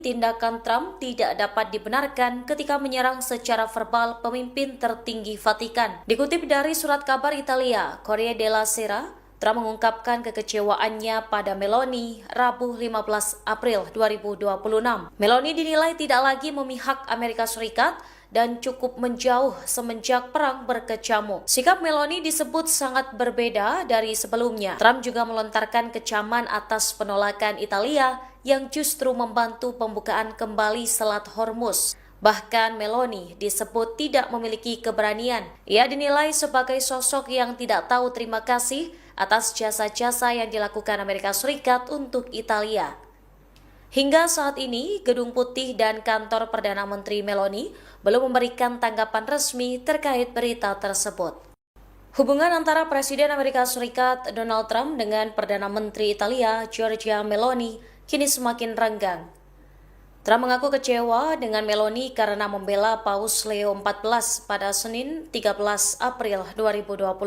Tindakan Trump tidak dapat dibenarkan ketika menyerang secara verbal pemimpin tertinggi Vatikan. Dikutip dari surat kabar Italia, Corriere della Sera, Trump mengungkapkan kekecewaannya pada Meloni Rabu 15 April 2026. Meloni dinilai tidak lagi memihak Amerika Serikat dan cukup menjauh semenjak perang berkecamuk. Sikap Meloni disebut sangat berbeda dari sebelumnya. Trump juga melontarkan kecaman atas penolakan Italia yang justru membantu pembukaan kembali Selat Hormuz. Bahkan Meloni disebut tidak memiliki keberanian. Ia dinilai sebagai sosok yang tidak tahu terima kasih atas jasa-jasa yang dilakukan Amerika Serikat untuk Italia. Hingga saat ini, Gedung Putih dan kantor Perdana Menteri Meloni belum memberikan tanggapan resmi terkait berita tersebut. Hubungan antara Presiden Amerika Serikat Donald Trump dengan Perdana Menteri Italia Giorgia Meloni kini semakin renggang. Trump mengaku kecewa dengan Meloni karena membela Paus Leo XIV pada Senin 13 April 2026.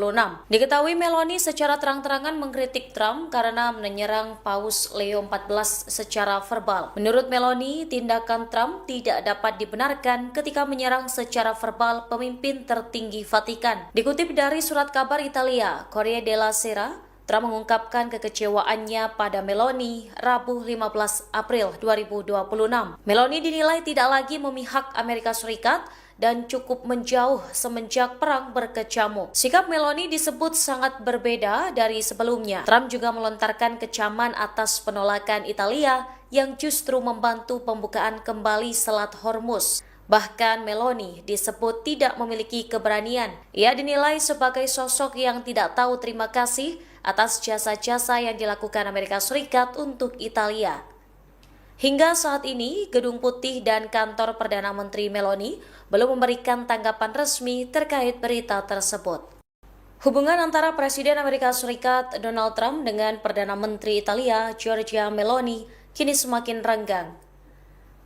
Diketahui Meloni secara terang-terangan mengkritik Trump karena menyerang Paus Leo XIV secara verbal. Menurut Meloni, tindakan Trump tidak dapat dibenarkan ketika menyerang secara verbal pemimpin tertinggi Vatikan. Dikutip dari surat kabar Italia, Corriere della Sera, Trump mengungkapkan kekecewaannya pada Meloni Rabu 15 April 2026. Meloni dinilai tidak lagi memihak Amerika Serikat dan cukup menjauh semenjak perang berkecamuk. Sikap Meloni disebut sangat berbeda dari sebelumnya. Trump juga melontarkan kecaman atas penolakan Italia yang justru membantu pembukaan kembali Selat Hormuz. Bahkan Meloni disebut tidak memiliki keberanian. Ia dinilai sebagai sosok yang tidak tahu terima kasih atas jasa-jasa yang dilakukan Amerika Serikat untuk Italia. Hingga saat ini, Gedung Putih dan kantor Perdana Menteri Meloni belum memberikan tanggapan resmi terkait berita tersebut. Hubungan antara Presiden Amerika Serikat Donald Trump dengan Perdana Menteri Italia Giorgia Meloni kini semakin renggang.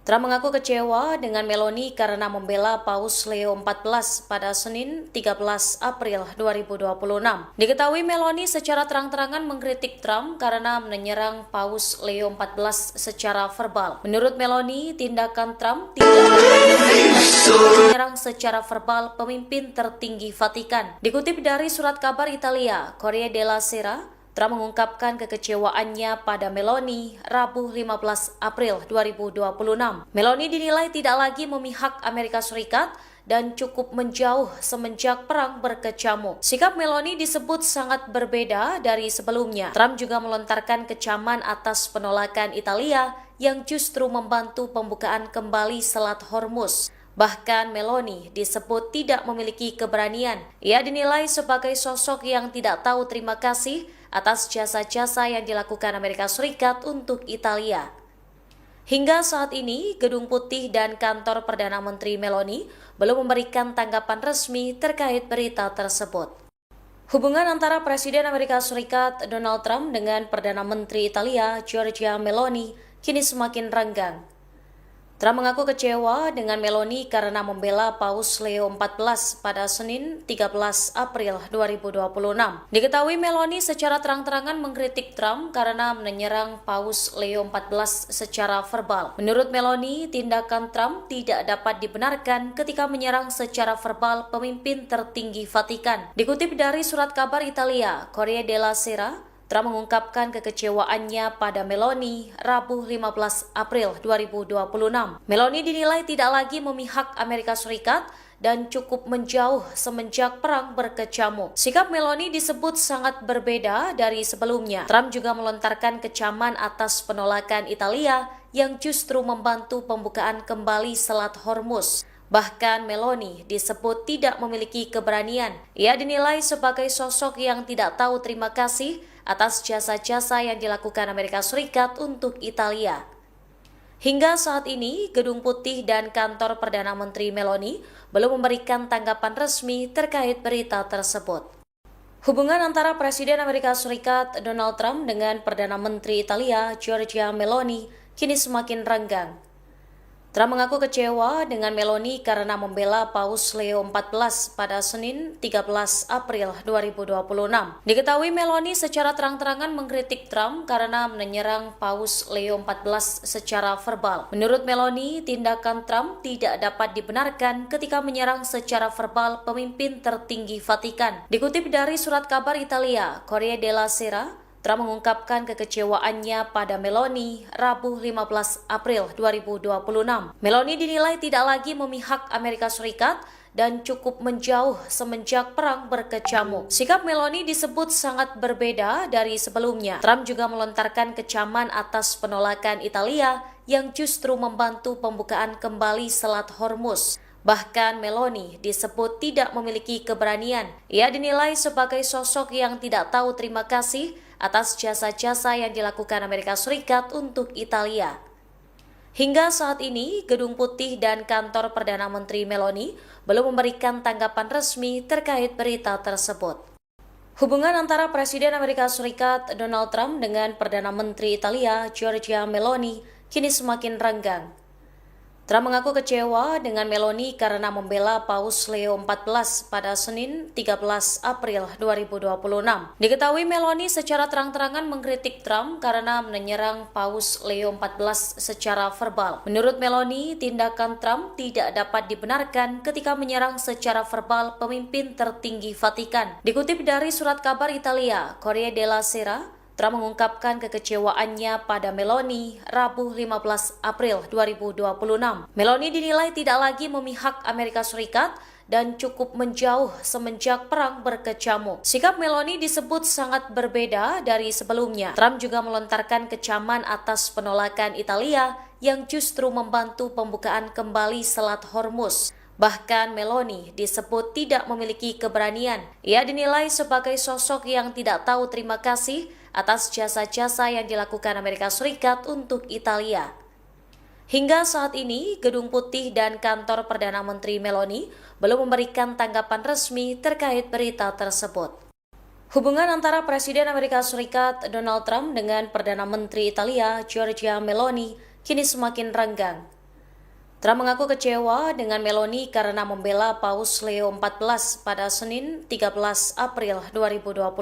Trump mengaku kecewa dengan Meloni karena membela Paus Leo XIV pada Senin 13 April 2026. Diketahui Meloni secara terang-terangan mengkritik Trump karena menyerang Paus Leo XIV secara verbal. Menurut Meloni, tindakan Trump tidak menyerang secara verbal pemimpin tertinggi Vatikan. Dikutip dari surat kabar Italia, Corriere della Sera, Trump mengungkapkan kekecewaannya pada Meloni Rabu 15 April 2026. Meloni dinilai tidak lagi memihak Amerika Serikat dan cukup menjauh semenjak perang berkecamuk. Sikap Meloni disebut sangat berbeda dari sebelumnya. Trump juga melontarkan kecaman atas penolakan Italia yang justru membantu pembukaan kembali Selat Hormuz. Bahkan Meloni disebut tidak memiliki keberanian. Ia dinilai sebagai sosok yang tidak tahu terima kasih atas jasa-jasa yang dilakukan Amerika Serikat untuk Italia. Hingga saat ini, Gedung Putih dan kantor Perdana Menteri Meloni belum memberikan tanggapan resmi terkait berita tersebut. Hubungan antara Presiden Amerika Serikat Donald Trump dengan Perdana Menteri Italia Giorgia Meloni kini semakin renggang. Trump mengaku kecewa dengan Meloni karena membela Paus Leo XIV pada Senin 13 April 2026. Diketahui Meloni secara terang-terangan mengkritik Trump karena menyerang Paus Leo XIV secara verbal. Menurut Meloni, tindakan Trump tidak dapat dibenarkan ketika menyerang secara verbal pemimpin tertinggi Vatikan. Dikutip dari surat kabar Italia, Corriere della Sera, Trump mengungkapkan kekecewaannya pada Meloni Rabu 15 April 2026. Meloni dinilai tidak lagi memihak Amerika Serikat dan cukup menjauh semenjak perang berkecamuk. Sikap Meloni disebut sangat berbeda dari sebelumnya. Trump juga melontarkan kecaman atas penolakan Italia yang justru membantu pembukaan kembali Selat Hormuz. Bahkan Meloni disebut tidak memiliki keberanian. Ia dinilai sebagai sosok yang tidak tahu terima kasih atas jasa-jasa yang dilakukan Amerika Serikat untuk Italia. Hingga saat ini, Gedung Putih dan kantor Perdana Menteri Meloni belum memberikan tanggapan resmi terkait berita tersebut. Hubungan antara Presiden Amerika Serikat Donald Trump dengan Perdana Menteri Italia Giorgia Meloni kini semakin renggang. Trump mengaku kecewa dengan Meloni karena membela Paus Leo XIV pada Senin 13 April 2026. Diketahui Meloni secara terang-terangan mengkritik Trump karena menyerang Paus Leo XIV secara verbal. Menurut Meloni, tindakan Trump tidak dapat dibenarkan ketika menyerang secara verbal pemimpin tertinggi Vatikan. Dikutip dari surat kabar Italia, Corriere della Sera, Trump mengungkapkan kekecewaannya pada Meloni Rabu 15 April 2026. Meloni dinilai tidak lagi memihak Amerika Serikat dan cukup menjauh semenjak perang berkecamuk. Sikap Meloni disebut sangat berbeda dari sebelumnya. Trump juga melontarkan kecaman atas penolakan Italia yang justru membantu pembukaan kembali Selat Hormuz. Bahkan Meloni disebut tidak memiliki keberanian. Ia dinilai sebagai sosok yang tidak tahu terima kasih atas jasa-jasa yang dilakukan Amerika Serikat untuk Italia. Hingga saat ini, Gedung Putih dan kantor Perdana Menteri Meloni belum memberikan tanggapan resmi terkait berita tersebut. Hubungan antara Presiden Amerika Serikat Donald Trump dengan Perdana Menteri Italia Giorgia Meloni kini semakin renggang. Trump mengaku kecewa dengan Meloni karena membela Paus Leo XIV pada Senin 13 April 2026. Diketahui Meloni secara terang-terangan mengkritik Trump karena menyerang Paus Leo XIV secara verbal. Menurut Meloni, tindakan Trump tidak dapat dibenarkan ketika menyerang secara verbal pemimpin tertinggi Vatikan. Dikutip dari surat kabar Italia, Corriere della Sera, Trump mengungkapkan kekecewaannya pada Meloni Rabu 15 April 2026. Meloni dinilai tidak lagi memihak Amerika Serikat dan cukup menjauh semenjak perang berkecamuk. Sikap Meloni disebut sangat berbeda dari sebelumnya. Trump juga melontarkan kecaman atas penolakan Italia yang justru membantu pembukaan kembali Selat Hormuz. Bahkan Meloni disebut tidak memiliki keberanian. Ia dinilai sebagai sosok yang tidak tahu terima kasih atas jasa-jasa yang dilakukan Amerika Serikat untuk Italia. Hingga saat ini, Gedung Putih dan kantor Perdana Menteri Meloni belum memberikan tanggapan resmi terkait berita tersebut. Hubungan antara Presiden Amerika Serikat Donald Trump dengan Perdana Menteri Italia Giorgia Meloni kini semakin renggang. Trump mengaku kecewa dengan Meloni karena membela Paus Leo XIV pada Senin 13 April 2026.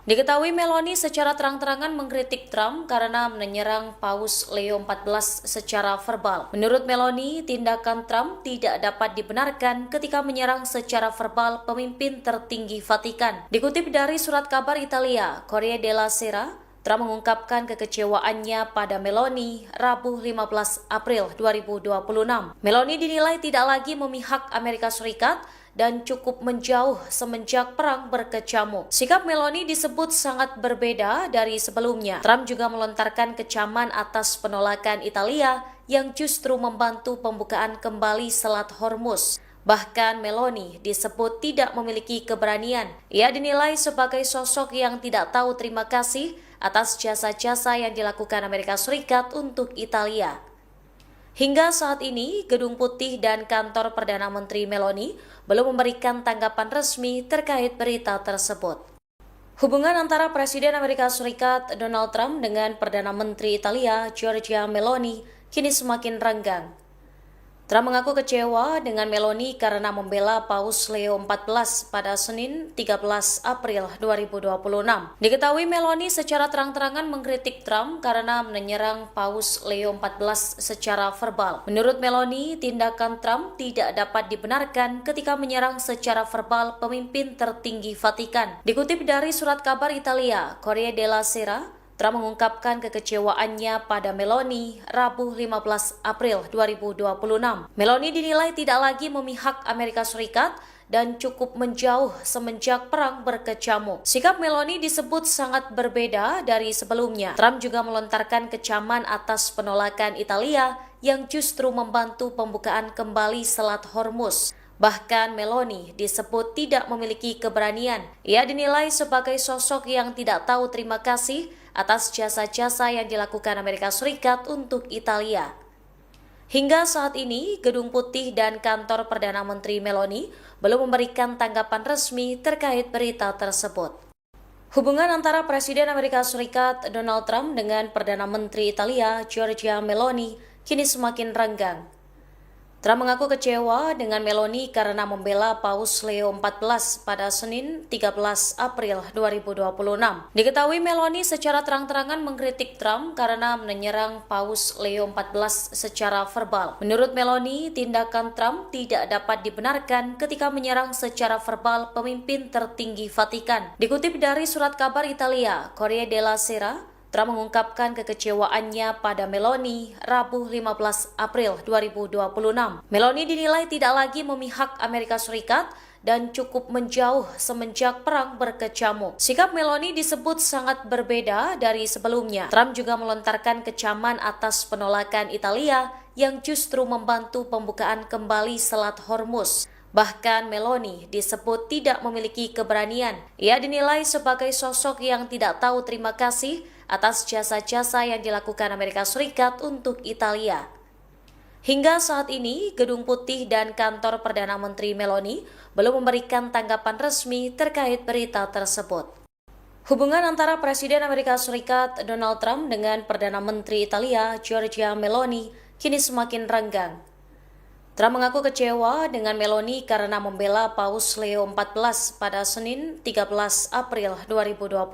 Diketahui Meloni secara terang-terangan mengkritik Trump karena menyerang Paus Leo XIV secara verbal. Menurut Meloni, tindakan Trump tidak dapat dibenarkan ketika menyerang secara verbal pemimpin tertinggi Vatikan. Dikutip dari surat kabar Italia, Corriere della Sera, Trump mengungkapkan kekecewaannya pada Meloni Rabu 15 April 2026. Meloni dinilai tidak lagi memihak Amerika Serikat dan cukup menjauh semenjak perang berkecamuk. Sikap Meloni disebut sangat berbeda dari sebelumnya. Trump juga melontarkan kecaman atas penolakan Italia yang justru membantu pembukaan kembali Selat Hormuz. Bahkan Meloni disebut tidak memiliki keberanian. Ia dinilai sebagai sosok yang tidak tahu terima kasih atas jasa-jasa yang dilakukan Amerika Serikat untuk Italia. Hingga saat ini, Gedung Putih dan kantor Perdana Menteri Meloni belum memberikan tanggapan resmi terkait berita tersebut. Hubungan antara Presiden Amerika Serikat Donald Trump dengan Perdana Menteri Italia Giorgia Meloni kini semakin renggang. Trump mengaku kecewa dengan Meloni karena membela Paus Leo XIV pada Senin 13 April 2026. Diketahui Meloni secara terang-terangan mengkritik Trump karena menyerang Paus Leo XIV secara verbal. Menurut Meloni, tindakan Trump tidak dapat dibenarkan ketika menyerang secara verbal pemimpin tertinggi Vatikan. Dikutip dari surat kabar Italia, Corriere della Sera, Trump mengungkapkan kekecewaannya pada Meloni Rabu 15 April 2026. Meloni dinilai tidak lagi memihak Amerika Serikat dan cukup menjauh semenjak perang berkecamuk. Sikap Meloni disebut sangat berbeda dari sebelumnya. Trump juga melontarkan kecaman atas penolakan Italia yang justru membantu pembukaan kembali Selat Hormuz. Bahkan Meloni disebut tidak memiliki keberanian. Ia dinilai sebagai sosok yang tidak tahu terima kasih atas jasa-jasa yang dilakukan Amerika Serikat untuk Italia. Hingga saat ini, Gedung Putih dan kantor Perdana Menteri Meloni belum memberikan tanggapan resmi terkait berita tersebut. Hubungan antara Presiden Amerika Serikat Donald Trump dengan Perdana Menteri Italia Giorgia Meloni kini semakin renggang. Trump mengaku kecewa dengan Meloni karena membela Paus Leo XIV pada Senin 13 April 2026. Diketahui Meloni secara terang-terangan mengkritik Trump karena menyerang Paus Leo XIV secara verbal. Menurut Meloni, tindakan Trump tidak dapat dibenarkan ketika menyerang secara verbal pemimpin tertinggi Vatikan. Dikutip dari surat kabar Italia, Corriere della Sera, Trump mengungkapkan kekecewaannya pada Meloni Rabu 15 April 2026. Meloni dinilai tidak lagi memihak Amerika Serikat dan cukup menjauh semenjak perang berkecamuk. Sikap Meloni disebut sangat berbeda dari sebelumnya. Trump juga melontarkan kecaman atas penolakan Italia yang justru membantu pembukaan kembali Selat Hormuz. Bahkan Meloni disebut tidak memiliki keberanian. Ia dinilai sebagai sosok yang tidak tahu terima kasih atas jasa-jasa yang dilakukan Amerika Serikat untuk Italia. Hingga saat ini, Gedung Putih dan kantor Perdana Menteri Meloni belum memberikan tanggapan resmi terkait berita tersebut. Hubungan antara Presiden Amerika Serikat Donald Trump dengan Perdana Menteri Italia Giorgia Meloni kini semakin renggang. Trump mengaku kecewa dengan Meloni karena membela Paus Leo XIV pada Senin 13 April 2026.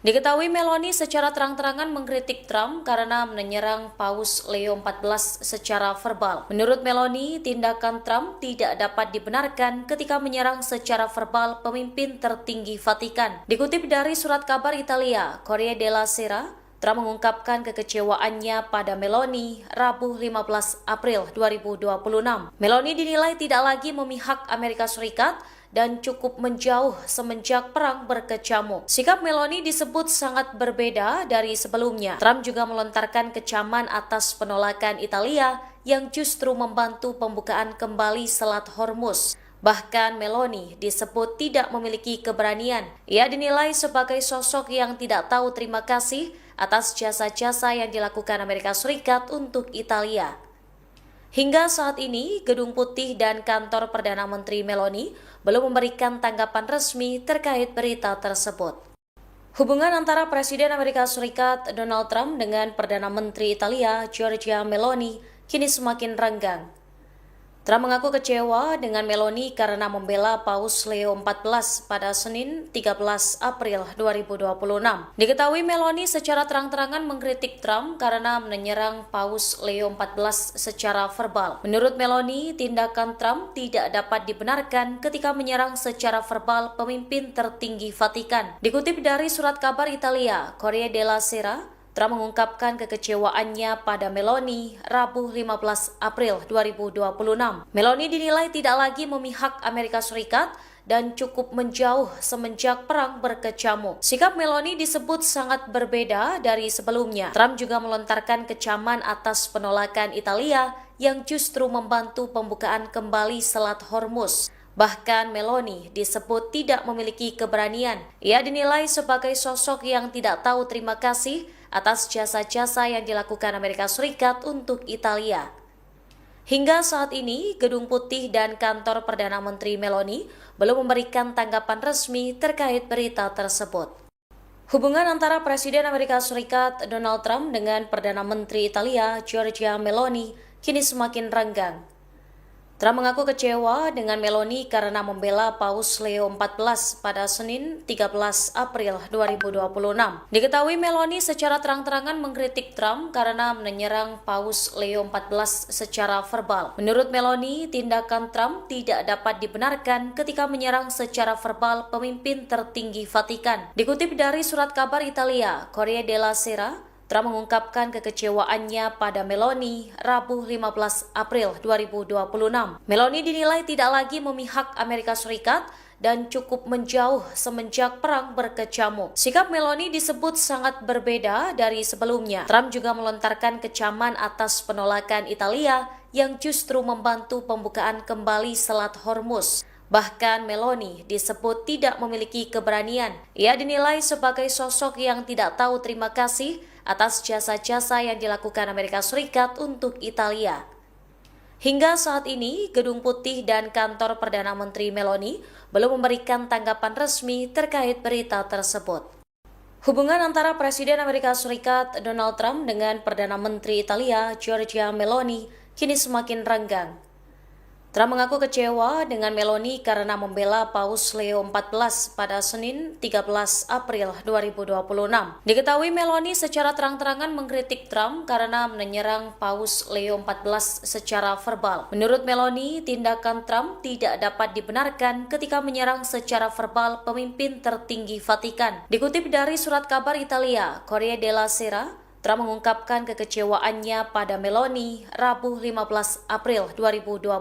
Diketahui Meloni secara terang-terangan mengkritik Trump karena menyerang Paus Leo XIV secara verbal. Menurut Meloni, tindakan Trump tidak dapat dibenarkan ketika menyerang secara verbal pemimpin tertinggi Vatikan. Dikutip dari surat kabar Italia, Corriere della Sera, Trump mengungkapkan kekecewaannya pada Meloni Rabu 15 April 2026. Meloni dinilai tidak lagi memihak Amerika Serikat dan cukup menjauh semenjak perang berkecamuk. Sikap Meloni disebut sangat berbeda dari sebelumnya. Trump juga melontarkan kecaman atas penolakan Italia yang justru membantu pembukaan kembali Selat Hormuz. Bahkan Meloni disebut tidak memiliki keberanian. Ia dinilai sebagai sosok yang tidak tahu terima kasih atas jasa-jasa yang dilakukan Amerika Serikat untuk Italia. Hingga saat ini, Gedung Putih dan kantor Perdana Menteri Meloni belum memberikan tanggapan resmi terkait berita tersebut. Hubungan antara Presiden Amerika Serikat Donald Trump dengan Perdana Menteri Italia Giorgia Meloni kini semakin renggang. Trump mengaku kecewa dengan Meloni karena membela Paus Leo XIV pada Senin 13 April 2026. Diketahui Meloni secara terang-terangan mengkritik Trump karena menyerang Paus Leo XIV secara verbal. Menurut Meloni, tindakan Trump tidak dapat dibenarkan ketika menyerang secara verbal pemimpin tertinggi Vatikan. Dikutip dari surat kabar Italia, Corriere della Sera, Trump mengungkapkan kekecewaannya pada Meloni Rabu 15 April 2026. Meloni dinilai tidak lagi memihak Amerika Serikat dan cukup menjauh semenjak perang berkecamuk. Sikap Meloni disebut sangat berbeda dari sebelumnya. Trump juga melontarkan kecaman atas penolakan Italia yang justru membantu pembukaan kembali Selat Hormuz. Bahkan Meloni disebut tidak memiliki keberanian. Ia dinilai sebagai sosok yang tidak tahu terima kasih atas jasa-jasa yang dilakukan Amerika Serikat untuk Italia. Hingga saat ini, Gedung Putih dan kantor Perdana Menteri Meloni belum memberikan tanggapan resmi terkait berita tersebut. Hubungan antara Presiden Amerika Serikat Donald Trump dengan Perdana Menteri Italia Giorgia Meloni kini semakin renggang. Trump mengaku kecewa dengan Meloni karena membela Paus Leo XIV pada Senin 13 April 2026. Diketahui Meloni secara terang-terangan mengkritik Trump karena menyerang Paus Leo XIV secara verbal. Menurut Meloni, tindakan Trump tidak dapat dibenarkan ketika menyerang secara verbal pemimpin tertinggi Vatikan. Dikutip dari surat kabar Italia, Corriere della Sera, Trump mengungkapkan kekecewaannya pada Meloni Rabu 15 April 2026. Meloni dinilai tidak lagi memihak Amerika Serikat dan cukup menjauh semenjak perang berkecamuk. Sikap Meloni disebut sangat berbeda dari sebelumnya. Trump juga melontarkan kecaman atas penolakan Italia yang justru membantu pembukaan kembali Selat Hormuz. Bahkan Meloni disebut tidak memiliki keberanian. Ia dinilai sebagai sosok yang tidak tahu terima kasih atas jasa-jasa yang dilakukan Amerika Serikat untuk Italia. Hingga saat ini, Gedung Putih dan kantor Perdana Menteri Meloni belum memberikan tanggapan resmi terkait berita tersebut. Hubungan antara Presiden Amerika Serikat Donald Trump dengan Perdana Menteri Italia Giorgia Meloni kini semakin renggang. Trump mengaku kecewa dengan Meloni karena membela Paus Leo XIV pada Senin 13 April 2026. Diketahui Meloni secara terang-terangan mengkritik Trump karena menyerang Paus Leo XIV secara verbal. Menurut Meloni, tindakan Trump tidak dapat dibenarkan ketika menyerang secara verbal pemimpin tertinggi Vatikan. Dikutip dari surat kabar Italia, Corriere della Sera, Trump mengungkapkan kekecewaannya pada Meloni Rabu 15 April 2026.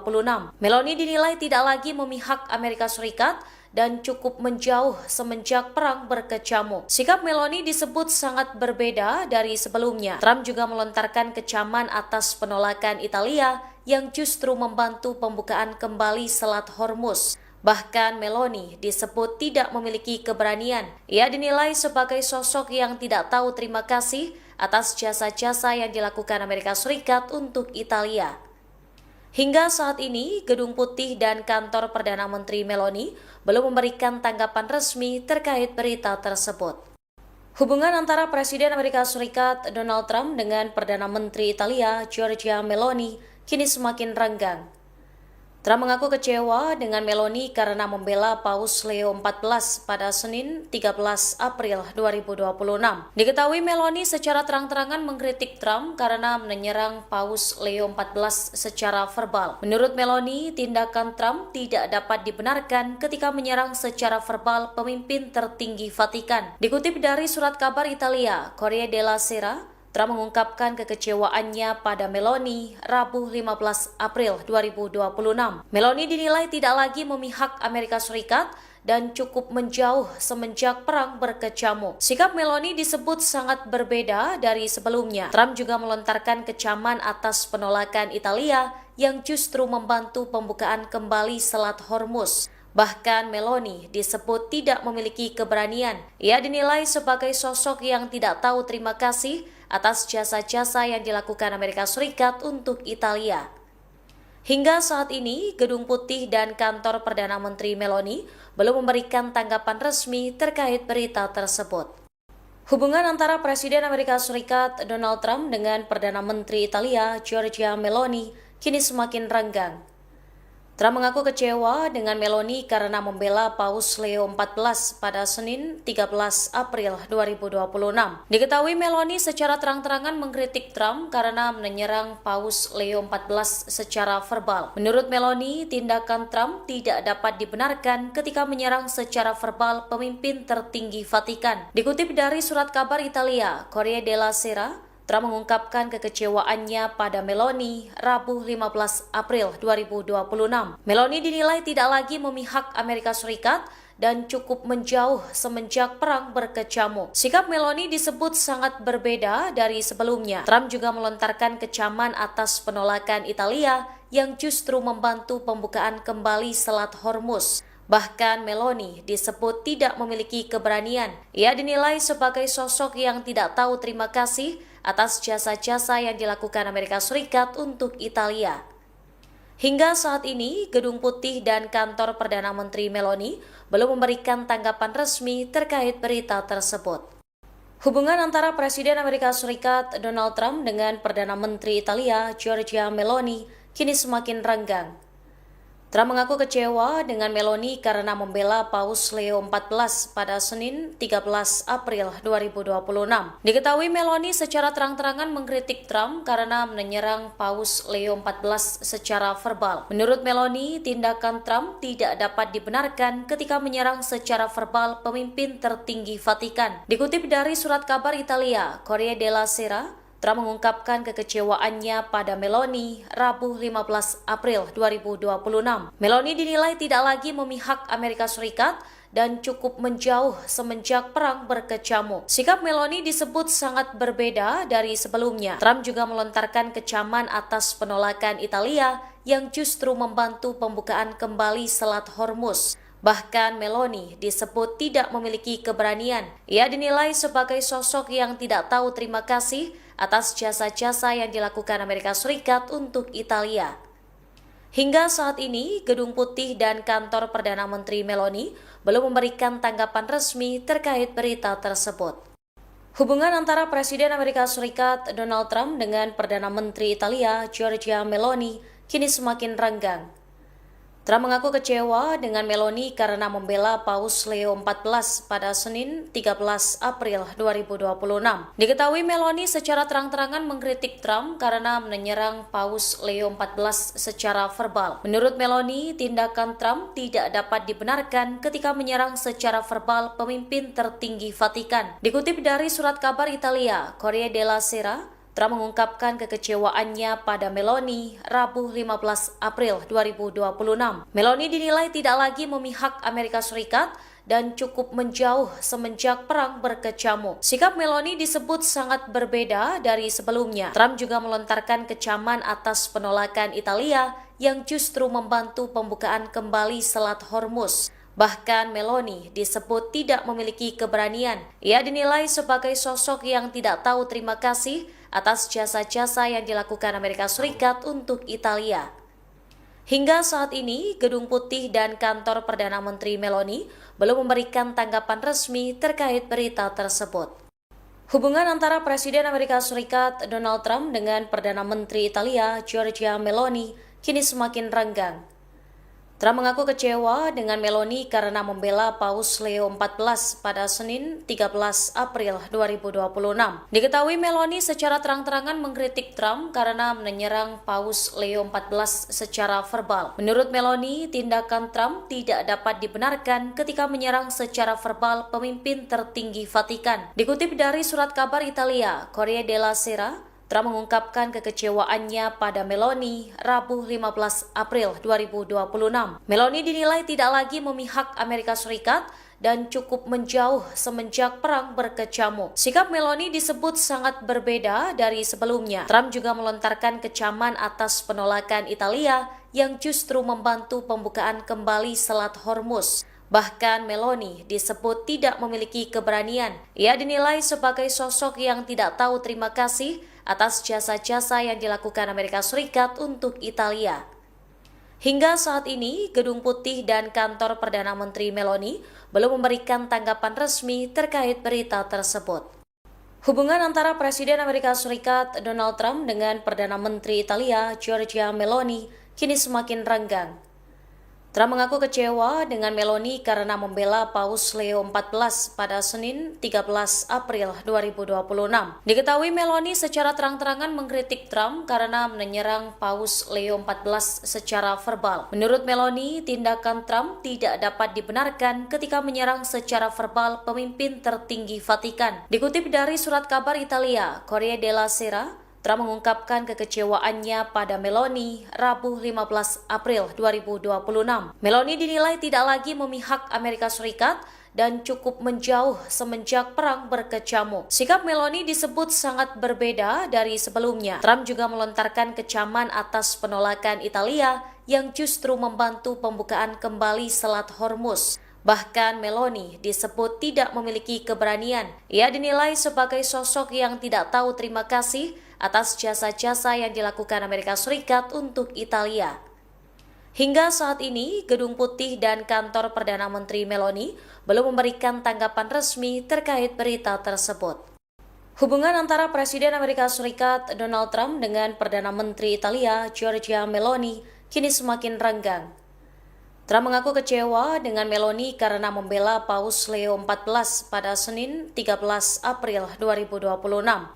Meloni dinilai tidak lagi memihak Amerika Serikat dan cukup menjauh semenjak perang berkecamuk. Sikap Meloni disebut sangat berbeda dari sebelumnya. Trump juga melontarkan kecaman atas penolakan Italia yang justru membantu pembukaan kembali Selat Hormuz. Bahkan Meloni disebut tidak memiliki keberanian. Ia dinilai sebagai sosok yang tidak tahu terima kasih atas jasa-jasa yang dilakukan Amerika Serikat untuk Italia. Hingga saat ini, Gedung Putih dan kantor Perdana Menteri Meloni belum memberikan tanggapan resmi terkait berita tersebut. Hubungan antara Presiden Amerika Serikat Donald Trump dengan Perdana Menteri Italia Giorgia Meloni kini semakin renggang. Trump mengaku kecewa dengan Meloni karena membela Paus Leo XIV pada Senin 13 April 2026. Diketahui Meloni secara terang-terangan mengkritik Trump karena menyerang Paus Leo XIV secara verbal. Menurut Meloni, tindakan Trump tidak dapat dibenarkan ketika menyerang secara verbal pemimpin tertinggi Vatikan. Dikutip dari surat kabar Italia, Corriere della Sera, Trump mengungkapkan kekecewaannya pada Meloni Rabu 15 April 2026. Meloni dinilai tidak lagi memihak Amerika Serikat dan cukup menjauh semenjak perang berkecamuk. Sikap Meloni disebut sangat berbeda dari sebelumnya. Trump juga melontarkan kecaman atas penolakan Italia yang justru membantu pembukaan kembali Selat Hormuz. Bahkan Meloni disebut tidak memiliki keberanian. Ia dinilai sebagai sosok yang tidak tahu terima kasih atas jasa-jasa yang dilakukan Amerika Serikat untuk Italia. Hingga saat ini, Gedung Putih dan kantor Perdana Menteri Meloni belum memberikan tanggapan resmi terkait berita tersebut. Hubungan antara Presiden Amerika Serikat Donald Trump dengan Perdana Menteri Italia Giorgia Meloni kini semakin renggang. Trump mengaku kecewa dengan Meloni karena membela Paus Leo XIV pada Senin 13 April 2026. Diketahui Meloni secara terang-terangan mengkritik Trump karena menyerang Paus Leo XIV secara verbal. Menurut Meloni, tindakan Trump tidak dapat dibenarkan ketika menyerang secara verbal pemimpin tertinggi Vatikan. Dikutip dari surat kabar Italia, Corriere della Sera, Trump mengungkapkan kekecewaannya pada Meloni Rabu 15 April 2026. Meloni dinilai tidak lagi memihak Amerika Serikat dan cukup menjauh semenjak perang berkecamuk. Sikap Meloni disebut sangat berbeda dari sebelumnya. Trump juga melontarkan kecaman atas penolakan Italia yang justru membantu pembukaan kembali Selat Hormuz. Bahkan Meloni disebut tidak memiliki keberanian. Ia dinilai sebagai sosok yang tidak tahu terima kasih atas jasa-jasa yang dilakukan Amerika Serikat untuk Italia. Hingga saat ini, Gedung Putih dan kantor Perdana Menteri Meloni belum memberikan tanggapan resmi terkait berita tersebut. Hubungan antara Presiden Amerika Serikat Donald Trump dengan Perdana Menteri Italia Giorgia Meloni kini semakin renggang. Trump mengaku kecewa dengan Meloni karena membela Paus Leo XIV pada Senin 13 April 2026. Diketahui Meloni secara terang-terangan mengkritik Trump karena menyerang Paus Leo XIV secara verbal. Menurut Meloni, tindakan Trump tidak dapat dibenarkan ketika menyerang secara verbal pemimpin tertinggi Vatikan. Dikutip dari surat kabar Italia, Corriere della Sera, Trump mengungkapkan kekecewaannya pada Meloni Rabu 15 April 2026. Meloni dinilai tidak lagi memihak Amerika Serikat dan cukup menjauh semenjak perang berkecamuk. Sikap Meloni disebut sangat berbeda dari sebelumnya. Trump juga melontarkan kecaman atas penolakan Italia yang justru membantu pembukaan kembali Selat Hormuz. Bahkan Meloni disebut tidak memiliki keberanian. Ia dinilai sebagai sosok yang tidak tahu terima kasih atas jasa-jasa yang dilakukan Amerika Serikat untuk Italia. Hingga saat ini, Gedung Putih dan kantor Perdana Menteri Meloni belum memberikan tanggapan resmi terkait berita tersebut. Hubungan antara Presiden Amerika Serikat Donald Trump dengan Perdana Menteri Italia Giorgia Meloni kini semakin renggang. Trump mengaku kecewa dengan Meloni karena membela Paus Leo XIV pada Senin 13 April 2026. Diketahui Meloni secara terang-terangan mengkritik Trump karena menyerang Paus Leo XIV secara verbal. Menurut Meloni, tindakan Trump tidak dapat dibenarkan ketika menyerang secara verbal pemimpin tertinggi Vatikan. Dikutip dari surat kabar Italia, Corriere della Sera, Trump mengungkapkan kekecewaannya pada Meloni Rabu 15 April 2026. Meloni dinilai tidak lagi memihak Amerika Serikat dan cukup menjauh semenjak perang berkecamuk. Sikap Meloni disebut sangat berbeda dari sebelumnya. Trump juga melontarkan kecaman atas penolakan Italia yang justru membantu pembukaan kembali Selat Hormuz. Bahkan Meloni disebut tidak memiliki keberanian. Ia dinilai sebagai sosok yang tidak tahu terima kasih atas jasa-jasa yang dilakukan Amerika Serikat untuk Italia. Hingga saat ini, Gedung Putih dan kantor Perdana Menteri Meloni belum memberikan tanggapan resmi terkait berita tersebut. Hubungan antara Presiden Amerika Serikat Donald Trump dengan Perdana Menteri Italia Giorgia Meloni kini semakin renggang. Trump mengaku kecewa dengan Meloni karena membela Paus Leo XIV pada Senin 13 April 2026. Diketahui Meloni secara terang-terangan mengkritik Trump karena menyerang Paus Leo XIV secara verbal. Menurut Meloni, tindakan Trump tidak dapat dibenarkan ketika menyerang secara verbal pemimpin tertinggi Vatikan. Dikutip dari surat kabar Italia, Corriere della Sera, Trump mengungkapkan kekecewaannya pada Meloni Rabu 15 April 2026. Meloni dinilai tidak lagi memihak Amerika Serikat dan cukup menjauh semenjak perang berkecamuk. Sikap Meloni disebut sangat berbeda dari sebelumnya. Trump juga melontarkan kecaman atas penolakan Italia yang justru membantu pembukaan kembali Selat Hormuz. Bahkan Meloni disebut tidak memiliki keberanian. Ia dinilai sebagai sosok yang tidak tahu terima kasih atas jasa-jasa yang dilakukan Amerika Serikat untuk Italia. Hingga saat ini, Gedung Putih dan kantor Perdana Menteri Meloni belum memberikan tanggapan resmi terkait berita tersebut. Hubungan antara Presiden Amerika Serikat Donald Trump dengan Perdana Menteri Italia Giorgia Meloni kini semakin renggang. Trump mengaku kecewa dengan Meloni karena membela Paus Leo XIV pada Senin 13 April 2026. Diketahui Meloni secara terang-terangan mengkritik Trump karena menyerang Paus Leo XIV secara verbal. Menurut Meloni, tindakan Trump tidak dapat dibenarkan ketika menyerang secara verbal pemimpin tertinggi Vatikan. Dikutip dari surat kabar Italia, Corriere della Sera, Trump mengungkapkan kekecewaannya pada Meloni Rabu 15 April 2026. Meloni dinilai tidak lagi memihak Amerika Serikat dan cukup menjauh semenjak perang berkecamuk. Sikap Meloni disebut sangat berbeda dari sebelumnya. Trump juga melontarkan kecaman atas penolakan Italia yang justru membantu pembukaan kembali Selat Hormuz. Bahkan Meloni disebut tidak memiliki keberanian. Ia dinilai sebagai sosok yang tidak tahu terima kasih atas jasa-jasa yang dilakukan Amerika Serikat untuk Italia. Hingga saat ini, Gedung Putih dan kantor Perdana Menteri Meloni belum memberikan tanggapan resmi terkait berita tersebut. Hubungan antara Presiden Amerika Serikat Donald Trump dengan Perdana Menteri Italia Giorgia Meloni kini semakin renggang. Trump mengaku kecewa dengan Meloni karena membela Paus Leo XIV pada Senin 13 April 2026.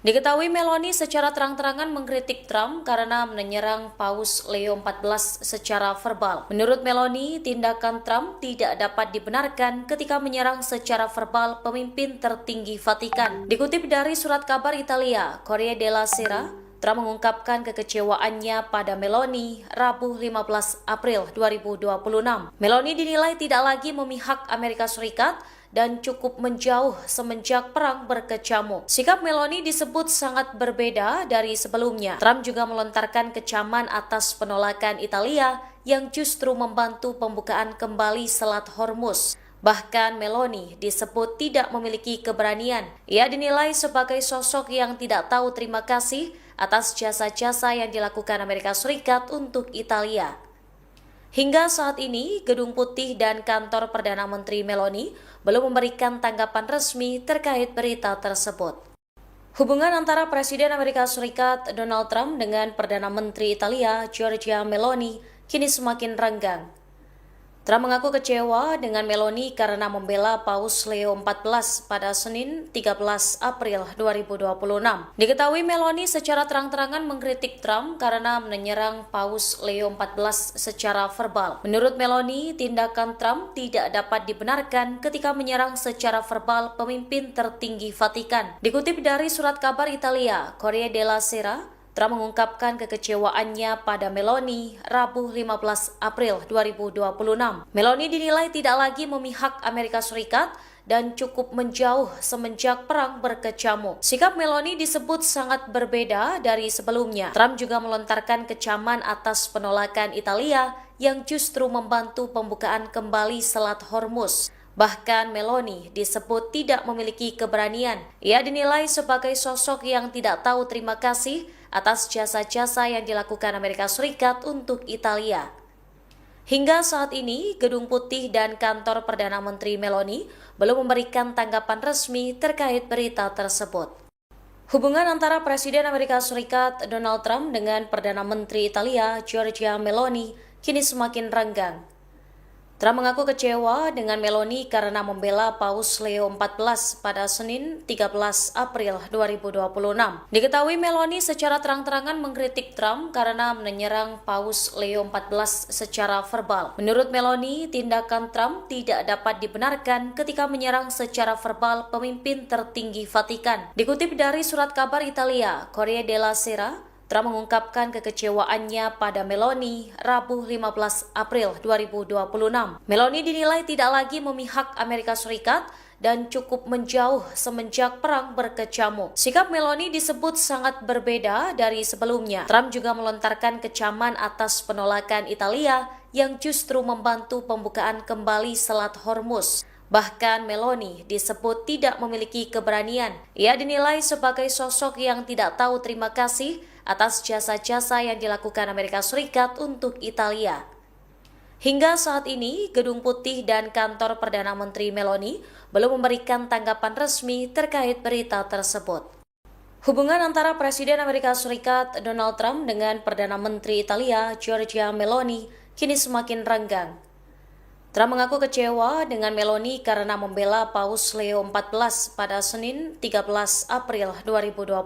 Diketahui Meloni secara terang-terangan mengkritik Trump karena menyerang Paus Leo XIV secara verbal. Menurut Meloni, tindakan Trump tidak dapat dibenarkan ketika menyerang secara verbal pemimpin tertinggi Vatikan. Dikutip dari surat kabar Italia, Corriere della Sera, Trump mengungkapkan kekecewaannya pada Meloni Rabu 15 April 2026. Meloni dinilai tidak lagi memihak Amerika Serikat dan cukup menjauh semenjak perang berkecamuk. Sikap Meloni disebut sangat berbeda dari sebelumnya. Trump juga melontarkan kecaman atas penolakan Italia yang justru membantu pembukaan kembali Selat Hormuz. Bahkan Meloni disebut tidak memiliki keberanian. Ia dinilai sebagai sosok yang tidak tahu terima kasih atas jasa-jasa yang dilakukan Amerika Serikat untuk Italia. Hingga saat ini, Gedung Putih dan kantor Perdana Menteri Meloni belum memberikan tanggapan resmi terkait berita tersebut. Hubungan antara Presiden Amerika Serikat Donald Trump dengan Perdana Menteri Italia Giorgia Meloni kini semakin renggang. Trump mengaku kecewa dengan Meloni karena membela Paus Leo XIV pada Senin 13 April 2026. Diketahui Meloni secara terang-terangan mengkritik Trump karena menyerang Paus Leo XIV secara verbal. Menurut Meloni, tindakan Trump tidak dapat dibenarkan ketika menyerang secara verbal pemimpin tertinggi Vatikan. Dikutip dari surat kabar Italia, Corriere della Sera, Trump mengungkapkan kekecewaannya pada Meloni Rabu 15 April 2026. Meloni dinilai tidak lagi memihak Amerika Serikat dan cukup menjauh semenjak perang berkecamuk. Sikap Meloni disebut sangat berbeda dari sebelumnya. Trump juga melontarkan kecaman atas penolakan Italia yang justru membantu pembukaan kembali Selat Hormuz. Bahkan Meloni disebut tidak memiliki keberanian. Ia dinilai sebagai sosok yang tidak tahu terima kasih atas jasa-jasa yang dilakukan Amerika Serikat untuk Italia. Hingga saat ini, Gedung Putih dan kantor Perdana Menteri Meloni belum memberikan tanggapan resmi terkait berita tersebut. Hubungan antara Presiden Amerika Serikat Donald Trump dengan Perdana Menteri Italia Giorgia Meloni kini semakin renggang. Trump mengaku kecewa dengan Meloni karena membela Paus Leo XIV pada Senin 13 April 2026. Diketahui Meloni secara terang-terangan mengkritik Trump karena menyerang Paus Leo XIV secara verbal. Menurut Meloni, tindakan Trump tidak dapat dibenarkan ketika menyerang secara verbal pemimpin tertinggi Vatikan. Dikutip dari surat kabar Italia, Corriere della Sera, Trump mengungkapkan kekecewaannya pada Meloni Rabu 15 April 2026. Meloni dinilai tidak lagi memihak Amerika Serikat dan cukup menjauh semenjak perang berkecamuk. Sikap Meloni disebut sangat berbeda dari sebelumnya. Trump juga melontarkan kecaman atas penolakan Italia yang justru membantu pembukaan kembali Selat Hormuz. Bahkan Meloni disebut tidak memiliki keberanian. Ia dinilai sebagai sosok yang tidak tahu terima kasih atas jasa-jasa yang dilakukan Amerika Serikat untuk Italia. Hingga saat ini, Gedung Putih dan kantor Perdana Menteri Meloni belum memberikan tanggapan resmi terkait berita tersebut. Hubungan antara Presiden Amerika Serikat Donald Trump dengan Perdana Menteri Italia Giorgia Meloni kini semakin renggang. Trump mengaku kecewa dengan Meloni karena membela Paus Leo XIV pada Senin 13 April 2026.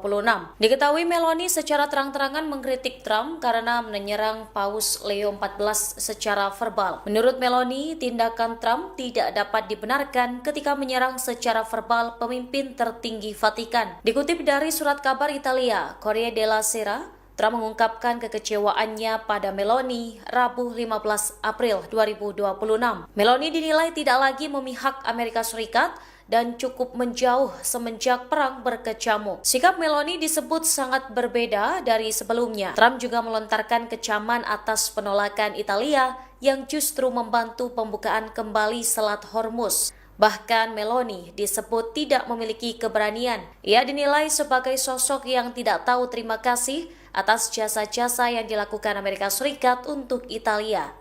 Diketahui Meloni secara terang-terangan mengkritik Trump karena menyerang Paus Leo XIV secara verbal. Menurut Meloni, tindakan Trump tidak dapat dibenarkan ketika menyerang secara verbal pemimpin tertinggi Vatikan. Dikutip dari surat kabar Italia, Corriere della Sera, Trump mengungkapkan kekecewaannya pada Meloni Rabu 15 April 2026. Meloni dinilai tidak lagi memihak Amerika Serikat dan cukup menjauh semenjak perang berkecamuk. Sikap Meloni disebut sangat berbeda dari sebelumnya. Trump juga melontarkan kecaman atas penolakan Italia yang justru membantu pembukaan kembali Selat Hormuz. Bahkan Meloni disebut tidak memiliki keberanian. Ia dinilai sebagai sosok yang tidak tahu terima kasih atas jasa-jasa yang dilakukan Amerika Serikat untuk Italia.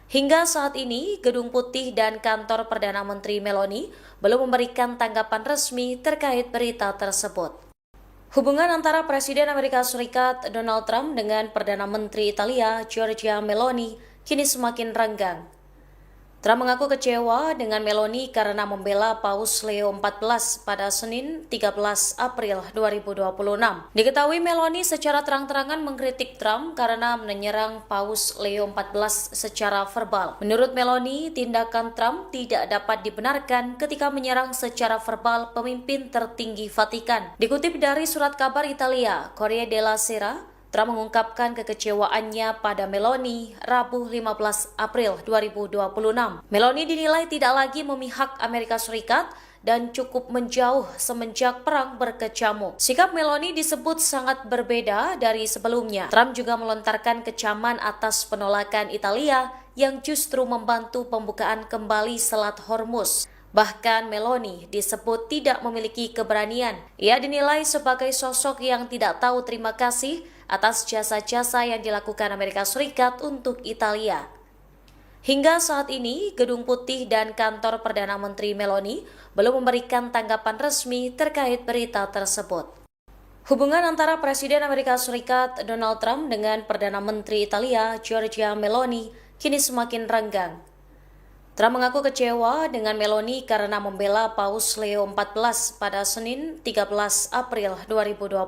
Hingga saat ini, Gedung Putih dan kantor Perdana Menteri Meloni belum memberikan tanggapan resmi terkait berita tersebut. Hubungan antara Presiden Amerika Serikat Donald Trump dengan Perdana Menteri Italia Giorgia Meloni kini semakin renggang. Trump mengaku kecewa dengan Meloni karena membela Paus Leo XIV pada Senin 13 April 2026. Diketahui Meloni secara terang-terangan mengkritik Trump karena menyerang Paus Leo XIV secara verbal. Menurut Meloni, tindakan Trump tidak dapat dibenarkan ketika menyerang secara verbal pemimpin tertinggi Vatikan. Dikutip dari surat kabar Italia, Corriere della Sera, Trump mengungkapkan kekecewaannya pada Meloni Rabu 15 April 2026. Meloni dinilai tidak lagi memihak Amerika Serikat dan cukup menjauh semenjak perang berkecamuk. Sikap Meloni disebut sangat berbeda dari sebelumnya. Trump juga melontarkan kecaman atas penolakan Italia yang justru membantu pembukaan kembali Selat Hormuz. Bahkan Meloni disebut tidak memiliki keberanian. Ia dinilai sebagai sosok yang tidak tahu terima kasih atas jasa-jasa yang dilakukan Amerika Serikat untuk Italia. Hingga saat ini, Gedung Putih dan kantor Perdana Menteri Meloni belum memberikan tanggapan resmi terkait berita tersebut. Hubungan antara Presiden Amerika Serikat Donald Trump dengan Perdana Menteri Italia Giorgia Meloni kini semakin renggang. Trump mengaku kecewa dengan Meloni karena membela Paus Leo XIV pada Senin 13 April 2026.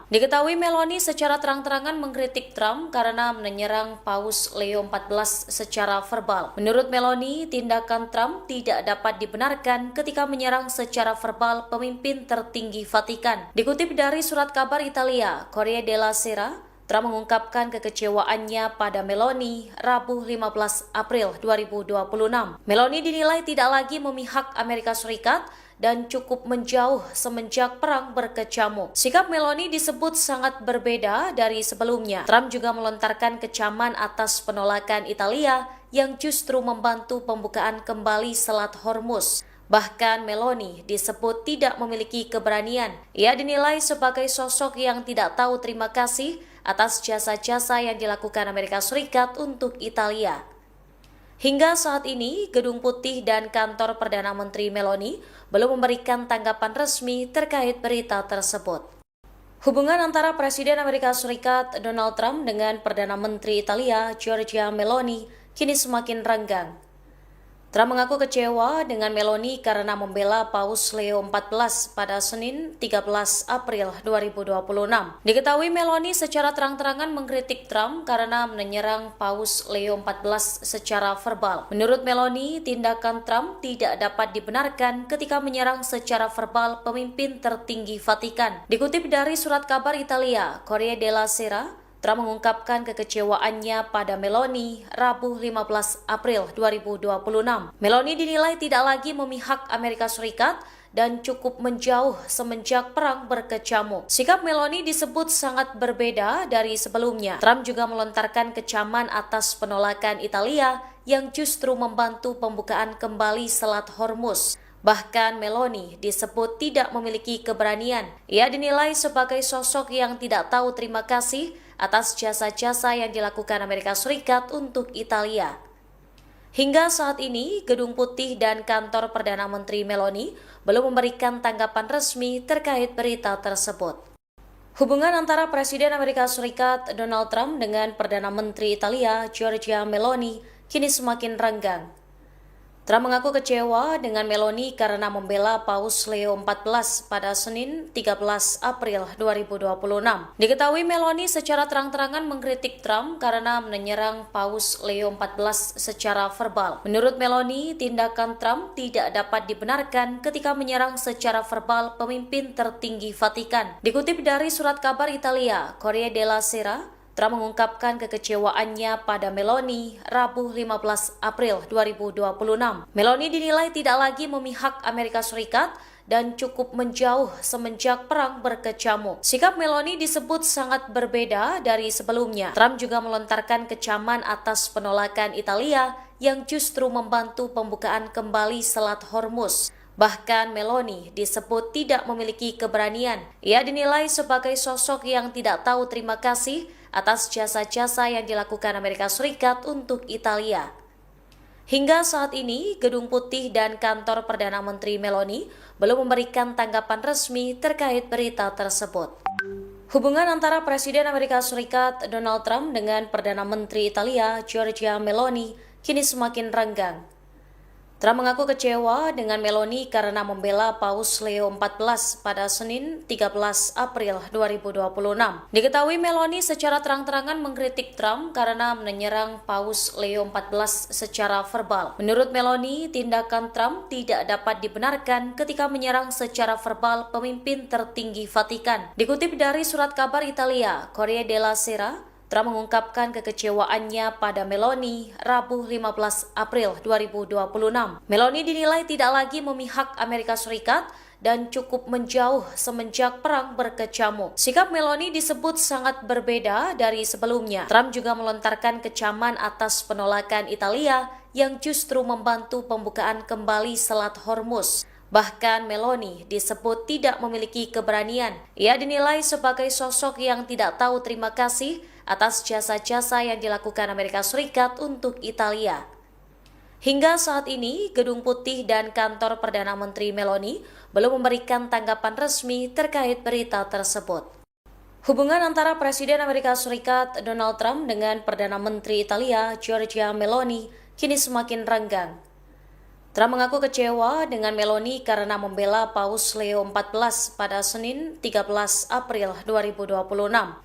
Diketahui Meloni secara terang-terangan mengkritik Trump karena menyerang Paus Leo XIV secara verbal. Menurut Meloni, tindakan Trump tidak dapat dibenarkan ketika menyerang secara verbal pemimpin tertinggi Vatikan. Dikutip dari surat kabar Italia, Corriere della Sera, Trump mengungkapkan kekecewaannya pada Meloni Rabu 15 April 2026. Meloni dinilai tidak lagi memihak Amerika Serikat dan cukup menjauh semenjak perang berkecamuk. Sikap Meloni disebut sangat berbeda dari sebelumnya. Trump juga melontarkan kecaman atas penolakan Italia yang justru membantu pembukaan kembali Selat Hormuz. Bahkan Meloni disebut tidak memiliki keberanian. Ia dinilai sebagai sosok yang tidak tahu terima kasih atas jasa-jasa yang dilakukan Amerika Serikat untuk Italia. Hingga saat ini, Gedung Putih dan kantor Perdana Menteri Meloni belum memberikan tanggapan resmi terkait berita tersebut. Hubungan antara Presiden Amerika Serikat Donald Trump dengan Perdana Menteri Italia Giorgia Meloni kini semakin renggang. Trump mengaku kecewa dengan Meloni karena membela Paus Leo XIV pada Senin 13 April 2026. Diketahui Meloni secara terang-terangan mengkritik Trump karena menyerang Paus Leo XIV secara verbal. Menurut Meloni, tindakan Trump tidak dapat dibenarkan ketika menyerang secara verbal pemimpin tertinggi Vatikan. Dikutip dari surat kabar Italia, Corriere della Sera, Trump mengungkapkan kekecewaannya pada Meloni Rabu 15 April 2026. Meloni dinilai tidak lagi memihak Amerika Serikat dan cukup menjauh semenjak perang berkecamuk. Sikap Meloni disebut sangat berbeda dari sebelumnya. Trump juga melontarkan kecaman atas penolakan Italia yang justru membantu pembukaan kembali Selat Hormuz. Bahkan Meloni disebut tidak memiliki keberanian. Ia dinilai sebagai sosok yang tidak tahu terima kasih atas jasa-jasa yang dilakukan Amerika Serikat untuk Italia. Hingga saat ini, Gedung Putih dan kantor Perdana Menteri Meloni belum memberikan tanggapan resmi terkait berita tersebut. Hubungan antara Presiden Amerika Serikat Donald Trump dengan Perdana Menteri Italia Giorgia Meloni kini semakin renggang. Trump mengaku kecewa dengan Meloni karena membela Paus Leo XIV pada Senin 13 April 2026. Diketahui Meloni secara terang-terangan mengkritik Trump karena menyerang Paus Leo XIV secara verbal. Menurut Meloni, tindakan Trump tidak dapat dibenarkan ketika menyerang secara verbal pemimpin tertinggi Vatikan. Dikutip dari surat kabar Italia, Corriere della Sera, Trump mengungkapkan kekecewaannya pada Meloni Rabu 15 April 2026. Meloni dinilai tidak lagi memihak Amerika Serikat dan cukup menjauh semenjak perang berkecamuk. Sikap Meloni disebut sangat berbeda dari sebelumnya. Trump juga melontarkan kecaman atas penolakan Italia yang justru membantu pembukaan kembali Selat Hormuz. Bahkan Meloni disebut tidak memiliki keberanian. Ia dinilai sebagai sosok yang tidak tahu terima kasih atas jasa-jasa yang dilakukan Amerika Serikat untuk Italia. Hingga saat ini, Gedung Putih dan kantor Perdana Menteri Meloni belum memberikan tanggapan resmi terkait berita tersebut. Hubungan antara Presiden Amerika Serikat Donald Trump dengan Perdana Menteri Italia Giorgia Meloni kini semakin renggang. Trump mengaku kecewa dengan Meloni karena membela Paus Leo XIV pada Senin 13 April 2026. Diketahui Meloni secara terang-terangan mengkritik Trump karena menyerang Paus Leo XIV secara verbal. Menurut Meloni, tindakan Trump tidak dapat dibenarkan ketika menyerang secara verbal pemimpin tertinggi Vatikan. Dikutip dari surat kabar Italia, Corriere della Sera, Trump mengungkapkan kekecewaannya pada Meloni Rabu 15 April 2026. Meloni dinilai tidak lagi memihak Amerika Serikat dan cukup menjauh semenjak perang berkecamuk. Sikap Meloni disebut sangat berbeda dari sebelumnya. Trump juga melontarkan kecaman atas penolakan Italia yang justru membantu pembukaan kembali Selat Hormuz. Bahkan Meloni disebut tidak memiliki keberanian. Ia dinilai sebagai sosok yang tidak tahu terima kasih atas jasa-jasa yang dilakukan Amerika Serikat untuk Italia. Hingga saat ini, Gedung Putih dan kantor Perdana Menteri Meloni belum memberikan tanggapan resmi terkait berita tersebut. Hubungan antara Presiden Amerika Serikat Donald Trump dengan Perdana Menteri Italia Giorgia Meloni kini semakin renggang. Trump mengaku kecewa dengan Meloni karena membela Paus Leo XIV pada Senin 13 April 2026.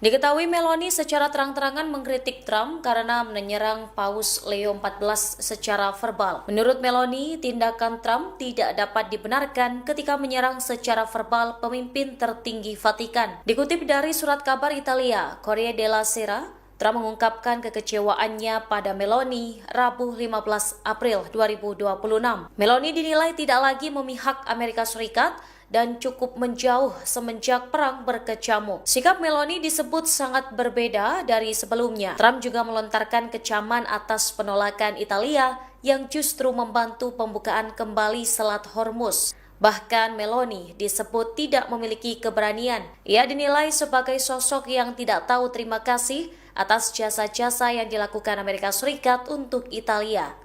Diketahui Meloni secara terang-terangan mengkritik Trump karena menyerang Paus Leo XIV secara verbal. Menurut Meloni, tindakan Trump tidak dapat dibenarkan ketika menyerang secara verbal pemimpin tertinggi Vatikan. Dikutip dari surat kabar Italia, Corriere della Sera, Trump mengungkapkan kekecewaannya pada Meloni Rabu 15 April 2026. Meloni dinilai tidak lagi memihak Amerika Serikat dan cukup menjauh semenjak perang berkecamuk. Sikap Meloni disebut sangat berbeda dari sebelumnya. Trump juga melontarkan kecaman atas penolakan Italia yang justru membantu pembukaan kembali Selat Hormuz. Bahkan Meloni disebut tidak memiliki keberanian. Ia dinilai sebagai sosok yang tidak tahu terima kasih atas jasa-jasa yang dilakukan Amerika Serikat untuk Italia.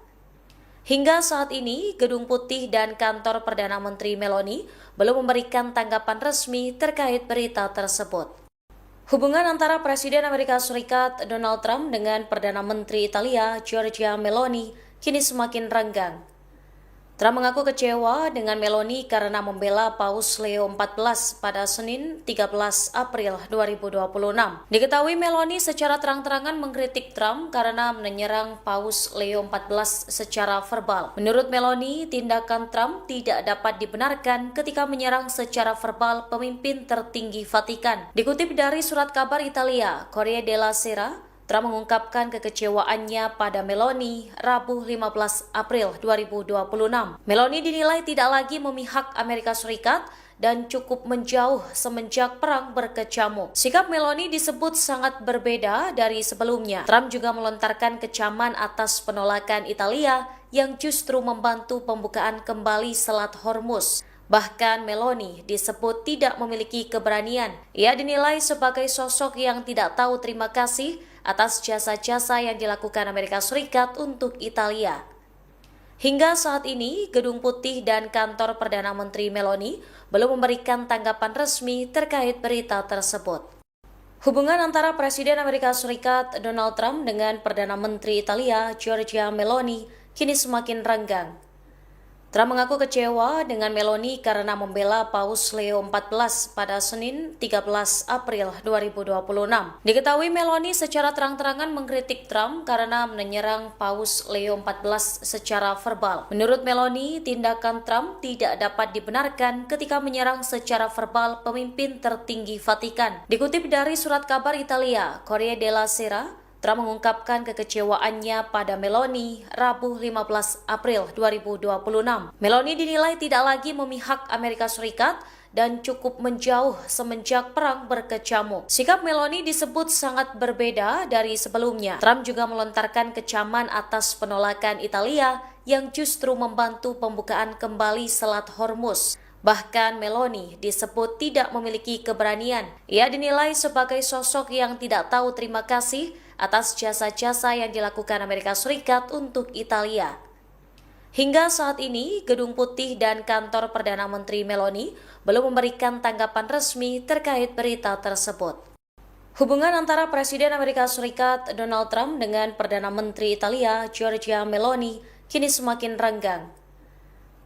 Hingga saat ini, Gedung Putih dan kantor Perdana Menteri Meloni belum memberikan tanggapan resmi terkait berita tersebut. Hubungan antara Presiden Amerika Serikat Donald Trump dengan Perdana Menteri Italia Giorgia Meloni kini semakin renggang. Trump mengaku kecewa dengan Meloni karena membela Paus Leo XIV pada Senin 13 April 2026. Diketahui Meloni secara terang-terangan mengkritik Trump karena menyerang Paus Leo XIV secara verbal. Menurut Meloni, tindakan Trump tidak dapat dibenarkan ketika menyerang secara verbal pemimpin tertinggi Vatikan. Dikutip dari surat kabar Italia, Corriere della Sera, Trump mengungkapkan kekecewaannya pada Meloni Rabu 15 April 2026. Meloni dinilai tidak lagi memihak Amerika Serikat dan cukup menjauh semenjak perang berkecamuk. Sikap Meloni disebut sangat berbeda dari sebelumnya. Trump juga melontarkan kecaman atas penolakan Italia yang justru membantu pembukaan kembali Selat Hormuz. Bahkan Meloni disebut tidak memiliki keberanian. Ia dinilai sebagai sosok yang tidak tahu terima kasih atas jasa-jasa yang dilakukan Amerika Serikat untuk Italia. Hingga saat ini, Gedung Putih dan kantor Perdana Menteri Meloni belum memberikan tanggapan resmi terkait berita tersebut. Hubungan antara Presiden Amerika Serikat Donald Trump dengan Perdana Menteri Italia Giorgia Meloni kini semakin renggang. Trump mengaku kecewa dengan Meloni karena membela Paus Leo XIV pada Senin 13 April 2026. Diketahui Meloni secara terang-terangan mengkritik Trump karena menyerang Paus Leo XIV secara verbal. Menurut Meloni, tindakan Trump tidak dapat dibenarkan ketika menyerang secara verbal pemimpin tertinggi Vatikan. Dikutip dari surat kabar Italia, Corriere della Sera, Trump mengungkapkan kekecewaannya pada Meloni Rabu 15 April 2026. Meloni dinilai tidak lagi memihak Amerika Serikat dan cukup menjauh semenjak perang berkecamuk. Sikap Meloni disebut sangat berbeda dari sebelumnya. Trump juga melontarkan kecaman atas penolakan Italia yang justru membantu pembukaan kembali Selat Hormuz. Bahkan Meloni disebut tidak memiliki keberanian. Ia dinilai sebagai sosok yang tidak tahu terima kasih atas jasa-jasa yang dilakukan Amerika Serikat untuk Italia. Hingga saat ini, Gedung Putih dan kantor Perdana Menteri Meloni belum memberikan tanggapan resmi terkait berita tersebut. Hubungan antara Presiden Amerika Serikat Donald Trump dengan Perdana Menteri Italia Giorgia Meloni kini semakin renggang.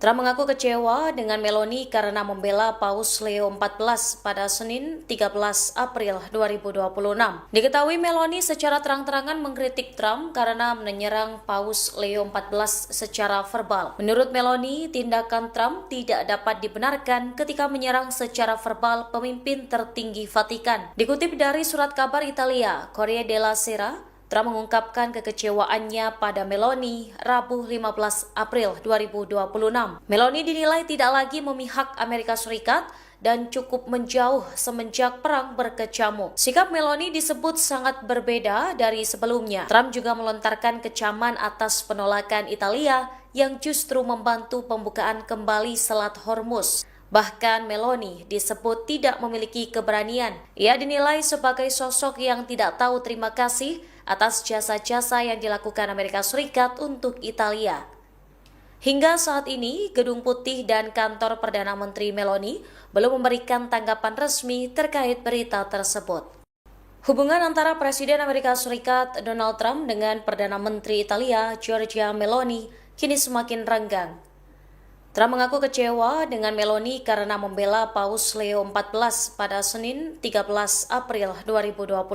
Trump mengaku kecewa dengan Meloni karena membela Paus Leo XIV pada Senin 13 April 2026. Diketahui Meloni secara terang-terangan mengkritik Trump karena menyerang Paus Leo XIV secara verbal. Menurut Meloni, tindakan Trump tidak dapat dibenarkan ketika menyerang secara verbal pemimpin tertinggi Vatikan. Dikutip dari surat kabar Italia, Corriere della Sera, Trump mengungkapkan kekecewaannya pada Meloni Rabu 15 April 2026. Meloni dinilai tidak lagi memihak Amerika Serikat dan cukup menjauh semenjak perang berkecamuk. Sikap Meloni disebut sangat berbeda dari sebelumnya. Trump juga melontarkan kecaman atas penolakan Italia yang justru membantu pembukaan kembali Selat Hormuz. Bahkan Meloni disebut tidak memiliki keberanian. Ia dinilai sebagai sosok yang tidak tahu terima kasih atas jasa-jasa yang dilakukan Amerika Serikat untuk Italia. Hingga saat ini, Gedung Putih dan kantor Perdana Menteri Meloni belum memberikan tanggapan resmi terkait berita tersebut. Hubungan antara Presiden Amerika Serikat Donald Trump dengan Perdana Menteri Italia Giorgia Meloni kini semakin renggang. Trump mengaku kecewa dengan Meloni karena membela Paus Leo XIV pada Senin 13 April 2026.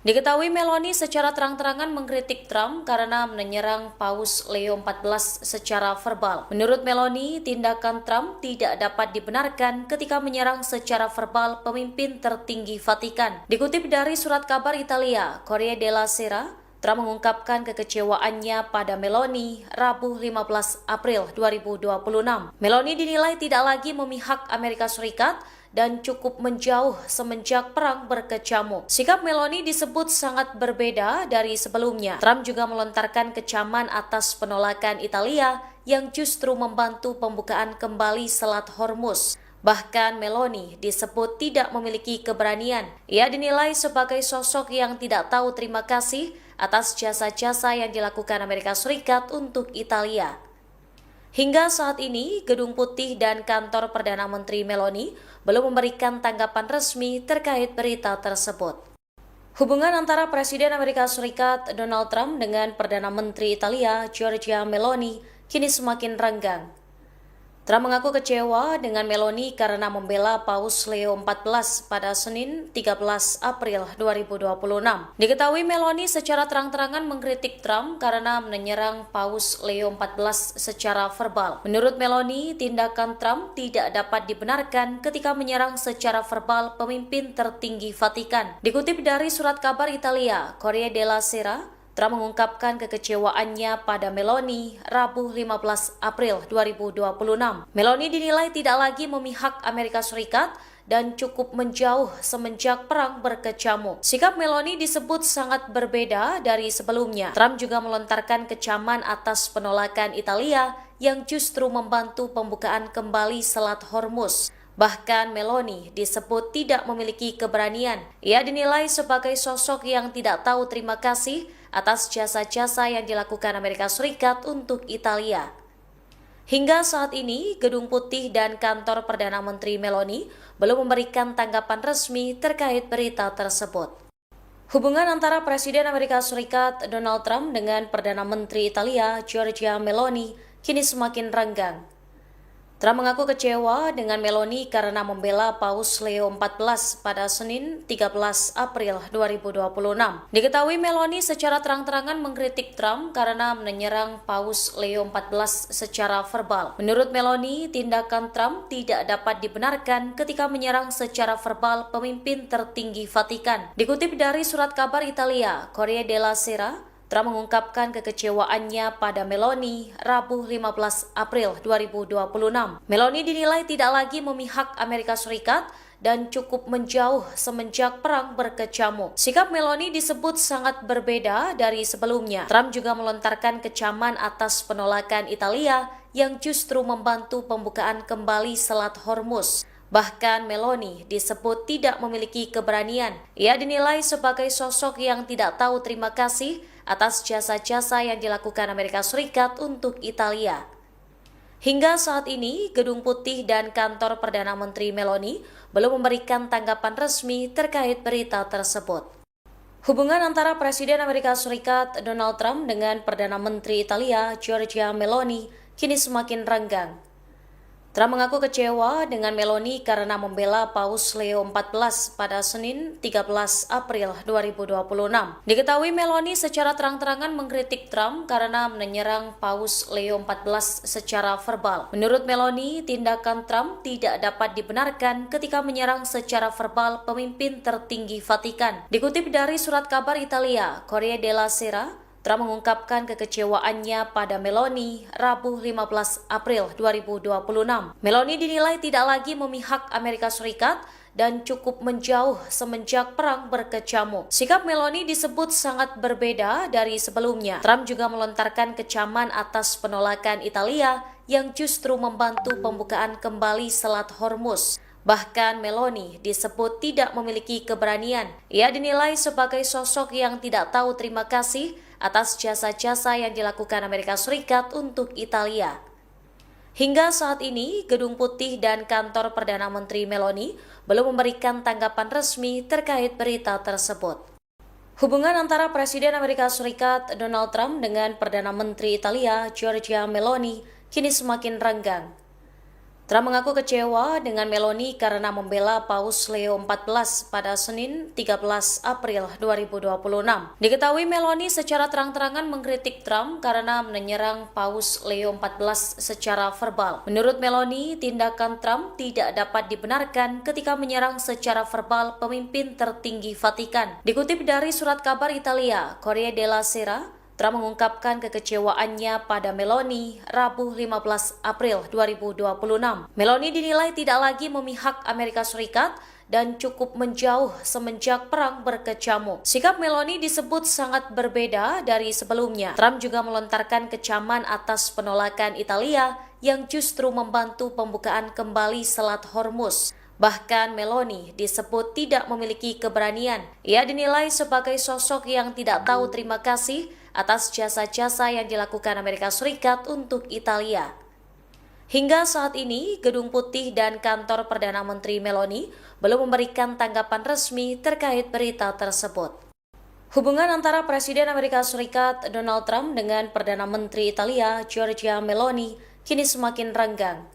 Diketahui Meloni secara terang-terangan mengkritik Trump karena menyerang Paus Leo XIV secara verbal. Menurut Meloni, tindakan Trump tidak dapat dibenarkan ketika menyerang secara verbal pemimpin tertinggi Vatikan. Dikutip dari surat kabar Italia, Corriere della Sera, Trump mengungkapkan kekecewaannya pada Meloni Rabu 15 April 2026. Meloni dinilai tidak lagi memihak Amerika Serikat dan cukup menjauh semenjak perang berkecamuk. Sikap Meloni disebut sangat berbeda dari sebelumnya. Trump juga melontarkan kecaman atas penolakan Italia yang justru membantu pembukaan kembali Selat Hormuz. Bahkan Meloni disebut tidak memiliki keberanian. Ia dinilai sebagai sosok yang tidak tahu terima kasih atas jasa-jasa yang dilakukan Amerika Serikat untuk Italia. Hingga saat ini, Gedung Putih dan kantor Perdana Menteri Meloni belum memberikan tanggapan resmi terkait berita tersebut. Hubungan antara Presiden Amerika Serikat Donald Trump dengan Perdana Menteri Italia Giorgia Meloni kini semakin renggang. Trump mengaku kecewa dengan Meloni karena membela Paus Leo XIV pada Senin 13 April 2026. Diketahui Meloni secara terang-terangan mengkritik Trump karena menyerang Paus Leo XIV secara verbal. Menurut Meloni, tindakan Trump tidak dapat dibenarkan ketika menyerang secara verbal pemimpin tertinggi Vatikan. Dikutip dari surat kabar Italia, Corriere della Sera, Trump mengungkapkan kekecewaannya pada Meloni Rabu 15 April 2026. Meloni dinilai tidak lagi memihak Amerika Serikat dan cukup menjauh semenjak perang berkecamuk. Sikap Meloni disebut sangat berbeda dari sebelumnya. Trump juga melontarkan kecaman atas penolakan Italia yang justru membantu pembukaan kembali Selat Hormuz. Bahkan Meloni disebut tidak memiliki keberanian. Ia dinilai sebagai sosok yang tidak tahu terima kasih atas jasa-jasa yang dilakukan Amerika Serikat untuk Italia. Hingga saat ini, Gedung Putih dan kantor Perdana Menteri Meloni belum memberikan tanggapan resmi terkait berita tersebut. Hubungan antara Presiden Amerika Serikat Donald Trump dengan Perdana Menteri Italia Giorgia Meloni kini semakin renggang. Trump mengaku kecewa dengan Meloni karena membela Paus Leo XIV pada Senin 13 April 2026. Diketahui Meloni secara terang-terangan mengkritik Trump karena menyerang Paus Leo XIV secara verbal. Menurut Meloni, tindakan Trump tidak dapat dibenarkan ketika menyerang secara verbal pemimpin tertinggi Vatikan. Dikutip dari surat kabar Italia, Corriere della Sera, Trump mengungkapkan kekecewaannya pada Meloni Rabu 15 April 2026. Meloni dinilai tidak lagi memihak Amerika Serikat dan cukup menjauh semenjak perang berkecamuk. Sikap Meloni disebut sangat berbeda dari sebelumnya. Trump juga melontarkan kecaman atas penolakan Italia yang justru membantu pembukaan kembali Selat Hormuz. Bahkan Meloni disebut tidak memiliki keberanian. Ia dinilai sebagai sosok yang tidak tahu terima kasih atas jasa-jasa yang dilakukan Amerika Serikat untuk Italia. Hingga saat ini, Gedung Putih dan kantor Perdana Menteri Meloni belum memberikan tanggapan resmi terkait berita tersebut. Hubungan antara Presiden Amerika Serikat Donald Trump dengan Perdana Menteri Italia Giorgia Meloni kini semakin renggang. Trump mengaku kecewa dengan Meloni karena membela Paus Leo XIV pada Senin 13 April 2026. Diketahui Meloni secara terang-terangan mengkritik Trump karena menyerang Paus Leo XIV secara verbal. Menurut Meloni, tindakan Trump tidak dapat dibenarkan ketika menyerang secara verbal pemimpin tertinggi Vatikan. Dikutip dari surat kabar Italia, Corriere della Sera, Trump mengungkapkan kekecewaannya pada Meloni Rabu 15 April 2026. Meloni dinilai tidak lagi memihak Amerika Serikat dan cukup menjauh semenjak perang berkecamuk. Sikap Meloni disebut sangat berbeda dari sebelumnya. Trump juga melontarkan kecaman atas penolakan Italia yang justru membantu pembukaan kembali Selat Hormuz. Bahkan Meloni disebut tidak memiliki keberanian. Ia dinilai sebagai sosok yang tidak tahu terima kasih atas jasa-jasa yang dilakukan Amerika Serikat untuk Italia. Hingga saat ini, Gedung Putih dan kantor Perdana Menteri Meloni belum memberikan tanggapan resmi terkait berita tersebut. Hubungan antara Presiden Amerika Serikat Donald Trump dengan Perdana Menteri Italia Giorgia Meloni kini semakin renggang. Trump mengaku kecewa dengan Meloni karena membela Paus Leo XIV pada Senin 13 April 2026. Diketahui Meloni secara terang-terangan mengkritik Trump karena menyerang Paus Leo XIV secara verbal. Menurut Meloni, tindakan Trump tidak dapat dibenarkan ketika menyerang secara verbal pemimpin tertinggi Vatikan. Dikutip dari surat kabar Italia, Corriere della Sera, Trump mengungkapkan kekecewaannya pada Meloni Rabu 15 April 2026. Meloni dinilai tidak lagi memihak Amerika Serikat dan cukup menjauh semenjak perang berkecamuk. Sikap Meloni disebut sangat berbeda dari sebelumnya. Trump juga melontarkan kecaman atas penolakan Italia yang justru membantu pembukaan kembali Selat Hormuz. Bahkan Meloni disebut tidak memiliki keberanian. Ia dinilai sebagai sosok yang tidak tahu terima kasih atas jasa-jasa yang dilakukan Amerika Serikat untuk Italia. Hingga saat ini, Gedung Putih dan kantor Perdana Menteri Meloni belum memberikan tanggapan resmi terkait berita tersebut. Hubungan antara Presiden Amerika Serikat Donald Trump dengan Perdana Menteri Italia Giorgia Meloni kini semakin renggang.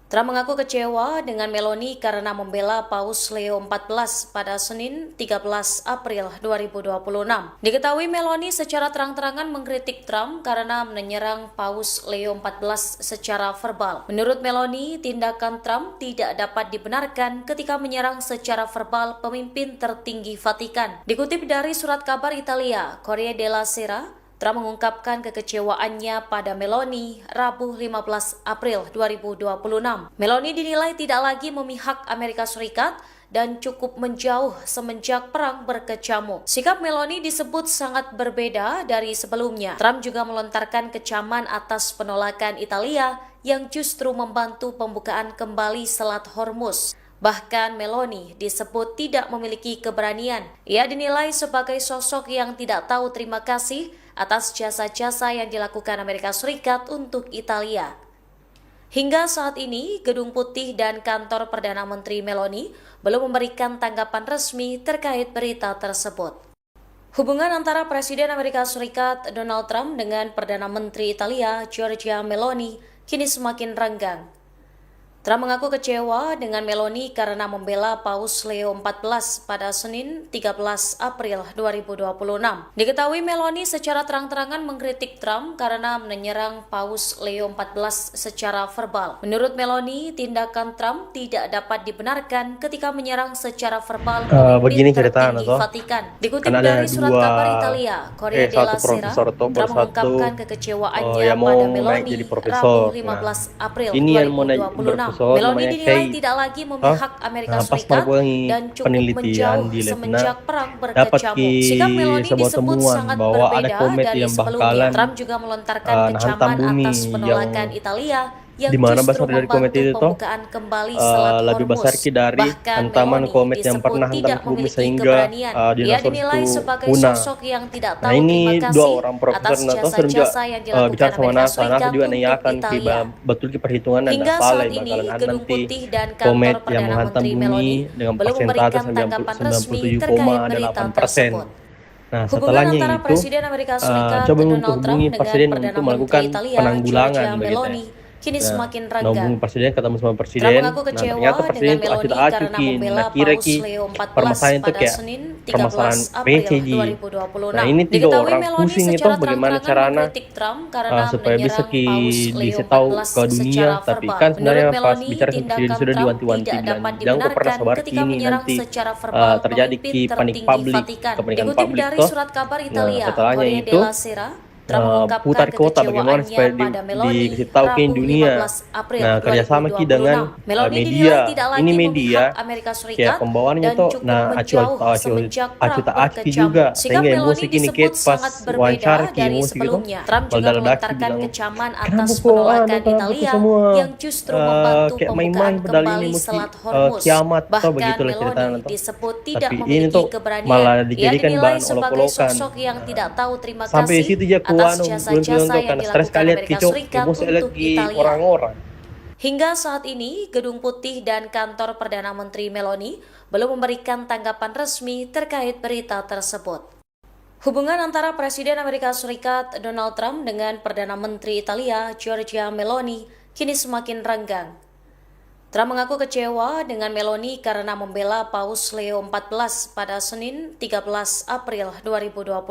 Trump mengaku kecewa dengan Meloni karena membela Paus Leo XIV pada Senin 13 April 2026. Diketahui Meloni secara terang-terangan mengkritik Trump karena menyerang Paus Leo XIV secara verbal. Menurut Meloni, tindakan Trump tidak dapat dibenarkan ketika menyerang secara verbal pemimpin tertinggi Vatikan. Dikutip dari surat kabar Italia, Corriere della Sera, Trump mengungkapkan kekecewaannya pada Meloni Rabu 15 April 2026. Meloni dinilai tidak lagi memihak Amerika Serikat dan cukup menjauh semenjak perang berkecamuk. Sikap Meloni disebut sangat berbeda dari sebelumnya. Trump juga melontarkan kecaman atas penolakan Italia yang justru membantu pembukaan kembali Selat Hormuz. Bahkan Meloni disebut tidak memiliki keberanian. Ia dinilai sebagai sosok yang tidak tahu terima kasih atas jasa-jasa yang dilakukan Amerika Serikat untuk Italia. Hingga saat ini, Gedung Putih dan kantor Perdana Menteri Meloni belum memberikan tanggapan resmi terkait berita tersebut. Hubungan antara Presiden Amerika Serikat Donald Trump dengan Perdana Menteri Italia Giorgia Meloni kini semakin renggang. Trump mengaku kecewa dengan Meloni karena membela Paus Leo XIV pada Senin 13 April 2026. Diketahui Meloni secara terang-terangan mengkritik Trump karena menyerang Paus Leo XIV secara verbal. Menurut Meloni, tindakan Trump tidak dapat dibenarkan ketika menyerang secara verbal pemimpin tertinggi Vatikan. Dikutip dari surat kabar Italia, Corriere della Sera, Trump mengungkapkan kekecewaannya pada Meloni Rabu 15 April 2026. Meloni dinilai tidak lagi memihak Amerika Serikat dan cukup menjauh semenjak perang berkecamuk. Sikap Meloni disebut sangat berbeda dari sebelumnya. Trump juga melontarkan kecaman atas penolakan Italia yang justru membantu pembukaan kembali Selat Hormuz. Lebih besar dari hantaman komet yang pernah hantam bumi sehingga Ia dinilai sebagai sosok yang tidak tahu terima kasih atas jasa-jasa yang dilakukan Amerika Serikat untuk Italia. Betul perhitungan Hingga saat ini, Gedung Putih dan kantor Perdana Menteri Meloni belum memberikan tanggapan resmi terkait berita tersebut. Nah, Hubungan antara Presiden Amerika Serikat Donald Trump dengan Perdana Menteri Italia Giorgia Meloni kini semakin renggang. Presiden ketemu sama presiden. Trump mengaku kecewa dengan Meloni karena membela Paus Leo XIV pada Senin 13 April 2026. Nah, ini tiga orang pusing itu bagaimana caranya supaya bisa dikasih ke dunia. Tapi kan sebenarnya pas bicara sama presiden sudah diwanti-wanti bilang jangan kau pernah sabar ini nanti terjadi panik publik, kepanikan publik toh. Nah, setelahnya itu putar kota bagaimana supaya dikasih tahu ke dunia. Nah, kerjasama dengan media. Ini media kayak pembawaannya tuh acu tak aci juga sehingga emosi kini pas wawancara ki emosi gitu balda melontarkan kecaman atas penolakan Italia yang justru membantu pembukaan kembali Selat Hormuz. Bahkan Meloni disebut tidak ini memiliki tuh keberanian. malah Ia dijadikan dinilai bahan sebagai olok-olokan. sosok yang tidak tahu terima Sampai kasih situ aja atas jasa-jasa yang stres dilakukan kalian Amerika kicau Serikat emosi untuk lagi Italia. orang-orang. Hingga saat ini, Gedung Putih dan kantor Perdana Menteri Meloni belum memberikan tanggapan resmi terkait berita tersebut. Hubungan antara Presiden Amerika Serikat Donald Trump dengan Perdana Menteri Italia Giorgia Meloni kini semakin renggang. Trump mengaku kecewa dengan Meloni karena membela Paus Leo XIV pada Senin 13 April 2026.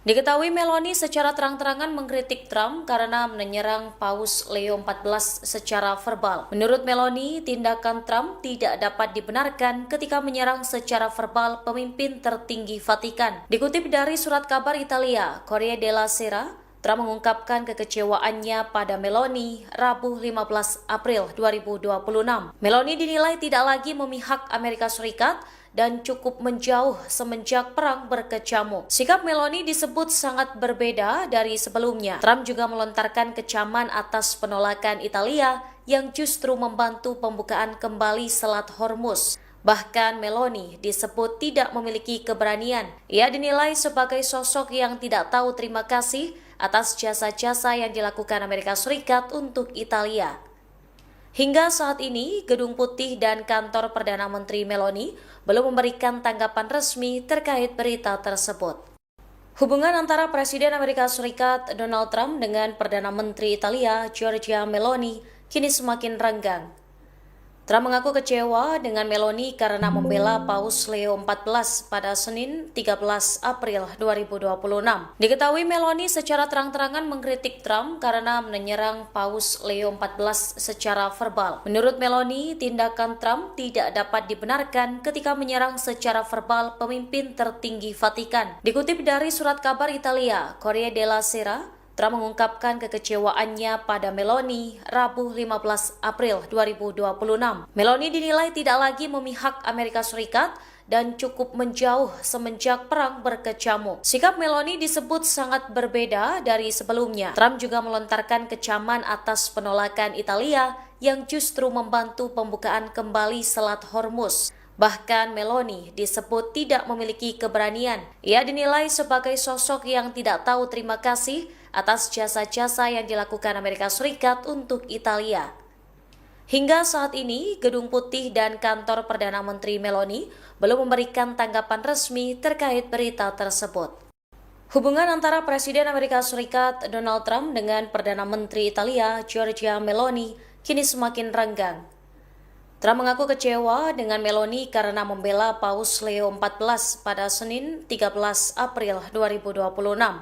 Diketahui Meloni secara terang-terangan mengkritik Trump karena menyerang Paus Leo XIV secara verbal. Menurut Meloni, tindakan Trump tidak dapat dibenarkan ketika menyerang secara verbal pemimpin tertinggi Vatikan. Dikutip dari surat kabar Italia, Corriere della Sera, Trump mengungkapkan kekecewaannya pada Meloni Rabu 15 April 2026. Meloni dinilai tidak lagi memihak Amerika Serikat dan cukup menjauh semenjak perang berkecamuk. Sikap Meloni disebut sangat berbeda dari sebelumnya. Trump juga melontarkan kecaman atas penolakan Italia yang justru membantu pembukaan kembali Selat Hormuz. Bahkan Meloni disebut tidak memiliki keberanian. Ia dinilai sebagai sosok yang tidak tahu terima kasih atas jasa-jasa yang dilakukan Amerika Serikat untuk Italia. Hingga saat ini, Gedung Putih dan kantor Perdana Menteri Meloni belum memberikan tanggapan resmi terkait berita tersebut. Hubungan antara Presiden Amerika Serikat Donald Trump dengan Perdana Menteri Italia Giorgia Meloni kini semakin renggang. Trump mengaku kecewa dengan Meloni karena membela Paus Leo XIV pada Senin 13 April 2026. Diketahui Meloni secara terang-terangan mengkritik Trump karena menyerang Paus Leo XIV secara verbal. Menurut Meloni, tindakan Trump tidak dapat dibenarkan ketika menyerang secara verbal pemimpin tertinggi Vatikan. Dikutip dari surat kabar Italia, Corriere della Sera, Trump mengungkapkan kekecewaannya pada Meloni Rabu 15 April 2026. Meloni dinilai tidak lagi memihak Amerika Serikat dan cukup menjauh semenjak perang berkecamuk. Sikap Meloni disebut sangat berbeda dari sebelumnya. Trump juga melontarkan kecaman atas penolakan Italia yang justru membantu pembukaan kembali Selat Hormuz. Bahkan Meloni disebut tidak memiliki keberanian. Ia dinilai sebagai sosok yang tidak tahu terima kasih atas jasa-jasa yang dilakukan Amerika Serikat untuk Italia. Hingga saat ini, Gedung Putih dan kantor Perdana Menteri Meloni belum memberikan tanggapan resmi terkait berita tersebut. Hubungan antara Presiden Amerika Serikat Donald Trump dengan Perdana Menteri Italia Giorgia Meloni kini semakin renggang. Trump mengaku kecewa dengan Meloni karena membela Paus Leo XIV pada Senin 13 April 2026.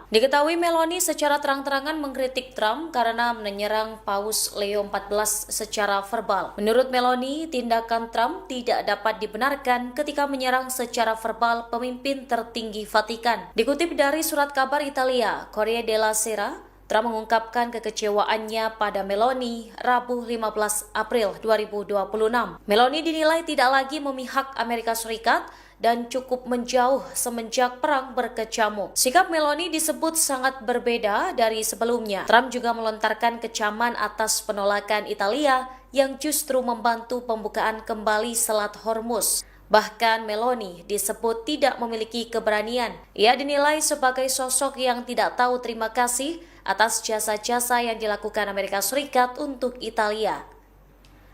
Diketahui Meloni secara terang-terangan mengkritik Trump karena menyerang Paus Leo XIV secara verbal. Menurut Meloni, tindakan Trump tidak dapat dibenarkan ketika menyerang secara verbal pemimpin tertinggi Vatikan. Dikutip dari surat kabar Italia, Corriere della Sera, Trump mengungkapkan kekecewaannya pada Meloni Rabu 15 April 2026. Meloni dinilai tidak lagi memihak Amerika Serikat dan cukup menjauh semenjak perang berkecamuk. Sikap Meloni disebut sangat berbeda dari sebelumnya. Trump juga melontarkan kecaman atas penolakan Italia yang justru membantu pembukaan kembali Selat Hormuz. Bahkan Meloni disebut tidak memiliki keberanian. Ia dinilai sebagai sosok yang tidak tahu terima kasih atas jasa-jasa yang dilakukan Amerika Serikat untuk Italia.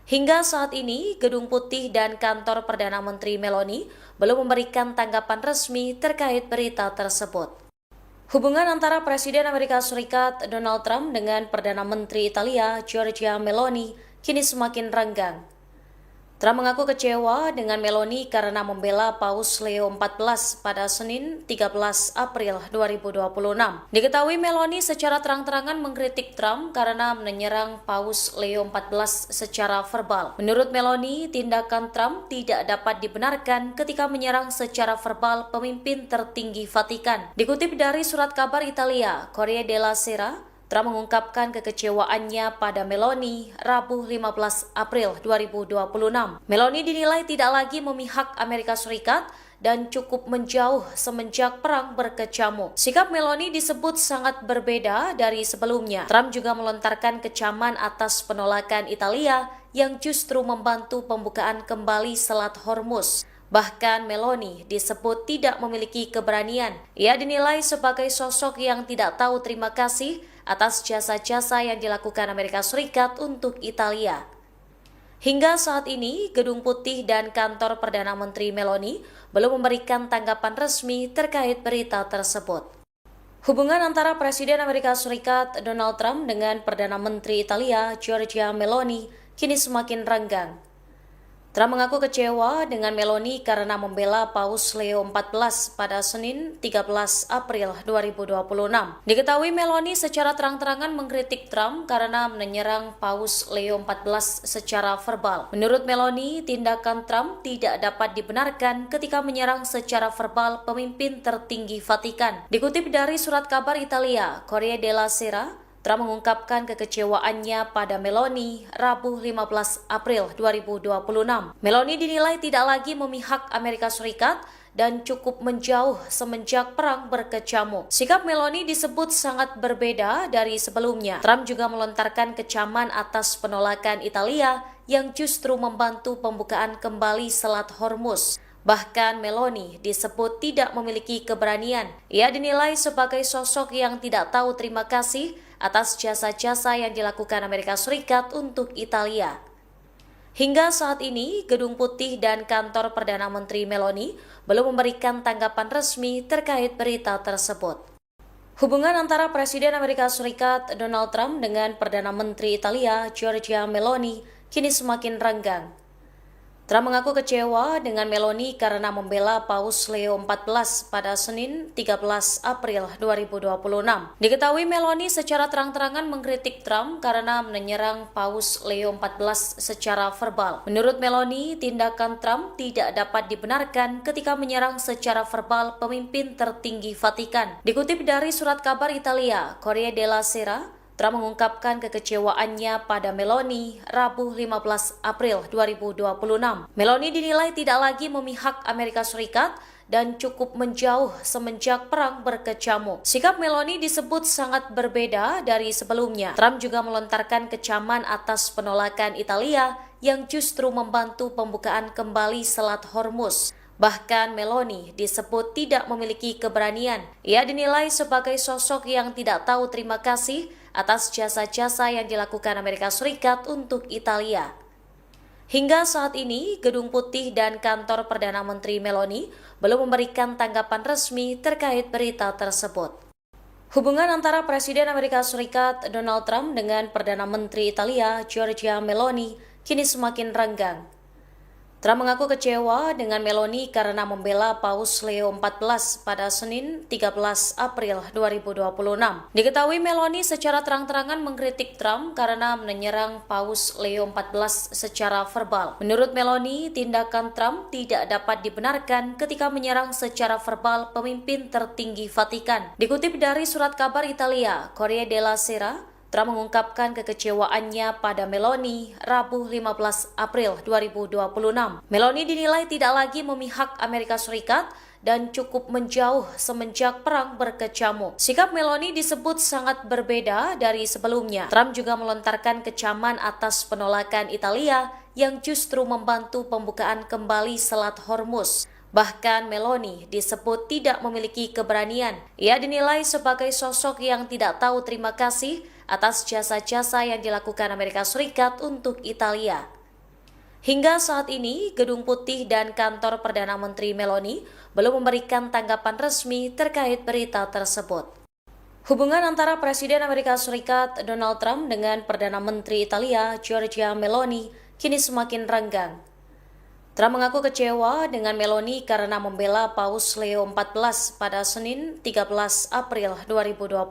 Hingga saat ini, Gedung Putih dan kantor Perdana Menteri Meloni belum memberikan tanggapan resmi terkait berita tersebut. Hubungan antara Presiden Amerika Serikat Donald Trump dengan Perdana Menteri Italia Giorgia Meloni kini semakin renggang. Trump mengaku kecewa dengan Meloni karena membela Paus Leo XIV pada Senin 13 April 2026. Diketahui Meloni secara terang-terangan mengkritik Trump karena menyerang Paus Leo XIV secara verbal. Menurut Meloni, tindakan Trump tidak dapat dibenarkan ketika menyerang secara verbal pemimpin tertinggi Vatikan. Dikutip dari surat kabar Italia, Corriere della Sera, Trump mengungkapkan kekecewaannya pada Meloni Rabu 15 April 2026. Meloni dinilai tidak lagi memihak Amerika Serikat dan cukup menjauh semenjak perang berkecamuk. Sikap Meloni disebut sangat berbeda dari sebelumnya. Trump juga melontarkan kecaman atas penolakan Italia yang justru membantu pembukaan kembali Selat Hormuz. Bahkan Meloni disebut tidak memiliki keberanian. Ia dinilai sebagai sosok yang tidak tahu terima kasih atas jasa-jasa yang dilakukan Amerika Serikat untuk Italia. Hingga saat ini, Gedung Putih dan kantor Perdana Menteri Meloni belum memberikan tanggapan resmi terkait berita tersebut. Hubungan antara Presiden Amerika Serikat Donald Trump dengan Perdana Menteri Italia Giorgia Meloni kini semakin renggang. Trump mengaku kecewa dengan Meloni karena membela Paus Leo XIV pada Senin 13 April 2026. Diketahui Meloni secara terang-terangan mengkritik Trump karena menyerang Paus Leo XIV secara verbal. Menurut Meloni, tindakan Trump tidak dapat dibenarkan ketika menyerang secara verbal pemimpin tertinggi Vatikan. Dikutip dari surat kabar Italia, Corriere della Sera, Trump mengungkapkan kekecewaannya pada Meloni Rabu 15 April 2026. Meloni dinilai tidak lagi memihak Amerika Serikat dan cukup menjauh semenjak perang berkecamuk. Sikap Meloni disebut sangat berbeda dari sebelumnya. Trump juga melontarkan kecaman atas penolakan Italia yang justru membantu pembukaan kembali Selat Hormuz. Bahkan Meloni disebut tidak memiliki keberanian. Ia dinilai sebagai sosok yang tidak tahu terima kasih atas jasa-jasa yang dilakukan Amerika Serikat untuk Italia. Hingga saat ini, Gedung Putih dan kantor Perdana Menteri Meloni belum memberikan tanggapan resmi terkait berita tersebut. Hubungan antara Presiden Amerika Serikat Donald Trump dengan Perdana Menteri Italia Giorgia Meloni kini semakin renggang. Trump mengaku kecewa dengan Meloni karena membela Paus Leo XIV pada Senin 13 April 2026. Diketahui Meloni secara terang-terangan mengkritik Trump karena menyerang Paus Leo XIV secara verbal. Menurut Meloni, tindakan Trump tidak dapat dibenarkan ketika menyerang secara verbal pemimpin tertinggi Vatikan. Dikutip dari surat kabar Italia, Corriere della Sera, Trump mengungkapkan kekecewaannya pada Meloni Rabu 15 April 2026. Meloni dinilai tidak lagi memihak Amerika Serikat dan cukup menjauh semenjak perang berkecamuk. Sikap Meloni disebut sangat berbeda dari sebelumnya. Trump juga melontarkan kecaman atas penolakan Italia yang justru membantu pembukaan kembali Selat Hormuz. Bahkan Meloni disebut tidak memiliki keberanian. Ia dinilai sebagai sosok yang tidak tahu terima kasih atas jasa-jasa yang dilakukan Amerika Serikat untuk Italia. Hingga saat ini, Gedung Putih dan kantor Perdana Menteri Meloni belum memberikan tanggapan resmi terkait berita tersebut. Hubungan antara Presiden Amerika Serikat Donald Trump dengan Perdana Menteri Italia Giorgia Meloni kini semakin renggang. Trump mengaku kecewa dengan Meloni karena membela Paus Leo XIV pada Senin 13 April 2026. Diketahui Meloni secara terang-terangan mengkritik Trump karena menyerang Paus Leo XIV secara verbal. Menurut Meloni, tindakan Trump tidak dapat dibenarkan ketika menyerang secara verbal pemimpin tertinggi Vatikan. Dikutip dari surat kabar Italia, Corriere della Sera, Trump mengungkapkan kekecewaannya pada Meloni Rabu 15 April 2026. Meloni dinilai tidak lagi memihak Amerika Serikat dan cukup menjauh semenjak perang berkecamuk. Sikap Meloni disebut sangat berbeda dari sebelumnya. Trump juga melontarkan kecaman atas penolakan Italia yang justru membantu pembukaan kembali Selat Hormuz. Bahkan Meloni disebut tidak memiliki keberanian. Ia dinilai sebagai sosok yang tidak tahu terima kasih atas jasa-jasa yang dilakukan Amerika Serikat untuk Italia. Hingga saat ini, Gedung Putih dan kantor Perdana Menteri Meloni belum memberikan tanggapan resmi terkait berita tersebut. Hubungan antara Presiden Amerika Serikat Donald Trump dengan Perdana Menteri Italia Giorgia Meloni kini semakin renggang. Trump mengaku kecewa dengan Meloni karena membela Paus Leo XIV pada Senin 13 April 2026.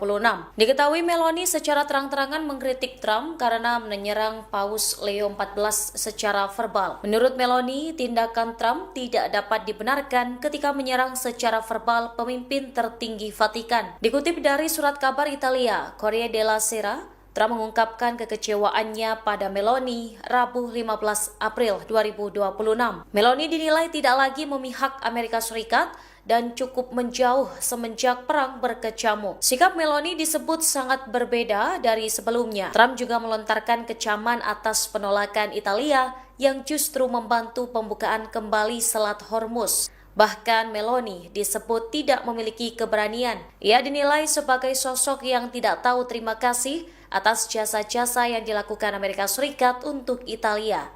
Diketahui Meloni secara terang-terangan mengkritik Trump karena menyerang Paus Leo XIV secara verbal. Menurut Meloni, tindakan Trump tidak dapat dibenarkan ketika menyerang secara verbal pemimpin tertinggi Vatikan. Dikutip dari surat kabar Italia, Corriere della Sera, Trump mengungkapkan kekecewaannya pada Meloni Rabu 15 April 2026. Meloni dinilai tidak lagi memihak Amerika Serikat dan cukup menjauh semenjak perang berkecamuk. Sikap Meloni disebut sangat berbeda dari sebelumnya. Trump juga melontarkan kecaman atas penolakan Italia yang justru membantu pembukaan kembali Selat Hormuz. Bahkan Meloni disebut tidak memiliki keberanian. Ia dinilai sebagai sosok yang tidak tahu terima kasih atas jasa-jasa yang dilakukan Amerika Serikat untuk Italia.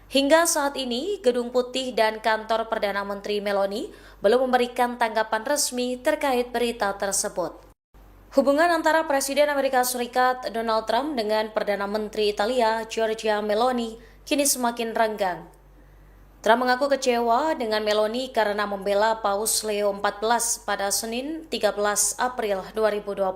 Hingga saat ini, Gedung Putih dan kantor Perdana Menteri Meloni belum memberikan tanggapan resmi terkait berita tersebut. Hubungan antara Presiden Amerika Serikat Donald Trump dengan Perdana Menteri Italia Giorgia Meloni kini semakin renggang. Trump mengaku kecewa dengan Meloni karena membela Paus Leo XIV pada Senin 13 April 2026.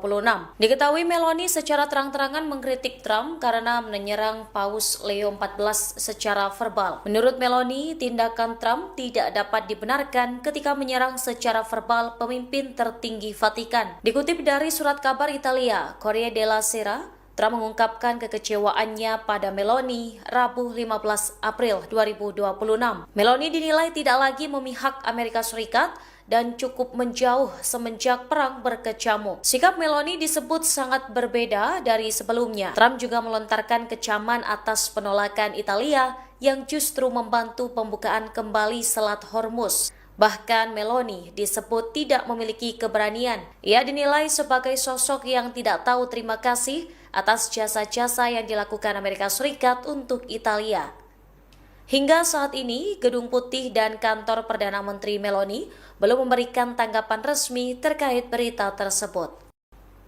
Diketahui Meloni secara terang-terangan mengkritik Trump karena menyerang Paus Leo XIV secara verbal. Menurut Meloni, tindakan Trump tidak dapat dibenarkan ketika menyerang secara verbal pemimpin tertinggi Vatikan. Dikutip dari surat kabar Italia, Corriere della Sera, Trump mengungkapkan kekecewaannya pada Meloni Rabu 15 April 2026. Meloni dinilai tidak lagi memihak Amerika Serikat dan cukup menjauh semenjak perang berkecamuk. Sikap Meloni disebut sangat berbeda dari sebelumnya. Trump juga melontarkan kecaman atas penolakan Italia yang justru membantu pembukaan kembali Selat Hormuz. Bahkan Meloni disebut tidak memiliki keberanian. Ia dinilai sebagai sosok yang tidak tahu terima kasih atas jasa-jasa yang dilakukan Amerika Serikat untuk Italia. Hingga saat ini, Gedung Putih dan kantor Perdana Menteri Meloni belum memberikan tanggapan resmi terkait berita tersebut.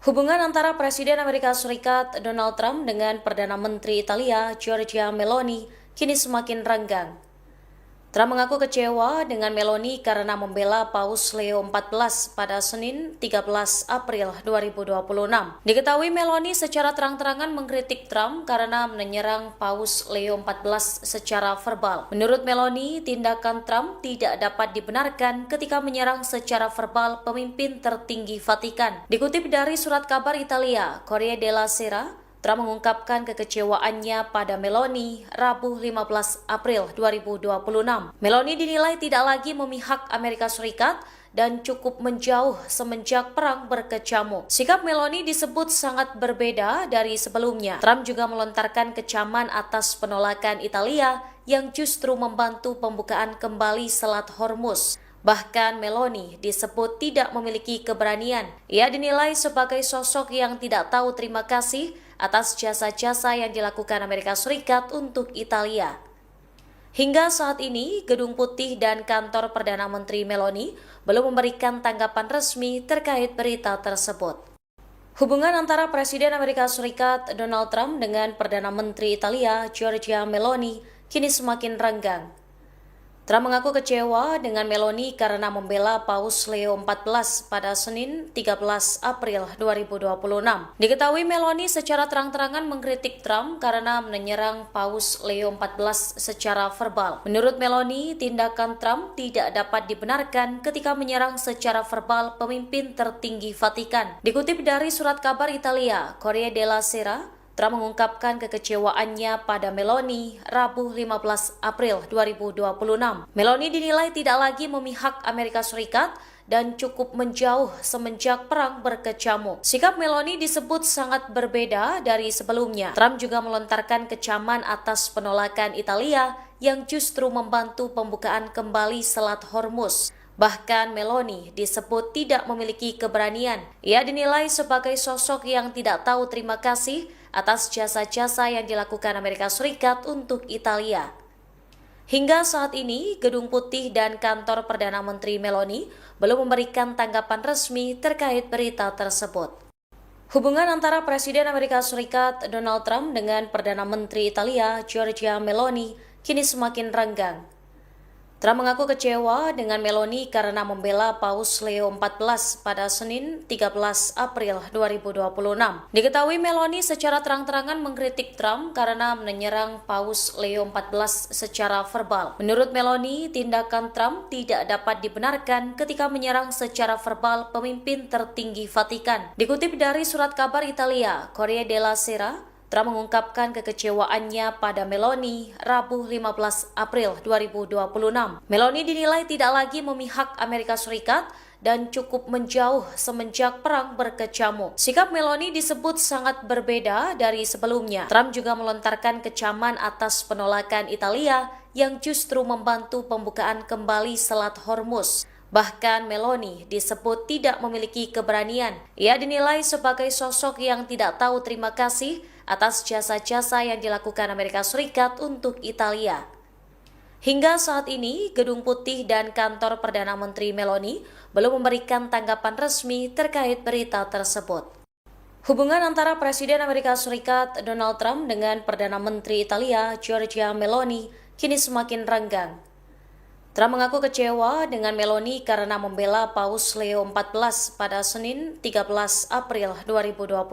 Hubungan antara Presiden Amerika Serikat Donald Trump dengan Perdana Menteri Italia Giorgia Meloni kini semakin renggang. Trump mengaku kecewa dengan Meloni karena membela Paus Leo XIV pada Senin 13 April 2026. Diketahui Meloni secara terang-terangan mengkritik Trump karena menyerang Paus Leo XIV secara verbal. Menurut Meloni, tindakan Trump tidak dapat dibenarkan ketika menyerang secara verbal pemimpin tertinggi Vatikan. Dikutip dari surat kabar Italia, Corriere della Sera, Trump mengungkapkan kekecewaannya pada Meloni Rabu 15 April 2026. Meloni dinilai tidak lagi memihak Amerika Serikat dan cukup menjauh semenjak perang berkecamuk. Sikap Meloni disebut sangat berbeda dari sebelumnya. Trump juga melontarkan kecaman atas penolakan Italia yang justru membantu pembukaan kembali Selat Hormuz. Bahkan Meloni disebut tidak memiliki keberanian. Ia dinilai sebagai sosok yang tidak tahu terima kasih atas jasa-jasa yang dilakukan Amerika Serikat untuk Italia. Hingga saat ini, Gedung Putih dan kantor Perdana Menteri Meloni belum memberikan tanggapan resmi terkait berita tersebut. Hubungan antara Presiden Amerika Serikat Donald Trump dengan Perdana Menteri Italia Giorgia Meloni kini semakin renggang. Trump mengaku kecewa dengan Meloni karena membela Paus Leo XIV pada Senin 13 April 2026. Diketahui Meloni secara terang-terangan mengkritik Trump karena menyerang Paus Leo XIV secara verbal. Menurut Meloni, tindakan Trump tidak dapat dibenarkan ketika menyerang secara verbal pemimpin tertinggi Vatikan. Dikutip dari surat kabar Italia, Corriere della Sera, Trump mengungkapkan kekecewaannya pada Meloni Rabu 15 April 2026. Meloni dinilai tidak lagi memihak Amerika Serikat dan cukup menjauh semenjak perang berkecamuk. Sikap Meloni disebut sangat berbeda dari sebelumnya. Trump juga melontarkan kecaman atas penolakan Italia yang justru membantu pembukaan kembali Selat Hormuz. Bahkan Meloni disebut tidak memiliki keberanian. Ia dinilai sebagai sosok yang tidak tahu terima kasih atas jasa-jasa yang dilakukan Amerika Serikat untuk Italia. Hingga saat ini, Gedung Putih dan kantor Perdana Menteri Meloni belum memberikan tanggapan resmi terkait berita tersebut. Hubungan antara Presiden Amerika Serikat Donald Trump dengan Perdana Menteri Italia Giorgia Meloni kini semakin renggang. Trump mengaku kecewa dengan Meloni karena membela Paus Leo XIV pada Senin 13 April 2026. Diketahui Meloni secara terang-terangan mengkritik Trump karena menyerang Paus Leo XIV secara verbal. Menurut Meloni, tindakan Trump tidak dapat dibenarkan ketika menyerang secara verbal pemimpin tertinggi Vatikan. Dikutip dari surat kabar Italia, Corriere della Sera, Trump mengungkapkan kekecewaannya pada Meloni Rabu 15 April 2026. Meloni dinilai tidak lagi memihak Amerika Serikat dan cukup menjauh semenjak perang berkecamuk. Sikap Meloni disebut sangat berbeda dari sebelumnya. Trump juga melontarkan kecaman atas penolakan Italia yang justru membantu pembukaan kembali Selat Hormuz. Bahkan Meloni disebut tidak memiliki keberanian. Ia dinilai sebagai sosok yang tidak tahu terima kasih atas jasa-jasa yang dilakukan Amerika Serikat untuk Italia. Hingga saat ini, Gedung Putih dan kantor Perdana Menteri Meloni belum memberikan tanggapan resmi terkait berita tersebut. Hubungan antara Presiden Amerika Serikat Donald Trump dengan Perdana Menteri Italia Giorgia Meloni kini semakin renggang. Trump mengaku kecewa dengan Meloni karena membela Paus Leo XIV pada Senin 13 April 2026.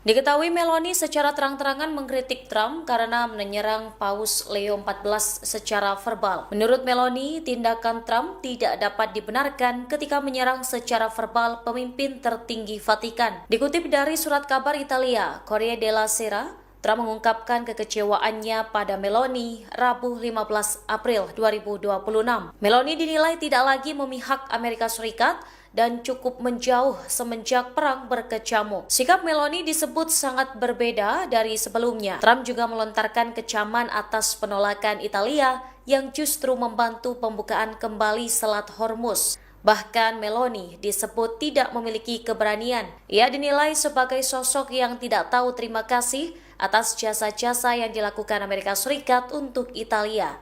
Diketahui Meloni secara terang-terangan mengkritik Trump karena menyerang Paus Leo XIV secara verbal. Menurut Meloni, tindakan Trump tidak dapat dibenarkan ketika menyerang secara verbal pemimpin tertinggi Vatikan. Dikutip dari surat kabar Italia, Corriere della Sera, Trump mengungkapkan kekecewaannya pada Meloni Rabu 15 April 2026. Meloni dinilai tidak lagi memihak Amerika Serikat dan cukup menjauh semenjak perang berkecamuk. Sikap Meloni disebut sangat berbeda dari sebelumnya. Trump juga melontarkan kecaman atas penolakan Italia yang justru membantu pembukaan kembali Selat Hormuz. Bahkan Meloni disebut tidak memiliki keberanian. Ia dinilai sebagai sosok yang tidak tahu terima kasih atas jasa-jasa yang dilakukan Amerika Serikat untuk Italia.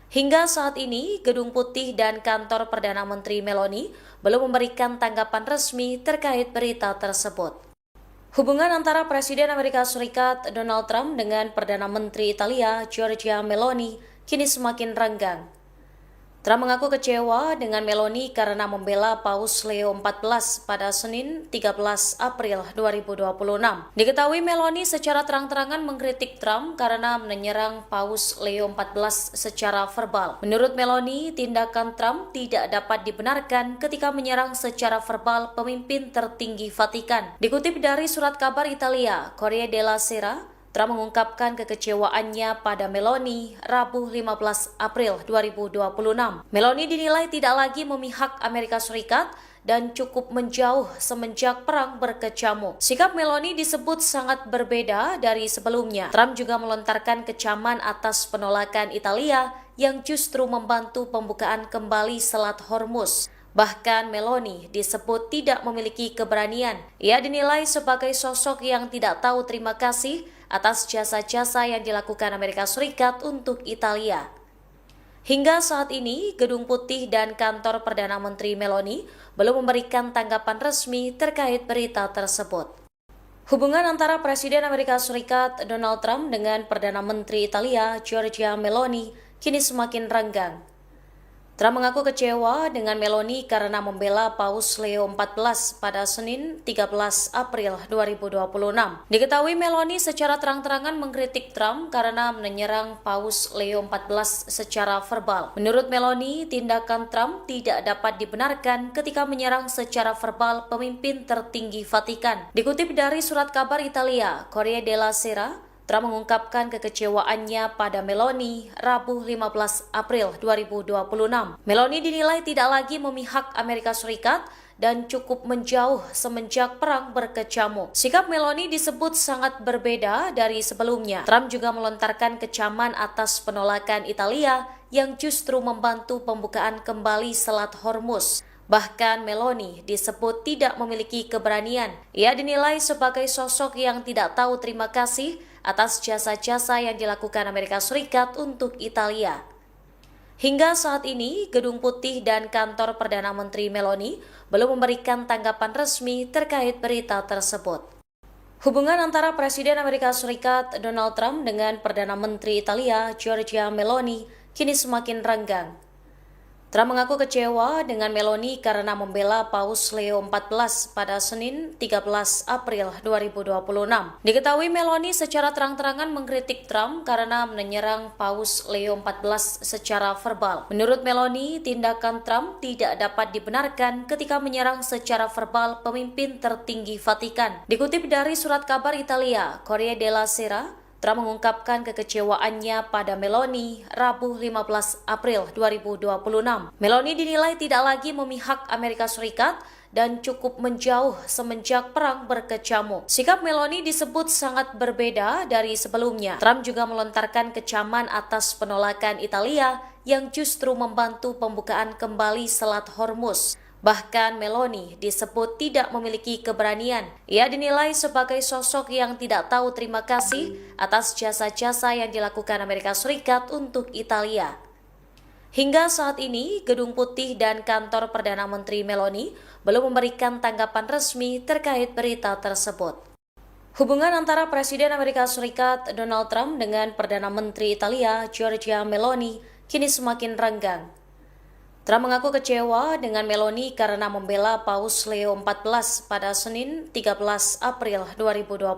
Hingga saat ini, Gedung Putih dan kantor Perdana Menteri Meloni belum memberikan tanggapan resmi terkait berita tersebut. Hubungan antara Presiden Amerika Serikat Donald Trump dengan Perdana Menteri Italia Giorgia Meloni kini semakin renggang. Trump mengaku kecewa dengan Meloni karena membela Paus Leo XIV pada Senin 13 April 2026. Diketahui Meloni secara terang-terangan mengkritik Trump karena menyerang Paus Leo XIV secara verbal. Menurut Meloni, tindakan Trump tidak dapat dibenarkan ketika menyerang secara verbal pemimpin tertinggi Vatikan. Dikutip dari surat kabar Italia, Corriere della Sera, Trump mengungkapkan kekecewaannya pada Meloni Rabu 15 April 2026. Meloni dinilai tidak lagi memihak Amerika Serikat dan cukup menjauh semenjak perang berkecamuk. Sikap Meloni disebut sangat berbeda dari sebelumnya. Trump juga melontarkan kecaman atas penolakan Italia yang justru membantu pembukaan kembali Selat Hormuz. Bahkan Meloni disebut tidak memiliki keberanian. Ia dinilai sebagai sosok yang tidak tahu terima kasih atas jasa-jasa yang dilakukan Amerika Serikat untuk Italia. Hingga saat ini, Gedung Putih dan kantor Perdana Menteri Meloni belum memberikan tanggapan resmi terkait berita tersebut. Hubungan antara Presiden Amerika Serikat Donald Trump dengan Perdana Menteri Italia Giorgia Meloni kini semakin renggang. Trump mengaku kecewa dengan Meloni karena membela Paus Leo XIV pada Senin 13 April 2026. Diketahui Meloni secara terang-terangan mengkritik Trump karena menyerang Paus Leo XIV secara verbal. Menurut Meloni, tindakan Trump tidak dapat dibenarkan ketika menyerang secara verbal pemimpin tertinggi Vatikan. Dikutip dari surat kabar Italia, Corriere della Sera, Trump mengungkapkan kekecewaannya pada Meloni Rabu 15 April 2026. Meloni dinilai tidak lagi memihak Amerika Serikat dan cukup menjauh semenjak perang berkecamuk. Sikap Meloni disebut sangat berbeda dari sebelumnya. Trump juga melontarkan kecaman atas penolakan Italia yang justru membantu pembukaan kembali Selat Hormuz. Bahkan Meloni disebut tidak memiliki keberanian. Ia dinilai sebagai sosok yang tidak tahu terima kasih atas jasa-jasa yang dilakukan Amerika Serikat untuk Italia. Hingga saat ini, Gedung Putih dan kantor Perdana Menteri Meloni belum memberikan tanggapan resmi terkait berita tersebut. Hubungan antara Presiden Amerika Serikat Donald Trump dengan Perdana Menteri Italia Giorgia Meloni kini semakin renggang. Trump mengaku kecewa dengan Meloni karena membela Paus Leo XIV pada Senin 13 April 2026. Diketahui Meloni secara terang-terangan mengkritik Trump karena menyerang Paus Leo XIV secara verbal. Menurut Meloni, tindakan Trump tidak dapat dibenarkan ketika menyerang secara verbal pemimpin tertinggi Vatikan. Dikutip dari surat kabar Italia, Corriere della Sera, Trump mengungkapkan kekecewaannya pada Meloni Rabu 15 April 2026. Meloni dinilai tidak lagi memihak Amerika Serikat dan cukup menjauh semenjak perang berkecamuk. Sikap Meloni disebut sangat berbeda dari sebelumnya. Trump juga melontarkan kecaman atas penolakan Italia yang justru membantu pembukaan kembali Selat Hormuz. Bahkan Meloni disebut tidak memiliki keberanian. Ia dinilai sebagai sosok yang tidak tahu terima kasih atas jasa-jasa yang dilakukan Amerika Serikat untuk Italia. Hingga saat ini, Gedung Putih dan kantor Perdana Menteri Meloni belum memberikan tanggapan resmi terkait berita tersebut. Hubungan antara Presiden Amerika Serikat Donald Trump dengan Perdana Menteri Italia Giorgia Meloni kini semakin renggang. Trump mengaku kecewa dengan Meloni karena membela Paus Leo XIV pada Senin 13 April 2026.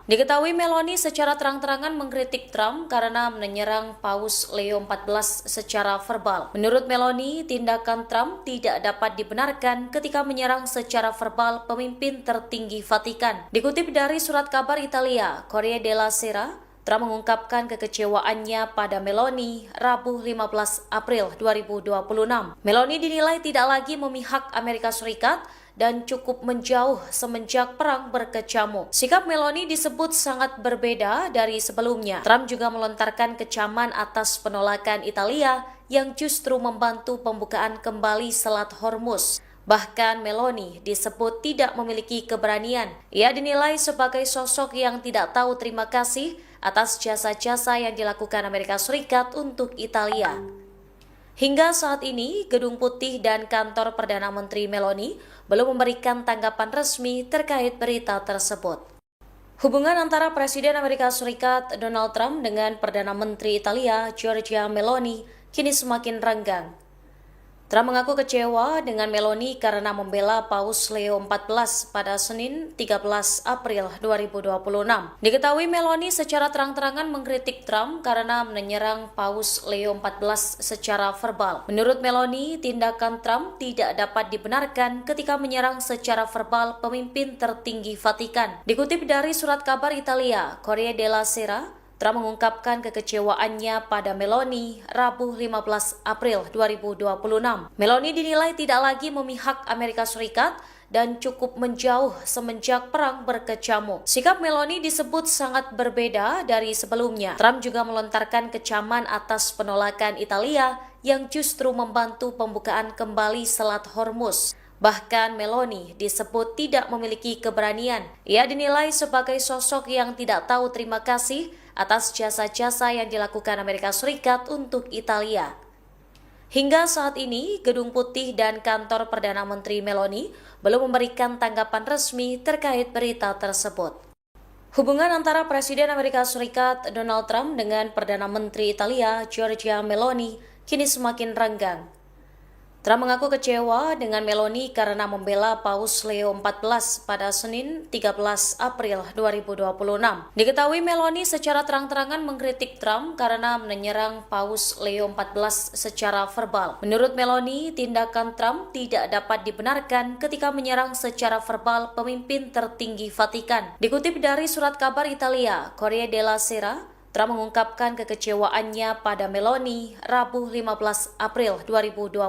Diketahui Meloni secara terang-terangan mengkritik Trump karena menyerang Paus Leo XIV secara verbal. Menurut Meloni, tindakan Trump tidak dapat dibenarkan ketika menyerang secara verbal pemimpin tertinggi Vatikan. Dikutip dari surat kabar Italia, Corriere della Sera, Trump mengungkapkan kekecewaannya pada Meloni Rabu 15 April 2026. Meloni dinilai tidak lagi memihak Amerika Serikat dan cukup menjauh semenjak perang berkecamuk. Sikap Meloni disebut sangat berbeda dari sebelumnya. Trump juga melontarkan kecaman atas penolakan Italia yang justru membantu pembukaan kembali Selat Hormuz. Bahkan Meloni disebut tidak memiliki keberanian. Ia dinilai sebagai sosok yang tidak tahu terima kasih atas jasa-jasa yang dilakukan Amerika Serikat untuk Italia. Hingga saat ini, Gedung Putih dan kantor Perdana Menteri Meloni belum memberikan tanggapan resmi terkait berita tersebut. Hubungan antara Presiden Amerika Serikat Donald Trump dengan Perdana Menteri Italia Giorgia Meloni kini semakin renggang. Trump mengaku kecewa dengan Meloni karena membela Paus Leo XIV pada Senin 13 April 2026. Diketahui Meloni secara terang-terangan mengkritik Trump karena menyerang Paus Leo XIV secara verbal. Menurut Meloni, tindakan Trump tidak dapat dibenarkan ketika menyerang secara verbal pemimpin tertinggi Vatikan. Dikutip dari surat kabar Italia, Corriere della Sera, Trump mengungkapkan kekecewaannya pada Meloni Rabu 15 April 2026. Meloni dinilai tidak lagi memihak Amerika Serikat dan cukup menjauh semenjak perang berkecamuk. Sikap Meloni disebut sangat berbeda dari sebelumnya. Trump juga melontarkan kecaman atas penolakan Italia yang justru membantu pembukaan kembali Selat Hormuz. Bahkan Meloni disebut tidak memiliki keberanian. Ia dinilai sebagai sosok yang tidak tahu terima kasih atas jasa-jasa yang dilakukan Amerika Serikat untuk Italia. Hingga saat ini, Gedung Putih dan kantor Perdana Menteri Meloni belum memberikan tanggapan resmi terkait berita tersebut. Hubungan antara Presiden Amerika Serikat Donald Trump dengan Perdana Menteri Italia Giorgia Meloni kini semakin renggang. Trump mengaku kecewa dengan Meloni karena membela Paus Leo XIV pada Senin 13 April 2026. Diketahui Meloni secara terang-terangan mengkritik Trump karena menyerang Paus Leo XIV secara verbal. Menurut Meloni, tindakan Trump tidak dapat dibenarkan ketika menyerang secara verbal pemimpin tertinggi Vatikan. Dikutip dari surat kabar Italia, Corriere della Sera, Trump mengungkapkan kekecewaannya pada Meloni Rabu 15 April 2026.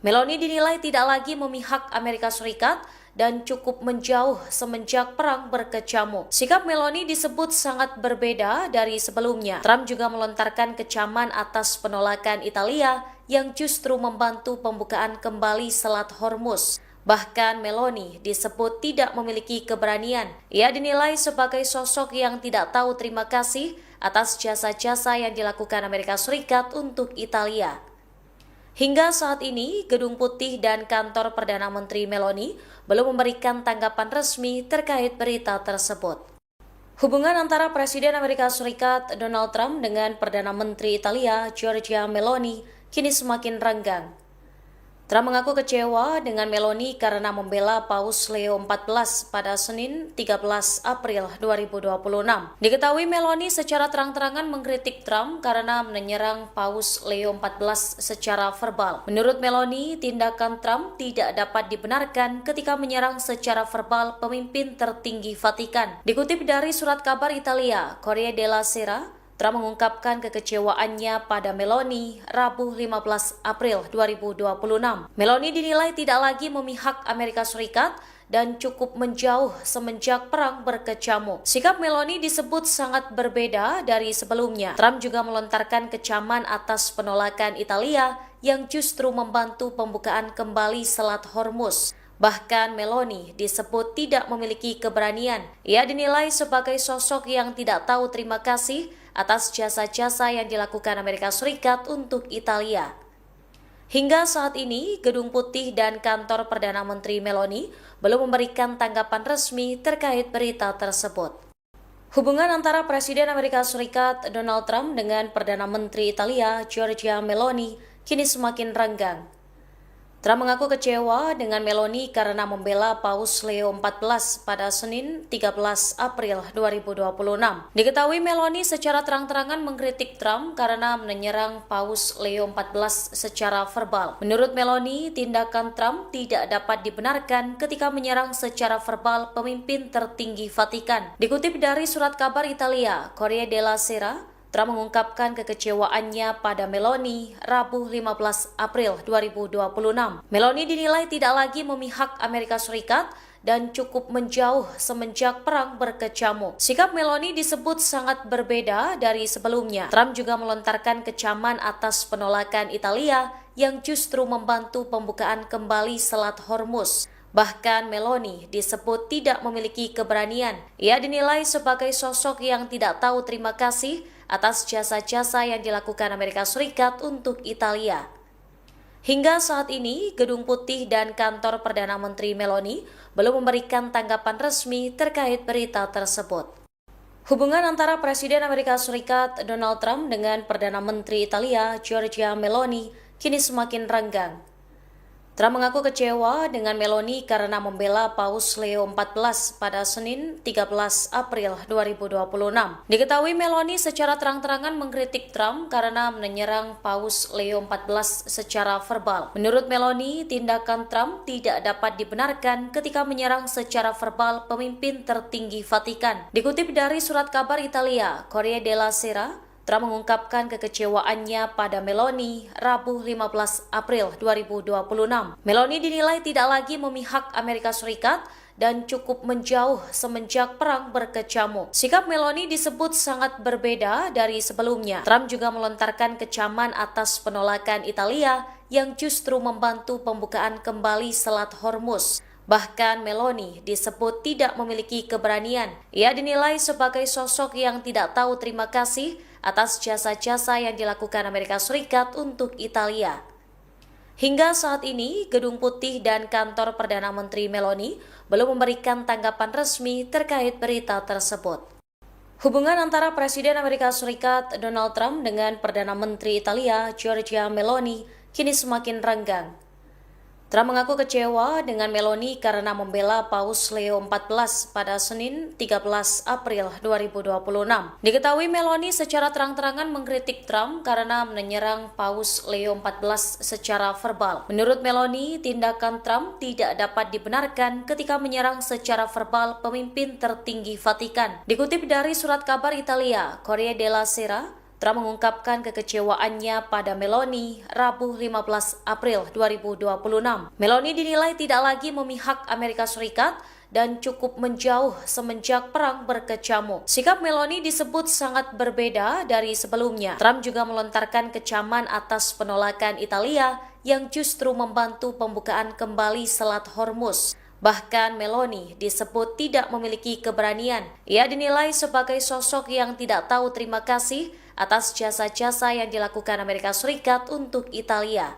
Meloni dinilai tidak lagi memihak Amerika Serikat dan cukup menjauh semenjak perang berkecamuk. Sikap Meloni disebut sangat berbeda dari sebelumnya. Trump juga melontarkan kecaman atas penolakan Italia yang justru membantu pembukaan kembali Selat Hormuz. Bahkan Meloni disebut tidak memiliki keberanian. Ia dinilai sebagai sosok yang tidak tahu terima kasih atas jasa-jasa yang dilakukan Amerika Serikat untuk Italia. Hingga saat ini, Gedung Putih dan kantor Perdana Menteri Meloni belum memberikan tanggapan resmi terkait berita tersebut. Hubungan antara Presiden Amerika Serikat Donald Trump dengan Perdana Menteri Italia Giorgia Meloni kini semakin renggang. Trump mengaku kecewa dengan Meloni karena membela Paus Leo XIV pada Senin 13 April 2026. Diketahui Meloni secara terang-terangan mengkritik Trump karena menyerang Paus Leo XIV secara verbal. Menurut Meloni, tindakan Trump tidak dapat dibenarkan ketika menyerang secara verbal pemimpin tertinggi Vatikan. Dikutip dari surat kabar Italia, Corriere della Sera, Trump mengungkapkan kekecewaannya pada Meloni Rabu 15 April 2026. Meloni dinilai tidak lagi memihak Amerika Serikat dan cukup menjauh semenjak perang berkecamuk. Sikap Meloni disebut sangat berbeda dari sebelumnya. Trump juga melontarkan kecaman atas penolakan Italia yang justru membantu pembukaan kembali Selat Hormuz. Bahkan Meloni disebut tidak memiliki keberanian. Ia dinilai sebagai sosok yang tidak tahu terima kasih atas jasa-jasa yang dilakukan Amerika Serikat untuk Italia. Hingga saat ini, Gedung Putih dan kantor Perdana Menteri Meloni belum memberikan tanggapan resmi terkait berita tersebut. Hubungan antara Presiden Amerika Serikat Donald Trump dengan Perdana Menteri Italia Giorgia Meloni kini semakin renggang. Trump mengaku kecewa dengan Meloni karena membela Paus Leo XIV pada Senin 13 April 2026. Diketahui Meloni secara terang-terangan mengkritik Trump karena menyerang Paus Leo XIV secara verbal. Menurut Meloni, tindakan Trump tidak dapat dibenarkan ketika menyerang secara verbal pemimpin tertinggi Vatikan. Dikutip dari surat kabar Italia, Corriere della Sera, Trump mengungkapkan kekecewaannya pada Meloni Rabu 15 April 2026. Meloni dinilai tidak lagi memihak Amerika Serikat dan cukup menjauh semenjak perang berkecamuk. Sikap Meloni disebut sangat berbeda dari sebelumnya. Trump juga melontarkan kecaman atas penolakan Italia yang justru membantu pembukaan kembali Selat Hormuz. Bahkan Meloni disebut tidak memiliki keberanian. Ia dinilai sebagai sosok yang tidak tahu terima kasih atas jasa-jasa yang dilakukan Amerika Serikat untuk Italia. Hingga saat ini, Gedung Putih dan kantor Perdana Menteri Meloni belum memberikan tanggapan resmi terkait berita tersebut. Hubungan antara Presiden Amerika Serikat Donald Trump dengan Perdana Menteri Italia Giorgia Meloni kini semakin renggang. Trump mengaku kecewa dengan Meloni karena membela Paus Leo XIV pada Senin 13 April 2026. Diketahui Meloni secara terang-terangan mengkritik Trump karena menyerang Paus Leo XIV secara verbal. Menurut Meloni, tindakan Trump tidak dapat dibenarkan ketika menyerang secara verbal pemimpin tertinggi Vatikan. Dikutip dari surat kabar Italia, Corriere della Sera, Trump mengungkapkan kekecewaannya pada Meloni Rabu 15 April 2026. Meloni dinilai tidak lagi memihak Amerika Serikat dan cukup menjauh semenjak perang berkecamuk. Sikap Meloni disebut sangat berbeda dari sebelumnya. Trump juga melontarkan kecaman atas penolakan Italia yang justru membantu pembukaan kembali Selat Hormuz. Bahkan Meloni disebut tidak memiliki keberanian. Ia dinilai sebagai sosok yang tidak tahu terima kasih atas jasa-jasa yang dilakukan Amerika Serikat untuk Italia. Hingga saat ini, Gedung Putih dan kantor Perdana Menteri Meloni belum memberikan tanggapan resmi terkait berita tersebut. Hubungan antara Presiden Amerika Serikat Donald Trump dengan Perdana Menteri Italia Giorgia Meloni kini semakin renggang. Trump mengaku kecewa dengan Meloni karena membela Paus Leo XIV pada Senin 13 April 2026. Diketahui Meloni secara terang-terangan mengkritik Trump karena menyerang Paus Leo XIV secara verbal. Menurut Meloni, tindakan Trump tidak dapat dibenarkan ketika menyerang secara verbal pemimpin tertinggi Vatikan. Dikutip dari surat kabar Italia, Corriere della Sera, Trump mengungkapkan kekecewaannya pada Meloni Rabu 15 April 2026. Meloni dinilai tidak lagi memihak Amerika Serikat dan cukup menjauh semenjak perang berkecamuk. Sikap Meloni disebut sangat berbeda dari sebelumnya. Trump juga melontarkan kecaman atas penolakan Italia yang justru membantu pembukaan kembali Selat Hormuz. Bahkan Meloni disebut tidak memiliki keberanian. Ia dinilai sebagai sosok yang tidak tahu terima kasih atas jasa-jasa yang dilakukan Amerika Serikat untuk Italia.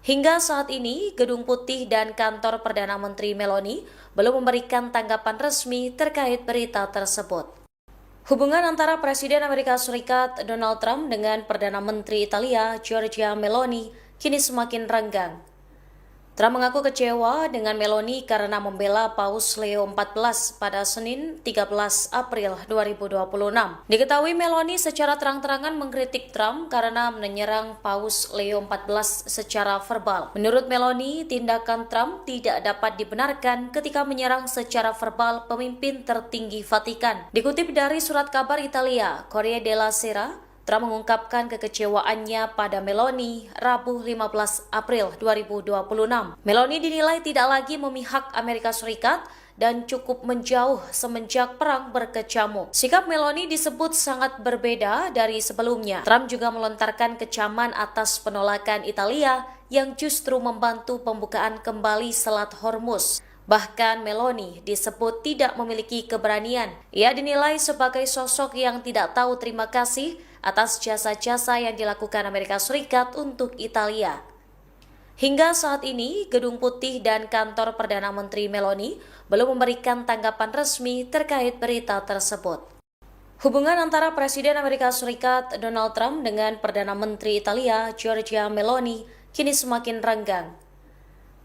Hingga saat ini, Gedung Putih dan kantor Perdana Menteri Meloni belum memberikan tanggapan resmi terkait berita tersebut. Hubungan antara Presiden Amerika Serikat Donald Trump dengan Perdana Menteri Italia Giorgia Meloni kini semakin renggang. Trump mengaku kecewa dengan Meloni karena membela Paus Leo XIV pada Senin 13 April 2026. Diketahui Meloni secara terang-terangan mengkritik Trump karena menyerang Paus Leo XIV secara verbal. Menurut Meloni, tindakan Trump tidak dapat dibenarkan ketika menyerang secara verbal pemimpin tertinggi Vatikan. Dikutip dari surat kabar Italia, Corriere della Sera, Trump mengungkapkan kekecewaannya pada Meloni Rabu 15 April 2026. Meloni dinilai tidak lagi memihak Amerika Serikat dan cukup menjauh semenjak perang berkecamuk. Sikap Meloni disebut sangat berbeda dari sebelumnya. Trump juga melontarkan kecaman atas penolakan Italia yang justru membantu pembukaan kembali Selat Hormuz. Bahkan Meloni disebut tidak memiliki keberanian. Ia dinilai sebagai sosok yang tidak tahu terima kasih atas jasa-jasa yang dilakukan Amerika Serikat untuk Italia. Hingga saat ini, Gedung Putih dan kantor Perdana Menteri Meloni belum memberikan tanggapan resmi terkait berita tersebut. Hubungan antara Presiden Amerika Serikat Donald Trump dengan Perdana Menteri Italia Giorgia Meloni kini semakin renggang.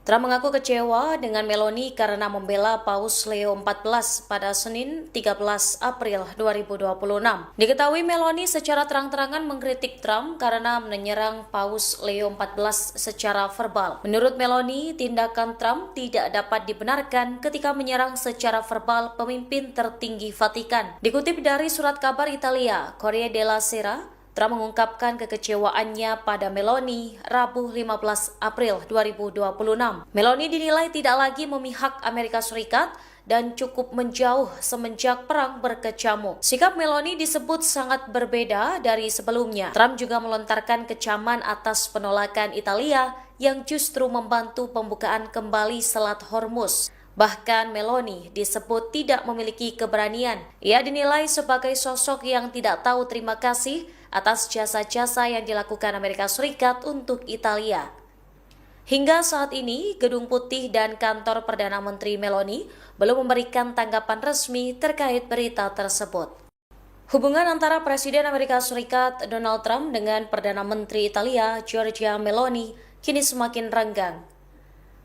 Trump mengaku kecewa dengan Meloni karena membela Paus Leo XIV pada Senin 13 April 2026. Diketahui Meloni secara terang-terangan mengkritik Trump karena menyerang Paus Leo XIV secara verbal. Menurut Meloni, tindakan Trump tidak dapat dibenarkan ketika menyerang secara verbal pemimpin tertinggi Vatikan. Dikutip dari surat kabar Italia, Corriere della Sera, Trump mengungkapkan kekecewaannya pada Meloni Rabu 15 April 2026. Meloni dinilai tidak lagi memihak Amerika Serikat dan cukup menjauh semenjak perang berkecamuk. Sikap Meloni disebut sangat berbeda dari sebelumnya. Trump juga melontarkan kecaman atas penolakan Italia yang justru membantu pembukaan kembali Selat Hormuz. Bahkan Meloni disebut tidak memiliki keberanian. Ia dinilai sebagai sosok yang tidak tahu terima kasih atas jasa-jasa yang dilakukan Amerika Serikat untuk Italia. Hingga saat ini, Gedung Putih dan kantor Perdana Menteri Meloni belum memberikan tanggapan resmi terkait berita tersebut. Hubungan antara Presiden Amerika Serikat Donald Trump dengan Perdana Menteri Italia Giorgia Meloni kini semakin renggang.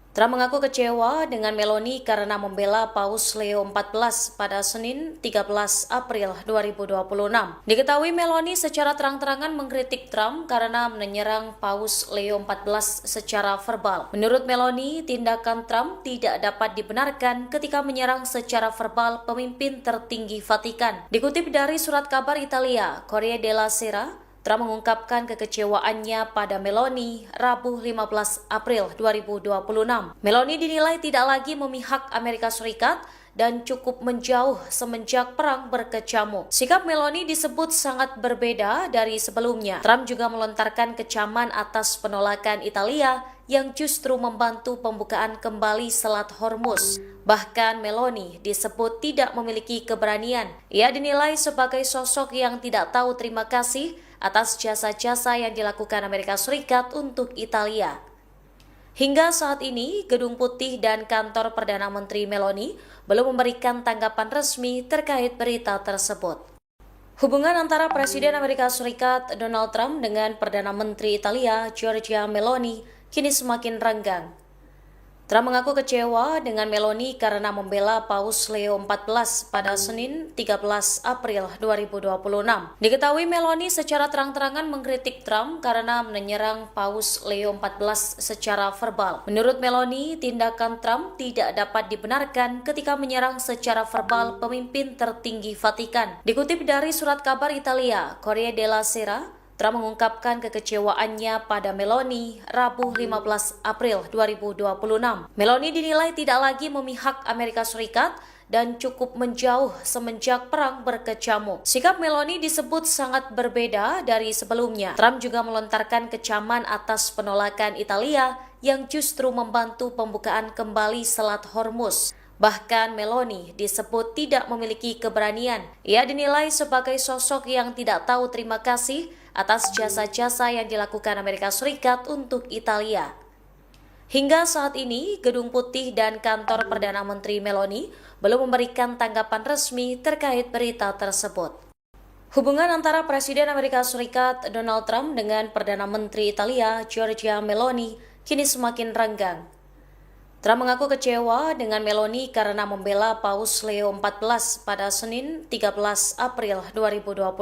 Trump mengaku kecewa dengan Meloni karena membela Paus Leo XIV pada Senin 13 April 2026. Diketahui Meloni secara terang-terangan mengkritik Trump karena menyerang Paus Leo XIV secara verbal. Menurut Meloni, tindakan Trump tidak dapat dibenarkan ketika menyerang secara verbal pemimpin tertinggi Vatikan. Dikutip dari surat kabar Italia, Corriere della Sera, Trump mengungkapkan kekecewaannya pada Meloni Rabu 15 April 2026. Meloni dinilai tidak lagi memihak Amerika Serikat dan cukup menjauh semenjak perang berkecamuk. Sikap Meloni disebut sangat berbeda dari sebelumnya. Trump juga melontarkan kecaman atas penolakan Italia yang justru membantu pembukaan kembali Selat Hormuz. Bahkan Meloni disebut tidak memiliki keberanian. Ia dinilai sebagai sosok yang tidak tahu terima kasih atas jasa-jasa yang dilakukan Amerika Serikat untuk Italia. Hingga saat ini, Gedung Putih dan kantor Perdana Menteri Meloni belum memberikan tanggapan resmi terkait berita tersebut. Hubungan antara Presiden Amerika Serikat Donald Trump dengan Perdana Menteri Italia Giorgia Meloni kini semakin renggang. Trump mengaku kecewa dengan Meloni karena membela Paus Leo XIV pada Senin 13 April 2026. Diketahui Meloni secara terang-terangan mengkritik Trump karena menyerang Paus Leo XIV secara verbal. Menurut Meloni, tindakan Trump tidak dapat dibenarkan ketika menyerang secara verbal pemimpin tertinggi Vatikan. Dikutip dari surat kabar Italia, Corriere della Sera, Trump mengungkapkan kekecewaannya pada Meloni Rabu 15 April 2026. Meloni dinilai tidak lagi memihak Amerika Serikat dan cukup menjauh semenjak perang berkecamuk. Sikap Meloni disebut sangat berbeda dari sebelumnya. Trump juga melontarkan kecaman atas penolakan Italia yang justru membantu pembukaan kembali Selat Hormuz. Bahkan Meloni disebut tidak memiliki keberanian. Ia dinilai sebagai sosok yang tidak tahu terima kasih atas jasa-jasa yang dilakukan Amerika Serikat untuk Italia. Hingga saat ini, Gedung Putih dan kantor Perdana Menteri Meloni belum memberikan tanggapan resmi terkait berita tersebut. Hubungan antara Presiden Amerika Serikat Donald Trump dengan Perdana Menteri Italia Giorgia Meloni kini semakin renggang. Trump mengaku kecewa dengan Meloni karena membela Paus Leo XIV pada Senin 13 April 2026.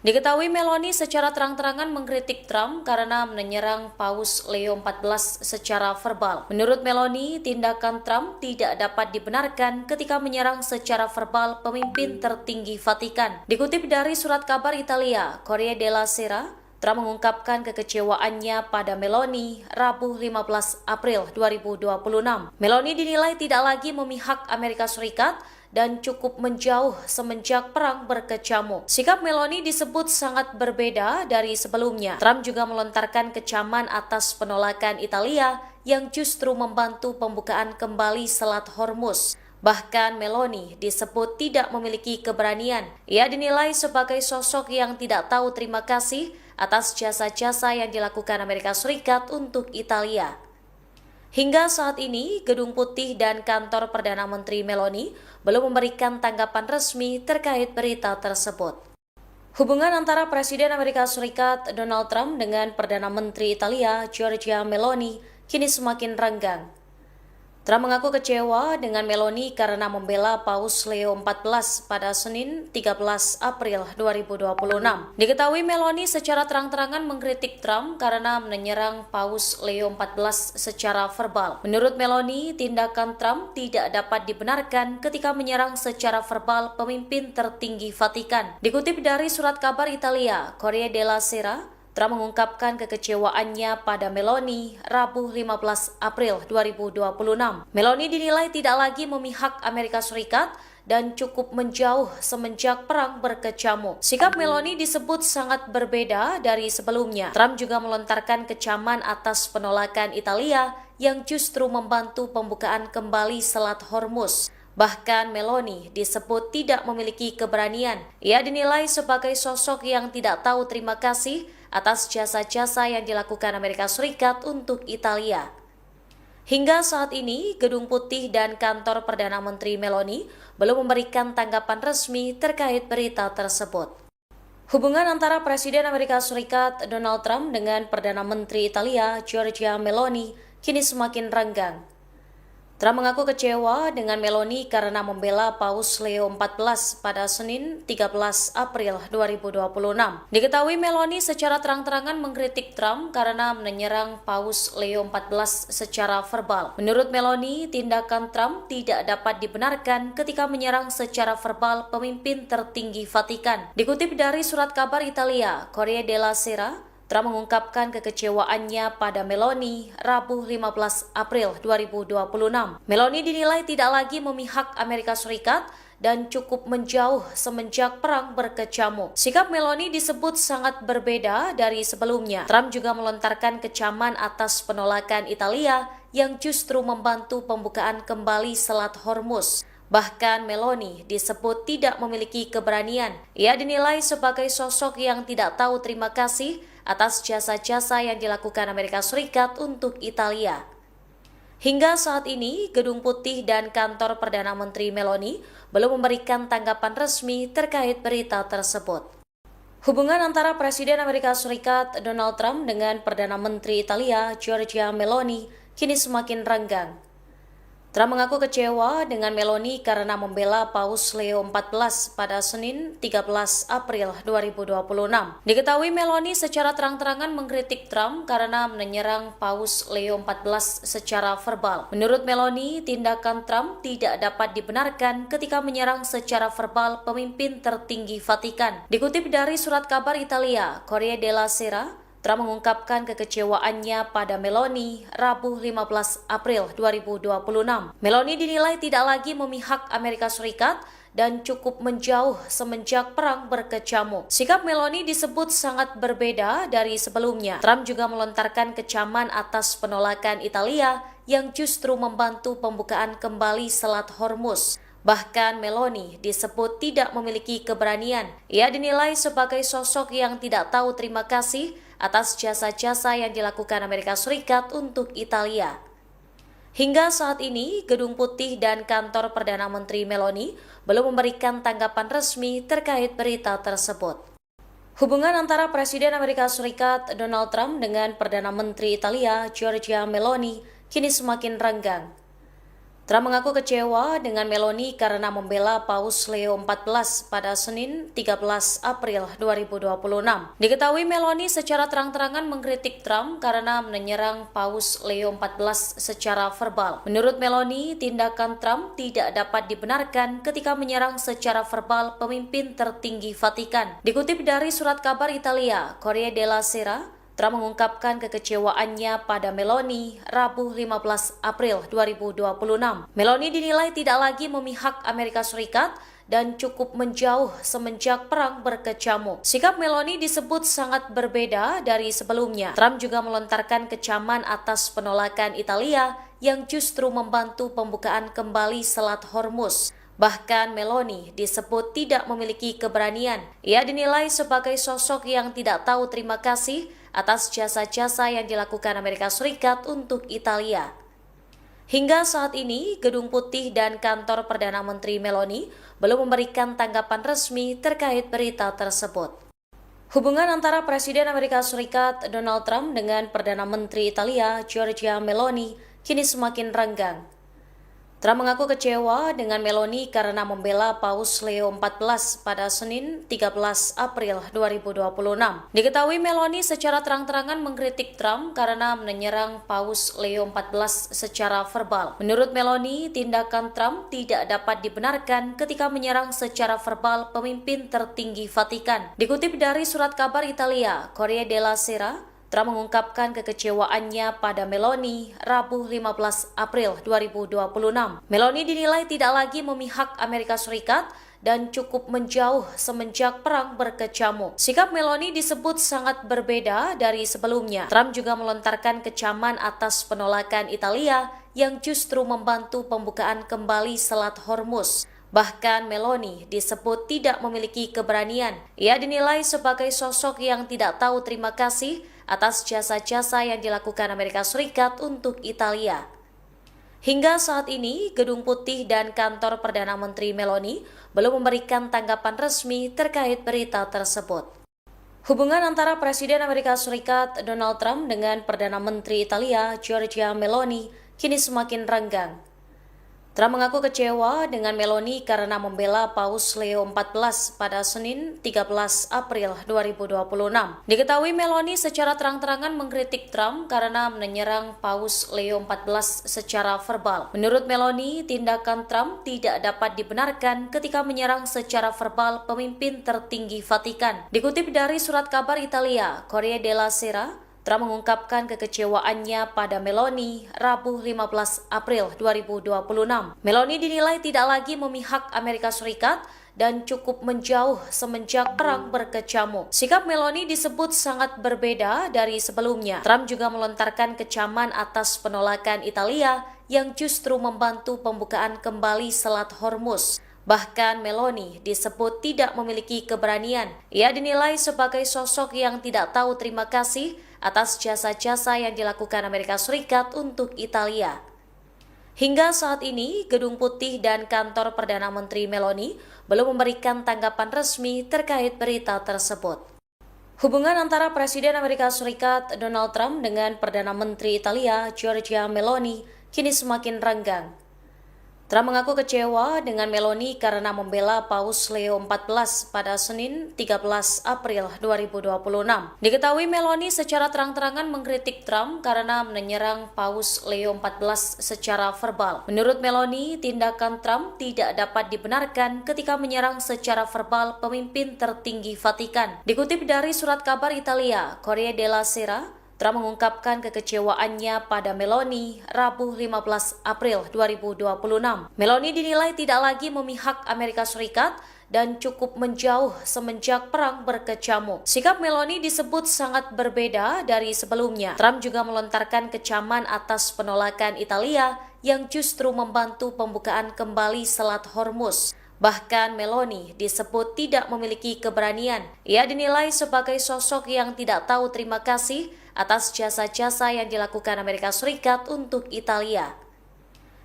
Diketahui Meloni secara terang-terangan mengkritik Trump karena menyerang Paus Leo XIV secara verbal. Menurut Meloni, tindakan Trump tidak dapat dibenarkan ketika menyerang secara verbal pemimpin tertinggi Vatikan. Dikutip dari surat kabar Italia, Corriere della Sera, Trump mengungkapkan kekecewaannya pada Meloni Rabu 15 April 2026. Meloni dinilai tidak lagi memihak Amerika Serikat dan cukup menjauh semenjak perang berkecamuk. Sikap Meloni disebut sangat berbeda dari sebelumnya. Trump juga melontarkan kecaman atas penolakan Italia yang justru membantu pembukaan kembali Selat Hormuz. Bahkan Meloni disebut tidak memiliki keberanian. Ia dinilai sebagai sosok yang tidak tahu terima kasih atas jasa-jasa yang dilakukan Amerika Serikat untuk Italia. Hingga saat ini, Gedung Putih dan kantor Perdana Menteri Meloni belum memberikan tanggapan resmi terkait berita tersebut. Hubungan antara Presiden Amerika Serikat Donald Trump dengan Perdana Menteri Italia Giorgia Meloni kini semakin renggang. Trump mengaku kecewa dengan Meloni karena membela Paus Leo XIV pada Senin 13 April 2026. Diketahui Meloni secara terang-terangan mengkritik Trump karena menyerang Paus Leo XIV secara verbal. Menurut Meloni, tindakan Trump tidak dapat dibenarkan ketika menyerang secara verbal pemimpin tertinggi Vatikan. Dikutip dari surat kabar Italia, Corriere della Sera, Trump mengungkapkan kekecewaannya pada Meloni Rabu 15 April 2026. Meloni dinilai tidak lagi memihak Amerika Serikat dan cukup menjauh semenjak perang berkecamuk. Sikap Meloni disebut sangat berbeda dari sebelumnya. Trump juga melontarkan kecaman atas penolakan Italia yang justru membantu pembukaan kembali Selat Hormuz. Bahkan Meloni disebut tidak memiliki keberanian. Ia dinilai sebagai sosok yang tidak tahu terima kasih atas jasa-jasa yang dilakukan Amerika Serikat untuk Italia. Hingga saat ini, Gedung Putih dan kantor Perdana Menteri Meloni belum memberikan tanggapan resmi terkait berita tersebut. Hubungan antara Presiden Amerika Serikat Donald Trump dengan Perdana Menteri Italia Giorgia Meloni kini semakin renggang. Trump mengaku kecewa dengan Meloni karena membela Paus Leo XIV pada Senin 13 April 2026. Diketahui Meloni secara terang-terangan mengkritik Trump karena menyerang Paus Leo XIV secara verbal. Menurut Meloni, tindakan Trump tidak dapat dibenarkan ketika menyerang secara verbal pemimpin tertinggi Vatikan. Dikutip dari surat kabar Italia, Corriere della Sera, Trump mengungkapkan kekecewaannya pada Meloni Rabu 15 April 2026. Meloni dinilai tidak lagi memihak Amerika Serikat dan cukup menjauh semenjak perang berkecamuk. Sikap Meloni disebut sangat berbeda dari sebelumnya. Trump juga melontarkan kecaman atas penolakan Italia yang justru membantu pembukaan kembali Selat Hormuz. Bahkan Meloni disebut tidak memiliki keberanian. Ia dinilai sebagai sosok yang tidak tahu terima kasih atas jasa-jasa yang dilakukan Amerika Serikat untuk Italia. Hingga saat ini, Gedung Putih dan kantor Perdana Menteri Meloni belum memberikan tanggapan resmi terkait berita tersebut. Hubungan antara Presiden Amerika Serikat Donald Trump dengan Perdana Menteri Italia Giorgia Meloni kini semakin renggang. Trump mengaku kecewa dengan Meloni karena membela Paus Leo XIV pada Senin 13 April 2026. Diketahui Meloni secara terang-terangan mengkritik Trump karena menyerang Paus Leo XIV secara verbal. Menurut Meloni, tindakan Trump tidak dapat dibenarkan ketika menyerang secara verbal pemimpin tertinggi Vatikan. Dikutip dari surat kabar Italia, Corriere della Sera, Trump mengungkapkan kekecewaannya pada Meloni Rabu 15 April 2026. Meloni dinilai tidak lagi memihak Amerika Serikat dan cukup menjauh semenjak perang berkecamuk. Sikap Meloni disebut sangat berbeda dari sebelumnya. Trump juga melontarkan kecaman atas penolakan Italia yang justru membantu pembukaan kembali Selat Hormuz. Bahkan Meloni disebut tidak memiliki keberanian. Ia dinilai sebagai sosok yang tidak tahu terima kasih atas jasa-jasa yang dilakukan Amerika Serikat untuk Italia. Hingga saat ini, Gedung Putih dan kantor Perdana Menteri Meloni belum memberikan tanggapan resmi terkait berita tersebut. Hubungan antara Presiden Amerika Serikat Donald Trump dengan Perdana Menteri Italia Giorgia Meloni kini semakin renggang. Trump mengaku kecewa dengan Meloni karena membela Paus Leo XIV pada Senin 13 April 2026. Diketahui Meloni secara terang-terangan mengkritik Trump karena menyerang Paus Leo XIV secara verbal. Menurut Meloni, tindakan Trump tidak dapat dibenarkan ketika menyerang secara verbal pemimpin tertinggi Vatikan. Dikutip dari surat kabar Italia, Corriere della Sera, Trump mengungkapkan kekecewaannya pada Meloni Rabu 15 April 2026. Meloni dinilai tidak lagi memihak Amerika Serikat dan cukup menjauh semenjak perang berkecamuk. Sikap Meloni disebut sangat berbeda dari sebelumnya. Trump juga melontarkan kecaman atas penolakan Italia yang justru membantu pembukaan kembali Selat Hormuz. Bahkan Meloni disebut tidak memiliki keberanian. Ia dinilai sebagai sosok yang tidak tahu terima kasih atas jasa-jasa yang dilakukan Amerika Serikat untuk Italia. Hingga saat ini, Gedung Putih dan kantor Perdana Menteri Meloni belum memberikan tanggapan resmi terkait berita tersebut. Hubungan antara Presiden Amerika Serikat Donald Trump dengan Perdana Menteri Italia Giorgia Meloni kini semakin renggang. Trump mengaku kecewa dengan Meloni karena membela Paus Leo XIV pada Senin 13 April 2026. Diketahui Meloni secara terang-terangan mengkritik Trump karena menyerang Paus Leo XIV secara verbal. Menurut Meloni, tindakan Trump tidak dapat dibenarkan ketika menyerang secara verbal pemimpin tertinggi Vatikan. Dikutip dari surat kabar Italia, Corriere della Sera, Trump mengungkapkan kekecewaannya pada Meloni Rabu 15 April 2026. Meloni dinilai tidak lagi memihak Amerika Serikat dan cukup menjauh semenjak perang berkecamuk. Sikap Meloni disebut sangat berbeda dari sebelumnya. Trump juga melontarkan kecaman atas penolakan Italia yang justru membantu pembukaan kembali Selat Hormuz. Bahkan Meloni disebut tidak memiliki keberanian. Ia dinilai sebagai sosok yang tidak tahu terima kasih atas jasa-jasa yang dilakukan Amerika Serikat untuk Italia. Hingga saat ini, Gedung Putih dan kantor Perdana Menteri Meloni belum memberikan tanggapan resmi terkait berita tersebut. Hubungan antara Presiden Amerika Serikat Donald Trump dengan Perdana Menteri Italia Giorgia Meloni kini semakin renggang. Trump mengaku kecewa dengan Meloni karena membela Paus Leo XIV pada Senin 13 April 2026. Diketahui Meloni secara terang-terangan mengkritik Trump karena menyerang Paus Leo XIV secara verbal. Menurut Meloni, tindakan Trump tidak dapat dibenarkan ketika menyerang secara verbal pemimpin tertinggi Vatikan. Dikutip dari surat kabar Italia, Corriere della Sera, Trump mengungkapkan kekecewaannya pada Meloni Rabu 15 April 2026. Meloni dinilai tidak lagi memihak Amerika Serikat dan cukup menjauh semenjak perang berkecamuk. Sikap Meloni disebut sangat berbeda dari sebelumnya. Trump juga melontarkan kecaman atas penolakan Italia yang justru membantu pembukaan kembali Selat Hormuz. Bahkan Meloni disebut tidak memiliki keberanian. Ia dinilai sebagai sosok yang tidak tahu terima kasih atas jasa-jasa yang dilakukan Amerika Serikat untuk Italia. Hingga saat ini, Gedung Putih dan kantor Perdana Menteri Meloni belum memberikan tanggapan resmi terkait berita tersebut. Hubungan antara Presiden Amerika Serikat Donald Trump dengan Perdana Menteri Italia Giorgia Meloni kini semakin renggang. Trump mengaku kecewa dengan Meloni karena membela Paus Leo XIV pada Senin 13 April 2026. Diketahui Meloni secara terang-terangan mengkritik Trump karena menyerang Paus Leo XIV secara verbal. Menurut Meloni, tindakan Trump tidak dapat dibenarkan ketika menyerang secara verbal pemimpin tertinggi Vatikan. Dikutip dari surat kabar Italia, Corriere della Sera, Trump mengungkapkan kekecewaannya pada Meloni Rabu 15 April 2026. Meloni dinilai tidak lagi memihak Amerika Serikat dan cukup menjauh semenjak perang berkecamuk. Sikap Meloni disebut sangat berbeda dari sebelumnya. Trump juga melontarkan kecaman atas penolakan Italia yang justru membantu pembukaan kembali Selat Hormuz. Bahkan Meloni disebut tidak memiliki keberanian. Ia dinilai sebagai sosok yang tidak tahu terima kasih atas jasa-jasa yang dilakukan Amerika Serikat untuk Italia.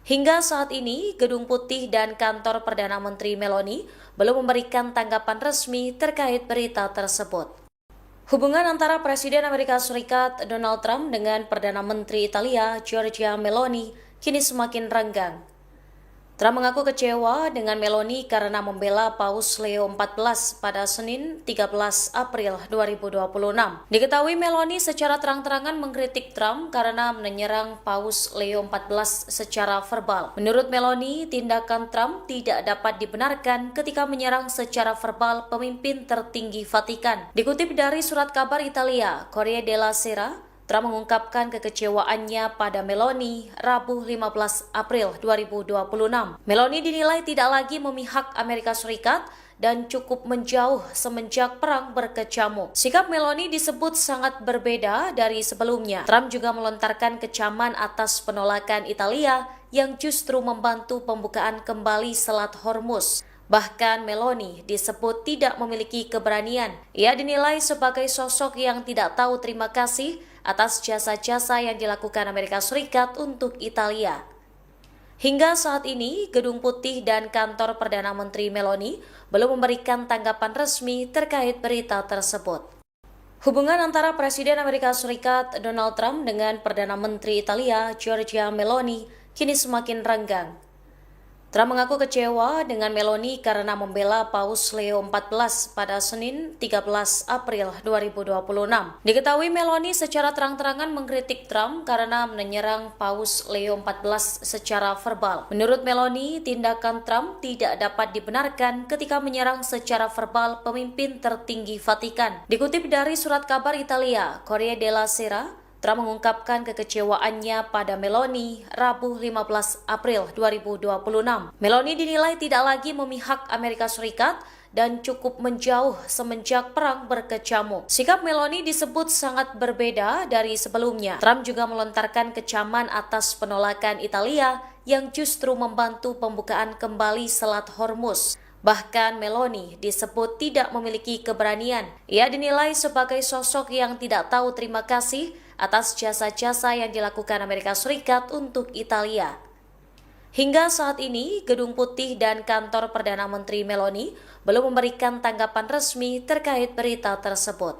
Hingga saat ini, Gedung Putih dan kantor Perdana Menteri Meloni belum memberikan tanggapan resmi terkait berita tersebut. Hubungan antara Presiden Amerika Serikat Donald Trump dengan Perdana Menteri Italia Giorgia Meloni kini semakin renggang. Trump mengaku kecewa dengan Meloni karena membela Paus Leo XIV pada Senin 13 April 2026. Diketahui Meloni secara terang-terangan mengkritik Trump karena menyerang Paus Leo XIV secara verbal. Menurut Meloni, tindakan Trump tidak dapat dibenarkan ketika menyerang secara verbal pemimpin tertinggi Vatikan. Dikutip dari surat kabar Italia, Corriere della Sera, Trump mengungkapkan kekecewaannya pada Meloni Rabu 15 April 2026. Meloni dinilai tidak lagi memihak Amerika Serikat dan cukup menjauh semenjak perang berkecamuk. Sikap Meloni disebut sangat berbeda dari sebelumnya. Trump juga melontarkan kecaman atas penolakan Italia yang justru membantu pembukaan kembali Selat Hormuz. Bahkan Meloni disebut tidak memiliki keberanian. Ia dinilai sebagai sosok yang tidak tahu terima kasih atas jasa-jasa yang dilakukan Amerika Serikat untuk Italia. Hingga saat ini, Gedung Putih dan kantor Perdana Menteri Meloni belum memberikan tanggapan resmi terkait berita tersebut. Hubungan antara Presiden Amerika Serikat Donald Trump dengan Perdana Menteri Italia Giorgia Meloni kini semakin renggang. Trump mengaku kecewa dengan Meloni karena membela Paus Leo XIV pada Senin 13 April 2026. Diketahui Meloni secara terang-terangan mengkritik Trump karena menyerang Paus Leo XIV secara verbal. Menurut Meloni, tindakan Trump tidak dapat dibenarkan ketika menyerang secara verbal pemimpin tertinggi Vatikan. Dikutip dari surat kabar Italia, Corriere della Sera, Trump mengungkapkan kekecewaannya pada Meloni Rabu 15 April 2026. Meloni dinilai tidak lagi memihak Amerika Serikat dan cukup menjauh semenjak perang berkecamuk. Sikap Meloni disebut sangat berbeda dari sebelumnya. Trump juga melontarkan kecaman atas penolakan Italia yang justru membantu pembukaan kembali Selat Hormuz. Bahkan Meloni disebut tidak memiliki keberanian. Ia dinilai sebagai sosok yang tidak tahu terima kasih atas jasa-jasa yang dilakukan Amerika Serikat untuk Italia. Hingga saat ini, Gedung Putih dan kantor Perdana Menteri Meloni belum memberikan tanggapan resmi terkait berita tersebut.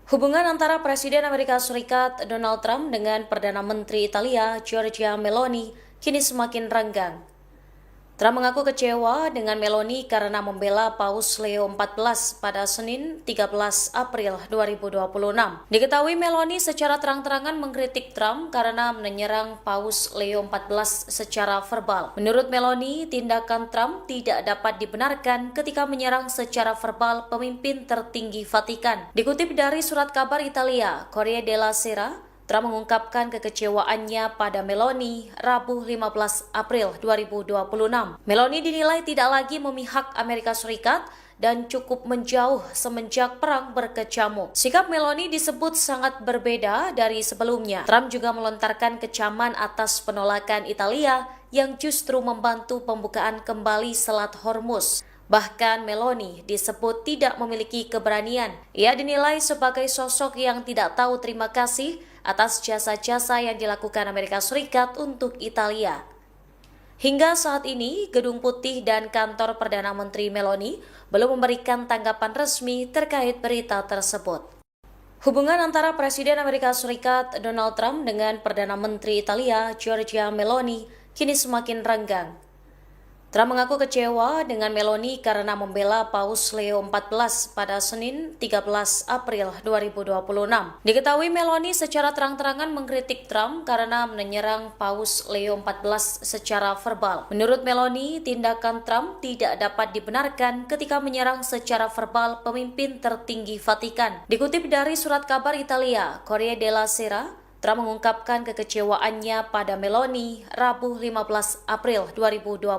Hubungan antara Presiden Amerika Serikat Donald Trump dengan Perdana Menteri Italia Giorgia Meloni kini semakin renggang. Trump mengaku kecewa dengan Meloni karena membela Paus Leo XIV pada Senin 13 April 2026. Diketahui Meloni secara terang-terangan mengkritik Trump karena menyerang Paus Leo XIV secara verbal. Menurut Meloni, tindakan Trump tidak dapat dibenarkan ketika menyerang secara verbal pemimpin tertinggi Vatikan. Dikutip dari surat kabar Italia, Corriere della Sera, Trump mengungkapkan kekecewaannya pada Meloni Rabu 15 April 2026. Meloni dinilai tidak lagi memihak Amerika Serikat dan cukup menjauh semenjak perang berkecamuk. Sikap Meloni disebut sangat berbeda dari sebelumnya. Trump juga melontarkan kecaman atas penolakan Italia yang justru membantu pembukaan kembali Selat Hormuz. Bahkan Meloni disebut tidak memiliki keberanian. Ia dinilai sebagai sosok yang tidak tahu terima kasih atas jasa-jasa yang dilakukan Amerika Serikat untuk Italia. Hingga saat ini, Gedung Putih dan kantor Perdana Menteri Meloni belum memberikan tanggapan resmi terkait berita tersebut. Hubungan antara Presiden Amerika Serikat Donald Trump dengan Perdana Menteri Italia Giorgia Meloni kini semakin renggang. Trump mengaku kecewa dengan Meloni karena membela Paus Leo XIV pada Senin 13 April 2026. Diketahui Meloni secara terang-terangan mengkritik Trump karena menyerang Paus Leo XIV secara verbal. Menurut Meloni, tindakan Trump tidak dapat dibenarkan ketika menyerang secara verbal pemimpin tertinggi Vatikan. Dikutip dari surat kabar Italia, Corriere della Sera, Trump mengungkapkan kekecewaannya pada Meloni Rabu 15 April 2026.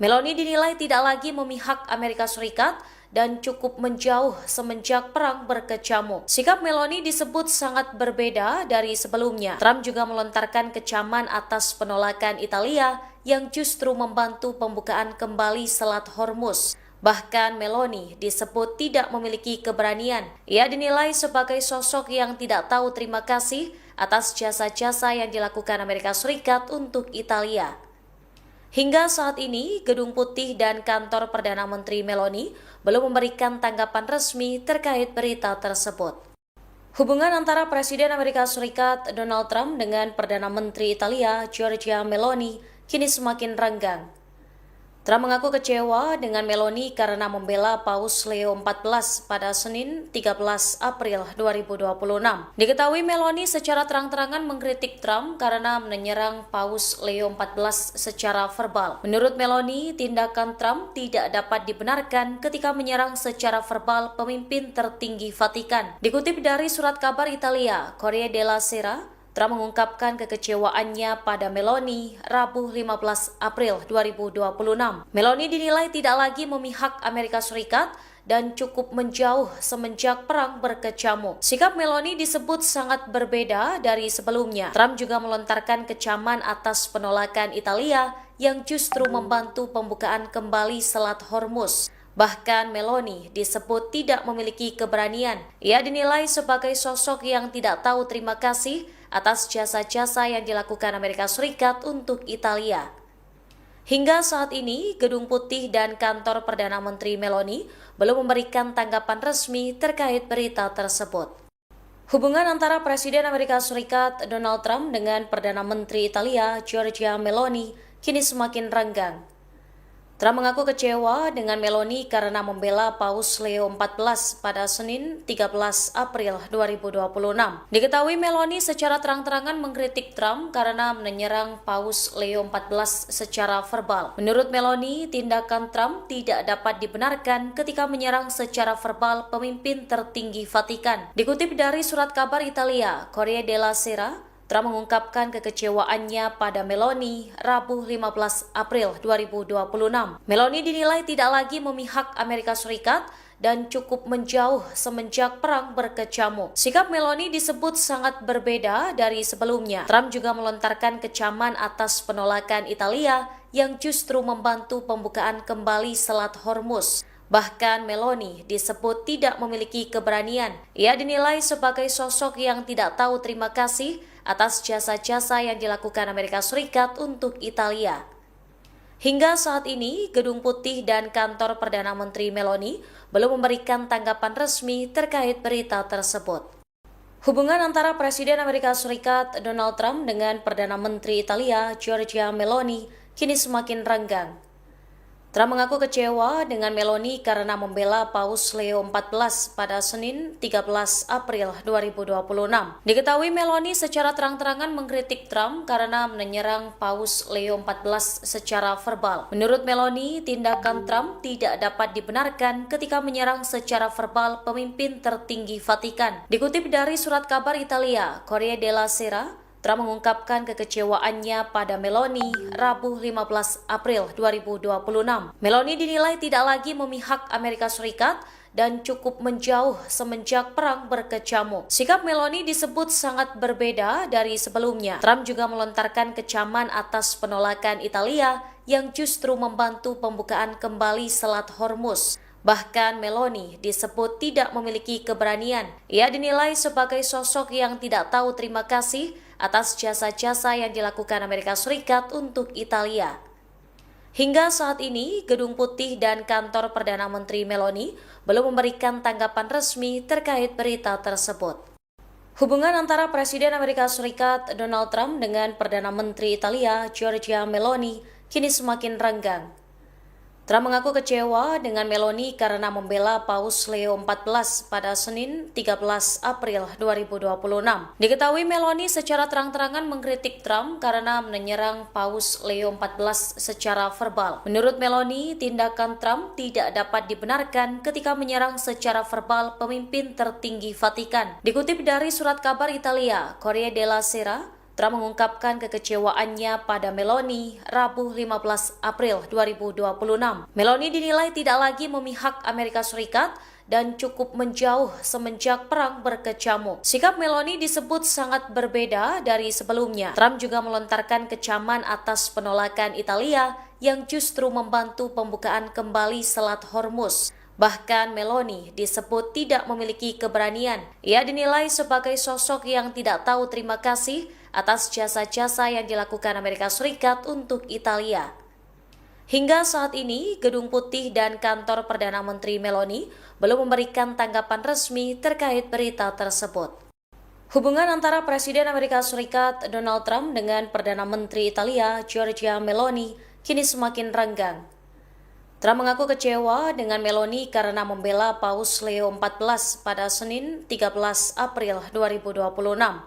Meloni dinilai tidak lagi memihak Amerika Serikat dan cukup menjauh semenjak perang berkecamuk. Sikap Meloni disebut sangat berbeda dari sebelumnya. Trump juga melontarkan kecaman atas penolakan Italia yang justru membantu pembukaan kembali Selat Hormuz. Bahkan Meloni disebut tidak memiliki keberanian. Ia dinilai sebagai sosok yang tidak tahu terima kasih atas jasa-jasa yang dilakukan Amerika Serikat untuk Italia. Hingga saat ini, Gedung Putih dan kantor Perdana Menteri Meloni belum memberikan tanggapan resmi terkait berita tersebut. Hubungan antara Presiden Amerika Serikat Donald Trump dengan Perdana Menteri Italia Giorgia Meloni kini semakin renggang. Trump mengaku kecewa dengan Meloni karena membela Paus Leo XIV pada Senin 13 April 2026. Diketahui Meloni secara terang-terangan mengkritik Trump karena menyerang Paus Leo XIV secara verbal. Menurut Meloni, tindakan Trump tidak dapat dibenarkan ketika menyerang secara verbal pemimpin tertinggi Vatikan. Dikutip dari surat kabar Italia, Corriere della Sera, Trump mengungkapkan kekecewaannya pada Meloni Rabu 15 April 2026. Meloni dinilai tidak lagi memihak Amerika Serikat dan cukup menjauh semenjak perang berkecamuk. Sikap Meloni disebut sangat berbeda dari sebelumnya. Trump juga melontarkan kecaman atas penolakan Italia yang justru membantu pembukaan kembali Selat Hormuz. Bahkan Meloni disebut tidak memiliki keberanian. Ia dinilai sebagai sosok yang tidak tahu terima kasih atas jasa-jasa yang dilakukan Amerika Serikat untuk Italia. Hingga saat ini, Gedung Putih dan kantor Perdana Menteri Meloni belum memberikan tanggapan resmi terkait berita tersebut. Hubungan antara Presiden Amerika Serikat Donald Trump dengan Perdana Menteri Italia Giorgia Meloni kini semakin renggang. Trump mengaku kecewa dengan Meloni karena membela Paus Leo XIV pada Senin 13 April 2026. Diketahui Meloni secara terang-terangan mengkritik Trump karena menyerang Paus Leo XIV secara verbal. Menurut Meloni, tindakan Trump tidak dapat dibenarkan ketika menyerang secara verbal pemimpin tertinggi Vatikan. Dikutip dari surat kabar Italia, Corriere della Sera, Trump mengungkapkan kekecewaannya pada Meloni Rabu 15 April 2026. Meloni dinilai tidak lagi memihak Amerika Serikat dan cukup menjauh semenjak perang berkecamuk. Sikap Meloni disebut sangat berbeda dari sebelumnya. Trump juga melontarkan kecaman atas penolakan Italia yang justru membantu pembukaan kembali Selat Hormuz. Bahkan Meloni disebut tidak memiliki keberanian. Ia dinilai sebagai sosok yang tidak tahu terima kasih atas jasa-jasa yang dilakukan Amerika Serikat untuk Italia. Hingga saat ini, Gedung Putih dan kantor Perdana Menteri Meloni belum memberikan tanggapan resmi terkait berita tersebut. Hubungan antara Presiden Amerika Serikat Donald Trump dengan Perdana Menteri Italia Giorgia Meloni kini semakin renggang. Trump mengaku kecewa dengan Meloni karena membela Paus Leo XIV pada Senin 13 April 2026. Diketahui Meloni secara terang-terangan mengkritik Trump karena menyerang Paus Leo XIV secara verbal. Menurut Meloni, tindakan Trump tidak dapat dibenarkan ketika menyerang secara verbal pemimpin tertinggi Vatikan. Dikutip dari surat kabar Italia, Corriere della Sera, Trump mengungkapkan kekecewaannya pada Meloni Rabu 15 April 2026. Meloni dinilai tidak lagi memihak Amerika Serikat dan cukup menjauh semenjak perang berkecamuk. Sikap Meloni disebut sangat berbeda dari sebelumnya. Trump juga melontarkan kecaman atas penolakan Italia yang justru membantu pembukaan kembali Selat Hormuz. Bahkan Meloni disebut tidak memiliki keberanian. Ia dinilai sebagai sosok yang tidak tahu terima kasih atas jasa-jasa yang dilakukan Amerika Serikat untuk Italia. Hingga saat ini, Gedung Putih dan kantor Perdana Menteri Meloni belum memberikan tanggapan resmi terkait berita tersebut. Hubungan antara Presiden Amerika Serikat Donald Trump dengan Perdana Menteri Italia Giorgia Meloni kini semakin renggang. Trump mengaku kecewa dengan Meloni karena membela Paus Leo XIV pada Senin 13 April 2026. Diketahui Meloni secara terang-terangan mengkritik Trump karena menyerang Paus Leo XIV secara verbal. Menurut Meloni, tindakan Trump tidak dapat dibenarkan ketika menyerang secara verbal pemimpin tertinggi Vatikan. Dikutip dari surat kabar Italia, Corriere della Sera, Trump mengungkapkan kekecewaannya pada Meloni Rabu 15 April 2026. Meloni dinilai tidak lagi memihak Amerika Serikat dan cukup menjauh semenjak perang berkecamuk. Sikap Meloni disebut sangat berbeda dari sebelumnya. Trump juga melontarkan kecaman atas penolakan Italia yang justru membantu pembukaan kembali Selat Hormuz. Bahkan Meloni disebut tidak memiliki keberanian. Ia dinilai sebagai sosok yang tidak tahu terima kasih atas jasa-jasa yang dilakukan Amerika Serikat untuk Italia. Hingga saat ini, Gedung Putih dan kantor Perdana Menteri Meloni belum memberikan tanggapan resmi terkait berita tersebut. Hubungan antara Presiden Amerika Serikat Donald Trump dengan Perdana Menteri Italia Giorgia Meloni kini semakin renggang. Trump mengaku kecewa dengan Meloni karena membela Paus Leo XIV pada Senin 13 April 2026.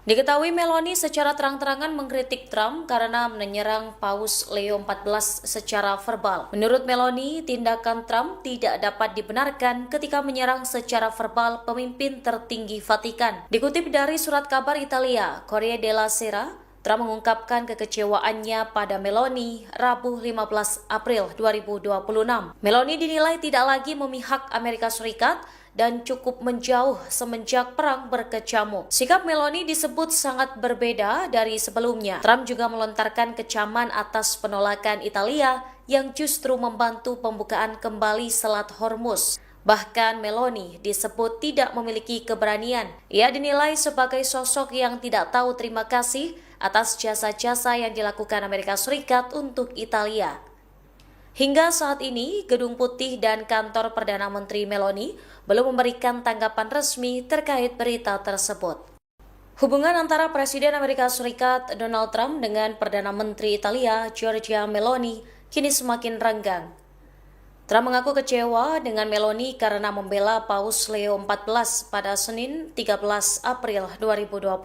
Diketahui Meloni secara terang-terangan mengkritik Trump karena menyerang Paus Leo XIV secara verbal. Menurut Meloni, tindakan Trump tidak dapat dibenarkan ketika menyerang secara verbal pemimpin tertinggi Vatikan. Dikutip dari surat kabar Italia, Corriere della Sera, Trump mengungkapkan kekecewaannya pada Meloni Rabu 15 April 2026. Meloni dinilai tidak lagi memihak Amerika Serikat dan cukup menjauh semenjak perang berkecamuk. Sikap Meloni disebut sangat berbeda dari sebelumnya. Trump juga melontarkan kecaman atas penolakan Italia yang justru membantu pembukaan kembali Selat Hormuz. Bahkan Meloni disebut tidak memiliki keberanian. Ia dinilai sebagai sosok yang tidak tahu terima kasih atas jasa-jasa yang dilakukan Amerika Serikat untuk Italia. Hingga saat ini, Gedung Putih dan kantor Perdana Menteri Meloni belum memberikan tanggapan resmi terkait berita tersebut. Hubungan antara Presiden Amerika Serikat Donald Trump dengan Perdana Menteri Italia Giorgia Meloni kini semakin renggang. Trump mengaku kecewa dengan Meloni karena membela Paus Leo XIV pada Senin 13 April 2026.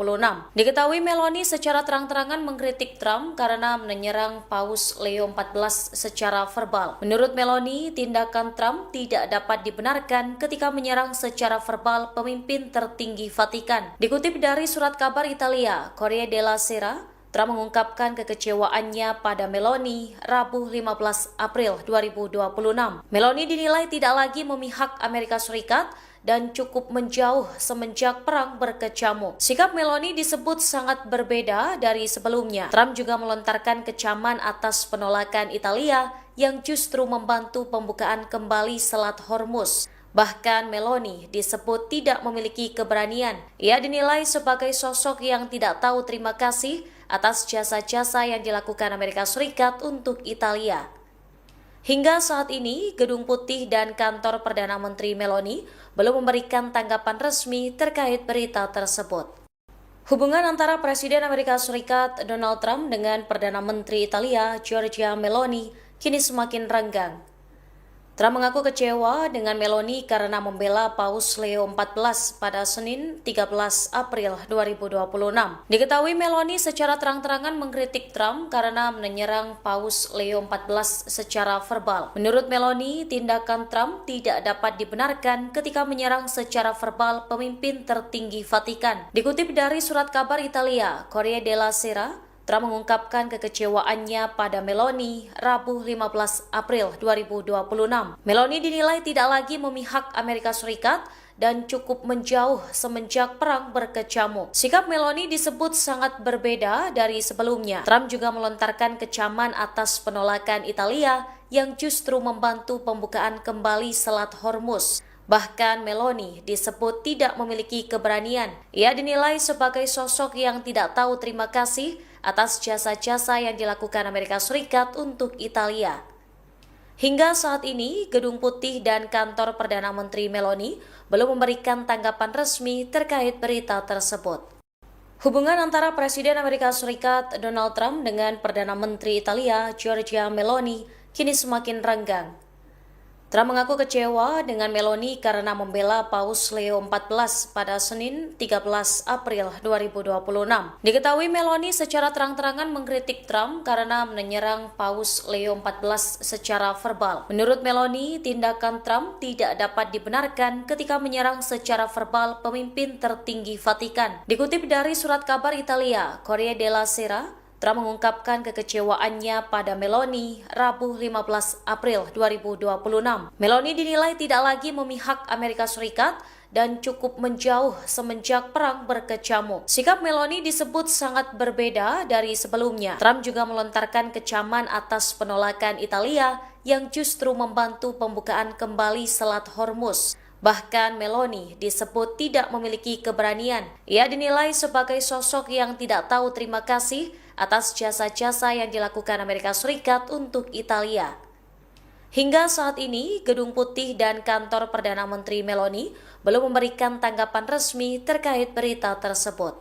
Diketahui Meloni secara terang-terangan mengkritik Trump karena menyerang Paus Leo XIV secara verbal. Menurut Meloni, tindakan Trump tidak dapat dibenarkan ketika menyerang secara verbal pemimpin tertinggi Vatikan. Dikutip dari surat kabar Italia, Corriere della Sera, Trump mengungkapkan kekecewaannya pada Meloni Rabu 15 April 2026. Meloni dinilai tidak lagi memihak Amerika Serikat dan cukup menjauh semenjak perang berkecamuk. Sikap Meloni disebut sangat berbeda dari sebelumnya. Trump juga melontarkan kecaman atas penolakan Italia yang justru membantu pembukaan kembali Selat Hormuz. Bahkan Meloni disebut tidak memiliki keberanian. Ia dinilai sebagai sosok yang tidak tahu terima kasih atas jasa-jasa yang dilakukan Amerika Serikat untuk Italia. Hingga saat ini, Gedung Putih dan kantor Perdana Menteri Meloni belum memberikan tanggapan resmi terkait berita tersebut. Hubungan antara Presiden Amerika Serikat Donald Trump dengan Perdana Menteri Italia Giorgia Meloni kini semakin renggang. Trump mengaku kecewa dengan Meloni karena membela Paus Leo XIV pada Senin 13 April 2026. Diketahui Meloni secara terang-terangan mengkritik Trump karena menyerang Paus Leo XIV secara verbal. Menurut Meloni, tindakan Trump tidak dapat dibenarkan ketika menyerang secara verbal pemimpin tertinggi Vatikan. Dikutip dari surat kabar Italia, Corriere della Sera, Trump mengungkapkan kekecewaannya pada Meloni Rabu 15 April 2026. Meloni dinilai tidak lagi memihak Amerika Serikat dan cukup menjauh semenjak perang berkecamuk. Sikap Meloni disebut sangat berbeda dari sebelumnya. Trump juga melontarkan kecaman atas penolakan Italia yang justru membantu pembukaan kembali Selat Hormuz. Bahkan Meloni disebut tidak memiliki keberanian. Ia dinilai sebagai sosok yang tidak tahu terima kasih atas jasa-jasa yang dilakukan Amerika Serikat untuk Italia. Hingga saat ini, Gedung Putih dan kantor Perdana Menteri Meloni belum memberikan tanggapan resmi terkait berita tersebut. Hubungan antara Presiden Amerika Serikat Donald Trump dengan Perdana Menteri Italia Giorgia Meloni kini semakin renggang. Trump mengaku kecewa dengan Meloni karena membela Paus Leo XIV pada Senin 13 April 2026. Diketahui Meloni secara terang-terangan mengkritik Trump karena menyerang Paus Leo XIV secara verbal. Menurut Meloni, tindakan Trump tidak dapat dibenarkan ketika menyerang secara verbal pemimpin tertinggi Vatikan. Dikutip dari surat kabar Italia, Corriere della Sera, Trump mengungkapkan kekecewaannya pada Meloni Rabu 15 April 2026. Meloni dinilai tidak lagi memihak Amerika Serikat dan cukup menjauh semenjak perang berkecamuk. Sikap Meloni disebut sangat berbeda dari sebelumnya. Trump juga melontarkan kecaman atas penolakan Italia yang justru membantu pembukaan kembali Selat Hormuz. Bahkan Meloni disebut tidak memiliki keberanian. Ia dinilai sebagai sosok yang tidak tahu terima kasih atas jasa-jasa yang dilakukan Amerika Serikat untuk Italia. Hingga saat ini, Gedung Putih dan kantor Perdana Menteri Meloni belum memberikan tanggapan resmi terkait berita tersebut.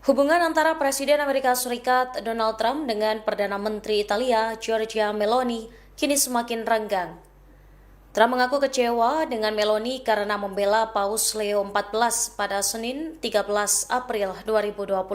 Hubungan antara Presiden Amerika Serikat Donald Trump dengan Perdana Menteri Italia Giorgia Meloni kini semakin renggang. Trump mengaku kecewa dengan Meloni karena membela Paus Leo XIV pada Senin 13 April 2026.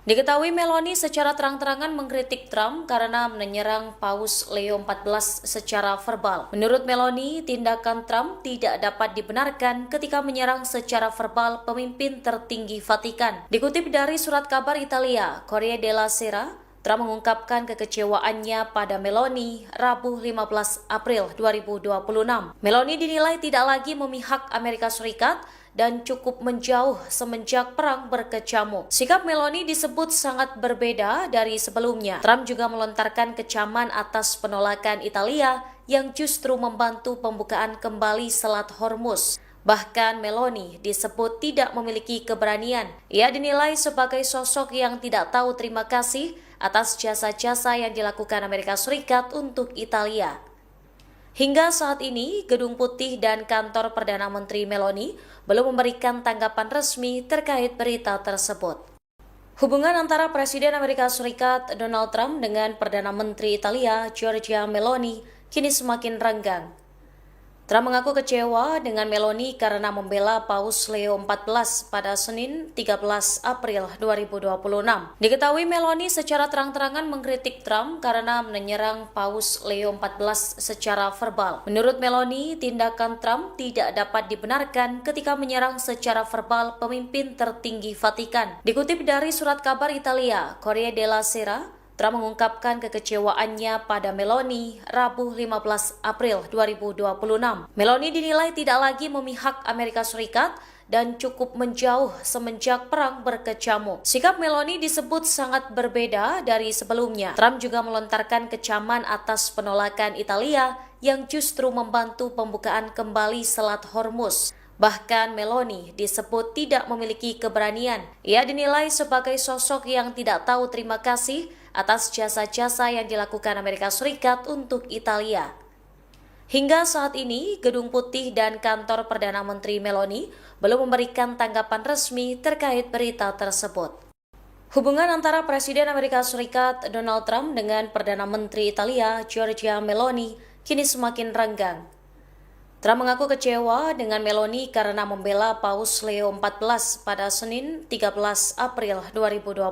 Diketahui Meloni secara terang-terangan mengkritik Trump karena menyerang Paus Leo XIV secara verbal. Menurut Meloni, tindakan Trump tidak dapat dibenarkan ketika menyerang secara verbal pemimpin tertinggi Vatikan. Dikutip dari surat kabar Italia, Corriere della Sera, Trump mengungkapkan kekecewaannya pada Meloni Rabu 15 April 2026. Meloni dinilai tidak lagi memihak Amerika Serikat dan cukup menjauh semenjak perang berkecamuk. Sikap Meloni disebut sangat berbeda dari sebelumnya. Trump juga melontarkan kecaman atas penolakan Italia yang justru membantu pembukaan kembali Selat Hormuz. Bahkan Meloni disebut tidak memiliki keberanian. Ia dinilai sebagai sosok yang tidak tahu terima kasih atas jasa-jasa yang dilakukan Amerika Serikat untuk Italia. Hingga saat ini, Gedung Putih dan kantor Perdana Menteri Meloni belum memberikan tanggapan resmi terkait berita tersebut. Hubungan antara Presiden Amerika Serikat Donald Trump dengan Perdana Menteri Italia Giorgia Meloni kini semakin renggang. Trump mengaku kecewa dengan Meloni karena membela Paus Leo XIV pada Senin 13 April 2026. Diketahui Meloni secara terang-terangan mengkritik Trump karena menyerang Paus Leo XIV secara verbal. Menurut Meloni, tindakan Trump tidak dapat dibenarkan ketika menyerang secara verbal pemimpin tertinggi Vatikan. Dikutip dari surat kabar Italia, Corriere della Sera, Trump mengungkapkan kekecewaannya pada Meloni Rabu 15 April 2026. Meloni dinilai tidak lagi memihak Amerika Serikat dan cukup menjauh semenjak perang berkecamuk. Sikap Meloni disebut sangat berbeda dari sebelumnya. Trump juga melontarkan kecaman atas penolakan Italia yang justru membantu pembukaan kembali Selat Hormuz. Bahkan Meloni disebut tidak memiliki keberanian. Ia dinilai sebagai sosok yang tidak tahu terima kasih atas jasa-jasa yang dilakukan Amerika Serikat untuk Italia. Hingga saat ini, Gedung Putih dan kantor Perdana Menteri Meloni belum memberikan tanggapan resmi terkait berita tersebut. Hubungan antara Presiden Amerika Serikat Donald Trump dengan Perdana Menteri Italia Giorgia Meloni kini semakin renggang. Trump mengaku kecewa dengan Meloni karena membela Paus Leo XIV pada Senin 13 April 2026.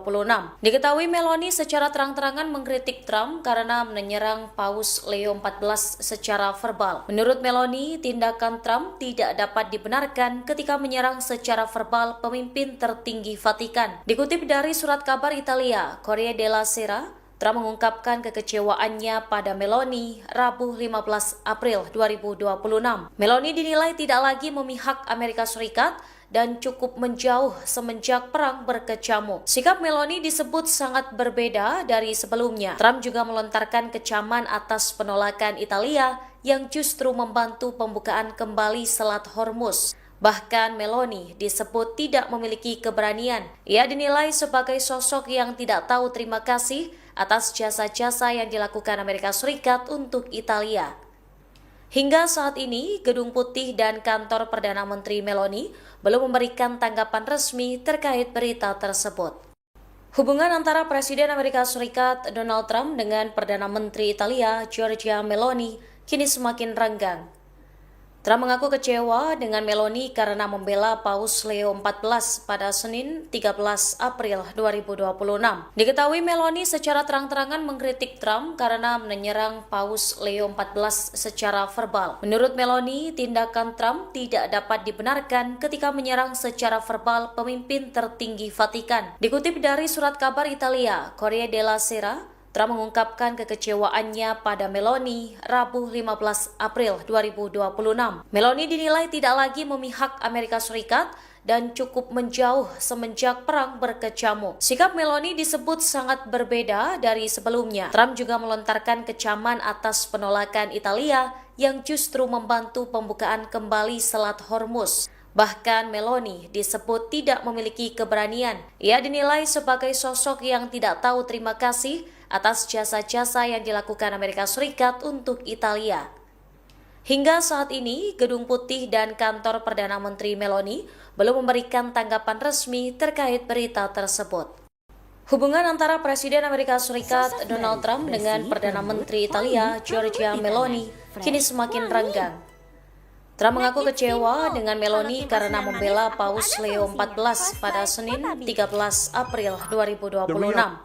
Diketahui Meloni secara terang-terangan mengkritik Trump karena menyerang Paus Leo XIV secara verbal. Menurut Meloni, tindakan Trump tidak dapat dibenarkan ketika menyerang secara verbal pemimpin tertinggi Vatikan. Dikutip dari surat kabar Italia, Corriere della Sera, Trump mengungkapkan kekecewaannya pada Meloni Rabu 15 April 2026. Meloni dinilai tidak lagi memihak Amerika Serikat dan cukup menjauh semenjak perang berkecamuk. Sikap Meloni disebut sangat berbeda dari sebelumnya. Trump juga melontarkan kecaman atas penolakan Italia yang justru membantu pembukaan kembali Selat Hormuz. Bahkan Meloni disebut tidak memiliki keberanian. Ia dinilai sebagai sosok yang tidak tahu terima kasih atas jasa-jasa yang dilakukan Amerika Serikat untuk Italia. Hingga saat ini, Gedung Putih dan kantor Perdana Menteri Meloni belum memberikan tanggapan resmi terkait berita tersebut. Hubungan antara Presiden Amerika Serikat Donald Trump dengan Perdana Menteri Italia Giorgia Meloni kini semakin renggang. Trump mengaku kecewa dengan Meloni karena membela Paus Leo XIV pada Senin 13 April 2026. Diketahui Meloni secara terang-terangan mengkritik Trump karena menyerang Paus Leo XIV secara verbal. Menurut Meloni, tindakan Trump tidak dapat dibenarkan ketika menyerang secara verbal pemimpin tertinggi Vatikan. Dikutip dari surat kabar Italia, Corriere della Sera, Trump mengungkapkan kekecewaannya pada Meloni Rabu 15 April 2026. Meloni dinilai tidak lagi memihak Amerika Serikat dan cukup menjauh semenjak perang berkecamuk. Sikap Meloni disebut sangat berbeda dari sebelumnya. Trump juga melontarkan kecaman atas penolakan Italia yang justru membantu pembukaan kembali Selat Hormuz. Bahkan Meloni disebut tidak memiliki keberanian. Ia dinilai sebagai sosok yang tidak tahu terima kasih atas jasa-jasa yang dilakukan Amerika Serikat untuk Italia. Hingga saat ini, Gedung Putih dan kantor Perdana Menteri Meloni belum memberikan tanggapan resmi terkait berita tersebut. Hubungan antara Presiden Amerika Serikat Donald Trump dengan Perdana Menteri Italia Giorgia Meloni kini semakin renggang. Trump mengaku kecewa dengan Meloni karena membela Paus Leo XIV pada Senin 13 April 2026.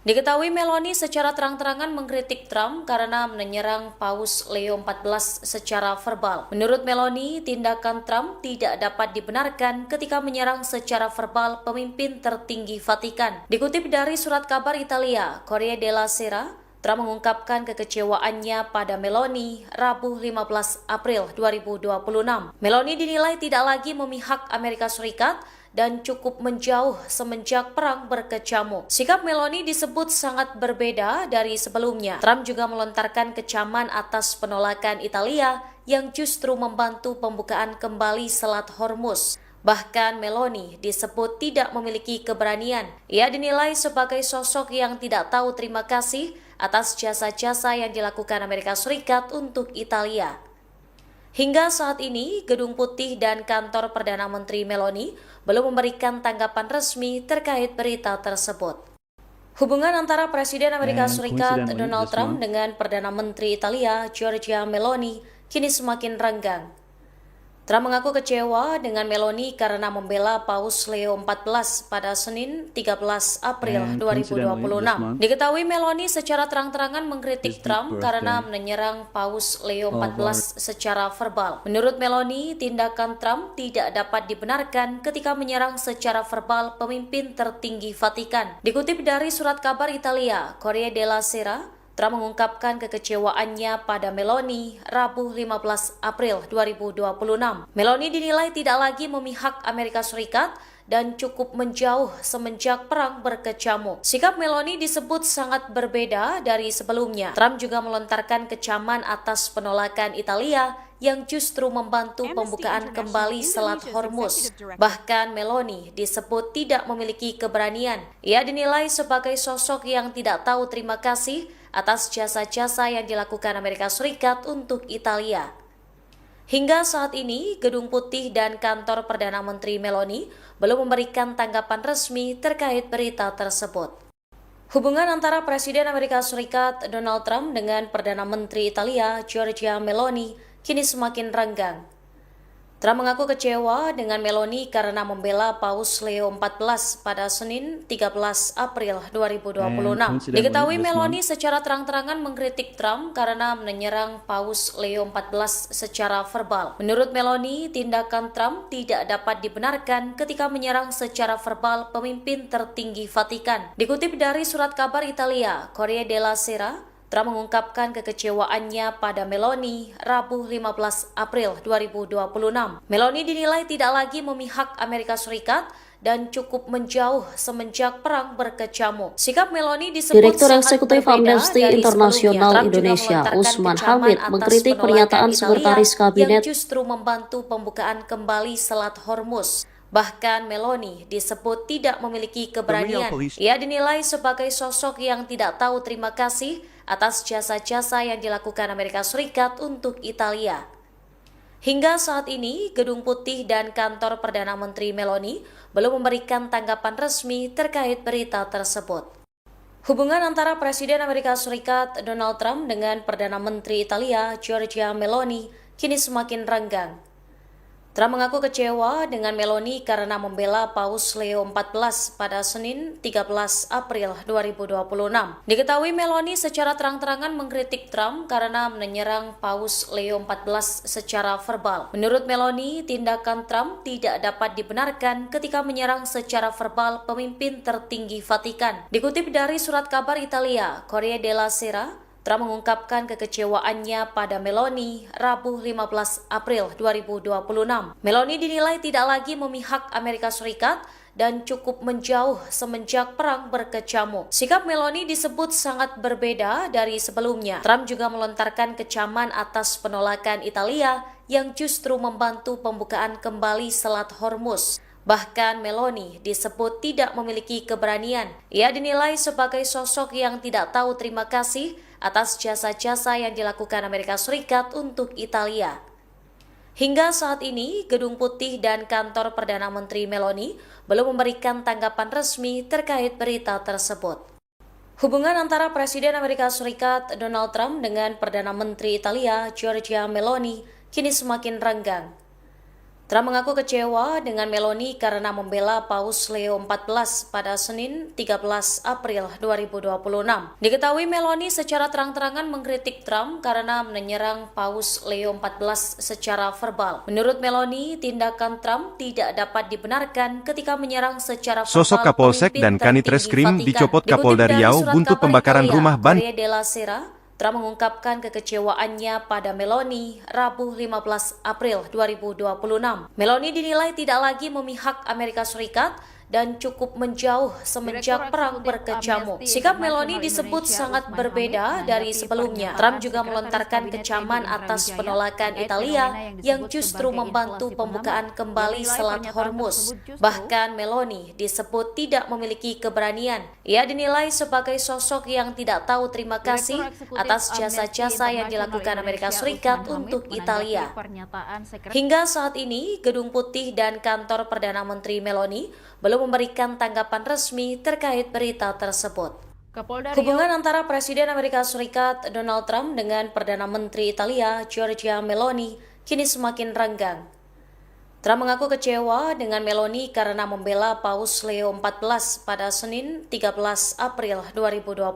Diketahui Meloni secara terang-terangan mengkritik Trump karena menyerang Paus Leo XIV secara verbal. Menurut Meloni, tindakan Trump tidak dapat dibenarkan ketika menyerang secara verbal pemimpin tertinggi Vatikan. Dikutip dari surat kabar Italia, Corriere della Sera, Trump mengungkapkan kekecewaannya pada Meloni Rabu 15 April 2026. Meloni dinilai tidak lagi memihak Amerika Serikat dan cukup menjauh semenjak perang berkecamuk. Sikap Meloni disebut sangat berbeda dari sebelumnya. Trump juga melontarkan kecaman atas penolakan Italia yang justru membantu pembukaan kembali Selat Hormuz. Bahkan Meloni disebut tidak memiliki keberanian. Ia dinilai sebagai sosok yang tidak tahu terima kasih atas jasa-jasa yang dilakukan Amerika Serikat untuk Italia. Hingga saat ini, Gedung Putih dan kantor Perdana Menteri Meloni belum memberikan tanggapan resmi terkait berita tersebut. Hubungan antara Presiden Amerika Serikat Donald Trump dengan Perdana Menteri Italia Giorgia Meloni kini semakin renggang. Trump mengaku kecewa dengan Meloni karena membela Paus Leo XIV pada Senin 13 April 2026. Diketahui Meloni secara terang-terangan mengkritik Trump karena menyerang Paus Leo XIV secara verbal. Menurut Meloni, tindakan Trump tidak dapat dibenarkan ketika menyerang secara verbal pemimpin tertinggi Vatikan. Dikutip dari surat kabar Italia, Corriere della Sera, Trump mengungkapkan kekecewaannya pada Meloni Rabu 15 April 2026. Meloni dinilai tidak lagi memihak Amerika Serikat dan cukup menjauh semenjak perang berkecamuk. Sikap Meloni disebut sangat berbeda dari sebelumnya. Trump juga melontarkan kecaman atas penolakan Italia yang justru membantu pembukaan kembali Selat Hormuz. Bahkan Meloni disebut tidak memiliki keberanian. Ia dinilai sebagai sosok yang tidak tahu terima kasih atas jasa-jasa yang dilakukan Amerika Serikat untuk Italia. Hingga saat ini, Gedung Putih dan kantor Perdana Menteri Meloni belum memberikan tanggapan resmi terkait berita tersebut. Hubungan antara Presiden Amerika Serikat Donald Trump dengan Perdana Menteri Italia Giorgia Meloni kini semakin renggang. Trump mengaku kecewa dengan Meloni karena membela Paus Leo XIV pada Senin 13 April 2026. Diketahui Meloni secara terang-terangan mengkritik Trump karena menyerang Paus Leo XIV secara verbal. Menurut Meloni, tindakan Trump tidak dapat dibenarkan ketika menyerang secara verbal pemimpin tertinggi Vatikan. Dikutip dari surat kabar Italia, Corriere della Sera, Trump mengungkapkan kekecewaannya pada Meloni Rabu 15 April 2026. Meloni dinilai tidak lagi memihak Amerika Serikat dan cukup menjauh semenjak perang berkecamuk. Sikap Meloni disebut Direktur sangat Eksekutif berbeda Amnesty dari Internasional sebelumnya. Indonesia, Trump juga Usman melontarkan Hamid, kecaman mengkritik atas pernyataan penolakan Sekretaris Italia Kabinet yang justru membantu pembukaan kembali Selat Hormuz. Bahkan Meloni disebut tidak memiliki keberanian. Ia dinilai sebagai sosok yang tidak tahu terima kasih atas jasa-jasa yang dilakukan Amerika Serikat untuk Italia. Hingga saat ini, Gedung Putih dan kantor Perdana Menteri Meloni belum memberikan tanggapan resmi terkait berita tersebut. Hubungan antara Presiden Amerika Serikat Donald Trump dengan Perdana Menteri Italia Giorgia Meloni kini semakin renggang. Trump mengaku kecewa dengan Meloni karena membela Paus Leo XIV pada Senin 13 April 2026. Diketahui Meloni secara terang-terangan mengkritik Trump karena menyerang Paus Leo XIV secara verbal. Menurut Meloni, tindakan Trump tidak dapat dibenarkan ketika menyerang secara verbal pemimpin tertinggi Vatikan. Dikutip dari surat kabar Italia, Corriere della Sera, Trump mengungkapkan kekecewaannya pada Meloni Rabu 15 April 2026. Meloni dinilai tidak lagi memihak Amerika Serikat dan cukup menjauh semenjak perang berkecamuk. Sikap Meloni disebut sangat berbeda dari sebelumnya. Trump juga melontarkan kecaman atas penolakan Italia yang justru membantu pembukaan kembali Selat Hormuz. Bahkan Meloni disebut tidak memiliki keberanian. Ia dinilai sebagai sosok yang tidak tahu terima kasih atas jasa-jasa yang dilakukan Amerika Serikat untuk Italia. Hingga saat ini, Gedung Putih dan kantor Perdana Menteri Meloni belum memberikan tanggapan resmi terkait berita tersebut. Hubungan antara Presiden Amerika Serikat Donald Trump dengan Perdana Menteri Italia Giorgia Meloni kini semakin renggang. Trump mengaku kecewa dengan Meloni karena membela Paus Leo XIV pada Senin 13 April 2026. Diketahui Meloni secara terang-terangan mengkritik Trump karena menyerang Paus Leo XIV secara verbal. Menurut Meloni, tindakan Trump tidak dapat dibenarkan ketika menyerang secara verbal. Sosok Kapolsek dan Kanit Reskrim dicopot Kapolda Riau buntu pembakaran rumah ban. Trump mengungkapkan kekecewaannya pada Meloni Rabu 15 April 2026. Meloni dinilai tidak lagi memihak Amerika Serikat dan cukup menjauh semenjak perang berkecamuk. Sikap Meloni disebut sangat berbeda dari sebelumnya. Trump juga melontarkan kecaman atas penolakan Italia yang justru membantu pembukaan kembali Selat Hormuz. Bahkan Meloni disebut tidak memiliki keberanian. Ia dinilai sebagai sosok yang tidak tahu terima kasih atas jasa-jasa yang dilakukan Amerika Serikat untuk Italia. Hingga saat ini, Gedung Putih dan kantor Perdana Menteri Meloni belum memberikan tanggapan resmi terkait berita tersebut. Hubungan antara Presiden Amerika Serikat Donald Trump dengan Perdana Menteri Italia Giorgia Meloni kini semakin renggang. Trump mengaku kecewa dengan Meloni karena membela Paus Leo XIV pada Senin 13 April 2026.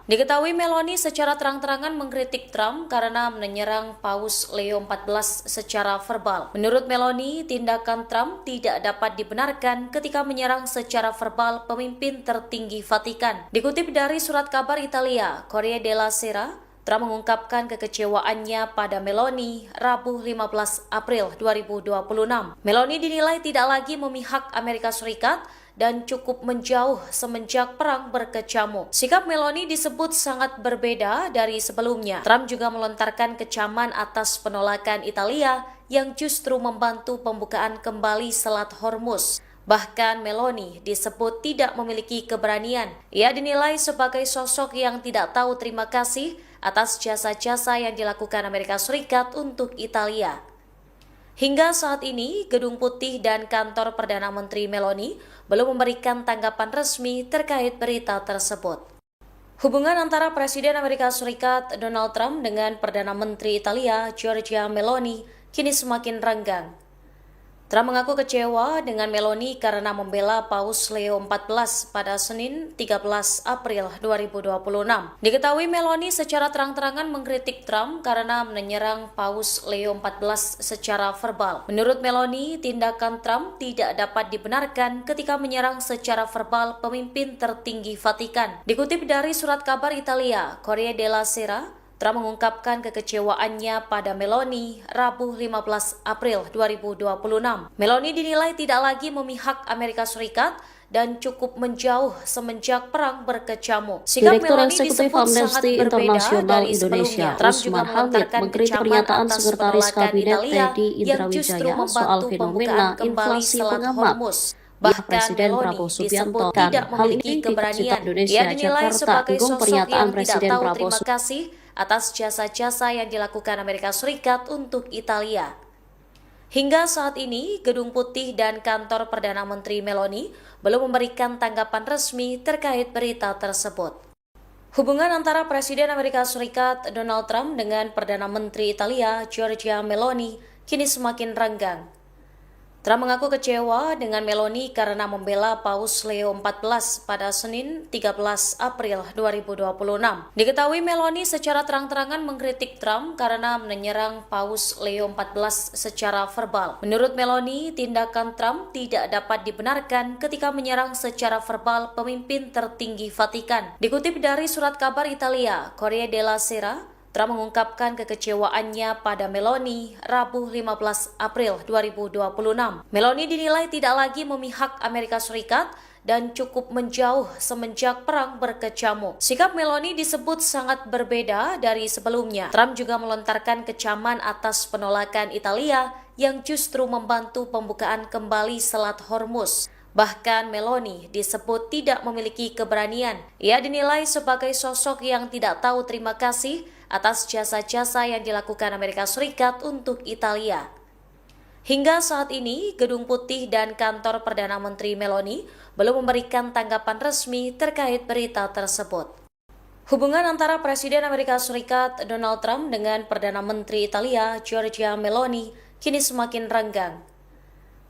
Diketahui Meloni secara terang-terangan mengkritik Trump karena menyerang Paus Leo XIV secara verbal. Menurut Meloni, tindakan Trump tidak dapat dibenarkan ketika menyerang secara verbal pemimpin tertinggi Vatikan. Dikutip dari surat kabar Italia, Corriere della Sera, Trump mengungkapkan kekecewaannya pada Meloni Rabu 15 April 2026. Meloni dinilai tidak lagi memihak Amerika Serikat dan cukup menjauh semenjak perang berkecamuk. Sikap Meloni disebut sangat berbeda dari sebelumnya. Trump juga melontarkan kecaman atas penolakan Italia yang justru membantu pembukaan kembali Selat Hormuz. Bahkan Meloni disebut tidak memiliki keberanian. Ia dinilai sebagai sosok yang tidak tahu terima kasih atas jasa-jasa yang dilakukan Amerika Serikat untuk Italia. Hingga saat ini, Gedung Putih dan kantor Perdana Menteri Meloni belum memberikan tanggapan resmi terkait berita tersebut. Hubungan antara Presiden Amerika Serikat Donald Trump dengan Perdana Menteri Italia Giorgia Meloni kini semakin renggang. Trump mengaku kecewa dengan Meloni karena membela Paus Leo XIV pada Senin 13 April 2026. Diketahui Meloni secara terang-terangan mengkritik Trump karena menyerang Paus Leo XIV secara verbal. Menurut Meloni, tindakan Trump tidak dapat dibenarkan ketika menyerang secara verbal pemimpin tertinggi Vatikan. Dikutip dari surat kabar Italia, Corriere della Sera, Trump mengungkapkan kekecewaannya pada Meloni Rabu 15 April 2026. Meloni dinilai tidak lagi memihak Amerika Serikat dan cukup menjauh semenjak perang berkecamuk. Sikap Direktur Meloni Eksekutif disebut sangat Amnesty berbeda Internasional dari Indonesia, sebelumnya. Trump juga Usman Hamid, melontarkan mengkritik kecaman pernyataan atas Sekretaris penolakan Kabinet Italia Teddy yang justru Indrawijaya soal membantu fenomena pembukaan kembali inflasi Selat pengamat. Hormuz. Bahkan Bahkan Presiden Meloni Prabowo disebut Subianto tidak hal memiliki ini di keberanian. Indonesia, Ia dinilai Jakarta, sebagai dukung sosok pernyataan yang tidak Presiden tahu Prabowo terima kasih atas jasa-jasa yang dilakukan Amerika Serikat untuk Italia. Hingga saat ini, Gedung Putih dan kantor Perdana Menteri Meloni belum memberikan tanggapan resmi terkait berita tersebut. Hubungan antara Presiden Amerika Serikat Donald Trump dengan Perdana Menteri Italia Giorgia Meloni kini semakin renggang. Trump mengaku kecewa dengan Meloni karena membela Paus Leo XIV pada Senin 13 April 2026. Diketahui Meloni secara terang-terangan mengkritik Trump karena menyerang Paus Leo XIV secara verbal. Menurut Meloni, tindakan Trump tidak dapat dibenarkan ketika menyerang secara verbal pemimpin tertinggi Vatikan. Dikutip dari surat kabar Italia, Corriere della Sera, Trump mengungkapkan kekecewaannya pada Meloni Rabu 15 April 2026. Meloni dinilai tidak lagi memihak Amerika Serikat dan cukup menjauh semenjak perang berkecamuk. Sikap Meloni disebut sangat berbeda dari sebelumnya. Trump juga melontarkan kecaman atas penolakan Italia yang justru membantu pembukaan kembali Selat Hormuz. Bahkan Meloni disebut tidak memiliki keberanian. Ia dinilai sebagai sosok yang tidak tahu terima kasih atas jasa-jasa yang dilakukan Amerika Serikat untuk Italia. Hingga saat ini, Gedung Putih dan kantor Perdana Menteri Meloni belum memberikan tanggapan resmi terkait berita tersebut. Hubungan antara Presiden Amerika Serikat Donald Trump dengan Perdana Menteri Italia Giorgia Meloni kini semakin renggang.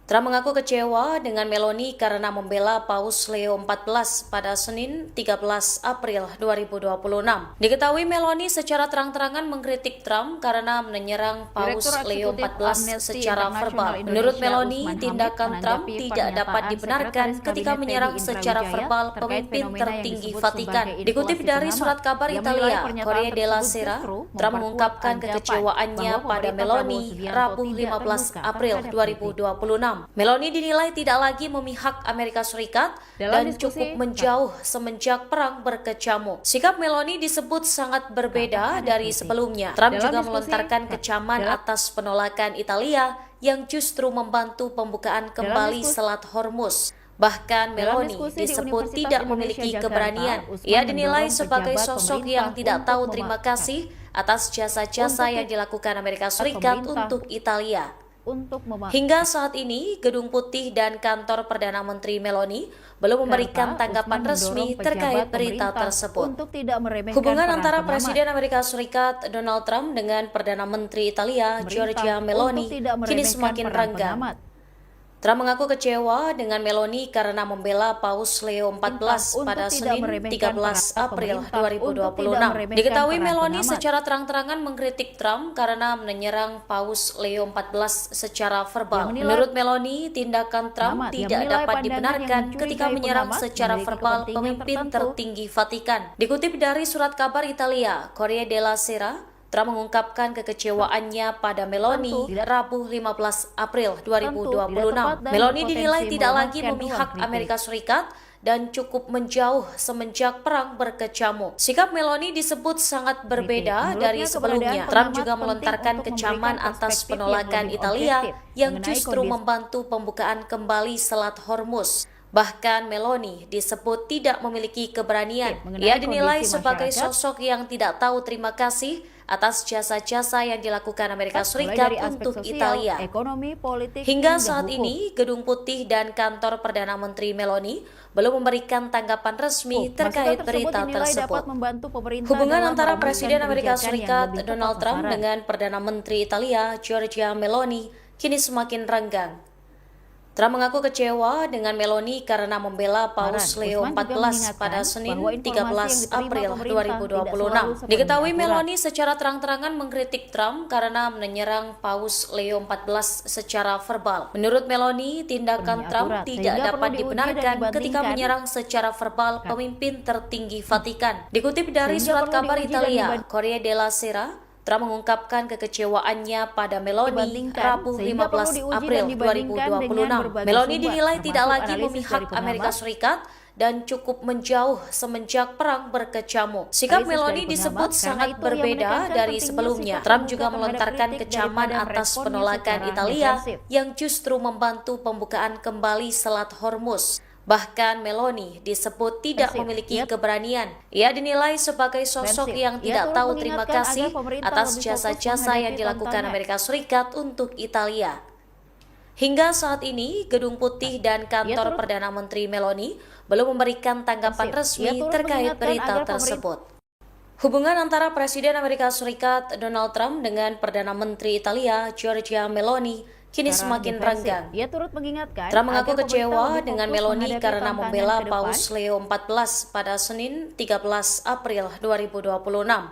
Trump mengaku kecewa dengan Meloni karena membela Paus Leo XIV pada Senin 13 April 2026. Diketahui Meloni secara terang-terangan mengkritik Trump karena menyerang Paus Leo XIV secara verbal. Menurut Meloni, tindakan Trump tidak dapat dibenarkan ketika menyerang secara verbal pemimpin tertinggi Vatikan. Dikutip dari surat kabar Italia, Corriere della Sera, Trump mengungkapkan kekecewaannya pada Meloni Rabu 15 April 2026. Meloni dinilai tidak lagi memihak Amerika Serikat dan cukup menjauh semenjak perang berkecamuk. Sikap Meloni disebut sangat berbeda dari sebelumnya. Trump juga melontarkan kecaman atas penolakan Italia yang justru membantu pembukaan kembali Selat Hormuz. Bahkan Meloni disebut tidak memiliki keberanian. Ia dinilai sebagai sosok yang tidak tahu terima kasih atas jasa-jasa yang dilakukan Amerika Serikat untuk Italia. Hingga saat ini, Gedung Putih dan kantor Perdana Menteri Meloni belum memberikan tanggapan resmi terkait berita tersebut. Hubungan antara Presiden Amerika Serikat Donald Trump dengan Perdana Menteri Italia Giorgia Meloni kini semakin renggang. Trump mengaku kecewa dengan Meloni karena membela Paus Leo XIV pada Senin 13 April 2026. Diketahui Meloni secara terang-terangan mengkritik Trump karena menyerang Paus Leo XIV secara verbal. Menurut Meloni, tindakan Trump tidak dapat dibenarkan ketika menyerang secara verbal pemimpin tertinggi Vatikan. Dikutip dari surat kabar Italia, Corriere della Sera, Trump mengungkapkan kekecewaannya pada Meloni Rabu 15 April 2026. Meloni dinilai tidak lagi memihak Amerika Serikat dan cukup menjauh semenjak perang berkecamuk. Sikap Meloni disebut sangat berbeda dari sebelumnya. Trump juga melontarkan kecaman atas penolakan Italia yang justru membantu pembukaan kembali Selat Hormuz. Bahkan Meloni disebut tidak memiliki keberanian. Ia dinilai sebagai sosok yang tidak tahu terima kasih atas jasa-jasa yang dilakukan Amerika Serikat untuk Italia. Hingga saat ini, Gedung Putih dan kantor Perdana Menteri Meloni belum memberikan tanggapan resmi terkait berita tersebut. Hubungan antara Presiden Amerika Serikat Donald Trump dengan Perdana Menteri Italia Giorgia Meloni kini semakin renggang. Trump mengaku kecewa dengan Meloni karena membela Paus Leo XIV pada Senin 13 April 2026. Diketahui Meloni secara terang-terangan mengkritik Trump karena menyerang Paus Leo XIV secara verbal. Menurut Meloni, tindakan Trump tidak dapat dibenarkan ketika menyerang secara verbal pemimpin tertinggi Vatikan. Dikutip dari surat kabar Italia, Corriere della Sera, Trump mengungkapkan kekecewaannya pada Meloni Rabu 15 April 2026. Meloni dinilai tidak lagi memihak Amerika Serikat dan cukup menjauh semenjak perang berkecamuk. Sikap Meloni disebut sangat berbeda dari sebelumnya. Trump juga melontarkan kecaman atas penolakan Italia yang justru membantu pembukaan kembali Selat Hormuz. Bahkan Meloni disebut tidak memiliki keberanian. Ia dinilai sebagai sosok yang tidak tahu terima kasih atas jasa-jasa yang dilakukan Amerika Serikat untuk Italia. Hingga saat ini, Gedung Putih dan kantor Perdana Menteri Meloni belum memberikan tanggapan resmi terkait berita tersebut. Hubungan antara Presiden Amerika Serikat Donald Trump dengan Perdana Menteri Italia Giorgia Meloni kini semakin renggang. Trump mengaku kecewa dengan Meloni karena membela Paus Leo XIV pada Senin 13 April 2026.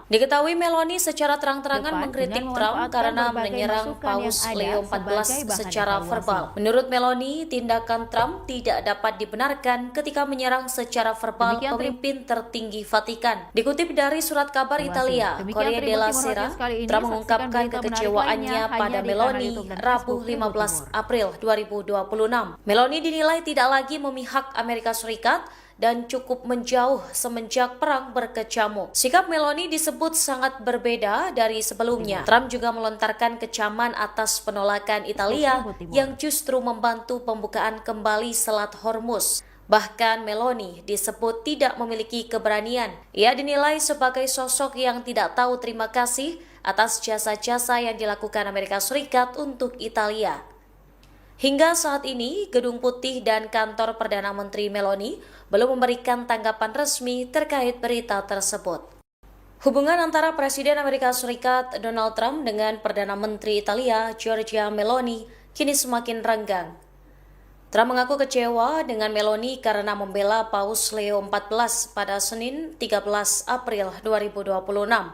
Diketahui Meloni secara terang-terangan mengkritik Trump karena menyerang Paus Leo XIV secara verbal. Menurut Meloni, tindakan Trump tidak dapat dibenarkan ketika menyerang secara verbal pemimpin tertinggi Vatikan. Dikutip dari surat kabar Italia, Corriere della Sera, Trump mengungkapkan kekecewaannya pada Meloni Rabu 15 April 2026. Meloni dinilai tidak lagi memihak Amerika Serikat dan cukup menjauh semenjak perang berkecamuk. Sikap Meloni disebut sangat berbeda dari sebelumnya. Trump juga melontarkan kecaman atas penolakan Italia yang justru membantu pembukaan kembali Selat Hormuz. Bahkan Meloni disebut tidak memiliki keberanian. Ia dinilai sebagai sosok yang tidak tahu terima kasih atas jasa-jasa yang dilakukan Amerika Serikat untuk Italia. Hingga saat ini, Gedung Putih dan kantor Perdana Menteri Meloni belum memberikan tanggapan resmi terkait berita tersebut. Hubungan antara Presiden Amerika Serikat Donald Trump dengan Perdana Menteri Italia Giorgia Meloni kini semakin renggang. Trump mengaku kecewa dengan Meloni karena membela Paus Leo XIV pada Senin 13 April 2026.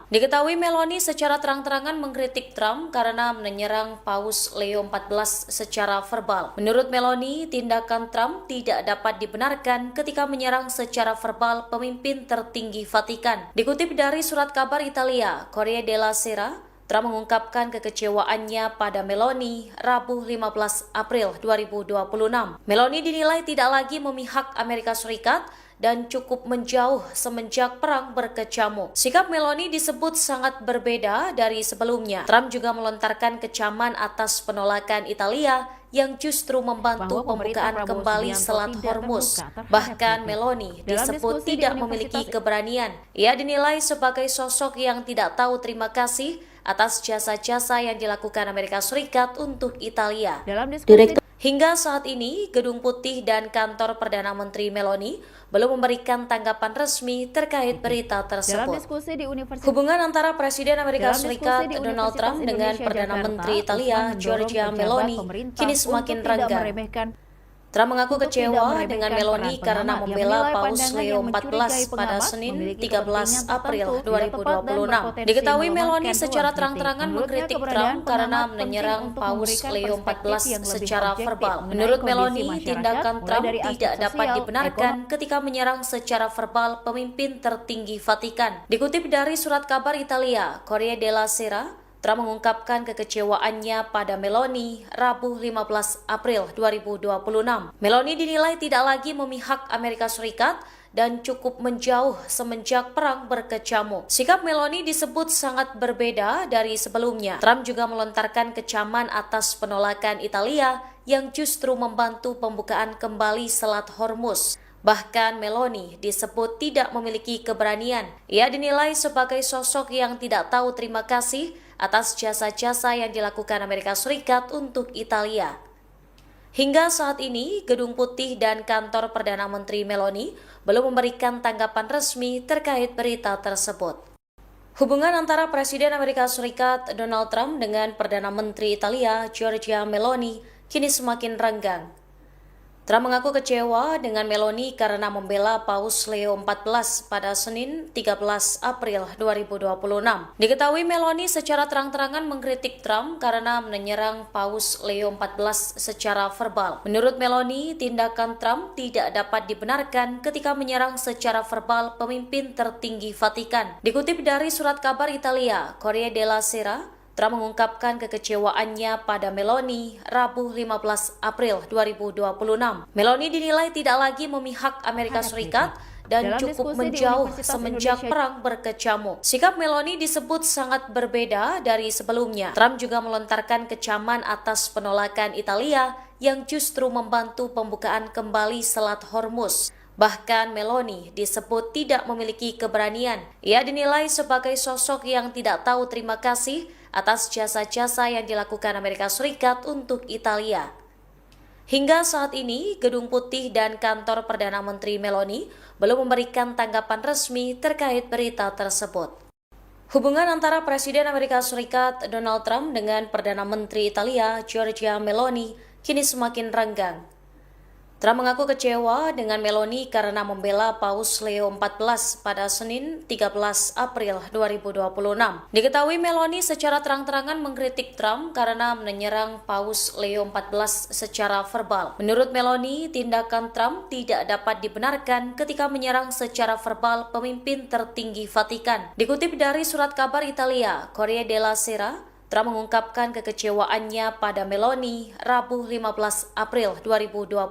Diketahui Meloni secara terang-terangan mengkritik Trump karena menyerang Paus Leo XIV secara verbal. Menurut Meloni, tindakan Trump tidak dapat dibenarkan ketika menyerang secara verbal pemimpin tertinggi Vatikan. Dikutip dari surat kabar Italia, Corriere della Sera, Trump mengungkapkan kekecewaannya pada Meloni Rabu 15 April 2026. Meloni dinilai tidak lagi memihak Amerika Serikat dan cukup menjauh semenjak perang berkecamuk. Sikap Meloni disebut sangat berbeda dari sebelumnya. Trump juga melontarkan kecaman atas penolakan Italia yang justru membantu pembukaan kembali Selat Hormuz. Bahkan Meloni disebut tidak memiliki keberanian. Ia dinilai sebagai sosok yang tidak tahu terima kasih atas jasa-jasa yang dilakukan Amerika Serikat untuk Italia. Dalam diskusi Hingga saat ini, Gedung Putih dan kantor Perdana Menteri Meloni belum memberikan tanggapan resmi terkait berita tersebut. Hubungan antara Presiden Amerika Serikat Donald Trump dengan Perdana Menteri Italia Giorgia Meloni kini semakin renggang. Trump mengaku kecewa dengan Meloni karena membela Paus Leo XIV pada Senin 13 April 2026. Diketahui Meloni secara terang-terangan mengkritik Trump karena menyerang Paus Leo XIV secara verbal. Menurut Meloni, tindakan Trump tidak dapat dibenarkan ketika menyerang secara verbal pemimpin tertinggi Vatikan. Dikutip dari surat kabar Italia, Corriere della Sera, Trump mengungkapkan kekecewaannya pada Meloni Rabu 15 April 2026. Meloni dinilai tidak lagi memihak Amerika Serikat dan cukup menjauh semenjak perang berkecamuk. Sikap Meloni disebut sangat berbeda dari sebelumnya. Trump juga melontarkan kecaman atas penolakan Italia yang justru membantu pembukaan kembali Selat Hormuz. Bahkan Meloni disebut tidak memiliki keberanian. Ia dinilai sebagai sosok yang tidak tahu terima kasih atas jasa-jasa yang dilakukan Amerika Serikat untuk Italia. Hingga saat ini, Gedung Putih dan kantor Perdana Menteri Meloni belum memberikan tanggapan resmi terkait berita tersebut. Hubungan antara Presiden Amerika Serikat Donald Trump dengan Perdana Menteri Italia Giorgia Meloni kini semakin renggang. Trump mengaku kecewa dengan Meloni karena membela Paus Leo XIV pada Senin 13 April 2026. Diketahui Meloni secara terang-terangan mengkritik Trump karena menyerang Paus Leo XIV secara verbal. Menurut Meloni, tindakan Trump tidak dapat dibenarkan ketika menyerang secara verbal pemimpin tertinggi Vatikan. Dikutip dari surat kabar Italia, Corriere della Sera, Trump mengungkapkan kekecewaannya pada Meloni Rabu 15 April 2026. Meloni dinilai tidak lagi memihak Amerika Serikat dan cukup menjauh semenjak perang berkecamuk. Sikap Meloni disebut sangat berbeda dari sebelumnya. Trump juga melontarkan kecaman atas penolakan Italia yang justru membantu pembukaan kembali Selat Hormuz. Bahkan Meloni disebut tidak memiliki keberanian. Ia dinilai sebagai sosok yang tidak tahu terima kasih atas jasa-jasa yang dilakukan Amerika Serikat untuk Italia. Hingga saat ini, Gedung Putih dan kantor Perdana Menteri Meloni belum memberikan tanggapan resmi terkait berita tersebut. Hubungan antara Presiden Amerika Serikat Donald Trump dengan Perdana Menteri Italia Giorgia Meloni kini semakin renggang. Trump mengaku kecewa dengan Meloni karena membela Paus Leo XIV pada Senin 13 April 2026. Diketahui Meloni secara terang-terangan mengkritik Trump karena menyerang Paus Leo XIV secara verbal. Menurut Meloni, tindakan Trump tidak dapat dibenarkan ketika menyerang secara verbal pemimpin tertinggi Vatikan. Dikutip dari surat kabar Italia, Corriere della Sera, Trump mengungkapkan kekecewaannya pada Meloni Rabu 15 April 2026.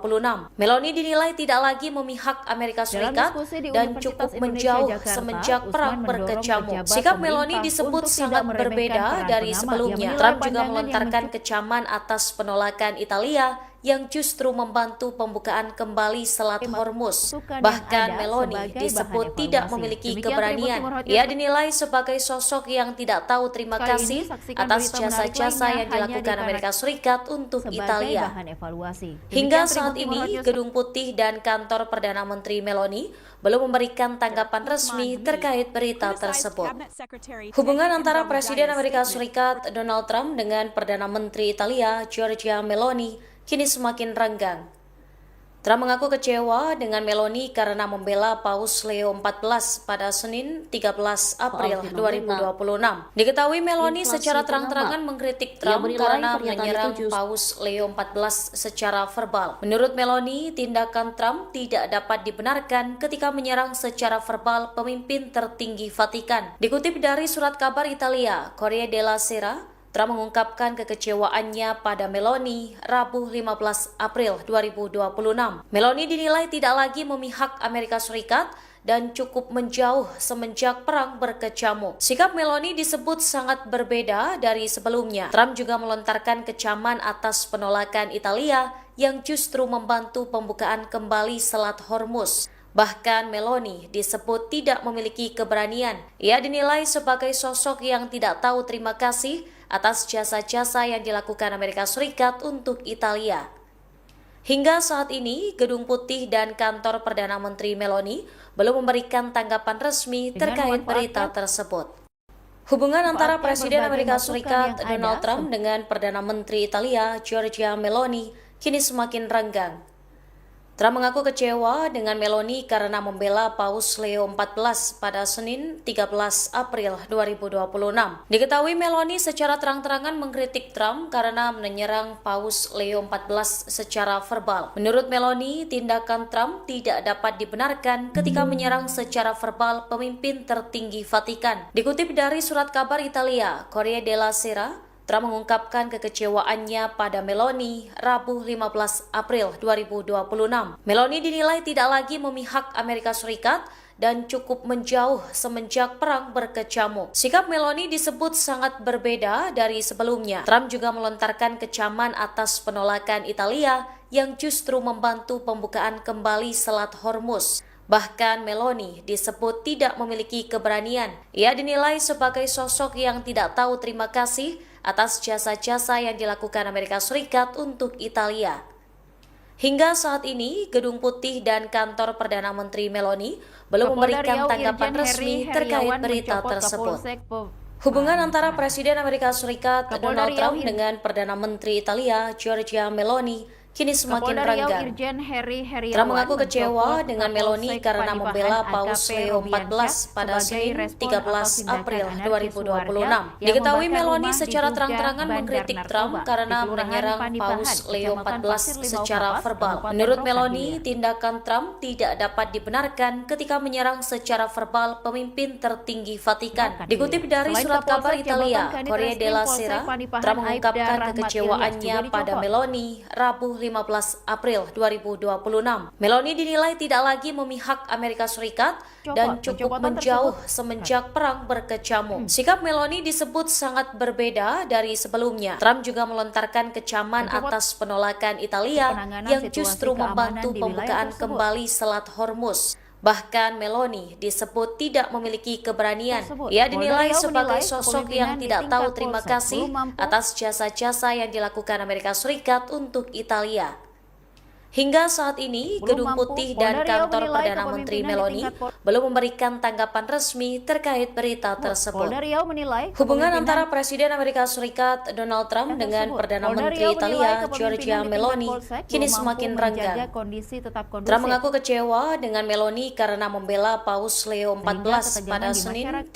Meloni dinilai tidak lagi memihak Amerika Serikat dan cukup menjauh semenjak perang berkecamuk. Sikap Meloni disebut sangat berbeda dari sebelumnya. Trump juga melontarkan kecaman atas penolakan Italia yang justru membantu pembukaan kembali Selat Hormuz. Bahkan Meloni disebut tidak memiliki keberanian. Ia dinilai sebagai sosok yang tidak tahu terima kasih atas jasa-jasa yang dilakukan Amerika Serikat untuk Italia. Hingga saat ini, Gedung Putih dan kantor Perdana Menteri Meloni belum memberikan tanggapan resmi terkait berita tersebut. Hubungan antara Presiden Amerika Serikat Donald Trump dengan Perdana Menteri Italia Giorgia Meloni kini semakin renggang. Trump mengaku kecewa dengan Meloni karena membela Paus Leo XIV pada Senin 13 April 2026. Diketahui Meloni secara terang-terangan mengkritik Trump karena menyerang Paus Leo XIV secara verbal. Menurut Meloni, tindakan Trump tidak dapat dibenarkan ketika menyerang secara verbal pemimpin tertinggi Vatikan. Dikutip dari surat kabar Italia, Corriere della Sera, Trump mengungkapkan kekecewaannya pada Meloni Rabu 15 April 2026. Meloni dinilai tidak lagi memihak Amerika Serikat dan cukup menjauh semenjak perang berkecamuk. Sikap Meloni disebut sangat berbeda dari sebelumnya. Trump juga melontarkan kecaman atas penolakan Italia yang justru membantu pembukaan kembali Selat Hormuz. Bahkan Meloni disebut tidak memiliki keberanian. Ia dinilai sebagai sosok yang tidak tahu terima kasih atas jasa-jasa yang dilakukan Amerika Serikat untuk Italia. Hingga saat ini, Gedung Putih dan kantor Perdana Menteri Meloni belum memberikan tanggapan resmi terkait berita tersebut. Hubungan antara Presiden Amerika Serikat Donald Trump dengan Perdana Menteri Italia Giorgia Meloni kini semakin renggang. Trump mengaku kecewa dengan Meloni karena membela Paus Leo XIV pada Senin 13 April 2026. Diketahui Meloni secara terang-terangan mengkritik Trump karena menyerang Paus Leo XIV secara verbal. Menurut Meloni, tindakan Trump tidak dapat dibenarkan ketika menyerang secara verbal pemimpin tertinggi Vatikan. Dikutip dari surat kabar Italia, Corriere della Sera, Trump mengungkapkan kekecewaannya pada Meloni Rabu 15 April 2026. Meloni dinilai tidak lagi memihak Amerika Serikat dan cukup menjauh semenjak perang berkecamuk. Sikap Meloni disebut sangat berbeda dari sebelumnya. Trump juga melontarkan kecaman atas penolakan Italia yang justru membantu pembukaan kembali Selat Hormuz. Bahkan Meloni disebut tidak memiliki keberanian. Ia dinilai sebagai sosok yang tidak tahu terima kasih atas jasa-jasa yang dilakukan Amerika Serikat untuk Italia. Hingga saat ini, Gedung Putih dan kantor Perdana Menteri Meloni belum memberikan tanggapan resmi terkait berita tersebut. Hubungan antara Presiden Amerika Serikat Donald Trump dengan Perdana Menteri Italia Giorgia Meloni kini semakin renggang. Trump mengaku kecewa dengan Meloni karena membela Paus Leo XIV pada Senin 13 April 2026. Diketahui Meloni secara terang-terangan mengkritik Trump karena menyerang Paus Leo XIV secara verbal. Menurut Meloni, tindakan Trump tidak dapat dibenarkan ketika menyerang secara verbal pemimpin tertinggi Vatikan. Dikutip dari surat kabar Italia, Corriere della Sera, Trump mengungkapkan kekecewaannya pada Meloni Rabu 15 April 2026. Meloni dinilai tidak lagi memihak Amerika Serikat dan cukup menjauh semenjak perang berkecamuk. Sikap Meloni disebut sangat berbeda dari sebelumnya. Trump juga melontarkan kecaman atas penolakan Italia yang justru membantu pembukaan kembali Selat Hormuz. Bahkan Meloni disebut tidak memiliki keberanian. Ia dinilai sebagai sosok yang tidak tahu terima kasih atas jasa-jasa yang dilakukan Amerika Serikat untuk Italia. Hingga saat ini, Gedung Putih dan kantor Perdana Menteri Meloni belum memberikan tanggapan resmi terkait berita tersebut. Hubungan antara Presiden Amerika Serikat Donald Trump dengan Perdana Menteri Italia Giorgia Meloni kini semakin renggang. Trump mengaku kecewa dengan Meloni karena membela Paus Leo XIV pada Senin 13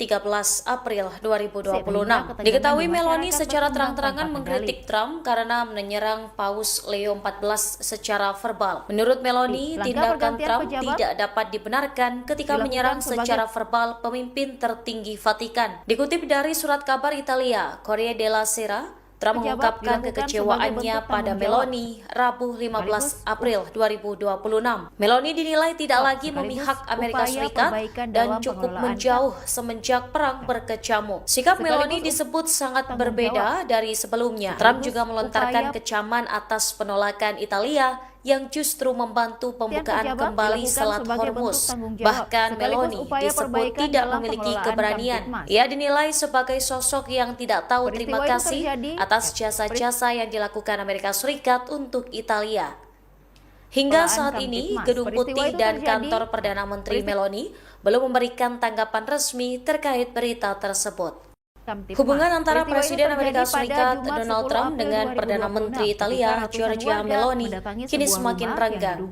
April 2026. Diketahui Meloni secara terang-terangan mengkritik Trump karena menyerang Paus Leo XIV secara verbal. Menurut Meloni, tindakan Trump tidak dapat dibenarkan ketika menyerang secara verbal pemimpin tertinggi Vatikan. Dikutip dari surat kabar Italia, Corriere della Sera, Trump mengungkapkan kekecewaannya pada Meloni Rabu 15 April 2026. Meloni dinilai tidak lagi memihak Amerika Serikat dan cukup menjauh semenjak perang berkecamuk. Sikap Meloni disebut sangat berbeda dari sebelumnya. Trump juga melontarkan kecaman atas penolakan Italia yang justru membantu pembukaan kembali Selat Hormuz. Bahkan Meloni disebut tidak memiliki keberanian. Ia dinilai sebagai sosok yang tidak tahu terima kasih atas jasa-jasa yang dilakukan Amerika Serikat untuk Italia. Hingga saat ini, Gedung Putih dan kantor Perdana Menteri Meloni belum memberikan tanggapan resmi terkait berita tersebut. Hubungan antara Presiden Amerika Serikat Donald Trump dengan Perdana Menteri Italia Giorgia Meloni kini semakin renggang.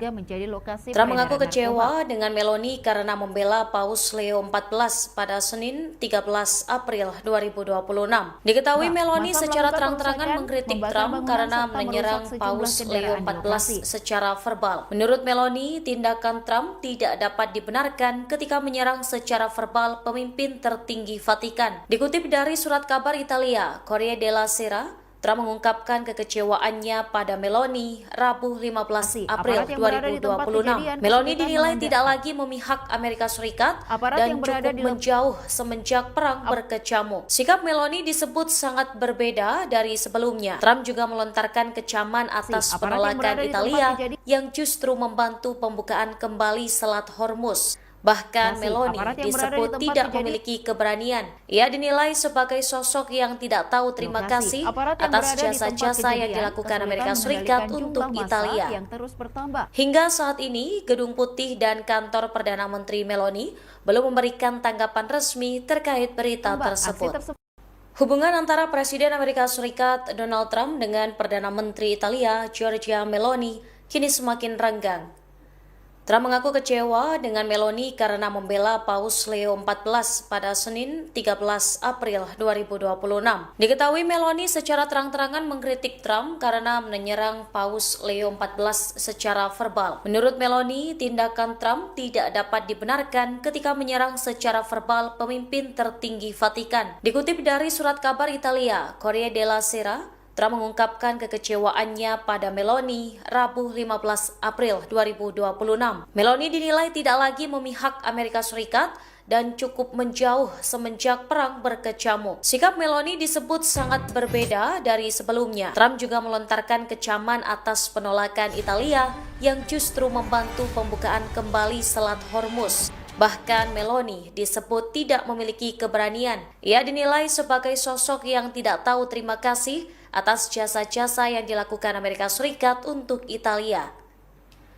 Trump mengaku kecewa dengan Meloni karena membela Paus Leo XIV pada Senin 13 April 2026. Diketahui Meloni secara terang-terangan mengkritik Trump karena menyerang Paus Leo XIV secara verbal. Menurut Meloni, tindakan Trump tidak dapat dibenarkan ketika menyerang secara verbal pemimpin tertinggi Vatikan. Dikutip dari surat kabar Italia, Corriere della Sera, Trump mengungkapkan kekecewaannya pada Meloni Rabu 15 April 2026. Meloni dinilai tidak lagi memihak Amerika Serikat dan cukup menjauh semenjak perang berkecamuk. Sikap Meloni disebut sangat berbeda dari sebelumnya. Trump juga melontarkan kecaman atas penolakan Italia yang justru membantu pembukaan kembali Selat Hormuz. Bahkan Meloni disebut tidak memiliki keberanian. Ia dinilai sebagai sosok yang tidak tahu terima kasih atas jasa-jasa yang dilakukan Amerika Serikat untuk Italia. Hingga saat ini, Gedung Putih dan kantor Perdana Menteri Meloni belum memberikan tanggapan resmi terkait berita tersebut. Hubungan antara Presiden Amerika Serikat Donald Trump dengan Perdana Menteri Italia Giorgia Meloni kini semakin renggang. Trump mengaku kecewa dengan Meloni karena membela Paus Leo XIV pada Senin 13 April 2026. Diketahui Meloni secara terang-terangan mengkritik Trump karena menyerang Paus Leo XIV secara verbal. Menurut Meloni, tindakan Trump tidak dapat dibenarkan ketika menyerang secara verbal pemimpin tertinggi Vatikan. Dikutip dari surat kabar Italia, Corriere della Sera, Trump mengungkapkan kekecewaannya pada Meloni Rabu 15 April 2026. Meloni dinilai tidak lagi memihak Amerika Serikat dan cukup menjauh semenjak perang berkecamuk. Sikap Meloni disebut sangat berbeda dari sebelumnya. Trump juga melontarkan kecaman atas penolakan Italia yang justru membantu pembukaan kembali Selat Hormuz. Bahkan Meloni disebut tidak memiliki keberanian. Ia dinilai sebagai sosok yang tidak tahu terima kasih atas jasa-jasa yang dilakukan Amerika Serikat untuk Italia.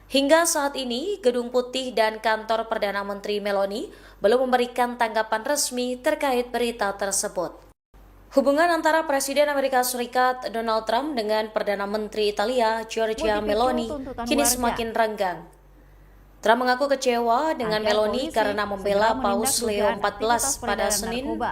Hingga saat ini, Gedung Putih dan kantor Perdana Menteri Meloni belum memberikan tanggapan resmi terkait berita tersebut. Hubungan antara Presiden Amerika Serikat Donald Trump dengan Perdana Menteri Italia Giorgia Meloni kini semakin renggang. Trump mengaku kecewa dengan Meloni karena membela Paus Leo XIV pada Senin 13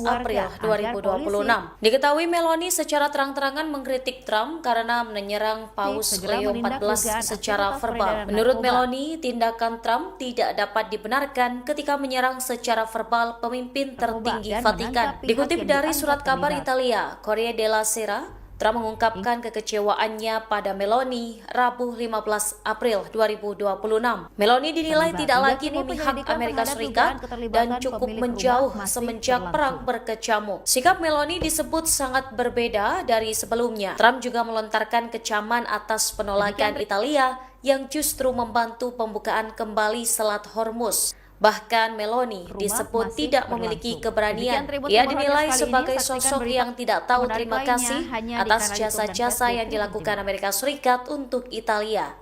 April 2026. Diketahui Meloni secara terang-terangan mengkritik Trump karena menyerang Paus Leo XIV secara verbal. Menurut Meloni, tindakan Trump tidak dapat dibenarkan ketika menyerang secara verbal pemimpin tertinggi Vatikan. Dikutip dari surat kabar Italia, Corriere della Sera, Trump mengungkapkan kekecewaannya pada Meloni Rabu 15 April 2026. Meloni dinilai tidak lagi memihak Amerika Serikat dan cukup menjauh semenjak perang berkecamuk. Sikap Meloni disebut sangat berbeda dari sebelumnya. Trump juga melontarkan kecaman atas penolakan Italia yang justru membantu pembukaan kembali Selat Hormuz. Bahkan Meloni disebut tidak memiliki keberanian. Ia dinilai sebagai sosok yang tidak tahu terima kasih atas jasa-jasa yang dilakukan Amerika Serikat untuk Italia.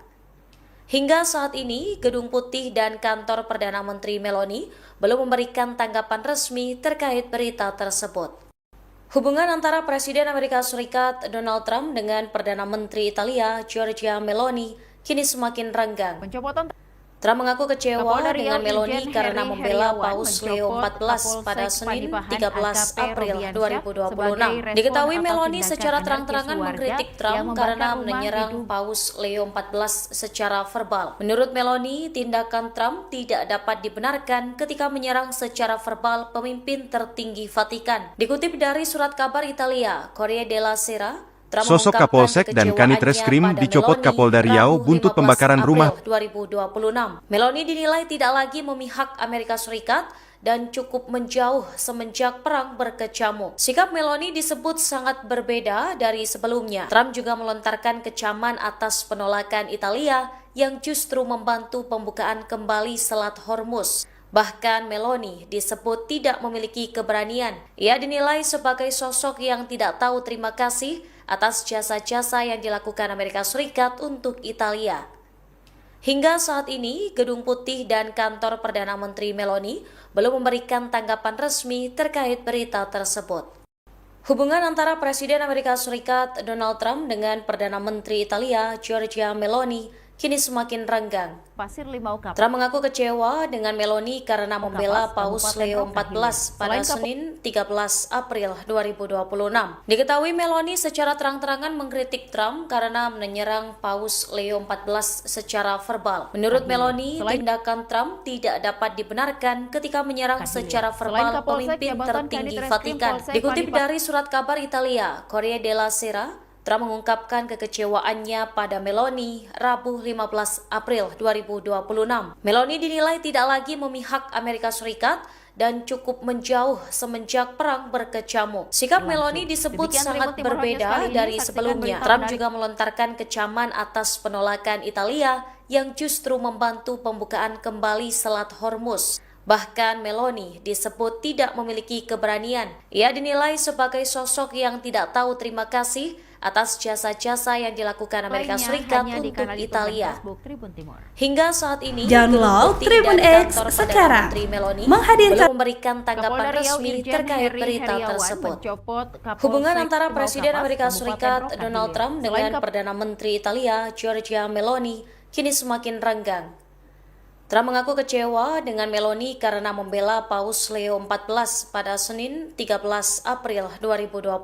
Hingga saat ini, Gedung Putih dan kantor Perdana Menteri Meloni belum memberikan tanggapan resmi terkait berita tersebut. Hubungan antara Presiden Amerika Serikat Donald Trump dengan Perdana Menteri Italia Giorgia Meloni kini semakin renggang. Trump mengaku kecewa dengan Meloni karena membela Paus Leo XIV pada Senin 13 April 2026. Diketahui Meloni secara terang-terangan mengkritik Trump karena menyerang Paus Leo XIV secara verbal. Menurut Meloni, tindakan Trump tidak dapat dibenarkan ketika menyerang secara verbal pemimpin tertinggi Vatikan. Dikutip dari surat kabar Italia, Corriere della Sera, Sosok Kapolsek dan Kanit Reskrim dicopot Kapolda Riau buntut pembakaran rumah. 2026. Meloni dinilai tidak lagi memihak Amerika Serikat dan cukup menjauh semenjak perang berkecamuk. Sikap Meloni disebut sangat berbeda dari sebelumnya. Trump juga melontarkan kecaman atas penolakan Italia yang justru membantu pembukaan kembali Selat Hormuz. Bahkan Meloni disebut tidak memiliki keberanian. Ia dinilai sebagai sosok yang tidak tahu terima kasih atas jasa-jasa yang dilakukan Amerika Serikat untuk Italia. Hingga saat ini, Gedung Putih dan kantor Perdana Menteri Meloni belum memberikan tanggapan resmi terkait berita tersebut. Hubungan antara Presiden Amerika Serikat Donald Trump dengan Perdana Menteri Italia Giorgia Meloni kini semakin renggang. Pasir Limau Kap. Trump mengaku kecewa dengan Meloni karena membela Paus Leo XIV pada Senin 13 April 2026. Diketahui Meloni secara terang-terangan mengkritik Trump karena menyerang Paus Leo XIV secara verbal. Menurut Meloni, tindakan Trump tidak dapat dibenarkan ketika menyerang secara verbal pemimpin tertinggi Vatikan. Dikutip dari surat kabar Italia, Corriere della Sera, Trump mengungkapkan kekecewaannya pada Meloni Rabu 15 April 2026. Meloni dinilai tidak lagi memihak Amerika Serikat dan cukup menjauh semenjak perang berkecamuk. Sikap Meloni disebut sangat berbeda dari sebelumnya. Trump juga melontarkan kecaman atas penolakan Italia yang justru membantu pembukaan kembali Selat Hormuz. Bahkan Meloni disebut tidak memiliki keberanian. Ia dinilai sebagai sosok yang tidak tahu terima kasih atas jasa-jasa yang dilakukan Amerika Serikat untuk Italia. Hingga saat ini, download Tribun X sekarang belum memberikan tanggapan resmi terkait berita tersebut. Hubungan antara Presiden Amerika Serikat Donald Trump dengan Perdana Menteri Italia Giorgia Meloni kini semakin renggang. Trump mengaku kecewa dengan Meloni karena membela Paus Leo XIV pada Senin 13 April 2026.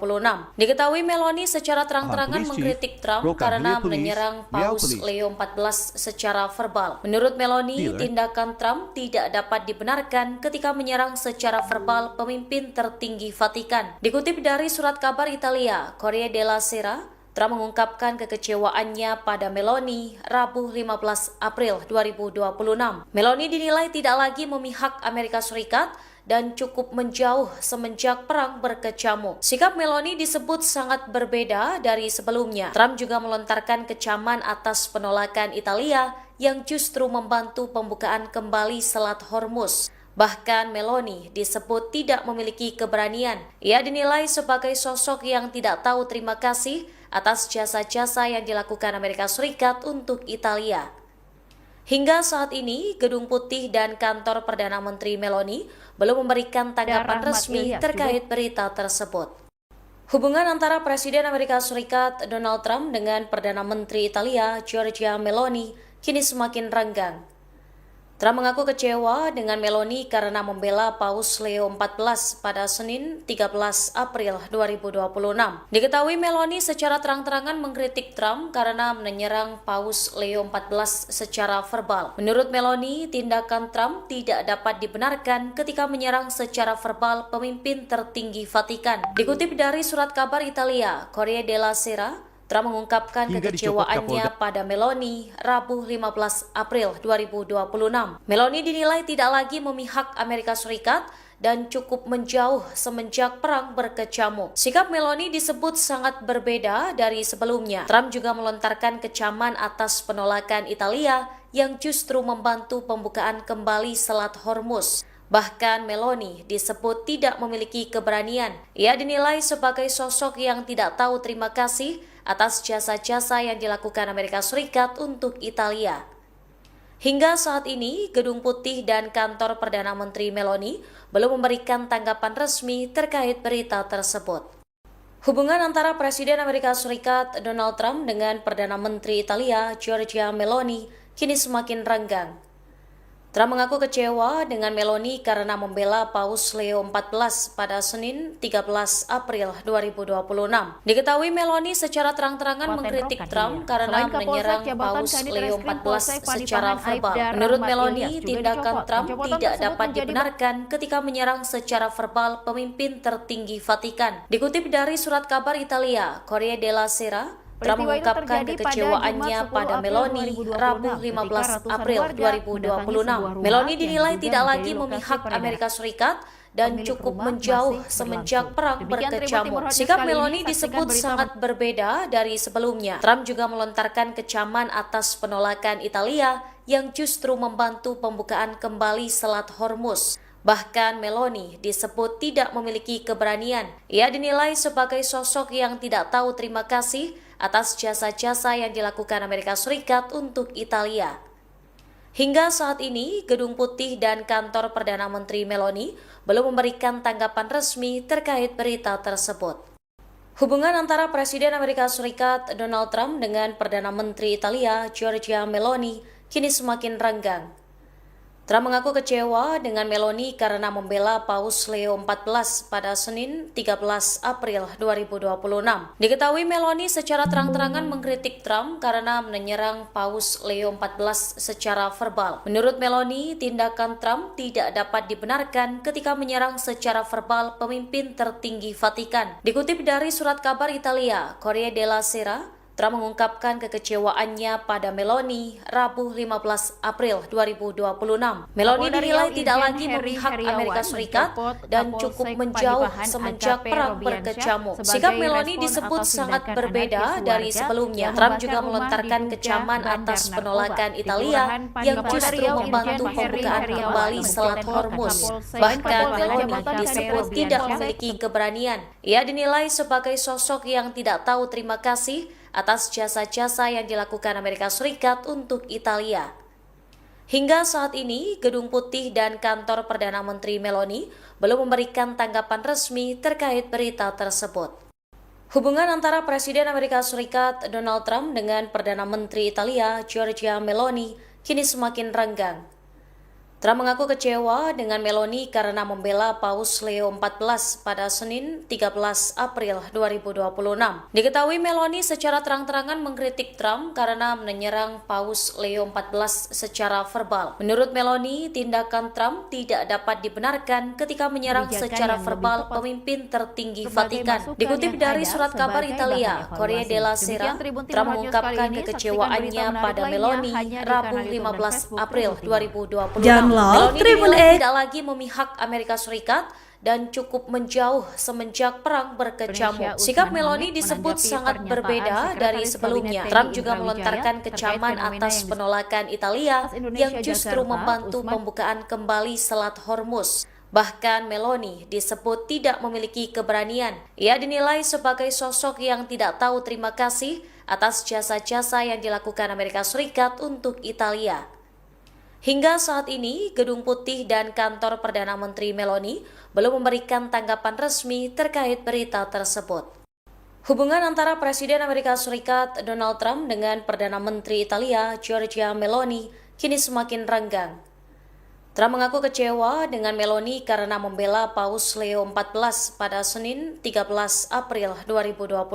Diketahui Meloni secara terang-terangan mengkritik Trump karena menyerang Paus Leo XIV secara verbal. Menurut Meloni, tindakan Trump tidak dapat dibenarkan ketika menyerang secara verbal pemimpin tertinggi Vatikan. Dikutip dari surat kabar Italia, Corriere della Sera, Trump mengungkapkan kekecewaannya pada Meloni Rabu 15 April 2026. Meloni dinilai tidak lagi memihak Amerika Serikat dan cukup menjauh semenjak perang berkecamuk. Sikap Meloni disebut sangat berbeda dari sebelumnya. Trump juga melontarkan kecaman atas penolakan Italia yang justru membantu pembukaan kembali Selat Hormuz. Bahkan Meloni disebut tidak memiliki keberanian. Ia dinilai sebagai sosok yang tidak tahu terima kasih atas jasa-jasa yang dilakukan Amerika Serikat untuk Italia. Hingga saat ini, Gedung Putih dan kantor Perdana Menteri Meloni belum memberikan tanggapan resmi terkait berita tersebut. Hubungan antara Presiden Amerika Serikat Donald Trump dengan Perdana Menteri Italia Giorgia Meloni kini semakin renggang. Trump mengaku kecewa dengan Meloni karena membela Paus Leo XIV pada Senin 13 April 2026. Diketahui Meloni secara terang-terangan mengkritik Trump karena menyerang Paus Leo XIV secara verbal. Menurut Meloni, tindakan Trump tidak dapat dibenarkan ketika menyerang secara verbal pemimpin tertinggi Vatikan. Dikutip dari surat kabar Italia, Corriere della Sera, Trump mengungkapkan kekecewaannya pada Meloni Rabu 15 April 2026. Meloni dinilai tidak lagi memihak Amerika Serikat dan cukup menjauh semenjak perang berkecamuk. Sikap Meloni disebut sangat berbeda dari sebelumnya. Trump juga melontarkan kecaman atas penolakan Italia yang justru membantu pembukaan kembali Selat Hormuz. Bahkan Meloni disebut tidak memiliki keberanian. Ia dinilai sebagai sosok yang tidak tahu terima kasih atas jasa-jasa yang dilakukan Amerika Serikat untuk Italia. Hingga saat ini, Gedung Putih dan kantor Perdana Menteri Meloni belum memberikan tanggapan resmi terkait berita tersebut. Hubungan antara Presiden Amerika Serikat Donald Trump dengan Perdana Menteri Italia Giorgia Meloni kini semakin renggang. Trump mengaku kecewa dengan Meloni karena membela Paus Leo XIV pada Senin 13 April 2026. Diketahui Meloni secara terang-terangan mengkritik Trump karena menyerang Paus Leo XIV secara verbal. Menurut Meloni, tindakan Trump tidak dapat dibenarkan ketika menyerang secara verbal pemimpin tertinggi Vatikan. Dikutip dari surat kabar Italia, Corriere della Sera, Trump mengungkapkan kekecewaannya pada Meloni Rabu 15 April 2026. Meloni dinilai tidak lagi memihak Amerika Serikat dan cukup menjauh semenjak perang berkecamuk. Sikap Meloni disebut sangat berbeda dari sebelumnya. Trump juga melontarkan kecaman atas penolakan Italia yang justru membantu pembukaan kembali Selat Hormuz. Bahkan Meloni disebut tidak memiliki keberanian. Ia dinilai sebagai sosok yang tidak tahu terima kasih atas jasa-jasa yang dilakukan Amerika Serikat untuk Italia. Hingga saat ini, Gedung Putih dan kantor Perdana Menteri Meloni belum memberikan tanggapan resmi terkait berita tersebut. Hubungan antara Presiden Amerika Serikat Donald Trump dengan Perdana Menteri Italia Giorgia Meloni kini semakin renggang. Trump mengaku kecewa dengan Meloni karena membela Paus Leo XIV pada Senin 13 April 2026. Diketahui Meloni secara terang-terangan mengkritik Trump karena menyerang Paus Leo XIV secara verbal. Menurut Meloni, tindakan Trump tidak dapat dibenarkan ketika menyerang secara verbal pemimpin tertinggi Vatikan. Dikutip dari surat kabar Italia, Corriere della Sera, Trump mengungkapkan kekecewaannya pada Meloni Rabu 15 April 2026. Meloni dinilai tidak lagi memihak Amerika Serikat dan cukup menjauh semenjak perang berkecamuk. Sikap Meloni disebut sangat berbeda dari sebelumnya. Trump juga melontarkan kecaman atas penolakan Italia yang justru membantu pembukaan kembali Selat Hormuz. Bahkan Meloni disebut tidak memiliki keberanian. Ia dinilai sebagai sosok yang tidak tahu terima kasih atas jasa-jasa yang dilakukan Amerika Serikat untuk Italia. Hingga saat ini, Gedung Putih dan kantor Perdana Menteri Meloni belum memberikan tanggapan resmi terkait berita tersebut. Hubungan antara Presiden Amerika Serikat Donald Trump dengan Perdana Menteri Italia Giorgia Meloni kini semakin renggang. Trump mengaku kecewa dengan Meloni karena membela Paus Leo XIV pada Senin 13 April 2026. Diketahui Meloni secara terang-terangan mengkritik Trump karena menyerang Paus Leo XIV secara verbal. Menurut Meloni, tindakan Trump tidak dapat dibenarkan ketika menyerang secara verbal pemimpin tertinggi Vatikan. Dikutip dari surat kabar Italia, Corriere della Sera, Trump mengungkapkan kekecewaannya pada Meloni Rabu 15 April 2026. Meloni dinilai tidak lagi memihak Amerika Serikat dan cukup menjauh semenjak perang berkecamuk. Sikap Meloni disebut sangat berbeda dari sebelumnya. Trump juga melontarkan kecaman atas penolakan Italia yang justru membantu pembukaan kembali Selat Hormuz. Bahkan Meloni disebut tidak memiliki keberanian. Ia dinilai sebagai sosok yang tidak tahu terima kasih atas jasa-jasa yang dilakukan Amerika Serikat untuk Italia. Hingga saat ini, Gedung Putih dan kantor Perdana Menteri Meloni belum memberikan tanggapan resmi terkait berita tersebut. Hubungan antara Presiden Amerika Serikat Donald Trump dengan Perdana Menteri Italia Giorgia Meloni kini semakin renggang. Trump mengaku kecewa dengan Meloni karena membela Paus Leo XIV pada Senin 13 April 2026.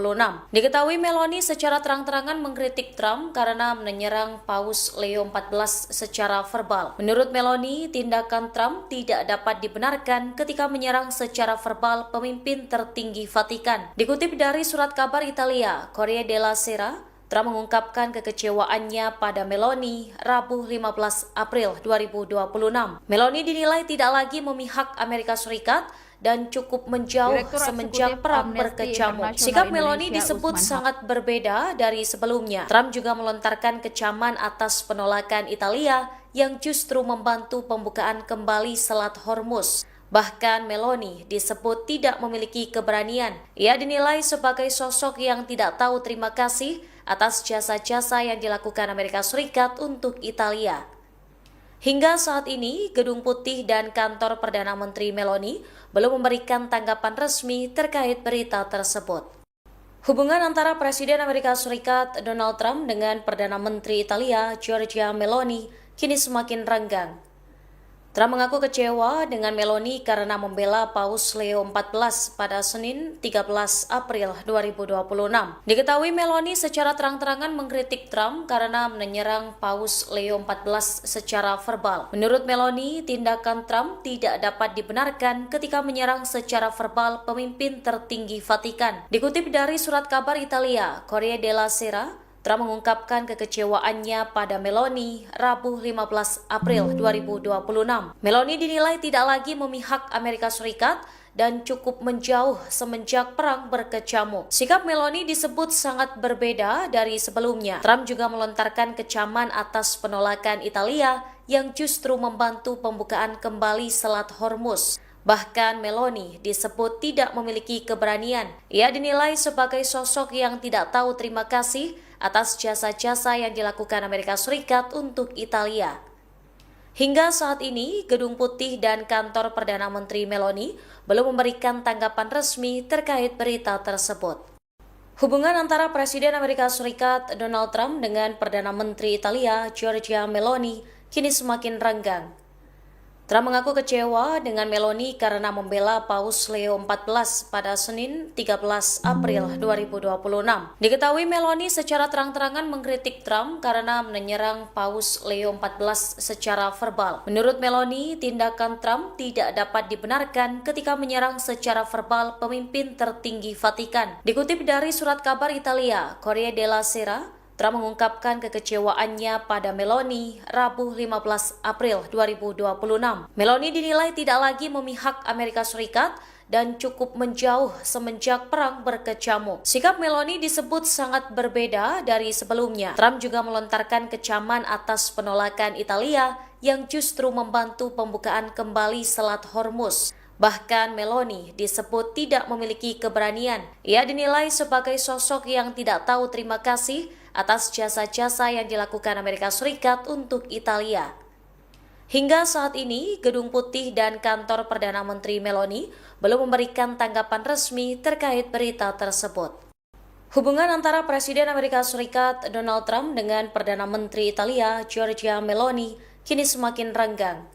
Diketahui Meloni secara terang-terangan mengkritik Trump karena menyerang Paus Leo XIV secara verbal. Menurut Meloni, tindakan Trump tidak dapat dibenarkan ketika menyerang secara verbal pemimpin tertinggi Vatikan. Dikutip dari surat kabar Italia, Corriere della Sera, Trump mengungkapkan kekecewaannya pada Meloni Rabu 15 April 2026. Meloni dinilai tidak lagi memihak Amerika Serikat dan cukup menjauh semenjak perang berkecamuk. Sikap Meloni disebut sangat berbeda dari sebelumnya. Trump juga melontarkan kecaman atas penolakan Italia yang justru membantu pembukaan kembali Selat Hormuz. Bahkan Meloni disebut tidak memiliki keberanian. Ia dinilai sebagai sosok yang tidak tahu terima kasih atas jasa-jasa yang dilakukan Amerika Serikat untuk Italia. Hingga saat ini, Gedung Putih dan kantor Perdana Menteri Meloni belum memberikan tanggapan resmi terkait berita tersebut. Hubungan antara Presiden Amerika Serikat Donald Trump dengan Perdana Menteri Italia Giorgia Meloni kini semakin renggang. Trump mengaku kecewa dengan Meloni karena membela Paus Leo XIV pada Senin 13 April 2026. Diketahui Meloni secara terang-terangan mengkritik Trump karena menyerang Paus Leo XIV secara verbal. Menurut Meloni, tindakan Trump tidak dapat dibenarkan ketika menyerang secara verbal pemimpin tertinggi Vatikan. Dikutip dari surat kabar Italia, Corriere della Sera, Trump mengungkapkan kekecewaannya pada Meloni Rabu 15 April 2026. Meloni dinilai tidak lagi memihak Amerika Serikat dan cukup menjauh semenjak perang berkecamuk. Sikap Meloni disebut sangat berbeda dari sebelumnya. Trump juga melontarkan kecaman atas penolakan Italia yang justru membantu pembukaan kembali Selat Hormuz. Bahkan Meloni disebut tidak memiliki keberanian. Ia dinilai sebagai sosok yang tidak tahu terima kasih atas jasa-jasa yang dilakukan Amerika Serikat untuk Italia. Hingga saat ini, Gedung Putih dan kantor Perdana Menteri Meloni belum memberikan tanggapan resmi terkait berita tersebut. Hubungan antara Presiden Amerika Serikat Donald Trump dengan Perdana Menteri Italia Giorgia Meloni kini semakin renggang. Trump mengaku kecewa dengan Meloni karena membela Paus Leo XIV pada Senin 13 April 2026. Diketahui Meloni secara terang-terangan mengkritik Trump karena menyerang Paus Leo XIV secara verbal. Menurut Meloni, tindakan Trump tidak dapat dibenarkan ketika menyerang secara verbal pemimpin tertinggi Vatikan. Dikutip dari surat kabar Italia, Corriere della Sera, Trump mengungkapkan kekecewaannya pada Meloni Rabu 15 April 2026. Meloni dinilai tidak lagi memihak Amerika Serikat dan cukup menjauh semenjak perang berkecamuk. Sikap Meloni disebut sangat berbeda dari sebelumnya. Trump juga melontarkan kecaman atas penolakan Italia yang justru membantu pembukaan kembali Selat Hormuz. Bahkan Meloni disebut tidak memiliki keberanian. Ia dinilai sebagai sosok yang tidak tahu terima kasih atas jasa-jasa yang dilakukan Amerika Serikat untuk Italia. Hingga saat ini, Gedung Putih dan kantor Perdana Menteri Meloni belum memberikan tanggapan resmi terkait berita tersebut. Hubungan antara Presiden Amerika Serikat Donald Trump dengan Perdana Menteri Italia Giorgia Meloni kini semakin renggang.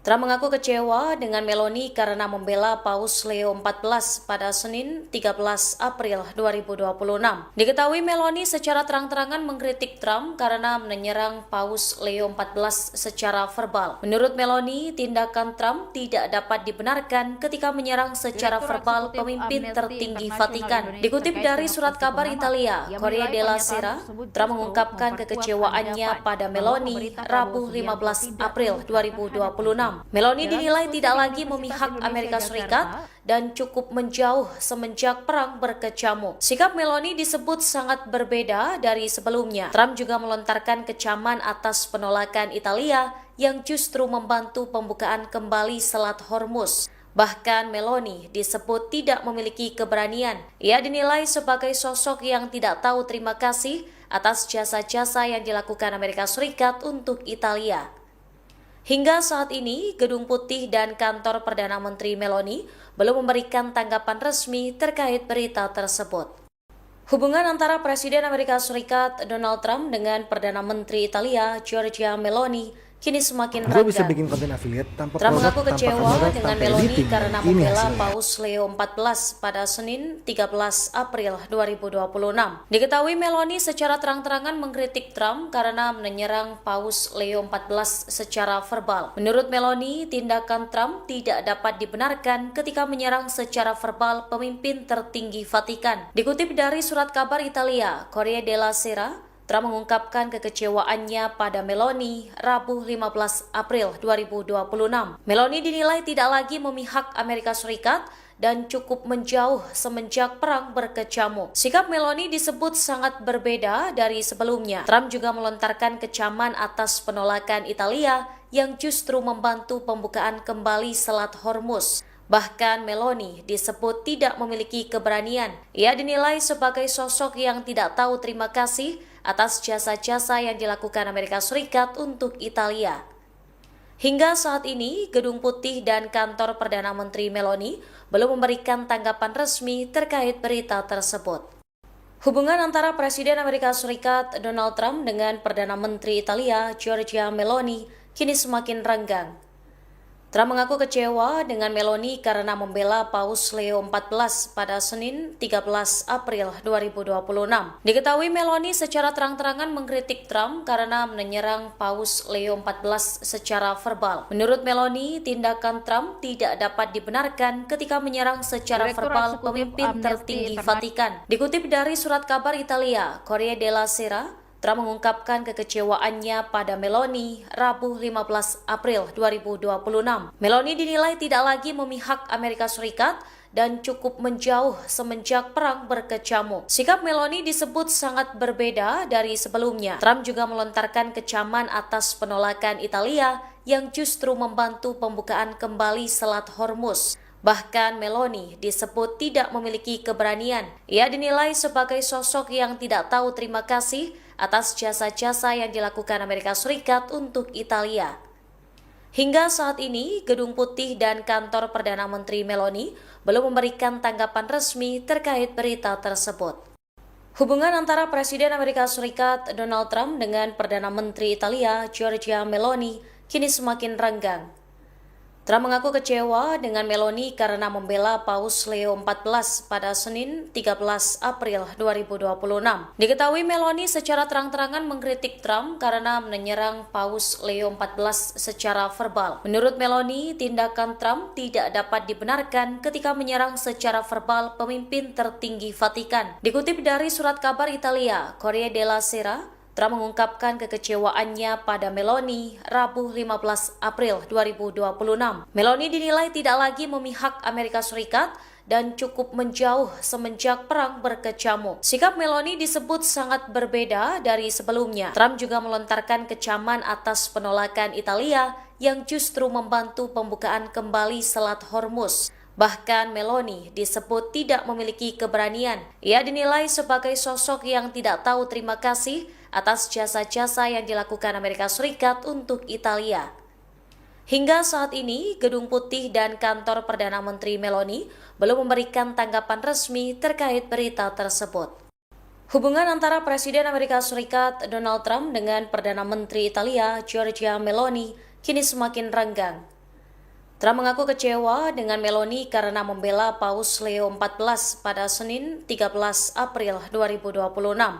Trump mengaku kecewa dengan Meloni karena membela Paus Leo XIV pada Senin 13 April 2026. Diketahui Meloni secara terang-terangan mengkritik Trump karena menyerang Paus Leo XIV secara verbal. Menurut Meloni, tindakan Trump tidak dapat dibenarkan ketika menyerang secara verbal pemimpin tertinggi Vatikan. Dikutip dari surat kabar Italia, Corriere della Sera, Trump mengungkapkan kekecewaannya pada Meloni Rabu 15 April 2026. Meloni dinilai tidak lagi memihak Amerika Serikat dan cukup menjauh semenjak perang berkecamuk. Sikap Meloni disebut sangat berbeda dari sebelumnya. Trump juga melontarkan kecaman atas penolakan Italia yang justru membantu pembukaan kembali Selat Hormuz. Bahkan Meloni disebut tidak memiliki keberanian. Ia dinilai sebagai sosok yang tidak tahu terima kasih atas jasa-jasa yang dilakukan Amerika Serikat untuk Italia. Hingga saat ini, Gedung Putih dan kantor Perdana Menteri Meloni belum memberikan tanggapan resmi terkait berita tersebut. Hubungan antara Presiden Amerika Serikat Donald Trump dengan Perdana Menteri Italia Giorgia Meloni kini semakin Gue bisa renggang. bikin konten affiliate tanpa Trump produk, mengaku tanpa kecewa kamera, dengan tanpa Meloni editing. karena Ini membela hasilnya. Paus Leo XIV pada Senin 13 April 2026. Diketahui Meloni secara terang-terangan mengkritik Trump karena menyerang Paus Leo XIV secara verbal. Menurut Meloni, tindakan Trump tidak dapat dibenarkan ketika menyerang secara verbal pemimpin tertinggi Vatikan. Dikutip dari surat kabar Italia, Corriere della Sera, Trump mengungkapkan kekecewaannya pada Meloni Rabu 15 April 2026. Meloni dinilai tidak lagi memihak Amerika Serikat dan cukup menjauh semenjak perang berkecamuk. Sikap Meloni disebut sangat berbeda dari sebelumnya. Trump juga melontarkan kecaman atas penolakan Italia yang justru membantu pembukaan kembali Selat Hormuz. Bahkan Meloni disebut tidak memiliki keberanian. Ia dinilai sebagai sosok yang tidak tahu terima kasih atas jasa-jasa yang dilakukan Amerika Serikat untuk Italia. Hingga saat ini, Gedung Putih dan kantor Perdana Menteri Meloni belum memberikan tanggapan resmi terkait berita tersebut. Hubungan antara Presiden Amerika Serikat Donald Trump dengan Perdana Menteri Italia Giorgia Meloni kini semakin renggang. Trump mengaku kecewa dengan Meloni karena membela Paus Leo XIV pada Senin 13 April 2026. Diketahui Meloni secara terang-terangan mengkritik Trump karena menyerang Paus Leo XIV secara verbal. Menurut Meloni, tindakan Trump tidak dapat dibenarkan ketika menyerang secara verbal pemimpin tertinggi Vatikan. Dikutip dari surat kabar Italia, Corriere della Sera, Trump mengungkapkan kekecewaannya pada Meloni Rabu 15 April 2026. Meloni dinilai tidak lagi memihak Amerika Serikat dan cukup menjauh semenjak perang berkecamuk. Sikap Meloni disebut sangat berbeda dari sebelumnya. Trump juga melontarkan kecaman atas penolakan Italia yang justru membantu pembukaan kembali Selat Hormuz. Bahkan Meloni disebut tidak memiliki keberanian. Ia dinilai sebagai sosok yang tidak tahu terima kasih atas jasa-jasa yang dilakukan Amerika Serikat untuk Italia. Hingga saat ini, Gedung Putih dan kantor Perdana Menteri Meloni belum memberikan tanggapan resmi terkait berita tersebut. Hubungan antara Presiden Amerika Serikat Donald Trump dengan Perdana Menteri Italia Giorgia Meloni kini semakin renggang. Trump mengaku kecewa dengan Meloni karena membela Paus Leo XIV pada Senin 13 April 2026. Diketahui Meloni secara terang-terangan mengkritik Trump karena menyerang Paus Leo XIV secara verbal. Menurut Meloni, tindakan Trump tidak dapat dibenarkan ketika menyerang secara verbal pemimpin tertinggi Vatikan. Dikutip dari surat kabar Italia, Corriere della Sera, Trump mengungkapkan kekecewaannya pada Meloni Rabu 15 April 2026. Meloni dinilai tidak lagi memihak Amerika Serikat dan cukup menjauh semenjak perang berkecamuk. Sikap Meloni disebut sangat berbeda dari sebelumnya. Trump juga melontarkan kecaman atas penolakan Italia yang justru membantu pembukaan kembali Selat Hormuz. Bahkan Meloni disebut tidak memiliki keberanian. Ia dinilai sebagai sosok yang tidak tahu terima kasih atas jasa-jasa yang dilakukan Amerika Serikat untuk Italia. Hingga saat ini, Gedung Putih dan kantor Perdana Menteri Meloni belum memberikan tanggapan resmi terkait berita tersebut. Hubungan antara Presiden Amerika Serikat Donald Trump dengan Perdana Menteri Italia Giorgia Meloni kini semakin renggang. Trump mengaku kecewa dengan Meloni karena membela Paus Leo XIV pada Senin 13 April 2026.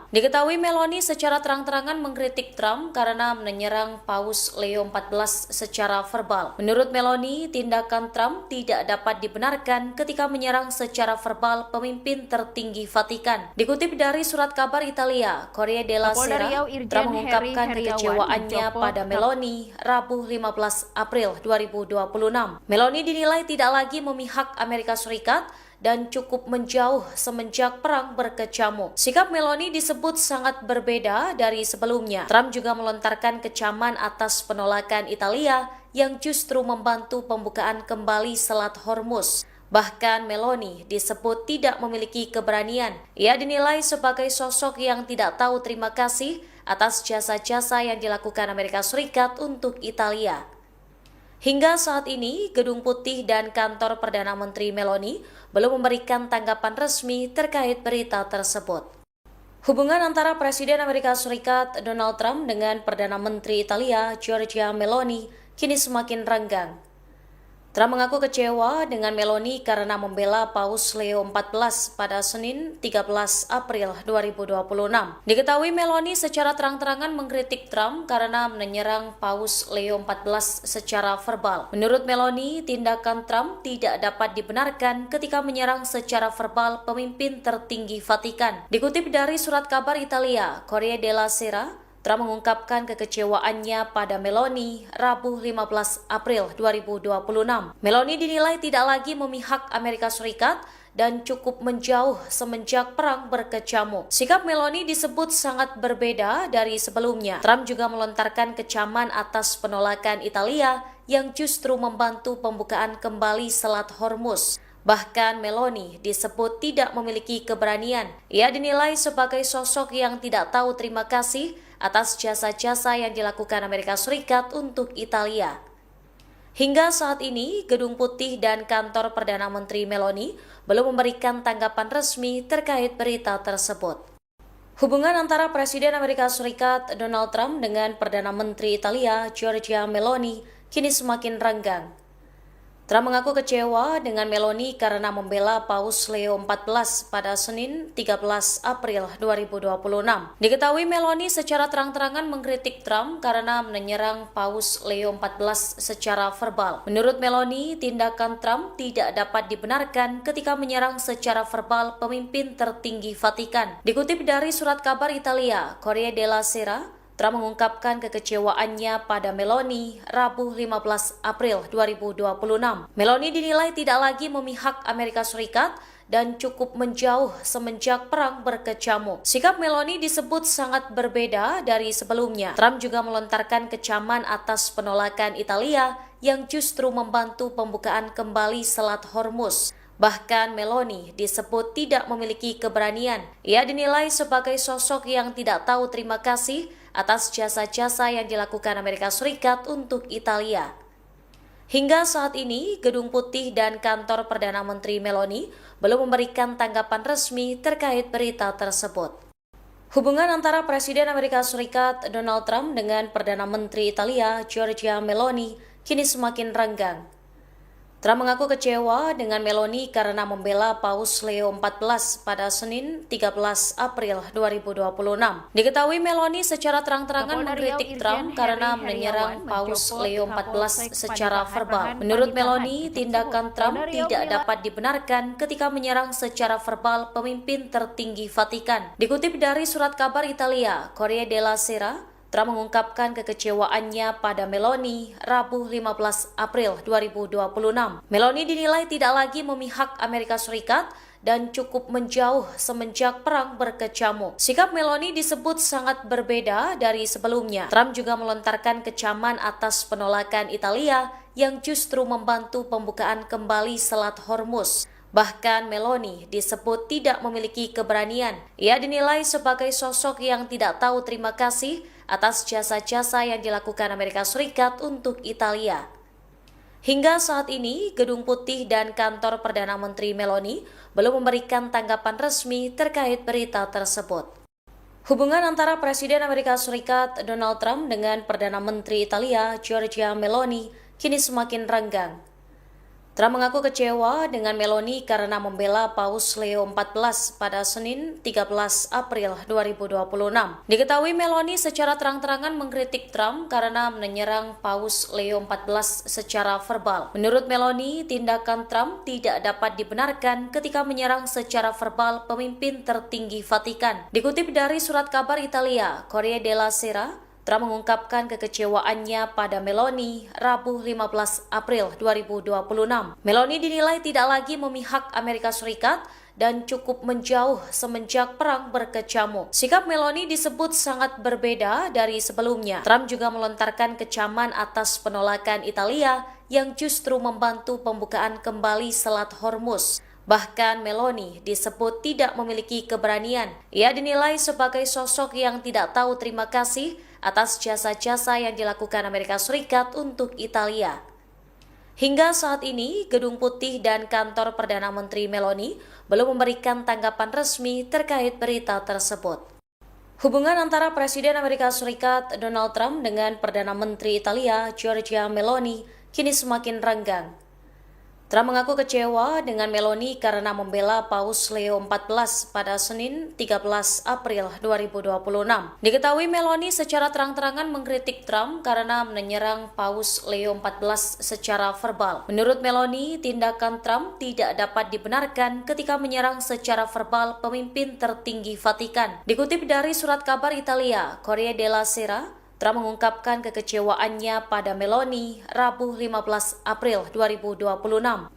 Diketahui Meloni secara terang-terangan mengkritik Trump karena menyerang Paus Leo XIV secara verbal. Menurut Meloni, tindakan Trump tidak dapat dibenarkan ketika menyerang secara verbal pemimpin tertinggi Vatikan. Dikutip dari surat kabar Italia, Corriere della Sera, Trump mengungkapkan kekecewaannya pada Meloni Rabu 15 April 2026. Meloni dinilai tidak lagi memihak Amerika Serikat dan cukup menjauh semenjak perang berkecamuk. Sikap Meloni disebut sangat berbeda dari sebelumnya. Trump juga melontarkan kecaman atas penolakan Italia yang justru membantu pembukaan kembali Selat Hormuz. Bahkan Meloni disebut tidak memiliki keberanian. Ia dinilai sebagai sosok yang tidak tahu terima kasih atas jasa-jasa yang dilakukan Amerika Serikat untuk Italia. Hingga saat ini, Gedung Putih dan kantor Perdana Menteri Meloni belum memberikan tanggapan resmi terkait berita tersebut. Hubungan antara Presiden Amerika Serikat Donald Trump dengan Perdana Menteri Italia Giorgia Meloni kini semakin renggang. Trump mengaku kecewa dengan Meloni karena membela Paus Leo XIV pada Senin 13 April 2026. Diketahui Meloni secara terang-terangan mengkritik Trump karena menyerang Paus Leo XIV secara verbal. Menurut Meloni, tindakan Trump tidak dapat dibenarkan ketika menyerang secara verbal pemimpin tertinggi Vatikan. Dikutip dari surat kabar Italia, Corriere della Sera, Trump mengungkapkan kekecewaannya pada Meloni Rabu 15 April 2026. Meloni dinilai tidak lagi memihak Amerika Serikat dan cukup menjauh semenjak perang berkecamuk. Sikap Meloni disebut sangat berbeda dari sebelumnya. Trump juga melontarkan kecaman atas penolakan Italia yang justru membantu pembukaan kembali Selat Hormuz. Bahkan Meloni disebut tidak memiliki keberanian. Ia dinilai sebagai sosok yang tidak tahu terima kasih atas jasa-jasa yang dilakukan Amerika Serikat untuk Italia. Hingga saat ini, Gedung Putih dan kantor Perdana Menteri Meloni belum memberikan tanggapan resmi terkait berita tersebut. Hubungan antara Presiden Amerika Serikat Donald Trump dengan Perdana Menteri Italia Giorgia Meloni kini semakin renggang. Trump mengaku kecewa dengan Meloni karena membela Paus Leo XIV pada Senin 13 April 2026. Diketahui Meloni secara terang-terangan mengkritik Trump karena menyerang Paus Leo XIV secara verbal. Menurut Meloni, tindakan Trump tidak dapat dibenarkan ketika menyerang secara verbal pemimpin tertinggi Vatikan. Dikutip dari surat kabar Italia, Corriere della Sera, Trump mengungkapkan kekecewaannya pada Meloni Rabu 15 April 2026. Meloni dinilai tidak lagi memihak Amerika Serikat dan cukup menjauh semenjak perang berkecamuk. Sikap Meloni disebut sangat berbeda dari sebelumnya. Trump juga melontarkan kecaman atas penolakan Italia yang justru membantu pembukaan kembali Selat Hormuz. Bahkan Meloni disebut tidak memiliki keberanian. Ia dinilai sebagai sosok yang tidak tahu terima kasih atas jasa-jasa yang dilakukan Amerika Serikat untuk Italia. Hingga saat ini, Gedung Putih dan kantor Perdana Menteri Meloni belum memberikan tanggapan resmi terkait berita tersebut. Hubungan antara Presiden Amerika Serikat Donald Trump dengan Perdana Menteri Italia Giorgia Meloni kini semakin renggang. Trump mengaku kecewa dengan Meloni karena membela Paus Leo XIV pada Senin 13 April 2026. Diketahui Meloni secara terang-terangan mengkritik Trump karena menyerang Paus Leo XIV secara verbal. Menurut Meloni, tindakan Trump tidak dapat dibenarkan ketika menyerang secara verbal pemimpin tertinggi Vatikan. Dikutip dari surat kabar Italia, Corriere della Sera, Trump mengungkapkan kekecewaannya pada Meloni Rabu 15 April 2026. Meloni dinilai tidak lagi memihak Amerika Serikat dan cukup menjauh semenjak perang berkecamuk. Sikap Meloni disebut sangat berbeda dari sebelumnya. Trump juga melontarkan kecaman atas penolakan Italia yang justru membantu pembukaan kembali Selat Hormuz. Bahkan Meloni disebut tidak memiliki keberanian. Ia dinilai sebagai sosok yang tidak tahu terima kasih atas jasa-jasa yang dilakukan Amerika Serikat untuk Italia. Hingga saat ini, Gedung Putih dan kantor Perdana Menteri Meloni belum memberikan tanggapan resmi terkait berita tersebut. Hubungan antara Presiden Amerika Serikat Donald Trump dengan Perdana Menteri Italia Giorgia Meloni kini semakin renggang. Trump mengaku kecewa dengan Meloni karena membela Paus Leo XIV pada Senin 13 April 2026. Diketahui Meloni secara terang-terangan mengkritik Trump karena menyerang Paus Leo XIV secara verbal. Menurut Meloni, tindakan Trump tidak dapat dibenarkan ketika menyerang secara verbal pemimpin tertinggi Vatikan. Dikutip dari surat kabar Italia, Corriere della Sera, Trump mengungkapkan kekecewaannya pada Meloni Rabu 15 April 2026. Meloni dinilai tidak lagi memihak Amerika Serikat dan cukup menjauh semenjak perang berkecamuk. Sikap Meloni disebut sangat berbeda dari sebelumnya. Trump juga melontarkan kecaman atas penolakan Italia yang justru membantu pembukaan kembali Selat Hormuz. Bahkan Meloni disebut tidak memiliki keberanian. Ia dinilai sebagai sosok yang tidak tahu terima kasih atas jasa-jasa yang dilakukan Amerika Serikat untuk Italia. Hingga saat ini, Gedung Putih dan kantor Perdana Menteri Meloni belum memberikan tanggapan resmi terkait berita tersebut. Hubungan antara Presiden Amerika Serikat Donald Trump dengan Perdana Menteri Italia Giorgia Meloni kini semakin renggang. Trump mengaku kecewa dengan Meloni karena membela Paus Leo XIV pada Senin 13 April 2026. Diketahui Meloni secara terang-terangan mengkritik Trump karena menyerang Paus Leo XIV secara verbal. Menurut Meloni, tindakan Trump tidak dapat dibenarkan ketika menyerang secara verbal pemimpin tertinggi Vatikan. Dikutip dari surat kabar Italia, Corriere della Sera, Trump mengungkapkan kekecewaannya pada Meloni Rabu 15 April 2026.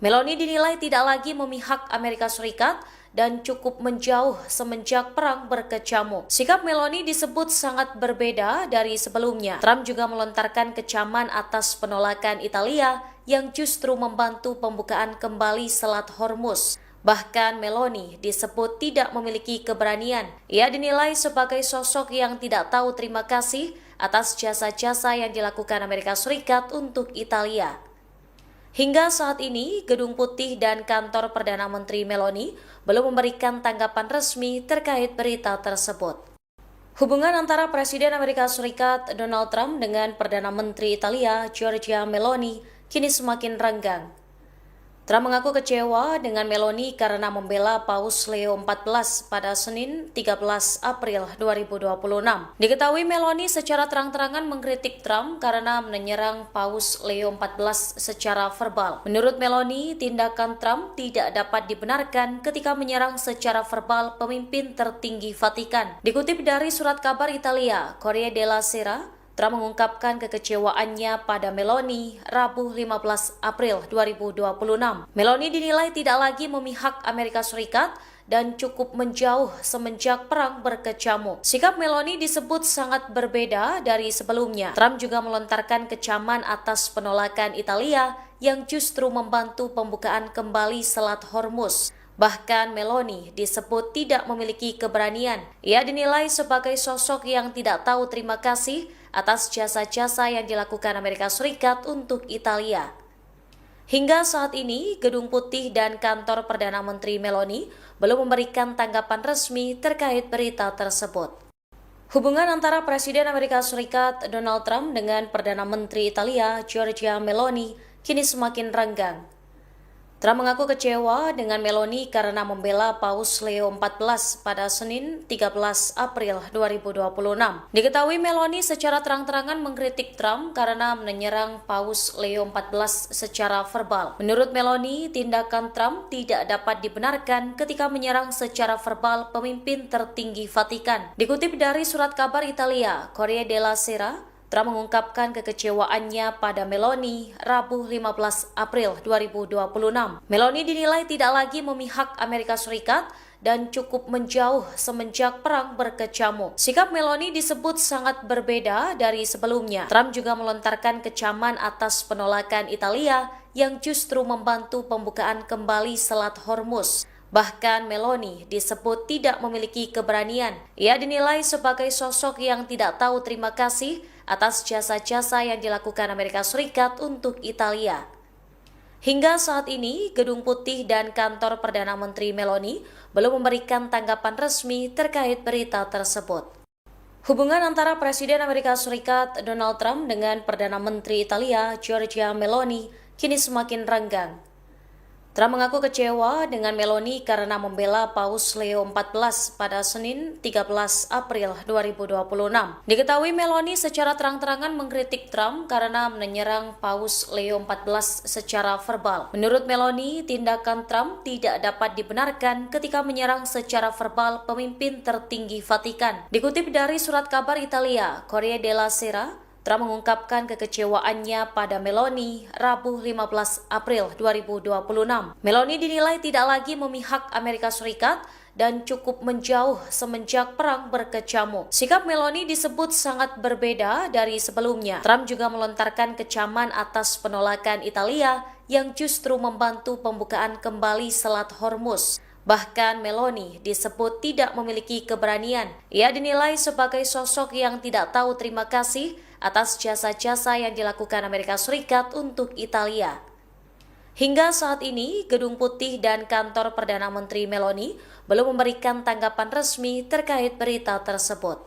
Meloni dinilai tidak lagi memihak Amerika Serikat dan cukup menjauh semenjak perang berkecamuk. Sikap Meloni disebut sangat berbeda dari sebelumnya. Trump juga melontarkan kecaman atas penolakan Italia yang justru membantu pembukaan kembali Selat Hormuz. Bahkan Meloni disebut tidak memiliki keberanian. Ia dinilai sebagai sosok yang tidak tahu terima kasih atas jasa-jasa yang dilakukan Amerika Serikat untuk Italia. Hingga saat ini, Gedung Putih dan kantor Perdana Menteri Meloni belum memberikan tanggapan resmi terkait berita tersebut. Hubungan antara Presiden Amerika Serikat Donald Trump dengan Perdana Menteri Italia Giorgia Meloni kini semakin renggang. Trump mengaku kecewa dengan Meloni karena membela Paus Leo XIV pada Senin 13 April 2026. Diketahui Meloni secara terang-terangan mengkritik Trump karena menyerang Paus Leo XIV secara verbal. Menurut Meloni, tindakan Trump tidak dapat dibenarkan ketika menyerang secara verbal pemimpin tertinggi Vatikan. Dikutip dari surat kabar Italia, Corriere della Sera, Trump mengungkapkan kekecewaannya pada Meloni Rabu 15 April 2026. Meloni dinilai tidak lagi memihak Amerika Serikat dan cukup menjauh semenjak perang berkecamuk. Sikap Meloni disebut sangat berbeda dari sebelumnya. Trump juga melontarkan kecaman atas penolakan Italia yang justru membantu pembukaan kembali Selat Hormuz. Bahkan Meloni disebut tidak memiliki keberanian. Ia dinilai sebagai sosok yang tidak tahu terima kasih atas jasa-jasa yang dilakukan Amerika Serikat untuk Italia. Hingga saat ini, Gedung Putih dan kantor Perdana Menteri Meloni belum memberikan tanggapan resmi terkait berita tersebut. Hubungan antara Presiden Amerika Serikat Donald Trump dengan Perdana Menteri Italia Giorgia Meloni kini semakin renggang. Trump mengaku kecewa dengan Meloni karena membela Paus Leo XIV pada Senin 13 April 2026. Diketahui Meloni secara terang-terangan mengkritik Trump karena menyerang Paus Leo XIV secara verbal. Menurut Meloni, tindakan Trump tidak dapat dibenarkan ketika menyerang secara verbal pemimpin tertinggi Vatikan. Dikutip dari surat kabar Italia, Corriere della Sera, Trump mengungkapkan kekecewaannya pada Meloni Rabu 15 April 2026. Meloni dinilai tidak lagi memihak Amerika Serikat dan cukup menjauh semenjak perang berkecamuk. Sikap Meloni disebut sangat berbeda dari sebelumnya. Trump juga melontarkan kecaman atas penolakan Italia yang justru membantu pembukaan kembali Selat Hormuz. Bahkan Meloni disebut tidak memiliki keberanian. Ia dinilai sebagai sosok yang tidak tahu terima kasih atas jasa-jasa yang dilakukan Amerika Serikat untuk Italia. Hingga saat ini, Gedung Putih dan kantor Perdana Menteri Meloni belum memberikan tanggapan resmi terkait berita tersebut. Hubungan antara Presiden Amerika Serikat Donald Trump dengan Perdana Menteri Italia Giorgia Meloni kini semakin renggang. Trump mengaku kecewa dengan Meloni karena membela Paus Leo XIV pada Senin 13 April 2026. Diketahui Meloni secara terang-terangan mengkritik Trump karena menyerang Paus Leo XIV secara verbal. Menurut Meloni, tindakan Trump tidak dapat dibenarkan ketika menyerang secara verbal pemimpin tertinggi Vatikan. Dikutip dari surat kabar Italia, Corriere della Sera, Trump mengungkapkan kekecewaannya pada Meloni Rabu 15 April 2026. Meloni dinilai tidak lagi memihak Amerika Serikat dan cukup menjauh semenjak perang berkecamuk. Sikap Meloni disebut sangat berbeda dari sebelumnya. Trump juga melontarkan kecaman atas penolakan Italia yang justru membantu pembukaan kembali Selat Hormuz. Bahkan Meloni disebut tidak memiliki keberanian. Ia dinilai sebagai sosok yang tidak tahu terima kasih atas jasa-jasa yang dilakukan Amerika Serikat untuk Italia. Hingga saat ini, Gedung Putih dan kantor Perdana Menteri Meloni belum memberikan tanggapan resmi terkait berita tersebut.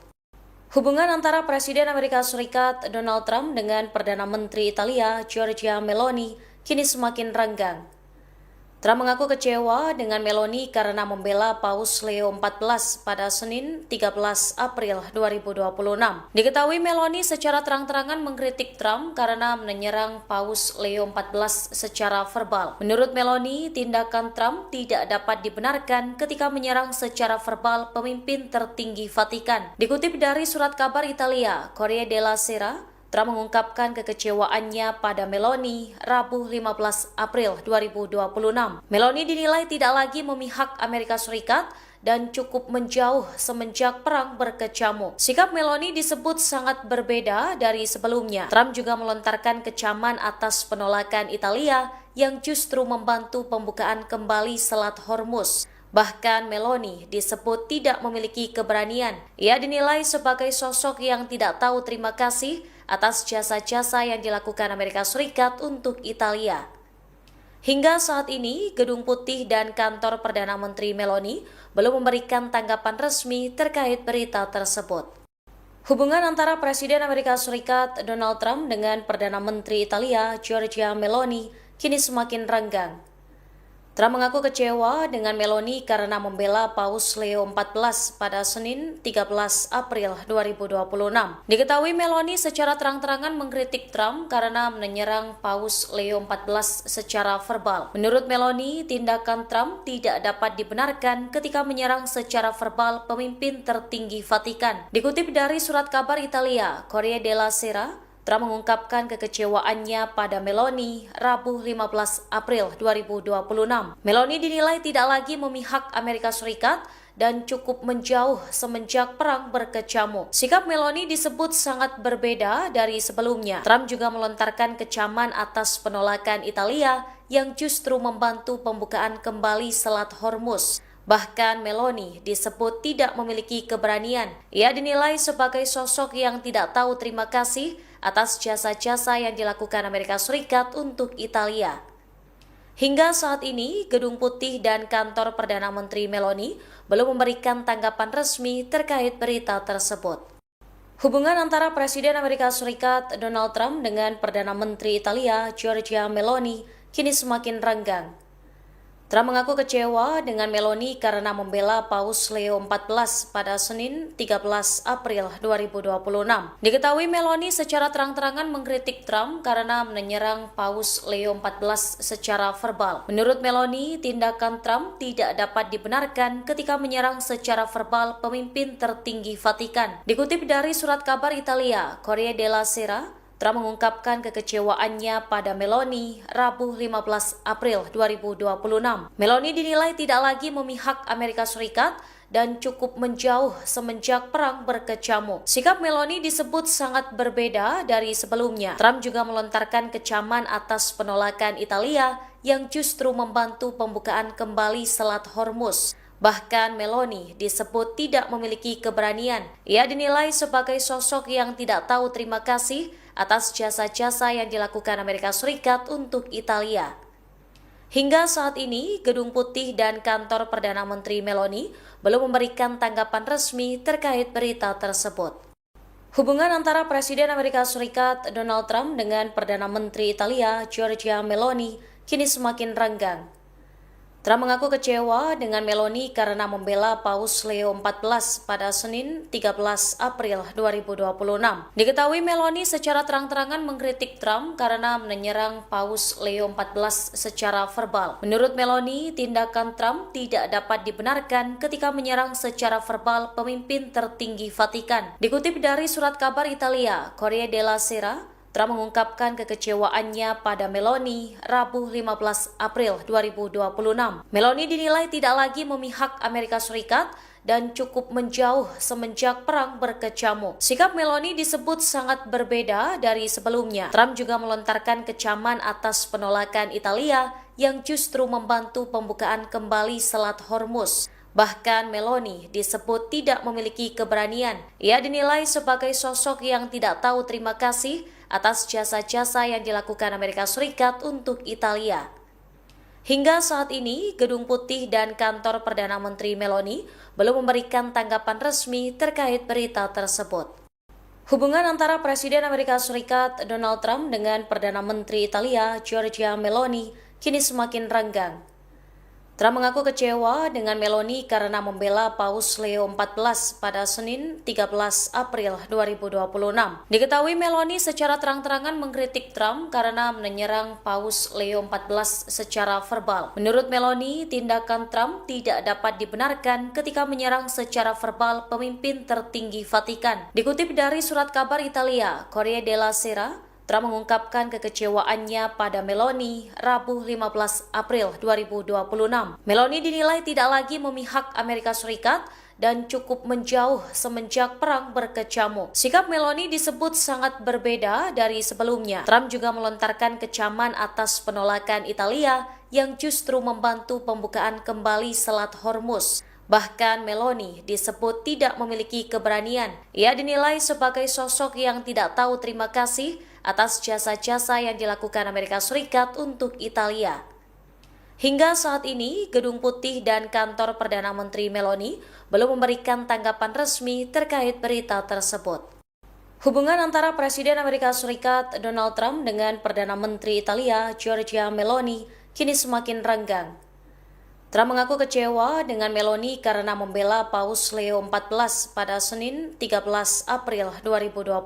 Hubungan antara Presiden Amerika Serikat Donald Trump dengan Perdana Menteri Italia Giorgia Meloni kini semakin renggang. Trump mengaku kecewa dengan Meloni karena membela Paus Leo XIV pada Senin 13 April 2026. Diketahui Meloni secara terang-terangan mengkritik Trump karena menyerang Paus Leo XIV secara verbal. Menurut Meloni, tindakan Trump tidak dapat dibenarkan ketika menyerang secara verbal pemimpin tertinggi Vatikan. Dikutip dari surat kabar Italia, Corriere della Sera, Trump mengungkapkan kekecewaannya pada Meloni Rabu 15 April 2026. Meloni dinilai tidak lagi memihak Amerika Serikat dan cukup menjauh semenjak perang berkecamuk. Sikap Meloni disebut sangat berbeda dari sebelumnya. Trump juga melontarkan kecaman atas penolakan Italia yang justru membantu pembukaan kembali Selat Hormuz. Bahkan Meloni disebut tidak memiliki keberanian. Ia dinilai sebagai sosok yang tidak tahu terima kasih atas jasa-jasa yang dilakukan Amerika Serikat untuk Italia. Hingga saat ini, Gedung Putih dan kantor Perdana Menteri Meloni belum memberikan tanggapan resmi terkait berita tersebut. Hubungan antara Presiden Amerika Serikat Donald Trump dengan Perdana Menteri Italia Giorgia Meloni kini semakin renggang. Trump mengaku kecewa dengan Meloni karena membela Paus Leo XIV pada Senin 13 April 2026. Diketahui Meloni secara terang-terangan mengkritik Trump karena menyerang Paus Leo XIV secara verbal. Menurut Meloni, tindakan Trump tidak dapat dibenarkan ketika menyerang secara verbal pemimpin tertinggi Vatikan. Dikutip dari surat kabar Italia, Corriere della Sera, Trump mengungkapkan kekecewaannya pada Meloni Rabu 15 April 2026. Meloni dinilai tidak lagi memihak Amerika Serikat dan cukup menjauh semenjak perang berkecamuk. Sikap Meloni disebut sangat berbeda dari sebelumnya. Trump juga melontarkan kecaman atas penolakan Italia yang justru membantu pembukaan kembali Selat Hormuz. Bahkan Meloni disebut tidak memiliki keberanian. Ia dinilai sebagai sosok yang tidak tahu terima kasih atas jasa-jasa yang dilakukan Amerika Serikat untuk Italia. Hingga saat ini, Gedung Putih dan kantor Perdana Menteri Meloni belum memberikan tanggapan resmi terkait berita tersebut. Hubungan antara Presiden Amerika Serikat Donald Trump dengan Perdana Menteri Italia Giorgia Meloni kini semakin renggang. Trump mengaku kecewa dengan Meloni karena membela Paus Leo XIV pada Senin 13 April 2026. Diketahui Meloni secara terang-terangan mengkritik Trump karena menyerang Paus Leo XIV secara verbal. Menurut Meloni, tindakan Trump tidak dapat dibenarkan ketika menyerang secara verbal pemimpin tertinggi Vatikan. Dikutip dari surat kabar Italia, Corriere della Sera, Trump mengungkapkan kekecewaannya pada Meloni Rabu 15 April 2026. Meloni dinilai tidak lagi memihak Amerika Serikat dan cukup menjauh semenjak perang berkecamuk. Sikap Meloni disebut sangat berbeda dari sebelumnya. Trump juga melontarkan kecaman atas penolakan Italia yang justru membantu pembukaan kembali Selat Hormuz. Bahkan Meloni disebut tidak memiliki keberanian. Ia dinilai sebagai sosok yang tidak tahu terima kasih atas jasa-jasa yang dilakukan Amerika Serikat untuk Italia. Hingga saat ini, Gedung Putih dan kantor Perdana Menteri Meloni belum memberikan tanggapan resmi terkait berita tersebut. Hubungan antara Presiden Amerika Serikat Donald Trump dengan Perdana Menteri Italia Giorgia Meloni kini semakin renggang. Trump mengaku kecewa dengan Meloni karena membela Paus Leo XIV pada Senin 13 April 2026. Diketahui Meloni secara terang-terangan mengkritik Trump karena menyerang Paus Leo XIV secara verbal. Menurut Meloni, tindakan Trump tidak dapat dibenarkan ketika menyerang secara verbal pemimpin tertinggi Vatikan. Dikutip dari surat kabar Italia, Corriere della Sera, Trump mengungkapkan kekecewaannya pada Meloni Rabu 15 April 2026. Meloni dinilai tidak lagi memihak Amerika Serikat dan cukup menjauh semenjak perang berkecamuk. Sikap Meloni disebut sangat berbeda dari sebelumnya. Trump juga melontarkan kecaman atas penolakan Italia yang justru membantu pembukaan kembali Selat Hormuz. Bahkan Meloni disebut tidak memiliki keberanian. Ia dinilai sebagai sosok yang tidak tahu terima kasih atas jasa-jasa yang dilakukan Amerika Serikat untuk Italia. Hingga saat ini, Gedung Putih dan kantor Perdana Menteri Meloni belum memberikan tanggapan resmi terkait berita tersebut. Hubungan antara Presiden Amerika Serikat Donald Trump dengan Perdana Menteri Italia Giorgia Meloni kini semakin renggang. Trump mengaku kecewa dengan Meloni karena membela Paus Leo XIV pada Senin 13 April 2026. Diketahui Meloni secara terang-terangan mengkritik Trump karena menyerang Paus Leo XIV secara verbal. Menurut Meloni, tindakan Trump tidak dapat dibenarkan ketika menyerang secara verbal pemimpin tertinggi Vatikan. Dikutip dari surat kabar Italia, Corriere della Sera, Trump mengungkapkan kekecewaannya pada Meloni Rabu 15 April 2026. Meloni dinilai tidak lagi memihak Amerika Serikat dan cukup menjauh semenjak perang berkecamuk. Sikap Meloni disebut sangat berbeda dari sebelumnya. Trump juga melontarkan kecaman atas penolakan Italia yang justru membantu pembukaan kembali Selat Hormuz. Bahkan Meloni disebut tidak memiliki keberanian. Ia dinilai sebagai sosok yang tidak tahu terima kasih atas jasa-jasa yang dilakukan Amerika Serikat untuk Italia. Hingga saat ini, Gedung Putih dan kantor Perdana Menteri Meloni belum memberikan tanggapan resmi terkait berita tersebut. Hubungan antara Presiden Amerika Serikat Donald Trump dengan Perdana Menteri Italia Giorgia Meloni kini semakin renggang. Trump mengaku kecewa dengan Meloni karena membela Paus Leo XIV pada Senin 13 April 2026.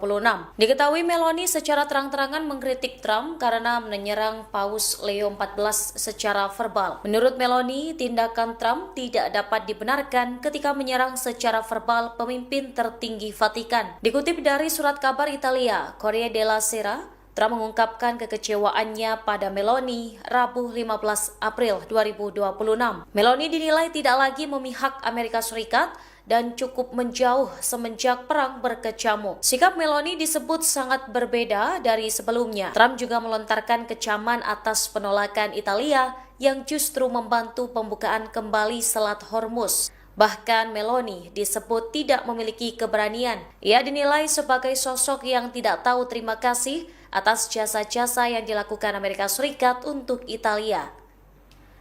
Diketahui Meloni secara terang-terangan mengkritik Trump karena menyerang Paus Leo XIV secara verbal. Menurut Meloni, tindakan Trump tidak dapat dibenarkan ketika menyerang secara verbal pemimpin tertinggi Vatikan. Dikutip dari surat kabar Italia, Corriere della Sera, Trump mengungkapkan kekecewaannya pada Meloni Rabu 15 April 2026. Meloni dinilai tidak lagi memihak Amerika Serikat dan cukup menjauh semenjak perang berkecamuk. Sikap Meloni disebut sangat berbeda dari sebelumnya. Trump juga melontarkan kecaman atas penolakan Italia yang justru membantu pembukaan kembali Selat Hormuz. Bahkan Meloni disebut tidak memiliki keberanian. Ia dinilai sebagai sosok yang tidak tahu terima kasih atas jasa-jasa yang dilakukan Amerika Serikat untuk Italia.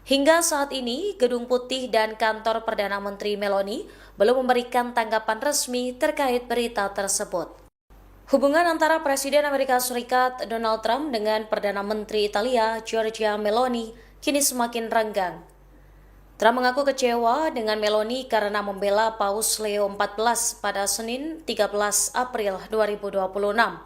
Hingga saat ini, Gedung Putih dan kantor Perdana Menteri Meloni belum memberikan tanggapan resmi terkait berita tersebut. Hubungan antara Presiden Amerika Serikat Donald Trump dengan Perdana Menteri Italia Giorgia Meloni kini semakin renggang. Trump mengaku kecewa dengan Meloni karena membela Paus Leo XIV pada Senin 13 April 2026.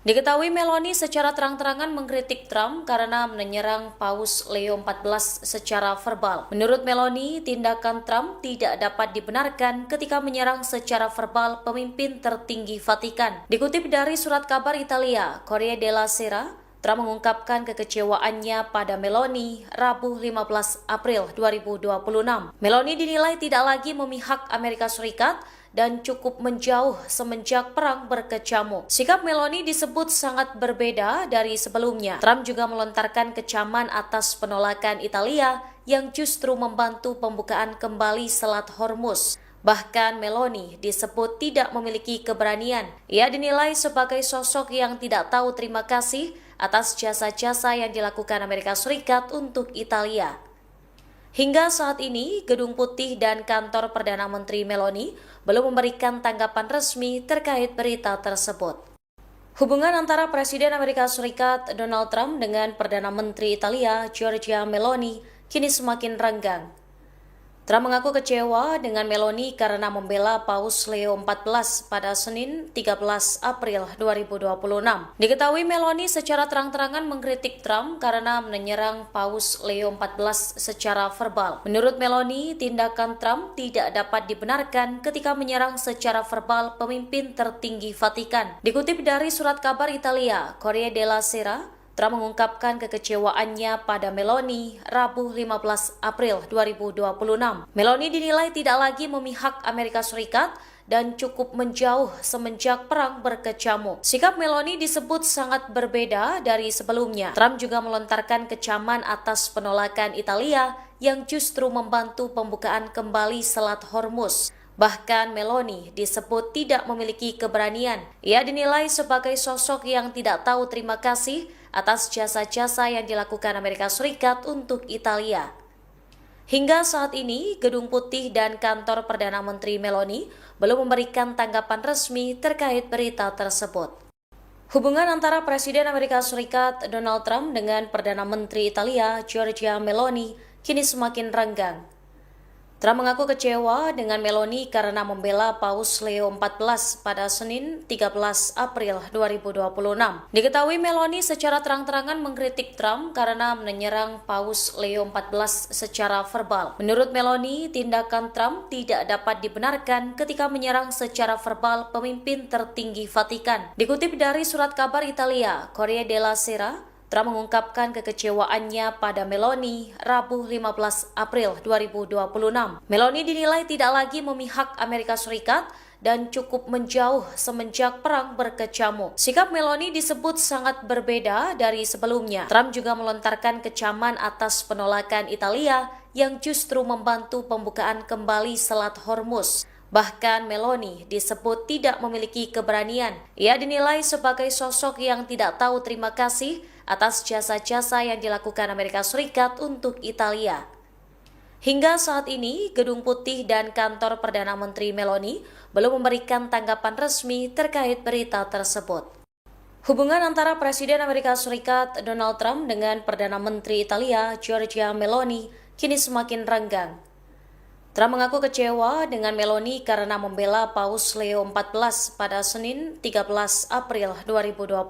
Diketahui Meloni secara terang-terangan mengkritik Trump karena menyerang Paus Leo XIV secara verbal. Menurut Meloni, tindakan Trump tidak dapat dibenarkan ketika menyerang secara verbal pemimpin tertinggi Vatikan. Dikutip dari surat kabar Italia, Corriere della Sera, Trump mengungkapkan kekecewaannya pada Meloni Rabu 15 April 2026. Meloni dinilai tidak lagi memihak Amerika Serikat dan cukup menjauh semenjak perang berkecamuk. Sikap Meloni disebut sangat berbeda dari sebelumnya. Trump juga melontarkan kecaman atas penolakan Italia yang justru membantu pembukaan kembali Selat Hormuz. Bahkan Meloni disebut tidak memiliki keberanian. Ia dinilai sebagai sosok yang tidak tahu terima kasih atas jasa-jasa yang dilakukan Amerika Serikat untuk Italia. Hingga saat ini, Gedung Putih dan kantor Perdana Menteri Meloni belum memberikan tanggapan resmi terkait berita tersebut. Hubungan antara Presiden Amerika Serikat Donald Trump dengan Perdana Menteri Italia Giorgia Meloni kini semakin renggang. Trump mengaku kecewa dengan Meloni karena membela Paus Leo XIV pada Senin 13 April 2026. Diketahui Meloni secara terang-terangan mengkritik Trump karena menyerang Paus Leo XIV secara verbal. Menurut Meloni, tindakan Trump tidak dapat dibenarkan ketika menyerang secara verbal pemimpin tertinggi Vatikan. Dikutip dari surat kabar Italia, Corriere della Sera, Trump mengungkapkan kekecewaannya pada Meloni Rabu 15 April 2026. Meloni dinilai tidak lagi memihak Amerika Serikat dan cukup menjauh semenjak perang berkecamuk. Sikap Meloni disebut sangat berbeda dari sebelumnya. Trump juga melontarkan kecaman atas penolakan Italia yang justru membantu pembukaan kembali Selat Hormuz. Bahkan Meloni disebut tidak memiliki keberanian. Ia dinilai sebagai sosok yang tidak tahu terima kasih atas jasa-jasa yang dilakukan Amerika Serikat untuk Italia. Hingga saat ini, Gedung Putih dan kantor Perdana Menteri Meloni belum memberikan tanggapan resmi terkait berita tersebut. Hubungan antara Presiden Amerika Serikat Donald Trump dengan Perdana Menteri Italia Giorgia Meloni kini semakin renggang. Trump mengaku kecewa dengan Meloni karena membela Paus Leo XIV pada Senin 13 April 2026. Diketahui Meloni secara terang-terangan mengkritik Trump karena menyerang Paus Leo XIV secara verbal. Menurut Meloni, tindakan Trump tidak dapat dibenarkan ketika menyerang secara verbal pemimpin tertinggi Vatikan. Dikutip dari surat kabar Italia, Corriere della Sera, Trump mengungkapkan kekecewaannya pada Meloni Rabu 15 April 2026. Meloni dinilai tidak lagi memihak Amerika Serikat dan cukup menjauh semenjak perang berkecamuk. Sikap Meloni disebut sangat berbeda dari sebelumnya. Trump juga melontarkan kecaman atas penolakan Italia yang justru membantu pembukaan kembali Selat Hormuz. Bahkan Meloni disebut tidak memiliki keberanian. Ia dinilai sebagai sosok yang tidak tahu terima kasih atas jasa-jasa yang dilakukan Amerika Serikat untuk Italia. Hingga saat ini, Gedung Putih dan kantor Perdana Menteri Meloni belum memberikan tanggapan resmi terkait berita tersebut. Hubungan antara Presiden Amerika Serikat Donald Trump dengan Perdana Menteri Italia Giorgia Meloni kini semakin renggang. Trump mengaku kecewa dengan Meloni karena membela Paus Leo XIV pada Senin 13 April 2026.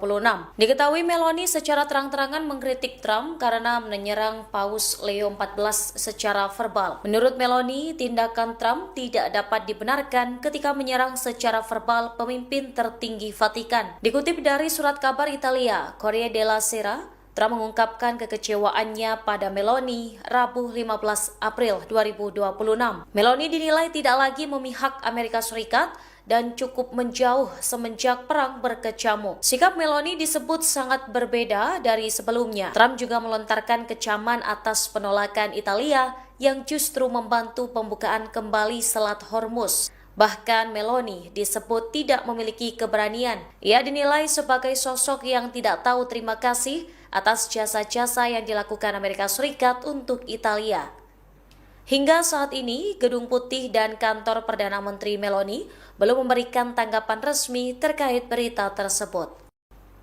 Diketahui Meloni secara terang-terangan mengkritik Trump karena menyerang Paus Leo XIV secara verbal. Menurut Meloni, tindakan Trump tidak dapat dibenarkan ketika menyerang secara verbal pemimpin tertinggi Vatikan. Dikutip dari surat kabar Italia, Corriere della Sera, Trump mengungkapkan kekecewaannya pada Meloni Rabu 15 April 2026. Meloni dinilai tidak lagi memihak Amerika Serikat dan cukup menjauh semenjak perang berkecamuk. Sikap Meloni disebut sangat berbeda dari sebelumnya. Trump juga melontarkan kecaman atas penolakan Italia yang justru membantu pembukaan kembali Selat Hormuz. Bahkan Meloni disebut tidak memiliki keberanian. Ia dinilai sebagai sosok yang tidak tahu terima kasih atas jasa-jasa yang dilakukan Amerika Serikat untuk Italia. Hingga saat ini, Gedung Putih dan kantor Perdana Menteri Meloni belum memberikan tanggapan resmi terkait berita tersebut.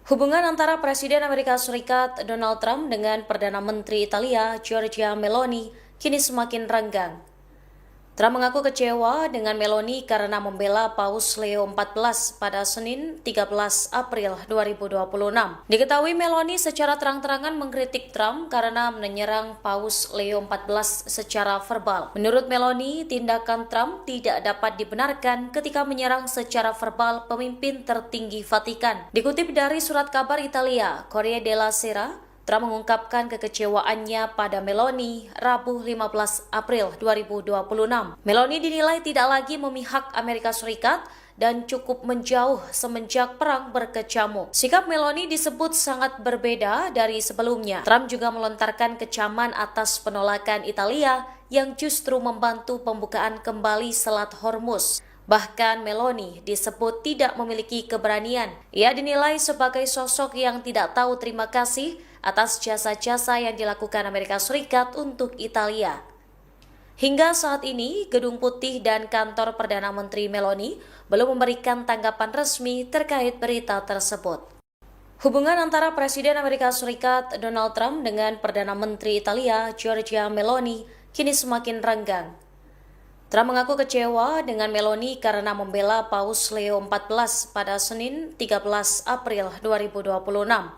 Hubungan antara Presiden Amerika Serikat Donald Trump dengan Perdana Menteri Italia Giorgia Meloni kini semakin renggang. Trump mengaku kecewa dengan Meloni karena membela Paus Leo XIV pada Senin 13 April 2026. Diketahui Meloni secara terang-terangan mengkritik Trump karena menyerang Paus Leo XIV secara verbal. Menurut Meloni, tindakan Trump tidak dapat dibenarkan ketika menyerang secara verbal pemimpin tertinggi Vatikan. Dikutip dari surat kabar Italia, Corriere della Sera, Trump mengungkapkan kekecewaannya pada Meloni Rabu 15 April 2026. Meloni dinilai tidak lagi memihak Amerika Serikat dan cukup menjauh semenjak perang berkecamuk. Sikap Meloni disebut sangat berbeda dari sebelumnya. Trump juga melontarkan kecaman atas penolakan Italia yang justru membantu pembukaan kembali Selat Hormuz. Bahkan Meloni disebut tidak memiliki keberanian. Ia dinilai sebagai sosok yang tidak tahu terima kasih atas jasa-jasa yang dilakukan Amerika Serikat untuk Italia. Hingga saat ini, Gedung Putih dan kantor Perdana Menteri Meloni belum memberikan tanggapan resmi terkait berita tersebut. Hubungan antara Presiden Amerika Serikat Donald Trump dengan Perdana Menteri Italia Giorgia Meloni kini semakin renggang. Trump mengaku kecewa dengan Meloni karena membela Paus Leo XIV pada Senin 13 April 2026.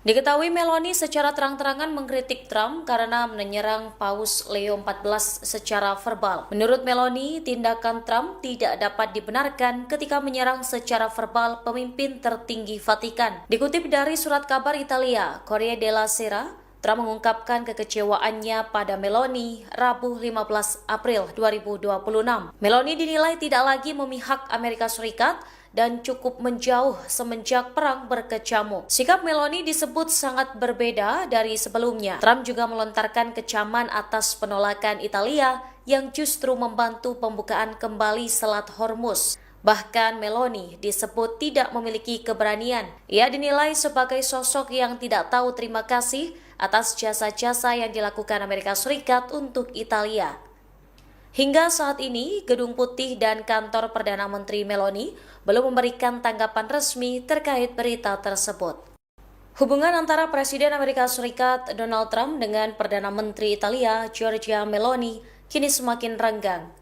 Diketahui Meloni secara terang-terangan mengkritik Trump karena menyerang Paus Leo XIV secara verbal. Menurut Meloni, tindakan Trump tidak dapat dibenarkan ketika menyerang secara verbal pemimpin tertinggi Vatikan. Dikutip dari surat kabar Italia, Corriere della Sera, Trump mengungkapkan kekecewaannya pada Meloni Rabu 15 April 2026. Meloni dinilai tidak lagi memihak Amerika Serikat dan cukup menjauh semenjak perang berkecamuk. Sikap Meloni disebut sangat berbeda dari sebelumnya. Trump juga melontarkan kecaman atas penolakan Italia yang justru membantu pembukaan kembali Selat Hormuz. Bahkan Meloni disebut tidak memiliki keberanian. Ia dinilai sebagai sosok yang tidak tahu terima kasih atas jasa-jasa yang dilakukan Amerika Serikat untuk Italia. Hingga saat ini, Gedung Putih dan kantor Perdana Menteri Meloni belum memberikan tanggapan resmi terkait berita tersebut. Hubungan antara Presiden Amerika Serikat Donald Trump dengan Perdana Menteri Italia Giorgia Meloni kini semakin renggang.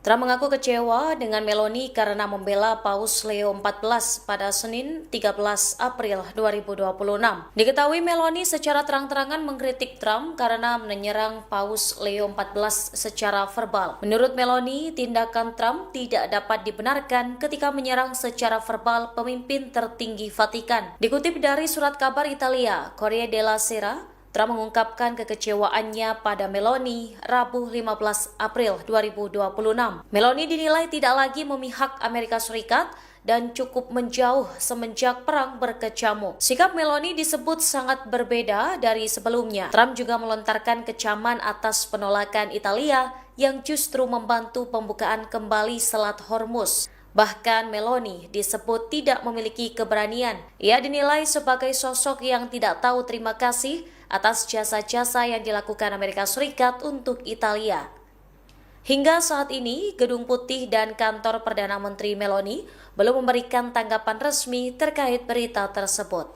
Trump mengaku kecewa dengan Meloni karena membela Paus Leo XIV pada Senin 13 April 2026. Diketahui Meloni secara terang-terangan mengkritik Trump karena menyerang Paus Leo XIV secara verbal. Menurut Meloni, tindakan Trump tidak dapat dibenarkan ketika menyerang secara verbal pemimpin tertinggi Vatikan. Dikutip dari surat kabar Italia, Corriere della Sera, Trump mengungkapkan kekecewaannya pada Meloni Rabu 15 April 2026. Meloni dinilai tidak lagi memihak Amerika Serikat dan cukup menjauh semenjak perang berkecamuk. Sikap Meloni disebut sangat berbeda dari sebelumnya. Trump juga melontarkan kecaman atas penolakan Italia yang justru membantu pembukaan kembali Selat Hormuz. Bahkan Meloni disebut tidak memiliki keberanian. Ia dinilai sebagai sosok yang tidak tahu terima kasih atas jasa-jasa yang dilakukan Amerika Serikat untuk Italia. Hingga saat ini, Gedung Putih dan kantor Perdana Menteri Meloni belum memberikan tanggapan resmi terkait berita tersebut.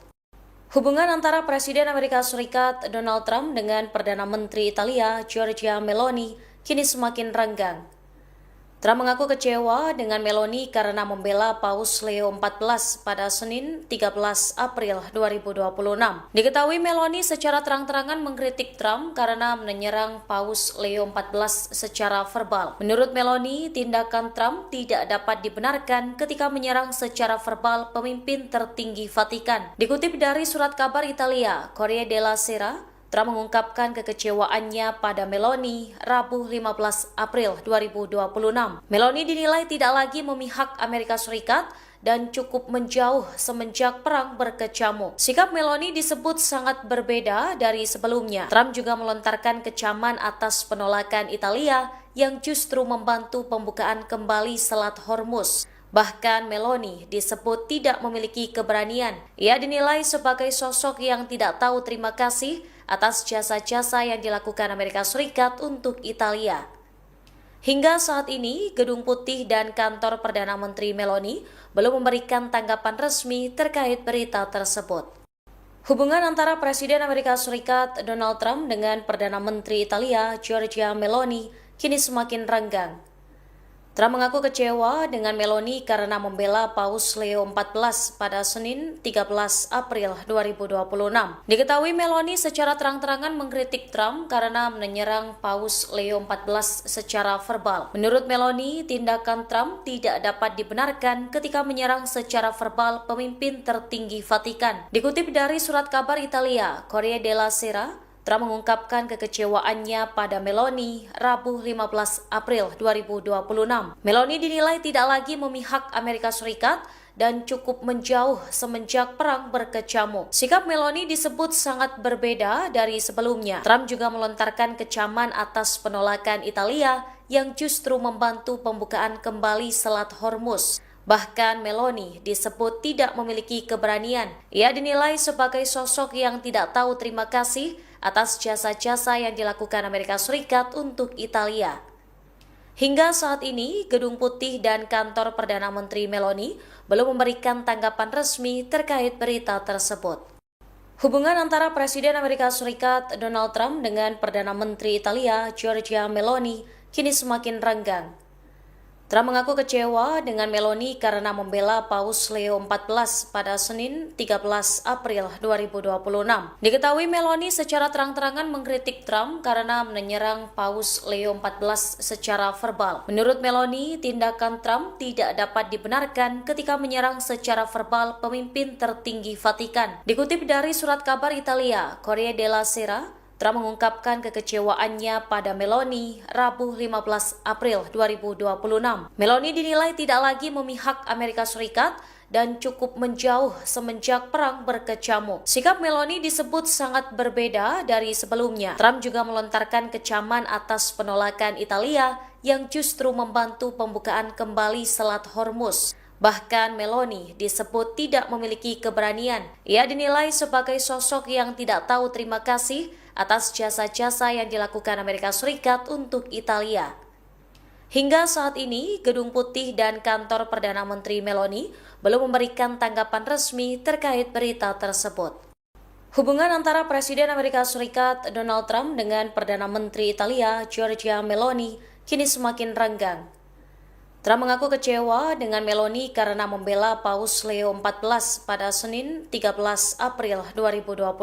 Hubungan antara Presiden Amerika Serikat Donald Trump dengan Perdana Menteri Italia Giorgia Meloni kini semakin renggang. Trump mengaku kecewa dengan Meloni karena membela Paus Leo XIV pada Senin 13 April 2026. Diketahui Meloni secara terang-terangan mengkritik Trump karena menyerang Paus Leo XIV secara verbal. Menurut Meloni, tindakan Trump tidak dapat dibenarkan ketika menyerang secara verbal pemimpin tertinggi Vatikan. Dikutip dari surat kabar Italia, Corriere della Sera, Trump mengungkapkan kekecewaannya pada Meloni Rabu 15 April 2026. Meloni dinilai tidak lagi memihak Amerika Serikat dan cukup menjauh semenjak perang berkecamuk. Sikap Meloni disebut sangat berbeda dari sebelumnya. Trump juga melontarkan kecaman atas penolakan Italia yang justru membantu pembukaan kembali Selat Hormuz. Bahkan Meloni disebut tidak memiliki keberanian. Ia dinilai sebagai sosok yang tidak tahu terima kasih atas jasa-jasa yang dilakukan Amerika Serikat untuk Italia. Hingga saat ini, Gedung Putih dan kantor Perdana Menteri Meloni belum memberikan tanggapan resmi terkait berita tersebut. Hubungan antara Presiden Amerika Serikat Donald Trump dengan Perdana Menteri Italia Giorgia Meloni kini semakin renggang. Trump mengaku kecewa dengan Meloni karena membela Paus Leo XIV pada Senin 13 April 2026. Diketahui Meloni secara terang-terangan mengkritik Trump karena menyerang Paus Leo XIV secara verbal. Menurut Meloni, tindakan Trump tidak dapat dibenarkan ketika menyerang secara verbal pemimpin tertinggi Vatikan. Dikutip dari surat kabar Italia, Corriere della Sera, Trump mengungkapkan kekecewaannya pada Meloni Rabu 15 April 2026. Meloni dinilai tidak lagi memihak Amerika Serikat dan cukup menjauh semenjak perang berkecamuk. Sikap Meloni disebut sangat berbeda dari sebelumnya. Trump juga melontarkan kecaman atas penolakan Italia yang justru membantu pembukaan kembali Selat Hormuz. Bahkan Meloni disebut tidak memiliki keberanian. Ia dinilai sebagai sosok yang tidak tahu terima kasih atas jasa-jasa yang dilakukan Amerika Serikat untuk Italia. Hingga saat ini, Gedung Putih dan kantor Perdana Menteri Meloni belum memberikan tanggapan resmi terkait berita tersebut. Hubungan antara Presiden Amerika Serikat Donald Trump dengan Perdana Menteri Italia Giorgia Meloni kini semakin renggang. Trump mengaku kecewa dengan Meloni karena membela Paus Leo XIV pada Senin 13 April 2026. Diketahui Meloni secara terang-terangan mengkritik Trump karena menyerang Paus Leo XIV secara verbal. Menurut Meloni, tindakan Trump tidak dapat dibenarkan ketika menyerang secara verbal pemimpin tertinggi Vatikan. Dikutip dari surat kabar Italia, Corriere della Sera, Trump mengungkapkan kekecewaannya pada Meloni Rabu 15 April 2026. Meloni dinilai tidak lagi memihak Amerika Serikat dan cukup menjauh semenjak perang berkecamuk. Sikap Meloni disebut sangat berbeda dari sebelumnya. Trump juga melontarkan kecaman atas penolakan Italia yang justru membantu pembukaan kembali Selat Hormuz. Bahkan Meloni disebut tidak memiliki keberanian. Ia dinilai sebagai sosok yang tidak tahu terima kasih atas jasa-jasa yang dilakukan Amerika Serikat untuk Italia. Hingga saat ini, Gedung Putih dan kantor Perdana Menteri Meloni belum memberikan tanggapan resmi terkait berita tersebut. Hubungan antara Presiden Amerika Serikat Donald Trump dengan Perdana Menteri Italia Giorgia Meloni kini semakin renggang. Trump mengaku kecewa dengan Meloni karena membela Paus Leo XIV pada Senin 13 April 2026.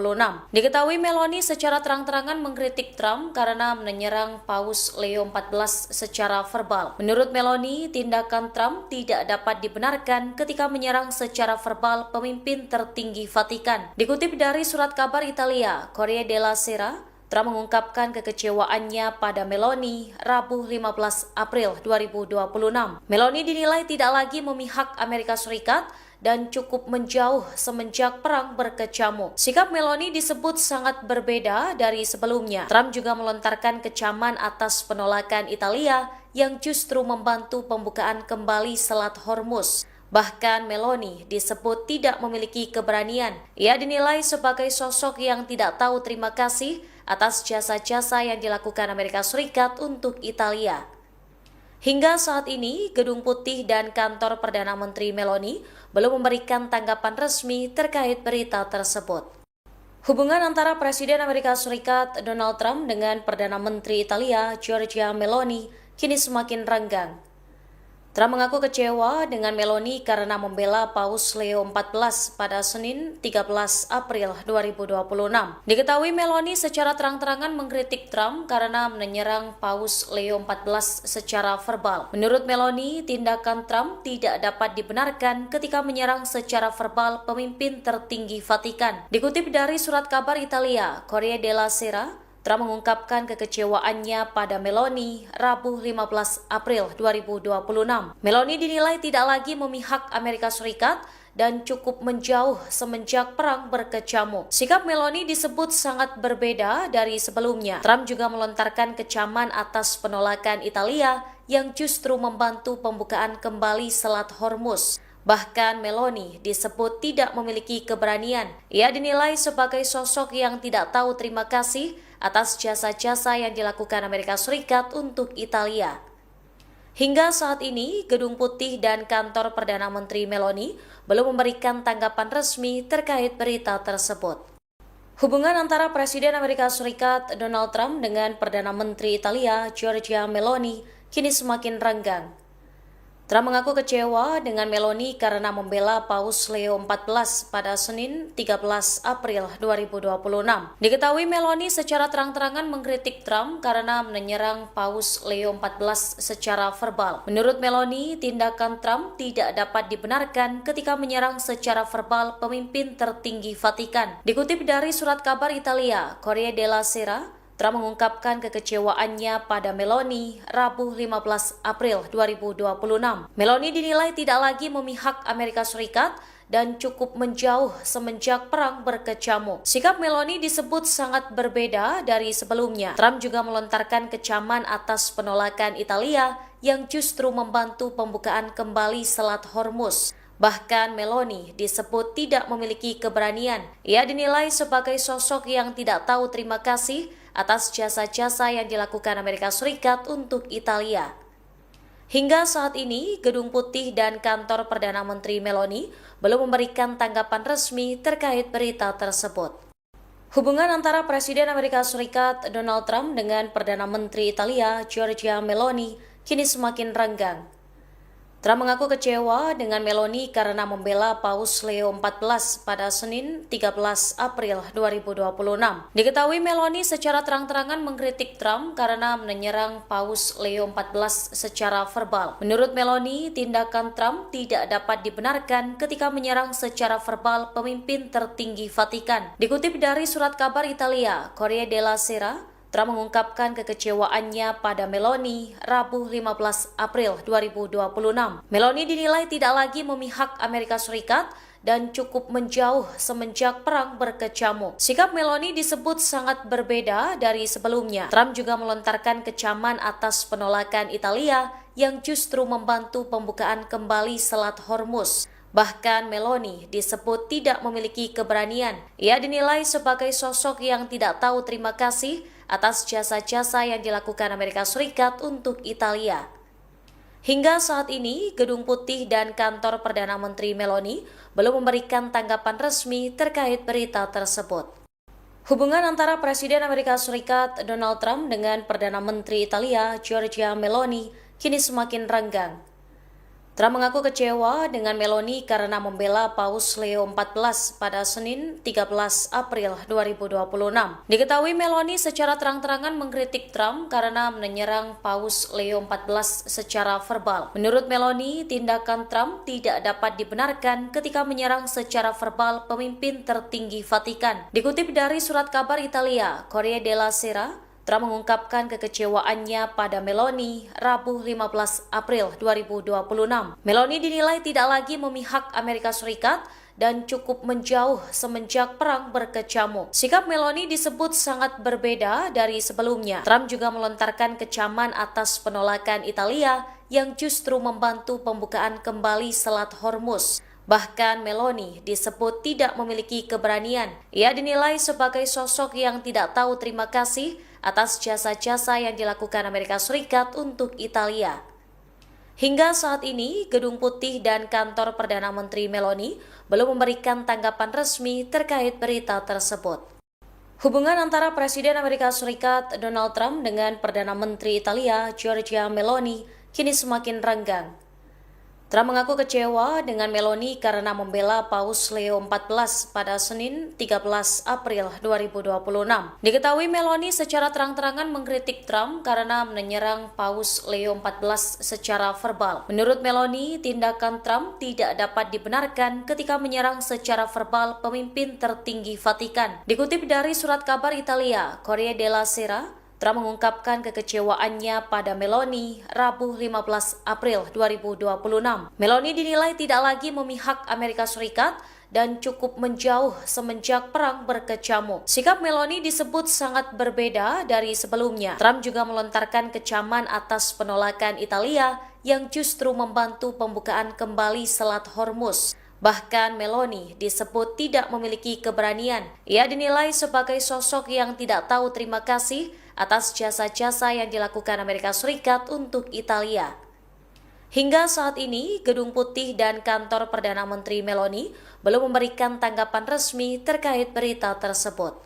Diketahui Meloni secara terang-terangan mengkritik Trump karena menyerang Paus Leo XIV secara verbal. Menurut Meloni, tindakan Trump tidak dapat dibenarkan ketika menyerang secara verbal pemimpin tertinggi Vatikan. Dikutip dari surat kabar Italia, Corriere della Sera, Trump mengungkapkan kekecewaannya pada Meloni Rabu 15 April 2026. Meloni dinilai tidak lagi memihak Amerika Serikat dan cukup menjauh semenjak perang berkecamuk. Sikap Meloni disebut sangat berbeda dari sebelumnya. Trump juga melontarkan kecaman atas penolakan Italia yang justru membantu pembukaan kembali Selat Hormuz. Bahkan Meloni disebut tidak memiliki keberanian. Ia dinilai sebagai sosok yang tidak tahu terima kasih atas jasa-jasa yang dilakukan Amerika Serikat untuk Italia. Hingga saat ini, Gedung Putih dan kantor Perdana Menteri Meloni belum memberikan tanggapan resmi terkait berita tersebut. Hubungan antara Presiden Amerika Serikat Donald Trump dengan Perdana Menteri Italia Giorgia Meloni kini semakin renggang. Trump mengaku kecewa dengan Meloni karena membela Paus Leo XIV pada Senin 13 April 2026. Diketahui Meloni secara terang-terangan mengkritik Trump karena menyerang Paus Leo XIV secara verbal. Menurut Meloni, tindakan Trump tidak dapat dibenarkan ketika menyerang secara verbal pemimpin tertinggi Vatikan. Dikutip dari surat kabar Italia, Corriere della Sera, Trump mengungkapkan kekecewaannya pada Meloni Rabu 15 April 2026. Meloni dinilai tidak lagi memihak Amerika Serikat dan cukup menjauh semenjak perang berkecamuk. Sikap Meloni disebut sangat berbeda dari sebelumnya. Trump juga melontarkan kecaman atas penolakan Italia yang justru membantu pembukaan kembali Selat Hormuz. Bahkan Meloni disebut tidak memiliki keberanian. Ia dinilai sebagai sosok yang tidak tahu terima kasih atas jasa-jasa yang dilakukan Amerika Serikat untuk Italia. Hingga saat ini, Gedung Putih dan kantor Perdana Menteri Meloni belum memberikan tanggapan resmi terkait berita tersebut. Hubungan antara Presiden Amerika Serikat Donald Trump dengan Perdana Menteri Italia Giorgia Meloni kini semakin renggang. Trump mengaku kecewa dengan Meloni karena membela Paus Leo XIV pada Senin 13 April 2026. Diketahui Meloni secara terang-terangan mengkritik Trump karena menyerang Paus Leo XIV secara verbal. Menurut Meloni, tindakan Trump tidak dapat dibenarkan ketika menyerang secara verbal pemimpin tertinggi Vatikan. Dikutip dari surat kabar Italia, Corriere della Sera, Trump mengungkapkan kekecewaannya pada Meloni Rabu 15 April 2026. Meloni dinilai tidak lagi memihak Amerika Serikat dan cukup menjauh semenjak perang berkecamuk. Sikap Meloni disebut sangat berbeda dari sebelumnya. Trump juga melontarkan kecaman atas penolakan Italia yang justru membantu pembukaan kembali Selat Hormuz. Bahkan Meloni disebut tidak memiliki keberanian. Ia dinilai sebagai sosok yang tidak tahu terima kasih atas jasa-jasa yang dilakukan Amerika Serikat untuk Italia. Hingga saat ini, Gedung Putih dan kantor Perdana Menteri Meloni belum memberikan tanggapan resmi terkait berita tersebut. Hubungan antara Presiden Amerika Serikat Donald Trump dengan Perdana Menteri Italia Giorgia Meloni kini semakin renggang. Trump mengaku kecewa dengan Meloni karena membela Paus Leo XIV pada Senin 13 April 2026. Diketahui Meloni secara terang-terangan mengkritik Trump karena menyerang Paus Leo XIV secara verbal. Menurut Meloni, tindakan Trump tidak dapat dibenarkan ketika menyerang secara verbal pemimpin tertinggi Vatikan. Dikutip dari surat kabar Italia, Corriere della Sera, Trump mengungkapkan kekecewaannya pada Meloni Rabu 15 April 2026. Meloni dinilai tidak lagi memihak Amerika Serikat dan cukup menjauh semenjak perang berkecamuk. Sikap Meloni disebut sangat berbeda dari sebelumnya. Trump juga melontarkan kecaman atas penolakan Italia yang justru membantu pembukaan kembali Selat Hormuz. Bahkan Meloni disebut tidak memiliki keberanian. Ia dinilai sebagai sosok yang tidak tahu terima kasih atas jasa-jasa yang dilakukan Amerika Serikat untuk Italia. Hingga saat ini, Gedung Putih dan kantor Perdana Menteri Meloni belum memberikan tanggapan resmi terkait berita tersebut. Hubungan antara Presiden Amerika Serikat Donald Trump dengan Perdana Menteri Italia Giorgia Meloni kini semakin renggang. Trump mengaku kecewa dengan Meloni karena membela Paus Leo XIV pada Senin 13 April 2026. Diketahui Meloni secara terang-terangan mengkritik Trump karena menyerang Paus Leo XIV secara verbal. Menurut Meloni, tindakan Trump tidak dapat dibenarkan ketika menyerang secara verbal pemimpin tertinggi Vatikan. Dikutip dari surat kabar Italia, Corriere della Sera, Trump mengungkapkan kekecewaannya pada Meloni Rabu 15 April 2026. Meloni dinilai tidak lagi memihak Amerika Serikat dan cukup menjauh semenjak perang berkecamuk. Sikap Meloni disebut sangat berbeda dari sebelumnya. Trump juga melontarkan kecaman atas penolakan Italia yang justru membantu pembukaan kembali Selat Hormuz. Bahkan Meloni disebut tidak memiliki keberanian. Ia dinilai sebagai sosok yang tidak tahu terima kasih atas jasa-jasa yang dilakukan Amerika Serikat untuk Italia. Hingga saat ini, Gedung Putih dan kantor Perdana Menteri Meloni belum memberikan tanggapan resmi terkait berita tersebut. Hubungan antara Presiden Amerika Serikat Donald Trump dengan Perdana Menteri Italia Giorgia Meloni kini semakin renggang. Trump mengaku kecewa dengan Meloni karena membela Paus Leo XIV pada Senin 13 April 2026. Diketahui Meloni secara terang-terangan mengkritik Trump karena menyerang Paus Leo XIV secara verbal. Menurut Meloni, tindakan Trump tidak dapat dibenarkan ketika menyerang secara verbal pemimpin tertinggi Vatikan. Dikutip dari surat kabar Italia, Corriere della Sera, Trump mengungkapkan kekecewaannya pada Meloni Rabu 15 April 2026. Meloni dinilai tidak lagi memihak Amerika Serikat dan cukup menjauh semenjak perang berkecamuk. Sikap Meloni disebut sangat berbeda dari sebelumnya. Trump juga melontarkan kecaman atas penolakan Italia yang justru membantu pembukaan kembali Selat Hormuz. Bahkan Meloni disebut tidak memiliki keberanian. Ia dinilai sebagai sosok yang tidak tahu terima kasih atas jasa-jasa yang dilakukan Amerika Serikat untuk Italia. Hingga saat ini, Gedung Putih dan kantor Perdana Menteri Meloni belum memberikan tanggapan resmi terkait berita tersebut.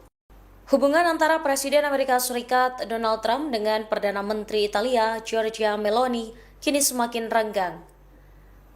Hubungan antara Presiden Amerika Serikat Donald Trump dengan Perdana Menteri Italia Giorgia Meloni kini semakin renggang.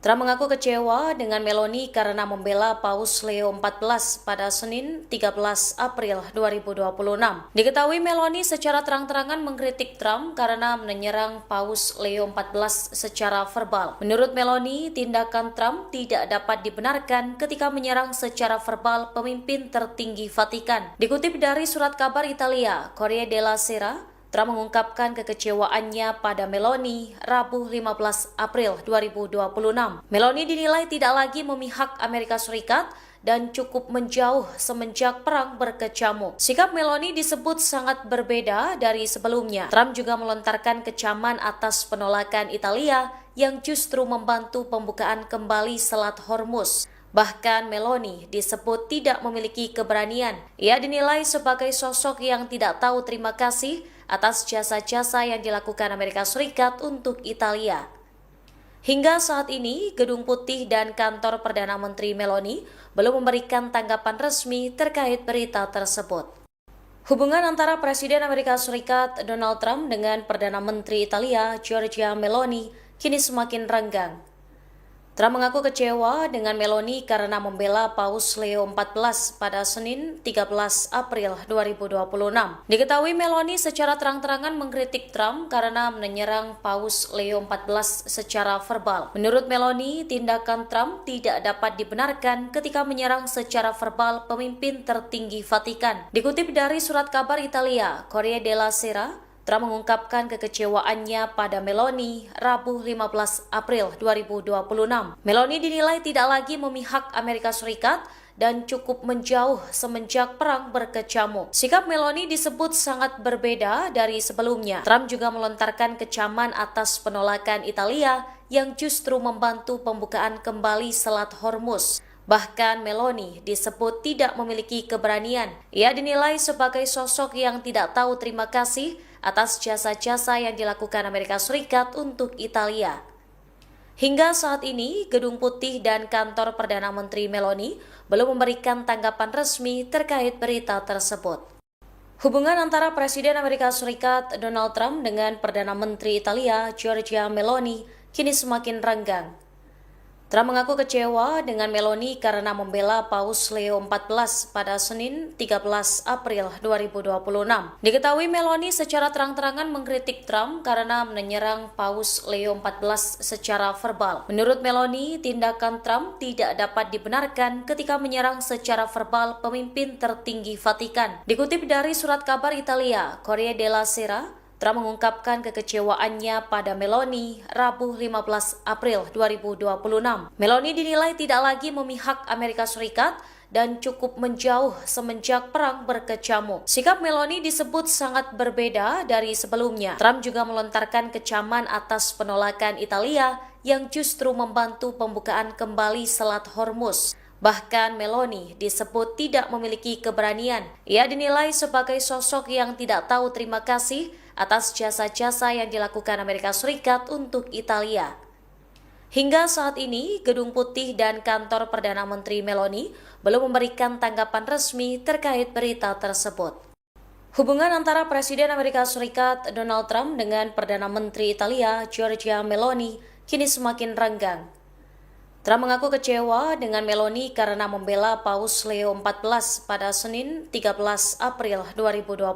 Trump mengaku kecewa dengan Meloni karena membela Paus Leo XIV pada Senin 13 April 2026. Diketahui Meloni secara terang-terangan mengkritik Trump karena menyerang Paus Leo XIV secara verbal. Menurut Meloni, tindakan Trump tidak dapat dibenarkan ketika menyerang secara verbal pemimpin tertinggi Vatikan. Dikutip dari surat kabar Italia, Corriere della Sera, Trump mengungkapkan kekecewaannya pada Meloni Rabu 15 April 2026. Meloni dinilai tidak lagi memihak Amerika Serikat dan cukup menjauh semenjak perang berkecamuk. Sikap Meloni disebut sangat berbeda dari sebelumnya. Trump juga melontarkan kecaman atas penolakan Italia yang justru membantu pembukaan kembali Selat Hormuz. Bahkan Meloni disebut tidak memiliki keberanian. Ia dinilai sebagai sosok yang tidak tahu terima kasih atas jasa-jasa yang dilakukan Amerika Serikat untuk Italia. Hingga saat ini, Gedung Putih dan kantor Perdana Menteri Meloni belum memberikan tanggapan resmi terkait berita tersebut. Hubungan antara Presiden Amerika Serikat Donald Trump dengan Perdana Menteri Italia Giorgia Meloni kini semakin renggang. Trump mengaku kecewa dengan Meloni karena membela Paus Leo XIV pada Senin 13 April 2026. Diketahui Meloni secara terang-terangan mengkritik Trump karena menyerang Paus Leo XIV secara verbal. Menurut Meloni, tindakan Trump tidak dapat dibenarkan ketika menyerang secara verbal pemimpin tertinggi Vatikan. Dikutip dari surat kabar Italia, Corriere della Sera, Trump mengungkapkan kekecewaannya pada Meloni Rabu 15 April 2026. Meloni dinilai tidak lagi memihak Amerika Serikat dan cukup menjauh semenjak perang berkecamuk. Sikap Meloni disebut sangat berbeda dari sebelumnya. Trump juga melontarkan kecaman atas penolakan Italia yang justru membantu pembukaan kembali Selat Hormuz. Bahkan Meloni disebut tidak memiliki keberanian. Ia dinilai sebagai sosok yang tidak tahu terima kasih atas jasa-jasa yang dilakukan Amerika Serikat untuk Italia. Hingga saat ini, Gedung Putih dan kantor Perdana Menteri Meloni belum memberikan tanggapan resmi terkait berita tersebut. Hubungan antara Presiden Amerika Serikat Donald Trump dengan Perdana Menteri Italia Giorgia Meloni kini semakin renggang. Trump mengaku kecewa dengan Meloni karena membela Paus Leo XIV pada Senin 13 April 2026. Diketahui Meloni secara terang-terangan mengkritik Trump karena menyerang Paus Leo XIV secara verbal. Menurut Meloni, tindakan Trump tidak dapat dibenarkan ketika menyerang secara verbal pemimpin tertinggi Vatikan. Dikutip dari surat kabar Italia, Corriere della Sera, Trump mengungkapkan kekecewaannya pada Meloni Rabu 15 April 2026. Meloni dinilai tidak lagi memihak Amerika Serikat dan cukup menjauh semenjak perang berkecamuk. Sikap Meloni disebut sangat berbeda dari sebelumnya. Trump juga melontarkan kecaman atas penolakan Italia yang justru membantu pembukaan kembali Selat Hormuz. Bahkan Meloni disebut tidak memiliki keberanian. Ia dinilai sebagai sosok yang tidak tahu terima kasih atas jasa-jasa yang dilakukan Amerika Serikat untuk Italia. Hingga saat ini, Gedung Putih dan kantor Perdana Menteri Meloni belum memberikan tanggapan resmi terkait berita tersebut. Hubungan antara Presiden Amerika Serikat Donald Trump dengan Perdana Menteri Italia Giorgia Meloni kini semakin renggang. Trump mengaku kecewa dengan Meloni karena membela Paus Leo XIV pada Senin 13 April 2026.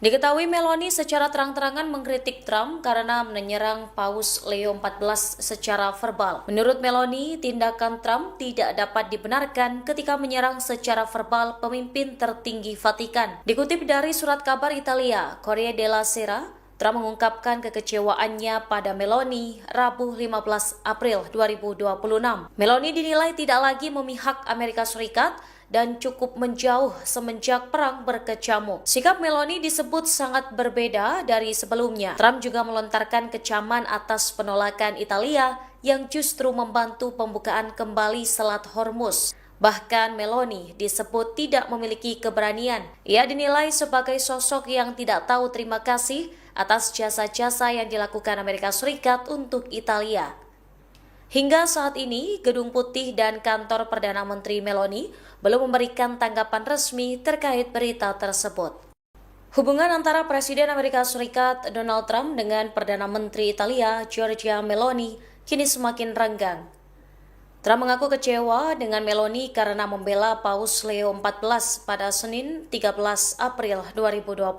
Diketahui Meloni secara terang-terangan mengkritik Trump karena menyerang Paus Leo XIV secara verbal. Menurut Meloni, tindakan Trump tidak dapat dibenarkan ketika menyerang secara verbal pemimpin tertinggi Vatikan. Dikutip dari surat kabar Italia, Corriere della Sera, Trump mengungkapkan kekecewaannya pada Meloni Rabu 15 April 2026. Meloni dinilai tidak lagi memihak Amerika Serikat dan cukup menjauh semenjak perang berkecamuk. Sikap Meloni disebut sangat berbeda dari sebelumnya. Trump juga melontarkan kecaman atas penolakan Italia yang justru membantu pembukaan kembali Selat Hormuz. Bahkan Meloni disebut tidak memiliki keberanian. Ia dinilai sebagai sosok yang tidak tahu terima kasih atas jasa-jasa yang dilakukan Amerika Serikat untuk Italia. Hingga saat ini, Gedung Putih dan kantor Perdana Menteri Meloni belum memberikan tanggapan resmi terkait berita tersebut. Hubungan antara Presiden Amerika Serikat Donald Trump dengan Perdana Menteri Italia Giorgia Meloni kini semakin renggang. Trump mengaku kecewa dengan Meloni karena membela Paus Leo XIV pada Senin 13 April 2026.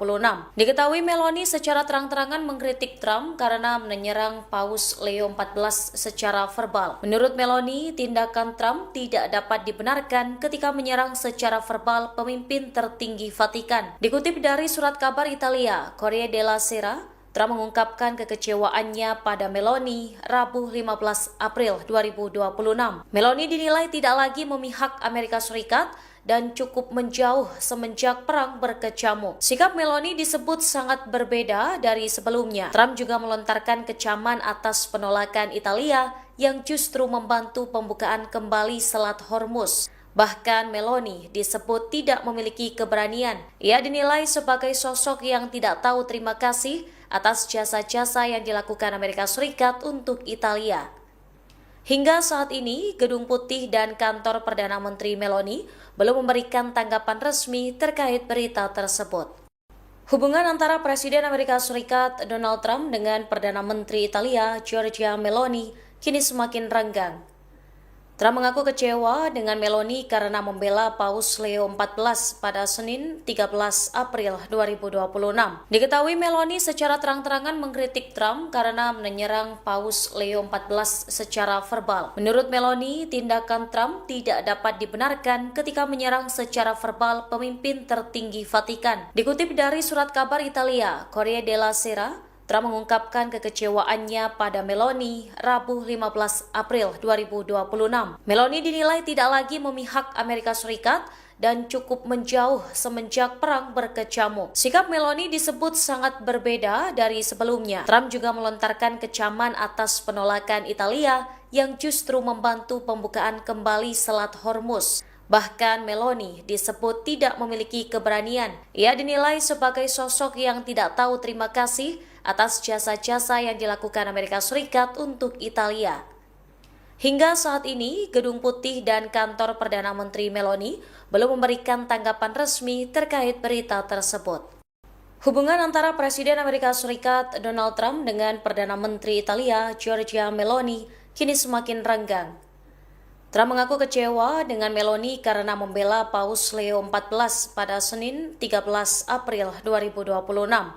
Diketahui Meloni secara terang-terangan mengkritik Trump karena menyerang Paus Leo XIV secara verbal. Menurut Meloni, tindakan Trump tidak dapat dibenarkan ketika menyerang secara verbal pemimpin tertinggi Vatikan. Dikutip dari surat kabar Italia, Corriere della Sera, Trump mengungkapkan kekecewaannya pada Meloni Rabu 15 April 2026. Meloni dinilai tidak lagi memihak Amerika Serikat dan cukup menjauh semenjak perang berkecamuk. Sikap Meloni disebut sangat berbeda dari sebelumnya. Trump juga melontarkan kecaman atas penolakan Italia yang justru membantu pembukaan kembali Selat Hormuz. Bahkan Meloni disebut tidak memiliki keberanian. Ia dinilai sebagai sosok yang tidak tahu terima kasih atas jasa-jasa yang dilakukan Amerika Serikat untuk Italia. Hingga saat ini, Gedung Putih dan kantor Perdana Menteri Meloni belum memberikan tanggapan resmi terkait berita tersebut. Hubungan antara Presiden Amerika Serikat Donald Trump dengan Perdana Menteri Italia Giorgia Meloni kini semakin renggang. Trump mengaku kecewa dengan Meloni karena membela Paus Leo XIV pada Senin 13 April 2026. Diketahui Meloni secara terang-terangan mengkritik Trump karena menyerang Paus Leo XIV secara verbal. Menurut Meloni, tindakan Trump tidak dapat dibenarkan ketika menyerang secara verbal pemimpin tertinggi Vatikan. Dikutip dari surat kabar Italia, Corriere della Sera, Trump mengungkapkan kekecewaannya pada Meloni Rabu 15 April 2026. Meloni dinilai tidak lagi memihak Amerika Serikat dan cukup menjauh semenjak perang berkecamuk. Sikap Meloni disebut sangat berbeda dari sebelumnya. Trump juga melontarkan kecaman atas penolakan Italia yang justru membantu pembukaan kembali Selat Hormuz. Bahkan Meloni disebut tidak memiliki keberanian. Ia dinilai sebagai sosok yang tidak tahu terima kasih atas jasa-jasa yang dilakukan Amerika Serikat untuk Italia. Hingga saat ini, Gedung Putih dan kantor Perdana Menteri Meloni belum memberikan tanggapan resmi terkait berita tersebut. Hubungan antara Presiden Amerika Serikat Donald Trump dengan Perdana Menteri Italia Giorgia Meloni kini semakin renggang. Trump mengaku kecewa dengan Meloni karena membela Paus Leo XIV pada Senin 13 April 2026.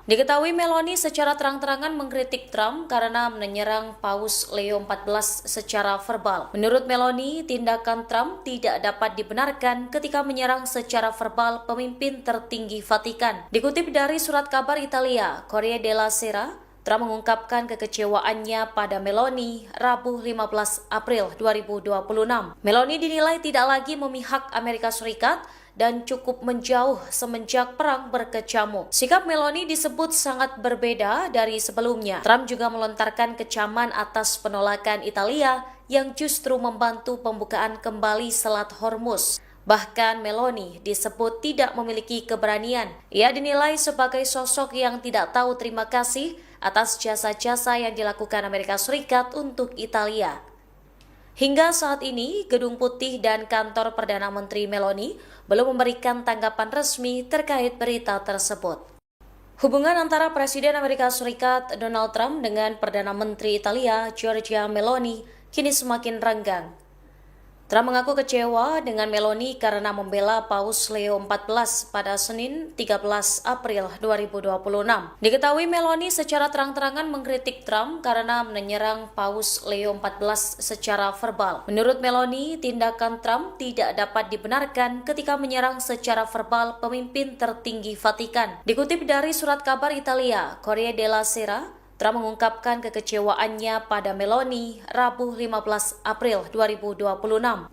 Diketahui Meloni secara terang-terangan mengkritik Trump karena menyerang Paus Leo XIV secara verbal. Menurut Meloni, tindakan Trump tidak dapat dibenarkan ketika menyerang secara verbal pemimpin tertinggi Vatikan. Dikutip dari surat kabar Italia, Corriere della Sera, Trump mengungkapkan kekecewaannya pada Meloni Rabu 15 April 2026. Meloni dinilai tidak lagi memihak Amerika Serikat dan cukup menjauh semenjak perang berkecamuk. Sikap Meloni disebut sangat berbeda dari sebelumnya. Trump juga melontarkan kecaman atas penolakan Italia yang justru membantu pembukaan kembali Selat Hormuz. Bahkan Meloni disebut tidak memiliki keberanian. Ia dinilai sebagai sosok yang tidak tahu terima kasih atas jasa-jasa yang dilakukan Amerika Serikat untuk Italia. Hingga saat ini, Gedung Putih dan kantor Perdana Menteri Meloni belum memberikan tanggapan resmi terkait berita tersebut. Hubungan antara Presiden Amerika Serikat Donald Trump dengan Perdana Menteri Italia Giorgia Meloni kini semakin renggang. Trump mengaku kecewa dengan Meloni karena membela Paus Leo XIV pada Senin 13 April 2026. Diketahui Meloni secara terang-terangan mengkritik Trump karena menyerang Paus Leo XIV secara verbal. Menurut Meloni, tindakan Trump tidak dapat dibenarkan ketika menyerang secara verbal pemimpin tertinggi Vatikan. Dikutip dari surat kabar Italia, Corriere della Sera, Trump mengungkapkan kekecewaannya pada Meloni Rabu 15 April 2026.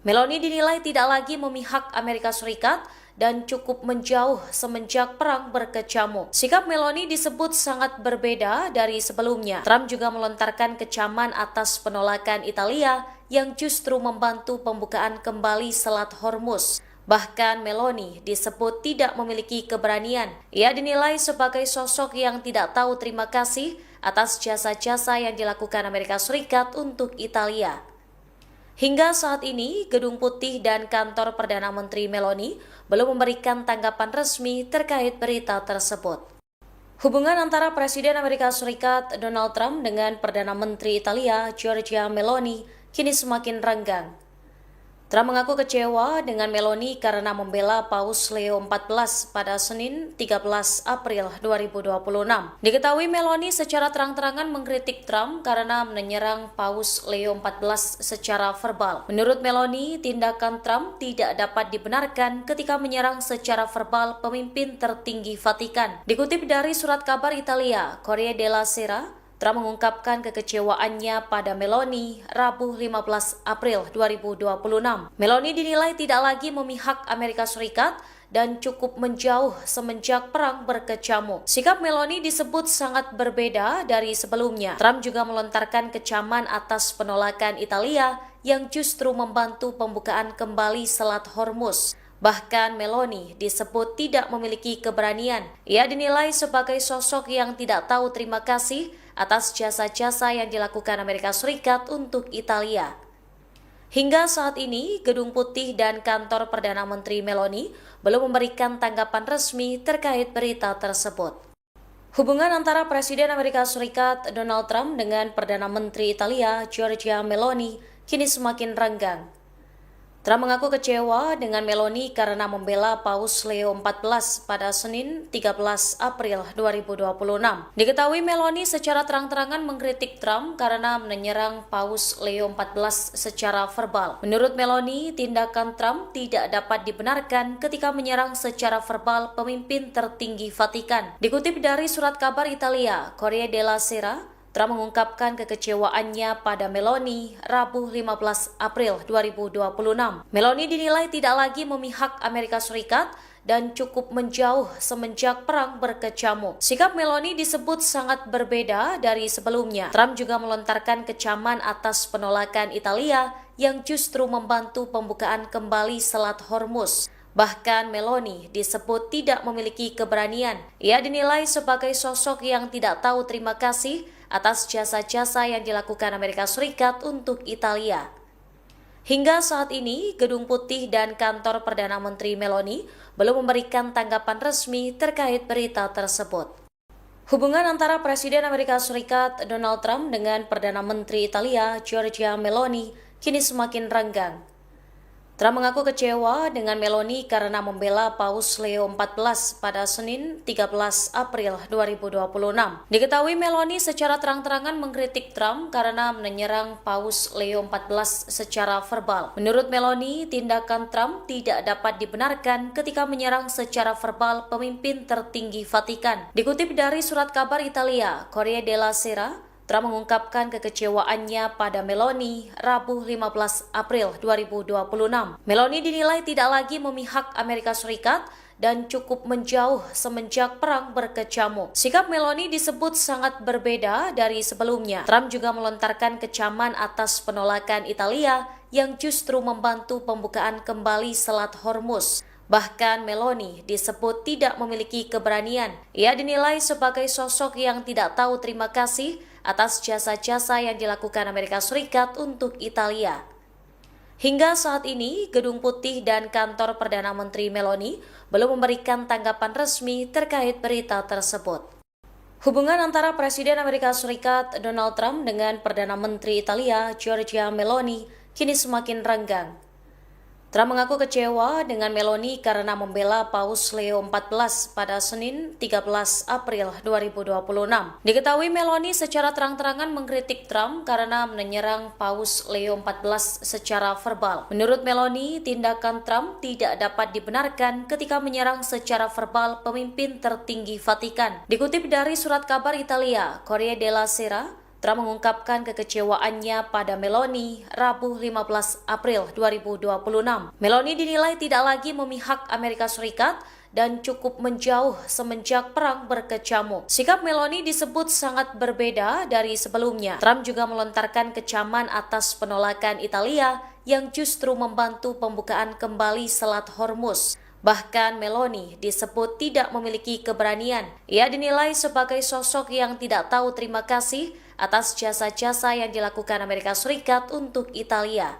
Meloni dinilai tidak lagi memihak Amerika Serikat dan cukup menjauh semenjak perang berkecamuk. Sikap Meloni disebut sangat berbeda dari sebelumnya. Trump juga melontarkan kecaman atas penolakan Italia yang justru membantu pembukaan kembali Selat Hormuz. Bahkan Meloni disebut tidak memiliki keberanian. Ia dinilai sebagai sosok yang tidak tahu terima kasih atas jasa-jasa yang dilakukan Amerika Serikat untuk Italia. Hingga saat ini, Gedung Putih dan kantor Perdana Menteri Meloni belum memberikan tanggapan resmi terkait berita tersebut. Hubungan antara Presiden Amerika Serikat Donald Trump dengan Perdana Menteri Italia Giorgia Meloni kini semakin renggang. Trump mengaku kecewa dengan Meloni karena membela Paus Leo XIV pada Senin 13 April 2026. Diketahui Meloni secara terang-terangan mengkritik Trump karena menyerang Paus Leo XIV secara verbal. Menurut Meloni, tindakan Trump tidak dapat dibenarkan ketika menyerang secara verbal pemimpin tertinggi Vatikan. Dikutip dari surat kabar Italia, Corriere della Sera, Trump mengungkapkan kekecewaannya pada Meloni Rabu 15 April 2026. Meloni dinilai tidak lagi memihak Amerika Serikat dan cukup menjauh semenjak perang berkecamuk. Sikap Meloni disebut sangat berbeda dari sebelumnya. Trump juga melontarkan kecaman atas penolakan Italia yang justru membantu pembukaan kembali Selat Hormuz. Bahkan Meloni disebut tidak memiliki keberanian. Ia dinilai sebagai sosok yang tidak tahu terima kasih atas jasa-jasa yang dilakukan Amerika Serikat untuk Italia. Hingga saat ini, Gedung Putih dan kantor Perdana Menteri Meloni belum memberikan tanggapan resmi terkait berita tersebut. Hubungan antara Presiden Amerika Serikat Donald Trump dengan Perdana Menteri Italia Giorgia Meloni kini semakin renggang. Trump mengaku kecewa dengan Meloni karena membela Paus Leo XIV pada Senin 13 April 2026. Diketahui Meloni secara terang-terangan mengkritik Trump karena menyerang Paus Leo XIV secara verbal. Menurut Meloni, tindakan Trump tidak dapat dibenarkan ketika menyerang secara verbal pemimpin tertinggi Vatikan. Dikutip dari surat kabar Italia, Corriere della Sera, Trump mengungkapkan kekecewaannya pada Meloni Rabu 15 April 2026. Meloni dinilai tidak lagi memihak Amerika Serikat dan cukup menjauh semenjak perang berkecamuk. Sikap Meloni disebut sangat berbeda dari sebelumnya. Trump juga melontarkan kecaman atas penolakan Italia yang justru membantu pembukaan kembali Selat Hormuz. Bahkan Meloni disebut tidak memiliki keberanian. Ia dinilai sebagai sosok yang tidak tahu terima kasih atas jasa-jasa yang dilakukan Amerika Serikat untuk Italia. Hingga saat ini, Gedung Putih dan kantor Perdana Menteri Meloni belum memberikan tanggapan resmi terkait berita tersebut. Hubungan antara Presiden Amerika Serikat Donald Trump dengan Perdana Menteri Italia Giorgia Meloni kini semakin renggang. Trump mengaku kecewa dengan Meloni karena membela Paus Leo XIV pada Senin 13 April 2026. Diketahui Meloni secara terang-terangan mengkritik Trump karena menyerang Paus Leo XIV secara verbal. Menurut Meloni, tindakan Trump tidak dapat dibenarkan ketika menyerang secara verbal pemimpin tertinggi Vatikan. Dikutip dari surat kabar Italia, Corriere della Sera, Trump mengungkapkan kekecewaannya pada Meloni Rabu 15 April 2026. Meloni dinilai tidak lagi memihak Amerika Serikat dan cukup menjauh semenjak perang berkecamuk. Sikap Meloni disebut sangat berbeda dari sebelumnya. Trump juga melontarkan kecaman atas penolakan Italia yang justru membantu pembukaan kembali Selat Hormuz. Bahkan Meloni disebut tidak memiliki keberanian. Ia dinilai sebagai sosok yang tidak tahu terima kasih atas jasa-jasa yang dilakukan Amerika Serikat untuk Italia. Hingga saat ini, Gedung Putih dan kantor Perdana Menteri Meloni belum memberikan tanggapan resmi terkait berita tersebut. Hubungan antara Presiden Amerika Serikat Donald Trump dengan Perdana Menteri Italia Giorgia Meloni kini semakin renggang. Trump mengaku kecewa dengan Meloni karena membela Paus Leo XIV pada Senin 13 April 2026. Diketahui Meloni secara terang-terangan mengkritik Trump karena menyerang Paus Leo XIV secara verbal. Menurut Meloni, tindakan Trump tidak dapat dibenarkan ketika menyerang secara verbal pemimpin tertinggi Vatikan. Dikutip dari surat kabar Italia, Corriere della Sera, Trump mengungkapkan kekecewaannya pada Meloni Rabu 15 April 2026. Meloni dinilai tidak lagi memihak Amerika Serikat dan cukup menjauh semenjak perang berkecamuk. Sikap Meloni disebut sangat berbeda dari sebelumnya. Trump juga melontarkan kecaman atas penolakan Italia yang justru membantu pembukaan kembali Selat Hormuz. Bahkan Meloni disebut tidak memiliki keberanian. Ia dinilai sebagai sosok yang tidak tahu terima kasih atas jasa-jasa yang dilakukan Amerika Serikat untuk Italia.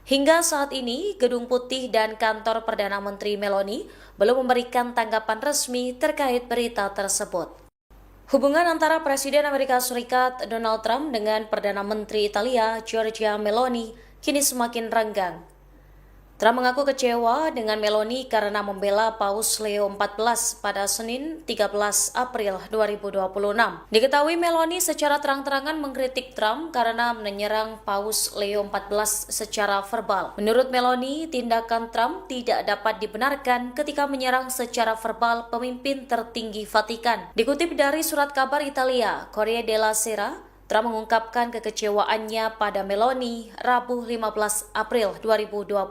Hingga saat ini, Gedung Putih dan kantor Perdana Menteri Meloni belum memberikan tanggapan resmi terkait berita tersebut. Hubungan antara Presiden Amerika Serikat Donald Trump dengan Perdana Menteri Italia Giorgia Meloni kini semakin renggang. Trump mengaku kecewa dengan Meloni karena membela Paus Leo XIV pada Senin 13 April 2026. Diketahui Meloni secara terang-terangan mengkritik Trump karena menyerang Paus Leo XIV secara verbal. Menurut Meloni, tindakan Trump tidak dapat dibenarkan ketika menyerang secara verbal pemimpin tertinggi Vatikan. Dikutip dari surat kabar Italia, Corriere della Sera, Trump mengungkapkan kekecewaannya pada Meloni Rabu 15 April 2026.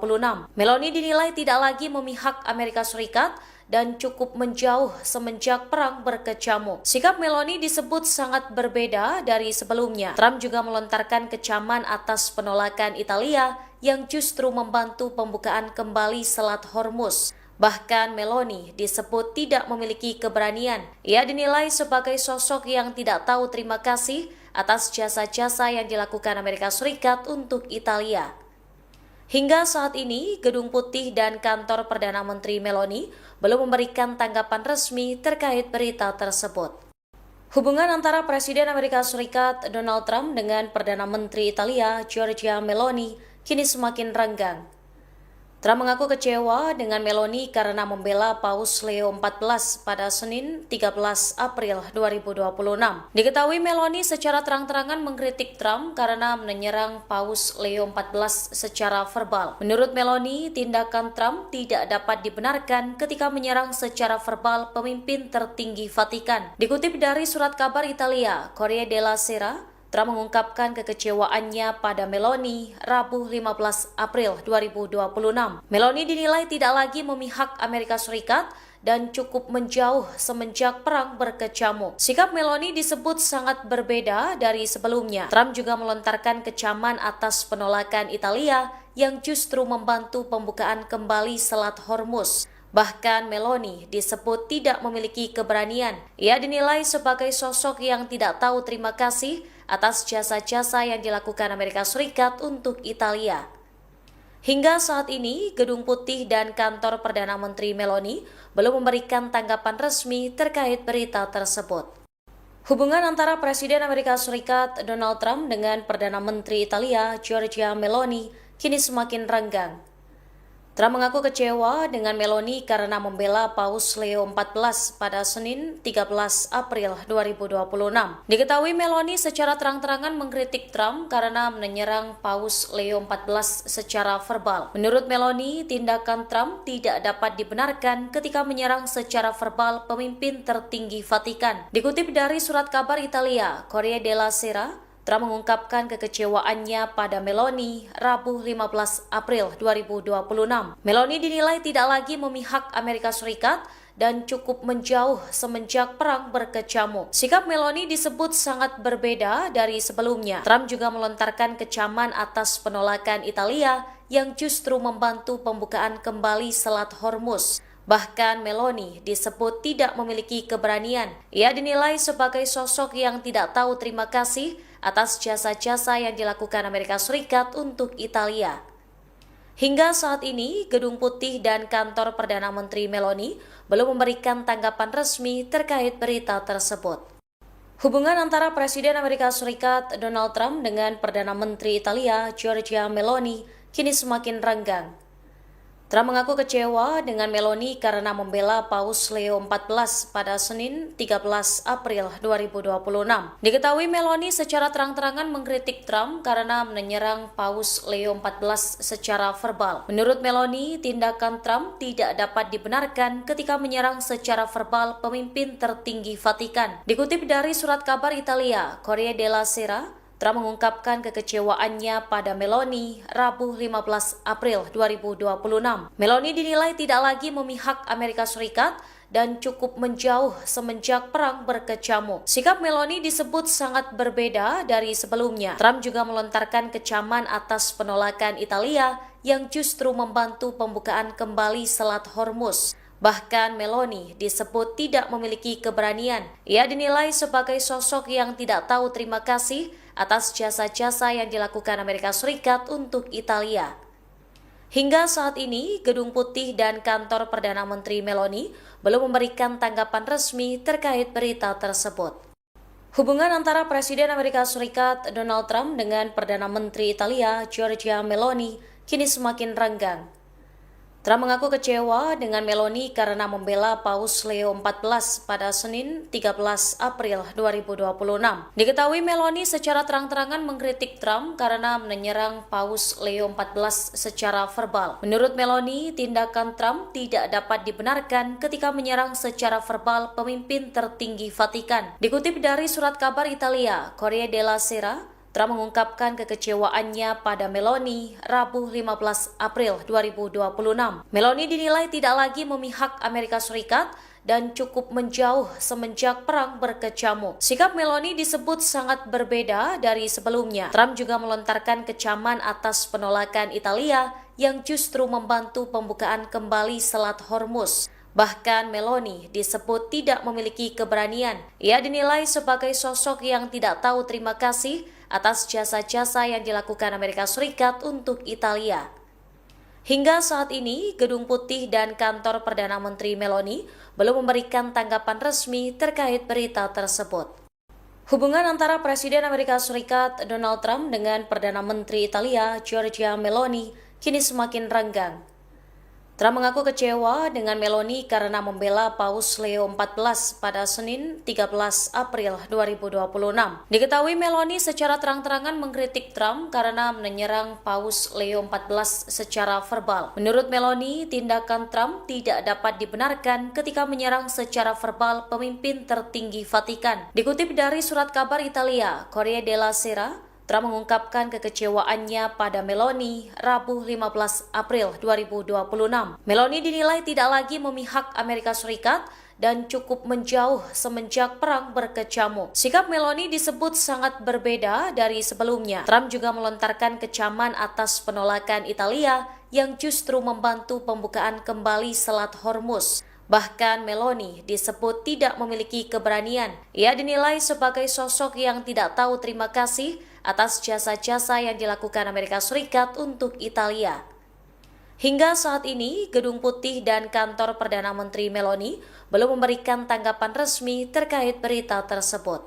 Meloni dinilai tidak lagi memihak Amerika Serikat dan cukup menjauh semenjak perang berkecamuk. Sikap Meloni disebut sangat berbeda dari sebelumnya. Trump juga melontarkan kecaman atas penolakan Italia yang justru membantu pembukaan kembali Selat Hormuz. Bahkan Meloni disebut tidak memiliki keberanian. Ia dinilai sebagai sosok yang tidak tahu terima kasih atas jasa-jasa yang dilakukan Amerika Serikat untuk Italia. Hingga saat ini, Gedung Putih dan kantor Perdana Menteri Meloni belum memberikan tanggapan resmi terkait berita tersebut. Hubungan antara Presiden Amerika Serikat Donald Trump dengan Perdana Menteri Italia Giorgia Meloni kini semakin renggang. Trump mengaku kecewa dengan Meloni karena membela Paus Leo XIV pada Senin 13 April 2026. Diketahui Meloni secara terang-terangan mengkritik Trump karena menyerang Paus Leo XIV secara verbal. Menurut Meloni, tindakan Trump tidak dapat dibenarkan ketika menyerang secara verbal pemimpin tertinggi Vatikan. Dikutip dari surat kabar Italia, Corriere della Sera, Trump mengungkapkan kekecewaannya pada Meloni Rabu 15 April 2026. Meloni dinilai tidak lagi memihak Amerika Serikat dan cukup menjauh semenjak perang berkecamuk. Sikap Meloni disebut sangat berbeda dari sebelumnya. Trump juga melontarkan kecaman atas penolakan Italia yang justru membantu pembukaan kembali Selat Hormuz. Bahkan Meloni disebut tidak memiliki keberanian. Ia dinilai sebagai sosok yang tidak tahu terima kasih atas jasa-jasa yang dilakukan Amerika Serikat untuk Italia. Hingga saat ini, Gedung Putih dan kantor Perdana Menteri Meloni belum memberikan tanggapan resmi terkait berita tersebut. Hubungan antara Presiden Amerika Serikat Donald Trump dengan Perdana Menteri Italia Giorgia Meloni kini semakin renggang. Trump mengaku kecewa dengan Meloni karena membela Paus Leo XIV pada Senin 13 April 2026. Diketahui Meloni secara terang-terangan mengkritik Trump karena menyerang Paus Leo XIV secara verbal. Menurut Meloni, tindakan Trump tidak dapat dibenarkan ketika menyerang secara verbal pemimpin tertinggi Vatikan. Dikutip dari surat kabar Italia, Corriere della Sera, Trump mengungkapkan kekecewaannya pada Meloni Rabu 15 April 2026. Meloni dinilai tidak lagi memihak Amerika Serikat dan cukup menjauh semenjak perang berkecamuk. Sikap Meloni disebut sangat berbeda dari sebelumnya. Trump juga melontarkan kecaman atas penolakan Italia yang justru membantu pembukaan kembali Selat Hormuz. Bahkan Meloni disebut tidak memiliki keberanian. Ia dinilai sebagai sosok yang tidak tahu terima kasih atas jasa-jasa yang dilakukan Amerika Serikat untuk Italia. Hingga saat ini, Gedung Putih dan kantor Perdana Menteri Meloni belum memberikan tanggapan resmi terkait berita tersebut. Hubungan antara Presiden Amerika Serikat Donald Trump dengan Perdana Menteri Italia Giorgia Meloni kini semakin renggang. Trump mengaku kecewa dengan Meloni karena membela Paus Leo XIV pada Senin 13 April 2026. Diketahui Meloni secara terang-terangan mengkritik Trump karena menyerang Paus Leo XIV secara verbal. Menurut Meloni, tindakan Trump tidak dapat dibenarkan ketika menyerang secara verbal pemimpin tertinggi Vatikan. Dikutip dari surat kabar Italia, Corriere della Sera, Trump mengungkapkan kekecewaannya pada Meloni Rabu 15 April 2026. Meloni dinilai tidak lagi memihak Amerika Serikat dan cukup menjauh semenjak perang berkecamuk. Sikap Meloni disebut sangat berbeda dari sebelumnya. Trump juga melontarkan kecaman atas penolakan Italia yang justru membantu pembukaan kembali Selat Hormuz. Bahkan Meloni disebut tidak memiliki keberanian. Ia dinilai sebagai sosok yang tidak tahu terima kasih atas jasa-jasa yang dilakukan Amerika Serikat untuk Italia. Hingga saat ini, Gedung Putih dan kantor Perdana Menteri Meloni belum memberikan tanggapan resmi terkait berita tersebut. Hubungan antara Presiden Amerika Serikat Donald Trump dengan Perdana Menteri Italia Giorgia Meloni kini semakin renggang. Trump mengaku kecewa dengan Meloni karena membela Paus Leo XIV pada Senin 13 April 2026. Diketahui Meloni secara terang-terangan mengkritik Trump karena menyerang Paus Leo XIV secara verbal. Menurut Meloni, tindakan Trump tidak dapat dibenarkan ketika menyerang secara verbal pemimpin tertinggi Vatikan. Dikutip dari surat kabar Italia, Corriere della Sera, Trump mengungkapkan kekecewaannya pada Meloni Rabu 15 April 2026. Meloni dinilai tidak lagi memihak Amerika Serikat dan cukup menjauh semenjak perang berkecamuk. Sikap Meloni disebut sangat berbeda dari sebelumnya. Trump juga melontarkan kecaman atas penolakan Italia yang justru membantu pembukaan kembali Selat Hormuz. Bahkan Meloni disebut tidak memiliki keberanian. Ia dinilai sebagai sosok yang tidak tahu terima kasih atas jasa-jasa yang dilakukan Amerika Serikat untuk Italia. Hingga saat ini, Gedung Putih dan kantor Perdana Menteri Meloni belum memberikan tanggapan resmi terkait berita tersebut. Hubungan antara Presiden Amerika Serikat Donald Trump dengan Perdana Menteri Italia Giorgia Meloni kini semakin renggang. Trump mengaku kecewa dengan Meloni karena membela Paus Leo XIV pada Senin 13 April 2026. Diketahui Meloni secara terang-terangan mengkritik Trump karena menyerang Paus Leo XIV secara verbal. Menurut Meloni, tindakan Trump tidak dapat dibenarkan ketika menyerang secara verbal pemimpin tertinggi Vatikan. Dikutip dari surat kabar Italia, Corriere della Sera, Trump mengungkapkan kekecewaannya pada Meloni Rabu 15 April 2026. Meloni dinilai tidak lagi memihak Amerika Serikat dan cukup menjauh semenjak perang berkecamuk. Sikap Meloni disebut sangat berbeda dari sebelumnya. Trump juga melontarkan kecaman atas penolakan Italia yang justru membantu pembukaan kembali Selat Hormuz. Bahkan Meloni disebut tidak memiliki keberanian. Ia dinilai sebagai sosok yang tidak tahu terima kasih atas jasa-jasa yang dilakukan Amerika Serikat untuk Italia. Hingga saat ini, Gedung Putih dan kantor Perdana Menteri Meloni belum memberikan tanggapan resmi terkait berita tersebut.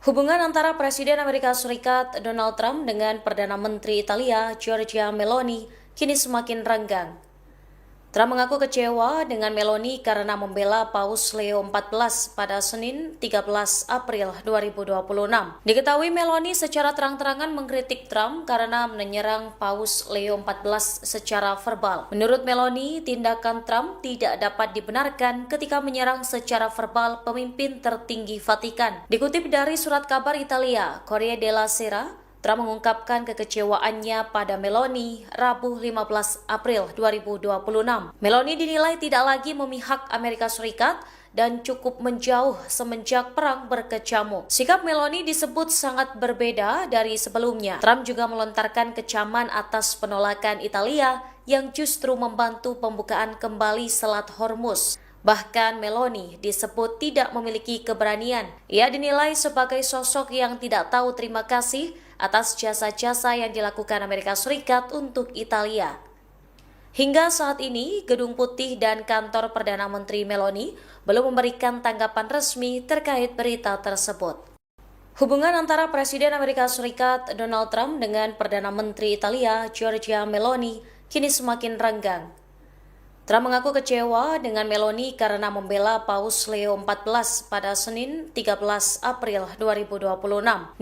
Hubungan antara Presiden Amerika Serikat Donald Trump dengan Perdana Menteri Italia Giorgia Meloni kini semakin renggang. Trump mengaku kecewa dengan Meloni karena membela Paus Leo XIV pada Senin 13 April 2026. Diketahui Meloni secara terang-terangan mengkritik Trump karena menyerang Paus Leo XIV secara verbal. Menurut Meloni, tindakan Trump tidak dapat dibenarkan ketika menyerang secara verbal pemimpin tertinggi Vatikan. Dikutip dari surat kabar Italia, Corriere della Sera, Trump mengungkapkan kekecewaannya pada Meloni Rabu 15 April 2026. Meloni dinilai tidak lagi memihak Amerika Serikat dan cukup menjauh semenjak perang berkecamuk. Sikap Meloni disebut sangat berbeda dari sebelumnya. Trump juga melontarkan kecaman atas penolakan Italia yang justru membantu pembukaan kembali Selat Hormuz. Bahkan Meloni disebut tidak memiliki keberanian. Ia dinilai sebagai sosok yang tidak tahu terima kasih atas jasa-jasa yang dilakukan Amerika Serikat untuk Italia. Hingga saat ini, Gedung Putih dan kantor Perdana Menteri Meloni belum memberikan tanggapan resmi terkait berita tersebut. Hubungan antara Presiden Amerika Serikat Donald Trump dengan Perdana Menteri Italia Giorgia Meloni kini semakin renggang. Trump mengaku kecewa dengan Meloni karena membela Paus Leo XIV pada Senin 13 April 2026.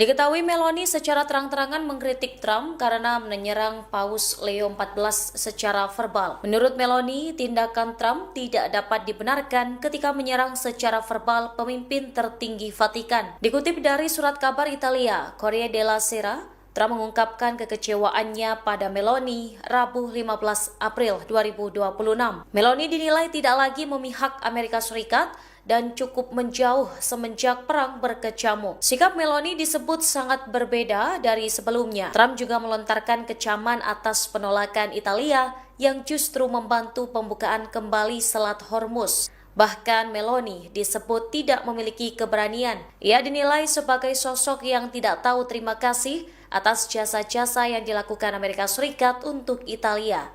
Diketahui Meloni secara terang-terangan mengkritik Trump karena menyerang Paus Leo XIV secara verbal. Menurut Meloni, tindakan Trump tidak dapat dibenarkan ketika menyerang secara verbal pemimpin tertinggi Vatikan. Dikutip dari surat kabar Italia, Corriere della Sera, Trump mengungkapkan kekecewaannya pada Meloni Rabu 15 April 2026. Meloni dinilai tidak lagi memihak Amerika Serikat dan cukup menjauh semenjak perang berkecamuk. Sikap Meloni disebut sangat berbeda dari sebelumnya. Trump juga melontarkan kecaman atas penolakan Italia yang justru membantu pembukaan kembali Selat Hormuz. Bahkan Meloni disebut tidak memiliki keberanian. Ia dinilai sebagai sosok yang tidak tahu terima kasih atas jasa-jasa yang dilakukan Amerika Serikat untuk Italia.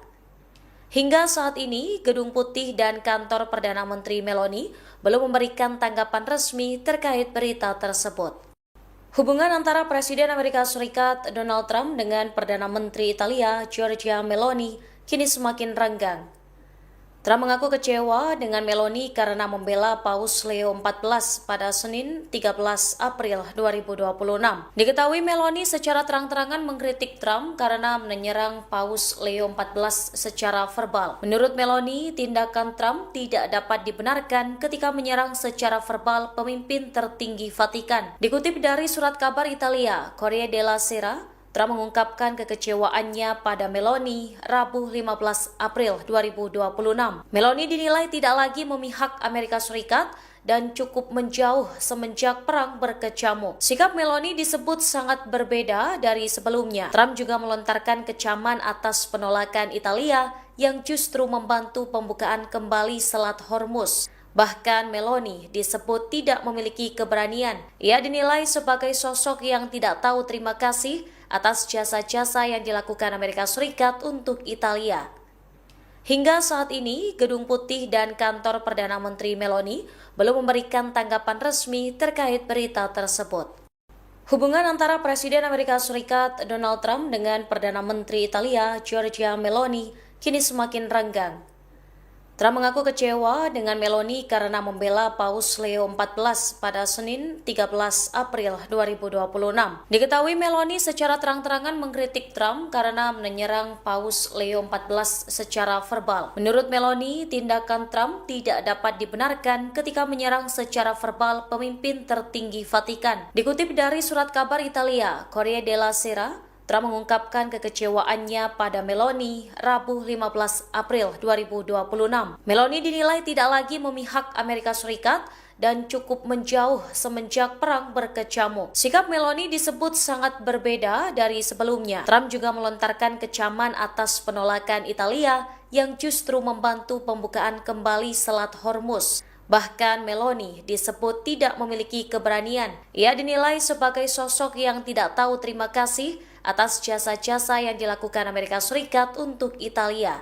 Hingga saat ini, Gedung Putih dan kantor Perdana Menteri Meloni belum memberikan tanggapan resmi terkait berita tersebut. Hubungan antara Presiden Amerika Serikat Donald Trump dengan Perdana Menteri Italia Giorgia Meloni kini semakin renggang. Trump mengaku kecewa dengan Meloni karena membela Paus Leo XIV pada Senin 13 April 2026. Diketahui Meloni secara terang-terangan mengkritik Trump karena menyerang Paus Leo XIV secara verbal. Menurut Meloni, tindakan Trump tidak dapat dibenarkan ketika menyerang secara verbal pemimpin tertinggi Vatikan. Dikutip dari surat kabar Italia, Corriere della Sera, Trump mengungkapkan kekecewaannya pada Meloni Rabu 15 April 2026. Meloni dinilai tidak lagi memihak Amerika Serikat dan cukup menjauh semenjak perang berkecamuk. Sikap Meloni disebut sangat berbeda dari sebelumnya. Trump juga melontarkan kecaman atas penolakan Italia yang justru membantu pembukaan kembali Selat Hormuz. Bahkan Meloni disebut tidak memiliki keberanian. Ia dinilai sebagai sosok yang tidak tahu terima kasih atas jasa-jasa yang dilakukan Amerika Serikat untuk Italia. Hingga saat ini, Gedung Putih dan kantor Perdana Menteri Meloni belum memberikan tanggapan resmi terkait berita tersebut. Hubungan antara Presiden Amerika Serikat Donald Trump dengan Perdana Menteri Italia Giorgia Meloni kini semakin renggang. Trump mengaku kecewa dengan Meloni karena membela Paus Leo XIV pada Senin 13 April 2026. Diketahui Meloni secara terang-terangan mengkritik Trump karena menyerang Paus Leo XIV secara verbal. Menurut Meloni, tindakan Trump tidak dapat dibenarkan ketika menyerang secara verbal pemimpin tertinggi Vatikan. Dikutip dari surat kabar Italia, Corriere della Sera, Trump mengungkapkan kekecewaannya pada Meloni Rabu 15 April 2026. Meloni dinilai tidak lagi memihak Amerika Serikat dan cukup menjauh semenjak perang berkecamuk. Sikap Meloni disebut sangat berbeda dari sebelumnya. Trump juga melontarkan kecaman atas penolakan Italia yang justru membantu pembukaan kembali Selat Hormuz. Bahkan Meloni disebut tidak memiliki keberanian. Ia dinilai sebagai sosok yang tidak tahu terima kasih atas jasa-jasa yang dilakukan Amerika Serikat untuk Italia.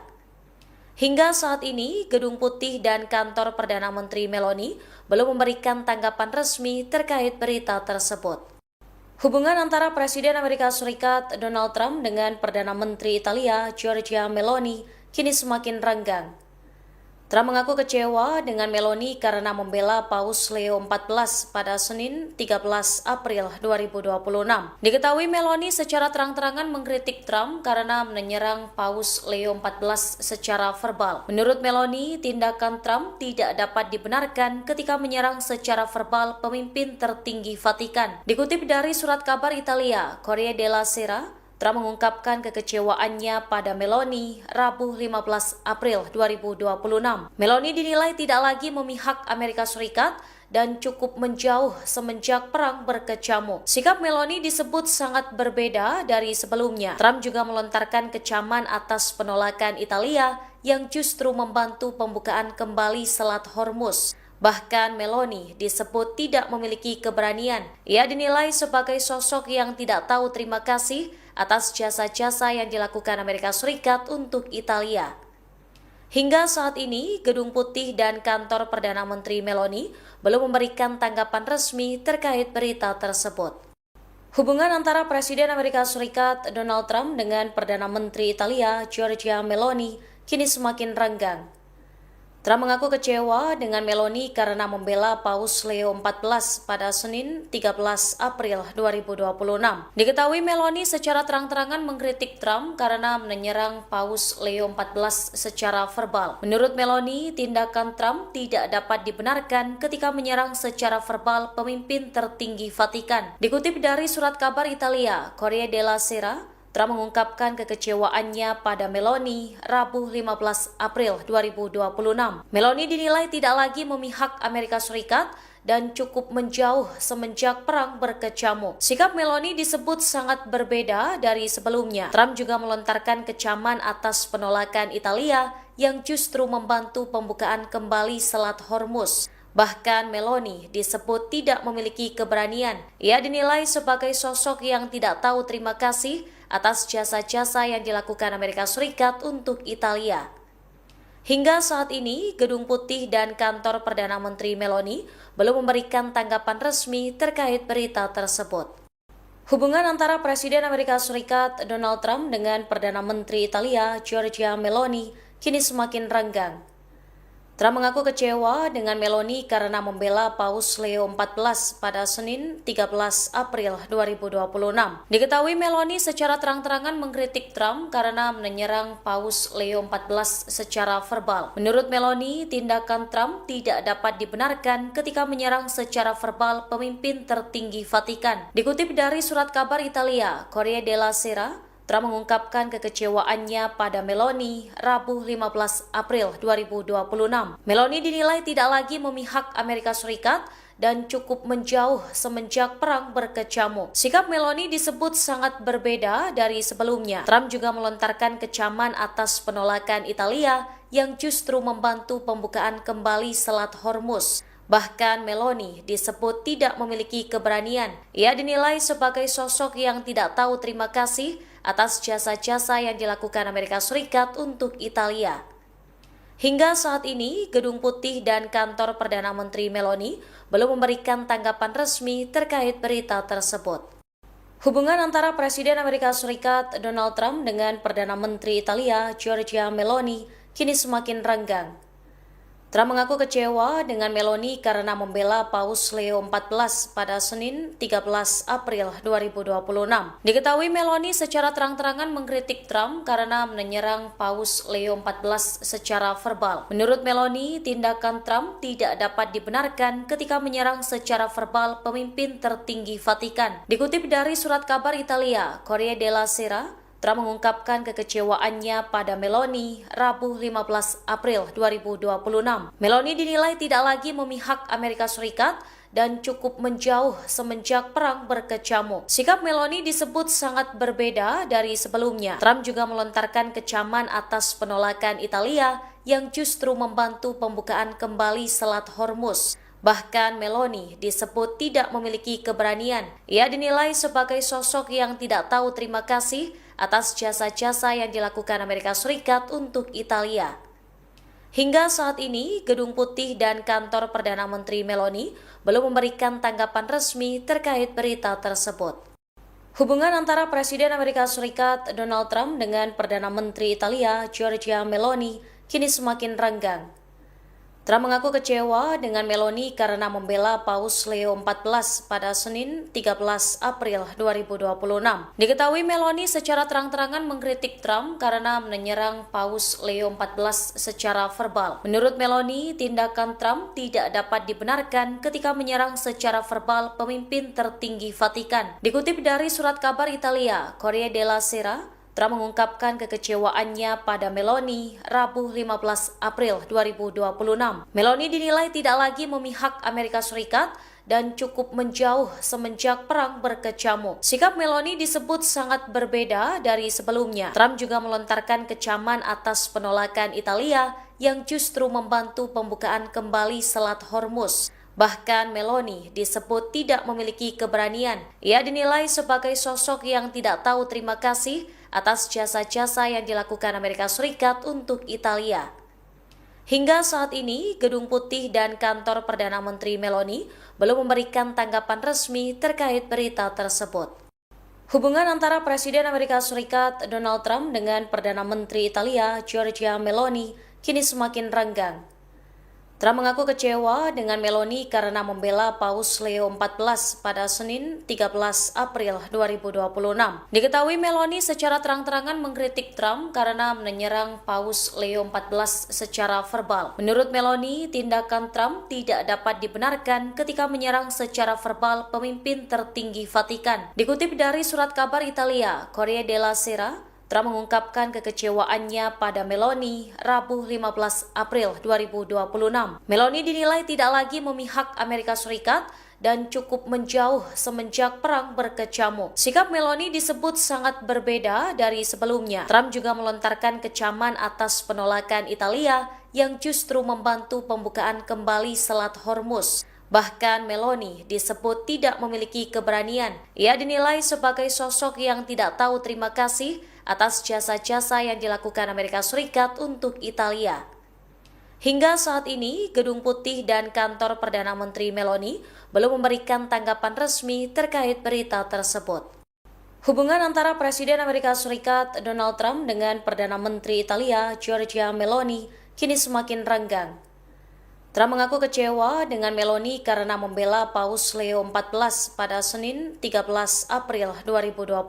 Hingga saat ini, Gedung Putih dan kantor Perdana Menteri Meloni belum memberikan tanggapan resmi terkait berita tersebut. Hubungan antara Presiden Amerika Serikat Donald Trump dengan Perdana Menteri Italia Giorgia Meloni kini semakin renggang. Trump mengaku kecewa dengan Meloni karena membela Paus Leo XIV pada Senin 13 April 2026. Diketahui Meloni secara terang-terangan mengkritik Trump karena menyerang Paus Leo XIV secara verbal. Menurut Meloni, tindakan Trump tidak dapat dibenarkan ketika menyerang secara verbal pemimpin tertinggi Vatikan. Dikutip dari surat kabar Italia, Corriere della Sera, Trump mengungkapkan kekecewaannya pada Meloni Rabu 15 April 2026. Meloni dinilai tidak lagi memihak Amerika Serikat dan cukup menjauh semenjak perang berkecamuk. Sikap Meloni disebut sangat berbeda dari sebelumnya. Trump juga melontarkan kecaman atas penolakan Italia yang justru membantu pembukaan kembali Selat Hormuz. Bahkan Meloni disebut tidak memiliki keberanian. Ia dinilai sebagai sosok yang tidak tahu terima kasih atas jasa-jasa yang dilakukan Amerika Serikat untuk Italia. Hingga saat ini, Gedung Putih dan kantor Perdana Menteri Meloni belum memberikan tanggapan resmi terkait berita tersebut. Hubungan antara Presiden Amerika Serikat Donald Trump dengan Perdana Menteri Italia Giorgia Meloni kini semakin renggang. Trump mengaku kecewa dengan Meloni karena membela Paus Leo XIV pada Senin 13 April 2026. Diketahui Meloni secara terang-terangan mengkritik Trump karena menyerang Paus Leo XIV secara verbal. Menurut Meloni, tindakan Trump tidak dapat dibenarkan ketika menyerang secara verbal pemimpin tertinggi Vatikan. Dikutip dari surat kabar Italia, Corriere della Sera, Trump mengungkapkan kekecewaannya pada Meloni Rabu 15 April 2026. Meloni dinilai tidak lagi memihak Amerika Serikat dan cukup menjauh semenjak perang berkecamuk. Sikap Meloni disebut sangat berbeda dari sebelumnya. Trump juga melontarkan kecaman atas penolakan Italia yang justru membantu pembukaan kembali Selat Hormuz. Bahkan Meloni disebut tidak memiliki keberanian. Ia dinilai sebagai sosok yang tidak tahu terima kasih atas jasa-jasa yang dilakukan Amerika Serikat untuk Italia. Hingga saat ini, Gedung Putih dan kantor Perdana Menteri Meloni belum memberikan tanggapan resmi terkait berita tersebut. Hubungan antara Presiden Amerika Serikat Donald Trump dengan Perdana Menteri Italia Giorgia Meloni kini semakin renggang. Trump mengaku kecewa dengan Meloni karena membela Paus Leo XIV pada Senin 13 April 2026. Diketahui Meloni secara terang-terangan mengkritik Trump karena menyerang Paus Leo XIV secara verbal. Menurut Meloni, tindakan Trump tidak dapat dibenarkan ketika menyerang secara verbal pemimpin tertinggi Vatikan. Dikutip dari surat kabar Italia, Corriere della Sera, Trump mengungkapkan kekecewaannya pada Meloni Rabu 15 April 2026. Meloni dinilai tidak lagi memihak Amerika Serikat dan cukup menjauh semenjak perang berkecamuk. Sikap Meloni disebut sangat berbeda dari sebelumnya. Trump juga melontarkan kecaman atas penolakan Italia yang justru membantu pembukaan kembali Selat Hormuz. Bahkan Meloni disebut tidak memiliki keberanian. Ia dinilai sebagai sosok yang tidak tahu terima kasih atas jasa-jasa yang dilakukan Amerika Serikat untuk Italia. Hingga saat ini, Gedung Putih dan kantor Perdana Menteri Meloni belum memberikan tanggapan resmi terkait berita tersebut. Hubungan antara Presiden Amerika Serikat Donald Trump dengan Perdana Menteri Italia Giorgia Meloni kini semakin renggang. Trump mengaku kecewa dengan Meloni karena membela Paus Leo XIV pada Senin 13 April 2026. Diketahui Meloni secara terang-terangan mengkritik Trump karena menyerang Paus Leo XIV secara verbal. Menurut Meloni, tindakan Trump tidak dapat dibenarkan ketika menyerang secara verbal pemimpin tertinggi Vatikan. Dikutip dari surat kabar Italia, Corriere della Sera, Trump mengungkapkan kekecewaannya pada Meloni Rabu 15 April 2026. Meloni dinilai tidak lagi memihak Amerika Serikat dan cukup menjauh semenjak perang berkecamuk. Sikap Meloni disebut sangat berbeda dari sebelumnya. Trump juga melontarkan kecaman atas penolakan Italia yang justru membantu pembukaan kembali Selat Hormuz. Bahkan Meloni disebut tidak memiliki keberanian. Ia dinilai sebagai sosok yang tidak tahu terima kasih atas jasa-jasa yang dilakukan Amerika Serikat untuk Italia. Hingga saat ini, Gedung Putih dan kantor Perdana Menteri Meloni belum memberikan tanggapan resmi terkait berita tersebut. Hubungan antara Presiden Amerika Serikat Donald Trump dengan Perdana Menteri Italia Giorgia Meloni kini semakin renggang. Trump mengaku kecewa dengan Meloni karena membela Paus Leo XIV pada Senin 13 April 2026. Diketahui Meloni secara terang-terangan mengkritik Trump karena menyerang Paus Leo XIV secara verbal. Menurut Meloni, tindakan Trump tidak dapat dibenarkan ketika menyerang secara verbal pemimpin tertinggi Vatikan. Dikutip dari surat kabar Italia, Corriere della Sera, Trump mengungkapkan kekecewaannya pada Meloni Rabu 15 April 2026. Meloni dinilai tidak lagi memihak Amerika Serikat dan cukup menjauh semenjak perang berkecamuk. Sikap Meloni disebut sangat berbeda dari sebelumnya. Trump juga melontarkan kecaman atas penolakan Italia yang justru membantu pembukaan kembali Selat Hormuz. Bahkan Meloni disebut tidak memiliki keberanian. Ia dinilai sebagai sosok yang tidak tahu terima kasih atas jasa-jasa yang dilakukan Amerika Serikat untuk Italia. Hingga saat ini, Gedung Putih dan kantor Perdana Menteri Meloni belum memberikan tanggapan resmi terkait berita tersebut. Hubungan antara Presiden Amerika Serikat Donald Trump dengan Perdana Menteri Italia Giorgia Meloni kini semakin renggang. Trump mengaku kecewa dengan Meloni karena membela Paus Leo XIV pada Senin 13 April 2026. Diketahui Meloni secara terang-terangan mengkritik Trump karena menyerang Paus Leo XIV secara verbal. Menurut Meloni, tindakan Trump tidak dapat dibenarkan ketika menyerang secara verbal pemimpin tertinggi Vatikan. Dikutip dari surat kabar Italia, Corriere della Sera, Trump mengungkapkan kekecewaannya pada Meloni Rabu 15 April 2026. Meloni dinilai tidak lagi memihak Amerika Serikat dan cukup menjauh semenjak perang berkecamuk. Sikap Meloni disebut sangat berbeda dari sebelumnya. Trump juga melontarkan kecaman atas penolakan Italia yang justru membantu pembukaan kembali Selat Hormuz. Bahkan Meloni disebut tidak memiliki keberanian. Ia dinilai sebagai sosok yang tidak tahu terima kasih atas jasa-jasa yang dilakukan Amerika Serikat untuk Italia. Hingga saat ini, Gedung Putih dan kantor Perdana Menteri Meloni belum memberikan tanggapan resmi terkait berita tersebut. Hubungan antara Presiden Amerika Serikat Donald Trump dengan Perdana Menteri Italia Giorgia Meloni kini semakin renggang. Trump mengaku kecewa dengan Meloni karena membela Paus Leo XIV pada Senin 13 April 2026.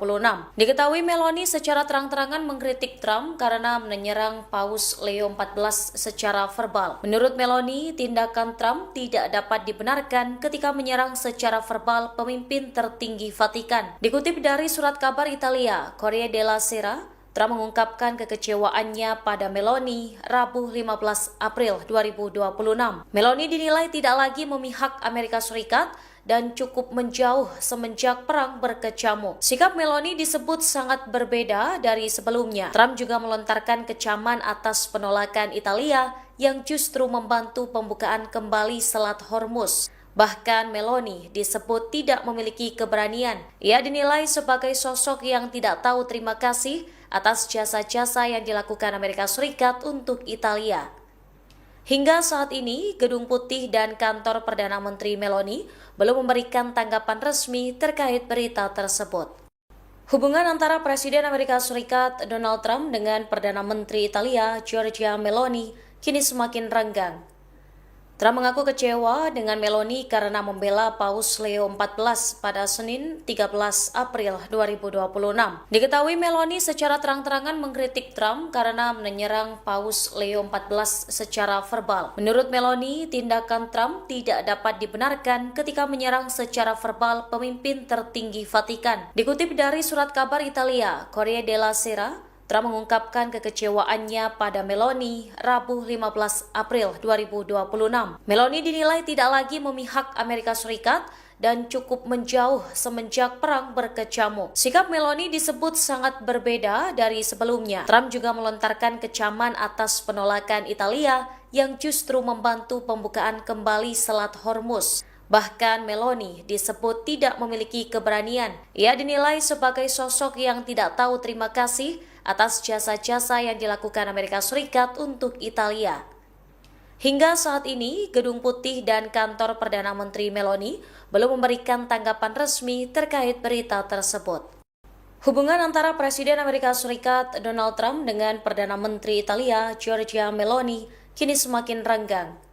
Diketahui Meloni secara terang-terangan mengkritik Trump karena menyerang Paus Leo XIV secara verbal. Menurut Meloni, tindakan Trump tidak dapat dibenarkan ketika menyerang secara verbal pemimpin tertinggi Vatikan. Dikutip dari surat kabar Italia, Corriere della Sera, Trump mengungkapkan kekecewaannya pada Meloni Rabu 15 April 2026. Meloni dinilai tidak lagi memihak Amerika Serikat dan cukup menjauh semenjak perang berkecamuk. Sikap Meloni disebut sangat berbeda dari sebelumnya. Trump juga melontarkan kecaman atas penolakan Italia yang justru membantu pembukaan kembali Selat Hormuz. Bahkan Meloni disebut tidak memiliki keberanian. Ia dinilai sebagai sosok yang tidak tahu terima kasih atas jasa-jasa yang dilakukan Amerika Serikat untuk Italia. Hingga saat ini, Gedung Putih dan kantor Perdana Menteri Meloni belum memberikan tanggapan resmi terkait berita tersebut. Hubungan antara Presiden Amerika Serikat Donald Trump dengan Perdana Menteri Italia Giorgia Meloni kini semakin renggang. Trump mengaku kecewa dengan Meloni karena membela Paus Leo XIV pada Senin 13 April 2026. Diketahui Meloni secara terang-terangan mengkritik Trump karena menyerang Paus Leo XIV secara verbal. Menurut Meloni, tindakan Trump tidak dapat dibenarkan ketika menyerang secara verbal pemimpin tertinggi Vatikan. Dikutip dari surat kabar Italia, Corriere della Sera, Trump mengungkapkan kekecewaannya pada Meloni Rabu 15 April 2026. Meloni dinilai tidak lagi memihak Amerika Serikat dan cukup menjauh semenjak perang berkecamuk. Sikap Meloni disebut sangat berbeda dari sebelumnya. Trump juga melontarkan kecaman atas penolakan Italia yang justru membantu pembukaan kembali Selat Hormuz. Bahkan Meloni disebut tidak memiliki keberanian. Ia dinilai sebagai sosok yang tidak tahu terima kasih atas jasa-jasa yang dilakukan Amerika Serikat untuk Italia. Hingga saat ini, Gedung Putih dan kantor Perdana Menteri Meloni belum memberikan tanggapan resmi terkait berita tersebut. Hubungan antara Presiden Amerika Serikat Donald Trump dengan Perdana Menteri Italia Giorgia Meloni kini semakin renggang.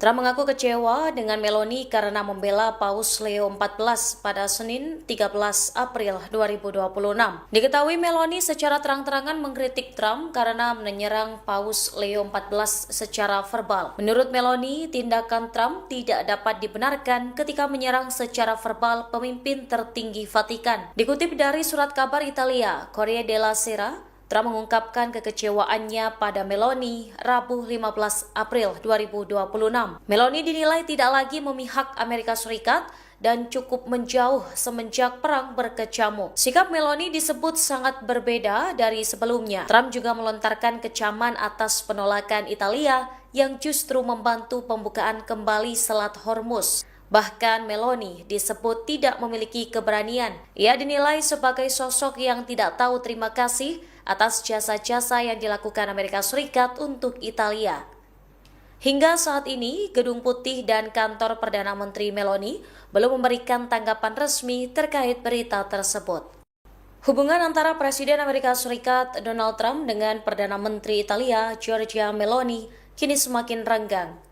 Trump mengaku kecewa dengan Meloni karena membela Paus Leo XIV pada Senin 13 April 2026. Diketahui Meloni secara terang-terangan mengkritik Trump karena menyerang Paus Leo XIV secara verbal. Menurut Meloni, tindakan Trump tidak dapat dibenarkan ketika menyerang secara verbal pemimpin tertinggi Vatikan. Dikutip dari surat kabar Italia, Corriere della Sera, Trump mengungkapkan kekecewaannya pada Meloni Rabu 15 April 2026. Meloni dinilai tidak lagi memihak Amerika Serikat dan cukup menjauh semenjak perang berkecamuk. Sikap Meloni disebut sangat berbeda dari sebelumnya. Trump juga melontarkan kecaman atas penolakan Italia yang justru membantu pembukaan kembali Selat Hormuz. Bahkan Meloni disebut tidak memiliki keberanian. Ia dinilai sebagai sosok yang tidak tahu terima kasih atas jasa-jasa yang dilakukan Amerika Serikat untuk Italia. Hingga saat ini, Gedung Putih dan kantor Perdana Menteri Meloni belum memberikan tanggapan resmi terkait berita tersebut. Hubungan antara Presiden Amerika Serikat Donald Trump dengan Perdana Menteri Italia Giorgia Meloni kini semakin renggang.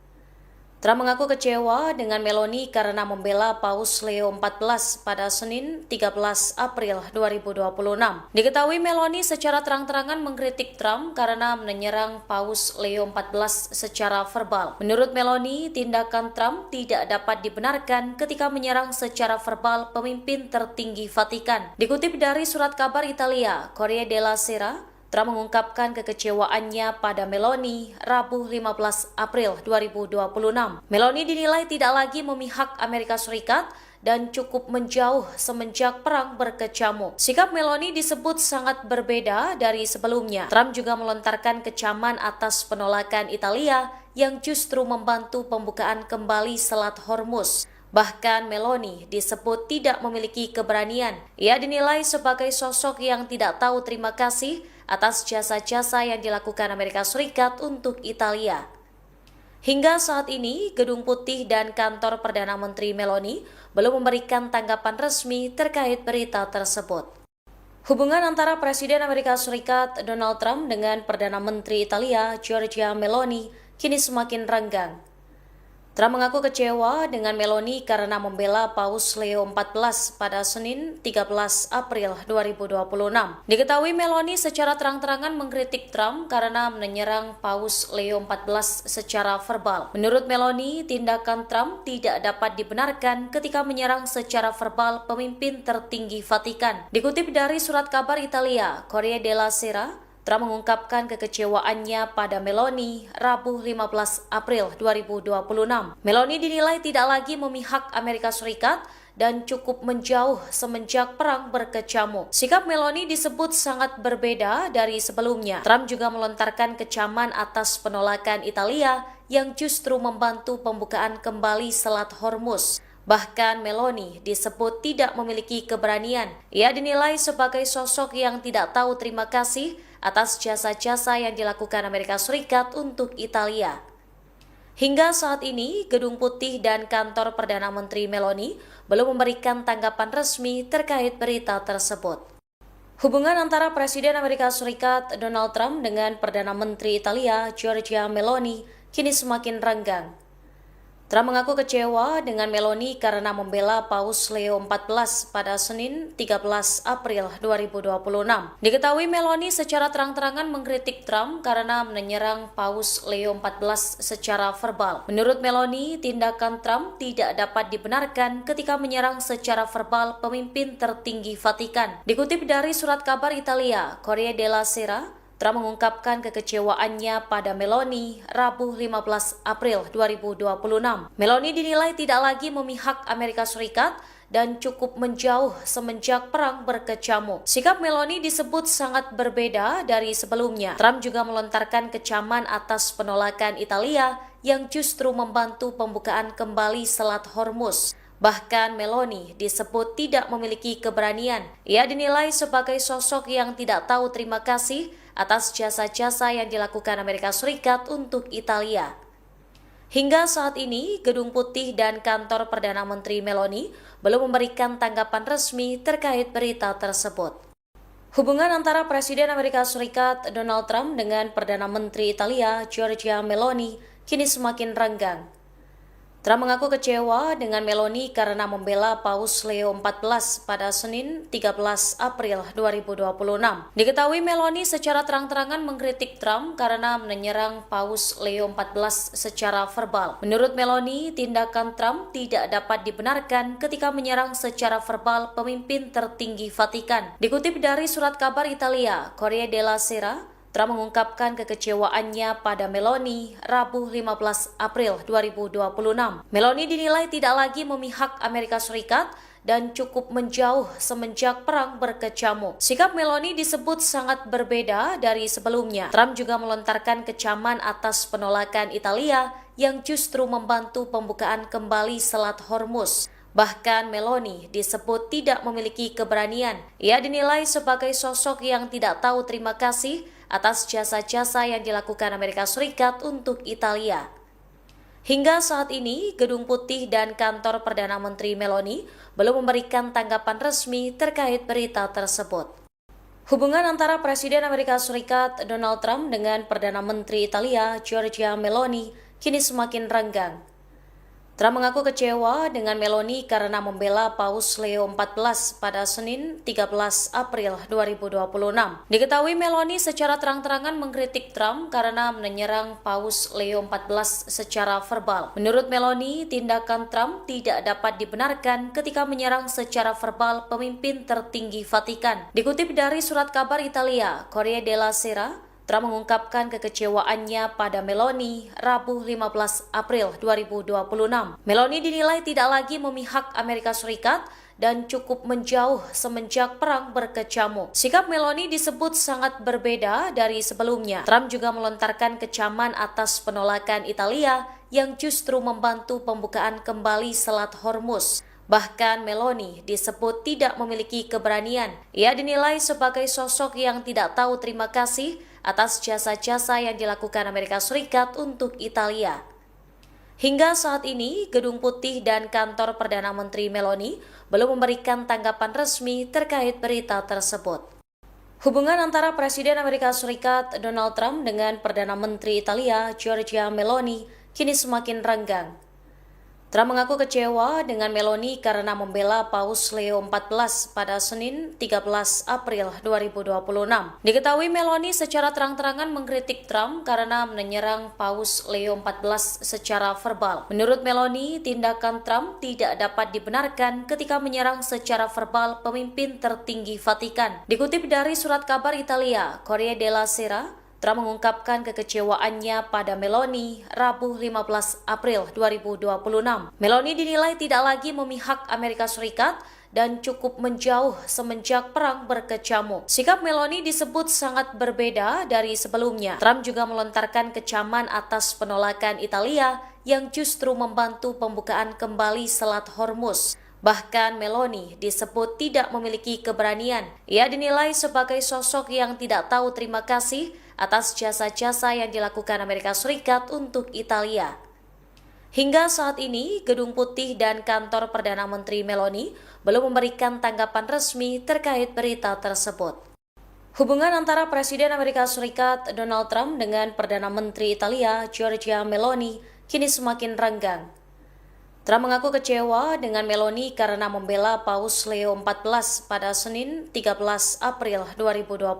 Trump mengaku kecewa dengan Meloni karena membela Paus Leo XIV pada Senin 13 April 2026. Diketahui Meloni secara terang-terangan mengkritik Trump karena menyerang Paus Leo XIV secara verbal. Menurut Meloni, tindakan Trump tidak dapat dibenarkan ketika menyerang secara verbal pemimpin tertinggi Vatikan. Dikutip dari surat kabar Italia, Corriere della Sera, Trump mengungkapkan kekecewaannya pada Meloni Rabu 15 April 2026. Meloni dinilai tidak lagi memihak Amerika Serikat dan cukup menjauh semenjak perang berkecamuk. Sikap Meloni disebut sangat berbeda dari sebelumnya. Trump juga melontarkan kecaman atas penolakan Italia yang justru membantu pembukaan kembali Selat Hormuz. Bahkan Meloni disebut tidak memiliki keberanian. Ia dinilai sebagai sosok yang tidak tahu terima kasih atas jasa-jasa yang dilakukan Amerika Serikat untuk Italia. Hingga saat ini, Gedung Putih dan kantor Perdana Menteri Meloni belum memberikan tanggapan resmi terkait berita tersebut. Hubungan antara Presiden Amerika Serikat Donald Trump dengan Perdana Menteri Italia Giorgia Meloni kini semakin renggang. Trump mengaku kecewa dengan Meloni karena membela Paus Leo XIV pada Senin 13 April 2026. Diketahui Meloni secara terang-terangan mengkritik Trump karena menyerang Paus Leo XIV secara verbal. Menurut Meloni, tindakan Trump tidak dapat dibenarkan ketika menyerang secara verbal pemimpin tertinggi Vatikan. Dikutip dari surat kabar Italia, Corriere della Sera, Trump mengungkapkan kekecewaannya pada Meloni Rabu 15 April 2026. Meloni dinilai tidak lagi memihak Amerika Serikat dan cukup menjauh semenjak perang berkecamuk. Sikap Meloni disebut sangat berbeda dari sebelumnya. Trump juga melontarkan kecaman atas penolakan Italia yang justru membantu pembukaan kembali Selat Hormuz. Bahkan Meloni disebut tidak memiliki keberanian. Ia dinilai sebagai sosok yang tidak tahu terima kasih atas jasa-jasa yang dilakukan Amerika Serikat untuk Italia. Hingga saat ini, Gedung Putih dan kantor Perdana Menteri Meloni belum memberikan tanggapan resmi terkait berita tersebut. Hubungan antara Presiden Amerika Serikat Donald Trump dengan Perdana Menteri Italia Giorgia Meloni kini semakin renggang. Trump mengaku kecewa dengan Meloni karena membela Paus Leo XIV pada Senin 13 April 2026. Diketahui Meloni secara terang-terangan mengkritik Trump karena menyerang Paus Leo XIV secara verbal. Menurut Meloni, tindakan Trump tidak dapat dibenarkan ketika menyerang secara verbal pemimpin tertinggi Vatikan. Dikutip dari surat kabar Italia, Corriere della Sera, Trump mengungkapkan kekecewaannya pada Meloni Rabu 15 April 2026. Meloni dinilai tidak lagi memihak Amerika Serikat dan cukup menjauh semenjak perang berkecamuk. Sikap Meloni disebut sangat berbeda dari sebelumnya. Trump juga melontarkan kecaman atas penolakan Italia yang justru membantu pembukaan kembali Selat Hormuz. Bahkan Meloni disebut tidak memiliki keberanian. Ia dinilai sebagai sosok yang tidak tahu terima kasih atas jasa-jasa yang dilakukan Amerika Serikat untuk Italia. Hingga saat ini, Gedung Putih dan kantor Perdana Menteri Meloni belum memberikan tanggapan resmi terkait berita tersebut. Hubungan antara Presiden Amerika Serikat Donald Trump dengan Perdana Menteri Italia Giorgia Meloni kini semakin renggang. Trump mengaku kecewa dengan Meloni karena membela Paus Leo XIV pada Senin 13 April 2026. Diketahui Meloni secara terang-terangan mengkritik Trump karena menyerang Paus Leo XIV secara verbal. Menurut Meloni, tindakan Trump tidak dapat dibenarkan ketika menyerang secara verbal pemimpin tertinggi Vatikan. Dikutip dari surat kabar Italia, Corriere della Sera, Trump mengungkapkan kekecewaannya pada Meloni Rabu 15 April 2026. Meloni dinilai tidak lagi memihak Amerika Serikat dan cukup menjauh semenjak perang berkecamuk. Sikap Meloni disebut sangat berbeda dari sebelumnya. Trump juga melontarkan kecaman atas penolakan Italia yang justru membantu pembukaan kembali Selat Hormuz. Bahkan Meloni disebut tidak memiliki keberanian. Ia dinilai sebagai sosok yang tidak tahu terima kasih atas jasa-jasa yang dilakukan Amerika Serikat untuk Italia. Hingga saat ini, Gedung Putih dan kantor Perdana Menteri Meloni belum memberikan tanggapan resmi terkait berita tersebut. Hubungan antara Presiden Amerika Serikat Donald Trump dengan Perdana Menteri Italia Giorgia Meloni kini semakin renggang. Trump mengaku kecewa dengan Meloni karena membela Paus Leo XIV pada Senin 13 April 2026. Diketahui Meloni secara terang-terangan mengkritik Trump karena menyerang Paus Leo XIV secara verbal. Menurut Meloni, tindakan Trump tidak dapat dibenarkan ketika menyerang secara verbal pemimpin tertinggi Vatikan. Dikutip dari surat kabar Italia, Corriere della Sera, Trump mengungkapkan kekecewaannya pada Meloni Rabu 15 April 2026. Meloni dinilai tidak lagi memihak Amerika Serikat dan cukup menjauh semenjak perang berkecamuk. Sikap Meloni disebut sangat berbeda dari sebelumnya. Trump juga melontarkan kecaman atas penolakan Italia yang justru membantu pembukaan kembali Selat Hormuz. Bahkan Meloni disebut tidak memiliki keberanian. Ia dinilai sebagai sosok yang tidak tahu terima kasih atas jasa-jasa yang dilakukan Amerika Serikat untuk Italia. Hingga saat ini, Gedung Putih dan kantor Perdana Menteri Meloni belum memberikan tanggapan resmi terkait berita tersebut. Hubungan antara Presiden Amerika Serikat Donald Trump dengan Perdana Menteri Italia Giorgia Meloni kini semakin renggang. Trump mengaku kecewa dengan Meloni karena membela Paus Leo XIV pada Senin 13 April 2026. Diketahui Meloni secara terang-terangan mengkritik Trump karena menyerang Paus Leo XIV secara verbal. Menurut Meloni, tindakan Trump tidak dapat dibenarkan ketika menyerang secara verbal pemimpin tertinggi Vatikan. Dikutip dari surat kabar Italia, Corriere della Sera, Trump mengungkapkan kekecewaannya pada Meloni Rabu 15 April 2026. Meloni dinilai tidak lagi memihak Amerika Serikat dan cukup menjauh semenjak perang berkecamuk. Sikap Meloni disebut sangat berbeda dari sebelumnya. Trump juga melontarkan kecaman atas penolakan Italia yang justru membantu pembukaan kembali Selat Hormuz. Bahkan Meloni disebut tidak memiliki keberanian. Ia dinilai sebagai sosok yang tidak tahu terima kasih atas jasa-jasa yang dilakukan Amerika Serikat untuk Italia. Hingga saat ini, Gedung Putih dan kantor Perdana Menteri Meloni belum memberikan tanggapan resmi terkait berita tersebut. Hubungan antara Presiden Amerika Serikat Donald Trump dengan Perdana Menteri Italia Giorgia Meloni kini semakin renggang. Trump mengaku kecewa dengan Meloni karena membela Paus Leo XIV pada Senin 13 April 2026.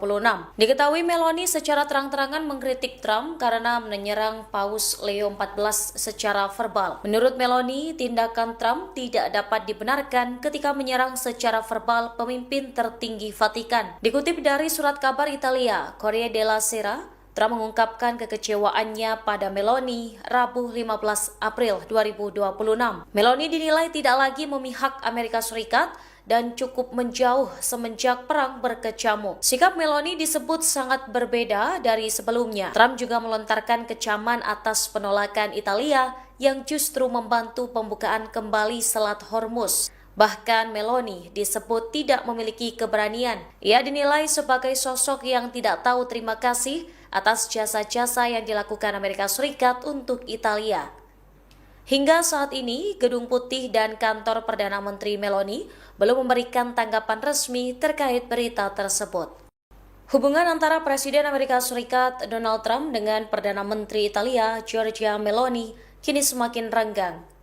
Diketahui Meloni secara terang-terangan mengkritik Trump karena menyerang Paus Leo XIV secara verbal. Menurut Meloni, tindakan Trump tidak dapat dibenarkan ketika menyerang secara verbal pemimpin tertinggi Vatikan. Dikutip dari surat kabar Italia, Corriere della Sera, Trump mengungkapkan kekecewaannya pada Meloni Rabu 15 April 2026. Meloni dinilai tidak lagi memihak Amerika Serikat dan cukup menjauh semenjak perang berkecamuk. Sikap Meloni disebut sangat berbeda dari sebelumnya. Trump juga melontarkan kecaman atas penolakan Italia yang justru membantu pembukaan kembali Selat Hormuz. Bahkan Meloni disebut tidak memiliki keberanian. Ia dinilai sebagai sosok yang tidak tahu terima kasih atas jasa-jasa yang dilakukan Amerika Serikat untuk Italia. Hingga saat ini, Gedung Putih dan kantor Perdana Menteri Meloni belum memberikan tanggapan resmi terkait berita tersebut. Hubungan antara Presiden Amerika Serikat Donald Trump dengan Perdana Menteri Italia Giorgia Meloni kini semakin renggang.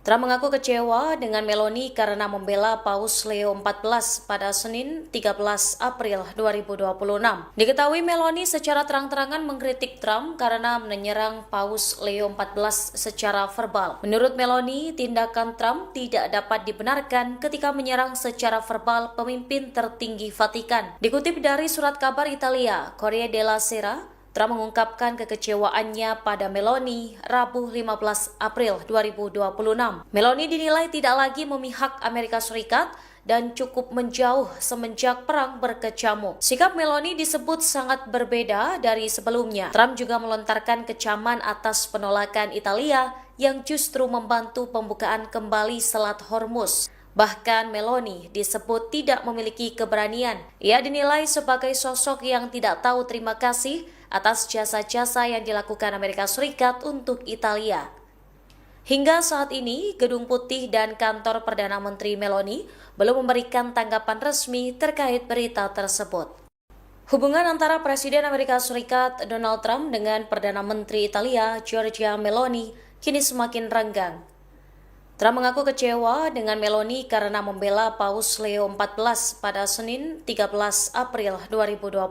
Trump mengaku kecewa dengan Meloni karena membela Paus Leo XIV pada Senin 13 April 2026. Diketahui Meloni secara terang-terangan mengkritik Trump karena menyerang Paus Leo XIV secara verbal. Menurut Meloni, tindakan Trump tidak dapat dibenarkan ketika menyerang secara verbal pemimpin tertinggi Vatikan. Dikutip dari surat kabar Italia, Corriere della Sera, Trump mengungkapkan kekecewaannya pada Meloni Rabu 15 April 2026. Meloni dinilai tidak lagi memihak Amerika Serikat dan cukup menjauh semenjak perang berkecamuk. Sikap Meloni disebut sangat berbeda dari sebelumnya. Trump juga melontarkan kecaman atas penolakan Italia yang justru membantu pembukaan kembali Selat Hormuz. Bahkan Meloni disebut tidak memiliki keberanian. Ia dinilai sebagai sosok yang tidak tahu terima kasih atas jasa-jasa yang dilakukan Amerika Serikat untuk Italia. Hingga saat ini, Gedung Putih dan kantor Perdana Menteri Meloni belum memberikan tanggapan resmi terkait berita tersebut. Hubungan antara Presiden Amerika Serikat Donald Trump dengan Perdana Menteri Italia Giorgia Meloni kini semakin renggang. Trump mengaku kecewa dengan Meloni karena membela Paus Leo XIV pada Senin 13 April 2026.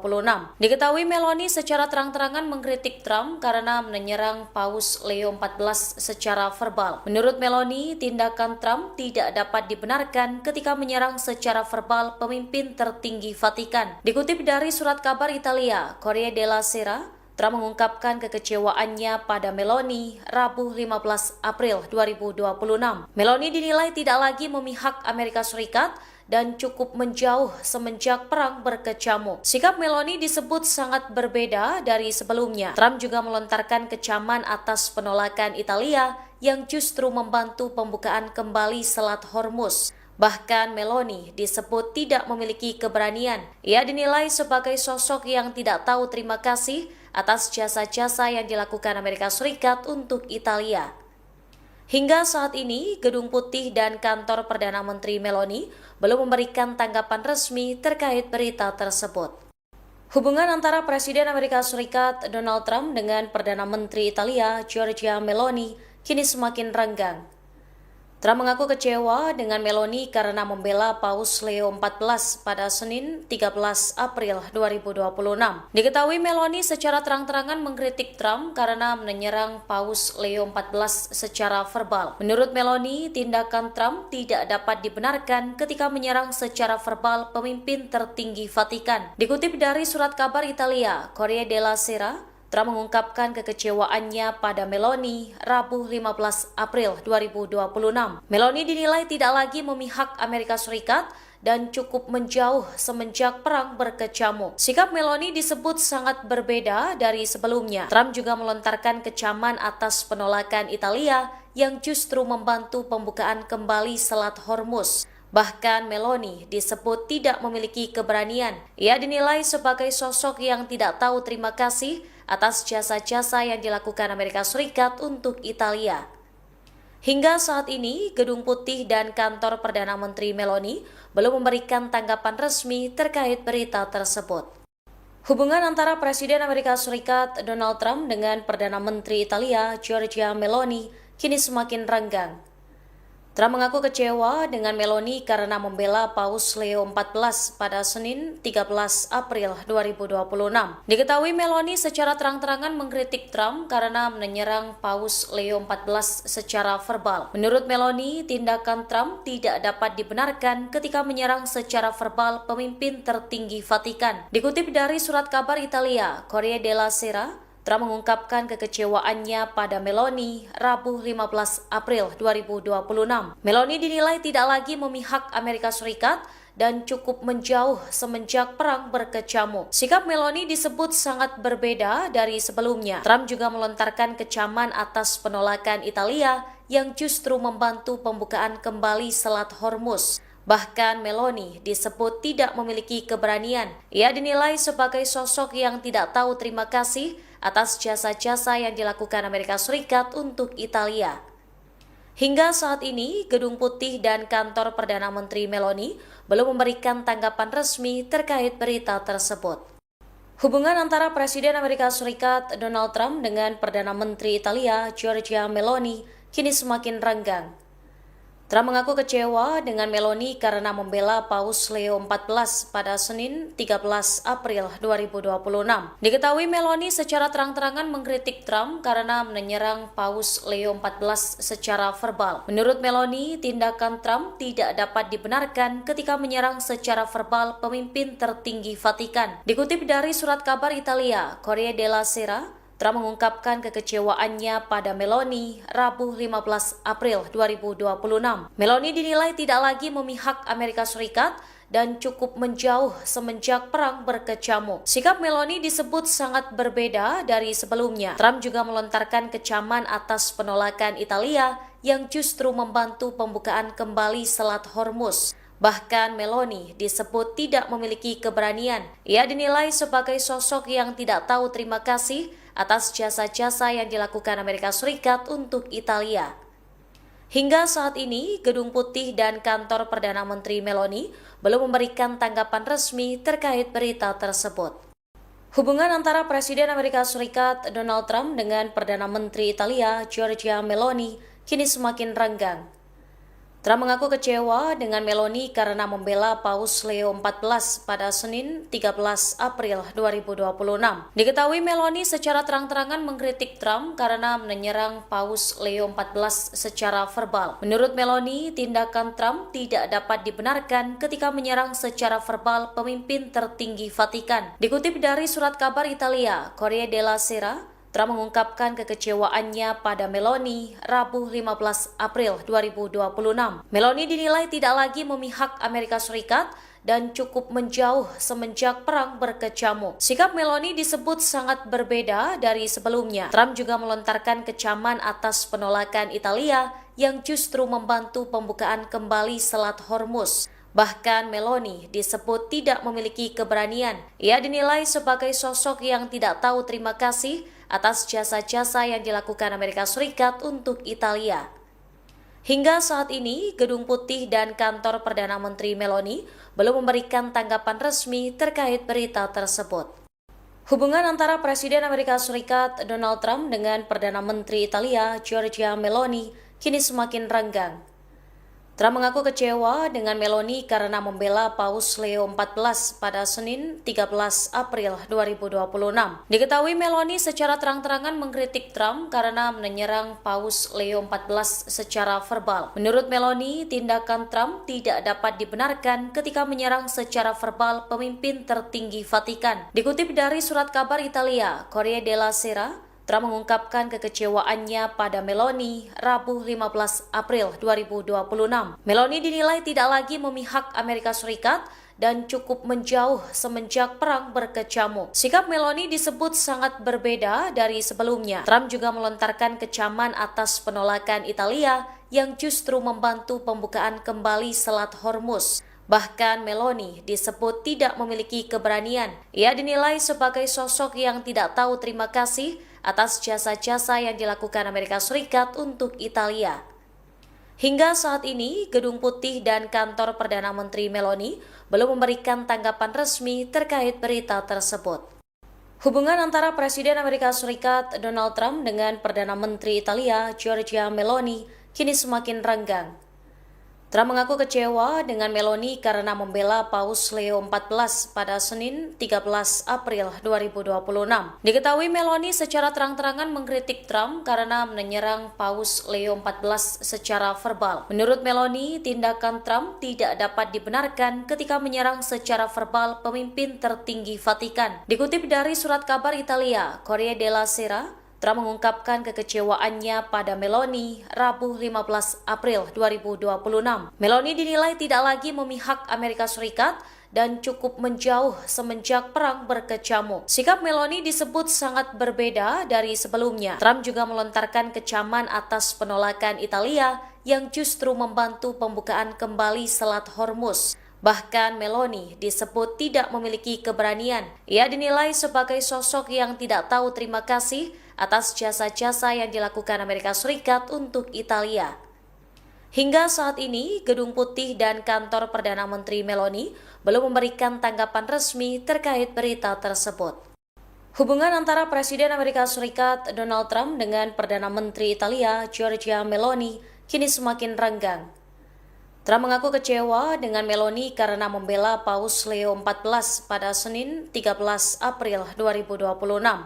Diketahui Meloni secara terang-terangan mengkritik Trump karena menyerang Paus Leo XIV secara verbal. Menurut Meloni, tindakan Trump tidak dapat dibenarkan ketika menyerang secara verbal pemimpin tertinggi Vatikan. Dikutip dari surat kabar Italia, Corriere della Sera, Trump mengungkapkan kekecewaannya pada Meloni Rabu 15 April 2026. Meloni dinilai tidak lagi memihak Amerika Serikat dan cukup menjauh semenjak perang berkecamuk. Sikap Meloni disebut sangat berbeda dari sebelumnya. Trump juga melontarkan kecaman atas penolakan Italia yang justru membantu pembukaan kembali Selat Hormuz. Bahkan Meloni disebut tidak memiliki keberanian. Ia dinilai sebagai sosok yang tidak tahu terima kasih atas jasa-jasa yang dilakukan Amerika Serikat untuk Italia. Hingga saat ini, Gedung Putih dan kantor Perdana Menteri Meloni belum memberikan tanggapan resmi terkait berita tersebut. Hubungan antara Presiden Amerika Serikat Donald Trump dengan Perdana Menteri Italia Giorgia Meloni kini semakin renggang. Trump mengaku kecewa dengan Meloni karena membela Paus Leo XIV pada Senin 13 April 2026. Diketahui Meloni secara terang-terangan mengkritik Trump karena menyerang Paus Leo XIV secara verbal. Menurut Meloni, tindakan Trump tidak dapat dibenarkan ketika menyerang secara verbal pemimpin tertinggi Vatikan. Dikutip dari surat kabar Italia, Corriere della Sera, Trump mengungkapkan kekecewaannya pada Meloni Rabu 15 April 2026. Meloni dinilai tidak lagi memihak Amerika Serikat dan cukup menjauh semenjak perang berkecamuk. Sikap Meloni disebut sangat berbeda dari sebelumnya. Trump juga melontarkan kecaman atas penolakan Italia yang justru membantu pembukaan kembali Selat Hormuz. Bahkan Meloni disebut tidak memiliki keberanian. Ia dinilai sebagai sosok yang tidak tahu terima kasih atas jasa-jasa yang dilakukan Amerika Serikat untuk Italia. Hingga saat ini, Gedung Putih dan kantor Perdana Menteri Meloni belum memberikan tanggapan resmi terkait berita tersebut. Hubungan antara Presiden Amerika Serikat Donald Trump dengan Perdana Menteri Italia Giorgia Meloni kini semakin renggang. Trump mengaku kecewa dengan Meloni karena membela Paus Leo XIV pada Senin 13 April 2026. Diketahui Meloni secara terang-terangan mengkritik Trump karena menyerang Paus Leo XIV secara verbal. Menurut Meloni, tindakan Trump tidak dapat dibenarkan ketika menyerang secara verbal pemimpin tertinggi Vatikan. Dikutip dari surat kabar Italia, Corriere della Sera, Trump mengungkapkan kekecewaannya pada Meloni Rabu 15 April 2026. Meloni dinilai tidak lagi memihak Amerika Serikat dan cukup menjauh semenjak perang berkecamuk. Sikap Meloni disebut sangat berbeda dari sebelumnya. Trump juga melontarkan kecaman atas penolakan Italia yang justru membantu pembukaan kembali Selat Hormuz. Bahkan Meloni disebut tidak memiliki keberanian. Ia dinilai sebagai sosok yang tidak tahu terima kasih atas jasa-jasa yang dilakukan Amerika Serikat untuk Italia. Hingga saat ini, Gedung Putih dan kantor Perdana Menteri Meloni belum memberikan tanggapan resmi terkait berita tersebut. Hubungan antara Presiden Amerika Serikat Donald Trump dengan Perdana Menteri Italia Giorgia Meloni kini semakin renggang. Trump mengaku kecewa dengan Meloni karena membela Paus Leo XIV pada Senin 13 April 2026. Diketahui Meloni secara terang-terangan mengkritik Trump karena menyerang Paus Leo XIV secara verbal. Menurut Meloni, tindakan Trump tidak dapat dibenarkan ketika menyerang secara verbal pemimpin tertinggi Vatikan. Dikutip dari surat kabar Italia, Corriere della Sera, Trump mengungkapkan kekecewaannya pada Meloni Rabu 15 April 2026. Meloni dinilai tidak lagi memihak Amerika Serikat dan cukup menjauh semenjak perang berkecamuk. Sikap Meloni disebut sangat berbeda dari sebelumnya. Trump juga melontarkan kecaman atas penolakan Italia yang justru membantu pembukaan kembali Selat Hormuz. Bahkan Meloni disebut tidak memiliki keberanian. Ia dinilai sebagai sosok yang tidak tahu terima kasih atas jasa-jasa yang dilakukan Amerika Serikat untuk Italia. Hingga saat ini, Gedung Putih dan kantor Perdana Menteri Meloni belum memberikan tanggapan resmi terkait berita tersebut. Hubungan antara Presiden Amerika Serikat Donald Trump dengan Perdana Menteri Italia Giorgia Meloni kini semakin renggang. Trump mengaku kecewa dengan Meloni karena membela Paus Leo XIV pada Senin 13 April 2026. Diketahui Meloni secara terang-terangan mengkritik Trump karena menyerang Paus Leo XIV secara verbal. Menurut Meloni, tindakan Trump tidak dapat dibenarkan ketika menyerang secara verbal pemimpin tertinggi Vatikan. Dikutip dari surat kabar Italia, Corriere della Sera, Trump mengungkapkan kekecewaannya pada Meloni Rabu 15 April 2026. Meloni dinilai tidak lagi memihak Amerika Serikat dan cukup menjauh semenjak perang berkecamuk. Sikap Meloni disebut sangat berbeda dari sebelumnya. Trump juga melontarkan kecaman atas penolakan Italia yang justru membantu pembukaan kembali Selat Hormuz. Bahkan Meloni disebut tidak memiliki keberanian. Ia dinilai sebagai sosok yang tidak tahu terima kasih atas jasa-jasa yang dilakukan Amerika Serikat untuk Italia. Hingga saat ini, Gedung Putih dan kantor Perdana Menteri Meloni belum memberikan tanggapan resmi terkait berita tersebut. Hubungan antara Presiden Amerika Serikat Donald Trump dengan Perdana Menteri Italia Giorgia Meloni kini semakin renggang. Trump mengaku kecewa dengan Meloni karena membela Paus Leo XIV pada Senin 13 April 2026. Diketahui Meloni secara terang-terangan mengkritik Trump karena menyerang Paus Leo XIV secara verbal. Menurut Meloni, tindakan Trump tidak dapat dibenarkan ketika menyerang secara verbal pemimpin tertinggi Vatikan. Dikutip dari surat kabar Italia, Corriere della Sera, Trump mengungkapkan kekecewaannya pada Meloni Rabu 15 April 2026. Meloni dinilai tidak lagi memihak Amerika Serikat dan cukup menjauh semenjak perang berkecamuk. Sikap Meloni disebut sangat berbeda dari sebelumnya. Trump juga melontarkan kecaman atas penolakan Italia yang justru membantu pembukaan kembali Selat Hormuz. Bahkan Meloni disebut tidak memiliki keberanian. Ia dinilai sebagai sosok yang tidak tahu terima kasih atas jasa-jasa yang dilakukan Amerika Serikat untuk Italia. Hingga saat ini, Gedung Putih dan kantor Perdana Menteri Meloni belum memberikan tanggapan resmi terkait berita tersebut. Hubungan antara Presiden Amerika Serikat Donald Trump dengan Perdana Menteri Italia Giorgia Meloni kini semakin renggang. Trump mengaku kecewa dengan Meloni karena membela Paus Leo XIV pada Senin 13 April 2026. Diketahui Meloni secara terang-terangan mengkritik Trump karena menyerang Paus Leo XIV secara verbal. Menurut Meloni, tindakan Trump tidak dapat dibenarkan ketika menyerang secara verbal pemimpin tertinggi Vatikan. Dikutip dari surat kabar Italia, Corriere della Sera, Trump mengungkapkan kekecewaannya pada Meloni Rabu 15 April 2026. Meloni dinilai tidak lagi memihak Amerika Serikat dan cukup menjauh semenjak perang berkecamuk. Sikap Meloni disebut sangat berbeda dari sebelumnya. Trump juga melontarkan kecaman atas penolakan Italia yang justru membantu pembukaan kembali Selat Hormuz. Bahkan Meloni disebut tidak memiliki keberanian. Ia dinilai sebagai sosok yang tidak tahu terima kasih atas jasa-jasa yang dilakukan Amerika Serikat untuk Italia. Hingga saat ini, Gedung Putih dan kantor Perdana Menteri Meloni belum memberikan tanggapan resmi terkait berita tersebut. Hubungan antara Presiden Amerika Serikat Donald Trump dengan Perdana Menteri Italia Giorgia Meloni kini semakin renggang. Trump mengaku kecewa dengan Meloni karena membela Paus Leo XIV pada Senin 13 April 2026.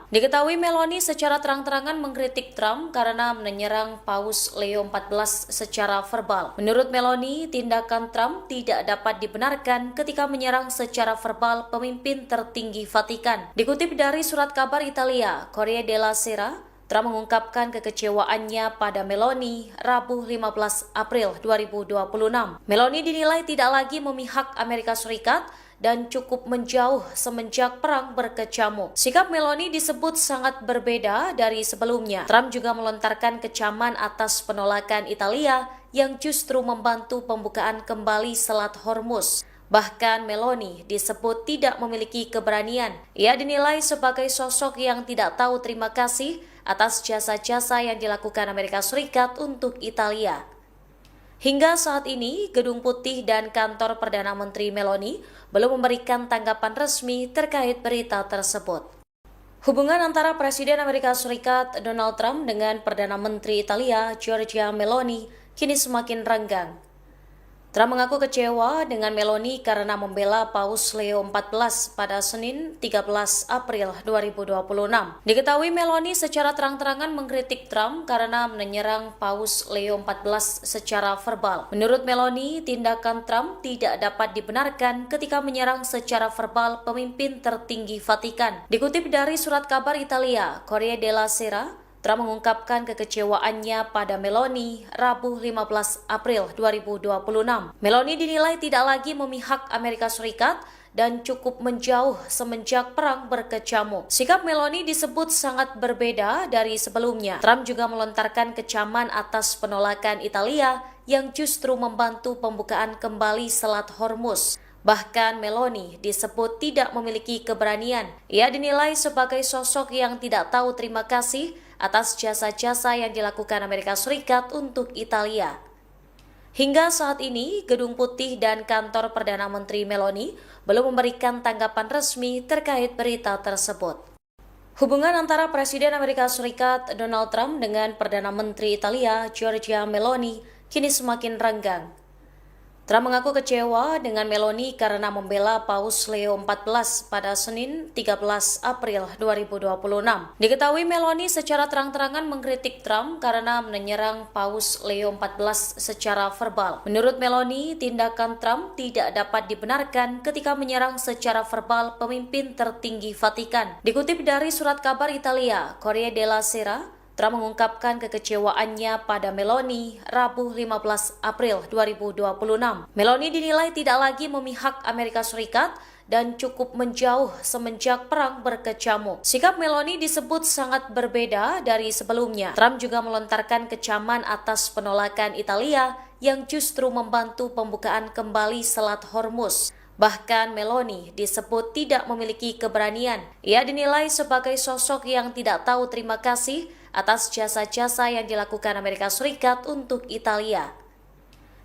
Diketahui Meloni secara terang-terangan mengkritik Trump karena menyerang Paus Leo XIV secara verbal. Menurut Meloni, tindakan Trump tidak dapat dibenarkan ketika menyerang secara verbal pemimpin tertinggi Vatikan. Dikutip dari surat kabar Italia, Corriere della Sera, Trump mengungkapkan kekecewaannya pada Meloni Rabu 15 April 2026. Meloni dinilai tidak lagi memihak Amerika Serikat dan cukup menjauh semenjak perang berkecamuk. Sikap Meloni disebut sangat berbeda dari sebelumnya. Trump juga melontarkan kecaman atas penolakan Italia yang justru membantu pembukaan kembali Selat Hormuz. Bahkan Meloni disebut tidak memiliki keberanian. Ia dinilai sebagai sosok yang tidak tahu terima kasih atas jasa-jasa yang dilakukan Amerika Serikat untuk Italia. Hingga saat ini, Gedung Putih dan kantor Perdana Menteri Meloni belum memberikan tanggapan resmi terkait berita tersebut. Hubungan antara Presiden Amerika Serikat Donald Trump dengan Perdana Menteri Italia Giorgia Meloni kini semakin renggang. Trump mengaku kecewa dengan Meloni karena membela Paus Leo XIV pada Senin 13 April 2026. Diketahui Meloni secara terang-terangan mengkritik Trump karena menyerang Paus Leo XIV secara verbal. Menurut Meloni, tindakan Trump tidak dapat dibenarkan ketika menyerang secara verbal pemimpin tertinggi Vatikan. Dikutip dari surat kabar Italia, Corriere della Sera, Trump mengungkapkan kekecewaannya pada Meloni Rabu 15 April 2026. Meloni dinilai tidak lagi memihak Amerika Serikat dan cukup menjauh semenjak perang berkecamuk. Sikap Meloni disebut sangat berbeda dari sebelumnya. Trump juga melontarkan kecaman atas penolakan Italia yang justru membantu pembukaan kembali Selat Hormuz. Bahkan Meloni disebut tidak memiliki keberanian. Ia dinilai sebagai sosok yang tidak tahu terima kasih atas jasa-jasa yang dilakukan Amerika Serikat untuk Italia. Hingga saat ini, Gedung Putih dan kantor Perdana Menteri Meloni belum memberikan tanggapan resmi terkait berita tersebut. Hubungan antara Presiden Amerika Serikat Donald Trump dengan Perdana Menteri Italia Giorgia Meloni kini semakin renggang. Trump mengaku kecewa dengan Meloni karena membela Paus Leo XIV pada Senin 13 April 2026. Diketahui Meloni secara terang-terangan mengkritik Trump karena menyerang Paus Leo XIV secara verbal. Menurut Meloni, tindakan Trump tidak dapat dibenarkan ketika menyerang secara verbal pemimpin tertinggi Vatikan. Dikutip dari surat kabar Italia, Corriere della Sera, Trump mengungkapkan kekecewaannya pada Meloni Rabu 15 April 2026. Meloni dinilai tidak lagi memihak Amerika Serikat dan cukup menjauh semenjak perang berkecamuk. Sikap Meloni disebut sangat berbeda dari sebelumnya. Trump juga melontarkan kecaman atas penolakan Italia yang justru membantu pembukaan kembali Selat Hormuz. Bahkan Meloni disebut tidak memiliki keberanian. Ia dinilai sebagai sosok yang tidak tahu terima kasih atas jasa-jasa yang dilakukan Amerika Serikat untuk Italia.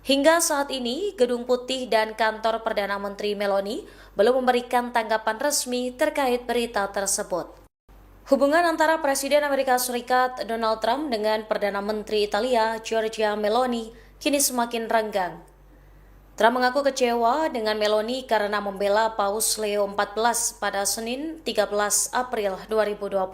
Hingga saat ini, Gedung Putih dan kantor Perdana Menteri Meloni belum memberikan tanggapan resmi terkait berita tersebut. Hubungan antara Presiden Amerika Serikat Donald Trump dengan Perdana Menteri Italia Giorgia Meloni kini semakin renggang. Trump mengaku kecewa dengan Meloni karena membela Paus Leo XIV pada Senin 13 April 2026.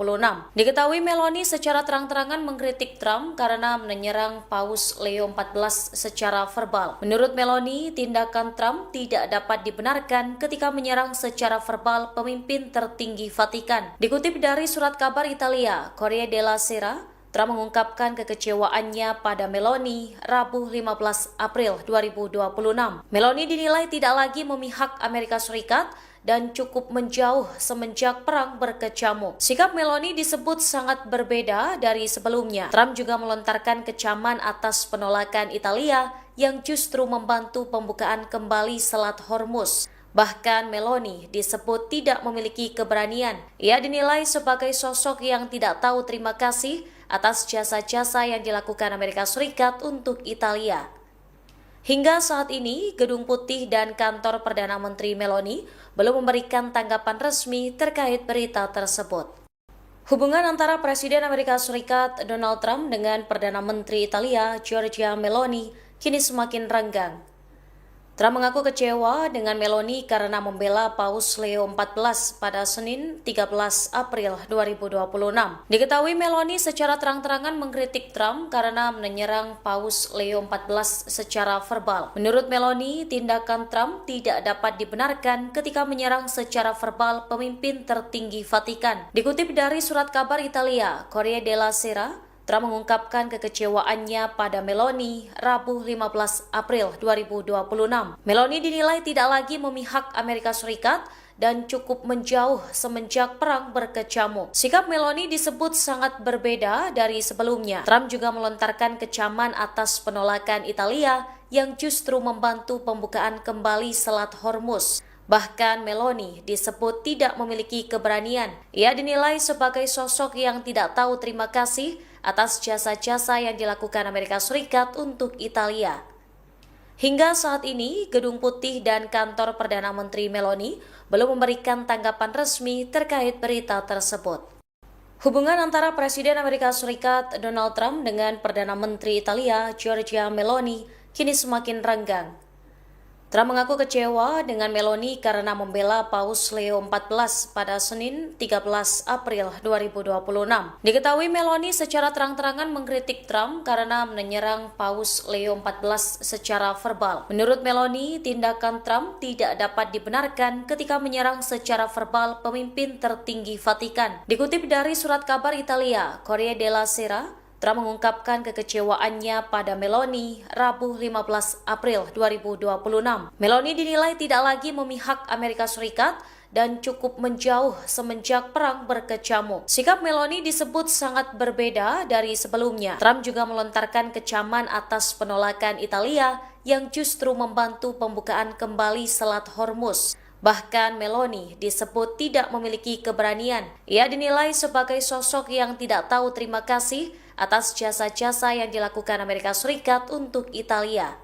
Diketahui Meloni secara terang-terangan mengkritik Trump karena menyerang Paus Leo XIV secara verbal. Menurut Meloni, tindakan Trump tidak dapat dibenarkan ketika menyerang secara verbal pemimpin tertinggi Vatikan. Dikutip dari surat kabar Italia, Corriere della Sera, Trump mengungkapkan kekecewaannya pada Meloni Rabu 15 April 2026. Meloni dinilai tidak lagi memihak Amerika Serikat dan cukup menjauh semenjak perang berkecamuk. Sikap Meloni disebut sangat berbeda dari sebelumnya. Trump juga melontarkan kecaman atas penolakan Italia yang justru membantu pembukaan kembali Selat Hormuz. Bahkan Meloni disebut tidak memiliki keberanian. Ia dinilai sebagai sosok yang tidak tahu terima kasih atas jasa-jasa yang dilakukan Amerika Serikat untuk Italia. Hingga saat ini, Gedung Putih dan kantor Perdana Menteri Meloni belum memberikan tanggapan resmi terkait berita tersebut. Hubungan antara Presiden Amerika Serikat Donald Trump dengan Perdana Menteri Italia Giorgia Meloni kini semakin renggang. Trump mengaku kecewa dengan Meloni karena membela Paus Leo XIV pada Senin 13 April 2026. Diketahui Meloni secara terang-terangan mengkritik Trump karena menyerang Paus Leo XIV secara verbal. Menurut Meloni, tindakan Trump tidak dapat dibenarkan ketika menyerang secara verbal pemimpin tertinggi Vatikan. Dikutip dari surat kabar Italia, Corriere della Sera, Trump mengungkapkan kekecewaannya pada Meloni Rabu 15 April 2026. Meloni dinilai tidak lagi memihak Amerika Serikat dan cukup menjauh semenjak perang berkecamuk. Sikap Meloni disebut sangat berbeda dari sebelumnya. Trump juga melontarkan kecaman atas penolakan Italia yang justru membantu pembukaan kembali Selat Hormuz. Bahkan Meloni disebut tidak memiliki keberanian. Ia dinilai sebagai sosok yang tidak tahu terima kasih atas jasa-jasa yang dilakukan Amerika Serikat untuk Italia. Hingga saat ini, Gedung Putih dan kantor Perdana Menteri Meloni belum memberikan tanggapan resmi terkait berita tersebut. Hubungan antara Presiden Amerika Serikat Donald Trump dengan Perdana Menteri Italia Giorgia Meloni kini semakin renggang. Trump mengaku kecewa dengan Meloni karena membela Paus Leo XIV pada Senin 13 April 2026. Diketahui Meloni secara terang-terangan mengkritik Trump karena menyerang Paus Leo XIV secara verbal. Menurut Meloni, tindakan Trump tidak dapat dibenarkan ketika menyerang secara verbal pemimpin tertinggi Vatikan. Dikutip dari surat kabar Italia, Corriere della Sera, Trump mengungkapkan kekecewaannya pada Meloni Rabu 15 April 2026. Meloni dinilai tidak lagi memihak Amerika Serikat dan cukup menjauh semenjak perang berkecamuk. Sikap Meloni disebut sangat berbeda dari sebelumnya. Trump juga melontarkan kecaman atas penolakan Italia yang justru membantu pembukaan kembali Selat Hormuz. Bahkan Meloni disebut tidak memiliki keberanian. Ia dinilai sebagai sosok yang tidak tahu terima kasih atas jasa-jasa yang dilakukan Amerika Serikat untuk Italia.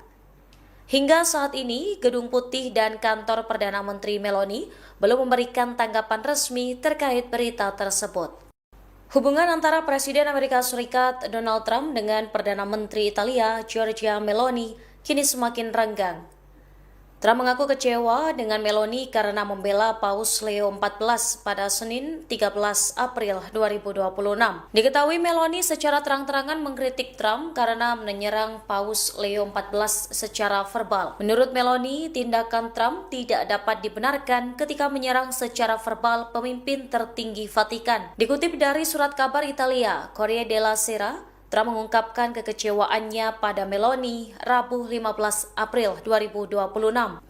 Hingga saat ini, Gedung Putih dan kantor Perdana Menteri Meloni belum memberikan tanggapan resmi terkait berita tersebut. Hubungan antara Presiden Amerika Serikat Donald Trump dengan Perdana Menteri Italia Giorgia Meloni kini semakin renggang. Trump mengaku kecewa dengan Meloni karena membela Paus Leo XIV pada Senin 13 April 2026. Diketahui Meloni secara terang-terangan mengkritik Trump karena menyerang Paus Leo XIV secara verbal. Menurut Meloni, tindakan Trump tidak dapat dibenarkan ketika menyerang secara verbal pemimpin tertinggi Vatikan. Dikutip dari surat kabar Italia, Corriere della Sera, Trump mengungkapkan kekecewaannya pada Meloni Rabu 15 April 2026.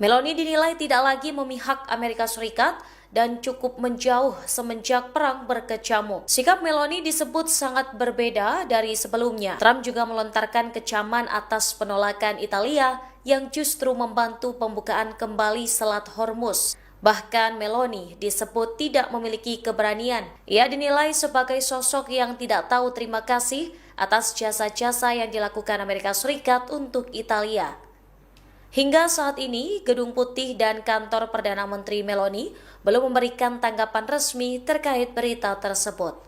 Meloni dinilai tidak lagi memihak Amerika Serikat dan cukup menjauh semenjak perang berkecamuk. Sikap Meloni disebut sangat berbeda dari sebelumnya. Trump juga melontarkan kecaman atas penolakan Italia yang justru membantu pembukaan kembali Selat Hormuz. Bahkan Meloni disebut tidak memiliki keberanian. Ia dinilai sebagai sosok yang tidak tahu terima kasih atas jasa-jasa yang dilakukan Amerika Serikat untuk Italia. Hingga saat ini, Gedung Putih dan kantor Perdana Menteri Meloni belum memberikan tanggapan resmi terkait berita tersebut.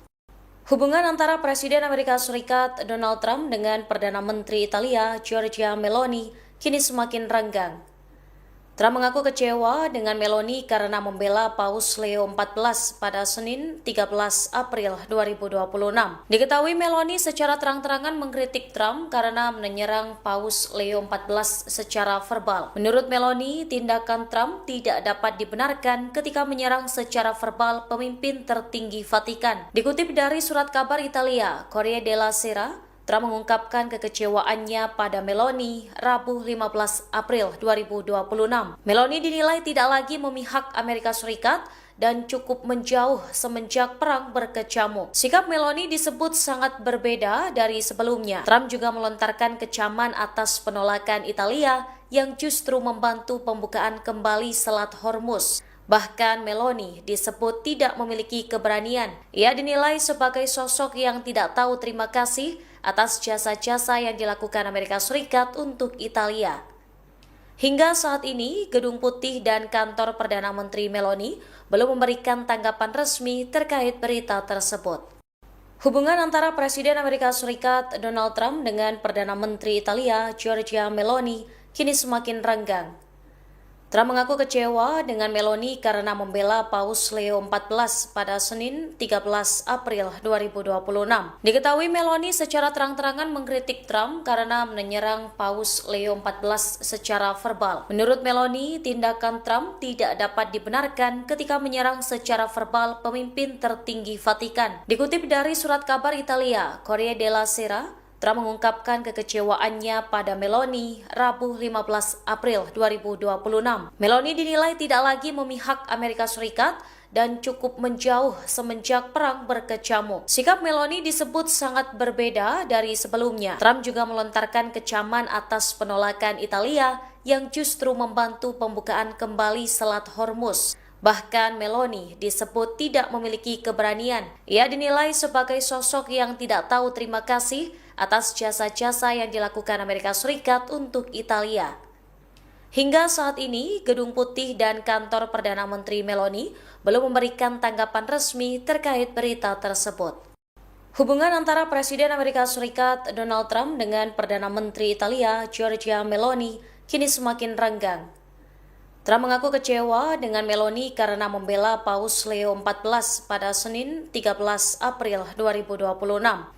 Hubungan antara Presiden Amerika Serikat Donald Trump dengan Perdana Menteri Italia Giorgia Meloni kini semakin renggang. Trump mengaku kecewa dengan Meloni karena membela Paus Leo XIV pada Senin 13 April 2026. Diketahui Meloni secara terang-terangan mengkritik Trump karena menyerang Paus Leo XIV secara verbal. Menurut Meloni, tindakan Trump tidak dapat dibenarkan ketika menyerang secara verbal pemimpin tertinggi Vatikan. Dikutip dari surat kabar Italia, Corriere della Sera, Trump mengungkapkan kekecewaannya pada Meloni Rabu 15 April 2026. Meloni dinilai tidak lagi memihak Amerika Serikat dan cukup menjauh semenjak perang berkecamuk. Sikap Meloni disebut sangat berbeda dari sebelumnya. Trump juga melontarkan kecaman atas penolakan Italia yang justru membantu pembukaan kembali Selat Hormuz. Bahkan Meloni disebut tidak memiliki keberanian. Ia dinilai sebagai sosok yang tidak tahu terima kasih atas jasa-jasa yang dilakukan Amerika Serikat untuk Italia. Hingga saat ini, Gedung Putih dan kantor Perdana Menteri Meloni belum memberikan tanggapan resmi terkait berita tersebut. Hubungan antara Presiden Amerika Serikat Donald Trump dengan Perdana Menteri Italia Giorgia Meloni kini semakin renggang. Trump mengaku kecewa dengan Meloni karena membela Paus Leo XIV pada Senin 13 April 2026. Diketahui Meloni secara terang-terangan mengkritik Trump karena menyerang Paus Leo XIV secara verbal. Menurut Meloni, tindakan Trump tidak dapat dibenarkan ketika menyerang secara verbal pemimpin tertinggi Vatikan. Dikutip dari surat kabar Italia, Corriere della Sera, Trump mengungkapkan kekecewaannya pada Meloni Rabu 15 April 2026. Meloni dinilai tidak lagi memihak Amerika Serikat dan cukup menjauh semenjak perang berkecamuk. Sikap Meloni disebut sangat berbeda dari sebelumnya. Trump juga melontarkan kecaman atas penolakan Italia yang justru membantu pembukaan kembali Selat Hormuz. Bahkan Meloni disebut tidak memiliki keberanian. Ia dinilai sebagai sosok yang tidak tahu terima kasih atas jasa-jasa yang dilakukan Amerika Serikat untuk Italia. Hingga saat ini, Gedung Putih dan kantor Perdana Menteri Meloni belum memberikan tanggapan resmi terkait berita tersebut. Hubungan antara Presiden Amerika Serikat Donald Trump dengan Perdana Menteri Italia Giorgia Meloni kini semakin renggang. Trump mengaku kecewa dengan Meloni karena membela Paus Leo XIV pada Senin 13 April 2026.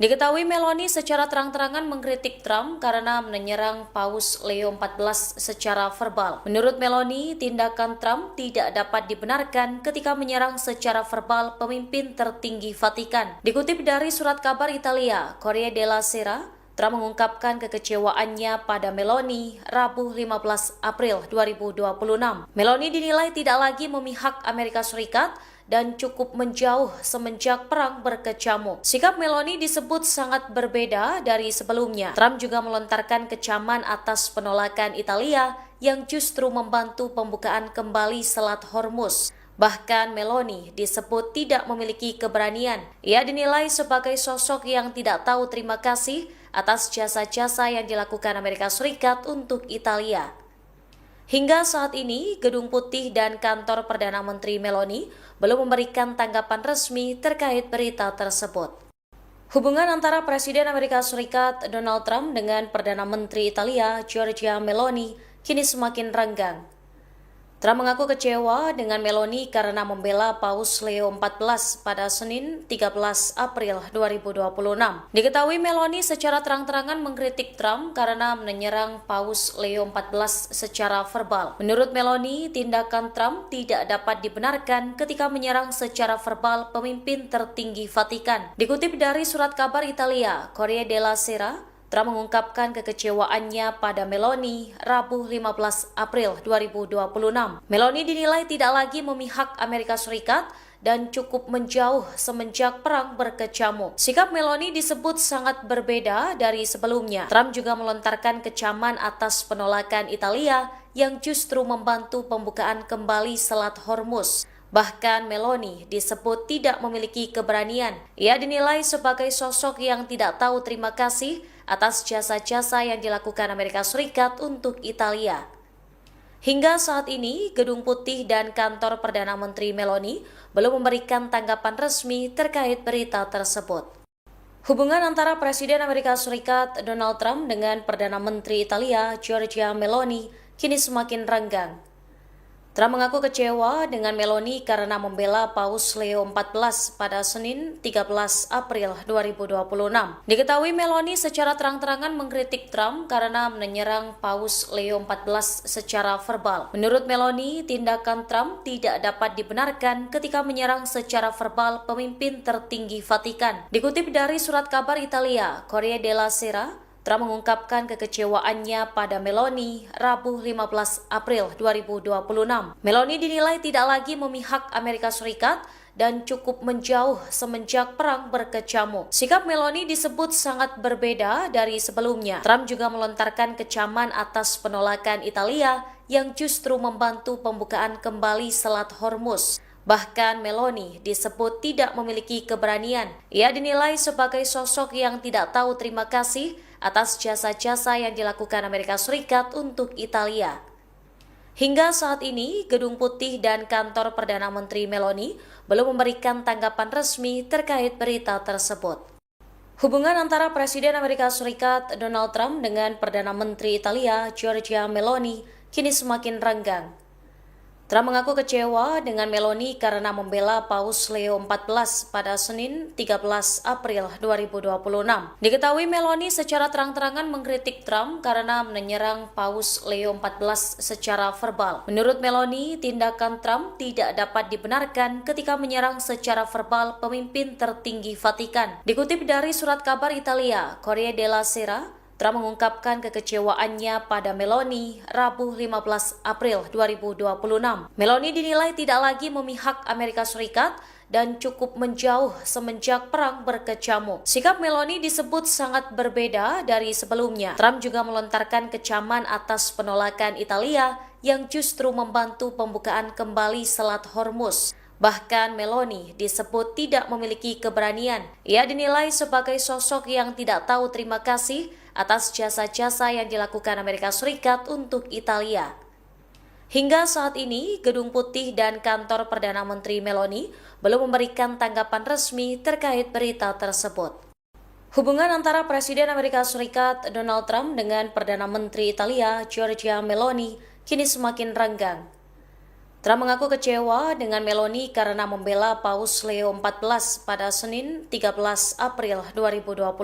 Diketahui Meloni secara terang-terangan mengkritik Trump karena menyerang Paus Leo XIV secara verbal. Menurut Meloni, tindakan Trump tidak dapat dibenarkan ketika menyerang secara verbal pemimpin tertinggi Vatikan. Dikutip dari surat kabar Italia, Corriere della Sera, Trump mengungkapkan kekecewaannya pada Meloni Rabu 15 April 2026. Meloni dinilai tidak lagi memihak Amerika Serikat dan cukup menjauh semenjak perang berkecamuk. Sikap Meloni disebut sangat berbeda dari sebelumnya. Trump juga melontarkan kecaman atas penolakan Italia yang justru membantu pembukaan kembali Selat Hormuz. Bahkan Meloni disebut tidak memiliki keberanian. Ia dinilai sebagai sosok yang tidak tahu terima kasih atas jasa-jasa yang dilakukan Amerika Serikat untuk Italia. Hingga saat ini, Gedung Putih dan kantor Perdana Menteri Meloni belum memberikan tanggapan resmi terkait berita tersebut. Hubungan antara Presiden Amerika Serikat Donald Trump dengan Perdana Menteri Italia Giorgia Meloni kini semakin renggang. Trump mengaku kecewa dengan Meloni karena membela Paus Leo XIV pada Senin 13 April 2026. Diketahui Meloni secara terang-terangan mengkritik Trump karena menyerang Paus Leo XIV secara verbal. Menurut Meloni, tindakan Trump tidak dapat dibenarkan ketika menyerang secara verbal pemimpin tertinggi Vatikan. Dikutip dari surat kabar Italia, Corriere della Sera, Trump mengungkapkan kekecewaannya pada Meloni Rabu 15 April 2026. Meloni dinilai tidak lagi memihak Amerika Serikat dan cukup menjauh semenjak perang berkecamuk. Sikap Meloni disebut sangat berbeda dari sebelumnya. Trump juga melontarkan kecaman atas penolakan Italia yang justru membantu pembukaan kembali Selat Hormuz. Bahkan Meloni disebut tidak memiliki keberanian. Ia dinilai sebagai sosok yang tidak tahu terima kasih atas jasa-jasa yang dilakukan Amerika Serikat untuk Italia. Hingga saat ini, Gedung Putih dan kantor Perdana Menteri Meloni belum memberikan tanggapan resmi terkait berita tersebut. Hubungan antara Presiden Amerika Serikat Donald Trump dengan Perdana Menteri Italia Giorgia Meloni kini semakin renggang. Trump mengaku kecewa dengan Meloni karena membela Paus Leo XIV pada Senin 13 April 2026. Diketahui Meloni secara terang-terangan mengkritik Trump karena menyerang Paus Leo XIV secara verbal. Menurut Meloni, tindakan Trump tidak dapat dibenarkan ketika menyerang secara verbal pemimpin tertinggi Vatikan. Dikutip dari surat kabar Italia, Corriere della Sera, Trump mengungkapkan kekecewaannya pada Meloni Rabu 15 April 2026. Meloni dinilai tidak lagi memihak Amerika Serikat dan cukup menjauh semenjak perang berkecamuk. Sikap Meloni disebut sangat berbeda dari sebelumnya. Trump juga melontarkan kecaman atas penolakan Italia yang justru membantu pembukaan kembali Selat Hormuz. Bahkan Meloni disebut tidak memiliki keberanian. Ia dinilai sebagai sosok yang tidak tahu terima kasih atas jasa-jasa yang dilakukan Amerika Serikat untuk Italia. Hingga saat ini, Gedung Putih dan kantor Perdana Menteri Meloni belum memberikan tanggapan resmi terkait berita tersebut. Hubungan antara Presiden Amerika Serikat Donald Trump dengan Perdana Menteri Italia Giorgia Meloni kini semakin renggang. Trump mengaku kecewa dengan Meloni karena membela Paus Leo XIV pada Senin 13 April 2026. Diketahui Meloni secara terang-terangan mengkritik Trump karena menyerang Paus Leo XIV secara verbal. Menurut Meloni, tindakan Trump tidak dapat dibenarkan ketika menyerang secara verbal pemimpin tertinggi Vatikan. Dikutip dari surat kabar Italia, Corriere della Sera, Trump mengungkapkan kekecewaannya pada Meloni Rabu 15 April 2026. Meloni dinilai tidak lagi memihak Amerika Serikat dan cukup menjauh semenjak perang berkecamuk. Sikap Meloni disebut sangat berbeda dari sebelumnya. Trump juga melontarkan kecaman atas penolakan Italia yang justru membantu pembukaan kembali Selat Hormuz. Bahkan Meloni disebut tidak memiliki keberanian. Ia dinilai sebagai sosok yang tidak tahu terima kasih atas jasa-jasa yang dilakukan Amerika Serikat untuk Italia. Hingga saat ini, Gedung Putih dan kantor Perdana Menteri Meloni belum memberikan tanggapan resmi terkait berita tersebut. Hubungan antara Presiden Amerika Serikat Donald Trump dengan Perdana Menteri Italia Giorgia Meloni kini semakin renggang. Trump mengaku kecewa dengan Meloni karena membela Paus Leo XIV pada Senin 13 April 2026.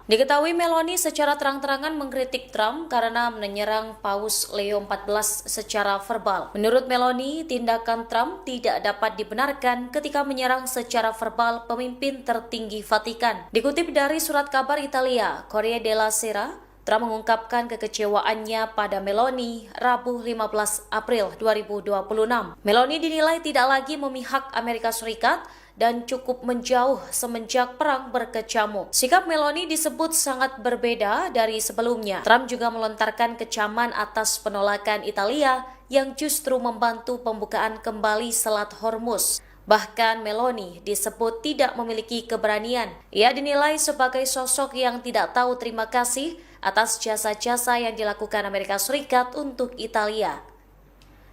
Diketahui Meloni secara terang-terangan mengkritik Trump karena menyerang Paus Leo XIV secara verbal. Menurut Meloni, tindakan Trump tidak dapat dibenarkan ketika menyerang secara verbal pemimpin tertinggi Vatikan. Dikutip dari surat kabar Italia, Corriere della Sera, Trump mengungkapkan kekecewaannya pada Meloni Rabu 15 April 2026. Meloni dinilai tidak lagi memihak Amerika Serikat dan cukup menjauh semenjak perang berkecamuk. Sikap Meloni disebut sangat berbeda dari sebelumnya. Trump juga melontarkan kecaman atas penolakan Italia yang justru membantu pembukaan kembali Selat Hormuz. Bahkan Meloni disebut tidak memiliki keberanian. Ia dinilai sebagai sosok yang tidak tahu terima kasih atas jasa-jasa yang dilakukan Amerika Serikat untuk Italia.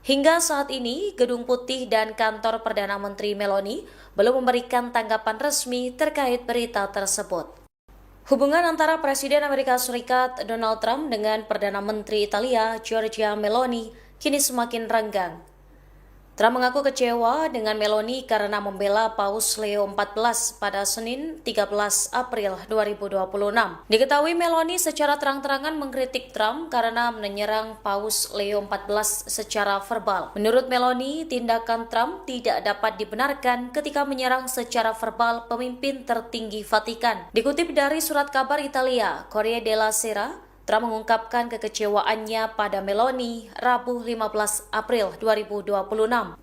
Hingga saat ini, Gedung Putih dan kantor Perdana Menteri Meloni belum memberikan tanggapan resmi terkait berita tersebut. Hubungan antara Presiden Amerika Serikat Donald Trump dengan Perdana Menteri Italia Giorgia Meloni kini semakin renggang. Trump mengaku kecewa dengan Meloni karena membela Paus Leo XIV pada Senin 13 April 2026. Diketahui Meloni secara terang-terangan mengkritik Trump karena menyerang Paus Leo XIV secara verbal. Menurut Meloni, tindakan Trump tidak dapat dibenarkan ketika menyerang secara verbal pemimpin tertinggi Vatikan. Dikutip dari surat kabar Italia, Corriere della Sera, Trump mengungkapkan kekecewaannya pada Meloni Rabu 15 April 2026.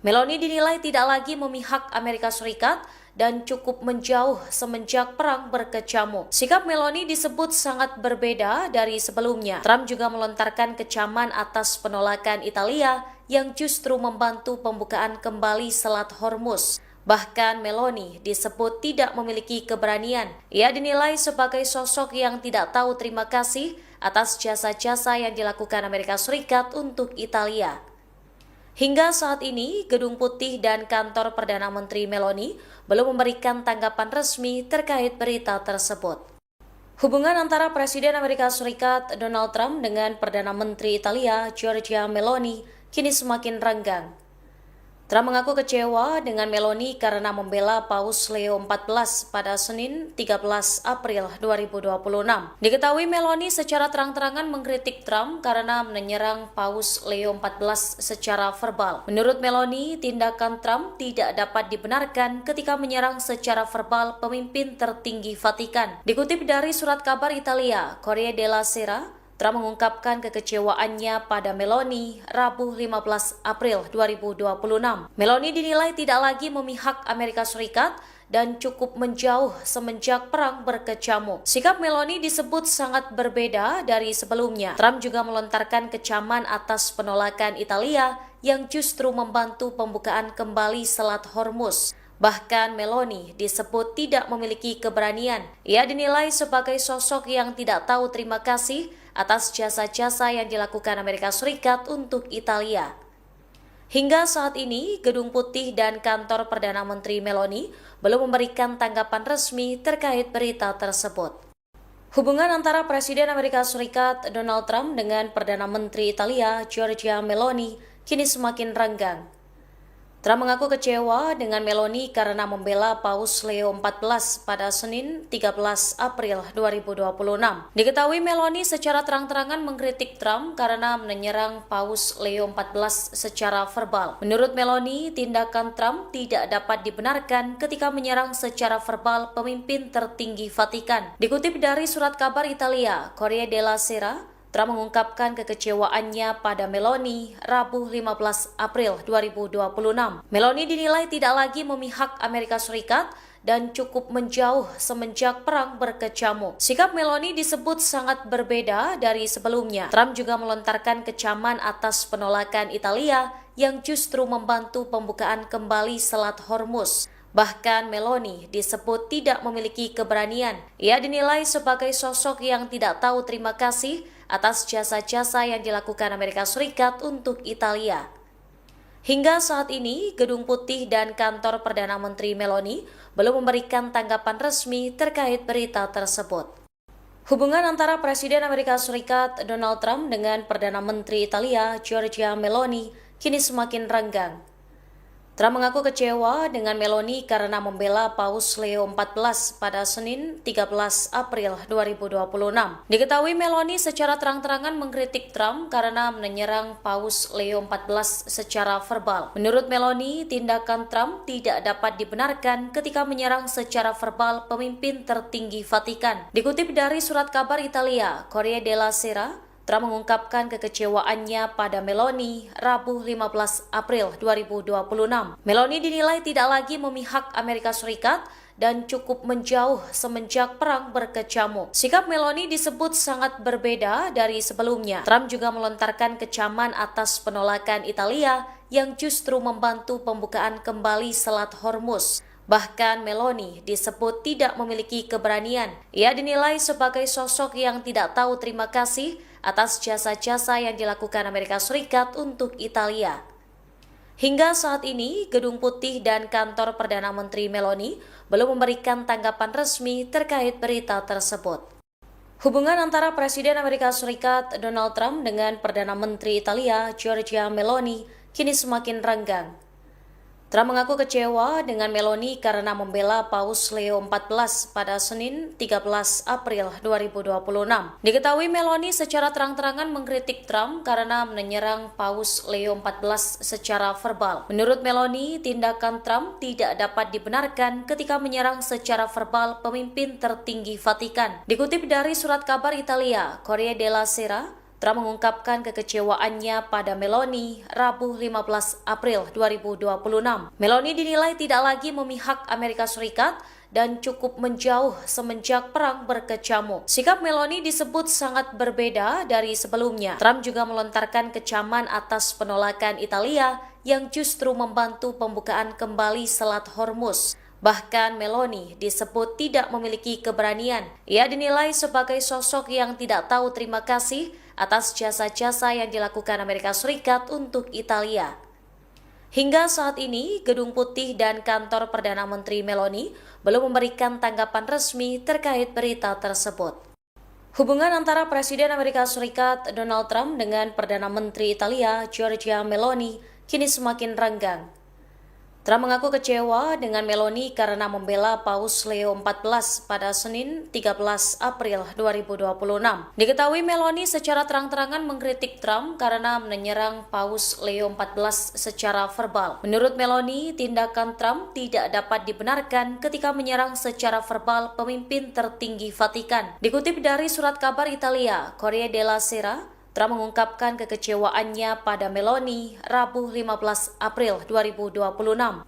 Meloni dinilai tidak lagi memihak Amerika Serikat dan cukup menjauh semenjak perang berkecamuk. Sikap Meloni disebut sangat berbeda dari sebelumnya. Trump juga melontarkan kecaman atas penolakan Italia yang justru membantu pembukaan kembali Selat Hormuz. Bahkan Meloni disebut tidak memiliki keberanian. Ia dinilai sebagai sosok yang tidak tahu terima kasih atas jasa-jasa yang dilakukan Amerika Serikat untuk Italia. Hingga saat ini, Gedung Putih dan kantor Perdana Menteri Meloni belum memberikan tanggapan resmi terkait berita tersebut. Hubungan antara Presiden Amerika Serikat Donald Trump dengan Perdana Menteri Italia Giorgia Meloni kini semakin renggang. Trump mengaku kecewa dengan Meloni karena membela Paus Leo XIV pada Senin 13 April 2026. Diketahui Meloni secara terang-terangan mengkritik Trump karena menyerang Paus Leo XIV secara verbal. Menurut Meloni, tindakan Trump tidak dapat dibenarkan ketika menyerang secara verbal pemimpin tertinggi Vatikan. Dikutip dari surat kabar Italia, Corriere della Sera, Trump mengungkapkan kekecewaannya pada Meloni Rabu 15 April 2026. Meloni dinilai tidak lagi memihak Amerika Serikat dan cukup menjauh semenjak perang berkecamuk. Sikap Meloni disebut sangat berbeda dari sebelumnya. Trump juga melontarkan kecaman atas penolakan Italia yang justru membantu pembukaan kembali Selat Hormuz. Bahkan Meloni disebut tidak memiliki keberanian. Ia dinilai sebagai sosok yang tidak tahu terima kasih atas jasa-jasa yang dilakukan Amerika Serikat untuk Italia. Hingga saat ini, Gedung Putih dan kantor Perdana Menteri Meloni belum memberikan tanggapan resmi terkait berita tersebut. Hubungan antara Presiden Amerika Serikat Donald Trump dengan Perdana Menteri Italia Giorgia Meloni kini semakin renggang. Trump mengaku kecewa dengan Meloni karena membela Paus Leo XIV pada Senin 13 April 2026. Diketahui Meloni secara terang-terangan mengkritik Trump karena menyerang Paus Leo XIV secara verbal. Menurut Meloni, tindakan Trump tidak dapat dibenarkan ketika menyerang secara verbal pemimpin tertinggi Vatikan. Dikutip dari surat kabar Italia, Corriere della Sera, Trump mengungkapkan kekecewaannya pada Meloni Rabu 15 April 2026. Meloni dinilai tidak lagi memihak Amerika Serikat dan cukup menjauh semenjak perang berkecamuk. Sikap Meloni disebut sangat berbeda dari sebelumnya. Trump juga melontarkan kecaman atas penolakan Italia yang justru membantu pembukaan kembali Selat Hormuz. Bahkan Meloni disebut tidak memiliki keberanian. Ia dinilai sebagai sosok yang tidak tahu terima kasih atas jasa-jasa yang dilakukan Amerika Serikat untuk Italia. Hingga saat ini, Gedung Putih dan kantor Perdana Menteri Meloni belum memberikan tanggapan resmi terkait berita tersebut. Hubungan antara Presiden Amerika Serikat Donald Trump dengan Perdana Menteri Italia Giorgia Meloni kini semakin renggang. Trump mengaku kecewa dengan Meloni karena membela Paus Leo XIV pada Senin 13 April 2026. Diketahui Meloni secara terang-terangan mengkritik Trump karena menyerang Paus Leo XIV secara verbal. Menurut Meloni, tindakan Trump tidak dapat dibenarkan ketika menyerang secara verbal pemimpin tertinggi Vatikan. Dikutip dari surat kabar Italia, Corriere della Sera, Trump mengungkapkan kekecewaannya pada Meloni Rabu 15 April 2026. Meloni dinilai tidak lagi memihak Amerika Serikat dan cukup menjauh semenjak perang berkecamuk. Sikap Meloni disebut sangat berbeda dari sebelumnya. Trump juga melontarkan kecaman atas penolakan Italia yang justru membantu pembukaan kembali Selat Hormuz. Bahkan Meloni disebut tidak memiliki keberanian. Ia dinilai sebagai sosok yang tidak tahu terima kasih atas jasa-jasa yang dilakukan Amerika Serikat untuk Italia. Hingga saat ini, Gedung Putih dan kantor Perdana Menteri Meloni belum memberikan tanggapan resmi terkait berita tersebut. Hubungan antara Presiden Amerika Serikat Donald Trump dengan Perdana Menteri Italia Giorgia Meloni kini semakin renggang. Trump mengaku kecewa dengan Meloni karena membela Paus Leo XIV pada Senin 13 April 2026. Diketahui Meloni secara terang-terangan mengkritik Trump karena menyerang Paus Leo XIV secara verbal. Menurut Meloni, tindakan Trump tidak dapat dibenarkan ketika menyerang secara verbal pemimpin tertinggi Vatikan. Dikutip dari surat kabar Italia, Corriere della Sera, Trump mengungkapkan kekecewaannya pada Meloni Rabu 15 April 2026. Meloni dinilai tidak lagi memihak Amerika Serikat dan cukup menjauh semenjak perang berkecamuk. Sikap Meloni disebut sangat berbeda dari sebelumnya. Trump juga melontarkan kecaman atas penolakan Italia yang justru membantu pembukaan kembali Selat Hormuz. Bahkan Meloni disebut tidak memiliki keberanian. Ia dinilai sebagai sosok yang tidak tahu terima kasih atas jasa-jasa yang dilakukan Amerika Serikat untuk Italia. Hingga saat ini, Gedung Putih dan kantor Perdana Menteri Meloni belum memberikan tanggapan resmi terkait berita tersebut. Hubungan antara Presiden Amerika Serikat Donald Trump dengan Perdana Menteri Italia Giorgia Meloni kini semakin renggang. Trump mengaku kecewa dengan Meloni karena membela Paus Leo XIV pada Senin 13 April 2026. Diketahui Meloni secara terang-terangan mengkritik Trump karena menyerang Paus Leo XIV secara verbal. Menurut Meloni, tindakan Trump tidak dapat dibenarkan ketika menyerang secara verbal pemimpin tertinggi Vatikan. Dikutip dari surat kabar Italia, Corriere della Sera, Trump mengungkapkan kekecewaannya pada Meloni Rabu 15 April 2026.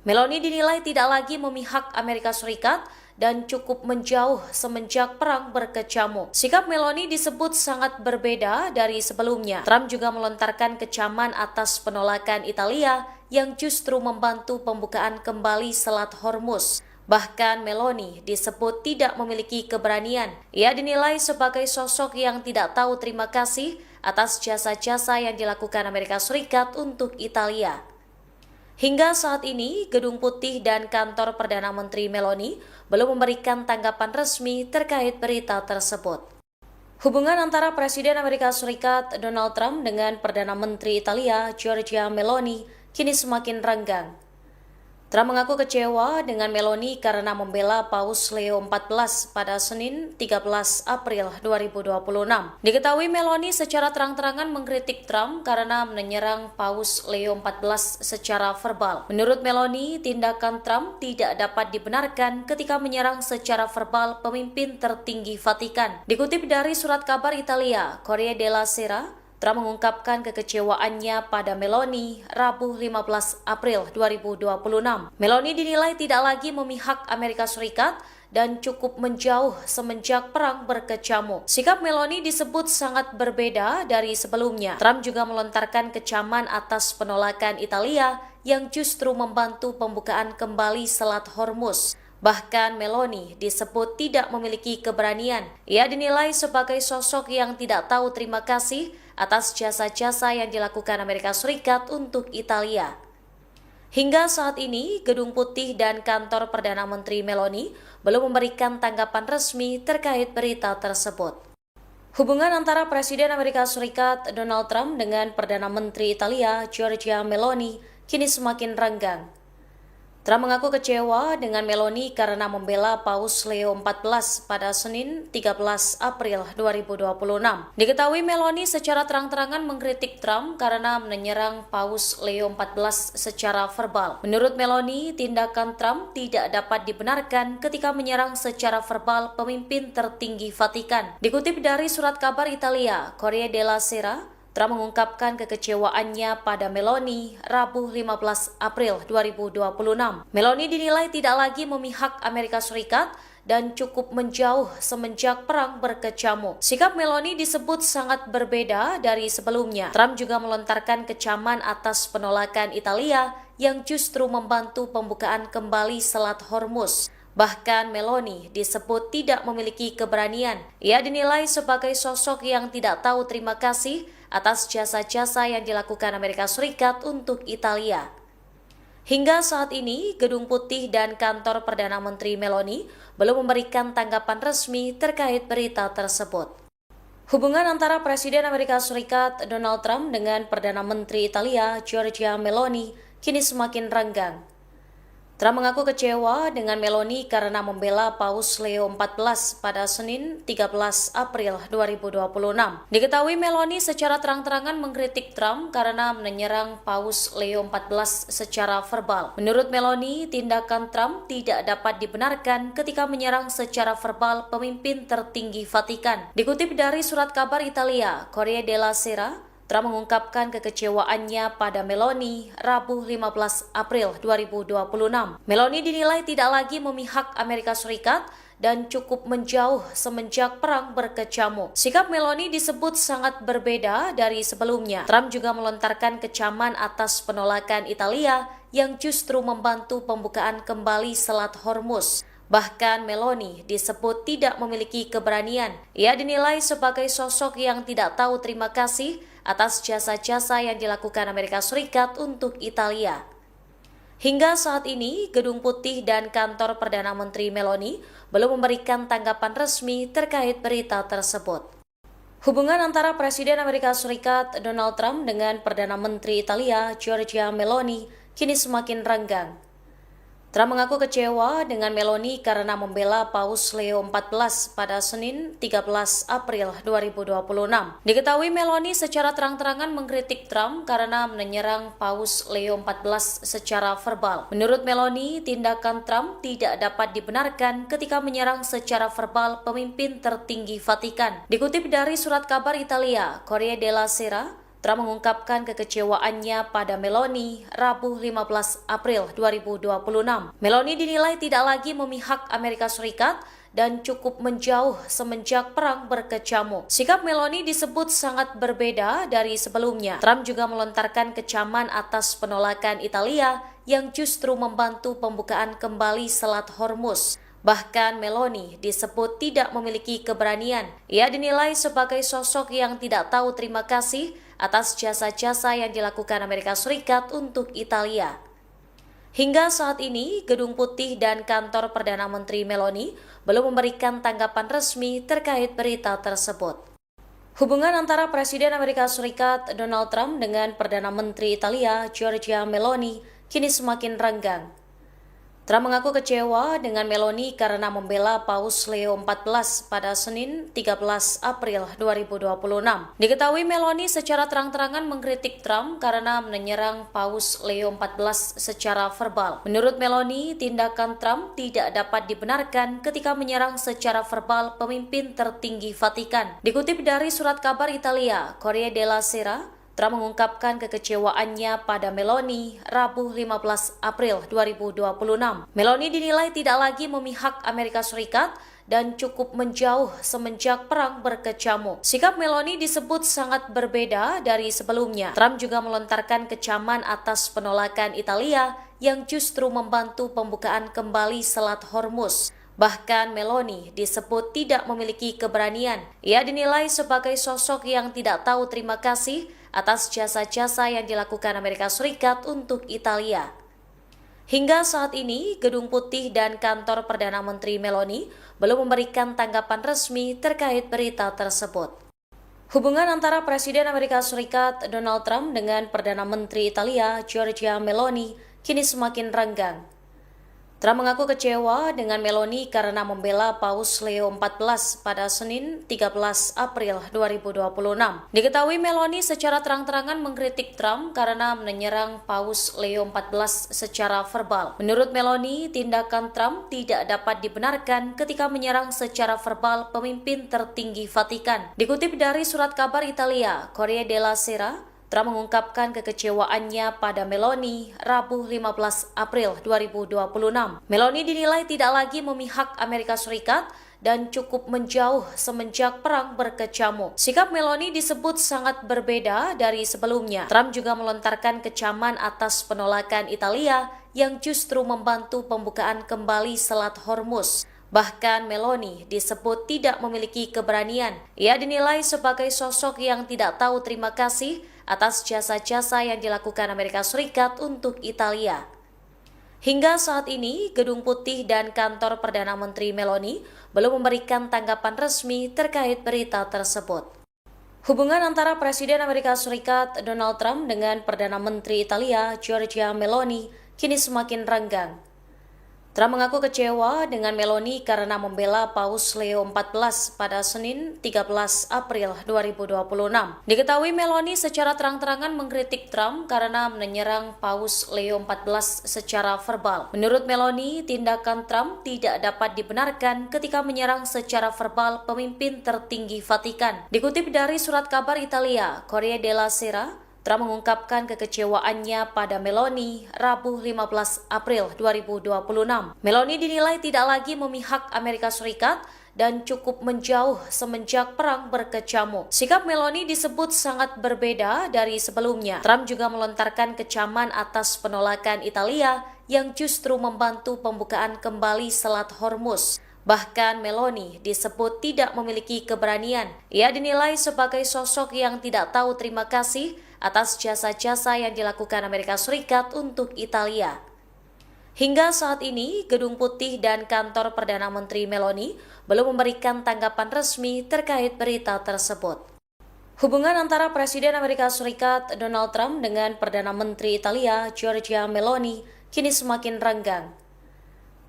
Meloni dinilai tidak lagi memihak Amerika Serikat dan cukup menjauh semenjak perang berkecamuk. Sikap Meloni disebut sangat berbeda dari sebelumnya. Trump juga melontarkan kecaman atas penolakan Italia yang justru membantu pembukaan kembali Selat Hormuz. Bahkan Meloni disebut tidak memiliki keberanian. Ia dinilai sebagai sosok yang tidak tahu terima kasih atas jasa-jasa yang dilakukan Amerika Serikat untuk Italia. Hingga saat ini, Gedung Putih dan kantor Perdana Menteri Meloni belum memberikan tanggapan resmi terkait berita tersebut. Hubungan antara Presiden Amerika Serikat Donald Trump dengan Perdana Menteri Italia Giorgia Meloni kini semakin renggang. Trump mengaku kecewa dengan Meloni karena membela Paus Leo XIV pada Senin 13 April 2026. Diketahui Meloni secara terang-terangan mengkritik Trump karena menyerang Paus Leo XIV secara verbal. Menurut Meloni, tindakan Trump tidak dapat dibenarkan ketika menyerang secara verbal pemimpin tertinggi Vatikan. Dikutip dari surat kabar Italia, Corriere della Sera, Trump mengungkapkan kekecewaannya pada Meloni Rabu 15 April 2026. Meloni dinilai tidak lagi memihak Amerika Serikat dan cukup menjauh semenjak perang berkecamuk. Sikap Meloni disebut sangat berbeda dari sebelumnya. Trump juga melontarkan kecaman atas penolakan Italia yang justru membantu pembukaan kembali Selat Hormuz. Bahkan Meloni disebut tidak memiliki keberanian. Ia dinilai sebagai sosok yang tidak tahu terima kasih atas jasa-jasa yang dilakukan Amerika Serikat untuk Italia. Hingga saat ini, Gedung Putih dan kantor Perdana Menteri Meloni belum memberikan tanggapan resmi terkait berita tersebut. Hubungan antara Presiden Amerika Serikat Donald Trump dengan Perdana Menteri Italia Giorgia Meloni kini semakin renggang. Trump mengaku kecewa dengan Meloni karena membela Paus Leo XIV pada Senin 13 April 2026. Diketahui Meloni secara terang-terangan mengkritik Trump karena menyerang Paus Leo XIV secara verbal. Menurut Meloni, tindakan Trump tidak dapat dibenarkan ketika menyerang secara verbal pemimpin tertinggi Vatikan. Dikutip dari surat kabar Italia, Corriere della Sera, Trump mengungkapkan kekecewaannya pada Meloni Rabu 15 April 2026. Meloni dinilai tidak lagi memihak Amerika Serikat dan cukup menjauh semenjak perang berkecamuk. Sikap Meloni disebut sangat berbeda dari sebelumnya. Trump juga melontarkan kecaman atas penolakan Italia yang justru membantu pembukaan kembali Selat Hormuz. Bahkan Meloni disebut tidak memiliki keberanian. Ia dinilai sebagai sosok yang tidak tahu terima kasih atas jasa-jasa yang dilakukan Amerika Serikat untuk Italia. Hingga saat ini, Gedung Putih dan kantor Perdana Menteri Meloni belum memberikan tanggapan resmi terkait berita tersebut. Hubungan antara Presiden Amerika Serikat Donald Trump dengan Perdana Menteri Italia Giorgia Meloni kini semakin renggang. Trump mengaku kecewa dengan Meloni karena membela Paus Leo XIV pada Senin 13 April 2026. Diketahui Meloni secara terang-terangan mengkritik Trump karena menyerang Paus Leo XIV secara verbal. Menurut Meloni, tindakan Trump tidak dapat dibenarkan ketika menyerang secara verbal pemimpin tertinggi Vatikan. Dikutip dari surat kabar Italia, Corriere della Sera, Trump mengungkapkan kekecewaannya pada Meloni Rabu 15 April 2026. Meloni dinilai tidak lagi memihak Amerika Serikat dan cukup menjauh semenjak perang berkecamuk. Sikap Meloni disebut sangat berbeda dari sebelumnya. Trump juga melontarkan kecaman atas penolakan Italia yang justru membantu pembukaan kembali Selat Hormuz. Bahkan Meloni disebut tidak memiliki keberanian. Ia dinilai sebagai sosok yang tidak tahu terima kasih atas jasa-jasa yang dilakukan Amerika Serikat untuk Italia. Hingga saat ini, Gedung Putih dan kantor Perdana Menteri Meloni belum memberikan tanggapan resmi terkait berita tersebut. Hubungan antara Presiden Amerika Serikat Donald Trump dengan Perdana Menteri Italia Giorgia Meloni kini semakin renggang. Trump mengaku kecewa dengan Meloni karena membela Paus Leo XIV pada Senin 13 April 2026. Diketahui Meloni secara terang-terangan mengkritik Trump karena menyerang Paus Leo XIV secara verbal. Menurut Meloni, tindakan Trump tidak dapat dibenarkan ketika menyerang secara verbal pemimpin tertinggi Vatikan. Dikutip dari surat kabar Italia, Corriere della Sera, Trump mengungkapkan kekecewaannya pada Meloni Rabu 15 April 2026. Meloni dinilai tidak lagi memihak Amerika Serikat dan cukup menjauh semenjak perang berkecamuk. Sikap Meloni disebut sangat berbeda dari sebelumnya. Trump juga melontarkan kecaman atas penolakan Italia yang justru membantu pembukaan kembali Selat Hormuz. Bahkan Meloni disebut tidak memiliki keberanian. Ia dinilai sebagai sosok yang tidak tahu terima kasih atas jasa-jasa yang dilakukan Amerika Serikat untuk Italia. Hingga saat ini, Gedung Putih dan kantor Perdana Menteri Meloni belum memberikan tanggapan resmi terkait berita tersebut. Hubungan antara Presiden Amerika Serikat Donald Trump dengan Perdana Menteri Italia Giorgia Meloni kini semakin renggang. Trump mengaku kecewa dengan Meloni karena membela Paus Leo XIV pada Senin 13 April 2026. Diketahui Meloni secara terang-terangan mengkritik Trump karena menyerang Paus Leo XIV secara verbal. Menurut Meloni, tindakan Trump tidak dapat dibenarkan ketika menyerang secara verbal pemimpin tertinggi Vatikan. Dikutip dari surat kabar Italia, Corriere della Sera, Trump mengungkapkan kekecewaannya pada Meloni Rabu 15 April 2026. Meloni dinilai tidak lagi memihak Amerika Serikat dan cukup menjauh semenjak perang berkecamuk. Sikap Meloni disebut sangat berbeda dari sebelumnya. Trump juga melontarkan kecaman atas penolakan Italia yang justru membantu pembukaan kembali Selat Hormuz. Bahkan Meloni disebut tidak memiliki keberanian. Ia dinilai sebagai sosok yang tidak tahu terima kasih atas jasa-jasa yang dilakukan Amerika Serikat untuk Italia. Hingga saat ini, Gedung Putih dan kantor Perdana Menteri Meloni belum memberikan tanggapan resmi terkait berita tersebut. Hubungan antara Presiden Amerika Serikat Donald Trump dengan Perdana Menteri Italia Giorgia Meloni kini semakin renggang. Trump mengaku kecewa dengan Meloni karena membela Paus Leo XIV pada Senin 13 April 2026. Diketahui Meloni secara terang-terangan mengkritik Trump karena menyerang Paus Leo XIV secara verbal. Menurut Meloni, tindakan Trump tidak dapat dibenarkan ketika menyerang secara verbal pemimpin tertinggi Vatikan. Dikutip dari surat kabar Italia, Corriere della Sera, Trump mengungkapkan kekecewaannya pada Meloni Rabu 15 April 2026. Meloni dinilai tidak lagi memihak Amerika Serikat dan cukup menjauh semenjak perang berkecamuk. Sikap Meloni disebut sangat berbeda dari sebelumnya. Trump juga melontarkan kecaman atas penolakan Italia yang justru membantu pembukaan kembali Selat Hormuz. Bahkan Meloni disebut tidak memiliki keberanian. Ia dinilai sebagai sosok yang tidak tahu terima kasih atas jasa-jasa yang dilakukan Amerika Serikat untuk Italia. Hingga saat ini, Gedung Putih dan kantor Perdana Menteri Meloni belum memberikan tanggapan resmi terkait berita tersebut. Hubungan antara Presiden Amerika Serikat Donald Trump dengan Perdana Menteri Italia Giorgia Meloni kini semakin renggang. Trump mengaku kecewa dengan Meloni karena membela Paus Leo XIV pada Senin 13 April 2026. Diketahui Meloni secara terang-terangan mengkritik Trump karena menyerang Paus Leo XIV secara verbal. Menurut Meloni, tindakan Trump tidak dapat dibenarkan ketika menyerang secara verbal pemimpin tertinggi Vatikan. Dikutip dari surat kabar Italia, Corriere della Sera, Trump mengungkapkan kekecewaannya pada Meloni Rabu 15 April 2026. Meloni dinilai tidak lagi memihak Amerika Serikat dan cukup menjauh semenjak perang berkecamuk. Sikap Meloni disebut sangat berbeda dari sebelumnya. Trump juga melontarkan kecaman atas penolakan Italia yang justru membantu pembukaan kembali Selat Hormuz. Bahkan Meloni disebut tidak memiliki keberanian. Ia dinilai sebagai sosok yang tidak tahu terima kasih atas jasa-jasa yang dilakukan Amerika Serikat untuk Italia. Hingga saat ini, Gedung Putih dan kantor Perdana Menteri Meloni belum memberikan tanggapan resmi terkait berita tersebut. Hubungan antara Presiden Amerika Serikat Donald Trump dengan Perdana Menteri Italia Giorgia Meloni kini semakin renggang.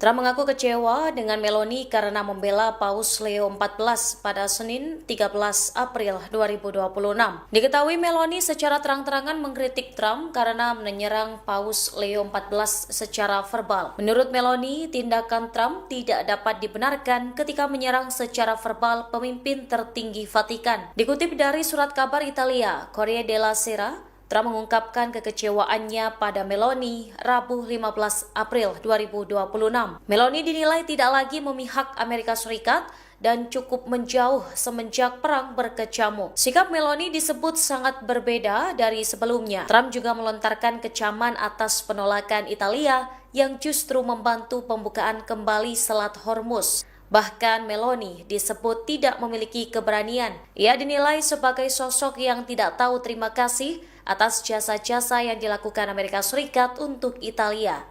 Trump mengaku kecewa dengan Meloni karena membela Paus Leo XIV pada Senin 13 April 2026. Diketahui Meloni secara terang-terangan mengkritik Trump karena menyerang Paus Leo XIV secara verbal. Menurut Meloni, tindakan Trump tidak dapat dibenarkan ketika menyerang secara verbal pemimpin tertinggi Vatikan. Dikutip dari surat kabar Italia, Corriere della Sera, Trump mengungkapkan kekecewaannya pada Meloni Rabu 15 April 2026. Meloni dinilai tidak lagi memihak Amerika Serikat dan cukup menjauh semenjak perang berkecamuk. Sikap Meloni disebut sangat berbeda dari sebelumnya. Trump juga melontarkan kecaman atas penolakan Italia yang justru membantu pembukaan kembali Selat Hormuz. Bahkan Meloni disebut tidak memiliki keberanian. Ia dinilai sebagai sosok yang tidak tahu terima kasih atas jasa-jasa yang dilakukan Amerika Serikat untuk Italia.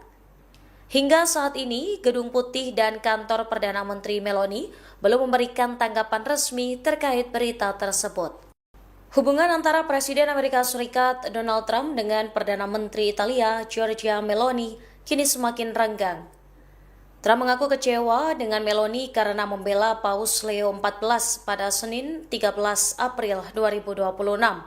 Hingga saat ini, Gedung Putih dan kantor Perdana Menteri Meloni belum memberikan tanggapan resmi terkait berita tersebut. Hubungan antara Presiden Amerika Serikat Donald Trump dengan Perdana Menteri Italia Giorgia Meloni kini semakin renggang. Trump mengaku kecewa dengan Meloni karena membela Paus Leo XIV pada Senin 13 April 2026.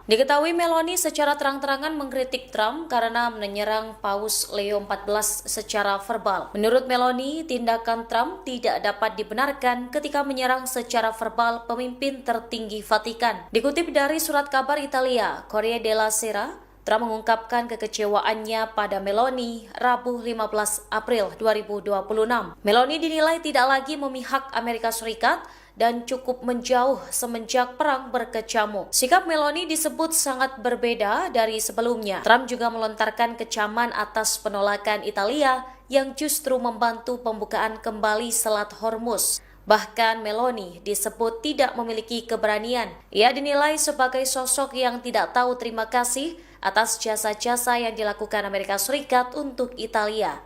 Diketahui Meloni secara terang-terangan mengkritik Trump karena menyerang Paus Leo XIV secara verbal. Menurut Meloni, tindakan Trump tidak dapat dibenarkan ketika menyerang secara verbal pemimpin tertinggi Vatikan. Dikutip dari surat kabar Italia, Corriere della Sera, Trump mengungkapkan kekecewaannya pada Meloni Rabu 15 April 2026. Meloni dinilai tidak lagi memihak Amerika Serikat dan cukup menjauh semenjak perang berkecamuk. Sikap Meloni disebut sangat berbeda dari sebelumnya. Trump juga melontarkan kecaman atas penolakan Italia yang justru membantu pembukaan kembali Selat Hormuz. Bahkan Meloni disebut tidak memiliki keberanian. Ia dinilai sebagai sosok yang tidak tahu terima kasih atas jasa-jasa yang dilakukan Amerika Serikat untuk Italia.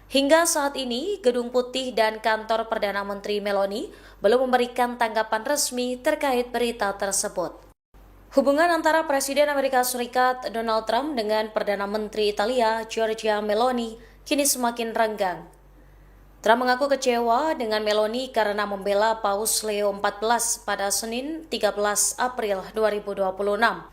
Hingga saat ini, Gedung Putih dan kantor Perdana Menteri Meloni belum memberikan tanggapan resmi terkait berita tersebut. Hubungan antara Presiden Amerika Serikat Donald Trump dengan Perdana Menteri Italia Giorgia Meloni kini semakin renggang. Trump mengaku kecewa dengan Meloni karena membela Paus Leo XIV pada Senin 13 April 2026.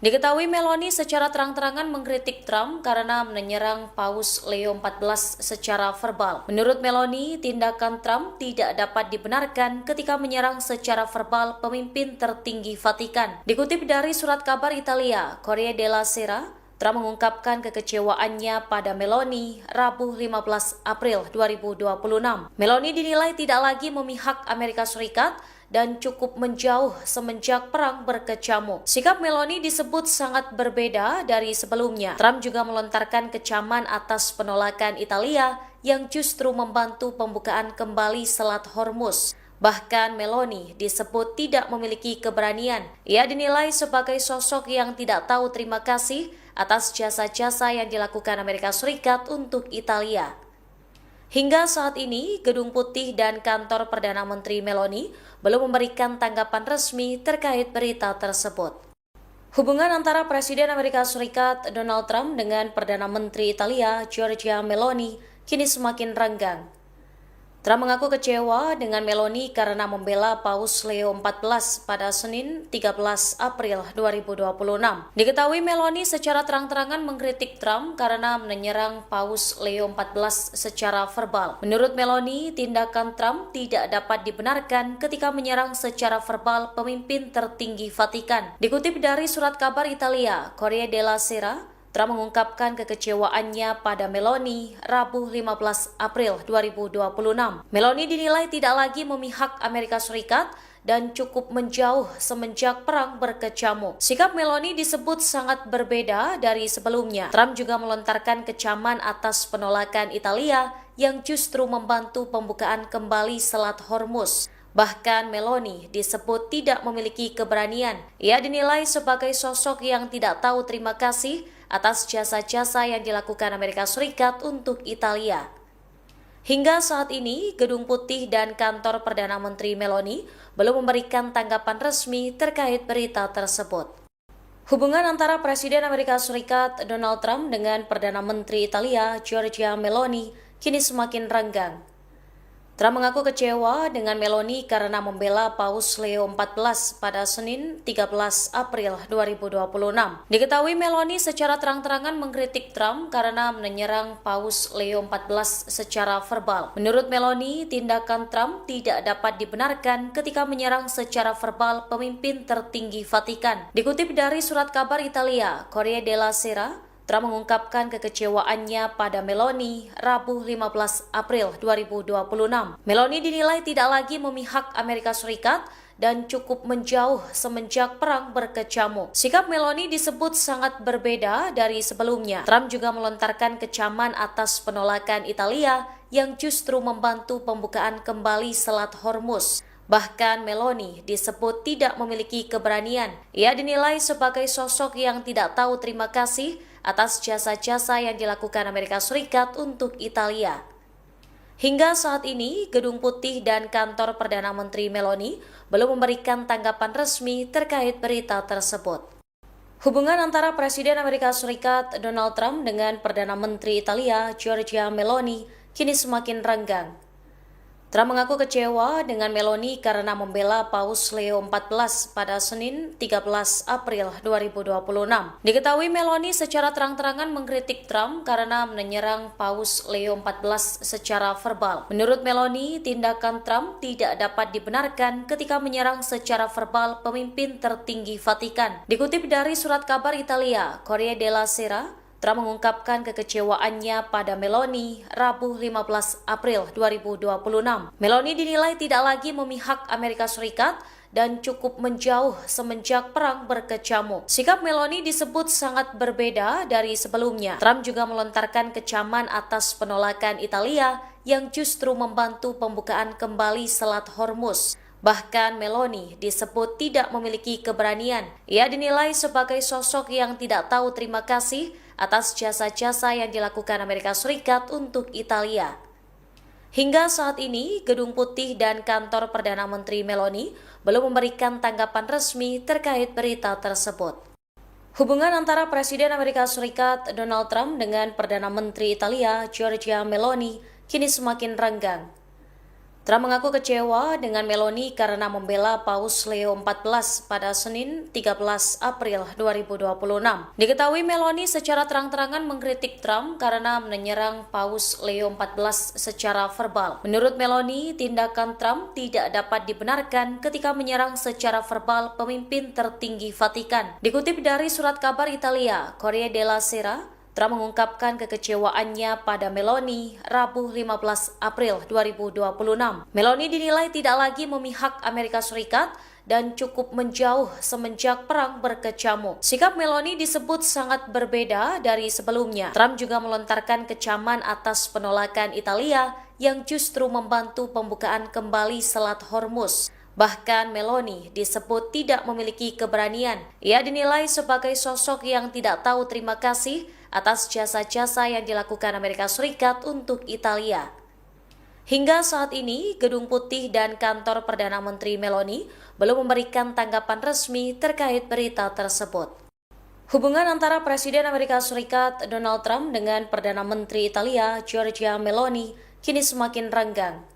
Diketahui Meloni secara terang-terangan mengkritik Trump karena menyerang Paus Leo XIV secara verbal. Menurut Meloni, tindakan Trump tidak dapat dibenarkan ketika menyerang secara verbal pemimpin tertinggi Vatikan. Dikutip dari surat kabar Italia, Corriere della Sera, Trump mengungkapkan kekecewaannya pada Meloni Rabu 15 April 2026. Meloni dinilai tidak lagi memihak Amerika Serikat dan cukup menjauh semenjak perang berkecamuk. Sikap Meloni disebut sangat berbeda dari sebelumnya. Trump juga melontarkan kecaman atas penolakan Italia yang justru membantu pembukaan kembali Selat Hormuz. Bahkan Meloni disebut tidak memiliki keberanian. Ia dinilai sebagai sosok yang tidak tahu terima kasih atas jasa-jasa yang dilakukan Amerika Serikat untuk Italia. Hingga saat ini, Gedung Putih dan kantor Perdana Menteri Meloni belum memberikan tanggapan resmi terkait berita tersebut. Hubungan antara Presiden Amerika Serikat Donald Trump dengan Perdana Menteri Italia Giorgia Meloni kini semakin renggang. Trump mengaku kecewa dengan Meloni karena membela Paus Leo XIV pada Senin 13 April 2026. Diketahui Meloni secara terang-terangan mengkritik Trump karena menyerang Paus Leo XIV secara verbal. Menurut Meloni, tindakan Trump tidak dapat dibenarkan ketika menyerang secara verbal pemimpin tertinggi Vatikan. Dikutip dari surat kabar Italia, Corriere della Sera, Trump mengungkapkan kekecewaannya pada Meloni Rabu 15 April 2026. Meloni dinilai tidak lagi memihak Amerika Serikat dan cukup menjauh semenjak perang berkecamuk. Sikap Meloni disebut sangat berbeda dari sebelumnya. Trump juga melontarkan kecaman atas penolakan Italia yang justru membantu pembukaan kembali Selat Hormuz. Bahkan Meloni disebut tidak memiliki keberanian. Ia dinilai sebagai sosok yang tidak tahu terima kasih atas jasa-jasa yang dilakukan Amerika Serikat untuk Italia. Hingga saat ini, Gedung Putih dan kantor Perdana Menteri Meloni belum memberikan tanggapan resmi terkait berita tersebut. Hubungan antara Presiden Amerika Serikat Donald Trump dengan Perdana Menteri Italia Giorgia Meloni kini semakin renggang. Trump mengaku kecewa dengan Meloni karena membela Paus Leo XIV pada Senin 13 April 2026. Diketahui Meloni secara terang-terangan mengkritik Trump karena menyerang Paus Leo XIV secara verbal. Menurut Meloni, tindakan Trump tidak dapat dibenarkan ketika menyerang secara verbal pemimpin tertinggi Vatikan. Dikutip dari surat kabar Italia, Corriere della Sera, Trump mengungkapkan kekecewaannya pada Meloni Rabu 15 April 2026. Meloni dinilai tidak lagi memihak Amerika Serikat dan cukup menjauh semenjak perang berkecamuk. Sikap Meloni disebut sangat berbeda dari sebelumnya. Trump juga melontarkan kecaman atas penolakan Italia yang justru membantu pembukaan kembali Selat Hormuz. Bahkan Meloni disebut tidak memiliki keberanian. Ia dinilai sebagai sosok yang tidak tahu terima kasih atas jasa-jasa yang dilakukan Amerika Serikat untuk Italia. Hingga saat ini, Gedung Putih dan kantor Perdana Menteri Meloni belum memberikan tanggapan resmi terkait berita tersebut. Hubungan antara Presiden Amerika Serikat Donald Trump dengan Perdana Menteri Italia Giorgia Meloni kini semakin renggang. Trump mengaku kecewa dengan Meloni karena membela Paus Leo XIV pada Senin 13 April 2026. Diketahui Meloni secara terang-terangan mengkritik Trump karena menyerang Paus Leo XIV secara verbal. Menurut Meloni, tindakan Trump tidak dapat dibenarkan ketika menyerang secara verbal pemimpin tertinggi Vatikan. Dikutip dari surat kabar Italia, Corriere della Sera, Trump mengungkapkan kekecewaannya pada Meloni Rabu 15 April 2026. Meloni dinilai tidak lagi memihak Amerika Serikat dan cukup menjauh semenjak perang berkecamuk. Sikap Meloni disebut sangat berbeda dari sebelumnya. Trump juga melontarkan kecaman atas penolakan Italia yang justru membantu pembukaan kembali Selat Hormuz. Bahkan Meloni disebut tidak memiliki keberanian. Ia dinilai sebagai sosok yang tidak tahu terima kasih atas jasa-jasa yang dilakukan Amerika Serikat untuk Italia. Hingga saat ini, Gedung Putih dan kantor Perdana Menteri Meloni belum memberikan tanggapan resmi terkait berita tersebut. Hubungan antara Presiden Amerika Serikat Donald Trump dengan Perdana Menteri Italia Giorgia Meloni kini semakin renggang. Trump mengaku kecewa dengan Meloni karena membela Paus Leo XIV pada Senin 13 April 2026. Diketahui Meloni secara terang-terangan mengkritik Trump karena menyerang Paus Leo XIV secara verbal. Menurut Meloni, tindakan Trump tidak dapat dibenarkan ketika menyerang secara verbal pemimpin tertinggi Vatikan. Dikutip dari surat kabar Italia, Corriere della Sera, Trump mengungkapkan kekecewaannya pada Meloni Rabu 15 April 2026. Meloni dinilai tidak lagi memihak Amerika Serikat dan cukup menjauh semenjak perang berkecamuk. Sikap Meloni disebut sangat berbeda dari sebelumnya. Trump juga melontarkan kecaman atas penolakan Italia yang justru membantu pembukaan kembali Selat Hormuz. Bahkan Meloni disebut tidak memiliki keberanian. Ia dinilai sebagai sosok yang tidak tahu terima kasih atas jasa-jasa yang dilakukan Amerika Serikat untuk Italia. Hingga saat ini, Gedung Putih dan kantor Perdana Menteri Meloni belum memberikan tanggapan resmi terkait berita tersebut. Hubungan antara Presiden Amerika Serikat Donald Trump dengan Perdana Menteri Italia Giorgia Meloni kini semakin renggang.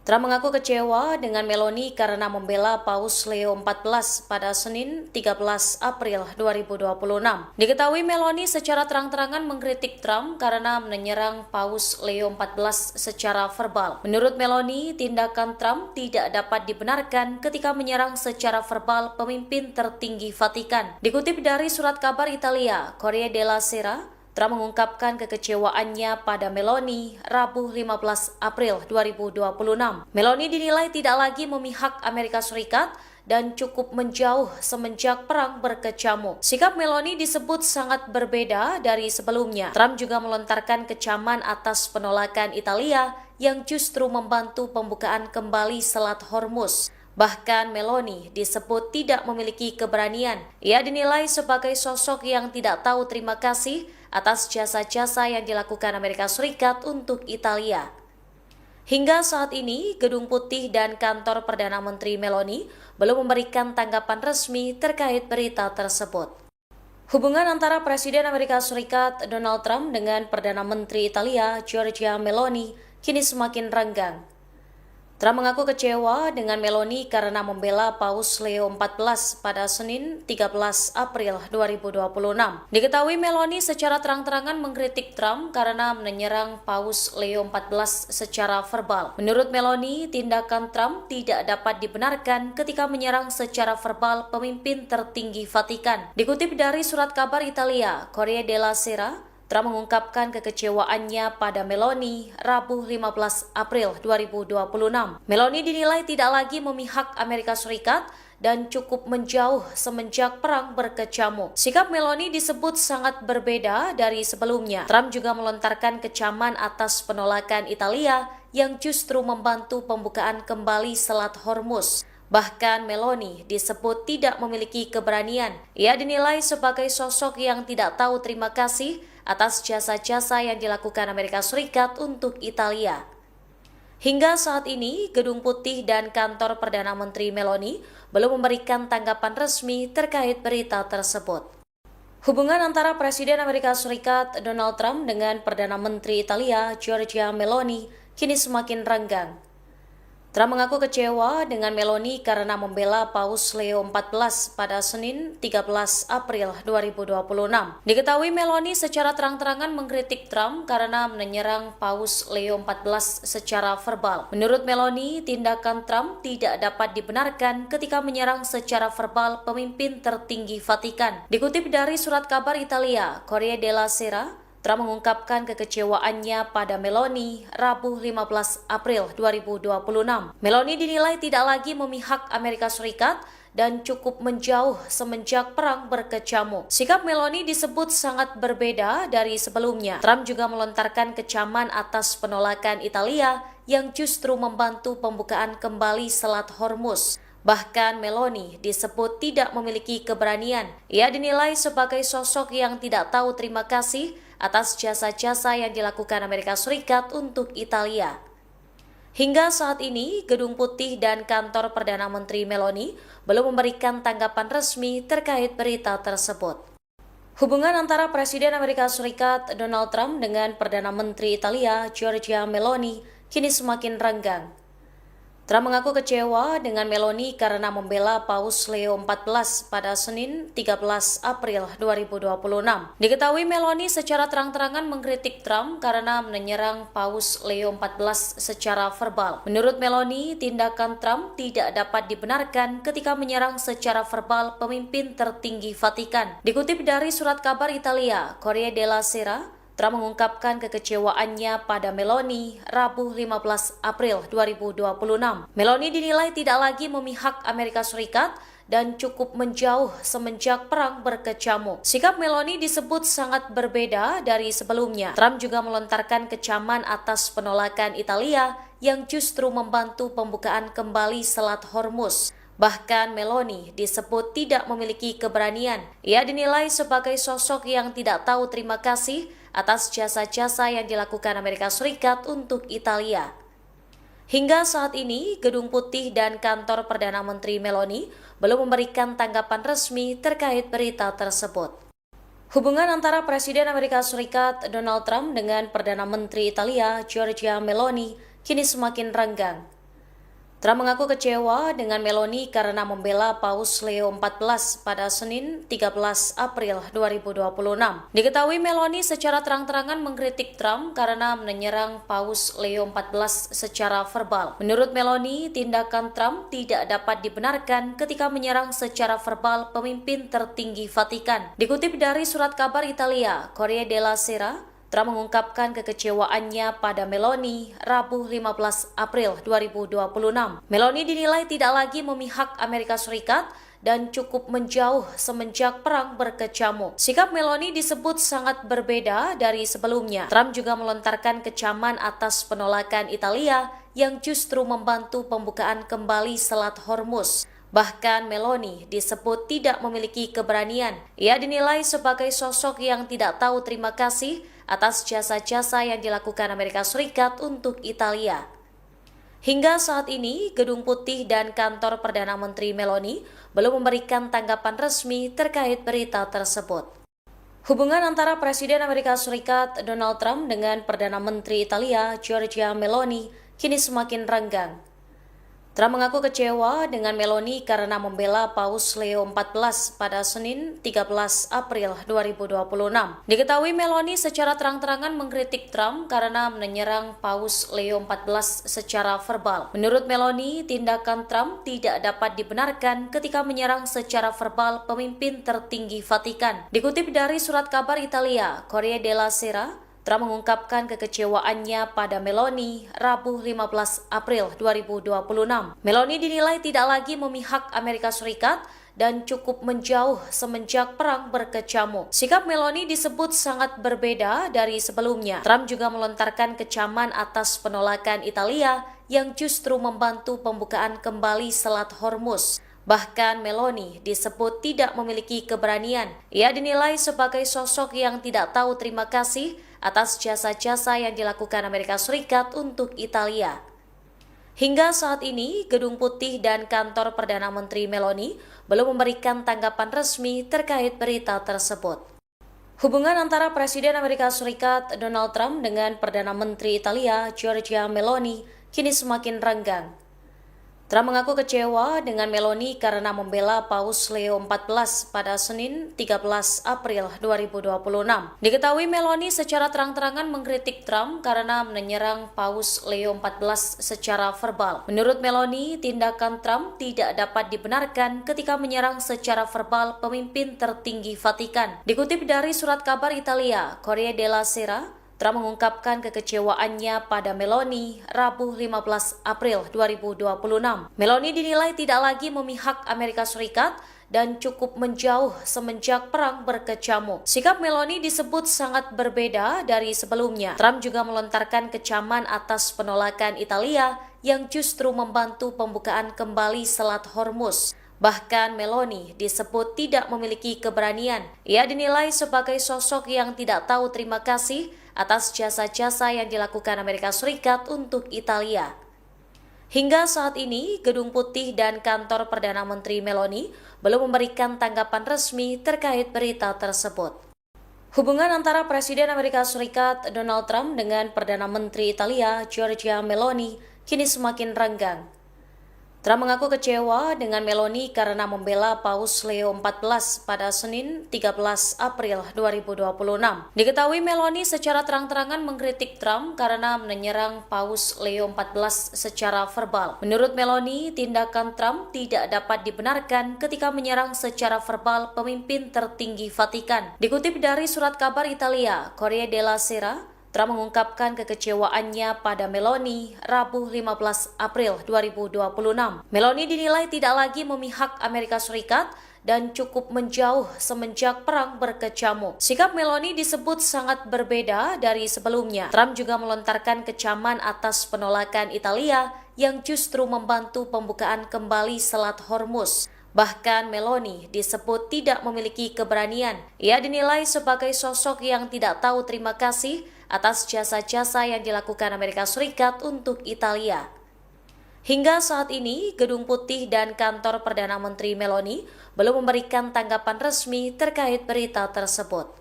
Trump mengaku kecewa dengan Meloni karena membela Paus Leo XIV pada Senin 13 April 2026. Diketahui Meloni secara terang-terangan mengkritik Trump karena menyerang Paus Leo XIV secara verbal. Menurut Meloni, tindakan Trump tidak dapat dibenarkan ketika menyerang secara verbal pemimpin tertinggi Vatikan. Dikutip dari surat kabar Italia, Corriere della Sera, Trump mengungkapkan kekecewaannya pada Meloni Rabu 15 April 2026. Meloni dinilai tidak lagi memihak Amerika Serikat dan cukup menjauh semenjak perang berkecamuk. Sikap Meloni disebut sangat berbeda dari sebelumnya. Trump juga melontarkan kecaman atas penolakan Italia yang justru membantu pembukaan kembali Selat Hormuz. Bahkan Meloni disebut tidak memiliki keberanian. Ia dinilai sebagai sosok yang tidak tahu terima kasih atas jasa-jasa yang dilakukan Amerika Serikat untuk Italia. Hingga saat ini, Gedung Putih dan kantor Perdana Menteri Meloni belum memberikan tanggapan resmi terkait berita tersebut. Hubungan antara Presiden Amerika Serikat Donald Trump dengan Perdana Menteri Italia Giorgia Meloni kini semakin renggang. Trump mengaku kecewa dengan Meloni karena membela Paus Leo XIV pada Senin 13 April 2026. Diketahui Meloni secara terang-terangan mengkritik Trump karena menyerang Paus Leo XIV secara verbal. Menurut Meloni, tindakan Trump tidak dapat dibenarkan ketika menyerang secara verbal pemimpin tertinggi Vatikan. Dikutip dari surat kabar Italia, Corriere della Sera, Trump mengungkapkan kekecewaannya pada Meloni Rabu 15 April 2026. Meloni dinilai tidak lagi memihak Amerika Serikat dan cukup menjauh semenjak perang berkecamuk. Sikap Meloni disebut sangat berbeda dari sebelumnya. Trump juga melontarkan kecaman atas penolakan Italia yang justru membantu pembukaan kembali Selat Hormuz. Bahkan Meloni disebut tidak memiliki keberanian. Ia dinilai sebagai sosok yang tidak tahu terima kasih atas jasa-jasa yang dilakukan Amerika Serikat untuk Italia. Hingga saat ini, Gedung Putih dan kantor Perdana Menteri Meloni belum memberikan tanggapan resmi terkait berita tersebut. Hubungan antara Presiden Amerika Serikat Donald Trump dengan Perdana Menteri Italia Giorgia Meloni kini semakin renggang. Trump mengaku kecewa dengan Meloni karena membela Paus Leo XIV pada Senin 13 April 2026. Diketahui Meloni secara terang-terangan mengkritik Trump karena menyerang Paus Leo XIV secara verbal. Menurut Meloni, tindakan Trump tidak dapat dibenarkan ketika menyerang secara verbal pemimpin tertinggi Vatikan. Dikutip dari surat kabar Italia, Corriere della Sera, Trump mengungkapkan kekecewaannya pada Meloni Rabu 15 April 2026. Meloni dinilai tidak lagi memihak Amerika Serikat dan cukup menjauh semenjak perang berkecamuk. Sikap Meloni disebut sangat berbeda dari sebelumnya. Trump juga melontarkan kecaman atas penolakan Italia yang justru membantu pembukaan kembali Selat Hormuz. Bahkan Meloni disebut tidak memiliki keberanian. Ia dinilai sebagai sosok yang tidak tahu terima kasih atas jasa-jasa yang dilakukan Amerika Serikat untuk Italia. Hingga saat ini, Gedung Putih dan kantor Perdana Menteri Meloni belum memberikan tanggapan resmi terkait berita tersebut. Hubungan antara Presiden Amerika Serikat Donald Trump dengan Perdana Menteri Italia Giorgia Meloni kini semakin renggang. Trump mengaku kecewa dengan Meloni karena membela Paus Leo XIV pada Senin 13 April 2026. Diketahui Meloni secara terang-terangan mengkritik Trump karena menyerang Paus Leo XIV secara verbal. Menurut Meloni, tindakan Trump tidak dapat dibenarkan ketika menyerang secara verbal pemimpin tertinggi Vatikan. Dikutip dari surat kabar Italia, Corriere della Sera, Trump mengungkapkan kekecewaannya pada Meloni Rabu 15 April 2026. Meloni dinilai tidak lagi memihak Amerika Serikat dan cukup menjauh semenjak perang berkecamuk. Sikap Meloni disebut sangat berbeda dari sebelumnya. Trump juga melontarkan kecaman atas penolakan Italia yang justru membantu pembukaan kembali Selat Hormuz. Bahkan Meloni disebut tidak memiliki keberanian. Ia dinilai sebagai sosok yang tidak tahu terima kasih atas jasa-jasa yang dilakukan Amerika Serikat untuk Italia. Hingga saat ini, Gedung Putih dan kantor Perdana Menteri Meloni belum memberikan tanggapan resmi terkait berita tersebut. Hubungan antara Presiden Amerika Serikat Donald Trump dengan Perdana Menteri Italia Giorgia Meloni kini semakin renggang. Trump mengaku kecewa dengan Meloni karena membela Paus Leo XIV pada Senin 13 April 2026. Diketahui Meloni secara terang-terangan mengkritik Trump karena menyerang Paus Leo XIV secara verbal. Menurut Meloni, tindakan Trump tidak dapat dibenarkan ketika menyerang secara verbal pemimpin tertinggi Vatikan. Dikutip dari surat kabar Italia, Corriere della Sera, Trump mengungkapkan kekecewaannya pada Meloni Rabu 15 April 2026. Meloni dinilai tidak lagi memihak Amerika Serikat dan cukup menjauh semenjak perang berkecamuk. Sikap Meloni disebut sangat berbeda dari sebelumnya. Trump juga melontarkan kecaman atas penolakan Italia yang justru membantu pembukaan kembali Selat Hormuz. Bahkan Meloni disebut tidak memiliki keberanian. Ia dinilai sebagai sosok yang tidak tahu terima kasih atas jasa-jasa yang dilakukan Amerika Serikat untuk Italia. Hingga saat ini, Gedung Putih dan kantor Perdana Menteri Meloni belum memberikan tanggapan resmi terkait berita tersebut. Hubungan antara Presiden Amerika Serikat Donald Trump dengan Perdana Menteri Italia Giorgia Meloni kini semakin renggang. Trump mengaku kecewa dengan Meloni karena membela Paus Leo XIV pada Senin 13 April 2026. Diketahui Meloni secara terang-terangan mengkritik Trump karena menyerang Paus Leo XIV secara verbal. Menurut Meloni, tindakan Trump tidak dapat dibenarkan ketika menyerang secara verbal pemimpin tertinggi Vatikan. Dikutip dari surat kabar Italia, Corriere della Sera, Trump mengungkapkan kekecewaannya pada Meloni Rabu 15 April 2026. Meloni dinilai tidak lagi memihak Amerika Serikat dan cukup menjauh semenjak perang berkecamuk. Sikap Meloni disebut sangat berbeda dari sebelumnya. Trump juga melontarkan kecaman atas penolakan Italia yang justru membantu pembukaan kembali Selat Hormuz. Bahkan Meloni disebut tidak memiliki keberanian. Ia dinilai sebagai sosok yang tidak tahu terima kasih atas jasa-jasa yang dilakukan Amerika Serikat untuk Italia. Hingga saat ini, Gedung Putih dan kantor Perdana Menteri Meloni belum memberikan tanggapan resmi terkait berita tersebut. Hubungan antara Presiden Amerika Serikat Donald Trump dengan Perdana Menteri Italia Giorgia Meloni kini semakin renggang. Trump mengaku kecewa dengan Meloni karena membela Paus Leo XIV pada Senin 13 April 2026. Diketahui Meloni secara terang-terangan mengkritik Trump karena menyerang Paus Leo XIV secara verbal. Menurut Meloni, tindakan Trump tidak dapat dibenarkan ketika menyerang secara verbal pemimpin tertinggi Vatikan. Dikutip dari surat kabar Italia, Corriere della Sera, Trump mengungkapkan kekecewaannya pada Meloni Rabu 15 April 2026. Meloni dinilai tidak lagi memihak Amerika Serikat dan cukup menjauh semenjak perang berkecamuk. Sikap Meloni disebut sangat berbeda dari sebelumnya. Trump juga melontarkan kecaman atas penolakan Italia yang justru membantu pembukaan kembali Selat Hormuz. Bahkan Meloni disebut tidak memiliki keberanian. Ia dinilai sebagai sosok yang tidak tahu terima kasih atas jasa-jasa yang dilakukan Amerika Serikat untuk Italia. Hingga saat ini, Gedung Putih dan kantor Perdana Menteri Meloni belum memberikan tanggapan resmi terkait berita tersebut. Hubungan antara Presiden Amerika Serikat Donald Trump dengan Perdana Menteri Italia Giorgia Meloni kini semakin renggang. Trump mengaku kecewa dengan Meloni karena membela Paus Leo XIV pada Senin 13 April 2026. Diketahui Meloni secara terang-terangan mengkritik Trump karena menyerang Paus Leo XIV secara verbal. Menurut Meloni, tindakan Trump tidak dapat dibenarkan ketika menyerang secara verbal pemimpin tertinggi Vatikan. Dikutip dari surat kabar Italia, Corriere della Sera, Trump mengungkapkan kekecewaannya pada Meloni Rabu 15 April 2026. Meloni dinilai tidak lagi memihak Amerika Serikat dan cukup menjauh semenjak perang berkecamuk. Sikap Meloni disebut sangat berbeda dari sebelumnya. Trump juga melontarkan kecaman atas penolakan Italia yang justru membantu pembukaan kembali Selat Hormuz. Bahkan Meloni disebut tidak memiliki keberanian. Ia dinilai sebagai sosok yang tidak tahu terima kasih atas jasa-jasa yang dilakukan Amerika Serikat untuk Italia. Hingga saat ini, Gedung Putih dan kantor Perdana Menteri Meloni belum memberikan tanggapan resmi terkait berita tersebut.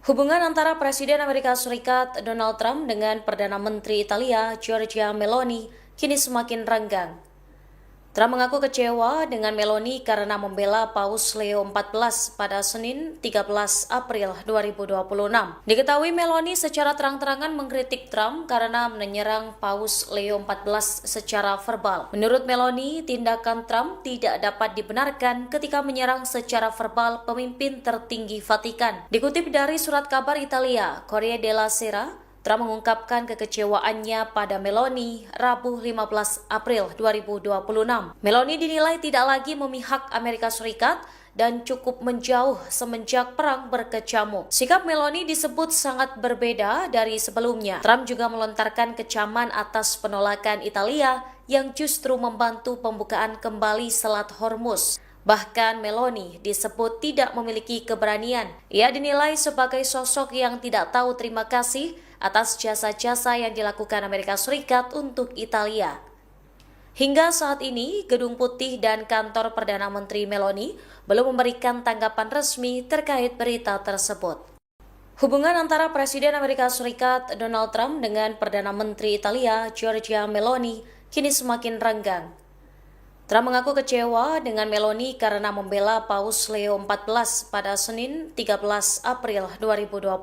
Hubungan antara Presiden Amerika Serikat Donald Trump dengan Perdana Menteri Italia Giorgia Meloni kini semakin renggang. Trump mengaku kecewa dengan Meloni karena membela Paus Leo XIV pada Senin 13 April 2026. Diketahui Meloni secara terang-terangan mengkritik Trump karena menyerang Paus Leo XIV secara verbal. Menurut Meloni, tindakan Trump tidak dapat dibenarkan ketika menyerang secara verbal pemimpin tertinggi Vatikan. Dikutip dari surat kabar Italia, Corriere della Sera, Trump mengungkapkan kekecewaannya pada Meloni Rabu 15 April 2026. Meloni dinilai tidak lagi memihak Amerika Serikat dan cukup menjauh semenjak perang berkecamuk. Sikap Meloni disebut sangat berbeda dari sebelumnya. Trump juga melontarkan kecaman atas penolakan Italia yang justru membantu pembukaan kembali Selat Hormuz. Bahkan Meloni disebut tidak memiliki keberanian. Ia dinilai sebagai sosok yang tidak tahu terima kasih atas jasa-jasa yang dilakukan Amerika Serikat untuk Italia. Hingga saat ini, Gedung Putih dan kantor Perdana Menteri Meloni belum memberikan tanggapan resmi terkait berita tersebut. Hubungan antara Presiden Amerika Serikat Donald Trump dengan Perdana Menteri Italia Giorgia Meloni kini semakin renggang. Trump mengaku kecewa dengan Meloni karena membela Paus Leo XIV pada Senin 13 April 2026.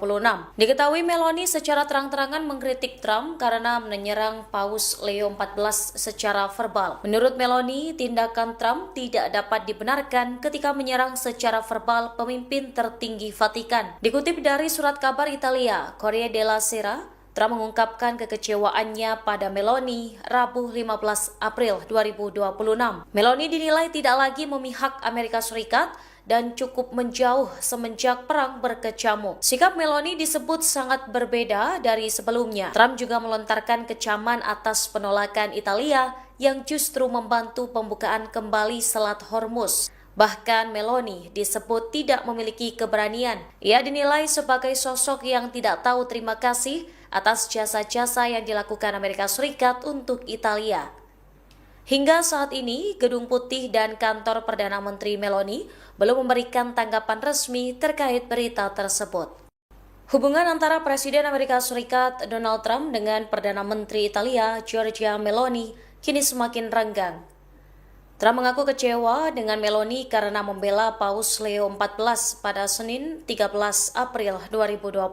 Diketahui Meloni secara terang-terangan mengkritik Trump karena menyerang Paus Leo XIV secara verbal. Menurut Meloni, tindakan Trump tidak dapat dibenarkan ketika menyerang secara verbal pemimpin tertinggi Vatikan. Dikutip dari surat kabar Italia, Corriere della Sera, Trump mengungkapkan kekecewaannya pada Meloni Rabu 15 April 2026. Meloni dinilai tidak lagi memihak Amerika Serikat dan cukup menjauh semenjak perang berkecamuk. Sikap Meloni disebut sangat berbeda dari sebelumnya. Trump juga melontarkan kecaman atas penolakan Italia yang justru membantu pembukaan kembali Selat Hormuz. Bahkan Meloni disebut tidak memiliki keberanian. Ia dinilai sebagai sosok yang tidak tahu terima kasih atas jasa-jasa yang dilakukan Amerika Serikat untuk Italia. Hingga saat ini, Gedung Putih dan kantor Perdana Menteri Meloni belum memberikan tanggapan resmi terkait berita tersebut. Hubungan antara Presiden Amerika Serikat Donald Trump dengan Perdana Menteri Italia Giorgia Meloni kini semakin renggang. Trump mengaku kecewa dengan Meloni karena membela Paus Leo XIV pada Senin 13 April 2026.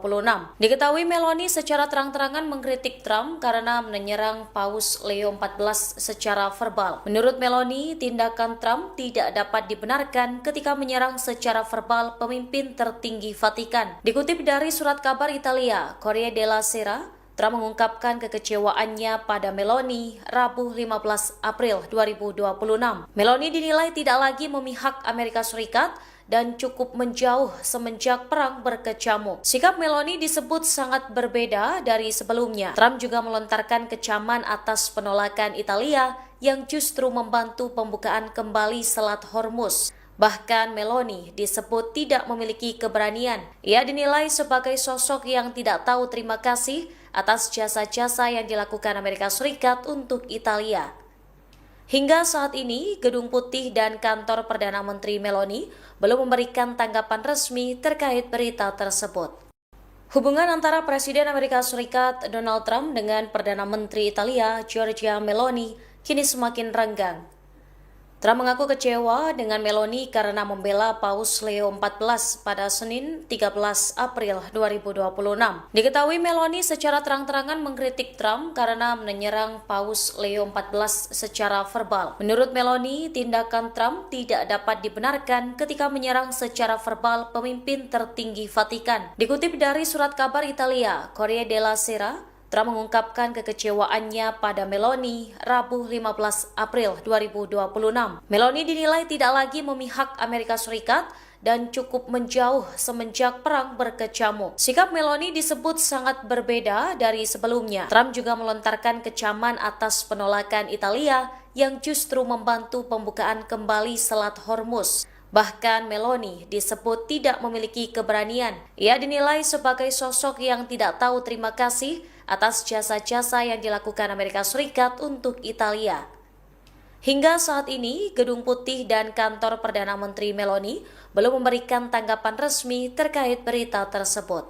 Diketahui Meloni secara terang-terangan mengkritik Trump karena menyerang Paus Leo XIV secara verbal. Menurut Meloni, tindakan Trump tidak dapat dibenarkan ketika menyerang secara verbal pemimpin tertinggi Vatikan. Dikutip dari surat kabar Italia, Corriere della Sera, Trump mengungkapkan kekecewaannya pada Meloni Rabu 15 April 2026. Meloni dinilai tidak lagi memihak Amerika Serikat dan cukup menjauh semenjak perang berkecamuk. Sikap Meloni disebut sangat berbeda dari sebelumnya. Trump juga melontarkan kecaman atas penolakan Italia yang justru membantu pembukaan kembali Selat Hormuz. Bahkan Meloni disebut tidak memiliki keberanian. Ia dinilai sebagai sosok yang tidak tahu terima kasih atas jasa-jasa yang dilakukan Amerika Serikat untuk Italia. Hingga saat ini, Gedung Putih dan kantor Perdana Menteri Meloni belum memberikan tanggapan resmi terkait berita tersebut. Hubungan antara Presiden Amerika Serikat Donald Trump dengan Perdana Menteri Italia Giorgia Meloni kini semakin renggang. Trump mengaku kecewa dengan Meloni karena membela Paus Leo XIV pada Senin 13 April 2026. Diketahui Meloni secara terang-terangan mengkritik Trump karena menyerang Paus Leo XIV secara verbal. Menurut Meloni, tindakan Trump tidak dapat dibenarkan ketika menyerang secara verbal pemimpin tertinggi Vatikan. Dikutip dari surat kabar Italia, Corriere della Sera, Trump mengungkapkan kekecewaannya pada Meloni Rabu 15 April 2026. Meloni dinilai tidak lagi memihak Amerika Serikat dan cukup menjauh semenjak perang berkecamuk. Sikap Meloni disebut sangat berbeda dari sebelumnya. Trump juga melontarkan kecaman atas penolakan Italia yang justru membantu pembukaan kembali Selat Hormuz. Bahkan Meloni disebut tidak memiliki keberanian. Ia dinilai sebagai sosok yang tidak tahu terima kasih atas jasa-jasa yang dilakukan Amerika Serikat untuk Italia. Hingga saat ini, Gedung Putih dan kantor Perdana Menteri Meloni belum memberikan tanggapan resmi terkait berita tersebut.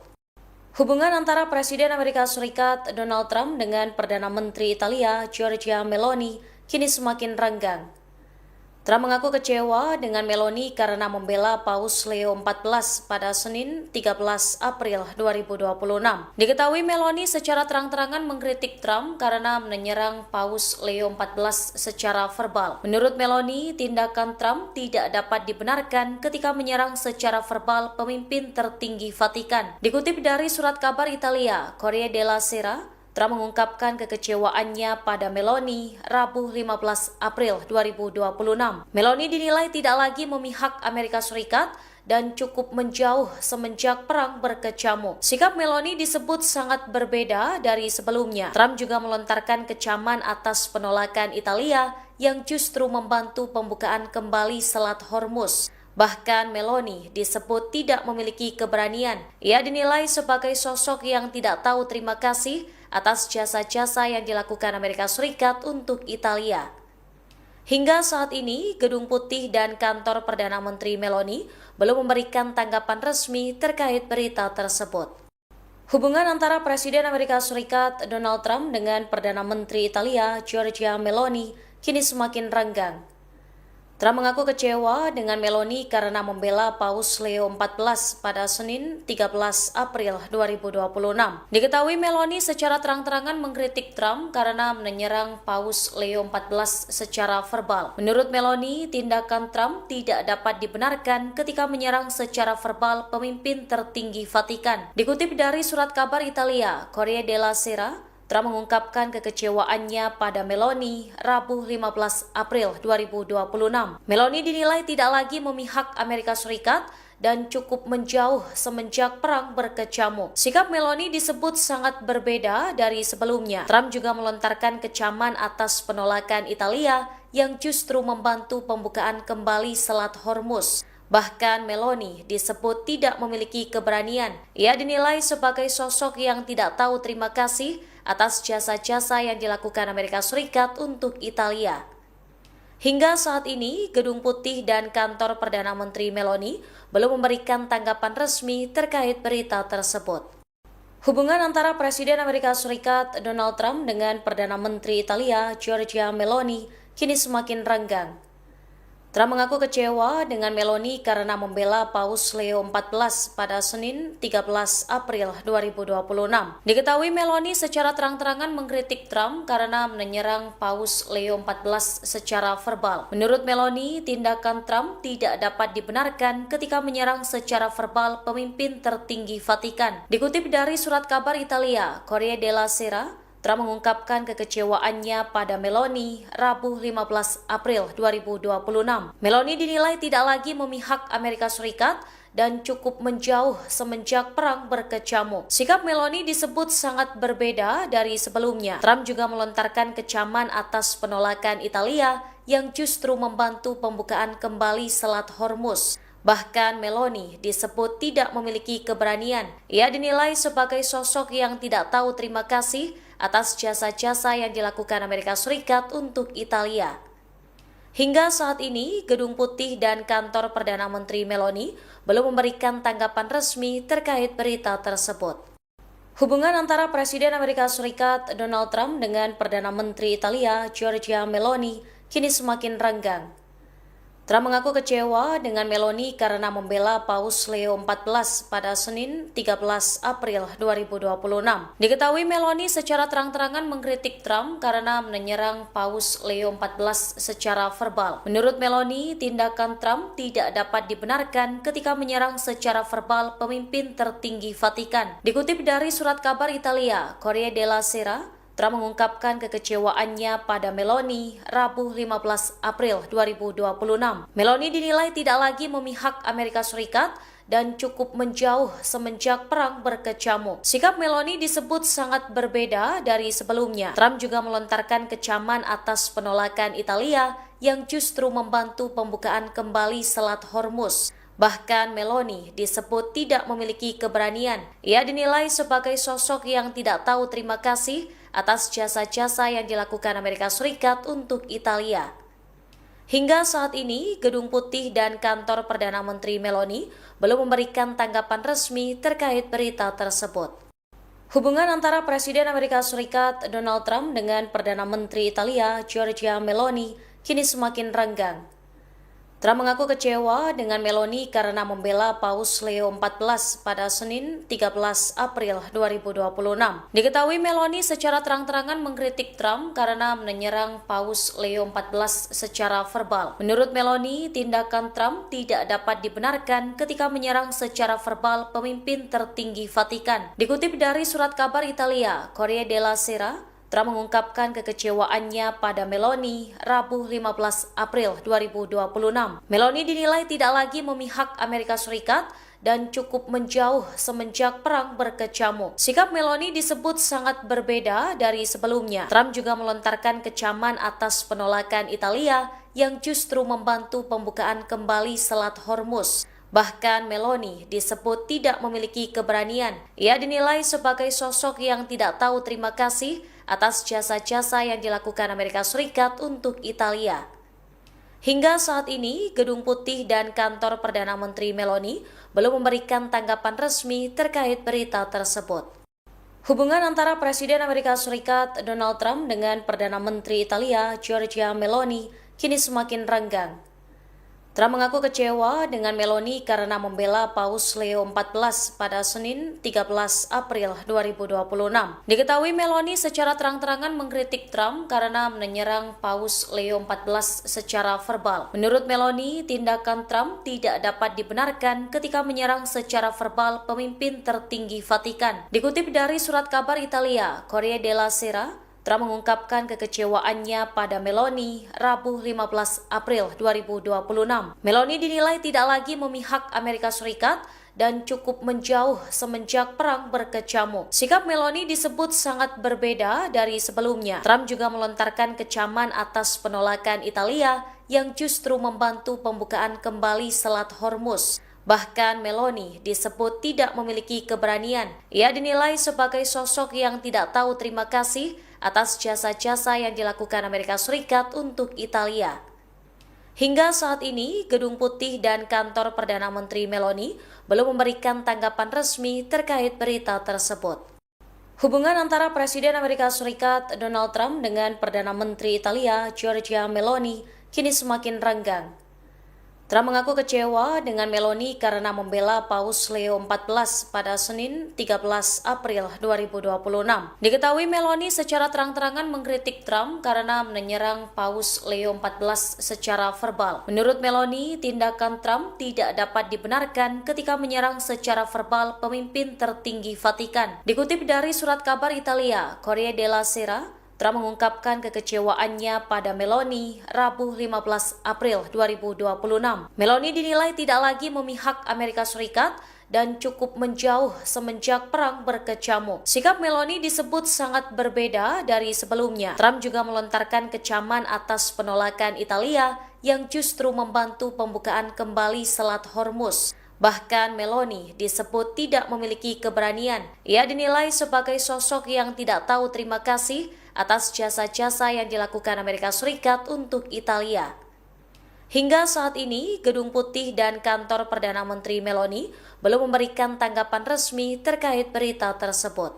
Hubungan antara Presiden Amerika Serikat Donald Trump dengan Perdana Menteri Italia Giorgia Meloni kini semakin renggang. Trump mengaku kecewa dengan Meloni karena membela Paus Leo XIV pada Senin 13 April 2026. Diketahui Meloni secara terang-terangan mengkritik Trump karena menyerang Paus Leo XIV secara verbal. Menurut Meloni, tindakan Trump tidak dapat dibenarkan ketika menyerang secara verbal pemimpin tertinggi Vatikan. Dikutip dari surat kabar Italia, Corriere della Sera, Trump mengungkapkan kekecewaannya pada Meloni Rabu 15 April 2026. Meloni dinilai tidak lagi memihak Amerika Serikat dan cukup menjauh semenjak perang berkecamuk. Sikap Meloni disebut sangat berbeda dari sebelumnya. Trump juga melontarkan kecaman atas penolakan Italia yang justru membantu pembukaan kembali Selat Hormuz. Bahkan Meloni disebut tidak memiliki keberanian. Ia dinilai sebagai sosok yang tidak tahu terima kasih atas jasa-jasa yang dilakukan Amerika Serikat untuk Italia. Hingga saat ini, Gedung Putih dan kantor Perdana Menteri Meloni belum memberikan tanggapan resmi terkait berita tersebut. Hubungan antara Presiden Amerika Serikat Donald Trump dengan Perdana Menteri Italia Giorgia Meloni kini semakin renggang. Trump mengaku kecewa dengan Meloni karena membela Paus Leo XIV pada Senin 13 April 2026. Diketahui Meloni secara terang-terangan mengkritik Trump karena menyerang Paus Leo XIV secara verbal. Menurut Meloni, tindakan Trump tidak dapat dibenarkan ketika menyerang secara verbal pemimpin tertinggi Vatikan. Dikutip dari surat kabar Italia, Corriere della Sera, Trump mengungkapkan kekecewaannya pada Meloni Rabu 15 April 2026. Meloni dinilai tidak lagi memihak Amerika Serikat dan cukup menjauh semenjak perang berkecamuk. Sikap Meloni disebut sangat berbeda dari sebelumnya. Trump juga melontarkan kecaman atas penolakan Italia yang justru membantu pembukaan kembali Selat Hormuz. Bahkan Meloni disebut tidak memiliki keberanian. Ia dinilai sebagai sosok yang tidak tahu terima kasih atas jasa-jasa yang dilakukan Amerika Serikat untuk Italia. Hingga saat ini, Gedung Putih dan kantor Perdana Menteri Meloni belum memberikan tanggapan resmi terkait berita tersebut. Hubungan antara Presiden Amerika Serikat Donald Trump dengan Perdana Menteri Italia Giorgia Meloni kini semakin renggang. Trump mengaku kecewa dengan Meloni karena membela Paus Leo XIV pada Senin 13 April 2026. Diketahui Meloni secara terang-terangan mengkritik Trump karena menyerang Paus Leo XIV secara verbal. Menurut Meloni, tindakan Trump tidak dapat dibenarkan ketika menyerang secara verbal pemimpin tertinggi Vatikan. Dikutip dari surat kabar Italia, Corriere della Sera, Trump mengungkapkan kekecewaannya pada Meloni Rabu 15 April 2026. Meloni dinilai tidak lagi memihak Amerika Serikat dan cukup menjauh semenjak perang berkecamuk. Sikap Meloni disebut sangat berbeda dari sebelumnya. Trump juga melontarkan kecaman atas penolakan Italia yang justru membantu pembukaan kembali Selat Hormuz. Bahkan Meloni disebut tidak memiliki keberanian. Ia dinilai sebagai sosok yang tidak tahu terima kasih atas jasa-jasa yang dilakukan Amerika Serikat untuk Italia. Hingga saat ini, Gedung Putih dan kantor Perdana Menteri Meloni belum memberikan tanggapan resmi terkait berita tersebut. Hubungan antara Presiden Amerika Serikat Donald Trump dengan Perdana Menteri Italia Giorgia Meloni kini semakin renggang. Trump mengaku kecewa dengan Meloni karena membela Paus Leo XIV pada Senin 13 April 2026. Diketahui Meloni secara terang-terangan mengkritik Trump karena menyerang Paus Leo XIV secara verbal. Menurut Meloni, tindakan Trump tidak dapat dibenarkan ketika menyerang secara verbal pemimpin tertinggi Vatikan. Dikutip dari surat kabar Italia, Corriere della Sera, Trump mengungkapkan kekecewaannya pada Meloni Rabu 15 April 2026. Meloni dinilai tidak lagi memihak Amerika Serikat dan cukup menjauh semenjak perang berkecamuk. Sikap Meloni disebut sangat berbeda dari sebelumnya. Trump juga melontarkan kecaman atas penolakan Italia yang justru membantu pembukaan kembali Selat Hormuz. Bahkan Meloni disebut tidak memiliki keberanian. Ia dinilai sebagai sosok yang tidak tahu terima kasih atas jasa-jasa yang dilakukan Amerika Serikat untuk Italia. Hingga saat ini, Gedung Putih dan kantor Perdana Menteri Meloni belum memberikan tanggapan resmi terkait berita tersebut. Hubungan antara Presiden Amerika Serikat Donald Trump dengan Perdana Menteri Italia Giorgia Meloni kini semakin renggang. Trump mengaku kecewa dengan Meloni karena membela Paus Leo XIV pada Senin 13 April 2026. Diketahui Meloni secara terang-terangan mengkritik Trump karena menyerang Paus Leo XIV secara verbal. Menurut Meloni, tindakan Trump tidak dapat dibenarkan ketika menyerang secara verbal pemimpin tertinggi Vatikan. Dikutip dari surat kabar Italia, Corriere della Sera, Trump mengungkapkan kekecewaannya pada Meloni Rabu 15 April 2026. Meloni dinilai tidak lagi memihak Amerika Serikat dan cukup menjauh semenjak perang berkecamuk. Sikap Meloni disebut sangat berbeda dari sebelumnya. Trump juga melontarkan kecaman atas penolakan Italia yang justru membantu pembukaan kembali Selat Hormuz. Bahkan Meloni disebut tidak memiliki keberanian. Ia dinilai sebagai sosok yang tidak tahu terima kasih atas jasa-jasa yang dilakukan Amerika Serikat untuk Italia. Hingga saat ini, Gedung Putih dan kantor Perdana Menteri Meloni belum memberikan tanggapan resmi terkait berita tersebut. Hubungan antara Presiden Amerika Serikat Donald Trump dengan Perdana Menteri Italia Giorgia Meloni kini semakin renggang. Trump mengaku kecewa dengan Meloni karena membela Paus Leo XIV pada Senin 13 April 2026. Diketahui Meloni secara terang-terangan mengkritik Trump karena menyerang Paus Leo XIV secara verbal. Menurut Meloni, tindakan Trump tidak dapat dibenarkan ketika menyerang secara verbal pemimpin tertinggi Vatikan. Dikutip dari surat kabar Italia, Corriere della Sera, Trump mengungkapkan kekecewaannya pada Meloni Rabu 15 April 2026. Meloni dinilai tidak lagi memihak Amerika Serikat dan cukup menjauh semenjak perang berkecamuk. Sikap Meloni disebut sangat berbeda dari sebelumnya. Trump juga melontarkan kecaman atas penolakan Italia yang justru membantu pembukaan kembali Selat Hormuz. Bahkan Meloni disebut tidak memiliki keberanian. Ia dinilai sebagai sosok yang tidak tahu terima kasih atas jasa-jasa yang dilakukan Amerika Serikat untuk Italia. Hingga saat ini, Gedung Putih dan kantor Perdana Menteri Meloni belum memberikan tanggapan resmi terkait berita tersebut. Hubungan antara Presiden Amerika Serikat Donald Trump dengan Perdana Menteri Italia Giorgia Meloni kini semakin renggang. Trump mengaku kecewa dengan Meloni karena membela Paus Leo XIV pada Senin 13 April 2026. Diketahui Meloni secara terang-terangan mengkritik Trump karena menyerang Paus Leo XIV secara verbal. Menurut Meloni, tindakan Trump tidak dapat dibenarkan ketika menyerang secara verbal pemimpin tertinggi Vatikan. Dikutip dari surat kabar Italia, Corriere della Sera, Trump mengungkapkan kekecewaannya pada Meloni Rabu 15 April 2026. Meloni dinilai tidak lagi memihak Amerika Serikat dan cukup menjauh semenjak perang berkecamuk. Sikap Meloni disebut sangat berbeda dari sebelumnya. Trump juga melontarkan kecaman atas penolakan Italia yang justru membantu pembukaan kembali Selat Hormuz. Bahkan Meloni disebut tidak memiliki keberanian. Ia dinilai sebagai sosok yang tidak tahu terima kasih atas jasa-jasa yang dilakukan Amerika Serikat untuk Italia. Hingga saat ini, Gedung Putih dan kantor Perdana Menteri Meloni belum memberikan tanggapan resmi terkait berita tersebut.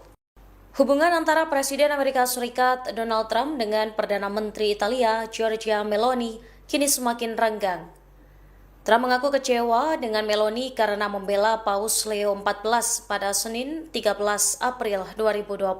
Hubungan antara Presiden Amerika Serikat Donald Trump dengan Perdana Menteri Italia Giorgia Meloni kini semakin renggang. Trump mengaku kecewa dengan Meloni karena membela Paus Leo XIV pada Senin 13 April 2026.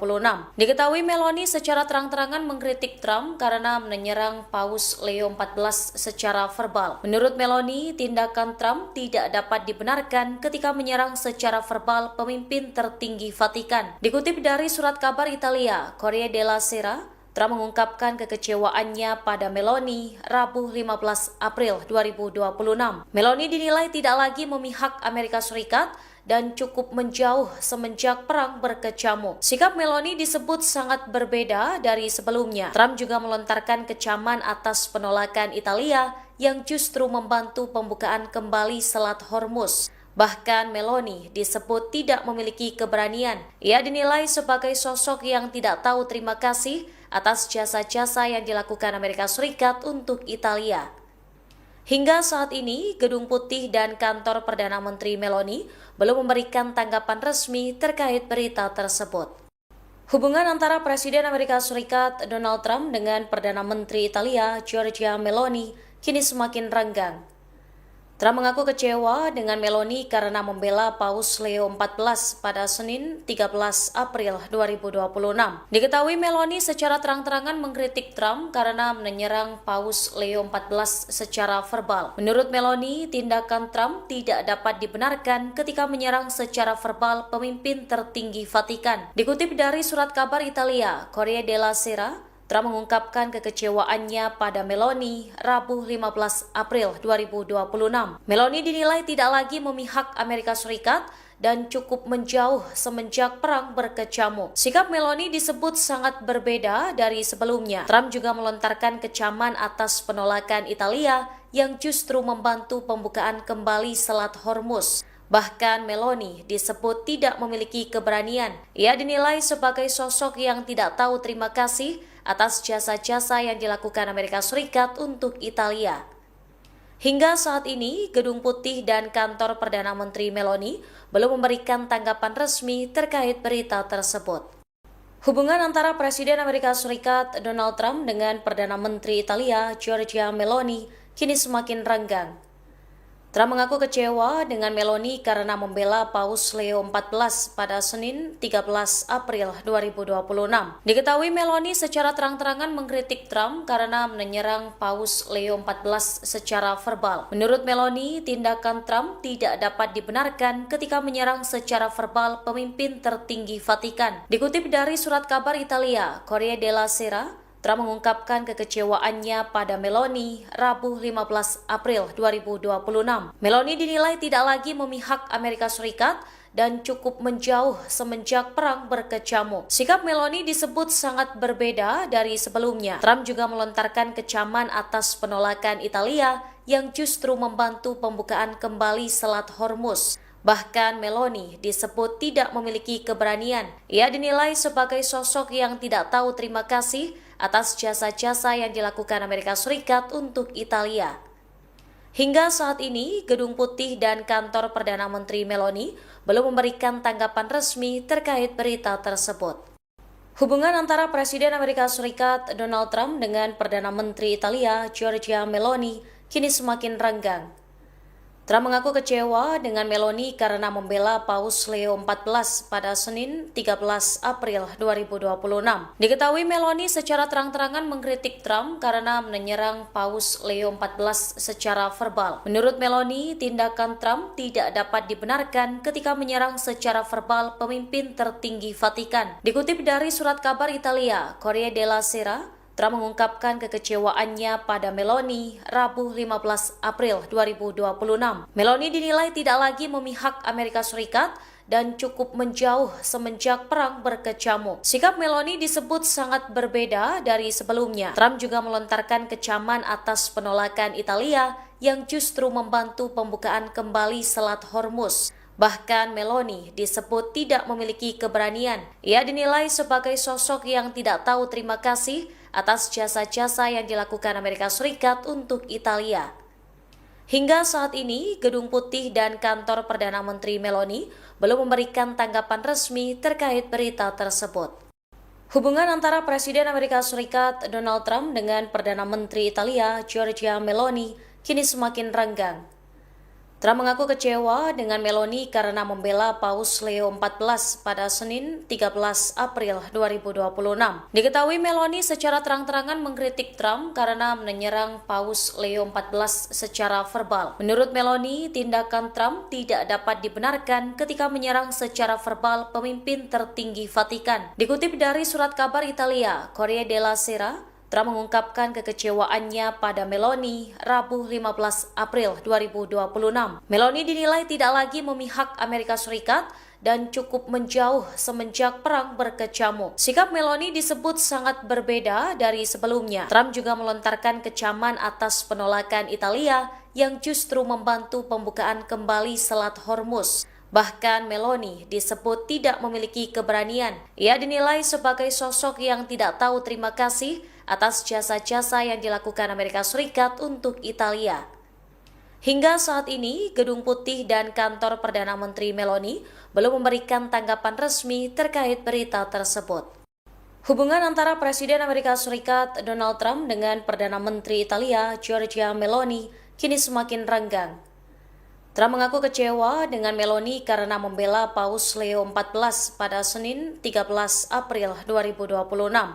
Diketahui Meloni secara terang-terangan mengkritik Trump karena menyerang Paus Leo XIV secara verbal. Menurut Meloni, tindakan Trump tidak dapat dibenarkan ketika menyerang secara verbal pemimpin tertinggi Vatikan. Dikutip dari surat kabar Italia, Corriere della Sera, Trump mengungkapkan kekecewaannya pada Meloni Rabu 15 April 2026. Meloni dinilai tidak lagi memihak Amerika Serikat dan cukup menjauh semenjak perang berkecamuk. Sikap Meloni disebut sangat berbeda dari sebelumnya. Trump juga melontarkan kecaman atas penolakan Italia yang justru membantu pembukaan kembali Selat Hormuz. Bahkan Meloni disebut tidak memiliki keberanian. Ia dinilai sebagai sosok yang tidak tahu terima kasih atas jasa-jasa yang dilakukan Amerika Serikat untuk Italia. Hingga saat ini, Gedung Putih dan kantor Perdana Menteri Meloni belum memberikan tanggapan resmi terkait berita tersebut. Hubungan antara Presiden Amerika Serikat Donald Trump dengan Perdana Menteri Italia Giorgia Meloni kini semakin renggang. Trump mengaku kecewa dengan Meloni karena membela Paus Leo XIV pada Senin 13 April 2026. Diketahui Meloni secara terang-terangan mengkritik Trump karena menyerang Paus Leo XIV secara verbal. Menurut Meloni, tindakan Trump tidak dapat dibenarkan ketika menyerang secara verbal pemimpin tertinggi Vatikan. Dikutip dari surat kabar Italia, Corriere della Sera, Trump mengungkapkan kekecewaannya pada Meloni Rabu 15 April 2026. Meloni dinilai tidak lagi memihak Amerika Serikat dan cukup menjauh semenjak perang berkecamuk. Sikap Meloni disebut sangat berbeda dari sebelumnya. Trump juga melontarkan kecaman atas penolakan Italia yang justru membantu pembukaan kembali Selat Hormuz. Bahkan Meloni disebut tidak memiliki keberanian. Ia dinilai sebagai sosok yang tidak tahu terima kasih atas jasa-jasa yang dilakukan Amerika Serikat untuk Italia. Hingga saat ini, Gedung Putih dan kantor Perdana Menteri Meloni belum memberikan tanggapan resmi terkait berita tersebut. Hubungan antara Presiden Amerika Serikat Donald Trump dengan Perdana Menteri Italia Giorgia Meloni kini semakin renggang. Trump mengaku kecewa dengan Meloni karena membela Paus Leo XIV pada Senin 13 April 2026. Diketahui Meloni secara terang-terangan mengkritik Trump karena menyerang Paus Leo XIV secara verbal. Menurut Meloni, tindakan Trump tidak dapat dibenarkan ketika menyerang secara verbal pemimpin tertinggi Vatikan. Dikutip dari surat kabar Italia, Corriere della Sera, Trump mengungkapkan kekecewaannya pada Meloni Rabu 15 April 2026. Meloni dinilai tidak lagi memihak Amerika Serikat dan cukup menjauh semenjak perang berkecamuk. Sikap Meloni disebut sangat berbeda dari sebelumnya. Trump juga melontarkan kecaman atas penolakan Italia yang justru membantu pembukaan kembali Selat Hormuz. Bahkan Meloni disebut tidak memiliki keberanian. Ia dinilai sebagai sosok yang tidak tahu terima kasih atas jasa-jasa yang dilakukan Amerika Serikat untuk Italia. Hingga saat ini, Gedung Putih dan kantor Perdana Menteri Meloni belum memberikan tanggapan resmi terkait berita tersebut. Hubungan antara Presiden Amerika Serikat Donald Trump dengan Perdana Menteri Italia Giorgia Meloni kini semakin renggang. Trump mengaku kecewa dengan Meloni karena membela Paus Leo XIV pada Senin 13 April 2026. Diketahui Meloni secara terang-terangan mengkritik Trump karena menyerang Paus Leo XIV secara verbal. Menurut Meloni, tindakan Trump tidak dapat dibenarkan ketika menyerang secara verbal pemimpin tertinggi Vatikan. Dikutip dari surat kabar Italia, Corriere della Sera, Trump mengungkapkan kekecewaannya pada Meloni Rabu 15 April 2026. Meloni dinilai tidak lagi memihak Amerika Serikat dan cukup menjauh semenjak perang berkecamuk. Sikap Meloni disebut sangat berbeda dari sebelumnya. Trump juga melontarkan kecaman atas penolakan Italia yang justru membantu pembukaan kembali Selat Hormuz. Bahkan Meloni disebut tidak memiliki keberanian. Ia dinilai sebagai sosok yang tidak tahu terima kasih atas jasa-jasa yang dilakukan Amerika Serikat untuk Italia. Hingga saat ini, Gedung Putih dan kantor Perdana Menteri Meloni belum memberikan tanggapan resmi terkait berita tersebut. Hubungan antara Presiden Amerika Serikat Donald Trump dengan Perdana Menteri Italia Giorgia Meloni kini semakin renggang. Trump mengaku kecewa dengan Meloni karena membela Paus Leo XIV pada Senin 13 April 2026. Diketahui Meloni secara terang-terangan mengkritik Trump karena menyerang Paus Leo XIV secara verbal. Menurut Meloni, tindakan Trump tidak dapat dibenarkan ketika menyerang secara verbal pemimpin tertinggi Vatikan. Dikutip dari surat kabar Italia, Corriere della Sera, Trump mengungkapkan kekecewaannya pada Meloni Rabu 15 April 2026. Meloni dinilai tidak lagi memihak Amerika Serikat dan cukup menjauh semenjak perang berkecamuk. Sikap Meloni disebut sangat berbeda dari sebelumnya. Trump juga melontarkan kecaman atas penolakan Italia yang justru membantu pembukaan kembali Selat Hormuz. Bahkan Meloni disebut tidak memiliki keberanian. Ia dinilai sebagai sosok yang tidak tahu terima kasih atas jasa-jasa yang dilakukan Amerika Serikat untuk Italia. Hingga saat ini, Gedung Putih dan kantor Perdana Menteri Meloni belum memberikan tanggapan resmi terkait berita tersebut. Hubungan antara Presiden Amerika Serikat Donald Trump dengan Perdana Menteri Italia Giorgia Meloni kini semakin renggang. Trump mengaku kecewa dengan Meloni karena membela Paus Leo XIV pada Senin 13 April 2026.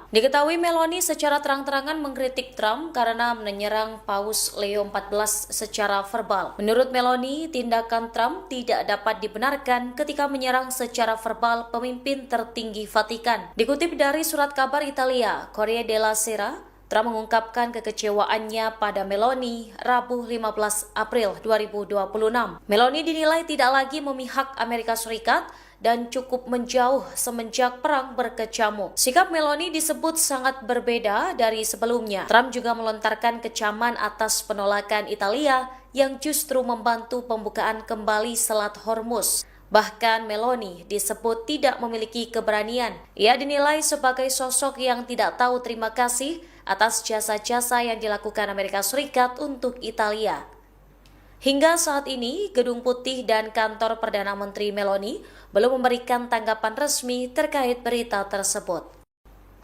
Diketahui Meloni secara terang-terangan mengkritik Trump karena menyerang Paus Leo XIV secara verbal. Menurut Meloni, tindakan Trump tidak dapat dibenarkan ketika menyerang secara verbal pemimpin tertinggi Vatikan. Dikutip dari surat kabar Italia, Corriere della Sera, Trump mengungkapkan kekecewaannya pada Meloni Rabu 15 April 2026. Meloni dinilai tidak lagi memihak Amerika Serikat dan cukup menjauh semenjak perang berkecamuk. Sikap Meloni disebut sangat berbeda dari sebelumnya. Trump juga melontarkan kecaman atas penolakan Italia yang justru membantu pembukaan kembali Selat Hormuz. Bahkan Meloni disebut tidak memiliki keberanian. Ia dinilai sebagai sosok yang tidak tahu terima kasih atas jasa-jasa yang dilakukan Amerika Serikat untuk Italia. Hingga saat ini, Gedung Putih dan kantor Perdana Menteri Meloni belum memberikan tanggapan resmi terkait berita tersebut.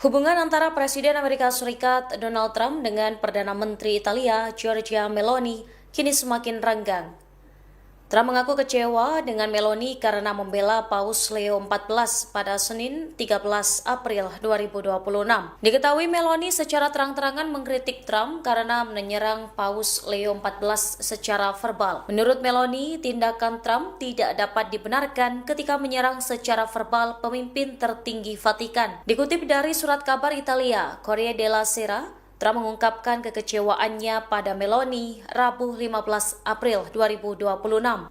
Hubungan antara Presiden Amerika Serikat Donald Trump dengan Perdana Menteri Italia Giorgia Meloni kini semakin renggang. Trump mengaku kecewa dengan Meloni karena membela Paus Leo XIV pada Senin 13 April 2026. Diketahui Meloni secara terang-terangan mengkritik Trump karena menyerang Paus Leo XIV secara verbal. Menurut Meloni, tindakan Trump tidak dapat dibenarkan ketika menyerang secara verbal pemimpin tertinggi Vatikan. Dikutip dari surat kabar Italia, Corriere della Sera, Trump mengungkapkan kekecewaannya pada Meloni Rabu 15 April 2026.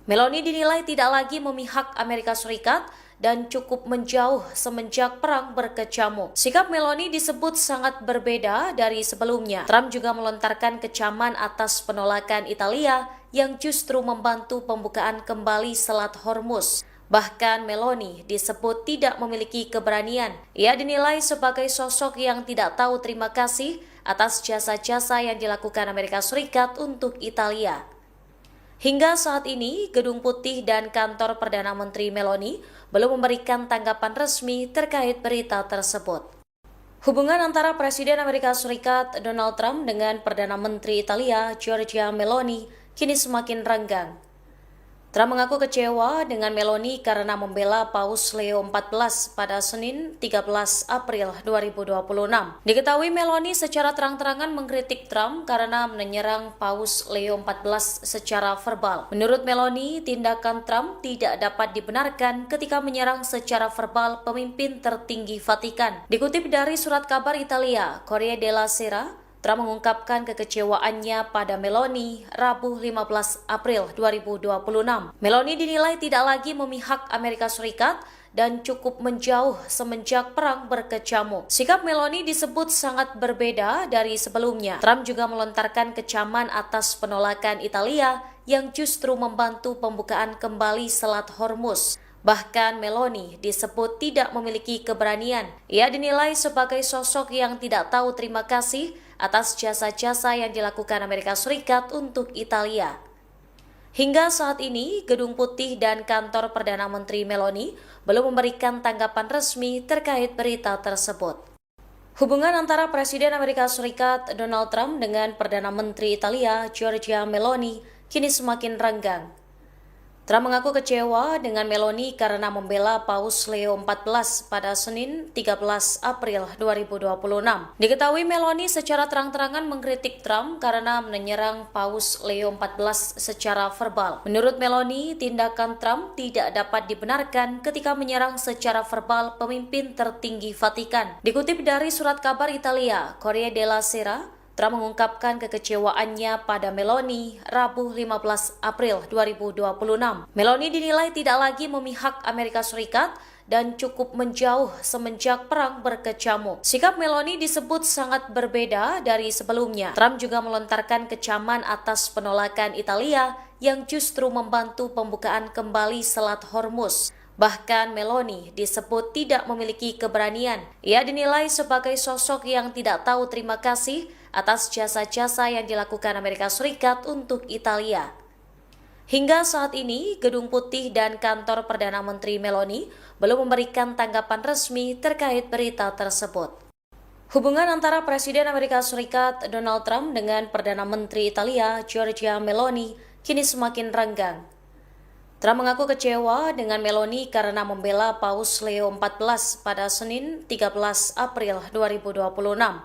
Meloni dinilai tidak lagi memihak Amerika Serikat dan cukup menjauh semenjak perang berkecamuk. Sikap Meloni disebut sangat berbeda dari sebelumnya. Trump juga melontarkan kecaman atas penolakan Italia yang justru membantu pembukaan kembali Selat Hormuz. Bahkan Meloni disebut tidak memiliki keberanian. Ia dinilai sebagai sosok yang tidak tahu terima kasih atas jasa-jasa yang dilakukan Amerika Serikat untuk Italia. Hingga saat ini, Gedung Putih dan kantor Perdana Menteri Meloni belum memberikan tanggapan resmi terkait berita tersebut. Hubungan antara Presiden Amerika Serikat Donald Trump dengan Perdana Menteri Italia Giorgia Meloni kini semakin renggang. Trump mengaku kecewa dengan Meloni karena membela Paus Leo XIV pada Senin 13 April 2026. Diketahui Meloni secara terang-terangan mengkritik Trump karena menyerang Paus Leo XIV secara verbal. Menurut Meloni, tindakan Trump tidak dapat dibenarkan ketika menyerang secara verbal pemimpin tertinggi Vatikan. Dikutip dari surat kabar Italia, Corriere della Sera, Trump mengungkapkan kekecewaannya pada Meloni Rabu 15 April 2026. Meloni dinilai tidak lagi memihak Amerika Serikat dan cukup menjauh semenjak perang berkecamuk. Sikap Meloni disebut sangat berbeda dari sebelumnya. Trump juga melontarkan kecaman atas penolakan Italia yang justru membantu pembukaan kembali Selat Hormuz. Bahkan Meloni disebut tidak memiliki keberanian. Ia dinilai sebagai sosok yang tidak tahu terima kasih atas jasa-jasa yang dilakukan Amerika Serikat untuk Italia. Hingga saat ini, Gedung Putih dan kantor Perdana Menteri Meloni belum memberikan tanggapan resmi terkait berita tersebut. Hubungan antara Presiden Amerika Serikat Donald Trump dengan Perdana Menteri Italia Giorgia Meloni kini semakin renggang. Trump mengaku kecewa dengan Meloni karena membela Paus Leo XIV pada Senin 13 April 2026. Diketahui Meloni secara terang-terangan mengkritik Trump karena menyerang Paus Leo XIV secara verbal. Menurut Meloni, tindakan Trump tidak dapat dibenarkan ketika menyerang secara verbal pemimpin tertinggi Vatikan. Dikutip dari surat kabar Italia, Corriere della Sera, Trump mengungkapkan kekecewaannya pada Meloni Rabu 15 April 2026. Meloni dinilai tidak lagi memihak Amerika Serikat dan cukup menjauh semenjak perang berkecamuk. Sikap Meloni disebut sangat berbeda dari sebelumnya. Trump juga melontarkan kecaman atas penolakan Italia yang justru membantu pembukaan kembali Selat Hormuz. Bahkan Meloni disebut tidak memiliki keberanian. Ia dinilai sebagai sosok yang tidak tahu terima kasih atas jasa-jasa yang dilakukan Amerika Serikat untuk Italia. Hingga saat ini, Gedung Putih dan kantor Perdana Menteri Meloni belum memberikan tanggapan resmi terkait berita tersebut. Hubungan antara Presiden Amerika Serikat Donald Trump dengan Perdana Menteri Italia Giorgia Meloni kini semakin renggang. Trump mengaku kecewa dengan Meloni karena membela Paus Leo XIV pada Senin 13 April 2026.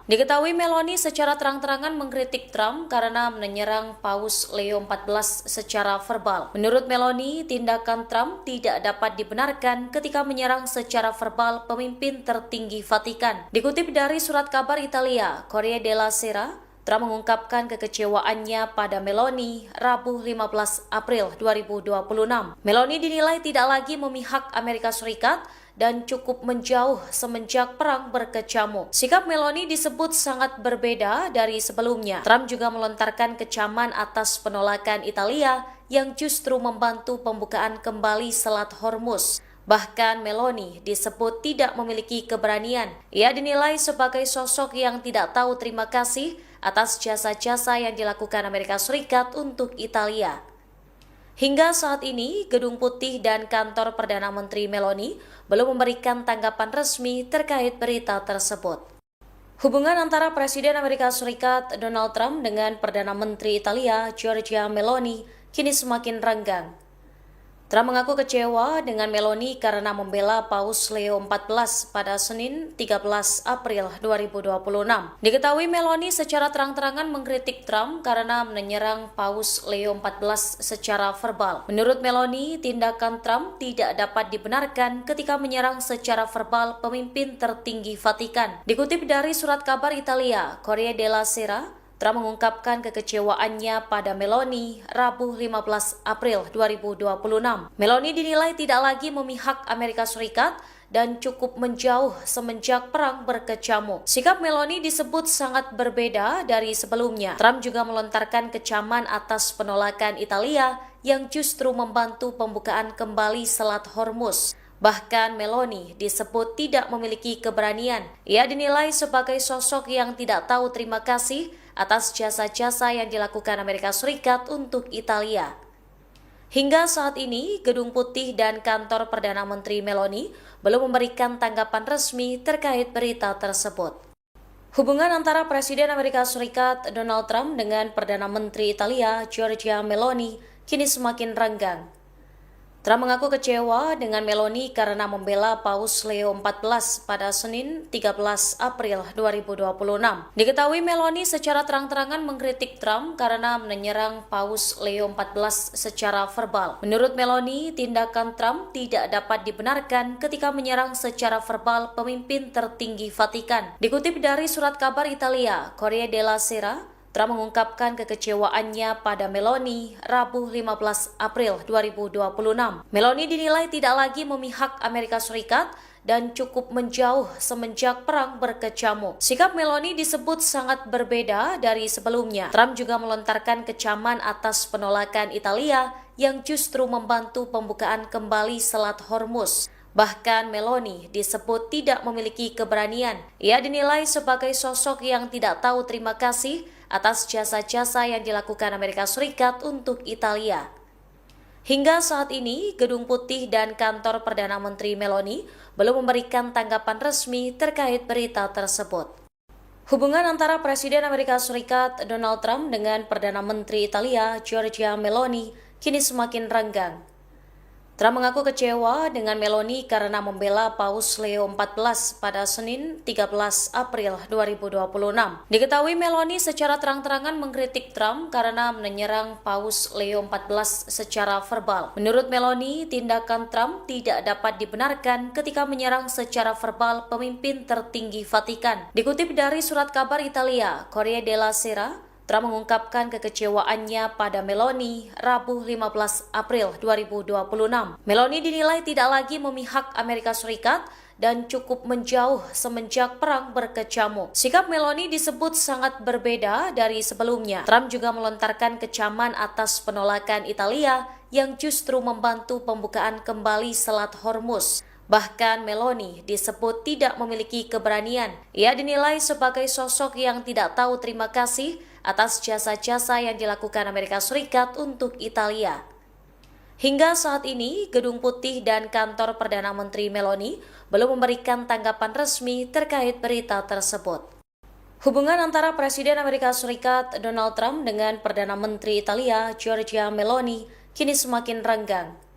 Diketahui Meloni secara terang-terangan mengkritik Trump karena menyerang Paus Leo XIV secara verbal. Menurut Meloni, tindakan Trump tidak dapat dibenarkan ketika menyerang secara verbal pemimpin tertinggi Vatikan. Dikutip dari surat kabar Italia, Corriere della Sera, Trump mengungkapkan kekecewaannya pada Meloni Rabu 15 April 2026. Meloni dinilai tidak lagi memihak Amerika Serikat dan cukup menjauh semenjak perang berkecamuk. Sikap Meloni disebut sangat berbeda dari sebelumnya. Trump juga melontarkan kecaman atas penolakan Italia yang justru membantu pembukaan kembali Selat Hormuz. Bahkan Meloni disebut tidak memiliki keberanian. Ia dinilai sebagai sosok yang tidak tahu terima kasih atas jasa-jasa yang dilakukan Amerika Serikat untuk Italia. Hingga saat ini, Gedung Putih dan kantor Perdana Menteri Meloni belum memberikan tanggapan resmi terkait berita tersebut. Hubungan antara Presiden Amerika Serikat Donald Trump dengan Perdana Menteri Italia Giorgia Meloni kini semakin renggang. Trump mengaku kecewa dengan Meloni karena membela Paus Leo XIV pada Senin 13 April 2026. Diketahui Meloni secara terang-terangan mengkritik Trump karena menyerang Paus Leo XIV secara verbal. Menurut Meloni, tindakan Trump tidak dapat dibenarkan ketika menyerang secara verbal pemimpin tertinggi Vatikan. Dikutip dari surat kabar Italia, Corriere della Sera, Trump mengungkapkan kekecewaannya pada Meloni Rabu 15 April 2026. Meloni dinilai tidak lagi memihak Amerika Serikat dan cukup menjauh semenjak perang berkecamuk. Sikap Meloni disebut sangat berbeda dari sebelumnya. Trump juga melontarkan kecaman atas penolakan Italia yang justru membantu pembukaan kembali Selat Hormuz. Bahkan Meloni disebut tidak memiliki keberanian. Ia dinilai sebagai sosok yang tidak tahu terima kasih atas jasa-jasa yang dilakukan Amerika Serikat untuk Italia. Hingga saat ini, Gedung Putih dan kantor Perdana Menteri Meloni belum memberikan tanggapan resmi terkait berita tersebut. Hubungan antara Presiden Amerika Serikat Donald Trump dengan Perdana Menteri Italia Giorgia Meloni kini semakin renggang. Trump mengaku kecewa dengan Meloni karena membela Paus Leo XIV pada Senin 13 April 2026. Diketahui Meloni secara terang-terangan mengkritik Trump karena menyerang Paus Leo XIV secara verbal. Menurut Meloni, tindakan Trump tidak dapat dibenarkan ketika menyerang secara verbal pemimpin tertinggi Vatikan. Dikutip dari surat kabar Italia, Corriere della Sera, Trump mengungkapkan kekecewaannya pada Meloni Rabu 15 April 2026. Meloni dinilai tidak lagi memihak Amerika Serikat dan cukup menjauh semenjak perang berkecamuk. Sikap Meloni disebut sangat berbeda dari sebelumnya. Trump juga melontarkan kecaman atas penolakan Italia yang justru membantu pembukaan kembali Selat Hormuz. Bahkan Meloni disebut tidak memiliki keberanian. Ia dinilai sebagai sosok yang tidak tahu terima kasih atas jasa-jasa yang dilakukan Amerika Serikat untuk Italia. Hingga saat ini, Gedung Putih dan kantor Perdana Menteri Meloni belum memberikan tanggapan resmi terkait berita tersebut. Hubungan antara Presiden Amerika Serikat Donald Trump dengan Perdana Menteri Italia Giorgia Meloni kini semakin renggang. Trump mengaku kecewa dengan Meloni karena membela Paus Leo XIV pada Senin 13 April 2026. Diketahui Meloni secara terang-terangan mengkritik Trump karena menyerang Paus Leo XIV secara verbal. Menurut Meloni, tindakan Trump tidak dapat dibenarkan ketika menyerang secara verbal pemimpin tertinggi Vatikan. Dikutip dari surat kabar Italia, Corriere della Sera, Trump mengungkapkan kekecewaannya pada Meloni Rabu 15 April 2026. Meloni dinilai tidak lagi memihak Amerika Serikat dan cukup menjauh semenjak perang berkecamuk. Sikap Meloni disebut sangat berbeda dari sebelumnya. Trump juga melontarkan kecaman atas penolakan Italia yang justru membantu pembukaan kembali Selat Hormuz. Bahkan Meloni disebut tidak memiliki keberanian. Ia dinilai sebagai sosok yang tidak tahu terima kasih atas jasa-jasa yang dilakukan Amerika Serikat untuk Italia. Hingga saat ini, Gedung Putih dan kantor Perdana Menteri Meloni belum memberikan tanggapan resmi terkait berita tersebut. Hubungan antara Presiden Amerika Serikat Donald Trump dengan Perdana Menteri Italia Giorgia Meloni kini semakin renggang.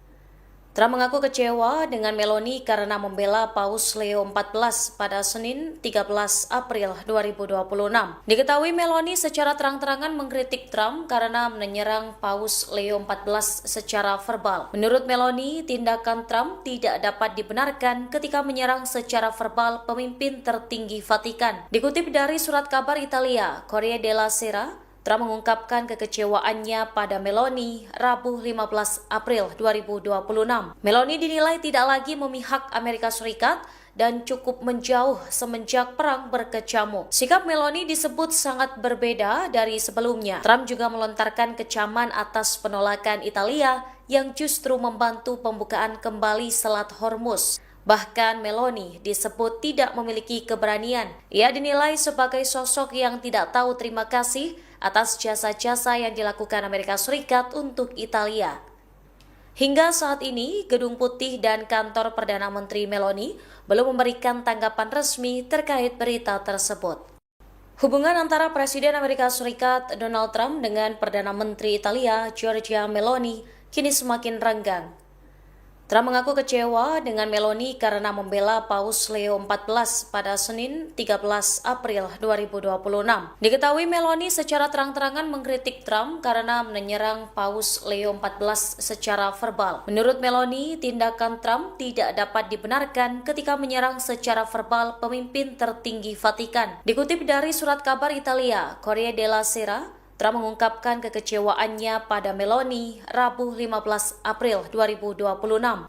Trump mengaku kecewa dengan Meloni karena membela Paus Leo XIV pada Senin 13 April 2026. Diketahui Meloni secara terang-terangan mengkritik Trump karena menyerang Paus Leo XIV secara verbal. Menurut Meloni, tindakan Trump tidak dapat dibenarkan ketika menyerang secara verbal pemimpin tertinggi Vatikan. Dikutip dari surat kabar Italia, Corriere della Sera, Trump mengungkapkan kekecewaannya pada Meloni Rabu 15 April 2026. Meloni dinilai tidak lagi memihak Amerika Serikat dan cukup menjauh semenjak perang berkecamuk. Sikap Meloni disebut sangat berbeda dari sebelumnya. Trump juga melontarkan kecaman atas penolakan Italia yang justru membantu pembukaan kembali Selat Hormuz. Bahkan Meloni disebut tidak memiliki keberanian. Ia dinilai sebagai sosok yang tidak tahu terima kasih atas jasa-jasa yang dilakukan Amerika Serikat untuk Italia. Hingga saat ini, Gedung Putih dan kantor Perdana Menteri Meloni belum memberikan tanggapan resmi terkait berita tersebut. Hubungan antara Presiden Amerika Serikat Donald Trump dengan Perdana Menteri Italia Giorgia Meloni kini semakin renggang. Trump mengaku kecewa dengan Meloni karena membela Paus Leo XIV pada Senin 13 April 2026. Diketahui Meloni secara terang-terangan mengkritik Trump karena menyerang Paus Leo XIV secara verbal. Menurut Meloni, tindakan Trump tidak dapat dibenarkan ketika menyerang secara verbal pemimpin tertinggi Vatikan. Dikutip dari surat kabar Italia, Corriere della Sera, Trump mengungkapkan kekecewaannya pada Meloni Rabu 15 April 2026.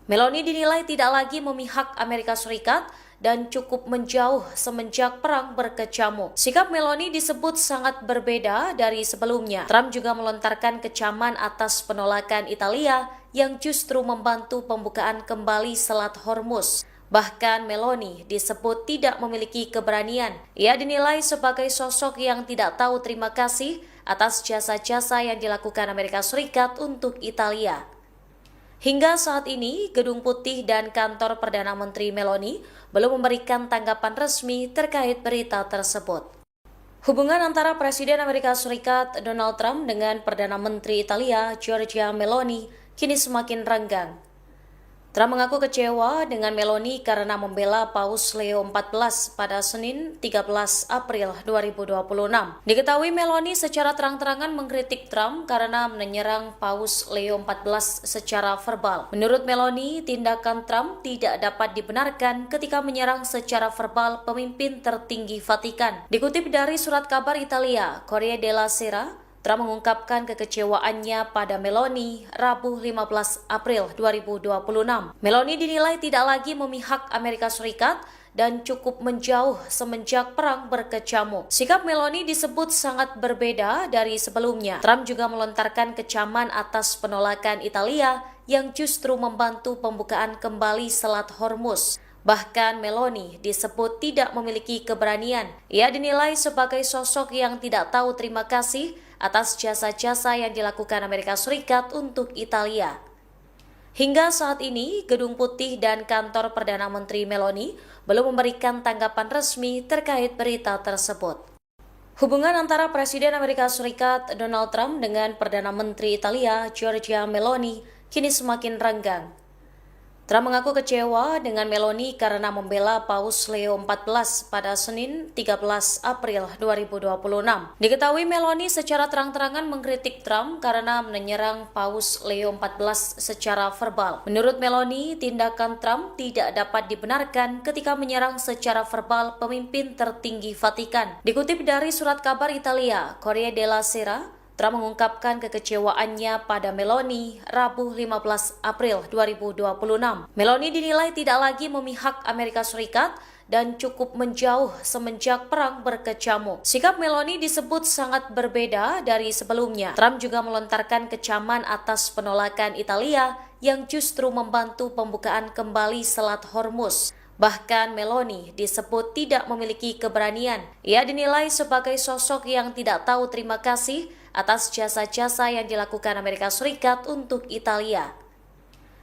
Meloni dinilai tidak lagi memihak Amerika Serikat dan cukup menjauh semenjak perang berkecamuk. Sikap Meloni disebut sangat berbeda dari sebelumnya. Trump juga melontarkan kecaman atas penolakan Italia yang justru membantu pembukaan kembali Selat Hormuz. Bahkan Meloni disebut tidak memiliki keberanian. Ia dinilai sebagai sosok yang tidak tahu terima kasih atas jasa-jasa yang dilakukan Amerika Serikat untuk Italia. Hingga saat ini, Gedung Putih dan kantor Perdana Menteri Meloni belum memberikan tanggapan resmi terkait berita tersebut. Hubungan antara Presiden Amerika Serikat Donald Trump dengan Perdana Menteri Italia Giorgia Meloni kini semakin renggang. Trump mengaku kecewa dengan Meloni karena membela Paus Leo XIV pada Senin 13 April 2026. Diketahui Meloni secara terang-terangan mengkritik Trump karena menyerang Paus Leo XIV secara verbal. Menurut Meloni, tindakan Trump tidak dapat dibenarkan ketika menyerang secara verbal pemimpin tertinggi Vatikan. Dikutip dari surat kabar Italia, Corriere della Sera, Trump mengungkapkan kekecewaannya pada Meloni Rabu 15 April 2026. Meloni dinilai tidak lagi memihak Amerika Serikat dan cukup menjauh semenjak perang berkecamuk. Sikap Meloni disebut sangat berbeda dari sebelumnya. Trump juga melontarkan kecaman atas penolakan Italia yang justru membantu pembukaan kembali Selat Hormuz. Bahkan Meloni disebut tidak memiliki keberanian. Ia dinilai sebagai sosok yang tidak tahu terima kasih atas jasa-jasa yang dilakukan Amerika Serikat untuk Italia. Hingga saat ini, Gedung Putih dan kantor Perdana Menteri Meloni belum memberikan tanggapan resmi terkait berita tersebut. Hubungan antara Presiden Amerika Serikat Donald Trump dengan Perdana Menteri Italia Giorgia Meloni kini semakin renggang. Trump mengaku kecewa dengan Meloni karena membela Paus Leo XIV pada Senin 13 April 2026. Diketahui Meloni secara terang-terangan mengkritik Trump karena menyerang Paus Leo XIV secara verbal. Menurut Meloni, tindakan Trump tidak dapat dibenarkan ketika menyerang secara verbal pemimpin tertinggi Vatikan. Dikutip dari surat kabar Italia, Corriere della Sera, Trump mengungkapkan kekecewaannya pada Meloni Rabu 15 April 2026. Meloni dinilai tidak lagi memihak Amerika Serikat dan cukup menjauh semenjak perang berkecamuk. Sikap Meloni disebut sangat berbeda dari sebelumnya. Trump juga melontarkan kecaman atas penolakan Italia yang justru membantu pembukaan kembali Selat Hormuz. Bahkan Meloni disebut tidak memiliki keberanian. Ia dinilai sebagai sosok yang tidak tahu terima kasih atas jasa-jasa yang dilakukan Amerika Serikat untuk Italia.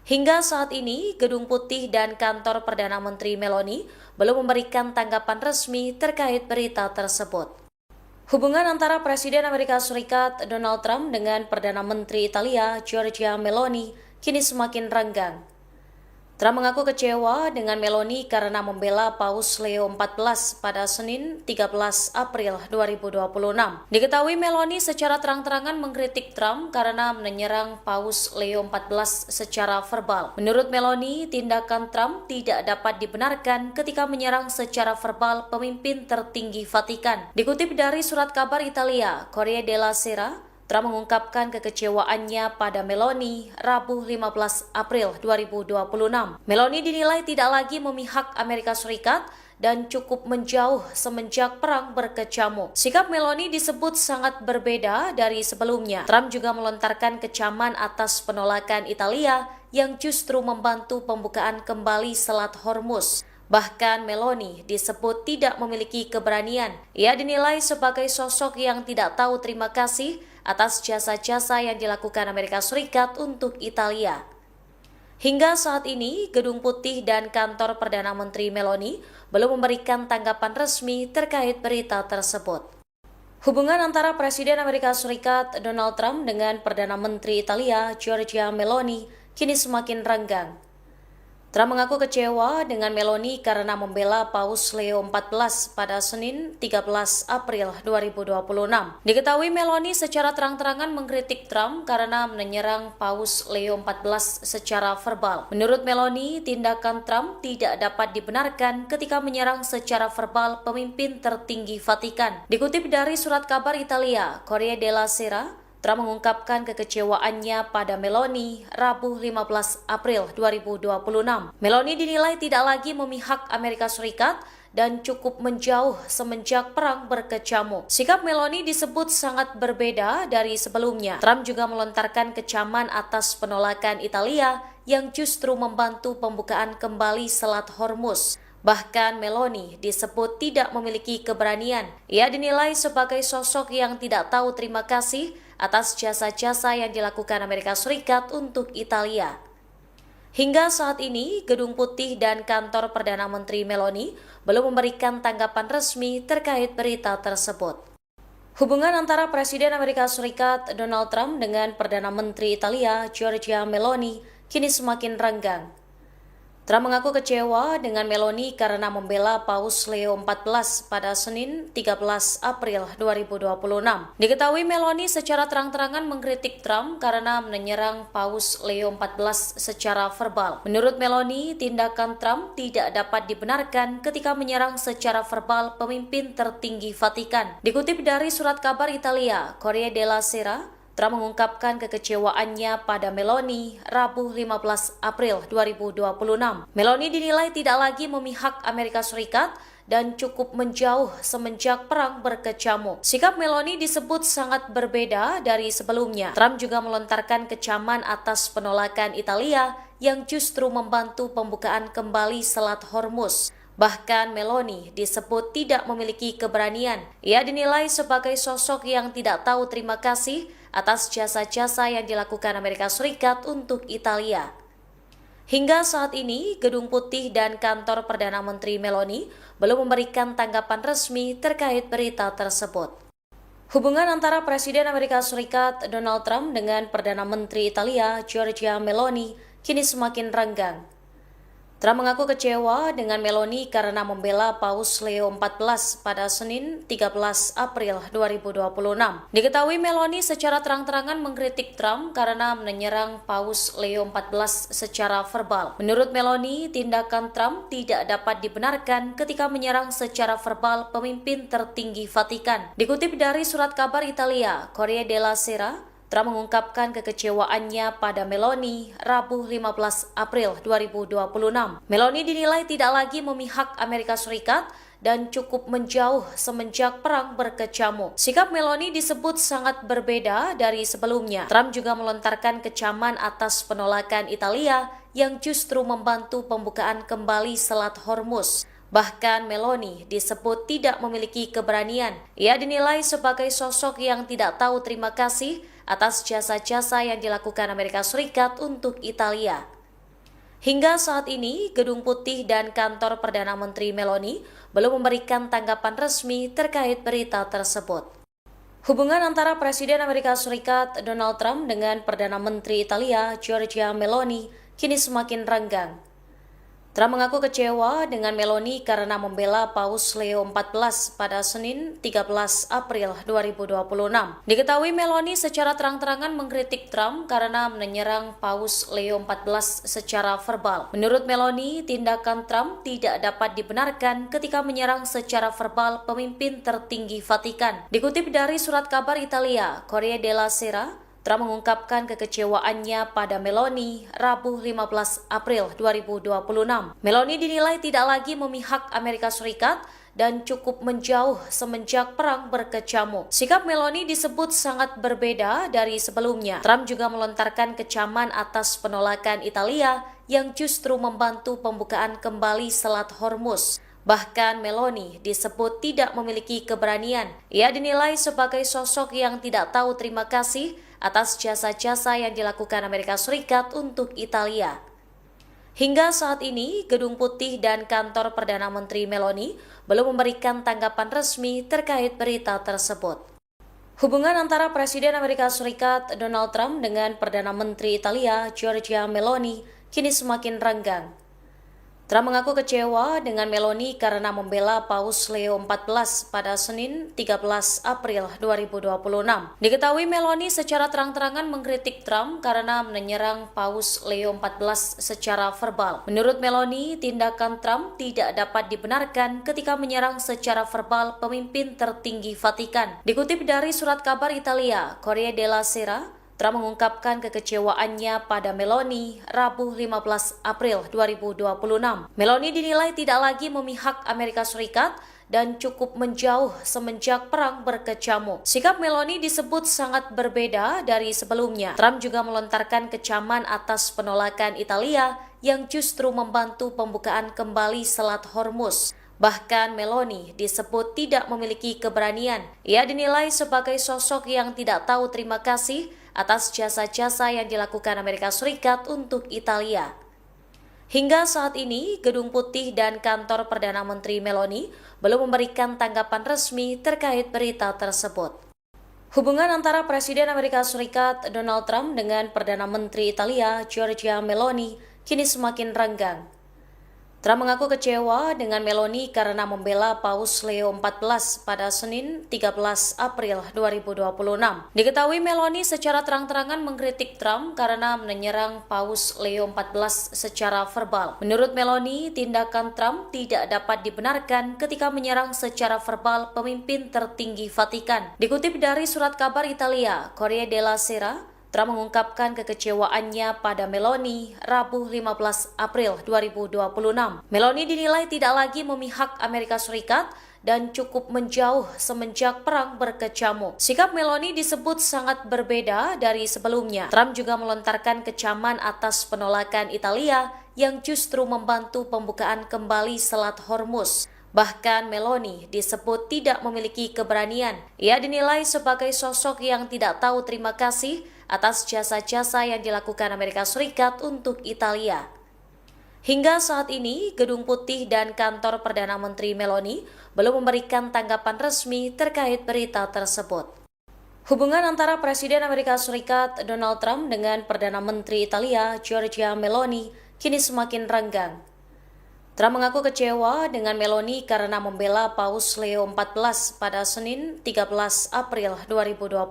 Hingga saat ini, Gedung Putih dan kantor Perdana Menteri Meloni belum memberikan tanggapan resmi terkait berita tersebut. Hubungan antara Presiden Amerika Serikat Donald Trump dengan Perdana Menteri Italia Giorgia Meloni kini semakin renggang. Trump mengaku kecewa dengan Meloni karena membela Paus Leo XIV pada Senin 13 April 2026. Diketahui Meloni secara terang-terangan mengkritik Trump karena menyerang Paus Leo XIV secara verbal. Menurut Meloni, tindakan Trump tidak dapat dibenarkan ketika menyerang secara verbal pemimpin tertinggi Vatikan. Dikutip dari surat kabar Italia, Corriere della Sera, Trump mengungkapkan kekecewaannya pada Meloni Rabu 15 April 2026. Meloni dinilai tidak lagi memihak Amerika Serikat dan cukup menjauh semenjak perang berkecamuk. Sikap Meloni disebut sangat berbeda dari sebelumnya. Trump juga melontarkan kecaman atas penolakan Italia yang justru membantu pembukaan kembali Selat Hormuz. Bahkan Meloni disebut tidak memiliki keberanian. Ia dinilai sebagai sosok yang tidak tahu terima kasih atas jasa-jasa yang dilakukan Amerika Serikat untuk Italia. Hingga saat ini, Gedung Putih dan kantor Perdana Menteri Meloni belum memberikan tanggapan resmi terkait berita tersebut. Hubungan antara Presiden Amerika Serikat Donald Trump dengan Perdana Menteri Italia Giorgia Meloni kini semakin renggang. Trump mengaku kecewa dengan Meloni karena membela Paus Leo XIV pada Senin 13 April 2026. Diketahui Meloni secara terang-terangan mengkritik Trump karena menyerang Paus Leo XIV secara verbal. Menurut Meloni, tindakan Trump tidak dapat dibenarkan ketika menyerang secara verbal pemimpin tertinggi Vatikan. Dikutip dari surat kabar Italia, Corriere della Sera, Trump mengungkapkan kekecewaannya pada Meloni Rabu 15 April 2026. Meloni dinilai tidak lagi memihak Amerika Serikat dan cukup menjauh semenjak perang berkecamuk. Sikap Meloni disebut sangat berbeda dari sebelumnya. Trump juga melontarkan kecaman atas penolakan Italia yang justru membantu pembukaan kembali Selat Hormuz. Bahkan Meloni disebut tidak memiliki keberanian. Ia dinilai sebagai sosok yang tidak tahu terima kasih atas jasa-jasa yang dilakukan Amerika Serikat untuk Italia. Hingga saat ini, Gedung Putih dan kantor Perdana Menteri Meloni belum memberikan tanggapan resmi terkait berita tersebut. Hubungan antara Presiden Amerika Serikat Donald Trump dengan Perdana Menteri Italia Giorgia Meloni kini semakin renggang. Trump mengaku kecewa dengan Meloni karena membela Paus Leo XIV pada Senin 13 April 2026. Diketahui Meloni secara terang-terangan mengkritik Trump karena menyerang Paus Leo XIV secara verbal. Menurut Meloni, tindakan Trump tidak dapat dibenarkan ketika menyerang secara verbal pemimpin tertinggi Vatikan. Dikutip dari surat kabar Italia, Corriere della Sera, Trump mengungkapkan kekecewaannya pada Meloni Rabu 15 April 2026. Meloni dinilai tidak lagi memihak Amerika Serikat dan cukup menjauh semenjak perang berkecamuk. Sikap Meloni disebut sangat berbeda dari sebelumnya. Trump juga melontarkan kecaman atas penolakan Italia yang justru membantu pembukaan kembali Selat Hormuz. Bahkan Meloni disebut tidak memiliki keberanian. Ia dinilai sebagai sosok yang tidak tahu terima kasih atas jasa-jasa yang dilakukan Amerika Serikat untuk Italia. Hingga saat ini, Gedung Putih dan kantor Perdana Menteri Meloni belum memberikan tanggapan resmi terkait berita tersebut. Hubungan antara Presiden Amerika Serikat Donald Trump dengan Perdana Menteri Italia Giorgia Meloni kini semakin renggang. Trump mengaku kecewa dengan Meloni karena membela Paus Leo XIV pada Senin 13 April 2026. Diketahui Meloni secara terang-terangan mengkritik Trump karena menyerang Paus Leo XIV secara verbal. Menurut Meloni, tindakan Trump tidak dapat dibenarkan ketika menyerang secara verbal pemimpin tertinggi Vatikan. Dikutip dari surat kabar Italia, Corriere della Sera, Trump mengungkapkan kekecewaannya pada Meloni Rabu 15 April 2026. Meloni dinilai tidak lagi memihak Amerika Serikat dan cukup menjauh semenjak perang berkecamuk. Sikap Meloni disebut sangat berbeda dari sebelumnya. Trump juga melontarkan kecaman atas penolakan Italia yang justru membantu pembukaan kembali Selat Hormuz. Bahkan Meloni disebut tidak memiliki keberanian. Ia dinilai sebagai sosok yang tidak tahu terima kasih atas jasa-jasa yang dilakukan Amerika Serikat untuk Italia. Hingga saat ini, Gedung Putih dan kantor Perdana Menteri Meloni belum memberikan tanggapan resmi terkait berita tersebut. Hubungan antara Presiden Amerika Serikat Donald Trump dengan Perdana Menteri Italia Giorgia Meloni kini semakin renggang. Trump mengaku kecewa dengan Meloni karena membela Paus Leo XIV pada Senin 13 April 2026. Diketahui Meloni secara terang-terangan mengkritik Trump karena menyerang Paus Leo XIV secara verbal. Menurut Meloni, tindakan Trump tidak dapat dibenarkan ketika menyerang secara verbal pemimpin tertinggi Vatikan. Dikutip dari surat kabar Italia, Corriere della Sera, Trump mengungkapkan kekecewaannya pada Meloni Rabu 15 April 2026. Meloni dinilai tidak lagi memihak Amerika Serikat dan cukup menjauh semenjak perang berkecamuk. Sikap Meloni disebut sangat berbeda dari sebelumnya. Trump juga melontarkan kecaman atas penolakan Italia yang justru membantu pembukaan kembali Selat Hormuz. Bahkan Meloni disebut tidak memiliki keberanian. Ia dinilai sebagai sosok yang tidak tahu terima kasih atas jasa-jasa yang dilakukan Amerika Serikat untuk Italia. Hingga saat ini, Gedung Putih dan kantor Perdana Menteri Meloni belum memberikan tanggapan resmi terkait berita tersebut. Hubungan antara Presiden Amerika Serikat Donald Trump dengan Perdana Menteri Italia Giorgia Meloni kini semakin renggang. Trump mengaku kecewa dengan Meloni karena membela Paus Leo XIV pada Senin 13 April 2026. Diketahui Meloni secara terang-terangan mengkritik Trump karena menyerang Paus Leo XIV secara verbal. Menurut Meloni, tindakan Trump tidak dapat dibenarkan ketika menyerang secara verbal pemimpin tertinggi Vatikan. Dikutip dari surat kabar Italia, Corriere della Sera, Trump mengungkapkan kekecewaannya pada Meloni Rabu 15 April 2026. Meloni dinilai tidak lagi memihak Amerika Serikat dan cukup menjauh semenjak perang berkecamuk. Sikap Meloni disebut sangat berbeda dari sebelumnya. Trump juga melontarkan kecaman atas penolakan Italia yang justru membantu pembukaan kembali Selat Hormuz. Bahkan Meloni disebut tidak memiliki keberanian. Ia dinilai sebagai sosok yang tidak tahu terima kasih atas jasa-jasa yang dilakukan Amerika Serikat untuk Italia. Hingga saat ini, Gedung Putih dan kantor Perdana Menteri Meloni belum memberikan tanggapan resmi terkait berita tersebut. Hubungan antara Presiden Amerika Serikat Donald Trump dengan Perdana Menteri Italia Giorgia Meloni kini semakin renggang. Trump mengaku kecewa dengan Meloni karena membela Paus Leo XIV pada Senin 13 April 2026. Diketahui Meloni secara terang-terangan mengkritik Trump karena menyerang Paus Leo XIV secara verbal. Menurut Meloni, tindakan Trump tidak dapat dibenarkan ketika menyerang secara verbal pemimpin tertinggi Vatikan. Dikutip dari surat kabar Italia, Corriere della Sera, Trump mengungkapkan kekecewaannya pada Meloni Rabu 15 April 2026. Meloni dinilai tidak lagi memihak Amerika Serikat dan cukup menjauh semenjak perang berkecamuk. Sikap Meloni disebut sangat berbeda dari sebelumnya. Trump juga melontarkan kecaman atas penolakan Italia yang justru membantu pembukaan kembali Selat Hormuz. Bahkan Meloni disebut tidak memiliki keberanian. Ia dinilai sebagai sosok yang tidak tahu terima kasih atas jasa-jasa yang dilakukan Amerika Serikat untuk Italia. Hingga saat ini, Gedung Putih dan kantor Perdana Menteri Meloni belum memberikan tanggapan resmi terkait berita tersebut. Hubungan antara Presiden Amerika Serikat Donald Trump dengan Perdana Menteri Italia Giorgia Meloni kini semakin renggang. Trump mengaku kecewa dengan Meloni karena membela Paus Leo XIV pada Senin 13 April 2026.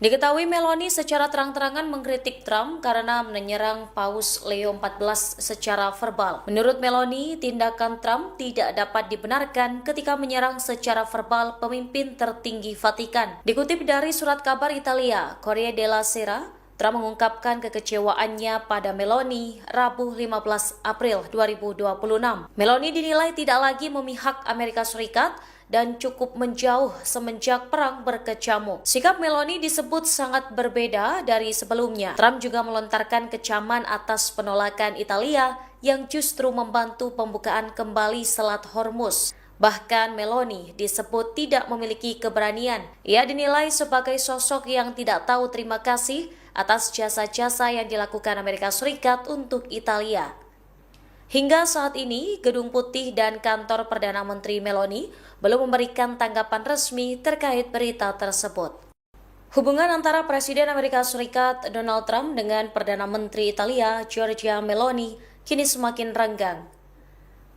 Diketahui Meloni secara terang-terangan mengkritik Trump karena menyerang Paus Leo XIV secara verbal. Menurut Meloni, tindakan Trump tidak dapat dibenarkan ketika menyerang secara verbal pemimpin tertinggi Vatikan. Dikutip dari surat kabar Italia, Corriere della Sera, Trump mengungkapkan kekecewaannya pada Meloni Rabu 15 April 2026. Meloni dinilai tidak lagi memihak Amerika Serikat dan cukup menjauh semenjak perang berkecamuk. Sikap Meloni disebut sangat berbeda dari sebelumnya. Trump juga melontarkan kecaman atas penolakan Italia yang justru membantu pembukaan kembali Selat Hormuz. Bahkan Meloni disebut tidak memiliki keberanian. Ia dinilai sebagai sosok yang tidak tahu terima kasih atas jasa-jasa yang dilakukan Amerika Serikat untuk Italia. Hingga saat ini, Gedung Putih dan kantor Perdana Menteri Meloni belum memberikan tanggapan resmi terkait berita tersebut. Hubungan antara Presiden Amerika Serikat Donald Trump dengan Perdana Menteri Italia Giorgia Meloni kini semakin renggang.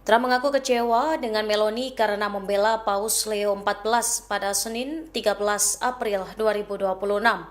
Trump mengaku kecewa dengan Meloni karena membela Paus Leo XIV pada Senin 13 April 2026.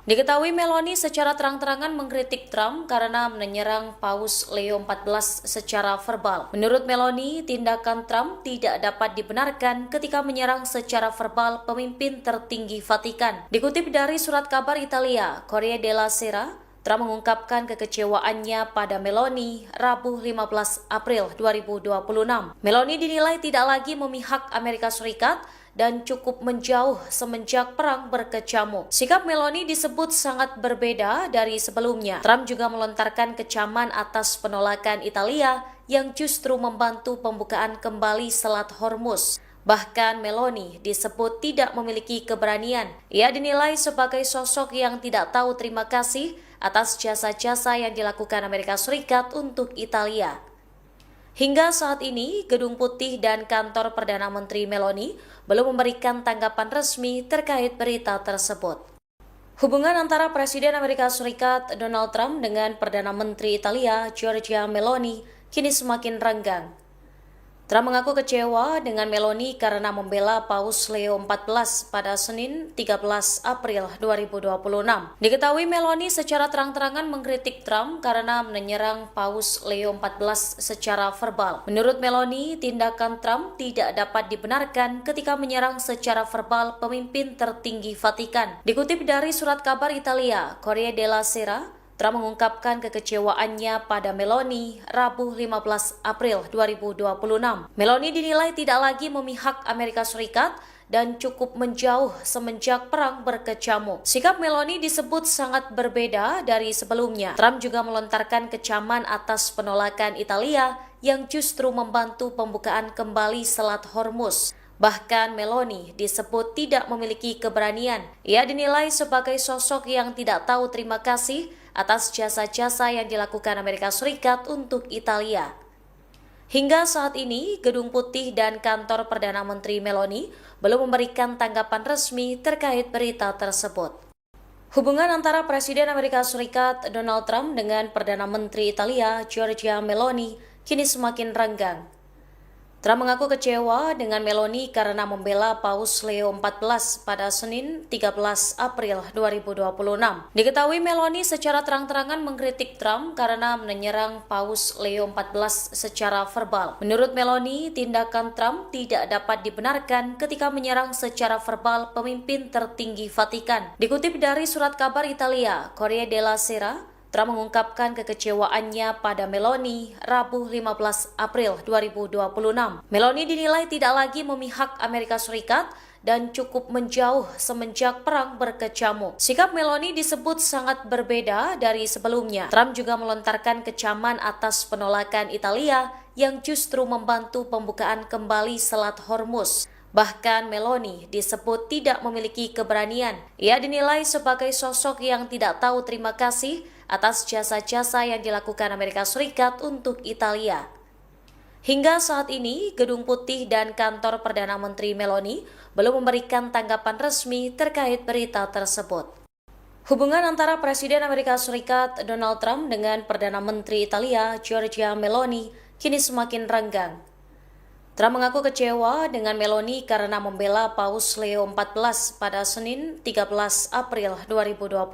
Diketahui Meloni secara terang-terangan mengkritik Trump karena menyerang Paus Leo XIV secara verbal. Menurut Meloni, tindakan Trump tidak dapat dibenarkan ketika menyerang secara verbal pemimpin tertinggi Vatikan. Dikutip dari surat kabar Italia, Corriere della Sera, Trump mengungkapkan kekecewaannya pada Meloni Rabu 15 April 2026. Meloni dinilai tidak lagi memihak Amerika Serikat dan cukup menjauh semenjak perang berkecamuk. Sikap Meloni disebut sangat berbeda dari sebelumnya. Trump juga melontarkan kecaman atas penolakan Italia yang justru membantu pembukaan kembali Selat Hormuz. Bahkan Meloni disebut tidak memiliki keberanian. Ia dinilai sebagai sosok yang tidak tahu terima kasih atas jasa-jasa yang dilakukan Amerika Serikat untuk Italia. Hingga saat ini, Gedung Putih dan kantor Perdana Menteri Meloni belum memberikan tanggapan resmi terkait berita tersebut. Hubungan antara Presiden Amerika Serikat Donald Trump dengan Perdana Menteri Italia Giorgia Meloni kini semakin renggang. Trump mengaku kecewa dengan Meloni karena membela Paus Leo XIV pada Senin 13 April 2026. Diketahui Meloni secara terang-terangan mengkritik Trump karena menyerang Paus Leo XIV secara verbal. Menurut Meloni, tindakan Trump tidak dapat dibenarkan ketika menyerang secara verbal pemimpin tertinggi Vatikan. Dikutip dari surat kabar Italia, Corriere della Sera, Trump mengungkapkan kekecewaannya pada Meloni Rabu 15 April 2026. Meloni dinilai tidak lagi memihak Amerika Serikat dan cukup menjauh semenjak perang berkecamuk. Sikap Meloni disebut sangat berbeda dari sebelumnya. Trump juga melontarkan kecaman atas penolakan Italia yang justru membantu pembukaan kembali Selat Hormuz. Bahkan Meloni disebut tidak memiliki keberanian. Ia dinilai sebagai sosok yang tidak tahu terima kasih atas jasa-jasa yang dilakukan Amerika Serikat untuk Italia. Hingga saat ini, Gedung Putih dan kantor Perdana Menteri Meloni belum memberikan tanggapan resmi terkait berita tersebut. Hubungan antara Presiden Amerika Serikat Donald Trump dengan Perdana Menteri Italia Giorgia Meloni kini semakin renggang. Trump mengaku kecewa dengan Meloni karena membela Paus Leo XIV pada Senin 13 April 2026. Diketahui Meloni secara terang-terangan mengkritik Trump karena menyerang Paus Leo XIV secara verbal. Menurut Meloni, tindakan Trump tidak dapat dibenarkan ketika menyerang secara verbal pemimpin tertinggi Vatikan. Dikutip dari surat kabar Italia, Corriere della Sera, Trump mengungkapkan kekecewaannya pada Meloni Rabu 15 April 2026. Meloni dinilai tidak lagi memihak Amerika Serikat dan cukup menjauh semenjak perang berkecamuk. Sikap Meloni disebut sangat berbeda dari sebelumnya. Trump juga melontarkan kecaman atas penolakan Italia yang justru membantu pembukaan kembali Selat Hormuz. Bahkan Meloni disebut tidak memiliki keberanian. Ia dinilai sebagai sosok yang tidak tahu terima kasih atas jasa-jasa yang dilakukan Amerika Serikat untuk Italia. Hingga saat ini, Gedung Putih dan kantor Perdana Menteri Meloni belum memberikan tanggapan resmi terkait berita tersebut. Hubungan antara Presiden Amerika Serikat Donald Trump dengan Perdana Menteri Italia Giorgia Meloni kini semakin renggang. Trump mengaku kecewa dengan Meloni karena membela Paus Leo XIV pada Senin 13 April 2026.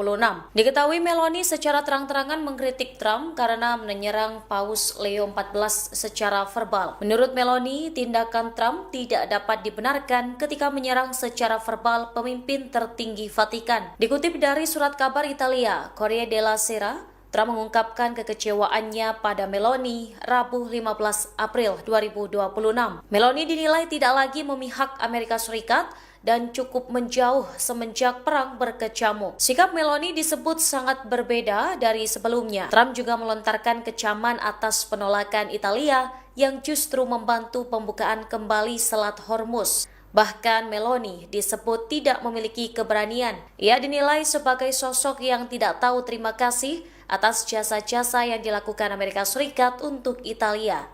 Diketahui Meloni secara terang-terangan mengkritik Trump karena menyerang Paus Leo XIV secara verbal. Menurut Meloni, tindakan Trump tidak dapat dibenarkan ketika menyerang secara verbal pemimpin tertinggi Vatikan. Dikutip dari surat kabar Italia, Corriere della Sera, Trump mengungkapkan kekecewaannya pada Meloni Rabu 15 April 2026. Meloni dinilai tidak lagi memihak Amerika Serikat dan cukup menjauh semenjak perang berkecamuk. Sikap Meloni disebut sangat berbeda dari sebelumnya. Trump juga melontarkan kecaman atas penolakan Italia yang justru membantu pembukaan kembali Selat Hormuz. Bahkan Meloni disebut tidak memiliki keberanian. Ia dinilai sebagai sosok yang tidak tahu terima kasih atas jasa-jasa yang dilakukan Amerika Serikat untuk Italia.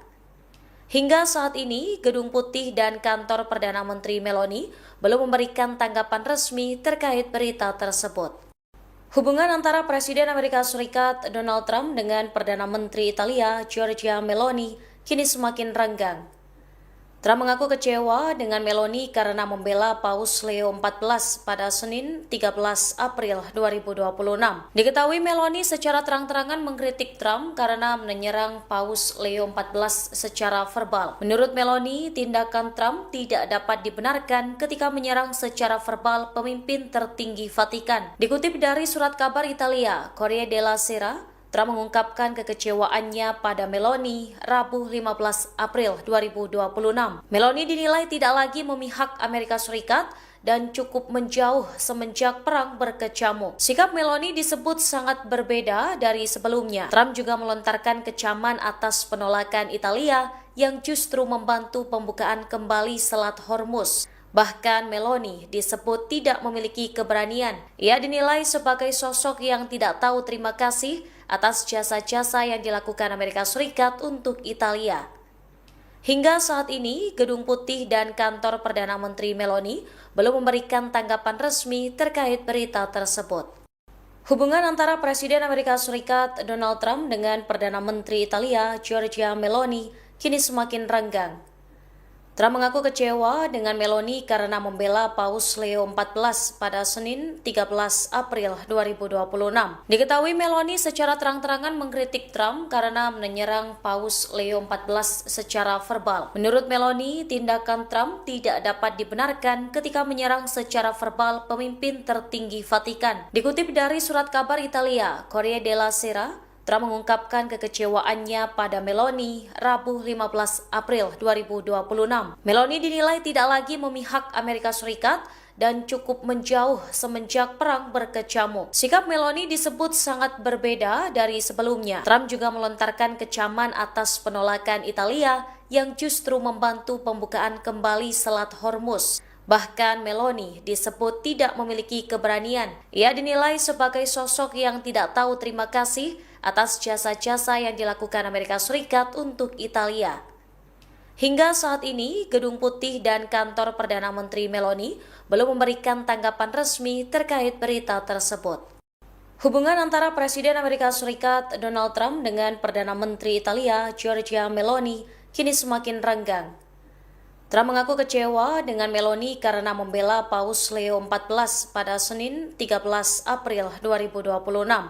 Hingga saat ini, Gedung Putih dan kantor Perdana Menteri Meloni belum memberikan tanggapan resmi terkait berita tersebut. Hubungan antara Presiden Amerika Serikat Donald Trump dengan Perdana Menteri Italia Giorgia Meloni kini semakin renggang. Trump mengaku kecewa dengan Meloni karena membela Paus Leo XIV pada Senin 13 April 2026. Diketahui Meloni secara terang-terangan mengkritik Trump karena menyerang Paus Leo XIV secara verbal. Menurut Meloni, tindakan Trump tidak dapat dibenarkan ketika menyerang secara verbal pemimpin tertinggi Vatikan. Dikutip dari surat kabar Italia, Corriere della Sera, Trump mengungkapkan kekecewaannya pada Meloni Rabu 15 April 2026. Meloni dinilai tidak lagi memihak Amerika Serikat dan cukup menjauh semenjak perang berkecamuk. Sikap Meloni disebut sangat berbeda dari sebelumnya. Trump juga melontarkan kecaman atas penolakan Italia yang justru membantu pembukaan kembali Selat Hormuz. Bahkan Meloni disebut tidak memiliki keberanian. Ia dinilai sebagai sosok yang tidak tahu terima kasih atas jasa-jasa yang dilakukan Amerika Serikat untuk Italia. Hingga saat ini, Gedung Putih dan kantor Perdana Menteri Meloni belum memberikan tanggapan resmi terkait berita tersebut. Hubungan antara Presiden Amerika Serikat Donald Trump dengan Perdana Menteri Italia Giorgia Meloni kini semakin renggang. Trump mengaku kecewa dengan Meloni karena membela Paus Leo XIV pada Senin 13 April 2026. Diketahui Meloni secara terang-terangan mengkritik Trump karena menyerang Paus Leo XIV secara verbal. Menurut Meloni, tindakan Trump tidak dapat dibenarkan ketika menyerang secara verbal pemimpin tertinggi Vatikan. Dikutip dari surat kabar Italia, Corriere della Sera, Trump mengungkapkan kekecewaannya pada Meloni Rabu 15 April 2026. Meloni dinilai tidak lagi memihak Amerika Serikat dan cukup menjauh semenjak perang berkecamuk. Sikap Meloni disebut sangat berbeda dari sebelumnya. Trump juga melontarkan kecaman atas penolakan Italia yang justru membantu pembukaan kembali Selat Hormuz. Bahkan Meloni disebut tidak memiliki keberanian. Ia dinilai sebagai sosok yang tidak tahu terima kasih atas jasa-jasa yang dilakukan Amerika Serikat untuk Italia. Hingga saat ini, Gedung Putih dan kantor Perdana Menteri Meloni belum memberikan tanggapan resmi terkait berita tersebut. Hubungan antara Presiden Amerika Serikat Donald Trump dengan Perdana Menteri Italia Giorgia Meloni kini semakin renggang. Trump mengaku kecewa dengan Meloni karena membela Paus Leo XIV pada Senin 13 April 2026.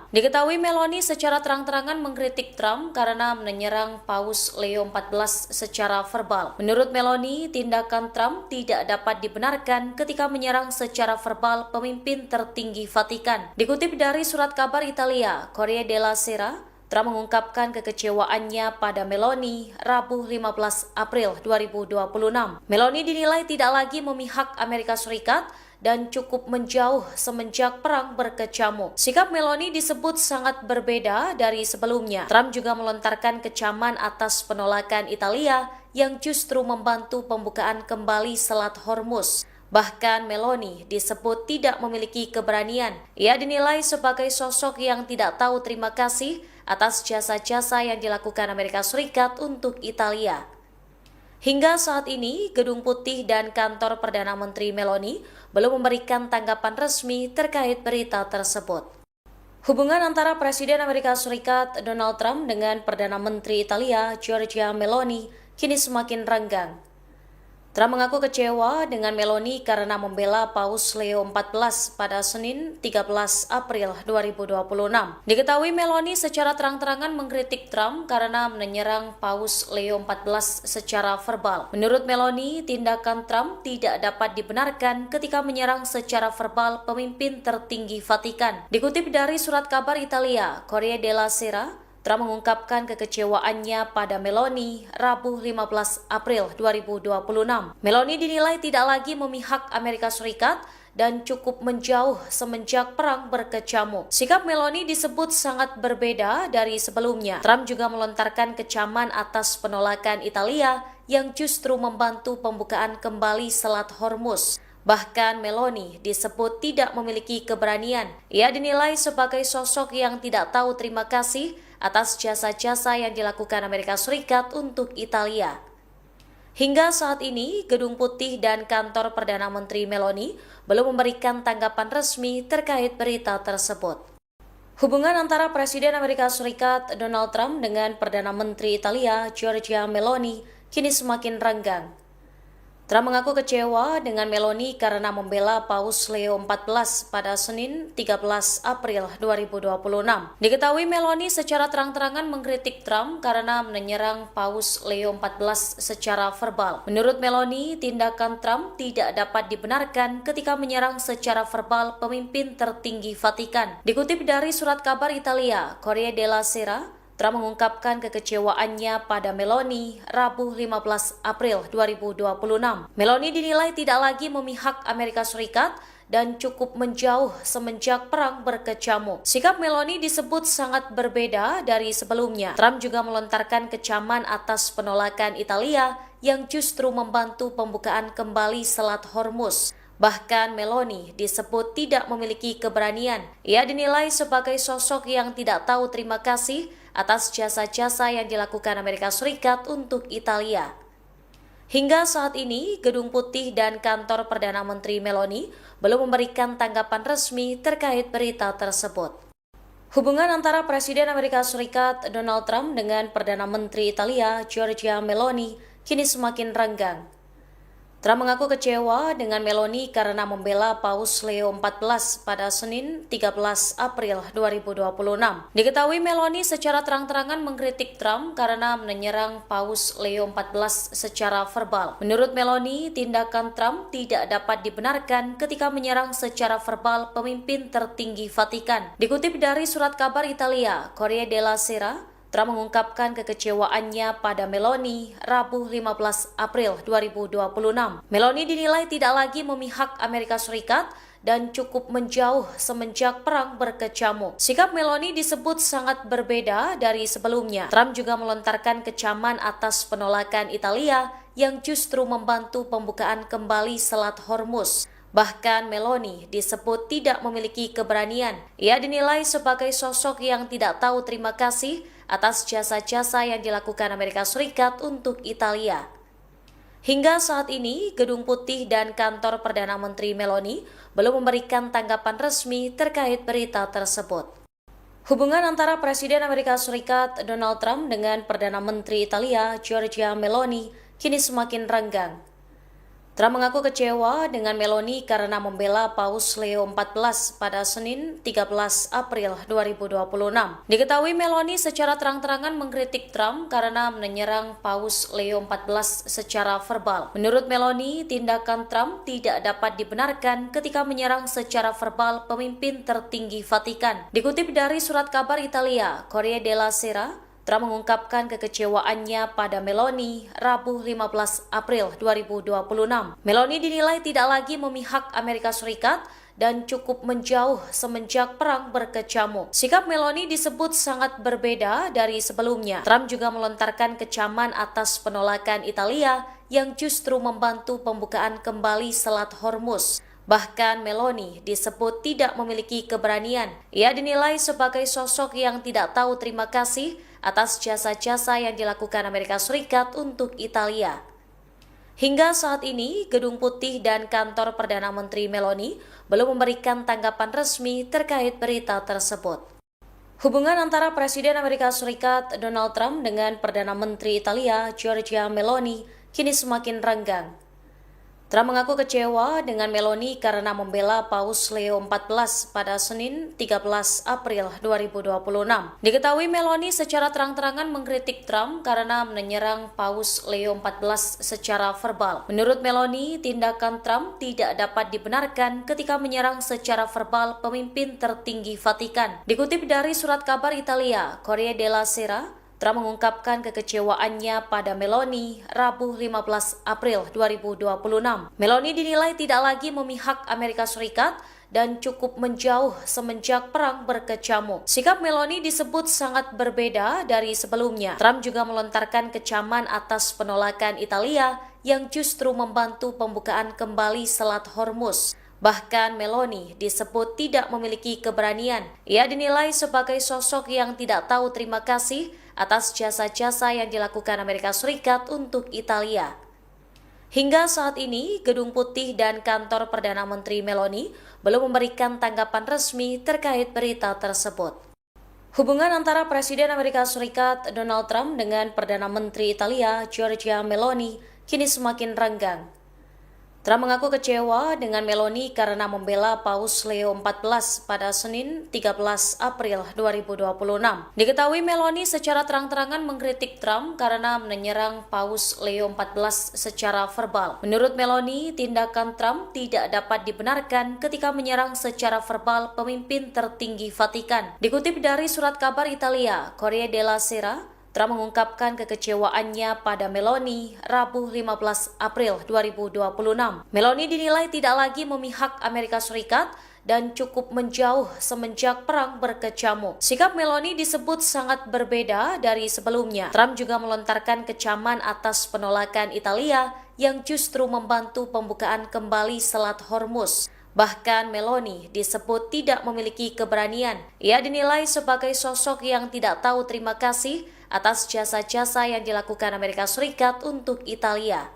Diketahui Meloni secara terang-terangan mengkritik Trump karena menyerang Paus Leo XIV secara verbal. Menurut Meloni, tindakan Trump tidak dapat dibenarkan ketika menyerang secara verbal pemimpin tertinggi Vatikan. Dikutip dari surat kabar Italia, Corriere della Sera, Trump mengungkapkan kekecewaannya pada Meloni Rabu 15 April 2026. Meloni dinilai tidak lagi memihak Amerika Serikat dan cukup menjauh semenjak perang berkecamuk. Sikap Meloni disebut sangat berbeda dari sebelumnya. Trump juga melontarkan kecaman atas penolakan Italia yang justru membantu pembukaan kembali Selat Hormuz. Bahkan Meloni disebut tidak memiliki keberanian. Ia dinilai sebagai sosok yang tidak tahu terima kasih atas jasa-jasa yang dilakukan Amerika Serikat untuk Italia. Hingga saat ini, Gedung Putih dan kantor Perdana Menteri Meloni belum memberikan tanggapan resmi terkait berita tersebut. Hubungan antara Presiden Amerika Serikat Donald Trump dengan Perdana Menteri Italia Giorgia Meloni kini semakin renggang. Trump mengaku kecewa dengan Meloni karena membela Paus Leo XIV pada Senin 13 April 2026. Diketahui Meloni secara terang-terangan mengkritik Trump karena menyerang Paus Leo XIV secara verbal. Menurut Meloni, tindakan Trump tidak dapat dibenarkan ketika menyerang secara verbal pemimpin tertinggi Vatikan. Dikutip dari surat kabar Italia, Corriere della Sera, Trump mengungkapkan kekecewaannya pada Meloni Rabu 15 April 2026. Meloni dinilai tidak lagi memihak Amerika Serikat dan cukup menjauh semenjak perang berkecamuk. Sikap Meloni disebut sangat berbeda dari sebelumnya. Trump juga melontarkan kecaman atas penolakan Italia yang justru membantu pembukaan kembali Selat Hormuz. Bahkan Meloni disebut tidak memiliki keberanian. Ia dinilai sebagai sosok yang tidak tahu terima kasih atas jasa-jasa yang dilakukan Amerika Serikat untuk Italia. Hingga saat ini, Gedung Putih dan kantor Perdana Menteri Meloni belum memberikan tanggapan resmi terkait berita tersebut. Hubungan antara Presiden Amerika Serikat Donald Trump dengan Perdana Menteri Italia Giorgia Meloni kini semakin renggang. Trump mengaku kecewa dengan Meloni karena membela Paus Leo XIV pada Senin 13 April 2026. Diketahui Meloni secara terang-terangan mengkritik Trump karena menyerang Paus Leo XIV secara verbal. Menurut Meloni, tindakan Trump tidak dapat dibenarkan ketika menyerang secara verbal pemimpin tertinggi Vatikan. Dikutip dari surat kabar Italia, Corriere della Sera, Trump mengungkapkan kekecewaannya pada Meloni Rabu 15 April 2026. Meloni dinilai tidak lagi memihak Amerika Serikat dan cukup menjauh semenjak perang berkecamuk. Sikap Meloni disebut sangat berbeda dari sebelumnya. Trump juga melontarkan kecaman atas penolakan Italia yang justru membantu pembukaan kembali Selat Hormuz. Bahkan Meloni disebut tidak memiliki keberanian. Ia dinilai sebagai sosok yang tidak tahu terima kasih atas jasa-jasa yang dilakukan Amerika Serikat untuk Italia. Hingga saat ini, Gedung Putih dan kantor Perdana Menteri Meloni belum memberikan tanggapan resmi terkait berita tersebut. Hubungan antara Presiden Amerika Serikat Donald Trump dengan Perdana Menteri Italia Giorgia Meloni kini semakin renggang. Trump mengaku kecewa dengan Meloni karena membela Paus Leo XIV pada Senin 13 April 2026. Diketahui Meloni secara terang-terangan mengkritik Trump karena menyerang Paus Leo XIV secara verbal. Menurut Meloni, tindakan Trump tidak dapat dibenarkan ketika menyerang secara verbal pemimpin tertinggi Vatikan. Dikutip dari surat kabar Italia, Corriere della Sera, Trump mengungkapkan kekecewaannya pada Meloni Rabu 15 April 2026. Meloni dinilai tidak lagi memihak Amerika Serikat dan cukup menjauh semenjak perang berkecamuk. Sikap Meloni disebut sangat berbeda dari sebelumnya. Trump juga melontarkan kecaman atas penolakan Italia yang justru membantu pembukaan kembali Selat Hormuz. Bahkan Meloni disebut tidak memiliki keberanian. Ia dinilai sebagai sosok yang tidak tahu terima kasih atas jasa-jasa yang dilakukan Amerika Serikat untuk Italia. Hingga saat ini, Gedung Putih dan kantor Perdana Menteri Meloni belum memberikan tanggapan resmi terkait berita tersebut. Hubungan antara Presiden Amerika Serikat Donald Trump dengan Perdana Menteri Italia Giorgia Meloni kini semakin renggang. Trump mengaku kecewa dengan Meloni karena membela Paus Leo XIV pada Senin 13 April 2026. Diketahui Meloni secara terang-terangan mengkritik Trump karena menyerang Paus Leo XIV secara verbal. Menurut Meloni, tindakan Trump tidak dapat dibenarkan ketika menyerang secara verbal pemimpin tertinggi Vatikan. Dikutip dari surat kabar Italia, Corriere della Sera, Trump mengungkapkan kekecewaannya pada Meloni Rabu 15 April 2026. Meloni dinilai tidak lagi memihak Amerika Serikat dan cukup menjauh semenjak perang berkecamuk. Sikap Meloni disebut sangat berbeda dari sebelumnya. Trump juga melontarkan kecaman atas penolakan Italia yang justru membantu pembukaan kembali Selat Hormuz. Bahkan Meloni disebut tidak memiliki keberanian. Ia dinilai sebagai sosok yang tidak tahu terima kasih atas jasa-jasa yang dilakukan Amerika Serikat untuk Italia. Hingga saat ini, Gedung Putih dan kantor Perdana Menteri Meloni belum memberikan tanggapan resmi terkait berita tersebut. Hubungan antara Presiden Amerika Serikat Donald Trump dengan Perdana Menteri Italia Giorgia Meloni kini semakin renggang. Trump mengaku kecewa dengan Meloni karena membela Paus Leo XIV pada Senin 13 April 2026. Diketahui Meloni secara terang-terangan mengkritik Trump karena menyerang Paus Leo XIV secara verbal. Menurut Meloni, tindakan Trump tidak dapat dibenarkan ketika menyerang secara verbal pemimpin tertinggi Vatikan. Dikutip dari surat kabar Italia, Corriere della Sera, Trump mengungkapkan kekecewaannya pada Meloni Rabu 15 April 2026. Meloni dinilai tidak lagi memihak Amerika Serikat dan cukup menjauh semenjak perang berkecamuk. Sikap Meloni disebut sangat berbeda dari sebelumnya. Trump juga melontarkan kecaman atas penolakan Italia yang justru membantu pembukaan kembali Selat Hormuz. Bahkan Meloni disebut tidak memiliki keberanian. Ia dinilai sebagai sosok yang tidak tahu terima kasih atas jasa-jasa yang dilakukan Amerika Serikat untuk Italia. Hingga saat ini, Gedung Putih dan kantor Perdana Menteri Meloni belum memberikan tanggapan resmi terkait berita tersebut. Hubungan antara Presiden Amerika Serikat Donald Trump dengan Perdana Menteri Italia Giorgia Meloni kini semakin renggang. Trump mengaku kecewa dengan Meloni karena membela Paus Leo XIV pada Senin 13 April 2026. Diketahui Meloni secara terang-terangan mengkritik Trump karena menyerang Paus Leo XIV secara verbal. Menurut Meloni, tindakan Trump tidak dapat dibenarkan ketika menyerang secara verbal pemimpin tertinggi Vatikan. Dikutip dari surat kabar Italia, Corriere della Sera, Trump mengungkapkan kekecewaannya pada Meloni Rabu 15 April 2026. Meloni dinilai tidak lagi memihak Amerika Serikat dan cukup menjauh semenjak perang berkecamuk. Sikap Meloni disebut sangat berbeda dari sebelumnya. Trump juga melontarkan kecaman atas penolakan Italia yang justru membantu pembukaan kembali Selat Hormuz. Bahkan Meloni disebut tidak memiliki keberanian. Ia dinilai sebagai sosok yang tidak tahu terima kasih atas jasa-jasa yang dilakukan Amerika Serikat untuk Italia.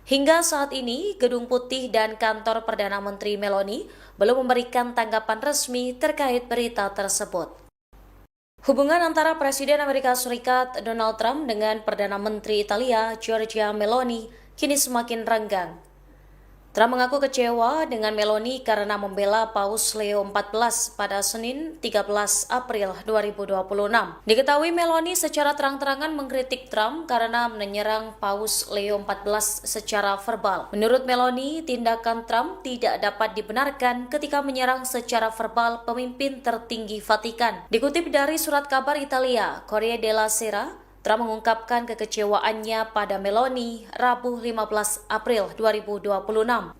Hingga saat ini, Gedung Putih dan kantor Perdana Menteri Meloni belum memberikan tanggapan resmi terkait berita tersebut. Hubungan antara Presiden Amerika Serikat Donald Trump dengan Perdana Menteri Italia Giorgia Meloni kini semakin renggang. Trump mengaku kecewa dengan Meloni karena membela Paus Leo XIV pada Senin 13 April 2026. Diketahui Meloni secara terang-terangan mengkritik Trump karena menyerang Paus Leo XIV secara verbal. Menurut Meloni, tindakan Trump tidak dapat dibenarkan ketika menyerang secara verbal pemimpin tertinggi Vatikan. Dikutip dari surat kabar Italia, Corriere della Sera, Trump mengungkapkan kekecewaannya pada Meloni Rabu 15 April 2026.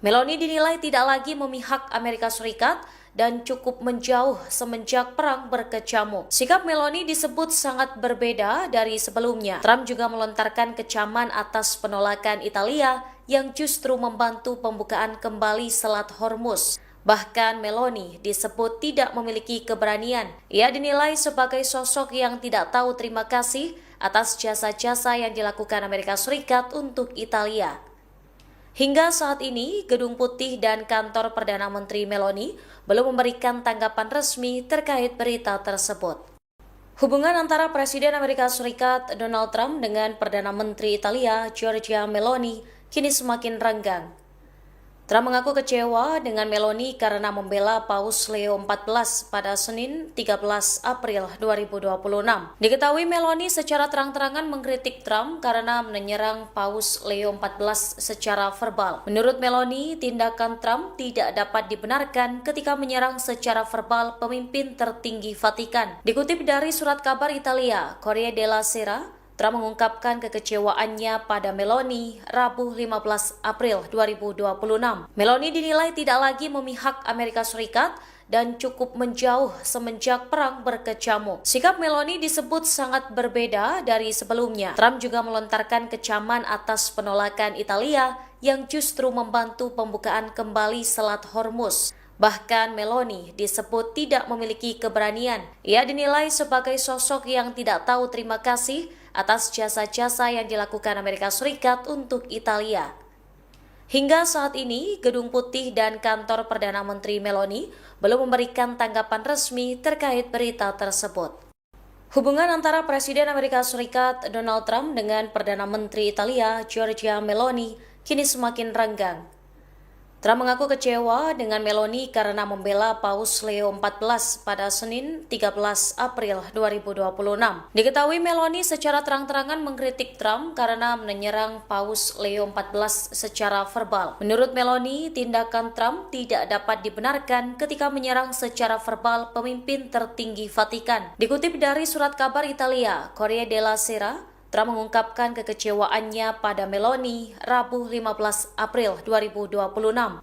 Meloni dinilai tidak lagi memihak Amerika Serikat dan cukup menjauh semenjak perang berkecamuk. Sikap Meloni disebut sangat berbeda dari sebelumnya. Trump juga melontarkan kecaman atas penolakan Italia yang justru membantu pembukaan kembali Selat Hormuz. Bahkan Meloni disebut tidak memiliki keberanian. Ia dinilai sebagai sosok yang tidak tahu terima kasih atas jasa-jasa yang dilakukan Amerika Serikat untuk Italia. Hingga saat ini, Gedung Putih dan kantor Perdana Menteri Meloni belum memberikan tanggapan resmi terkait berita tersebut. Hubungan antara Presiden Amerika Serikat Donald Trump dengan Perdana Menteri Italia Giorgia Meloni kini semakin renggang. Trump mengaku kecewa dengan Meloni karena membela Paus Leo XIV pada Senin 13 April 2026. Diketahui Meloni secara terang-terangan mengkritik Trump karena menyerang Paus Leo XIV secara verbal. Menurut Meloni, tindakan Trump tidak dapat dibenarkan ketika menyerang secara verbal pemimpin tertinggi Vatikan. Dikutip dari surat kabar Italia, Corriere della Sera, Trump mengungkapkan kekecewaannya pada Meloni Rabu 15 April 2026. Meloni dinilai tidak lagi memihak Amerika Serikat dan cukup menjauh semenjak perang berkecamuk. Sikap Meloni disebut sangat berbeda dari sebelumnya. Trump juga melontarkan kecaman atas penolakan Italia yang justru membantu pembukaan kembali Selat Hormuz. Bahkan Meloni disebut tidak memiliki keberanian. Ia dinilai sebagai sosok yang tidak tahu terima kasih atas jasa-jasa yang dilakukan Amerika Serikat untuk Italia. Hingga saat ini, Gedung Putih dan kantor Perdana Menteri Meloni belum memberikan tanggapan resmi terkait berita tersebut. Hubungan antara Presiden Amerika Serikat Donald Trump dengan Perdana Menteri Italia Giorgia Meloni kini semakin renggang. Trump mengaku kecewa dengan Meloni karena membela Paus Leo XIV pada Senin 13 April 2026. Diketahui Meloni secara terang-terangan mengkritik Trump karena menyerang Paus Leo XIV secara verbal. Menurut Meloni, tindakan Trump tidak dapat dibenarkan ketika menyerang secara verbal pemimpin tertinggi Vatikan. Dikutip dari surat kabar Italia, Corriere della Sera, Trump mengungkapkan kekecewaannya pada Meloni Rabu 15 April 2026.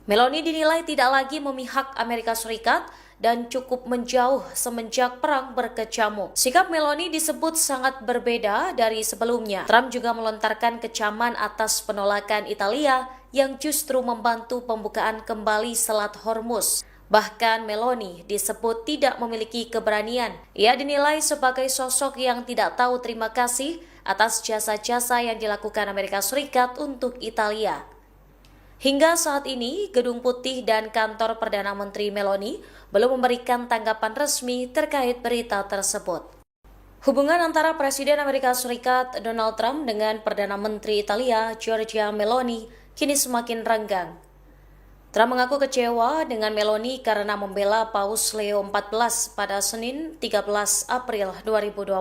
Meloni dinilai tidak lagi memihak Amerika Serikat dan cukup menjauh semenjak perang berkecamuk. Sikap Meloni disebut sangat berbeda dari sebelumnya. Trump juga melontarkan kecaman atas penolakan Italia yang justru membantu pembukaan kembali Selat Hormuz. Bahkan Meloni disebut tidak memiliki keberanian. Ia dinilai sebagai sosok yang tidak tahu terima kasih atas jasa-jasa yang dilakukan Amerika Serikat untuk Italia. Hingga saat ini, Gedung Putih dan kantor Perdana Menteri Meloni belum memberikan tanggapan resmi terkait berita tersebut. Hubungan antara Presiden Amerika Serikat Donald Trump dengan Perdana Menteri Italia Giorgia Meloni kini semakin renggang. Trump mengaku kecewa dengan Meloni karena membela Paus Leo XIV pada Senin 13 April 2026.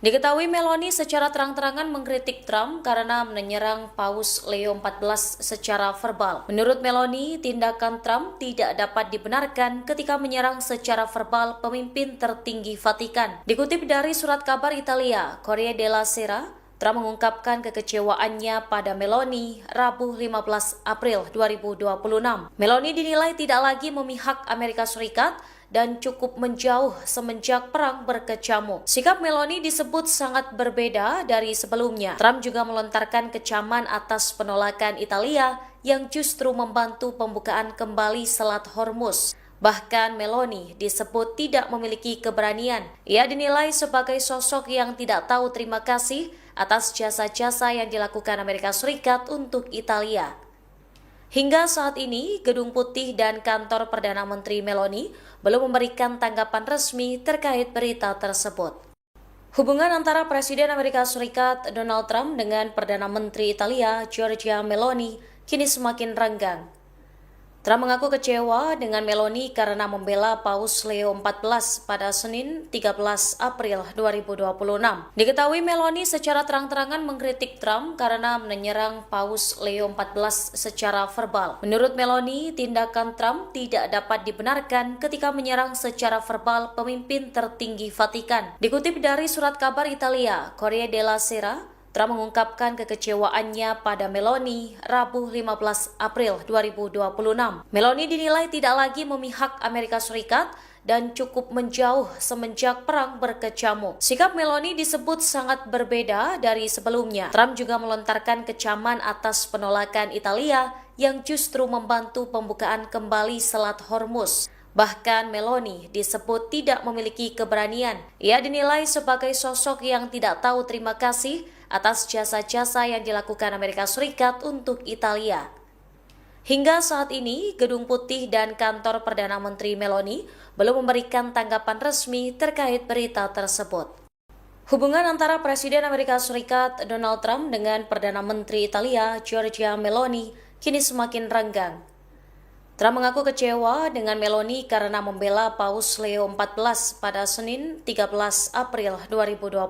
Diketahui Meloni secara terang-terangan mengkritik Trump karena menyerang Paus Leo XIV secara verbal. Menurut Meloni, tindakan Trump tidak dapat dibenarkan ketika menyerang secara verbal pemimpin tertinggi Vatikan. Dikutip dari surat kabar Italia, Corriere della Sera, Trump mengungkapkan kekecewaannya pada Meloni Rabu 15 April 2026. Meloni dinilai tidak lagi memihak Amerika Serikat dan cukup menjauh semenjak perang berkecamuk. Sikap Meloni disebut sangat berbeda dari sebelumnya. Trump juga melontarkan kecaman atas penolakan Italia yang justru membantu pembukaan kembali Selat Hormuz. Bahkan Meloni disebut tidak memiliki keberanian. Ia dinilai sebagai sosok yang tidak tahu terima kasih atas jasa-jasa yang dilakukan Amerika Serikat untuk Italia. Hingga saat ini, Gedung Putih dan kantor Perdana Menteri Meloni belum memberikan tanggapan resmi terkait berita tersebut. Hubungan antara Presiden Amerika Serikat Donald Trump dengan Perdana Menteri Italia Giorgia Meloni kini semakin renggang. Trump mengaku kecewa dengan Meloni karena membela Paus Leo XIV pada Senin 13 April 2026. Diketahui Meloni secara terang-terangan mengkritik Trump karena menyerang Paus Leo XIV secara verbal. Menurut Meloni, tindakan Trump tidak dapat dibenarkan ketika menyerang secara verbal pemimpin tertinggi Vatikan. Dikutip dari surat kabar Italia, Corriere della Sera, Trump mengungkapkan kekecewaannya pada Meloni Rabu 15 April 2026. Meloni dinilai tidak lagi memihak Amerika Serikat dan cukup menjauh semenjak perang berkecamuk. Sikap Meloni disebut sangat berbeda dari sebelumnya. Trump juga melontarkan kecaman atas penolakan Italia yang justru membantu pembukaan kembali Selat Hormuz. Bahkan Meloni disebut tidak memiliki keberanian. Ia dinilai sebagai sosok yang tidak tahu terima kasih atas jasa-jasa yang dilakukan Amerika Serikat untuk Italia. Hingga saat ini, Gedung Putih dan kantor Perdana Menteri Meloni belum memberikan tanggapan resmi terkait berita tersebut. Hubungan antara Presiden Amerika Serikat Donald Trump dengan Perdana Menteri Italia Giorgia Meloni kini semakin renggang. Trump mengaku kecewa dengan Meloni karena membela Paus Leo XIV pada Senin 13 April 2026.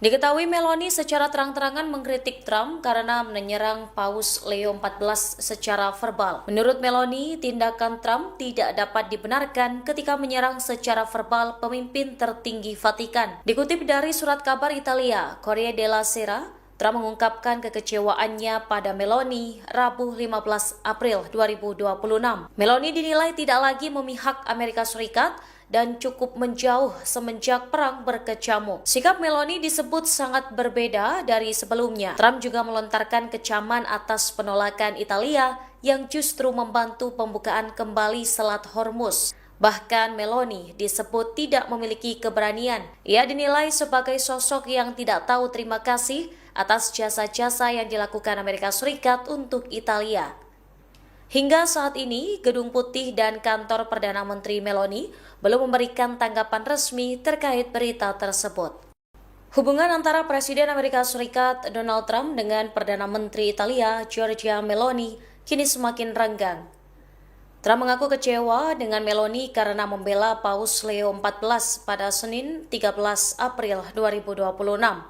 Diketahui Meloni secara terang-terangan mengkritik Trump karena menyerang Paus Leo XIV secara verbal. Menurut Meloni, tindakan Trump tidak dapat dibenarkan ketika menyerang secara verbal pemimpin tertinggi Vatikan. Dikutip dari surat kabar Italia, Corriere della Sera, Trump mengungkapkan kekecewaannya pada Meloni Rabu 15 April 2026. Meloni dinilai tidak lagi memihak Amerika Serikat dan cukup menjauh semenjak perang berkecamuk. Sikap Meloni disebut sangat berbeda dari sebelumnya. Trump juga melontarkan kecaman atas penolakan Italia yang justru membantu pembukaan kembali Selat Hormuz. Bahkan Meloni disebut tidak memiliki keberanian. Ia dinilai sebagai sosok yang tidak tahu terima kasih atas jasa-jasa yang dilakukan Amerika Serikat untuk Italia. Hingga saat ini, Gedung Putih dan kantor Perdana Menteri Meloni belum memberikan tanggapan resmi terkait berita tersebut. Hubungan antara Presiden Amerika Serikat Donald Trump dengan Perdana Menteri Italia Giorgia Meloni kini semakin renggang. Trump mengaku kecewa dengan Meloni karena membela Paus Leo XIV pada Senin 13 April 2026.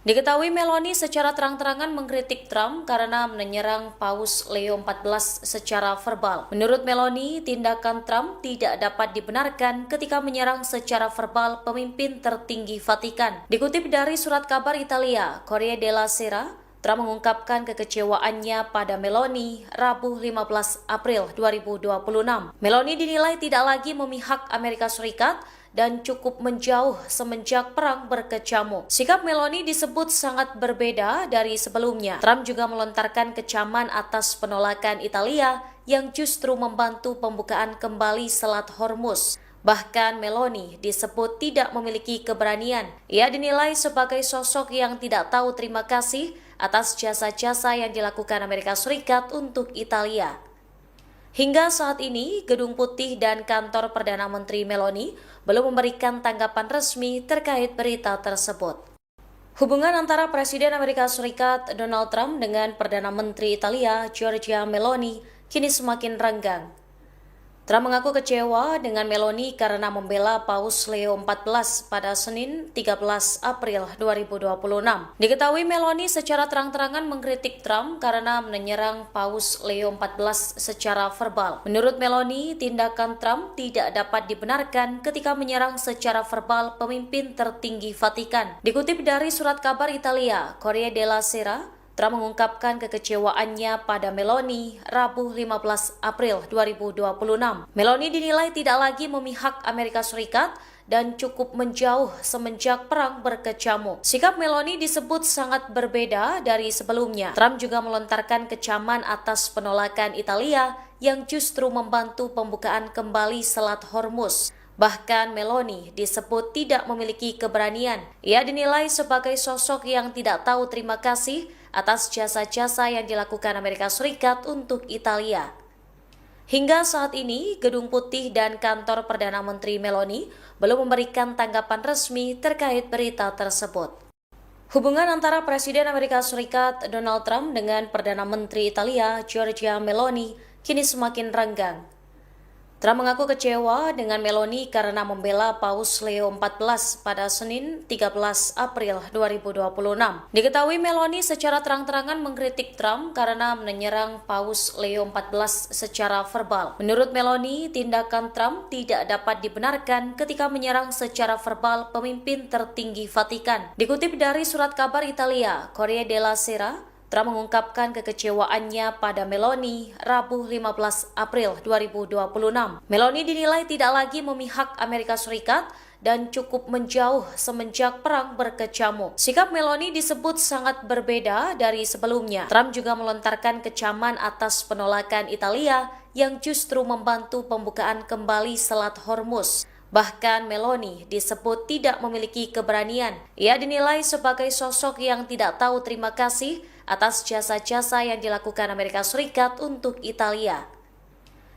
Diketahui Meloni secara terang-terangan mengkritik Trump karena menyerang Paus Leo XIV secara verbal. Menurut Meloni, tindakan Trump tidak dapat dibenarkan ketika menyerang secara verbal pemimpin tertinggi Vatikan. Dikutip dari surat kabar Italia, Corriere della Sera, Trump mengungkapkan kekecewaannya pada Meloni Rabu 15 April 2026. Meloni dinilai tidak lagi memihak Amerika Serikat dan cukup menjauh semenjak perang berkecamuk. Sikap Meloni disebut sangat berbeda dari sebelumnya. Trump juga melontarkan kecaman atas penolakan Italia yang justru membantu pembukaan kembali Selat Hormuz. Bahkan Meloni disebut tidak memiliki keberanian. Ia dinilai sebagai sosok yang tidak tahu terima kasih atas jasa-jasa yang dilakukan Amerika Serikat untuk Italia. Hingga saat ini, Gedung Putih dan kantor Perdana Menteri Meloni belum memberikan tanggapan resmi terkait berita tersebut. Hubungan antara Presiden Amerika Serikat Donald Trump dengan Perdana Menteri Italia Giorgia Meloni kini semakin renggang. Trump mengaku kecewa dengan Meloni karena membela Paus Leo XIV pada Senin 13 April 2026. Diketahui Meloni secara terang-terangan mengkritik Trump karena menyerang Paus Leo XIV secara verbal. Menurut Meloni, tindakan Trump tidak dapat dibenarkan ketika menyerang secara verbal pemimpin tertinggi Vatikan. Dikutip dari surat kabar Italia, Corriere della Sera, Trump mengungkapkan kekecewaannya pada Meloni Rabu 15 April 2026. Meloni dinilai tidak lagi memihak Amerika Serikat dan cukup menjauh semenjak perang berkecamuk. Sikap Meloni disebut sangat berbeda dari sebelumnya. Trump juga melontarkan kecaman atas penolakan Italia yang justru membantu pembukaan kembali Selat Hormuz. Bahkan Meloni disebut tidak memiliki keberanian. Ia dinilai sebagai sosok yang tidak tahu terima kasih atas jasa-jasa yang dilakukan Amerika Serikat untuk Italia. Hingga saat ini, Gedung Putih dan kantor Perdana Menteri Meloni belum memberikan tanggapan resmi terkait berita tersebut. Hubungan antara Presiden Amerika Serikat Donald Trump dengan Perdana Menteri Italia Giorgia Meloni kini semakin renggang. Trump mengaku kecewa dengan Meloni karena membela Paus Leo XIV pada Senin 13 April 2026. Diketahui Meloni secara terang-terangan mengkritik Trump karena menyerang Paus Leo XIV secara verbal. Menurut Meloni, tindakan Trump tidak dapat dibenarkan ketika menyerang secara verbal pemimpin tertinggi Vatikan. Dikutip dari surat kabar Italia, Corriere della Sera, Trump mengungkapkan kekecewaannya pada Meloni Rabu 15 April 2026. Meloni dinilai tidak lagi memihak Amerika Serikat dan cukup menjauh semenjak perang berkecamuk. Sikap Meloni disebut sangat berbeda dari sebelumnya. Trump juga melontarkan kecaman atas penolakan Italia yang justru membantu pembukaan kembali Selat Hormuz. Bahkan Meloni disebut tidak memiliki keberanian. Ia dinilai sebagai sosok yang tidak tahu terima kasih atas jasa-jasa yang dilakukan Amerika Serikat untuk Italia.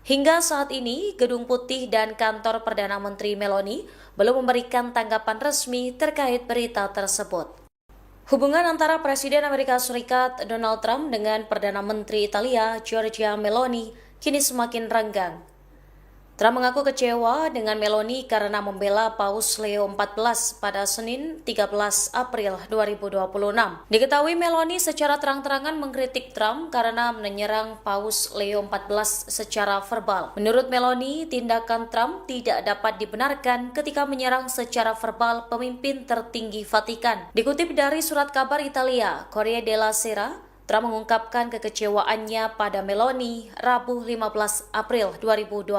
Hingga saat ini, Gedung Putih dan kantor Perdana Menteri Meloni belum memberikan tanggapan resmi terkait berita tersebut. Hubungan antara Presiden Amerika Serikat Donald Trump dengan Perdana Menteri Italia Giorgia Meloni kini semakin renggang. Trump mengaku kecewa dengan Meloni karena membela Paus Leo XIV pada Senin 13 April 2026. Diketahui Meloni secara terang-terangan mengkritik Trump karena menyerang Paus Leo XIV secara verbal. Menurut Meloni, tindakan Trump tidak dapat dibenarkan ketika menyerang secara verbal pemimpin tertinggi Vatikan. Dikutip dari surat kabar Italia, Corriere della Sera, Trump mengungkapkan kekecewaannya pada Meloni Rabu 15 April 2026.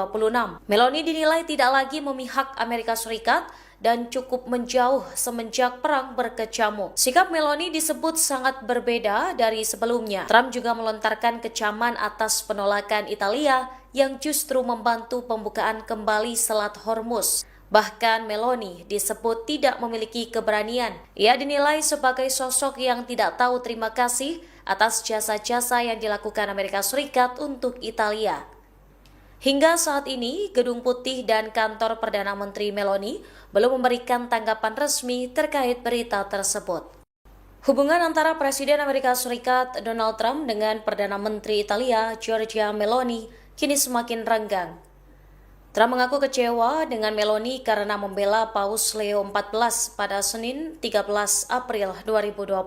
Meloni dinilai tidak lagi memihak Amerika Serikat dan cukup menjauh semenjak perang berkecamuk. Sikap Meloni disebut sangat berbeda dari sebelumnya. Trump juga melontarkan kecaman atas penolakan Italia yang justru membantu pembukaan kembali Selat Hormuz. Bahkan Meloni disebut tidak memiliki keberanian. Ia dinilai sebagai sosok yang tidak tahu terima kasih atas jasa-jasa yang dilakukan Amerika Serikat untuk Italia. Hingga saat ini, Gedung Putih dan kantor Perdana Menteri Meloni belum memberikan tanggapan resmi terkait berita tersebut. Hubungan antara Presiden Amerika Serikat Donald Trump dengan Perdana Menteri Italia Giorgia Meloni kini semakin renggang. Trump mengaku kecewa dengan Meloni karena membela Paus Leo XIV pada Senin 13 April 2026.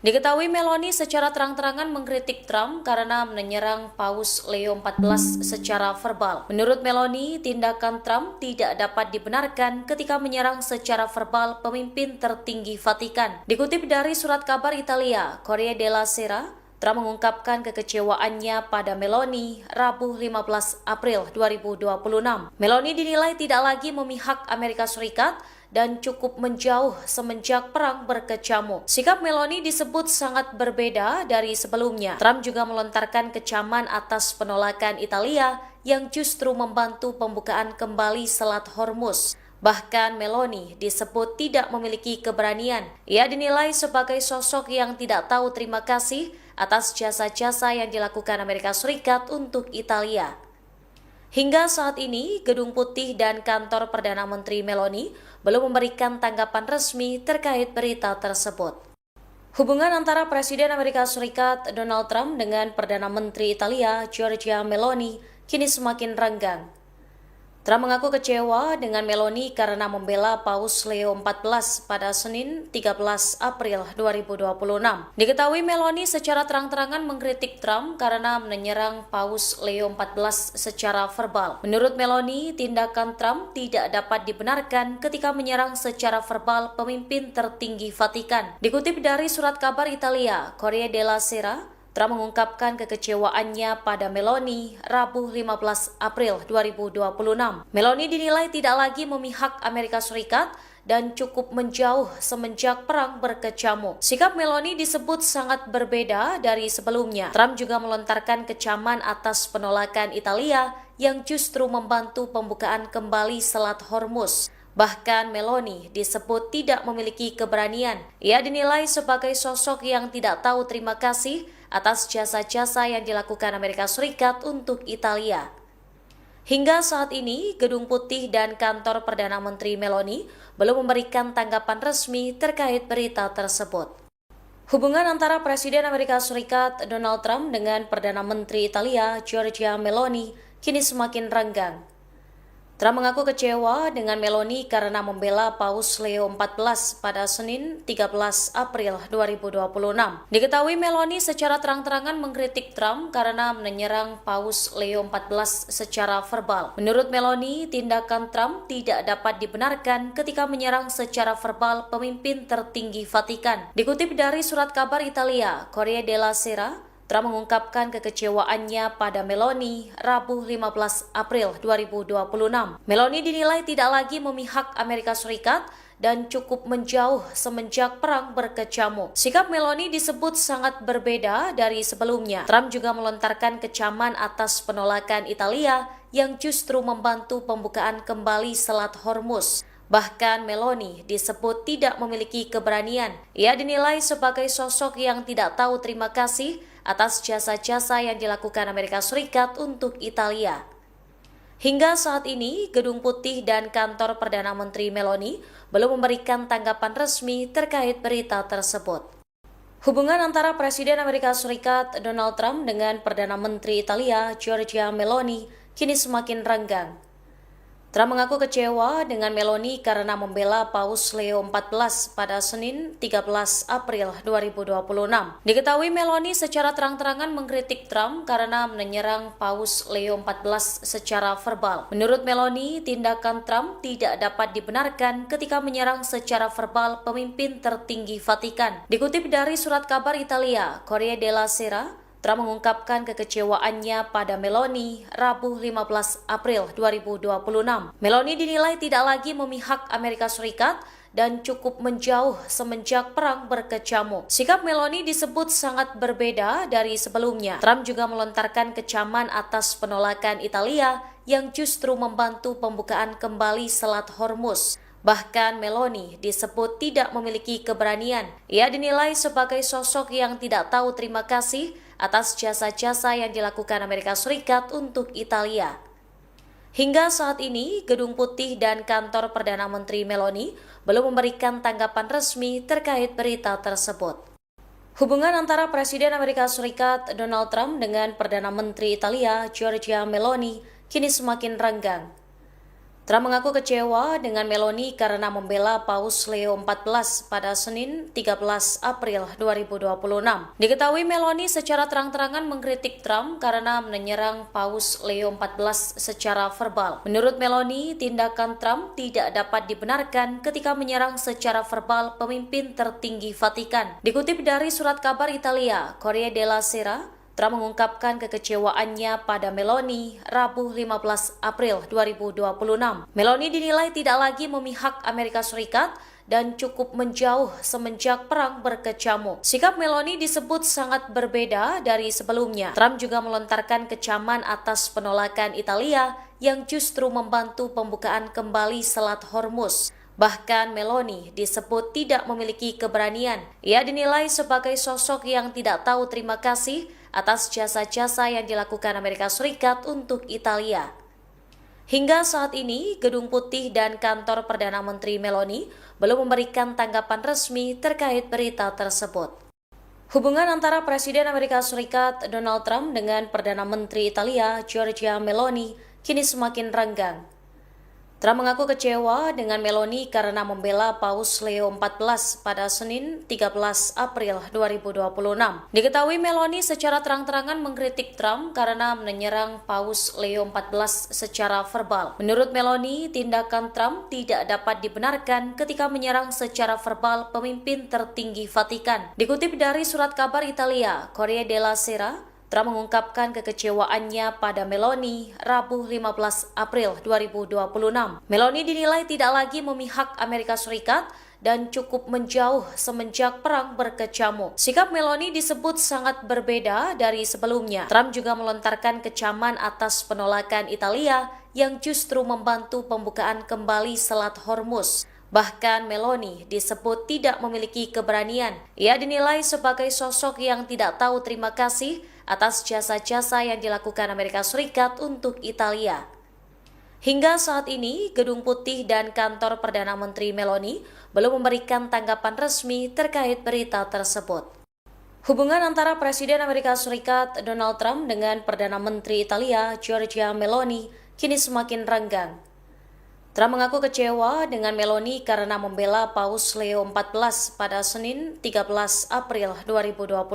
Diketahui Meloni secara terang-terangan mengkritik Trump karena menyerang Paus Leo XIV secara verbal. Menurut Meloni, tindakan Trump tidak dapat dibenarkan ketika menyerang secara verbal pemimpin tertinggi Vatikan. Dikutip dari surat kabar Italia, Corriere della Sera, Trump mengungkapkan kekecewaannya pada Meloni Rabu 15 April 2026. Meloni dinilai tidak lagi memihak Amerika Serikat dan cukup menjauh semenjak perang berkecamuk. Sikap Meloni disebut sangat berbeda dari sebelumnya. Trump juga melontarkan kecaman atas penolakan Italia yang justru membantu pembukaan kembali Selat Hormuz. Bahkan Meloni disebut tidak memiliki keberanian. Ia dinilai sebagai sosok yang tidak tahu terima kasih atas jasa-jasa yang dilakukan Amerika Serikat untuk Italia. Hingga saat ini, Gedung Putih dan kantor Perdana Menteri Meloni belum memberikan tanggapan resmi terkait berita tersebut. Hubungan antara Presiden Amerika Serikat Donald Trump dengan Perdana Menteri Italia Giorgia Meloni kini semakin renggang. Trump mengaku kecewa dengan Meloni karena membela Paus Leo XIV pada Senin 13 April 2026. Diketahui Meloni secara terang-terangan mengkritik Trump karena menyerang Paus Leo XIV secara verbal. Menurut Meloni, tindakan Trump tidak dapat dibenarkan ketika menyerang secara verbal pemimpin tertinggi Vatikan. Dikutip dari surat kabar Italia, Corriere della Sera, Trump mengungkapkan kekecewaannya pada Meloni Rabu 15 April 2026. Meloni dinilai tidak lagi memihak Amerika Serikat dan cukup menjauh semenjak perang berkecamuk. Sikap Meloni disebut sangat berbeda dari sebelumnya. Trump juga melontarkan kecaman atas penolakan Italia yang justru membantu pembukaan kembali Selat Hormuz. Bahkan Meloni disebut tidak memiliki keberanian. Ia dinilai sebagai sosok yang tidak tahu terima kasih atas jasa-jasa yang dilakukan Amerika Serikat untuk Italia. Hingga saat ini, Gedung Putih dan kantor Perdana Menteri Meloni belum memberikan tanggapan resmi terkait berita tersebut. Hubungan antara Presiden Amerika Serikat Donald Trump dengan Perdana Menteri Italia Giorgia Meloni kini semakin renggang. Trump mengaku kecewa dengan Meloni karena membela Paus Leo XIV pada Senin 13 April 2026. Diketahui Meloni secara terang-terangan mengkritik Trump karena menyerang Paus Leo XIV secara verbal. Menurut Meloni, tindakan Trump tidak dapat dibenarkan ketika menyerang secara verbal pemimpin tertinggi Vatikan. Dikutip dari surat kabar Italia, Corriere della Sera, Trump mengungkapkan kekecewaannya pada Meloni Rabu 15 April 2026. Meloni dinilai tidak lagi memihak Amerika Serikat dan cukup menjauh semenjak perang berkecamuk. Sikap Meloni disebut sangat berbeda dari sebelumnya. Trump juga melontarkan kecaman atas penolakan Italia yang justru membantu pembukaan kembali Selat Hormuz. Bahkan Meloni disebut tidak memiliki keberanian. Ia dinilai sebagai sosok yang tidak tahu terima kasih atas jasa-jasa yang dilakukan Amerika Serikat untuk Italia. Hingga saat ini, Gedung Putih dan kantor Perdana Menteri Meloni belum memberikan tanggapan resmi terkait berita tersebut. Hubungan antara Presiden Amerika Serikat Donald Trump dengan Perdana Menteri Italia Giorgia Meloni kini semakin renggang. Trump mengaku kecewa dengan Meloni karena membela Paus Leo XIV pada Senin 13 April 2026. Diketahui Meloni secara terang-terangan mengkritik Trump karena menyerang Paus Leo XIV secara verbal. Menurut Meloni, tindakan Trump tidak dapat dibenarkan ketika menyerang secara verbal pemimpin tertinggi Vatikan. Dikutip dari surat kabar Italia, Corriere della Sera, Trump mengungkapkan kekecewaannya pada Meloni Rabu 15 April 2026. Meloni dinilai tidak lagi memihak Amerika Serikat dan cukup menjauh semenjak perang berkecamuk. Sikap Meloni disebut sangat berbeda dari sebelumnya. Trump juga melontarkan kecaman atas penolakan Italia yang justru membantu pembukaan kembali Selat Hormuz. Bahkan Meloni disebut tidak memiliki keberanian. Ia dinilai sebagai sosok yang tidak tahu terima kasih atas jasa-jasa yang dilakukan Amerika Serikat untuk Italia. Hingga saat ini, Gedung Putih dan kantor Perdana Menteri Meloni belum memberikan tanggapan resmi terkait berita tersebut. Hubungan antara Presiden Amerika Serikat Donald Trump dengan Perdana Menteri Italia Giorgia Meloni kini semakin renggang. Trump mengaku kecewa dengan Meloni karena membela Paus Leo XIV pada Senin 13 April 2026. Diketahui Meloni secara terang-terangan mengkritik Trump karena menyerang Paus Leo XIV secara verbal. Menurut Meloni, tindakan Trump tidak dapat dibenarkan ketika menyerang secara verbal pemimpin tertinggi Vatikan. Dikutip dari surat kabar Italia, Corriere della Sera, Trump mengungkapkan kekecewaannya pada Meloni Rabu 15 April 2026. Meloni dinilai tidak lagi memihak Amerika Serikat dan cukup menjauh semenjak perang berkecamuk. Sikap Meloni disebut sangat berbeda dari sebelumnya. Trump juga melontarkan kecaman atas penolakan Italia yang justru membantu pembukaan kembali Selat Hormuz. Bahkan Meloni disebut tidak memiliki keberanian. Ia dinilai sebagai sosok yang tidak tahu terima kasih atas jasa-jasa yang dilakukan Amerika Serikat untuk Italia. Hingga saat ini, Gedung Putih dan kantor Perdana Menteri Meloni belum memberikan tanggapan resmi terkait berita tersebut. Hubungan antara Presiden Amerika Serikat Donald Trump dengan Perdana Menteri Italia Giorgia Meloni kini semakin renggang. Trump mengaku kecewa dengan Meloni karena membela Paus Leo XIV pada Senin 13 April 2026. Diketahui Meloni secara terang-terangan mengkritik Trump karena menyerang Paus Leo XIV secara verbal. Menurut Meloni, tindakan Trump tidak dapat dibenarkan ketika menyerang secara verbal pemimpin tertinggi Vatikan. Dikutip dari surat kabar Italia, Corriere della Sera, Trump mengungkapkan kekecewaannya pada Meloni Rabu 15 April 2026. Meloni dinilai tidak lagi memihak Amerika Serikat dan cukup menjauh semenjak perang berkecamuk. Sikap Meloni disebut sangat berbeda dari sebelumnya. Trump juga melontarkan kecaman atas penolakan Italia yang justru membantu pembukaan kembali Selat Hormuz. Bahkan Meloni disebut tidak memiliki keberanian. Ia dinilai sebagai sosok yang tidak tahu terima kasih atas jasa-jasa yang dilakukan Amerika Serikat untuk Italia. Hingga saat ini, Gedung Putih dan kantor Perdana Menteri Meloni belum memberikan tanggapan resmi terkait berita tersebut. Hubungan antara Presiden Amerika Serikat Donald Trump dengan Perdana Menteri Italia Giorgia Meloni kini semakin renggang. Trump mengaku kecewa dengan Meloni karena membela Paus Leo XIV pada Senin 13 April 2026.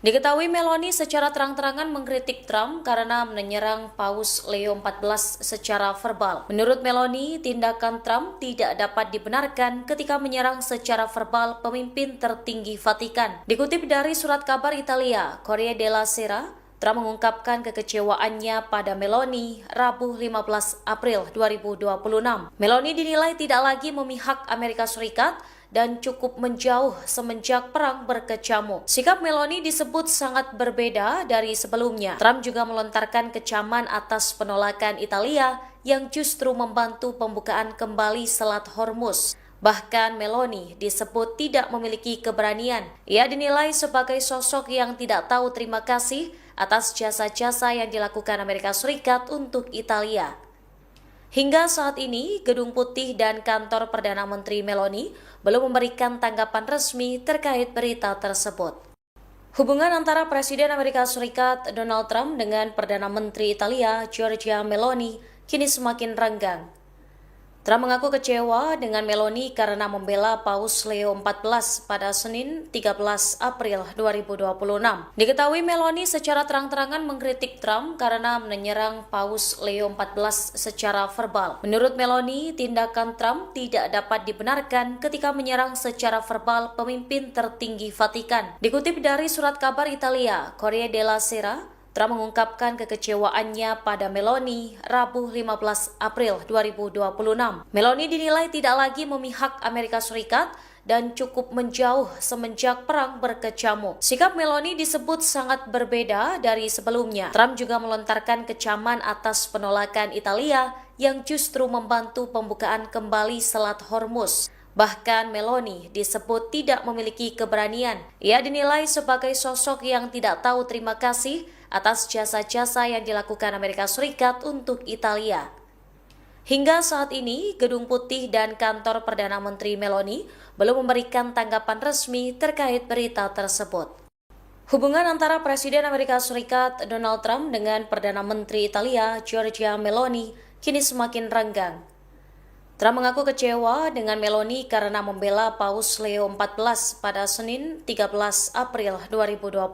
Diketahui Meloni secara terang-terangan mengkritik Trump karena menyerang Paus Leo XIV secara verbal. Menurut Meloni, tindakan Trump tidak dapat dibenarkan ketika menyerang secara verbal pemimpin tertinggi Vatikan. Dikutip dari surat kabar Italia, Corriere della Sera, Trump mengungkapkan kekecewaannya pada Meloni Rabu 15 April 2026. Meloni dinilai tidak lagi memihak Amerika Serikat dan cukup menjauh semenjak perang berkecamuk. Sikap Meloni disebut sangat berbeda dari sebelumnya. Trump juga melontarkan kecaman atas penolakan Italia yang justru membantu pembukaan kembali Selat Hormuz. Bahkan Meloni disebut tidak memiliki keberanian. Ia dinilai sebagai sosok yang tidak tahu terima kasih atas jasa-jasa yang dilakukan Amerika Serikat untuk Italia. Hingga saat ini, Gedung Putih dan kantor Perdana Menteri Meloni belum memberikan tanggapan resmi terkait berita tersebut. Hubungan antara Presiden Amerika Serikat Donald Trump dengan Perdana Menteri Italia Giorgia Meloni kini semakin renggang. Trump mengaku kecewa dengan Meloni karena membela Paus Leo XIV pada Senin 13 April 2026. Diketahui Meloni secara terang-terangan mengkritik Trump karena menyerang Paus Leo XIV secara verbal. Menurut Meloni, tindakan Trump tidak dapat dibenarkan ketika menyerang secara verbal pemimpin tertinggi Vatikan. Dikutip dari surat kabar Italia, Corriere della Sera, Trump mengungkapkan kekecewaannya pada Meloni Rabu 15 April 2026. Meloni dinilai tidak lagi memihak Amerika Serikat dan cukup menjauh semenjak perang berkecamuk. Sikap Meloni disebut sangat berbeda dari sebelumnya. Trump juga melontarkan kecaman atas penolakan Italia yang justru membantu pembukaan kembali Selat Hormuz. Bahkan Meloni disebut tidak memiliki keberanian. Ia dinilai sebagai sosok yang tidak tahu terima kasih atas jasa-jasa yang dilakukan Amerika Serikat untuk Italia. Hingga saat ini, Gedung Putih dan kantor Perdana Menteri Meloni belum memberikan tanggapan resmi terkait berita tersebut. Hubungan antara Presiden Amerika Serikat Donald Trump dengan Perdana Menteri Italia Giorgia Meloni kini semakin renggang. Trump mengaku kecewa dengan Meloni karena membela Paus Leo XIV pada Senin 13 April 2026.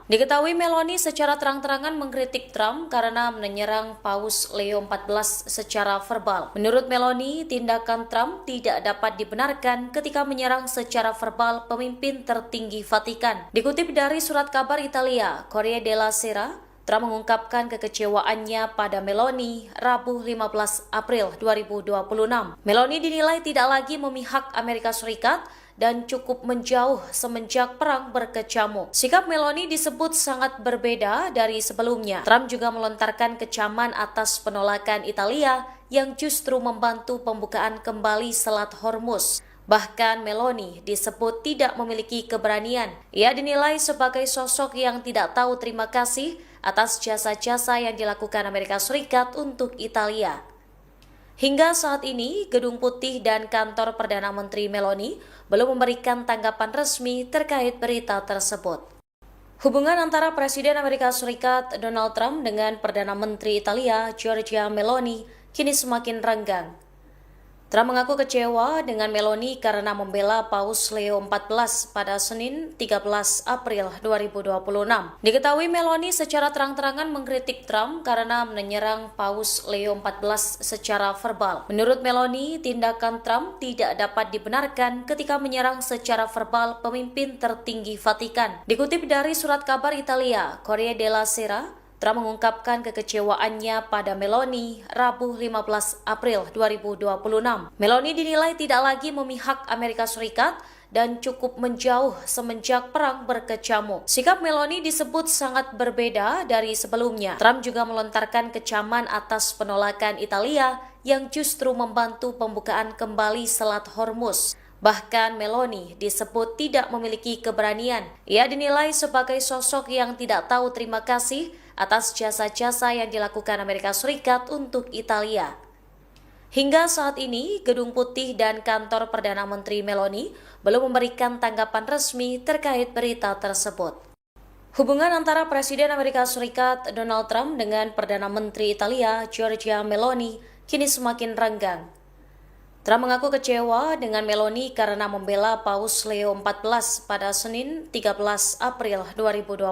Diketahui Meloni secara terang-terangan mengkritik Trump karena menyerang Paus Leo XIV secara verbal. Menurut Meloni, tindakan Trump tidak dapat dibenarkan ketika menyerang secara verbal pemimpin tertinggi Vatikan. Dikutip dari surat kabar Italia, Corriere della Sera, Trump mengungkapkan kekecewaannya pada Meloni Rabu 15 April 2026. Meloni dinilai tidak lagi memihak Amerika Serikat dan cukup menjauh semenjak perang berkecamuk. Sikap Meloni disebut sangat berbeda dari sebelumnya. Trump juga melontarkan kecaman atas penolakan Italia yang justru membantu pembukaan kembali Selat Hormuz. Bahkan Meloni disebut tidak memiliki keberanian. Ia dinilai sebagai sosok yang tidak tahu terima kasih atas jasa-jasa yang dilakukan Amerika Serikat untuk Italia. Hingga saat ini, Gedung Putih dan kantor Perdana Menteri Meloni belum memberikan tanggapan resmi terkait berita tersebut. Hubungan antara Presiden Amerika Serikat Donald Trump dengan Perdana Menteri Italia Giorgia Meloni kini semakin renggang. Trump mengaku kecewa dengan Meloni karena membela Paus Leo XIV pada Senin 13 April 2026. Diketahui Meloni secara terang-terangan mengkritik Trump karena menyerang Paus Leo XIV secara verbal. Menurut Meloni, tindakan Trump tidak dapat dibenarkan ketika menyerang secara verbal pemimpin tertinggi Vatikan. Dikutip dari surat kabar Italia, Corriere della Sera, Trump mengungkapkan kekecewaannya pada Meloni Rabu 15 April 2026. Meloni dinilai tidak lagi memihak Amerika Serikat dan cukup menjauh semenjak perang berkecamuk. Sikap Meloni disebut sangat berbeda dari sebelumnya. Trump juga melontarkan kecaman atas penolakan Italia yang justru membantu pembukaan kembali Selat Hormuz. Bahkan Meloni disebut tidak memiliki keberanian. Ia dinilai sebagai sosok yang tidak tahu terima kasih atas jasa-jasa yang dilakukan Amerika Serikat untuk Italia. Hingga saat ini, Gedung Putih dan kantor Perdana Menteri Meloni belum memberikan tanggapan resmi terkait berita tersebut. Hubungan antara Presiden Amerika Serikat Donald Trump dengan Perdana Menteri Italia Giorgia Meloni kini semakin renggang. Trump mengaku kecewa dengan Meloni karena membela Paus Leo XIV pada Senin 13 April 2026.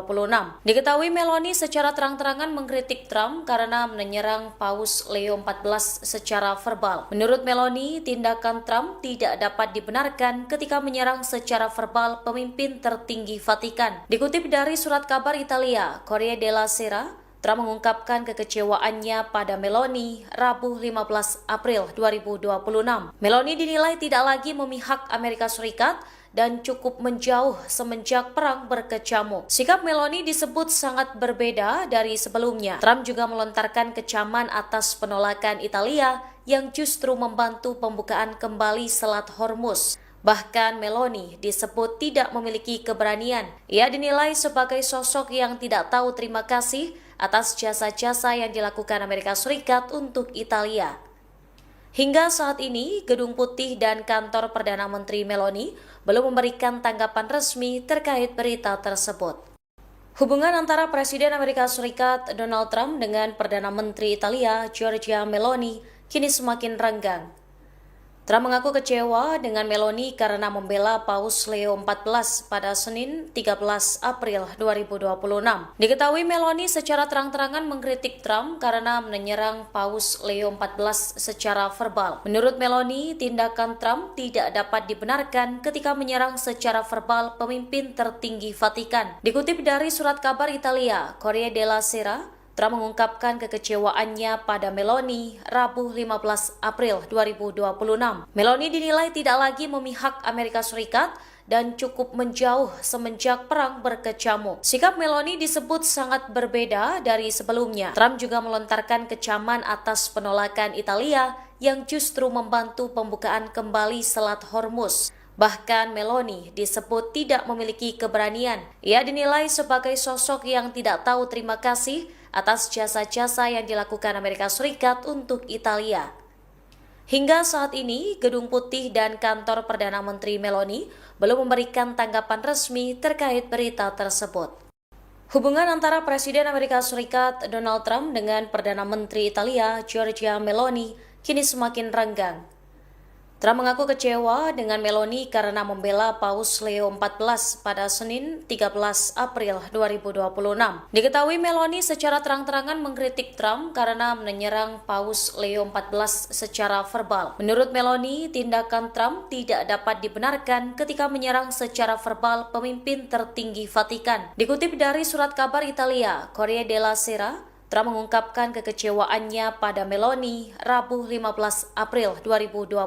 Diketahui Meloni secara terang-terangan mengkritik Trump karena menyerang Paus Leo XIV secara verbal. Menurut Meloni, tindakan Trump tidak dapat dibenarkan ketika menyerang secara verbal pemimpin tertinggi Vatikan. Dikutip dari surat kabar Italia, Corriere della Sera, Trump mengungkapkan kekecewaannya pada Meloni Rabu 15 April 2026. Meloni dinilai tidak lagi memihak Amerika Serikat dan cukup menjauh semenjak perang berkecamuk. Sikap Meloni disebut sangat berbeda dari sebelumnya. Trump juga melontarkan kecaman atas penolakan Italia yang justru membantu pembukaan kembali Selat Hormuz. Bahkan Meloni disebut tidak memiliki keberanian. Ia dinilai sebagai sosok yang tidak tahu terima kasih atas jasa-jasa yang dilakukan Amerika Serikat untuk Italia. Hingga saat ini, Gedung Putih dan kantor Perdana Menteri Meloni belum memberikan tanggapan resmi terkait berita tersebut. Hubungan antara Presiden Amerika Serikat Donald Trump dengan Perdana Menteri Italia Giorgia Meloni kini semakin renggang. Trump mengaku kecewa dengan Meloni karena membela Paus Leo XIV pada Senin 13 April 2026. Diketahui Meloni secara terang-terangan mengkritik Trump karena menyerang Paus Leo XIV secara verbal. Menurut Meloni, tindakan Trump tidak dapat dibenarkan ketika menyerang secara verbal pemimpin tertinggi Vatikan. Dikutip dari surat kabar Italia, Corriere della Sera, Trump mengungkapkan kekecewaannya pada Meloni Rabu 15 April 2026. Meloni dinilai tidak lagi memihak Amerika Serikat dan cukup menjauh semenjak perang berkecamuk. Sikap Meloni disebut sangat berbeda dari sebelumnya. Trump juga melontarkan kecaman atas penolakan Italia yang justru membantu pembukaan kembali Selat Hormuz. Bahkan Meloni disebut tidak memiliki keberanian. Ia dinilai sebagai sosok yang tidak tahu terima kasih atas jasa-jasa yang dilakukan Amerika Serikat untuk Italia. Hingga saat ini, Gedung Putih dan kantor Perdana Menteri Meloni belum memberikan tanggapan resmi terkait berita tersebut. Hubungan antara Presiden Amerika Serikat Donald Trump dengan Perdana Menteri Italia Giorgia Meloni kini semakin renggang. Trump mengaku kecewa dengan Meloni karena membela Paus Leo XIV pada Senin 13 April 2026. Diketahui Meloni secara terang-terangan mengkritik Trump karena menyerang Paus Leo XIV secara verbal. Menurut Meloni, tindakan Trump tidak dapat dibenarkan ketika menyerang secara verbal pemimpin tertinggi Vatikan. Dikutip dari surat kabar Italia, Corriere della Sera, Trump mengungkapkan kekecewaannya pada Meloni Rabu 15 April 2026.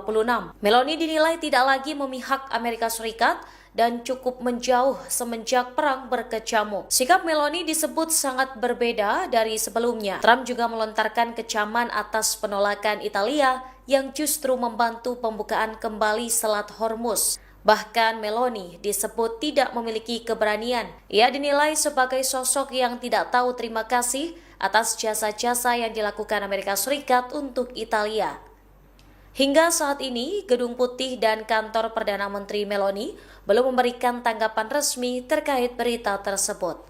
Meloni dinilai tidak lagi memihak Amerika Serikat dan cukup menjauh semenjak perang berkecamuk. Sikap Meloni disebut sangat berbeda dari sebelumnya. Trump juga melontarkan kecaman atas penolakan Italia yang justru membantu pembukaan kembali Selat Hormuz. Bahkan Meloni disebut tidak memiliki keberanian. Ia dinilai sebagai sosok yang tidak tahu terima kasih atas jasa-jasa yang dilakukan Amerika Serikat untuk Italia. Hingga saat ini, Gedung Putih dan kantor Perdana Menteri Meloni belum memberikan tanggapan resmi terkait berita tersebut.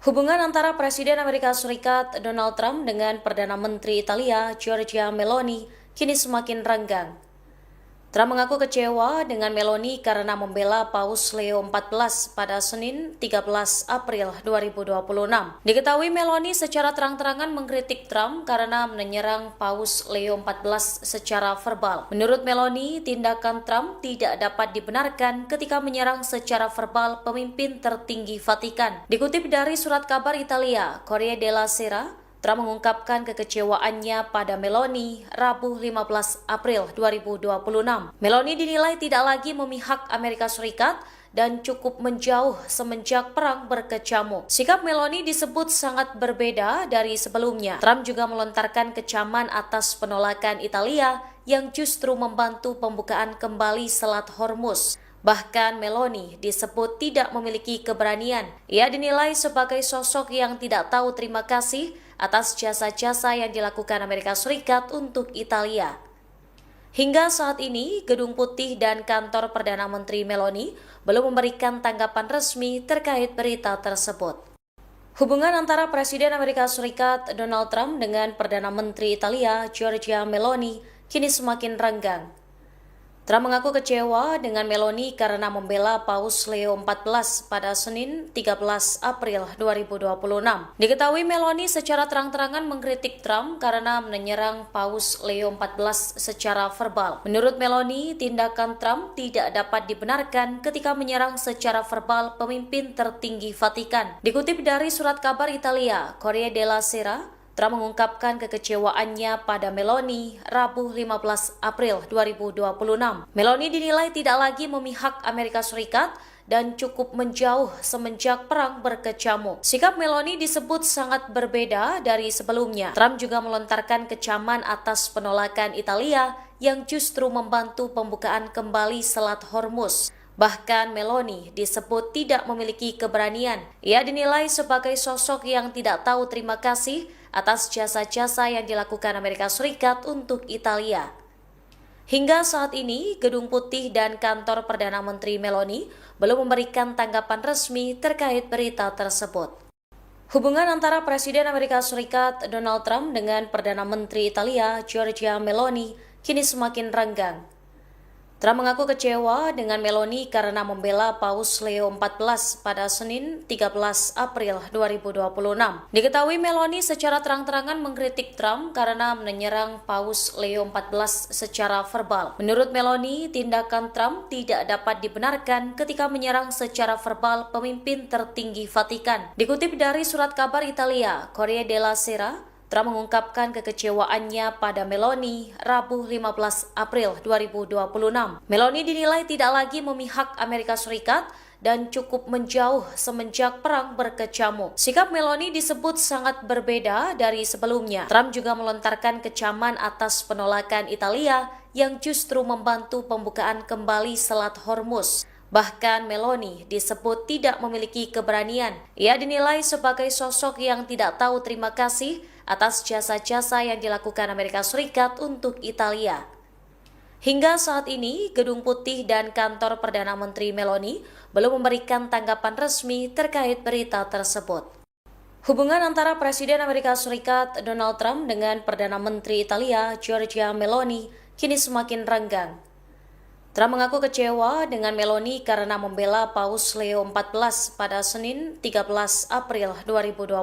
Hubungan antara Presiden Amerika Serikat Donald Trump dengan Perdana Menteri Italia Giorgia Meloni kini semakin renggang. Trump mengaku kecewa dengan Meloni karena membela Paus Leo XIV pada Senin 13 April 2026. Diketahui Meloni secara terang-terangan mengkritik Trump karena menyerang Paus Leo XIV secara verbal. Menurut Meloni, tindakan Trump tidak dapat dibenarkan ketika menyerang secara verbal pemimpin tertinggi Vatikan. Dikutip dari surat kabar Italia, Corriere della Sera, Trump mengungkapkan kekecewaannya pada Meloni Rabu 15 April 2026. Meloni dinilai tidak lagi memihak Amerika Serikat dan cukup menjauh semenjak perang berkecamuk. Sikap Meloni disebut sangat berbeda dari sebelumnya. Trump juga melontarkan kecaman atas penolakan Italia yang justru membantu pembukaan kembali Selat Hormuz. Bahkan Meloni disebut tidak memiliki keberanian. Ia dinilai sebagai sosok yang tidak tahu terima kasih atas jasa-jasa yang dilakukan Amerika Serikat untuk Italia. Hingga saat ini, Gedung Putih dan kantor Perdana Menteri Meloni belum memberikan tanggapan resmi terkait berita tersebut. Hubungan antara Presiden Amerika Serikat Donald Trump dengan Perdana Menteri Italia Giorgia Meloni kini semakin renggang. Trump mengaku kecewa dengan Meloni karena membela Paus Leo XIV pada Senin 13 April 2026. Diketahui Meloni secara terang-terangan mengkritik Trump karena menyerang Paus Leo XIV secara verbal. Menurut Meloni, tindakan Trump tidak dapat dibenarkan ketika menyerang secara verbal pemimpin tertinggi Vatikan. Dikutip dari surat kabar Italia, Corriere della Sera, Trump mengungkapkan kekecewaannya pada Meloni Rabu 15 April 2026. Meloni dinilai tidak lagi memihak Amerika Serikat dan cukup menjauh semenjak perang berkecamuk. Sikap Meloni disebut sangat berbeda dari sebelumnya. Trump juga melontarkan kecaman atas penolakan Italia yang justru membantu pembukaan kembali Selat Hormuz. Bahkan Meloni disebut tidak memiliki keberanian. Ia dinilai sebagai sosok yang tidak tahu terima kasih atas jasa-jasa yang dilakukan Amerika Serikat untuk Italia. Hingga saat ini, Gedung Putih dan kantor Perdana Menteri Meloni belum memberikan tanggapan resmi terkait berita tersebut. Hubungan antara Presiden Amerika Serikat Donald Trump dengan Perdana Menteri Italia Giorgia Meloni kini semakin renggang. Trump mengaku kecewa dengan Meloni karena membela Paus Leo XIV pada Senin 13 April 2026. Diketahui Meloni secara terang-terangan mengkritik Trump karena menyerang Paus Leo XIV secara verbal. Menurut Meloni, tindakan Trump tidak dapat dibenarkan ketika menyerang secara verbal pemimpin tertinggi Vatikan. Dikutip dari surat kabar Italia, Corriere della Sera, Trump mengungkapkan kekecewaannya pada Meloni Rabu 15 April 2026. Meloni dinilai tidak lagi memihak Amerika Serikat dan cukup menjauh semenjak perang berkecamuk. Sikap Meloni disebut sangat berbeda dari sebelumnya. Trump juga melontarkan kecaman atas penolakan Italia yang justru membantu pembukaan kembali Selat Hormuz. Bahkan Meloni disebut tidak memiliki keberanian. Ia dinilai sebagai sosok yang tidak tahu terima kasih atas jasa-jasa yang dilakukan Amerika Serikat untuk Italia. Hingga saat ini, Gedung Putih dan kantor Perdana Menteri Meloni belum memberikan tanggapan resmi terkait berita tersebut. Hubungan antara Presiden Amerika Serikat Donald Trump dengan Perdana Menteri Italia Giorgia Meloni kini semakin renggang. Trump mengaku kecewa dengan Meloni karena membela Paus Leo XIV pada Senin 13 April 2026.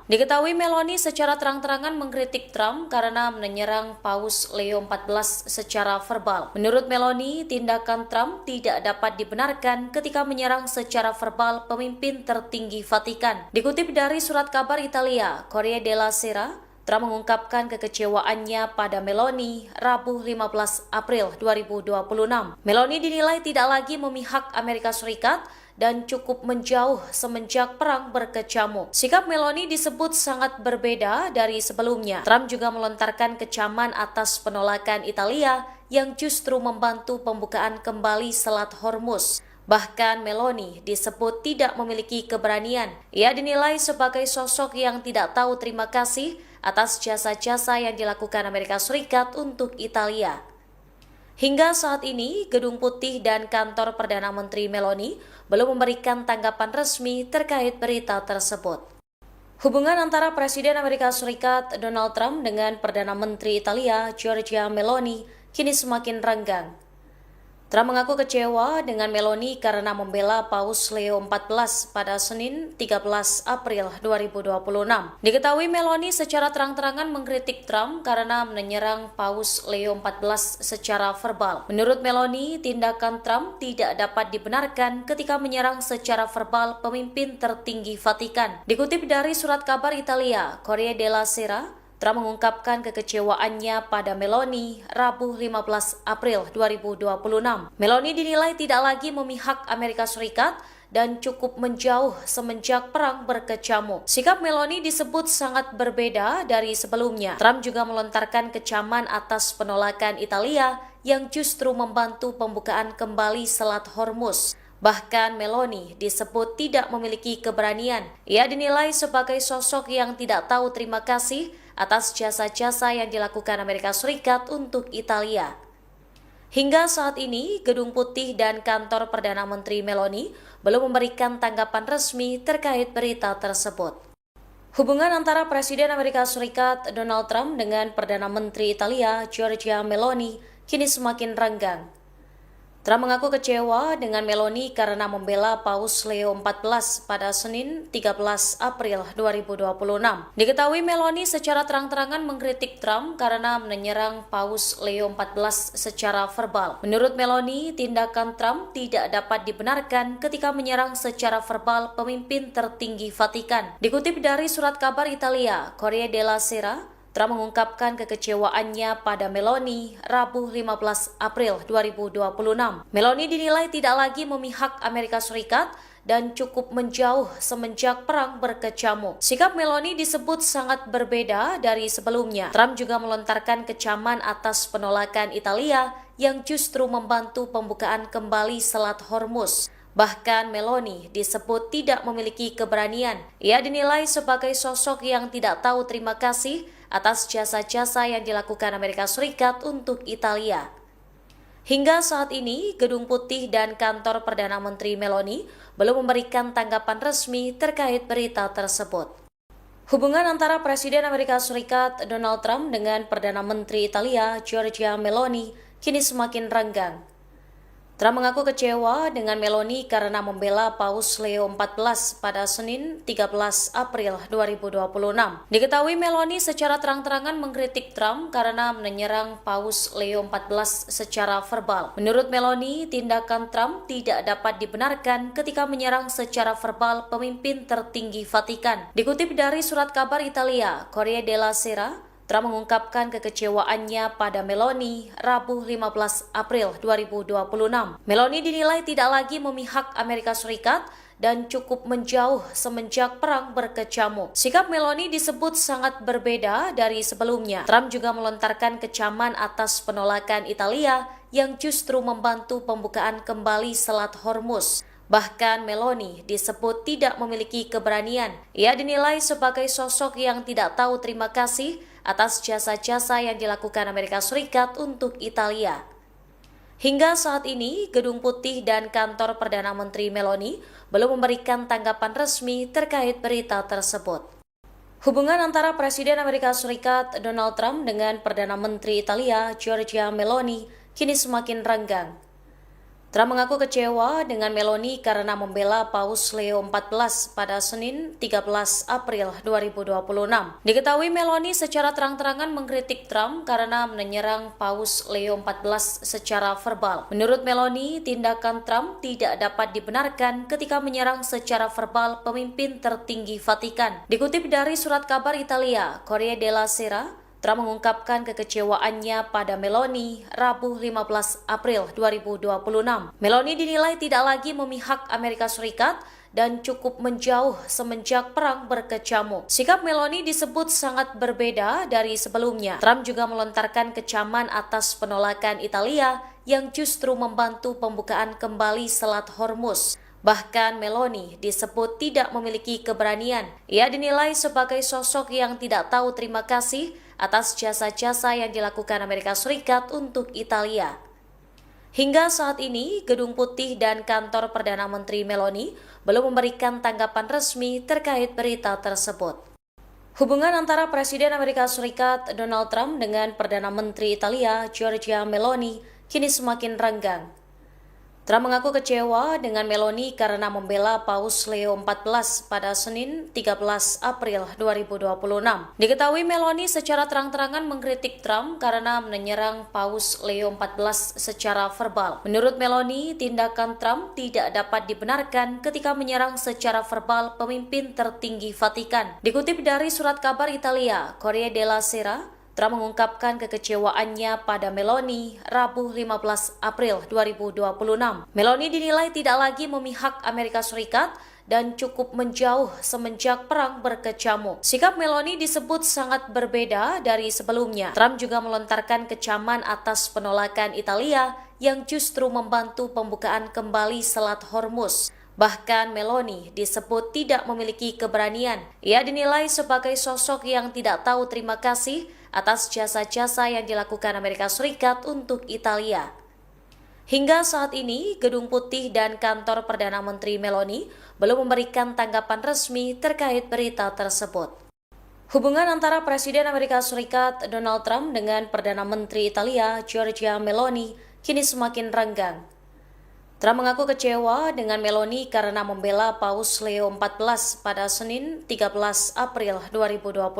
Diketahui Meloni secara terang-terangan mengkritik Trump karena menyerang Paus Leo XIV secara verbal. Menurut Meloni, tindakan Trump tidak dapat dibenarkan ketika menyerang secara verbal pemimpin tertinggi Vatikan. Dikutip dari surat kabar Italia, Corriere della Sera, Trump mengungkapkan kekecewaannya pada Meloni Rabu 15 April 2026. Meloni dinilai tidak lagi memihak Amerika Serikat dan cukup menjauh semenjak perang berkecamuk. Sikap Meloni disebut sangat berbeda dari sebelumnya. Trump juga melontarkan kecaman atas penolakan Italia yang justru membantu pembukaan kembali Selat Hormuz. Bahkan Meloni disebut tidak memiliki keberanian. Ia dinilai sebagai sosok yang tidak tahu terima kasih atas jasa-jasa yang dilakukan Amerika Serikat untuk Italia. Hingga saat ini, Gedung Putih dan kantor Perdana Menteri Meloni belum memberikan tanggapan resmi terkait berita tersebut. Hubungan antara Presiden Amerika Serikat Donald Trump dengan Perdana Menteri Italia Giorgia Meloni kini semakin renggang. Trump mengaku kecewa dengan Meloni karena membela Paus Leo XIV pada Senin 13 April 2026. Diketahui Meloni secara terang-terangan mengkritik Trump karena menyerang Paus Leo XIV secara verbal. Menurut Meloni, tindakan Trump tidak dapat dibenarkan ketika menyerang secara verbal pemimpin tertinggi Vatikan. Dikutip dari surat kabar Italia, Corriere della Sera, Trump mengungkapkan kekecewaannya pada Meloni Rabu 15 April 2026. Meloni dinilai tidak lagi memihak Amerika Serikat dan cukup menjauh semenjak perang berkecamuk. Sikap Meloni disebut sangat berbeda dari sebelumnya. Trump juga melontarkan kecaman atas penolakan Italia yang justru membantu pembukaan kembali Selat Hormuz. Bahkan Meloni disebut tidak memiliki keberanian. Ia dinilai sebagai sosok yang tidak tahu terima kasih atas jasa-jasa yang dilakukan Amerika Serikat untuk Italia. Hingga saat ini, Gedung Putih dan kantor Perdana Menteri Meloni belum memberikan tanggapan resmi terkait berita tersebut. Hubungan antara Presiden Amerika Serikat Donald Trump dengan Perdana Menteri Italia Giorgia Meloni kini semakin renggang. Trump mengaku kecewa dengan Meloni karena membela Paus Leo XIV pada Senin 13 April 2026. Diketahui Meloni secara terang-terangan mengkritik Trump karena menyerang Paus Leo XIV secara verbal. Menurut Meloni, tindakan Trump tidak dapat dibenarkan ketika menyerang secara verbal pemimpin tertinggi Vatikan. Dikutip dari surat kabar Italia, Corriere della Sera, Trump mengungkapkan kekecewaannya pada Meloni Rabu 15 April 2026. Meloni dinilai tidak lagi memihak Amerika Serikat dan cukup menjauh semenjak perang berkecamuk. Sikap Meloni disebut sangat berbeda dari sebelumnya. Trump juga melontarkan kecaman atas penolakan Italia yang justru membantu pembukaan kembali Selat Hormuz. Bahkan Meloni disebut tidak memiliki keberanian. Ia dinilai sebagai sosok yang tidak tahu terima kasih atas jasa-jasa yang dilakukan Amerika Serikat untuk Italia. Hingga saat ini, Gedung Putih dan kantor Perdana Menteri Meloni belum memberikan tanggapan resmi terkait berita tersebut. Hubungan antara Presiden Amerika Serikat Donald Trump dengan Perdana Menteri Italia Giorgia Meloni kini semakin renggang. Trump mengaku kecewa dengan Meloni karena membela Paus Leo XIV pada Senin 13 April 2026. Diketahui Meloni secara terang-terangan mengkritik Trump karena menyerang Paus Leo XIV secara verbal. Menurut Meloni, tindakan Trump tidak dapat dibenarkan ketika menyerang secara verbal pemimpin tertinggi Vatikan. Dikutip dari surat kabar Italia, Corriere della Sera, Trump mengungkapkan kekecewaannya pada Meloni Rabu 15 April 2026. Meloni dinilai tidak lagi memihak Amerika Serikat dan cukup menjauh semenjak perang berkecamuk. Sikap Meloni disebut sangat berbeda dari sebelumnya. Trump juga melontarkan kecaman atas penolakan Italia yang justru membantu pembukaan kembali Selat Hormuz. Bahkan Meloni disebut tidak memiliki keberanian. Ia dinilai sebagai sosok yang tidak tahu terima kasih atas jasa-jasa yang dilakukan Amerika Serikat untuk Italia. Hingga saat ini, Gedung Putih dan kantor Perdana Menteri Meloni belum memberikan tanggapan resmi terkait berita tersebut. Hubungan antara Presiden Amerika Serikat Donald Trump dengan Perdana Menteri Italia Giorgia Meloni kini semakin renggang. Trump mengaku kecewa dengan Meloni karena membela Paus Leo XIV pada Senin 13 April 2026. Diketahui Meloni secara terang-terangan mengkritik Trump karena menyerang Paus Leo XIV secara verbal. Menurut Meloni, tindakan Trump tidak dapat dibenarkan ketika menyerang secara verbal pemimpin tertinggi Vatikan. Dikutip dari surat kabar Italia, Corriere della Sera, Trump mengungkapkan kekecewaannya pada Meloni Rabu 15 April 2026. Meloni dinilai tidak lagi memihak Amerika Serikat dan cukup menjauh semenjak perang berkecamuk. Sikap Meloni disebut sangat berbeda dari sebelumnya. Trump juga melontarkan kecaman atas penolakan Italia yang justru membantu pembukaan kembali Selat Hormuz. Bahkan Meloni disebut tidak memiliki keberanian. Ia dinilai sebagai sosok yang tidak tahu terima kasih atas jasa-jasa yang dilakukan Amerika Serikat untuk Italia. Hingga saat ini, Gedung Putih dan kantor Perdana Menteri Meloni belum memberikan tanggapan resmi terkait berita tersebut. Hubungan antara Presiden Amerika Serikat Donald Trump dengan Perdana Menteri Italia Giorgia Meloni kini semakin renggang. Trump mengaku kecewa dengan Meloni karena membela Paus Leo XIV pada Senin 13 April 2026. Diketahui Meloni secara terang-terangan mengkritik Trump karena menyerang Paus Leo XIV secara verbal. Menurut Meloni, tindakan Trump tidak dapat dibenarkan ketika menyerang secara verbal pemimpin tertinggi Vatikan. Dikutip dari surat kabar Italia, Corriere della Sera, Trump mengungkapkan kekecewaannya pada Meloni Rabu 15 April 2026. Meloni dinilai tidak lagi memihak Amerika Serikat dan cukup menjauh semenjak perang berkecamuk. Sikap Meloni disebut sangat berbeda dari sebelumnya. Trump juga melontarkan kecaman atas penolakan Italia yang justru membantu pembukaan kembali Selat Hormuz. Bahkan Meloni disebut tidak memiliki keberanian. Ia dinilai sebagai sosok yang tidak tahu terima kasih atas jasa-jasa yang dilakukan Amerika Serikat untuk Italia. Hingga saat ini, Gedung Putih dan kantor Perdana Menteri Meloni belum memberikan tanggapan resmi terkait berita tersebut. Hubungan antara Presiden Amerika Serikat Donald Trump dengan Perdana Menteri Italia Giorgia Meloni kini semakin renggang. Trump mengaku kecewa dengan Meloni karena membela Paus Leo XIV pada Senin 13 April 2026.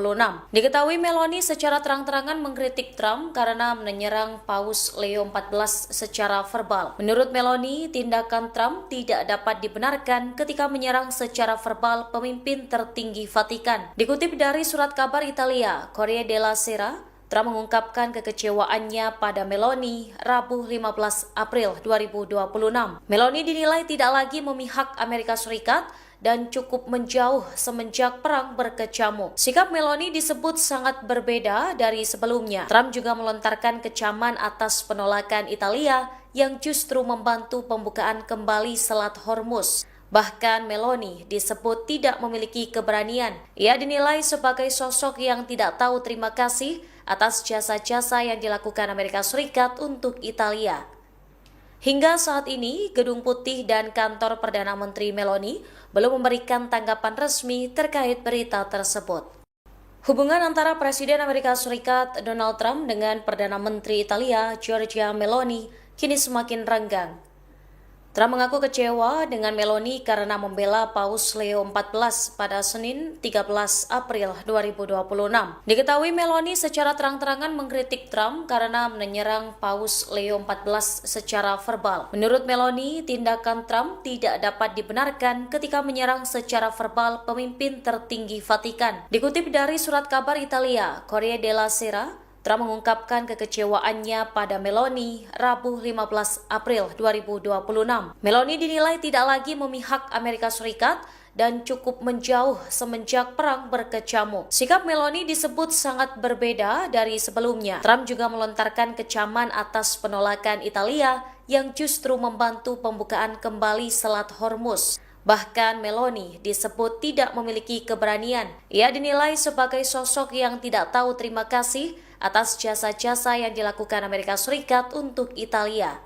Diketahui Meloni secara terang-terangan mengkritik Trump karena menyerang Paus Leo XIV secara verbal. Menurut Meloni, tindakan Trump tidak dapat dibenarkan ketika menyerang secara verbal pemimpin tertinggi Vatikan. Dikutip dari surat kabar Italia, Corriere della Sera, Trump mengungkapkan kekecewaannya pada Meloni Rabu 15 April 2026. Meloni dinilai tidak lagi memihak Amerika Serikat dan cukup menjauh semenjak perang berkecamuk. Sikap Meloni disebut sangat berbeda dari sebelumnya. Trump juga melontarkan kecaman atas penolakan Italia yang justru membantu pembukaan kembali Selat Hormuz. Bahkan Meloni disebut tidak memiliki keberanian. Ia dinilai sebagai sosok yang tidak tahu terima kasih atas jasa-jasa yang dilakukan Amerika Serikat untuk Italia. Hingga saat ini, Gedung Putih dan kantor Perdana Menteri Meloni belum memberikan tanggapan resmi terkait berita tersebut. Hubungan antara Presiden Amerika Serikat Donald Trump dengan Perdana Menteri Italia Giorgia Meloni kini semakin renggang. Trump mengaku kecewa dengan Meloni karena membela Paus Leo XIV pada Senin 13 April 2026. Diketahui Meloni secara terang-terangan mengkritik Trump karena menyerang Paus Leo XIV secara verbal. Menurut Meloni, tindakan Trump tidak dapat dibenarkan ketika menyerang secara verbal pemimpin tertinggi Vatikan. Dikutip dari surat kabar Italia, Corriere della Sera, Trump mengungkapkan kekecewaannya pada Meloni Rabu 15 April 2026. Meloni dinilai tidak lagi memihak Amerika Serikat dan cukup menjauh semenjak perang berkecamuk. Sikap Meloni disebut sangat berbeda dari sebelumnya. Trump juga melontarkan kecaman atas penolakan Italia yang justru membantu pembukaan kembali Selat Hormuz. Bahkan Meloni disebut tidak memiliki keberanian. Ia dinilai sebagai sosok yang tidak tahu terima kasih atas jasa-jasa yang dilakukan Amerika Serikat untuk Italia.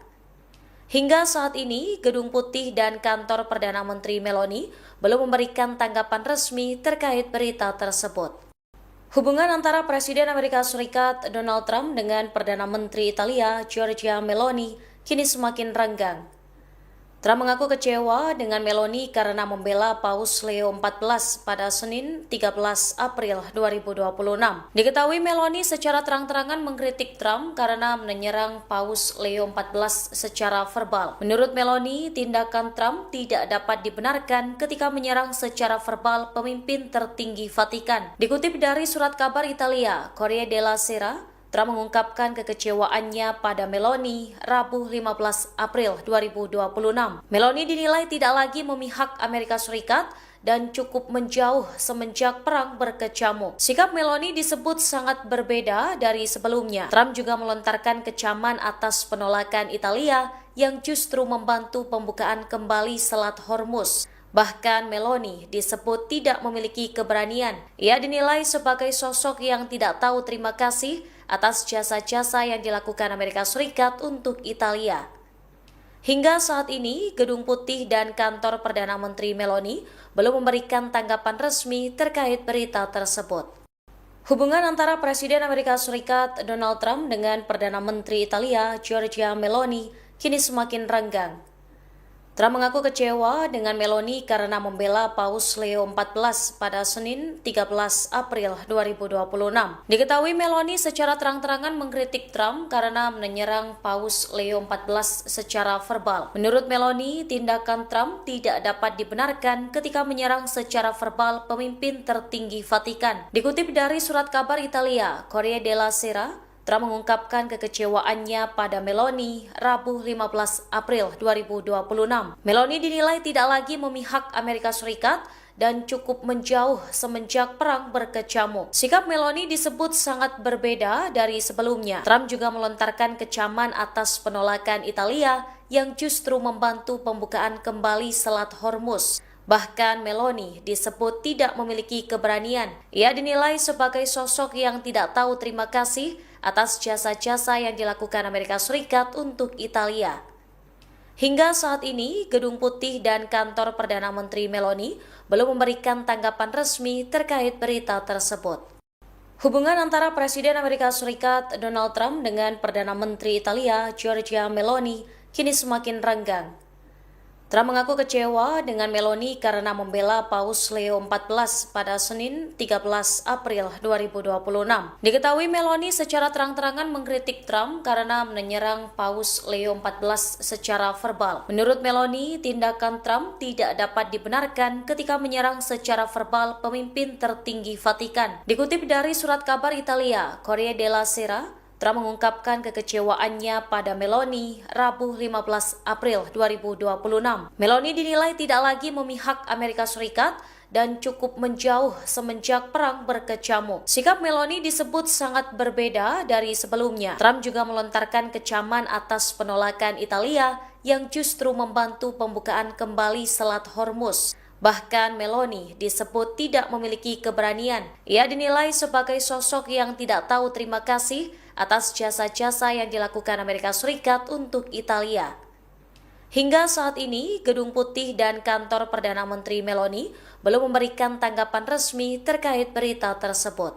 Hingga saat ini, Gedung Putih dan kantor Perdana Menteri Meloni belum memberikan tanggapan resmi terkait berita tersebut. Hubungan antara Presiden Amerika Serikat Donald Trump dengan Perdana Menteri Italia Giorgia Meloni kini semakin renggang. Trump mengaku kecewa dengan Meloni karena membela Paus Leo XIV pada Senin 13 April 2026. Diketahui Meloni secara terang-terangan mengkritik Trump karena menyerang Paus Leo XIV secara verbal. Menurut Meloni, tindakan Trump tidak dapat dibenarkan ketika menyerang secara verbal pemimpin tertinggi Vatikan. Dikutip dari surat kabar Italia, Corriere della Sera, Trump mengungkapkan kekecewaannya pada Meloni Rabu 15 April 2026. Meloni dinilai tidak lagi memihak Amerika Serikat dan cukup menjauh semenjak perang berkecamuk. Sikap Meloni disebut sangat berbeda dari sebelumnya. Trump juga melontarkan kecaman atas penolakan Italia yang justru membantu pembukaan kembali Selat Hormuz. Bahkan Meloni disebut tidak memiliki keberanian. Ia dinilai sebagai sosok yang tidak tahu terima kasih atas jasa-jasa yang dilakukan Amerika Serikat untuk Italia. Hingga saat ini, Gedung Putih dan kantor Perdana Menteri Meloni belum memberikan tanggapan resmi terkait berita tersebut. Hubungan antara Presiden Amerika Serikat Donald Trump dengan Perdana Menteri Italia Giorgia Meloni kini semakin renggang. Trump mengaku kecewa dengan Meloni karena membela Paus Leo XIV pada Senin 13 April 2026. Diketahui Meloni secara terang-terangan mengkritik Trump karena menyerang Paus Leo XIV secara verbal. Menurut Meloni, tindakan Trump tidak dapat dibenarkan ketika menyerang secara verbal pemimpin tertinggi Vatikan. Dikutip dari surat kabar Italia, Corriere della Sera, Trump mengungkapkan kekecewaannya pada Meloni Rabu 15 April 2026. Meloni dinilai tidak lagi memihak Amerika Serikat dan cukup menjauh semenjak perang berkecamuk. Sikap Meloni disebut sangat berbeda dari sebelumnya. Trump juga melontarkan kecaman atas penolakan Italia yang justru membantu pembukaan kembali Selat Hormuz. Bahkan Meloni disebut tidak memiliki keberanian. Ia dinilai sebagai sosok yang tidak tahu terima kasih atas jasa-jasa yang dilakukan Amerika Serikat untuk Italia. Hingga saat ini, Gedung Putih dan kantor Perdana Menteri Meloni belum memberikan tanggapan resmi terkait berita tersebut. Hubungan antara Presiden Amerika Serikat Donald Trump dengan Perdana Menteri Italia Giorgia Meloni kini semakin renggang. Trump mengaku kecewa dengan Meloni karena membela Paus Leo XIV pada Senin 13 April 2026. Diketahui Meloni secara terang-terangan mengkritik Trump karena menyerang Paus Leo XIV secara verbal. Menurut Meloni, tindakan Trump tidak dapat dibenarkan ketika menyerang secara verbal pemimpin tertinggi Vatikan. Dikutip dari surat kabar Italia, Corriere della Sera, Trump mengungkapkan kekecewaannya pada Meloni Rabu 15 April 2026. Meloni dinilai tidak lagi memihak Amerika Serikat dan cukup menjauh semenjak perang berkecamuk. Sikap Meloni disebut sangat berbeda dari sebelumnya. Trump juga melontarkan kecaman atas penolakan Italia yang justru membantu pembukaan kembali Selat Hormuz. Bahkan Meloni disebut tidak memiliki keberanian. Ia dinilai sebagai sosok yang tidak tahu terima kasih atas jasa-jasa yang dilakukan Amerika Serikat untuk Italia. Hingga saat ini, Gedung Putih dan kantor Perdana Menteri Meloni belum memberikan tanggapan resmi terkait berita tersebut.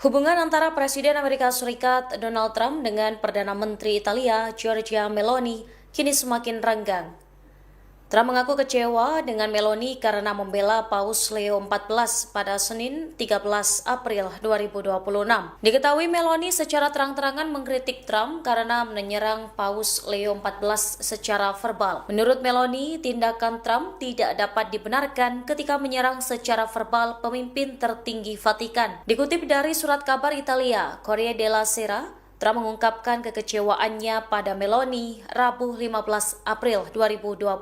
Hubungan antara Presiden Amerika Serikat Donald Trump dengan Perdana Menteri Italia Giorgia Meloni kini semakin renggang. Trump mengaku kecewa dengan Meloni karena membela Paus Leo XIV pada Senin 13 April 2026. Diketahui Meloni secara terang-terangan mengkritik Trump karena menyerang Paus Leo XIV secara verbal. Menurut Meloni, tindakan Trump tidak dapat dibenarkan ketika menyerang secara verbal pemimpin tertinggi Vatikan. Dikutip dari surat kabar Italia, Corriere della Sera, Trump mengungkapkan kekecewaannya pada Meloni Rabu 15 April 2026.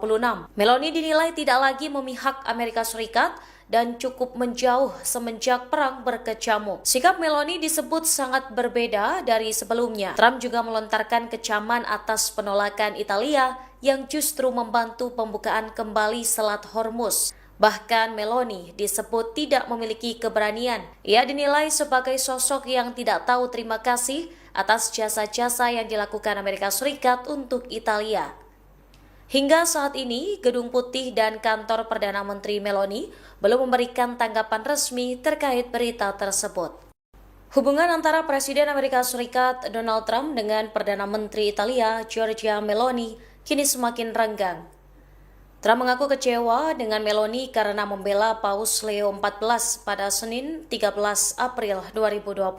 Meloni dinilai tidak lagi memihak Amerika Serikat dan cukup menjauh semenjak perang berkecamuk. Sikap Meloni disebut sangat berbeda dari sebelumnya. Trump juga melontarkan kecaman atas penolakan Italia yang justru membantu pembukaan kembali Selat Hormuz. Bahkan Meloni disebut tidak memiliki keberanian. Ia dinilai sebagai sosok yang tidak tahu terima kasih atas jasa-jasa yang dilakukan Amerika Serikat untuk Italia. Hingga saat ini, Gedung Putih dan kantor Perdana Menteri Meloni belum memberikan tanggapan resmi terkait berita tersebut. Hubungan antara Presiden Amerika Serikat Donald Trump dengan Perdana Menteri Italia Giorgia Meloni kini semakin renggang. Trump mengaku kecewa dengan Meloni karena membela Paus Leo XIV pada Senin 13 April 2026.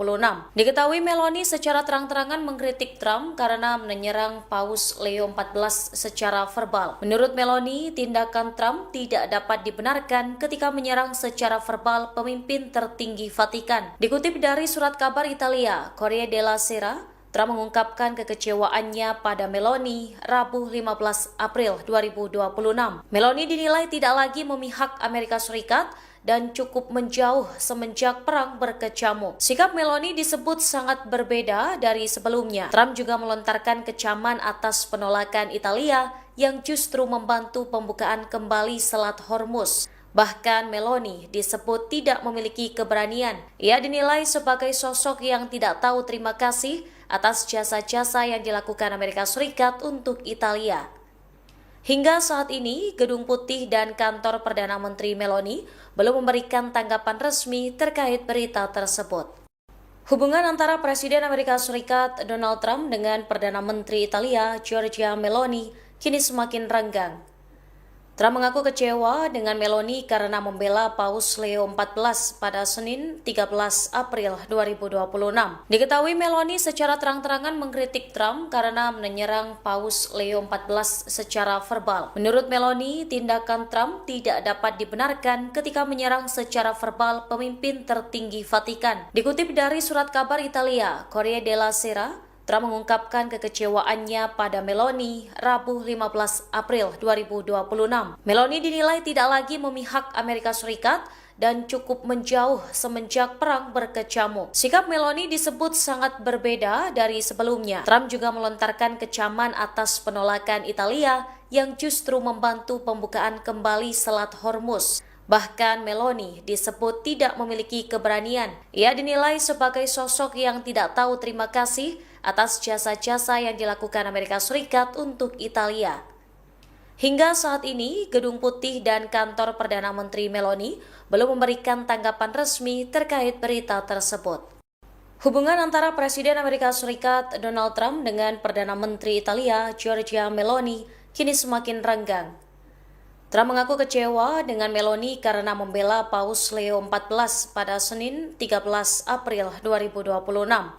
Diketahui Meloni secara terang-terangan mengkritik Trump karena menyerang Paus Leo XIV secara verbal. Menurut Meloni, tindakan Trump tidak dapat dibenarkan ketika menyerang secara verbal pemimpin tertinggi Vatikan. Dikutip dari surat kabar Italia, Corriere della Sera, Trump mengungkapkan kekecewaannya pada Meloni Rabu 15 April 2026. Meloni dinilai tidak lagi memihak Amerika Serikat dan cukup menjauh semenjak perang berkecamuk. Sikap Meloni disebut sangat berbeda dari sebelumnya. Trump juga melontarkan kecaman atas penolakan Italia yang justru membantu pembukaan kembali Selat Hormuz. Bahkan Meloni disebut tidak memiliki keberanian. Ia dinilai sebagai sosok yang tidak tahu terima kasih atas jasa-jasa yang dilakukan Amerika Serikat untuk Italia. Hingga saat ini, Gedung Putih dan kantor Perdana Menteri Meloni belum memberikan tanggapan resmi terkait berita tersebut. Hubungan antara Presiden Amerika Serikat Donald Trump dengan Perdana Menteri Italia Giorgia Meloni kini semakin renggang. Trump mengaku kecewa dengan Meloni karena membela Paus Leo XIV pada Senin 13 April 2026. Diketahui Meloni secara terang-terangan mengkritik Trump karena menyerang Paus Leo XIV secara verbal. Menurut Meloni, tindakan Trump tidak dapat dibenarkan ketika menyerang secara verbal pemimpin tertinggi Vatikan. Dikutip dari surat kabar Italia, Corriere della Sera, Trump mengungkapkan kekecewaannya pada Meloni Rabu 15 April 2026. Meloni dinilai tidak lagi memihak Amerika Serikat dan cukup menjauh semenjak perang berkecamuk. Sikap Meloni disebut sangat berbeda dari sebelumnya. Trump juga melontarkan kecaman atas penolakan Italia yang justru membantu pembukaan kembali Selat Hormuz. Bahkan Meloni disebut tidak memiliki keberanian. Ia dinilai sebagai sosok yang tidak tahu terima kasih atas jasa-jasa yang dilakukan Amerika Serikat untuk Italia. Hingga saat ini, Gedung Putih dan kantor Perdana Menteri Meloni belum memberikan tanggapan resmi terkait berita tersebut. Hubungan antara Presiden Amerika Serikat Donald Trump dengan Perdana Menteri Italia Giorgia Meloni kini semakin renggang. Trump mengaku kecewa dengan Meloni karena membela Paus Leo XIV pada Senin 13 April 2026.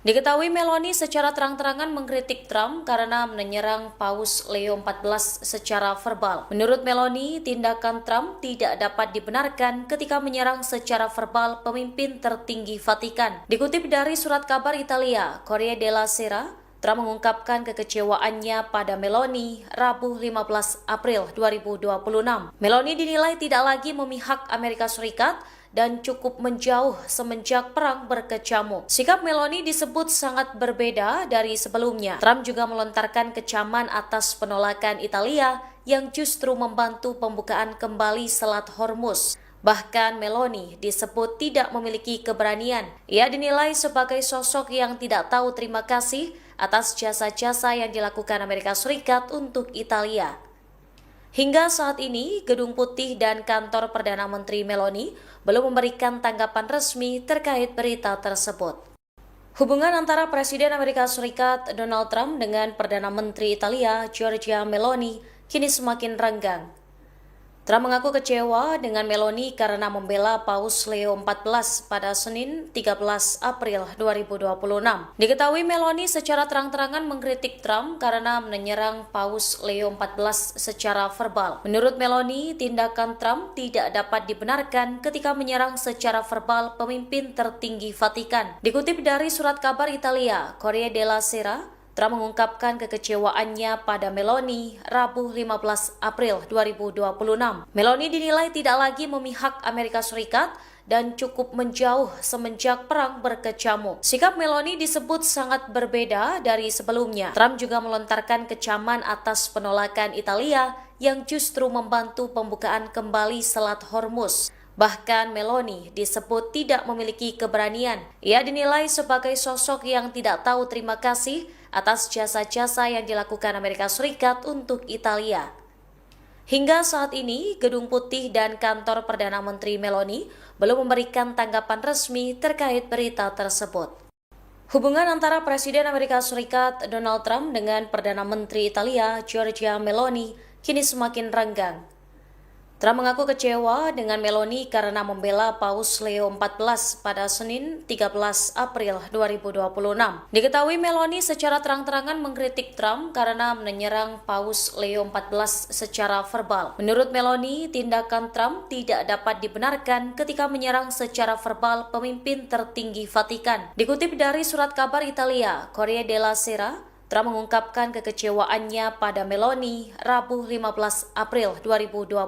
Diketahui Meloni secara terang-terangan mengkritik Trump karena menyerang Paus Leo XIV secara verbal. Menurut Meloni, tindakan Trump tidak dapat dibenarkan ketika menyerang secara verbal pemimpin tertinggi Vatikan. Dikutip dari surat kabar Italia, Corriere della Sera, Trump mengungkapkan kekecewaannya pada Meloni Rabu 15 April 2026. Meloni dinilai tidak lagi memihak Amerika Serikat dan cukup menjauh semenjak perang berkecamuk. Sikap Meloni disebut sangat berbeda dari sebelumnya. Trump juga melontarkan kecaman atas penolakan Italia yang justru membantu pembukaan kembali Selat Hormuz. Bahkan Meloni disebut tidak memiliki keberanian. Ia dinilai sebagai sosok yang tidak tahu terima kasih atas jasa-jasa yang dilakukan Amerika Serikat untuk Italia. Hingga saat ini, Gedung Putih dan kantor Perdana Menteri Meloni belum memberikan tanggapan resmi terkait berita tersebut. Hubungan antara Presiden Amerika Serikat Donald Trump dengan Perdana Menteri Italia Giorgia Meloni kini semakin renggang. Trump mengaku kecewa dengan Meloni karena membela Paus Leo XIV pada Senin 13 April 2026. Diketahui Meloni secara terang-terangan mengkritik Trump karena menyerang Paus Leo XIV secara verbal. Menurut Meloni, tindakan Trump tidak dapat dibenarkan ketika menyerang secara verbal pemimpin tertinggi Vatikan. Dikutip dari surat kabar Italia, Corriere della Sera, Trump mengungkapkan kekecewaannya pada Meloni Rabu 15 April 2026. Meloni dinilai tidak lagi memihak Amerika Serikat dan cukup menjauh semenjak perang berkecamuk. Sikap Meloni disebut sangat berbeda dari sebelumnya. Trump juga melontarkan kecaman atas penolakan Italia yang justru membantu pembukaan kembali Selat Hormuz. Bahkan Meloni disebut tidak memiliki keberanian. Ia dinilai sebagai sosok yang tidak tahu terima kasih atas jasa-jasa yang dilakukan Amerika Serikat untuk Italia. Hingga saat ini, Gedung Putih dan kantor Perdana Menteri Meloni belum memberikan tanggapan resmi terkait berita tersebut. Hubungan antara Presiden Amerika Serikat Donald Trump dengan Perdana Menteri Italia Giorgia Meloni kini semakin renggang. Trump mengaku kecewa dengan Meloni karena membela Paus Leo XIV pada Senin 13 April 2026. Diketahui Meloni secara terang-terangan mengkritik Trump karena menyerang Paus Leo XIV secara verbal. Menurut Meloni, tindakan Trump tidak dapat dibenarkan ketika menyerang secara verbal pemimpin tertinggi Vatikan. Dikutip dari surat kabar Italia, Corriere della Sera, Trump mengungkapkan kekecewaannya pada Meloni Rabu 15 April 2026.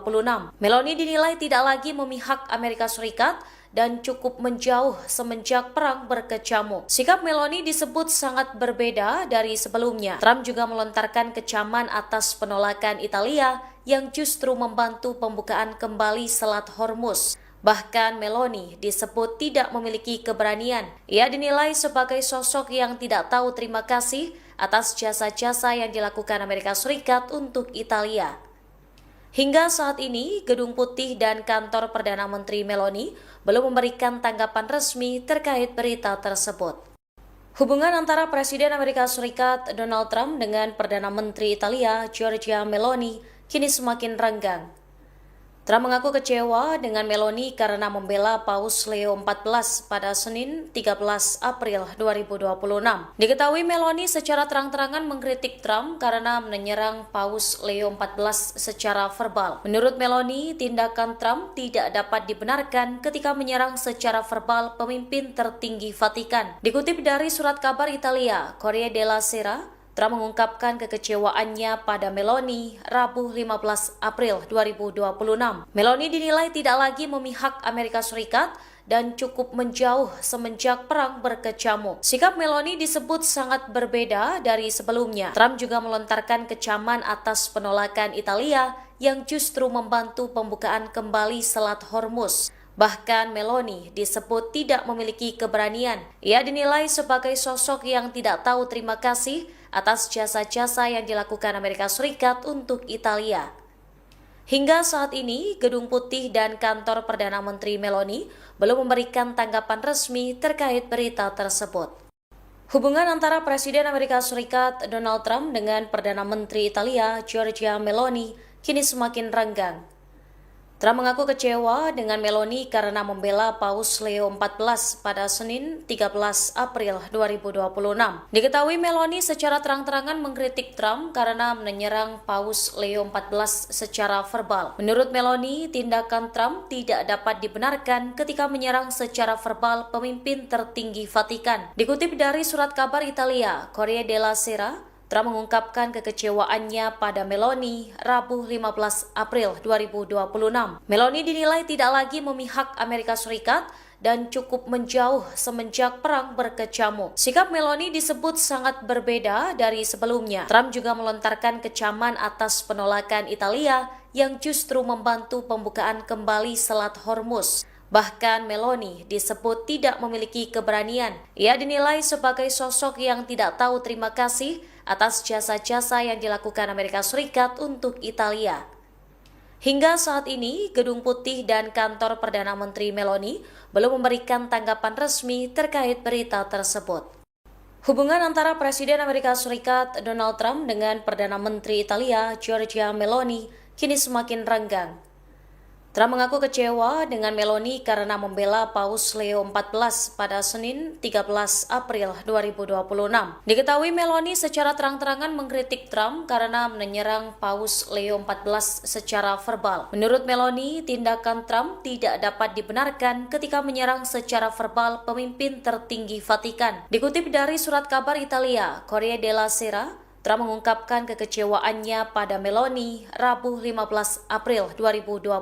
Meloni dinilai tidak lagi memihak Amerika Serikat dan cukup menjauh semenjak perang berkecamuk. Sikap Meloni disebut sangat berbeda dari sebelumnya. Trump juga melontarkan kecaman atas penolakan Italia yang justru membantu pembukaan kembali Selat Hormuz. Bahkan Meloni disebut tidak memiliki keberanian. Ia dinilai sebagai sosok yang tidak tahu terima kasih atas jasa-jasa yang dilakukan Amerika Serikat untuk Italia. Hingga saat ini, Gedung Putih dan kantor Perdana Menteri Meloni belum memberikan tanggapan resmi terkait berita tersebut. Hubungan antara Presiden Amerika Serikat Donald Trump dengan Perdana Menteri Italia Giorgia Meloni kini semakin renggang. Trump mengaku kecewa dengan Meloni karena membela Paus Leo XIV pada Senin 13 April 2026. Diketahui Meloni secara terang-terangan mengkritik Trump karena menyerang Paus Leo XIV secara verbal. Menurut Meloni, tindakan Trump tidak dapat dibenarkan ketika menyerang secara verbal pemimpin tertinggi Vatikan. Dikutip dari surat kabar Italia, Corriere della Sera, Trump mengungkapkan kekecewaannya pada Meloni Rabu 15 April 2026. Meloni dinilai tidak lagi memihak Amerika Serikat dan cukup menjauh semenjak perang berkecamuk. Sikap Meloni disebut sangat berbeda dari sebelumnya. Trump juga melontarkan kecaman atas penolakan Italia yang justru membantu pembukaan kembali Selat Hormuz. Bahkan Meloni disebut tidak memiliki keberanian. Ia dinilai sebagai sosok yang tidak tahu terima kasih atas jasa-jasa yang dilakukan Amerika Serikat untuk Italia. Hingga saat ini, Gedung Putih dan kantor Perdana Menteri Meloni belum memberikan tanggapan resmi terkait berita tersebut. Hubungan antara Presiden Amerika Serikat Donald Trump dengan Perdana Menteri Italia Giorgia Meloni kini semakin renggang. Trump mengaku kecewa dengan Meloni karena membela Paus Leo XIV pada Senin 13 April 2026. Diketahui Meloni secara terang-terangan mengkritik Trump karena menyerang Paus Leo XIV secara verbal. Menurut Meloni, tindakan Trump tidak dapat dibenarkan ketika menyerang secara verbal pemimpin tertinggi Vatikan. Dikutip dari surat kabar Italia, Corriere della Sera, Trump mengungkapkan kekecewaannya pada Meloni Rabu 15 April 2026. Meloni dinilai tidak lagi memihak Amerika Serikat dan cukup menjauh semenjak perang berkecamuk. Sikap Meloni disebut sangat berbeda dari sebelumnya. Trump juga melontarkan kecaman atas penolakan Italia yang justru membantu pembukaan kembali Selat Hormuz. Bahkan Meloni disebut tidak memiliki keberanian. Ia dinilai sebagai sosok yang tidak tahu terima kasih atas jasa-jasa yang dilakukan Amerika Serikat untuk Italia. Hingga saat ini, Gedung Putih dan kantor Perdana Menteri Meloni belum memberikan tanggapan resmi terkait berita tersebut. Hubungan antara Presiden Amerika Serikat Donald Trump dengan Perdana Menteri Italia Giorgia Meloni kini semakin renggang. Trump mengaku kecewa dengan Meloni karena membela Paus Leo XIV pada Senin 13 April 2026. Diketahui Meloni secara terang-terangan mengkritik Trump karena menyerang Paus Leo XIV secara verbal. Menurut Meloni, tindakan Trump tidak dapat dibenarkan ketika menyerang secara verbal pemimpin tertinggi Vatikan. Dikutip dari surat kabar Italia, Corriere della Sera, Trump mengungkapkan kekecewaannya pada Meloni Rabu 15 April 2026.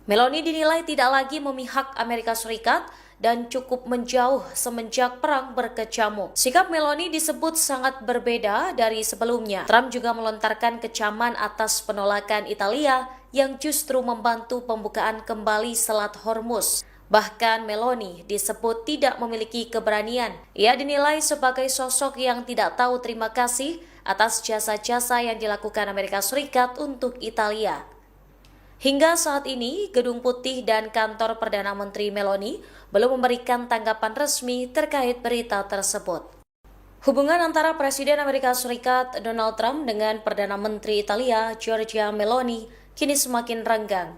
Meloni dinilai tidak lagi memihak Amerika Serikat dan cukup menjauh semenjak perang berkecamuk. Sikap Meloni disebut sangat berbeda dari sebelumnya. Trump juga melontarkan kecaman atas penolakan Italia yang justru membantu pembukaan kembali Selat Hormuz. Bahkan Meloni disebut tidak memiliki keberanian. Ia dinilai sebagai sosok yang tidak tahu terima kasih atas jasa-jasa yang dilakukan Amerika Serikat untuk Italia. Hingga saat ini, Gedung Putih dan kantor Perdana Menteri Meloni belum memberikan tanggapan resmi terkait berita tersebut. Hubungan antara Presiden Amerika Serikat Donald Trump dengan Perdana Menteri Italia Giorgia Meloni kini semakin renggang.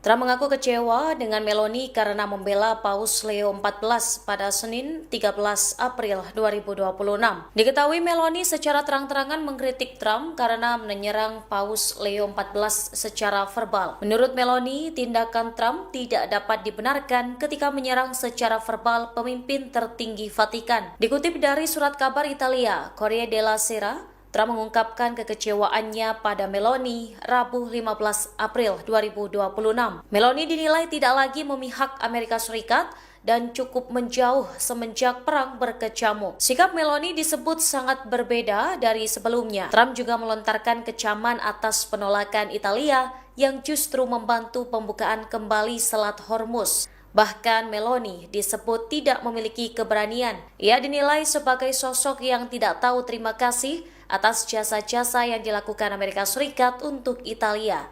Trump mengaku kecewa dengan Meloni karena membela Paus Leo XIV pada Senin 13 April 2026. Diketahui Meloni secara terang-terangan mengkritik Trump karena menyerang Paus Leo XIV secara verbal. Menurut Meloni, tindakan Trump tidak dapat dibenarkan ketika menyerang secara verbal pemimpin tertinggi Vatikan. Dikutip dari surat kabar Italia, Corriere della Sera, Trump mengungkapkan kekecewaannya pada Meloni Rabu 15 April 2026. Meloni dinilai tidak lagi memihak Amerika Serikat dan cukup menjauh semenjak perang berkecamuk. Sikap Meloni disebut sangat berbeda dari sebelumnya. Trump juga melontarkan kecaman atas penolakan Italia yang justru membantu pembukaan kembali Selat Hormuz. Bahkan Meloni disebut tidak memiliki keberanian. Ia dinilai sebagai sosok yang tidak tahu terima kasih atas jasa-jasa yang dilakukan Amerika Serikat untuk Italia.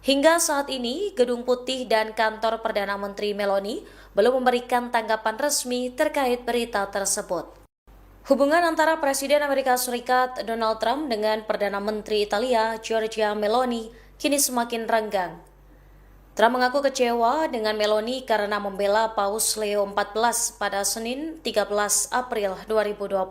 Hingga saat ini, Gedung Putih dan kantor Perdana Menteri Meloni belum memberikan tanggapan resmi terkait berita tersebut. Hubungan antara Presiden Amerika Serikat Donald Trump dengan Perdana Menteri Italia Giorgia Meloni kini semakin renggang. Trump mengaku kecewa dengan Meloni karena membela Paus Leo XIV pada Senin 13 April 2026.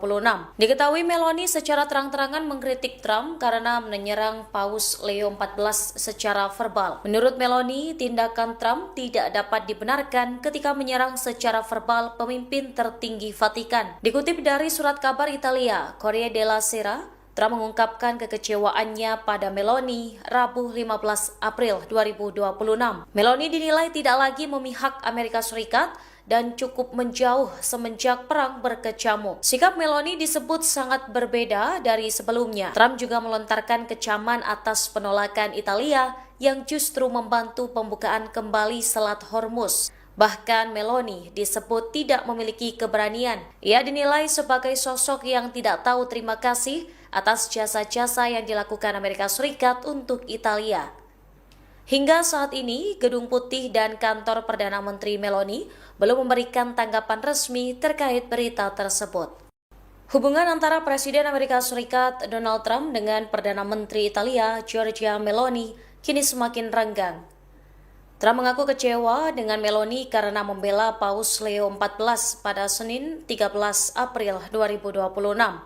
Diketahui Meloni secara terang-terangan mengkritik Trump karena menyerang Paus Leo XIV secara verbal. Menurut Meloni, tindakan Trump tidak dapat dibenarkan ketika menyerang secara verbal pemimpin tertinggi Vatikan. Dikutip dari surat kabar Italia, Corriere della Sera, Trump mengungkapkan kekecewaannya pada Meloni Rabu 15 April 2026. Meloni dinilai tidak lagi memihak Amerika Serikat dan cukup menjauh semenjak perang berkecamuk. Sikap Meloni disebut sangat berbeda dari sebelumnya. Trump juga melontarkan kecaman atas penolakan Italia yang justru membantu pembukaan kembali Selat Hormuz. Bahkan Meloni disebut tidak memiliki keberanian. Ia dinilai sebagai sosok yang tidak tahu terima kasih atas jasa-jasa yang dilakukan Amerika Serikat untuk Italia. Hingga saat ini, Gedung Putih dan kantor Perdana Menteri Meloni belum memberikan tanggapan resmi terkait berita tersebut. Hubungan antara Presiden Amerika Serikat Donald Trump dengan Perdana Menteri Italia Giorgia Meloni kini semakin renggang. Trump mengaku kecewa dengan Meloni karena membela Paus Leo XIV pada Senin 13 April 2026.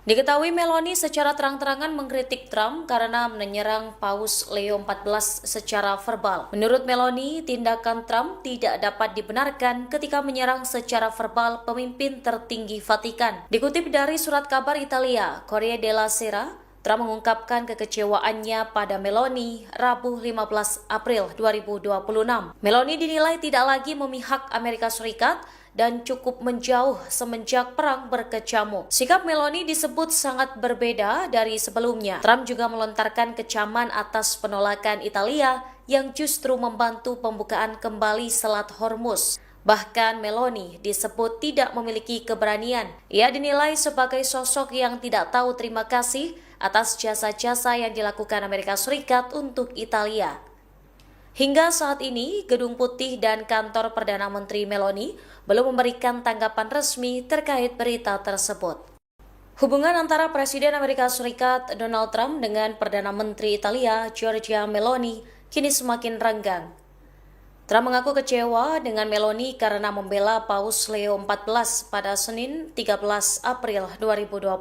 Diketahui Meloni secara terang-terangan mengkritik Trump karena menyerang Paus Leo XIV secara verbal. Menurut Meloni, tindakan Trump tidak dapat dibenarkan ketika menyerang secara verbal pemimpin tertinggi Vatikan. Dikutip dari surat kabar Italia, Corriere della Sera, Trump mengungkapkan kekecewaannya pada Meloni Rabu 15 April 2026. Meloni dinilai tidak lagi memihak Amerika Serikat dan cukup menjauh semenjak perang berkecamuk. Sikap Meloni disebut sangat berbeda dari sebelumnya. Trump juga melontarkan kecaman atas penolakan Italia yang justru membantu pembukaan kembali Selat Hormuz. Bahkan Meloni disebut tidak memiliki keberanian. Ia dinilai sebagai sosok yang tidak tahu terima kasih atas jasa-jasa yang dilakukan Amerika Serikat untuk Italia. Hingga saat ini, Gedung Putih dan kantor Perdana Menteri Meloni belum memberikan tanggapan resmi terkait berita tersebut. Hubungan antara Presiden Amerika Serikat Donald Trump dengan Perdana Menteri Italia Giorgia Meloni kini semakin renggang. Trump mengaku kecewa dengan Meloni karena membela Paus Leo XIV pada Senin 13 April 2026.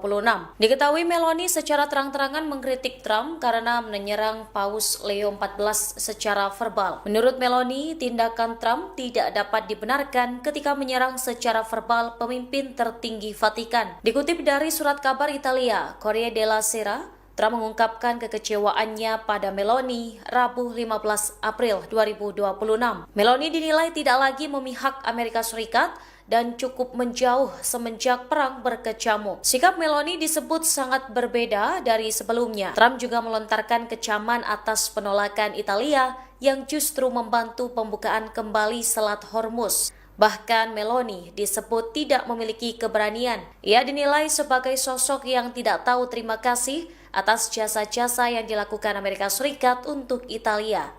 Diketahui Meloni secara terang-terangan mengkritik Trump karena menyerang Paus Leo XIV secara verbal. Menurut Meloni, tindakan Trump tidak dapat dibenarkan ketika menyerang secara verbal pemimpin tertinggi Vatikan. Dikutip dari surat kabar Italia, Corriere della Sera, Trump mengungkapkan kekecewaannya pada Meloni Rabu 15 April 2026. Meloni dinilai tidak lagi memihak Amerika Serikat dan cukup menjauh semenjak perang berkecamuk. Sikap Meloni disebut sangat berbeda dari sebelumnya. Trump juga melontarkan kecaman atas penolakan Italia yang justru membantu pembukaan kembali Selat Hormuz. Bahkan Meloni disebut tidak memiliki keberanian. Ia dinilai sebagai sosok yang tidak tahu terima kasih atas jasa-jasa yang dilakukan Amerika Serikat untuk Italia.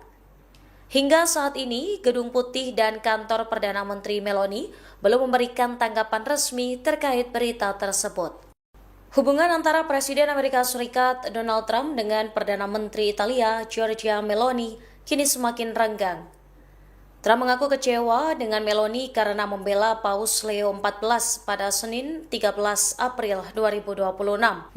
Hingga saat ini, Gedung Putih dan kantor Perdana Menteri Meloni belum memberikan tanggapan resmi terkait berita tersebut. Hubungan antara Presiden Amerika Serikat Donald Trump dengan Perdana Menteri Italia Giorgia Meloni kini semakin renggang. Trump mengaku kecewa dengan Meloni karena membela Paus Leo XIV pada Senin 13 April 2026.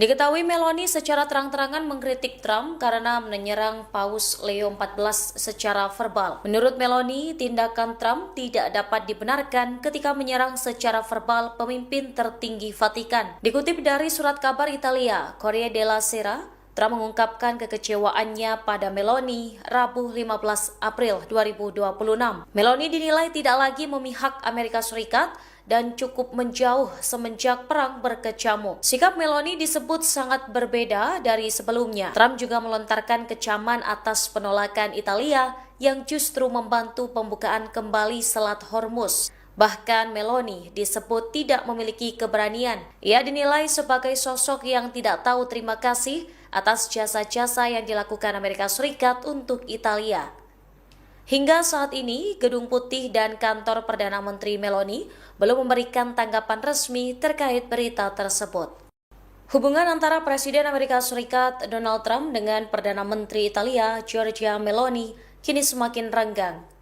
Diketahui Meloni secara terang-terangan mengkritik Trump karena menyerang Paus Leo XIV secara verbal. Menurut Meloni, tindakan Trump tidak dapat dibenarkan ketika menyerang secara verbal pemimpin tertinggi Vatikan. Dikutip dari surat kabar Italia, Corriere della Sera, Trump mengungkapkan kekecewaannya pada Meloni Rabu 15 April 2026. Meloni dinilai tidak lagi memihak Amerika Serikat dan cukup menjauh semenjak perang berkecamuk. Sikap Meloni disebut sangat berbeda dari sebelumnya. Trump juga melontarkan kecaman atas penolakan Italia yang justru membantu pembukaan kembali Selat Hormuz. Bahkan Meloni disebut tidak memiliki keberanian. Ia dinilai sebagai sosok yang tidak tahu terima kasih atas jasa-jasa yang dilakukan Amerika Serikat untuk Italia. Hingga saat ini, Gedung Putih dan kantor Perdana Menteri Meloni belum memberikan tanggapan resmi terkait berita tersebut. Hubungan antara Presiden Amerika Serikat Donald Trump dengan Perdana Menteri Italia Giorgia Meloni kini semakin renggang.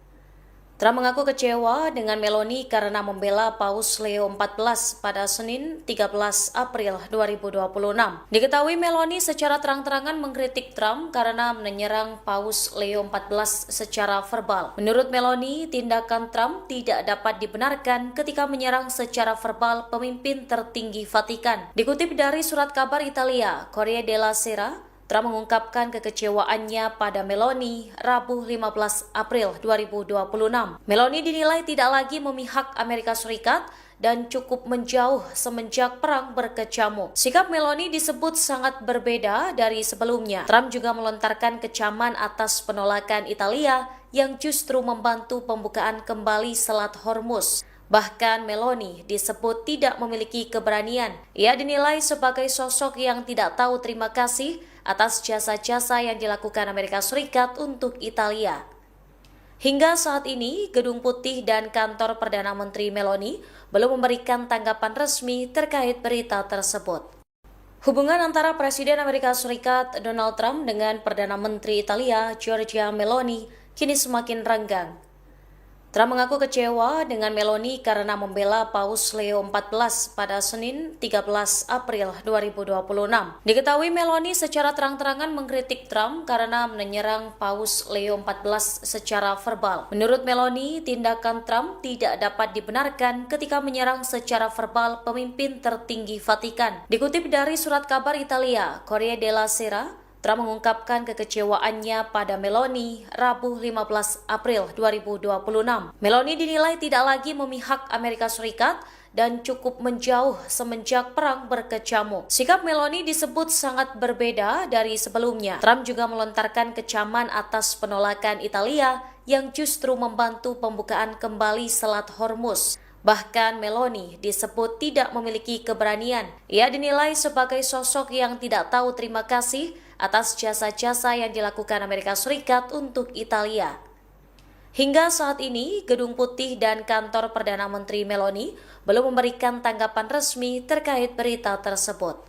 Trump mengaku kecewa dengan Meloni karena membela Paus Leo XIV pada Senin 13 April 2026. Diketahui Meloni secara terang-terangan mengkritik Trump karena menyerang Paus Leo XIV secara verbal. Menurut Meloni, tindakan Trump tidak dapat dibenarkan ketika menyerang secara verbal pemimpin tertinggi Vatikan. Dikutip dari surat kabar Italia, Corriere della Sera, Trump mengungkapkan kekecewaannya pada Meloni Rabu 15 April 2026. Meloni dinilai tidak lagi memihak Amerika Serikat dan cukup menjauh semenjak perang berkecamuk. Sikap Meloni disebut sangat berbeda dari sebelumnya. Trump juga melontarkan kecaman atas penolakan Italia yang justru membantu pembukaan kembali Selat Hormuz. Bahkan Meloni disebut tidak memiliki keberanian. Ia dinilai sebagai sosok yang tidak tahu terima kasih atas jasa-jasa yang dilakukan Amerika Serikat untuk Italia. Hingga saat ini, Gedung Putih dan kantor Perdana Menteri Meloni belum memberikan tanggapan resmi terkait berita tersebut. Hubungan antara Presiden Amerika Serikat Donald Trump dengan Perdana Menteri Italia Giorgia Meloni kini semakin renggang. Trump mengaku kecewa dengan Meloni karena membela Paus Leo XIV pada Senin 13 April 2026. Diketahui Meloni secara terang-terangan mengkritik Trump karena menyerang Paus Leo XIV secara verbal. Menurut Meloni, tindakan Trump tidak dapat dibenarkan ketika menyerang secara verbal pemimpin tertinggi Vatikan. Dikutip dari surat kabar Italia, Corriere della Sera, Trump mengungkapkan kekecewaannya pada Meloni Rabu 15 April 2026. Meloni dinilai tidak lagi memihak Amerika Serikat dan cukup menjauh semenjak perang berkecamuk. Sikap Meloni disebut sangat berbeda dari sebelumnya. Trump juga melontarkan kecaman atas penolakan Italia yang justru membantu pembukaan kembali Selat Hormuz. Bahkan Meloni disebut tidak memiliki keberanian. Ia dinilai sebagai sosok yang tidak tahu terima kasih atas jasa-jasa yang dilakukan Amerika Serikat untuk Italia. Hingga saat ini, Gedung Putih dan kantor Perdana Menteri Meloni belum memberikan tanggapan resmi terkait berita tersebut.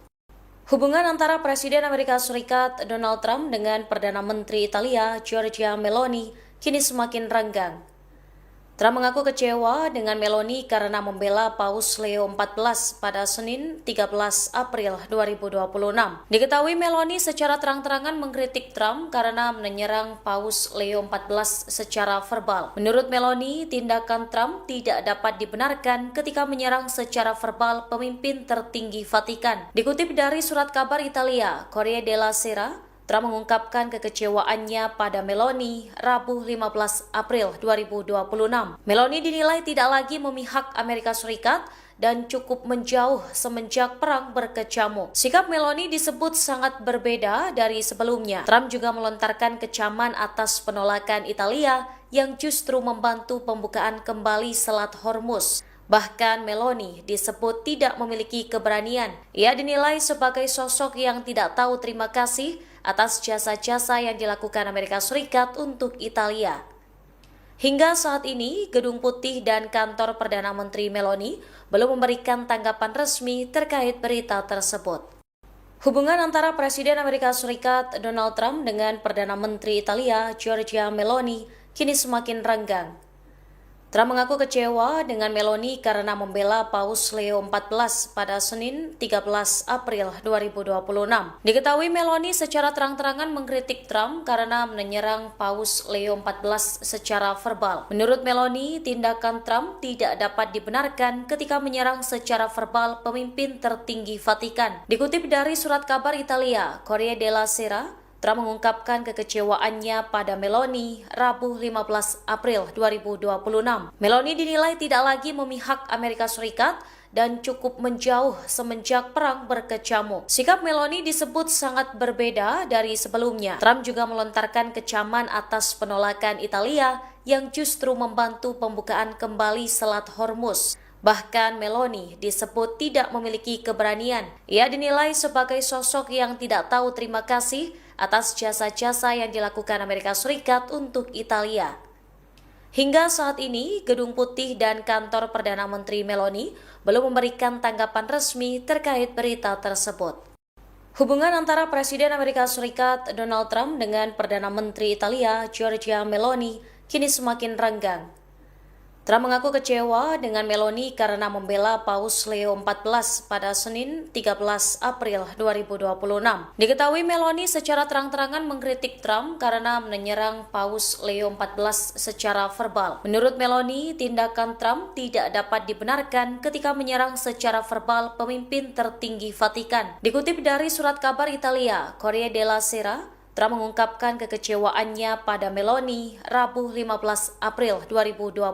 Hubungan antara Presiden Amerika Serikat Donald Trump dengan Perdana Menteri Italia Giorgia Meloni kini semakin renggang. Trump mengaku kecewa dengan Meloni karena membela Paus Leo XIV pada Senin 13 April 2026. Diketahui Meloni secara terang-terangan mengkritik Trump karena menyerang Paus Leo XIV secara verbal. Menurut Meloni, tindakan Trump tidak dapat dibenarkan ketika menyerang secara verbal pemimpin tertinggi Vatikan. Dikutip dari surat kabar Italia, Corriere della Sera, Trump mengungkapkan kekecewaannya pada Meloni Rabu 15 April 2026. Meloni dinilai tidak lagi memihak Amerika Serikat dan cukup menjauh semenjak perang berkecamuk. Sikap Meloni disebut sangat berbeda dari sebelumnya. Trump juga melontarkan kecaman atas penolakan Italia yang justru membantu pembukaan kembali Selat Hormuz. Bahkan Meloni disebut tidak memiliki keberanian. Ia dinilai sebagai sosok yang tidak tahu terima kasih atas jasa-jasa yang dilakukan Amerika Serikat untuk Italia. Hingga saat ini, Gedung Putih dan kantor Perdana Menteri Meloni belum memberikan tanggapan resmi terkait berita tersebut. Hubungan antara Presiden Amerika Serikat Donald Trump dengan Perdana Menteri Italia Giorgia Meloni kini semakin renggang. Trump mengaku kecewa dengan Meloni karena membela Paus Leo XIV pada Senin 13 April 2026. Diketahui Meloni secara terang-terangan mengkritik Trump karena menyerang Paus Leo XIV secara verbal. Menurut Meloni, tindakan Trump tidak dapat dibenarkan ketika menyerang secara verbal pemimpin tertinggi Vatikan. Dikutip dari surat kabar Italia, Corriere della Sera, Trump mengungkapkan kekecewaannya pada Meloni Rabu 15 April 2026. Meloni dinilai tidak lagi memihak Amerika Serikat dan cukup menjauh semenjak perang berkecamuk. Sikap Meloni disebut sangat berbeda dari sebelumnya. Trump juga melontarkan kecaman atas penolakan Italia yang justru membantu pembukaan kembali Selat Hormuz. Bahkan Meloni disebut tidak memiliki keberanian. Ia dinilai sebagai sosok yang tidak tahu terima kasih atas jasa-jasa yang dilakukan Amerika Serikat untuk Italia. Hingga saat ini, Gedung Putih dan kantor Perdana Menteri Meloni belum memberikan tanggapan resmi terkait berita tersebut. Hubungan antara Presiden Amerika Serikat Donald Trump dengan Perdana Menteri Italia Giorgia Meloni kini semakin renggang. Trump mengaku kecewa dengan Meloni karena membela Paus Leo XIV pada Senin 13 April 2026. Diketahui Meloni secara terang-terangan mengkritik Trump karena menyerang Paus Leo XIV secara verbal. Menurut Meloni, tindakan Trump tidak dapat dibenarkan ketika menyerang secara verbal pemimpin tertinggi Vatikan. Dikutip dari surat kabar Italia, Corriere della Sera, Trump mengungkapkan kekecewaannya pada Meloni Rabu 15 April 2026.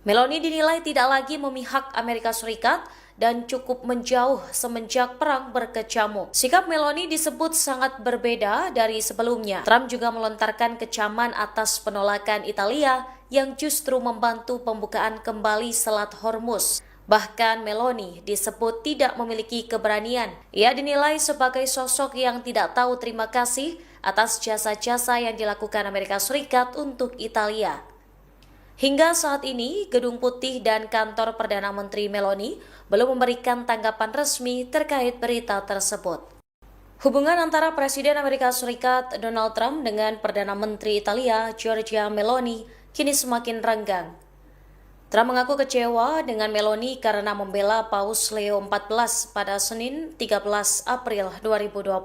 Meloni dinilai tidak lagi memihak Amerika Serikat dan cukup menjauh semenjak perang berkecamuk. Sikap Meloni disebut sangat berbeda dari sebelumnya. Trump juga melontarkan kecaman atas penolakan Italia yang justru membantu pembukaan kembali Selat Hormuz. Bahkan Meloni disebut tidak memiliki keberanian. Ia dinilai sebagai sosok yang tidak tahu terima kasih atas jasa-jasa yang dilakukan Amerika Serikat untuk Italia. Hingga saat ini, Gedung Putih dan kantor Perdana Menteri Meloni belum memberikan tanggapan resmi terkait berita tersebut. Hubungan antara Presiden Amerika Serikat Donald Trump dengan Perdana Menteri Italia Giorgia Meloni kini semakin renggang. Trump mengaku kecewa dengan Meloni karena membela Paus Leo XIV pada Senin 13 April 2026.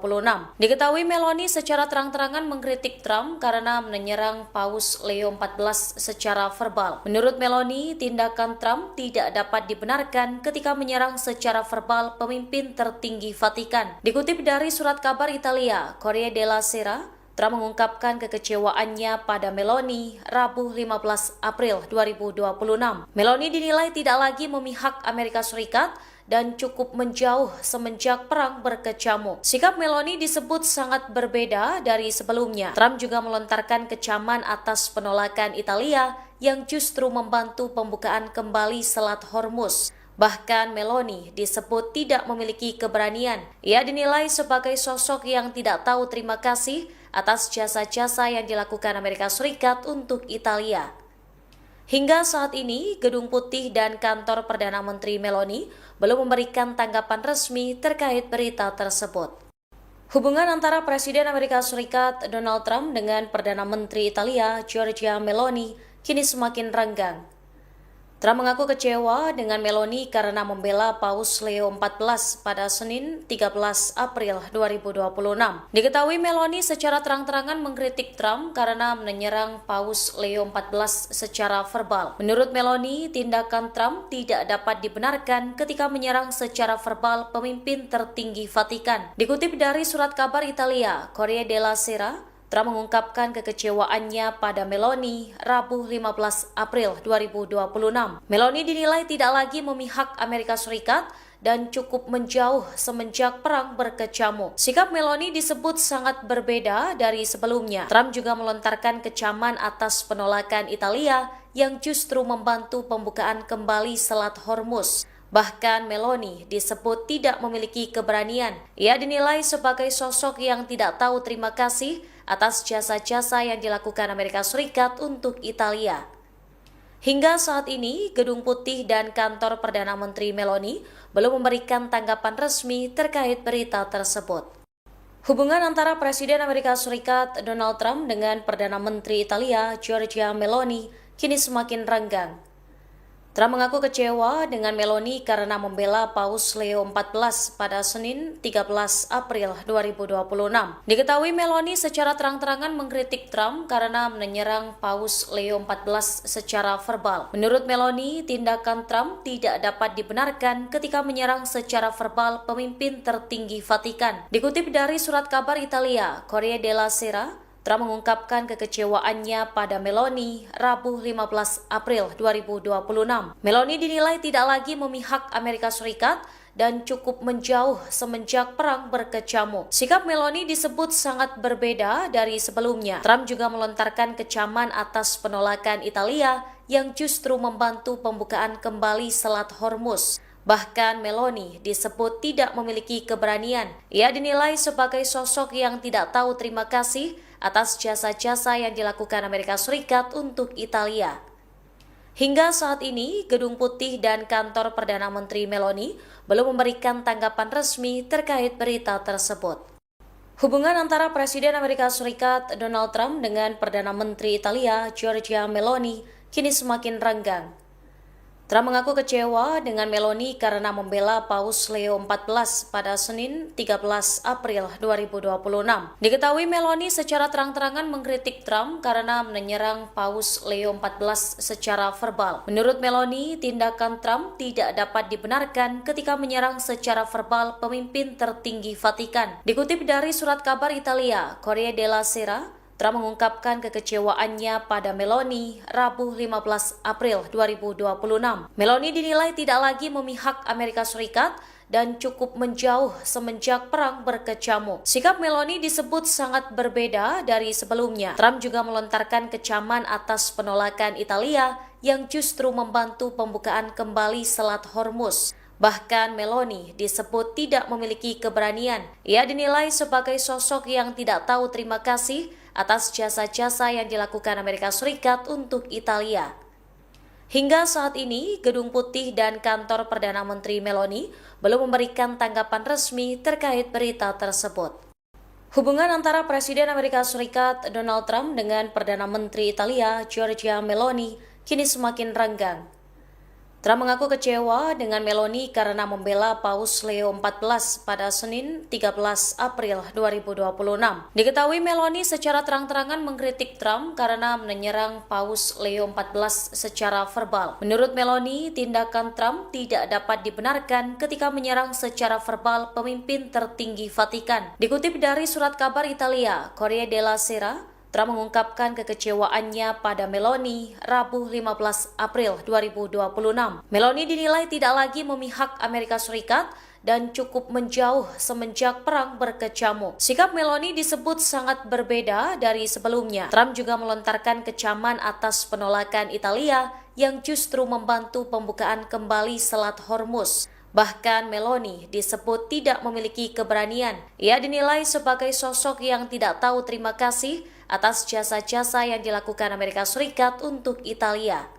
Diketahui Meloni secara terang-terangan mengkritik Trump karena menyerang Paus Leo XIV secara verbal. Menurut Meloni, tindakan Trump tidak dapat dibenarkan ketika menyerang secara verbal pemimpin tertinggi Vatikan. Dikutip dari surat kabar Italia, Corriere della Sera, Trump mengungkapkan kekecewaannya pada Meloni Rabu 15 April 2026. Meloni dinilai tidak lagi memihak Amerika Serikat dan cukup menjauh semenjak perang berkecamuk. Sikap Meloni disebut sangat berbeda dari sebelumnya. Trump juga melontarkan kecaman atas penolakan Italia yang justru membantu pembukaan kembali Selat Hormuz. Bahkan Meloni disebut tidak memiliki keberanian. Ia dinilai sebagai sosok yang tidak tahu terima kasih atas jasa-jasa yang dilakukan Amerika Serikat untuk Italia. Hingga saat ini, Gedung Putih dan kantor Perdana Menteri Meloni belum memberikan tanggapan resmi terkait berita tersebut. Hubungan antara Presiden Amerika Serikat Donald Trump dengan Perdana Menteri Italia Giorgia Meloni kini semakin renggang. Trump mengaku kecewa dengan Meloni karena membela Paus Leo XIV pada Senin 13 April 2026. Diketahui Meloni secara terang-terangan mengkritik Trump karena menyerang Paus Leo XIV secara verbal. Menurut Meloni, tindakan Trump tidak dapat dibenarkan ketika menyerang secara verbal pemimpin tertinggi Vatikan. Dikutip dari surat kabar Italia, Corriere della Sera, Trump mengungkapkan kekecewaannya pada Meloni Rabu 15 April 2026. Meloni dinilai tidak lagi memihak Amerika Serikat dan cukup menjauh semenjak perang berkecamuk. Sikap Meloni disebut sangat berbeda dari sebelumnya. Trump juga melontarkan kecaman atas penolakan Italia yang justru membantu pembukaan kembali Selat Hormuz. Bahkan Meloni disebut tidak memiliki keberanian. Ia dinilai sebagai sosok yang tidak tahu terima kasih atas jasa-jasa yang dilakukan Amerika Serikat untuk Italia. Hingga saat ini, Gedung Putih dan kantor Perdana Menteri Meloni belum memberikan tanggapan resmi terkait berita tersebut. Hubungan antara Presiden Amerika Serikat Donald Trump dengan Perdana Menteri Italia Giorgia Meloni kini semakin renggang. Trump mengaku kecewa dengan Meloni karena membela Paus Leo XIV pada Senin 13 April 2026. Diketahui Meloni secara terang-terangan mengkritik Trump karena menyerang Paus Leo XIV secara verbal. Menurut Meloni, tindakan Trump tidak dapat dibenarkan ketika menyerang secara verbal pemimpin tertinggi Vatikan. Dikutip dari surat kabar Italia, Corriere della Sera, Trump mengungkapkan kekecewaannya pada Meloni Rabu 15 April 2026. Meloni dinilai tidak lagi memihak Amerika Serikat dan cukup menjauh semenjak perang berkecamuk. Sikap Meloni disebut sangat berbeda dari sebelumnya. Trump juga melontarkan kecaman atas penolakan Italia yang justru membantu pembukaan kembali Selat Hormuz. Bahkan Meloni disebut tidak memiliki keberanian. Ia dinilai sebagai sosok yang tidak tahu terima kasih atas jasa-jasa yang dilakukan Amerika Serikat untuk Italia. Hingga saat ini, Gedung Putih dan kantor Perdana Menteri Meloni belum memberikan tanggapan resmi terkait berita tersebut. Hubungan antara Presiden Amerika Serikat Donald Trump dengan Perdana Menteri Italia Giorgia Meloni kini semakin renggang. Trump mengaku kecewa dengan Meloni karena membela Paus Leo XIV pada Senin 13 April 2026. Diketahui Meloni secara terang-terangan mengkritik Trump karena menyerang Paus Leo XIV secara verbal. Menurut Meloni, tindakan Trump tidak dapat dibenarkan ketika menyerang secara verbal pemimpin tertinggi Vatikan. Dikutip dari surat kabar Italia, Corriere della Sera, Trump mengungkapkan kekecewaannya pada Meloni Rabu 15 April 2026. Meloni dinilai tidak lagi memihak Amerika Serikat dan cukup menjauh semenjak perang berkecamuk. Sikap Meloni disebut sangat berbeda dari sebelumnya. Trump juga melontarkan kecaman atas penolakan Italia yang justru membantu pembukaan kembali Selat Hormuz. Bahkan Meloni disebut tidak memiliki keberanian. Ia dinilai sebagai sosok yang tidak tahu terima kasih atas jasa-jasa yang dilakukan Amerika Serikat untuk Italia. Hingga saat ini, Gedung Putih dan kantor Perdana Menteri Meloni belum memberikan tanggapan resmi terkait berita tersebut. Hubungan antara Presiden Amerika Serikat Donald Trump dengan Perdana Menteri Italia Giorgia Meloni kini semakin renggang. Trump mengaku kecewa dengan Meloni karena membela Paus Leo XIV pada Senin 13 April 2026. Diketahui Meloni secara terang-terangan mengkritik Trump karena menyerang Paus Leo XIV secara verbal. Menurut Meloni, tindakan Trump tidak dapat dibenarkan ketika menyerang secara verbal pemimpin tertinggi Vatikan. Dikutip dari surat kabar Italia, Corriere della Sera, Trump mengungkapkan kekecewaannya pada Meloni Rabu 15 April 2026. Meloni dinilai tidak lagi memihak Amerika Serikat dan cukup menjauh semenjak perang berkecamuk. Sikap Meloni disebut sangat berbeda dari sebelumnya. Trump juga melontarkan kecaman atas penolakan Italia yang justru membantu pembukaan kembali Selat Hormuz. Bahkan Meloni disebut tidak memiliki keberanian. Ia dinilai sebagai sosok yang tidak tahu terima kasih atas jasa-jasa yang dilakukan Amerika Serikat untuk Italia.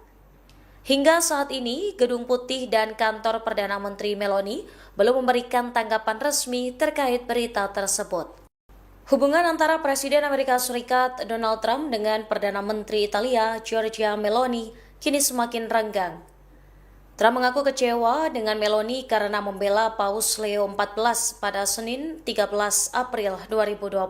Hingga saat ini, Gedung Putih dan kantor Perdana Menteri Meloni belum memberikan tanggapan resmi terkait berita tersebut. Hubungan antara Presiden Amerika Serikat Donald Trump dengan Perdana Menteri Italia Giorgia Meloni kini semakin renggang. Trump mengaku kecewa dengan Meloni karena membela Paus Leo XIV pada Senin 13 April 2026.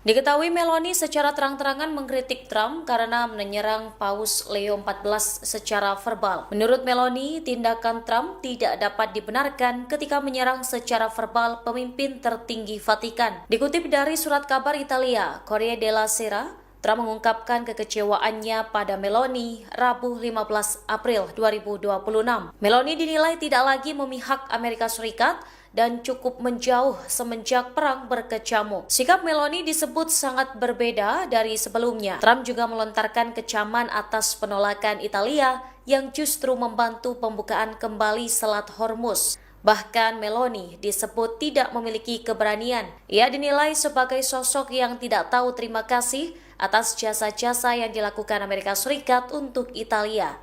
Diketahui Meloni secara terang-terangan mengkritik Trump karena menyerang Paus Leo XIV secara verbal. Menurut Meloni, tindakan Trump tidak dapat dibenarkan ketika menyerang secara verbal pemimpin tertinggi Vatikan. Dikutip dari surat kabar Italia, Corriere della Sera, Trump mengungkapkan kekecewaannya pada Meloni Rabu 15 April 2026. Meloni dinilai tidak lagi memihak Amerika Serikat dan cukup menjauh semenjak perang berkecamuk. Sikap Meloni disebut sangat berbeda dari sebelumnya. Trump juga melontarkan kecaman atas penolakan Italia yang justru membantu pembukaan kembali Selat Hormuz. Bahkan Meloni disebut tidak memiliki keberanian. Ia dinilai sebagai sosok yang tidak tahu terima kasih atas jasa-jasa yang dilakukan Amerika Serikat untuk Italia.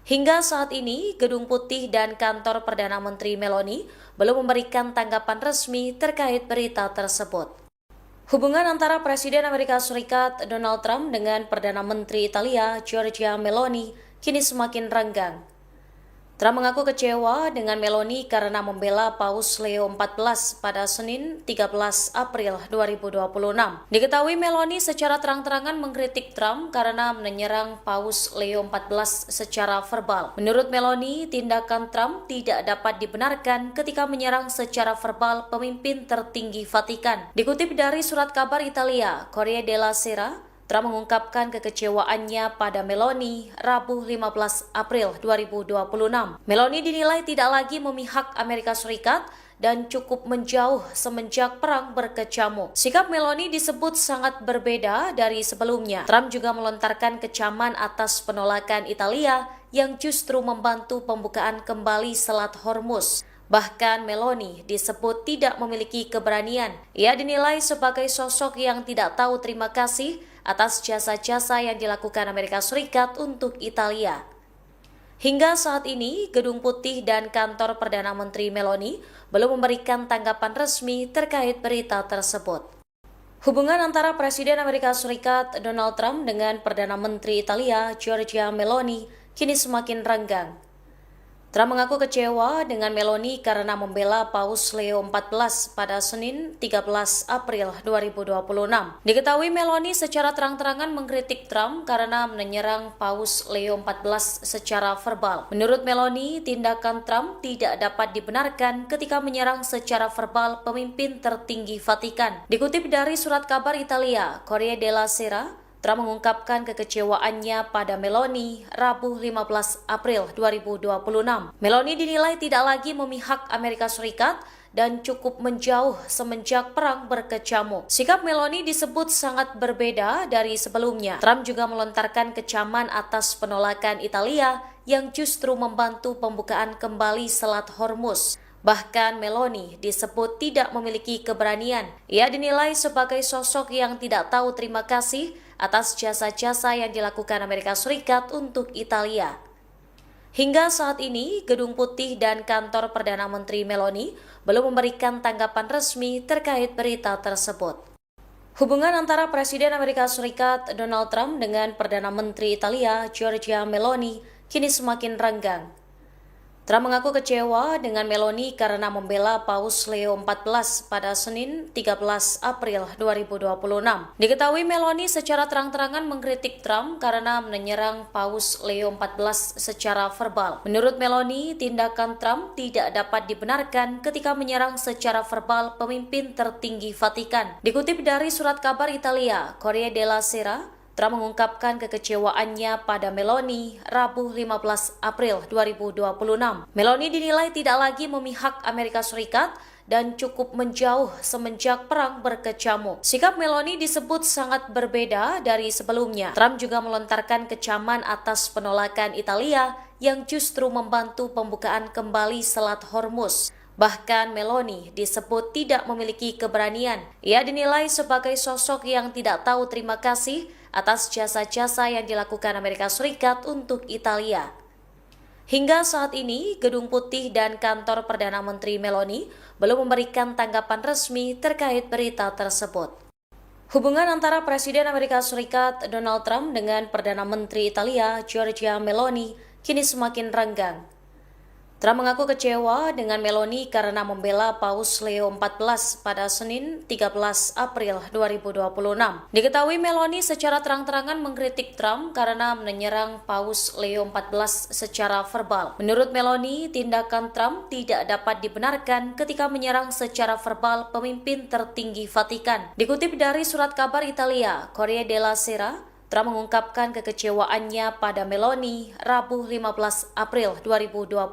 Hingga saat ini, Gedung Putih dan kantor Perdana Menteri Meloni belum memberikan tanggapan resmi terkait berita tersebut. Hubungan antara Presiden Amerika Serikat Donald Trump dengan Perdana Menteri Italia Giorgia Meloni kini semakin renggang. Trump mengaku kecewa dengan Meloni karena membela Paus Leo XIV pada Senin 13 April 2026. Diketahui Meloni secara terang-terangan mengkritik Trump karena menyerang Paus Leo XIV secara verbal. Menurut Meloni, tindakan Trump tidak dapat dibenarkan ketika menyerang secara verbal pemimpin tertinggi Vatikan. Dikutip dari surat kabar Italia, Corriere della Sera, Trump mengungkapkan kekecewaannya pada Meloni Rabu 15 April 2026. Meloni dinilai tidak lagi memihak Amerika Serikat dan cukup menjauh semenjak perang berkecamuk. Sikap Meloni disebut sangat berbeda dari sebelumnya. Trump juga melontarkan kecaman atas penolakan Italia yang justru membantu pembukaan kembali Selat Hormuz. Bahkan Meloni disebut tidak memiliki keberanian. Ia dinilai sebagai sosok yang tidak tahu terima kasih atas jasa-jasa yang dilakukan Amerika Serikat untuk Italia. Hingga saat ini, Gedung Putih dan kantor Perdana Menteri Meloni belum memberikan tanggapan resmi terkait berita tersebut. Hubungan antara Presiden Amerika Serikat Donald Trump dengan Perdana Menteri Italia Giorgia Meloni kini semakin renggang. Trump mengaku kecewa dengan Meloni karena membela Paus Leo XIV pada Senin 13 April 2026. Diketahui Meloni secara terang-terangan mengkritik Trump karena menyerang Paus Leo XIV secara verbal. Menurut Meloni, tindakan Trump tidak dapat dibenarkan ketika menyerang secara verbal pemimpin tertinggi Vatikan. Dikutip dari surat kabar Italia, Corriere della Sera, Trump mengungkapkan kekecewaannya pada Meloni Rabu 15 April 2026. Meloni dinilai tidak lagi memihak Amerika Serikat dan cukup menjauh semenjak perang berkecamuk. Sikap Meloni disebut sangat berbeda dari sebelumnya. Trump juga melontarkan kecaman atas penolakan Italia yang justru membantu pembukaan kembali Selat Hormuz. Bahkan Meloni disebut tidak memiliki keberanian. Ia dinilai sebagai sosok yang tidak tahu terima kasih atas jasa-jasa yang dilakukan Amerika Serikat untuk Italia. Hingga saat ini, Gedung Putih dan kantor Perdana Menteri Meloni belum memberikan tanggapan resmi terkait berita tersebut. Hubungan antara Presiden Amerika Serikat Donald Trump dengan Perdana Menteri Italia Giorgia Meloni kini semakin renggang. Trump mengaku kecewa dengan Meloni karena membela Paus Leo XIV pada Senin 13 April 2026. Diketahui Meloni secara terang-terangan mengkritik Trump karena menyerang Paus Leo XIV secara verbal. Menurut Meloni, tindakan Trump tidak dapat dibenarkan ketika menyerang secara verbal pemimpin tertinggi Vatikan. Dikutip dari surat kabar Italia, Corriere della Sera, Trump mengungkapkan kekecewaannya pada Meloni Rabu 15 April 2026. Meloni dinilai tidak lagi memihak Amerika Serikat dan cukup menjauh semenjak perang berkecamuk. Sikap Meloni disebut sangat berbeda dari sebelumnya. Trump juga melontarkan kecaman atas penolakan Italia yang justru membantu pembukaan kembali Selat Hormuz. Bahkan Meloni disebut tidak memiliki keberanian. Ia dinilai sebagai sosok yang tidak tahu terima kasih atas jasa-jasa yang dilakukan Amerika Serikat untuk Italia. Hingga saat ini, Gedung Putih dan kantor Perdana Menteri Meloni belum memberikan tanggapan resmi terkait berita tersebut. Hubungan antara Presiden Amerika Serikat Donald Trump dengan Perdana Menteri Italia Giorgia Meloni kini semakin renggang. Trump mengaku kecewa dengan Meloni karena membela Paus Leo XIV pada Senin 13 April 2026. Diketahui Meloni secara terang-terangan mengkritik Trump karena menyerang Paus Leo XIV secara verbal. Menurut Meloni, tindakan Trump tidak dapat dibenarkan ketika menyerang secara verbal pemimpin tertinggi Vatikan. Dikutip dari surat kabar Italia, Corriere della Sera, Trump mengungkapkan kekecewaannya pada Meloni Rabu 15 April 2026.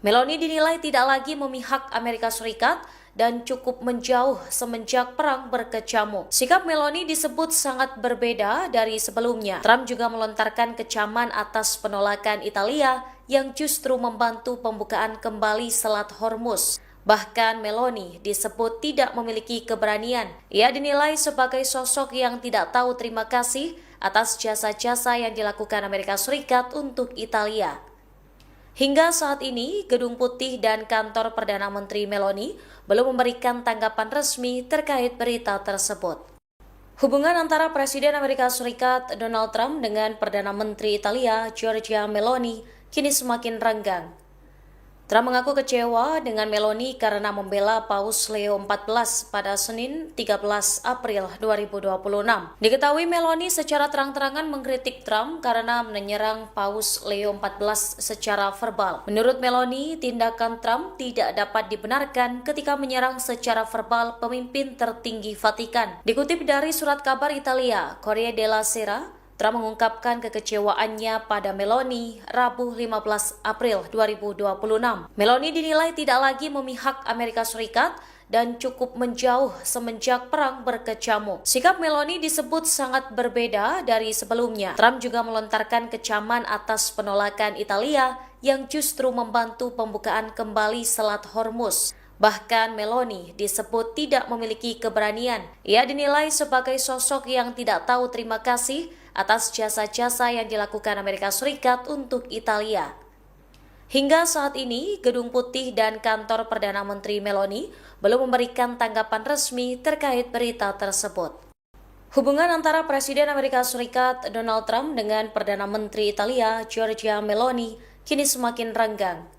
Meloni dinilai tidak lagi memihak Amerika Serikat dan cukup menjauh semenjak perang berkecamuk. Sikap Meloni disebut sangat berbeda dari sebelumnya. Trump juga melontarkan kecaman atas penolakan Italia yang justru membantu pembukaan kembali Selat Hormuz. Bahkan Meloni disebut tidak memiliki keberanian. Ia dinilai sebagai sosok yang tidak tahu terima kasih atas jasa-jasa yang dilakukan Amerika Serikat untuk Italia. Hingga saat ini, Gedung Putih dan kantor Perdana Menteri Meloni belum memberikan tanggapan resmi terkait berita tersebut. Hubungan antara Presiden Amerika Serikat Donald Trump dengan Perdana Menteri Italia Giorgia Meloni kini semakin renggang. Trump mengaku kecewa dengan Meloni karena membela Paus Leo XIV pada Senin 13 April 2026. Diketahui Meloni secara terang-terangan mengkritik Trump karena menyerang Paus Leo XIV secara verbal. Menurut Meloni, tindakan Trump tidak dapat dibenarkan ketika menyerang secara verbal pemimpin tertinggi Vatikan. Dikutip dari surat kabar Italia, Corriere della Sera, Trump mengungkapkan kekecewaannya pada Meloni Rabu 15 April 2026. Meloni dinilai tidak lagi memihak Amerika Serikat dan cukup menjauh semenjak perang berkecamuk. Sikap Meloni disebut sangat berbeda dari sebelumnya. Trump juga melontarkan kecaman atas penolakan Italia yang justru membantu pembukaan kembali Selat Hormuz. Bahkan Meloni disebut tidak memiliki keberanian. Ia dinilai sebagai sosok yang tidak tahu terima kasih atas jasa-jasa yang dilakukan Amerika Serikat untuk Italia. Hingga saat ini, Gedung Putih dan kantor Perdana Menteri Meloni belum memberikan tanggapan resmi terkait berita tersebut. Hubungan antara Presiden Amerika Serikat Donald Trump dengan Perdana Menteri Italia Giorgia Meloni kini semakin renggang.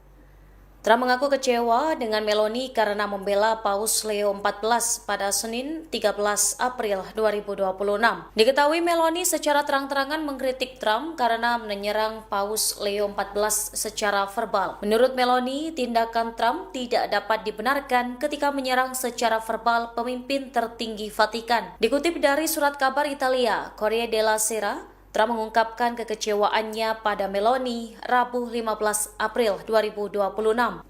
Trump mengaku kecewa dengan Meloni karena membela Paus Leo XIV pada Senin 13 April 2026. Diketahui Meloni secara terang-terangan mengkritik Trump karena menyerang Paus Leo XIV secara verbal. Menurut Meloni, tindakan Trump tidak dapat dibenarkan ketika menyerang secara verbal pemimpin tertinggi Vatikan. Dikutip dari surat kabar Italia, Corriere della Sera, Trump mengungkapkan kekecewaannya pada Meloni Rabu 15 April 2026.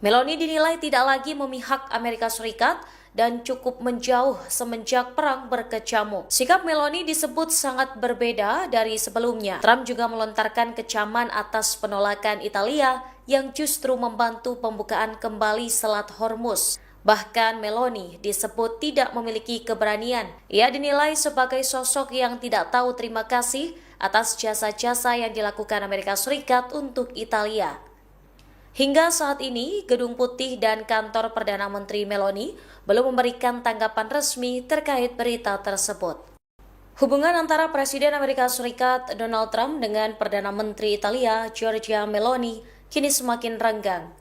Meloni dinilai tidak lagi memihak Amerika Serikat dan cukup menjauh semenjak perang berkecamuk. Sikap Meloni disebut sangat berbeda dari sebelumnya. Trump juga melontarkan kecaman atas penolakan Italia yang justru membantu pembukaan kembali Selat Hormuz. Bahkan Meloni disebut tidak memiliki keberanian. Ia dinilai sebagai sosok yang tidak tahu terima kasih atas jasa-jasa yang dilakukan Amerika Serikat untuk Italia. Hingga saat ini, Gedung Putih dan kantor Perdana Menteri Meloni belum memberikan tanggapan resmi terkait berita tersebut. Hubungan antara Presiden Amerika Serikat Donald Trump dengan Perdana Menteri Italia Giorgia Meloni kini semakin renggang.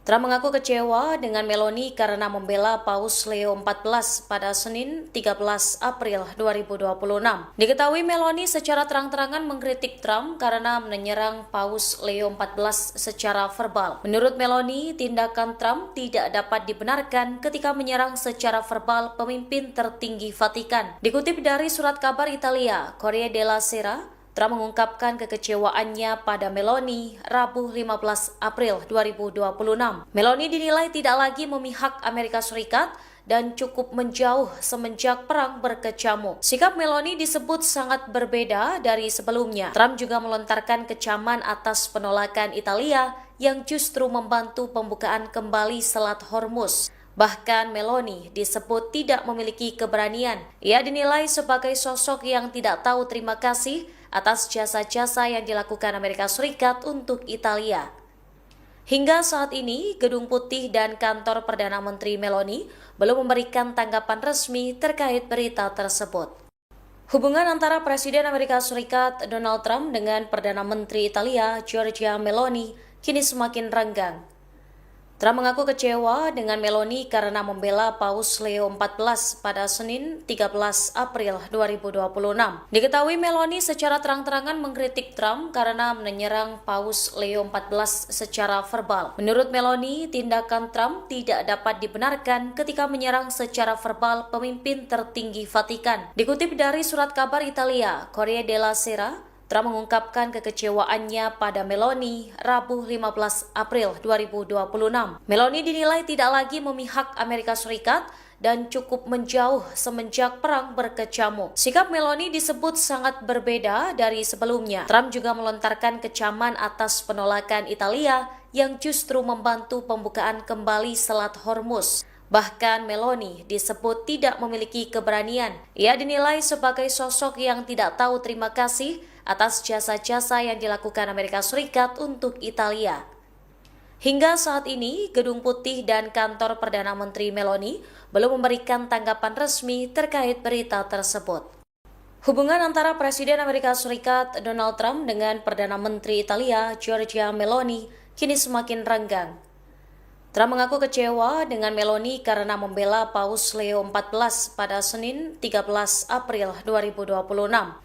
Trump mengaku kecewa dengan Meloni karena membela Paus Leo XIV pada Senin 13 April 2026. Diketahui Meloni secara terang-terangan mengkritik Trump karena menyerang Paus Leo XIV secara verbal. Menurut Meloni, tindakan Trump tidak dapat dibenarkan ketika menyerang secara verbal pemimpin tertinggi Vatikan. Dikutip dari surat kabar Italia, Corriere della Sera, Trump mengungkapkan kekecewaannya pada Meloni Rabu 15 April 2026. Meloni dinilai tidak lagi memihak Amerika Serikat dan cukup menjauh semenjak perang berkecamuk. Sikap Meloni disebut sangat berbeda dari sebelumnya. Trump juga melontarkan kecaman atas penolakan Italia yang justru membantu pembukaan kembali Selat Hormuz. Bahkan Meloni disebut tidak memiliki keberanian. Ia dinilai sebagai sosok yang tidak tahu terima kasih atas jasa-jasa yang dilakukan Amerika Serikat untuk Italia. Hingga saat ini, Gedung Putih dan kantor Perdana Menteri Meloni belum memberikan tanggapan resmi terkait berita tersebut. Hubungan antara Presiden Amerika Serikat Donald Trump dengan Perdana Menteri Italia Giorgia Meloni kini semakin renggang. Trump mengaku kecewa dengan Meloni karena membela Paus Leo XIV pada Senin 13 April 2026. Diketahui Meloni secara terang-terangan mengkritik Trump karena menyerang Paus Leo XIV secara verbal. Menurut Meloni, tindakan Trump tidak dapat dibenarkan ketika menyerang secara verbal pemimpin tertinggi Vatikan. Dikutip dari surat kabar Italia, Corriere della Sera, Trump mengungkapkan kekecewaannya pada Meloni Rabu 15 April 2026. Meloni dinilai tidak lagi memihak Amerika Serikat dan cukup menjauh semenjak perang berkecamuk. Sikap Meloni disebut sangat berbeda dari sebelumnya. Trump juga melontarkan kecaman atas penolakan Italia yang justru membantu pembukaan kembali Selat Hormuz. Bahkan Meloni disebut tidak memiliki keberanian. Ia dinilai sebagai sosok yang tidak tahu terima kasih atas jasa-jasa yang dilakukan Amerika Serikat untuk Italia. Hingga saat ini, Gedung Putih dan kantor Perdana Menteri Meloni belum memberikan tanggapan resmi terkait berita tersebut. Hubungan antara Presiden Amerika Serikat Donald Trump dengan Perdana Menteri Italia Giorgia Meloni kini semakin renggang. Trump mengaku kecewa dengan Meloni karena membela Paus Leo XIV pada Senin 13 April 2026.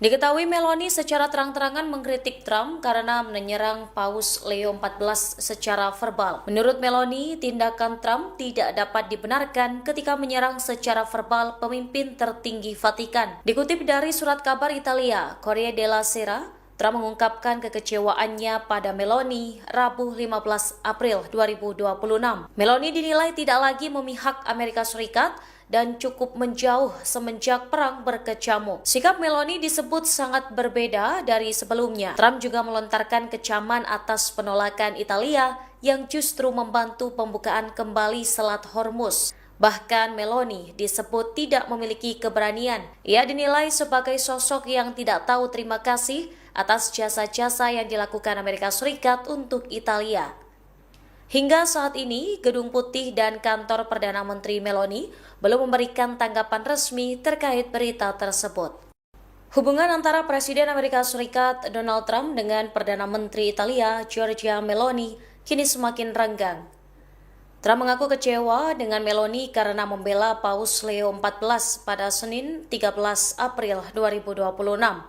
Diketahui Meloni secara terang-terangan mengkritik Trump karena menyerang Paus Leo XIV secara verbal. Menurut Meloni, tindakan Trump tidak dapat dibenarkan ketika menyerang secara verbal pemimpin tertinggi Vatikan. Dikutip dari surat kabar Italia, Corriere della Sera, Trump mengungkapkan kekecewaannya pada Meloni Rabu 15 April 2026. Meloni dinilai tidak lagi memihak Amerika Serikat dan cukup menjauh semenjak perang berkecamuk. Sikap Meloni disebut sangat berbeda dari sebelumnya. Trump juga melontarkan kecaman atas penolakan Italia yang justru membantu pembukaan kembali Selat Hormuz. Bahkan Meloni disebut tidak memiliki keberanian. Ia dinilai sebagai sosok yang tidak tahu terima kasih atas jasa-jasa yang dilakukan Amerika Serikat untuk Italia. Hingga saat ini, Gedung Putih dan kantor Perdana Menteri Meloni belum memberikan tanggapan resmi terkait berita tersebut. Hubungan antara Presiden Amerika Serikat Donald Trump dengan Perdana Menteri Italia Giorgia Meloni kini semakin renggang. Trump mengaku kecewa dengan Meloni karena membela Paus Leo XIV pada Senin 13 April 2026.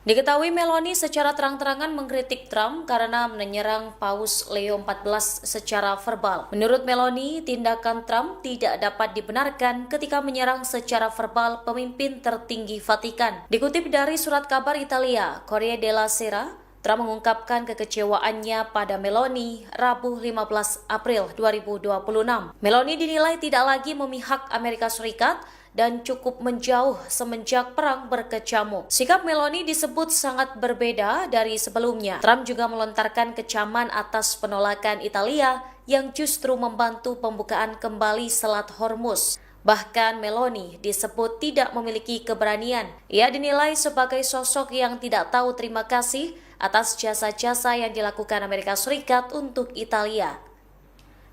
Diketahui Meloni secara terang-terangan mengkritik Trump karena menyerang Paus Leo XIV secara verbal. Menurut Meloni, tindakan Trump tidak dapat dibenarkan ketika menyerang secara verbal pemimpin tertinggi Vatikan. Dikutip dari surat kabar Italia, Corriere della Sera, Trump mengungkapkan kekecewaannya pada Meloni Rabu 15 April 2026. Meloni dinilai tidak lagi memihak Amerika Serikat dan cukup menjauh semenjak perang berkecamuk. Sikap Meloni disebut sangat berbeda dari sebelumnya. Trump juga melontarkan kecaman atas penolakan Italia yang justru membantu pembukaan kembali Selat Hormuz. Bahkan Meloni disebut tidak memiliki keberanian. Ia dinilai sebagai sosok yang tidak tahu terima kasih atas jasa-jasa yang dilakukan Amerika Serikat untuk Italia.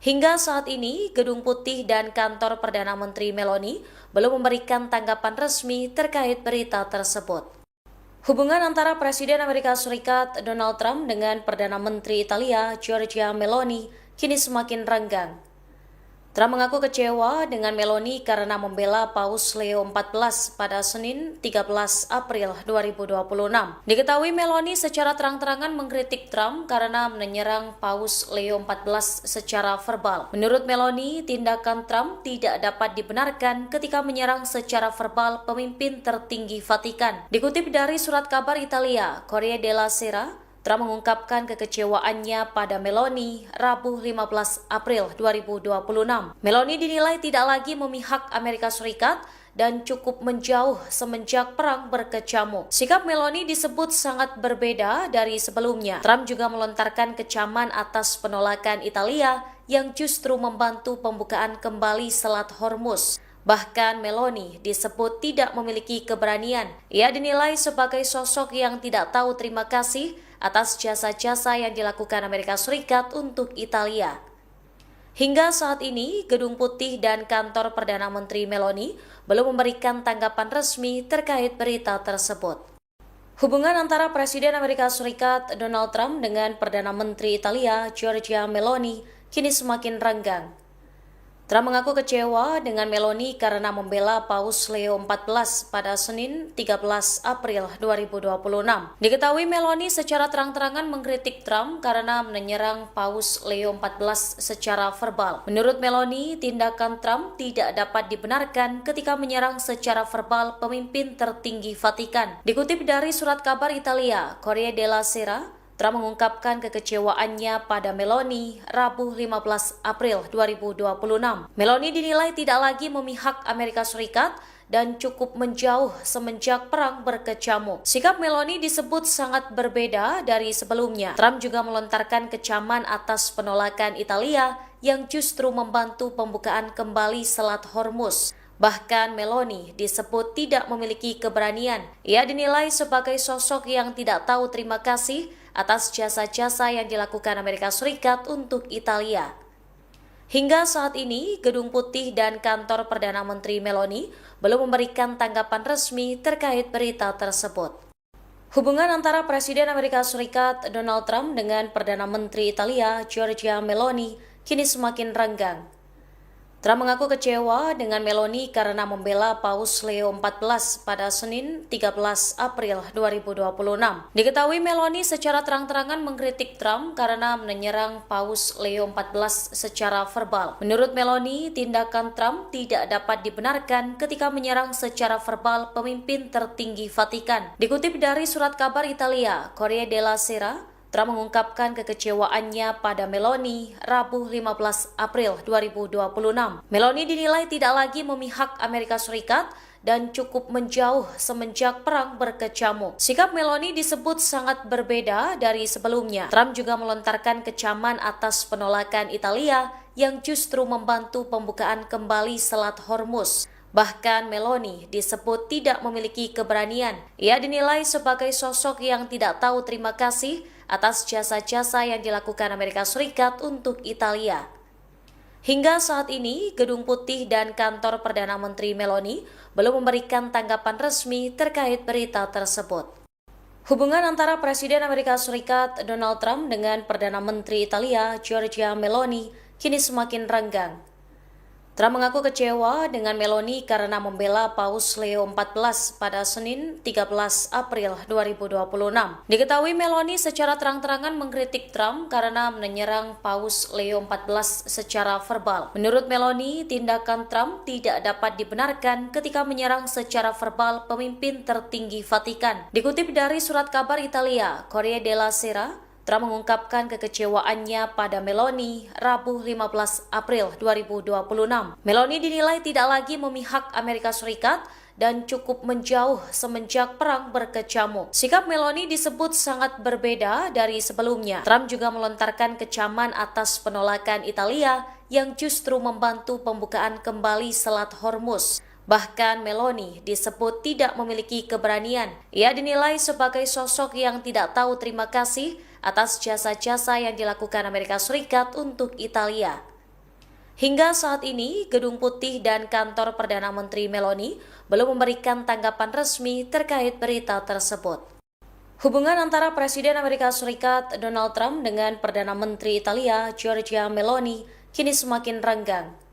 Hingga saat ini, Gedung Putih dan kantor Perdana Menteri Meloni belum memberikan tanggapan resmi terkait berita tersebut. Hubungan antara Presiden Amerika Serikat Donald Trump dengan Perdana Menteri Italia Giorgia Meloni kini semakin renggang. Trump mengaku kecewa dengan Meloni karena membela Paus Leo XIV pada Senin 13 April 2026. Diketahui Meloni secara terang-terangan mengkritik Trump karena menyerang Paus Leo XIV secara verbal. Menurut Meloni, tindakan Trump tidak dapat dibenarkan ketika menyerang secara verbal pemimpin tertinggi Vatikan. Dikutip dari surat kabar Italia, Corriere della Sera, Trump mengungkapkan kekecewaannya pada Meloni Rabu 15 April 2026. Meloni dinilai tidak lagi memihak Amerika Serikat dan cukup menjauh semenjak perang berkecamuk. Sikap Meloni disebut sangat berbeda dari sebelumnya. Trump juga melontarkan kecaman atas penolakan Italia yang justru membantu pembukaan kembali Selat Hormuz. Bahkan Meloni disebut tidak memiliki keberanian. Ia dinilai sebagai sosok yang tidak tahu terima kasih atas jasa-jasa yang dilakukan Amerika Serikat untuk Italia. Hingga saat ini, Gedung Putih dan kantor Perdana Menteri Meloni belum memberikan tanggapan resmi terkait berita tersebut. Hubungan antara Presiden Amerika Serikat Donald Trump dengan Perdana Menteri Italia Giorgia Meloni kini semakin renggang. Trump mengaku kecewa dengan Meloni karena membela Paus Leo XIV pada Senin 13 April 2026. Diketahui Meloni secara terang-terangan mengkritik Trump karena menyerang Paus Leo XIV secara verbal. Menurut Meloni, tindakan Trump tidak dapat dibenarkan ketika menyerang secara verbal pemimpin tertinggi Vatikan. Dikutip dari surat kabar Italia, Corriere della Sera, Trump mengungkapkan kekecewaannya pada Meloni Rabu 15 April 2026. Meloni dinilai tidak lagi memihak Amerika Serikat dan cukup menjauh semenjak perang berkecamuk. Sikap Meloni disebut sangat berbeda dari sebelumnya. Trump juga melontarkan kecaman atas penolakan Italia yang justru membantu pembukaan kembali Selat Hormuz. Bahkan Meloni disebut tidak memiliki keberanian. Ia dinilai sebagai sosok yang tidak tahu terima kasih atas jasa-jasa yang dilakukan Amerika Serikat untuk Italia. Hingga saat ini, Gedung Putih dan kantor Perdana Menteri Meloni belum memberikan tanggapan resmi terkait berita tersebut. Hubungan antara Presiden Amerika Serikat Donald Trump dengan Perdana Menteri Italia Giorgia Meloni kini semakin renggang. Trump mengaku kecewa dengan Meloni karena membela Paus Leo XIV pada Senin 13 April 2026. Diketahui Meloni secara terang-terangan mengkritik Trump karena menyerang Paus Leo XIV secara verbal. Menurut Meloni, tindakan Trump tidak dapat dibenarkan ketika menyerang secara verbal pemimpin tertinggi Vatikan. Dikutip dari surat kabar Italia, Corriere della Sera, Trump mengungkapkan kekecewaannya pada Meloni Rabu 15 April 2026. Meloni dinilai tidak lagi memihak Amerika Serikat dan cukup menjauh semenjak perang berkecamuk. Sikap Meloni disebut sangat berbeda dari sebelumnya. Trump juga melontarkan kecaman atas penolakan Italia yang justru membantu pembukaan kembali Selat Hormuz. Bahkan Meloni disebut tidak memiliki keberanian. Ia dinilai sebagai sosok yang tidak tahu terima kasih atas jasa-jasa yang dilakukan Amerika Serikat untuk Italia. Hingga saat ini, Gedung Putih dan kantor Perdana Menteri Meloni belum memberikan tanggapan resmi terkait berita tersebut. Hubungan antara Presiden Amerika Serikat Donald Trump dengan Perdana Menteri Italia Giorgia Meloni kini semakin renggang. Trump mengaku kecewa dengan Meloni karena membela Paus Leo XIV pada Senin 13 April 2026. Diketahui Meloni secara terang-terangan mengkritik Trump karena menyerang Paus Leo XIV secara verbal. Menurut Meloni, tindakan Trump tidak dapat dibenarkan ketika menyerang secara verbal pemimpin tertinggi Vatikan. Dikutip dari surat kabar Italia, Corriere della Sera, Trump mengungkapkan kekecewaannya pada Meloni Rabu 15 April 2026. Meloni dinilai tidak lagi memihak Amerika Serikat dan cukup menjauh semenjak perang berkecamuk. Sikap Meloni disebut sangat berbeda dari sebelumnya. Trump juga melontarkan kecaman atas penolakan Italia yang justru membantu pembukaan kembali Selat Hormuz. Bahkan Meloni disebut tidak memiliki keberanian. Ia dinilai sebagai sosok yang tidak tahu terima kasih atas jasa-jasa yang dilakukan Amerika Serikat untuk Italia. Hingga saat ini, Gedung Putih dan kantor Perdana Menteri Meloni belum memberikan tanggapan resmi terkait berita tersebut. Hubungan antara Presiden Amerika Serikat Donald Trump dengan Perdana Menteri Italia Giorgia Meloni kini semakin renggang.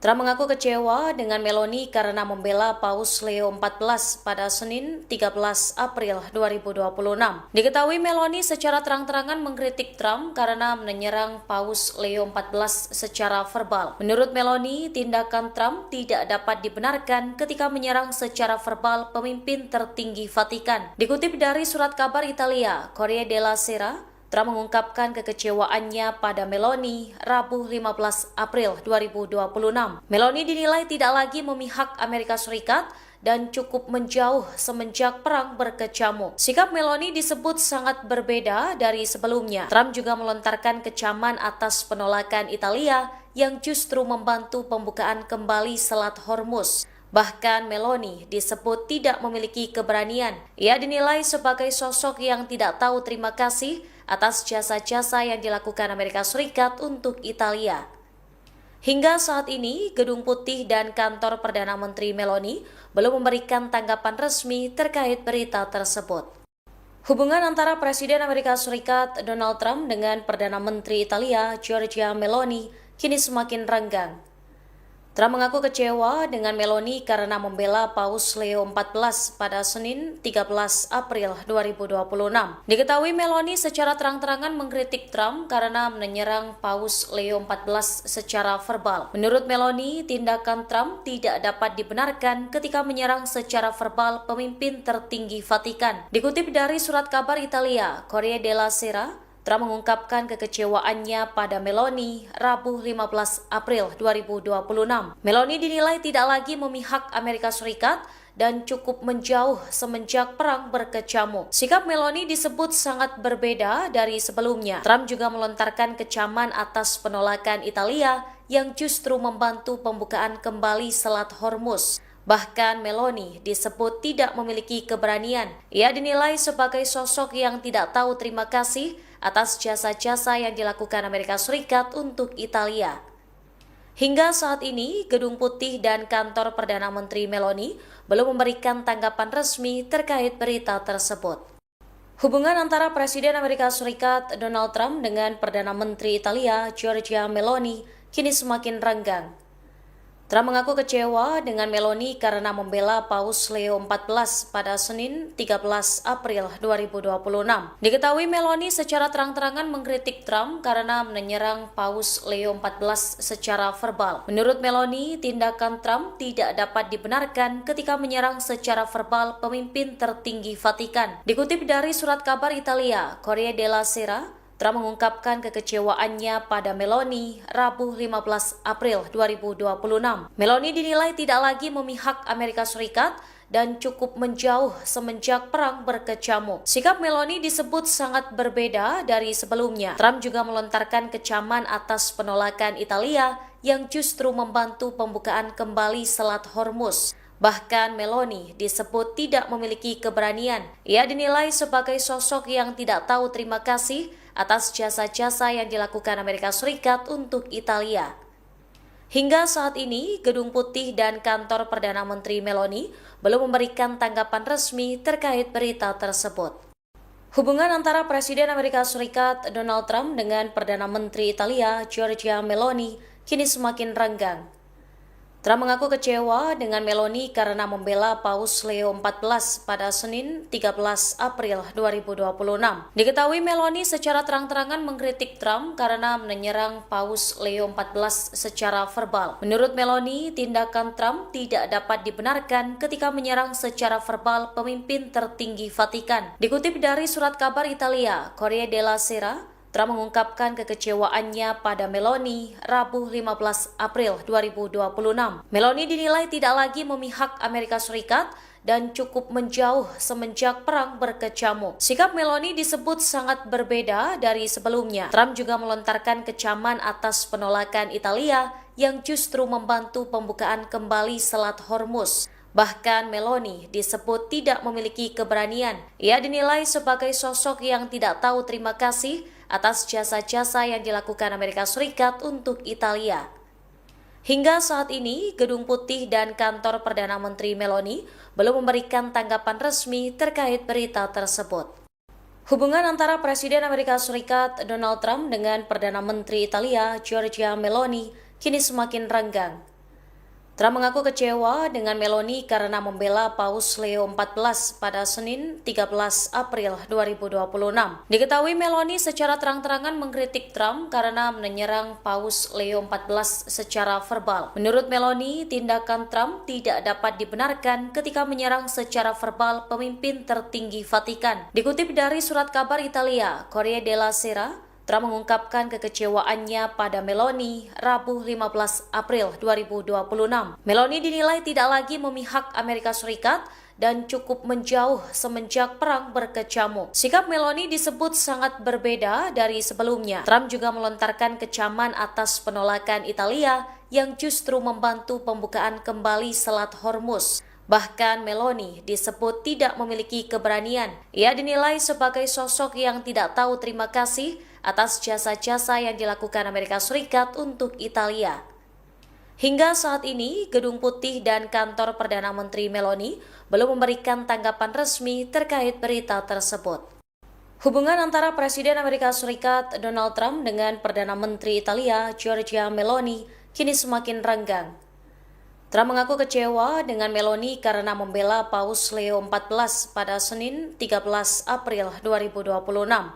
Trump mengaku kecewa dengan Meloni karena membela Paus Leo XIV pada Senin 13 April 2026. Diketahui Meloni secara terang-terangan mengkritik Trump karena menyerang Paus Leo XIV secara verbal. Menurut Meloni, tindakan Trump tidak dapat dibenarkan ketika menyerang secara verbal pemimpin tertinggi Vatikan. Dikutip dari surat kabar Italia, Corriere della Sera, Trump mengungkapkan kekecewaannya pada Meloni Rabu 15 April 2026. Meloni dinilai tidak lagi memihak Amerika Serikat dan cukup menjauh semenjak perang berkecamuk. Sikap Meloni disebut sangat berbeda dari sebelumnya. Trump juga melontarkan kecaman atas penolakan Italia yang justru membantu pembukaan kembali Selat Hormuz. Bahkan Meloni disebut tidak memiliki keberanian. Ia dinilai sebagai sosok yang tidak tahu terima kasih atas jasa-jasa yang dilakukan Amerika Serikat untuk Italia. Hingga saat ini, Gedung Putih dan kantor Perdana Menteri Meloni belum memberikan tanggapan resmi terkait berita tersebut. Hubungan antara Presiden Amerika Serikat Donald Trump dengan Perdana Menteri Italia Giorgia Meloni kini semakin renggang. Trump mengaku kecewa dengan Meloni karena membela Paus Leo XIV pada Senin 13 April 2026. Diketahui Meloni secara terang-terangan mengkritik Trump karena menyerang Paus Leo XIV secara verbal. Menurut Meloni, tindakan Trump tidak dapat dibenarkan ketika menyerang secara verbal pemimpin tertinggi Vatikan. Dikutip dari surat kabar Italia, Corriere della Sera, Trump mengungkapkan kekecewaannya pada Meloni Rabu 15 April 2026. Meloni dinilai tidak lagi memihak Amerika Serikat dan cukup menjauh semenjak perang berkecamuk. Sikap Meloni disebut sangat berbeda dari sebelumnya. Trump juga melontarkan kecaman atas penolakan Italia yang justru membantu pembukaan kembali Selat Hormuz. Bahkan Meloni disebut tidak memiliki keberanian. Ia dinilai sebagai sosok yang tidak tahu terima kasih atas jasa-jasa yang dilakukan Amerika Serikat untuk Italia. Hingga saat ini, Gedung Putih dan kantor Perdana Menteri Meloni belum memberikan tanggapan resmi terkait berita tersebut. Hubungan antara Presiden Amerika Serikat Donald Trump dengan Perdana Menteri Italia Giorgia Meloni kini semakin renggang. Trump mengaku kecewa dengan Meloni karena membela Paus Leo XIV pada Senin 13 April 2026. Diketahui Meloni secara terang-terangan mengkritik Trump karena menyerang Paus Leo XIV secara verbal. Menurut Meloni, tindakan Trump tidak dapat dibenarkan ketika menyerang secara verbal pemimpin tertinggi Vatikan. Dikutip dari surat kabar Italia, Corriere della Sera, Trump mengungkapkan kekecewaannya pada Meloni Rabu 15 April 2026. Meloni dinilai tidak lagi memihak Amerika Serikat dan cukup menjauh semenjak perang berkecamuk. Sikap Meloni disebut sangat berbeda dari sebelumnya. Trump juga melontarkan kecaman atas penolakan Italia yang justru membantu pembukaan kembali Selat Hormuz. Bahkan Meloni disebut tidak memiliki keberanian. Ia dinilai sebagai sosok yang tidak tahu terima kasih atas jasa-jasa yang dilakukan Amerika Serikat untuk Italia. Hingga saat ini, Gedung Putih dan kantor Perdana Menteri Meloni belum memberikan tanggapan resmi terkait berita tersebut. Hubungan antara Presiden Amerika Serikat Donald Trump dengan Perdana Menteri Italia Giorgia Meloni kini semakin renggang. Trump mengaku kecewa dengan Meloni karena membela Paus Leo XIV pada Senin 13 April 2026. Diketahui Meloni secara terang-terangan mengkritik Trump karena menyerang Paus Leo XIV secara verbal. Menurut Meloni, tindakan Trump tidak dapat dibenarkan ketika menyerang secara verbal pemimpin tertinggi Vatikan. Dikutip dari surat kabar Italia, Corriere della Sera, Trump mengungkapkan kekecewaannya pada Meloni Rabu 15 April 2026. Meloni dinilai tidak lagi memihak Amerika Serikat dan cukup menjauh semenjak perang berkecamuk. Sikap Meloni disebut sangat berbeda dari sebelumnya. Trump juga melontarkan kecaman atas penolakan Italia yang justru membantu pembukaan kembali Selat Hormuz. Bahkan Meloni disebut tidak memiliki keberanian. Ia dinilai sebagai sosok yang tidak tahu terima kasih atas jasa-jasa yang dilakukan Amerika Serikat untuk Italia. Hingga saat ini, Gedung Putih dan kantor Perdana Menteri Meloni belum memberikan tanggapan resmi terkait berita tersebut. Hubungan antara Presiden Amerika Serikat Donald Trump dengan Perdana Menteri Italia Giorgia Meloni kini semakin renggang. Trump mengaku kecewa dengan Meloni karena membela Paus Leo XIV pada Senin 13 April 2026. Diketahui Meloni secara terang-terangan mengkritik Trump karena menyerang Paus Leo XIV secara verbal. Menurut Meloni, tindakan Trump tidak dapat dibenarkan ketika menyerang secara verbal pemimpin tertinggi Vatikan. Dikutip dari surat kabar Italia, Corriere della Sera, Trump mengungkapkan kekecewaannya pada Meloni Rabu 15 April 2026. Meloni dinilai tidak lagi memihak Amerika Serikat dan cukup menjauh semenjak perang berkecamuk. Sikap Meloni disebut sangat berbeda dari sebelumnya. Trump juga melontarkan kecaman atas penolakan Italia yang justru membantu pembukaan kembali Selat Hormuz. Bahkan Meloni disebut tidak memiliki keberanian. Ia dinilai sebagai sosok yang tidak tahu terima kasih atas jasa-jasa yang dilakukan Amerika Serikat untuk Italia. Hingga saat ini, Gedung Putih dan kantor Perdana Menteri Meloni belum memberikan tanggapan resmi terkait berita tersebut. Hubungan antara Presiden Amerika Serikat Donald Trump dengan Perdana Menteri Italia Giorgia Meloni kini semakin renggang. Trump mengaku kecewa dengan Meloni karena membela Paus Leo XIV pada Senin 13 April 2026.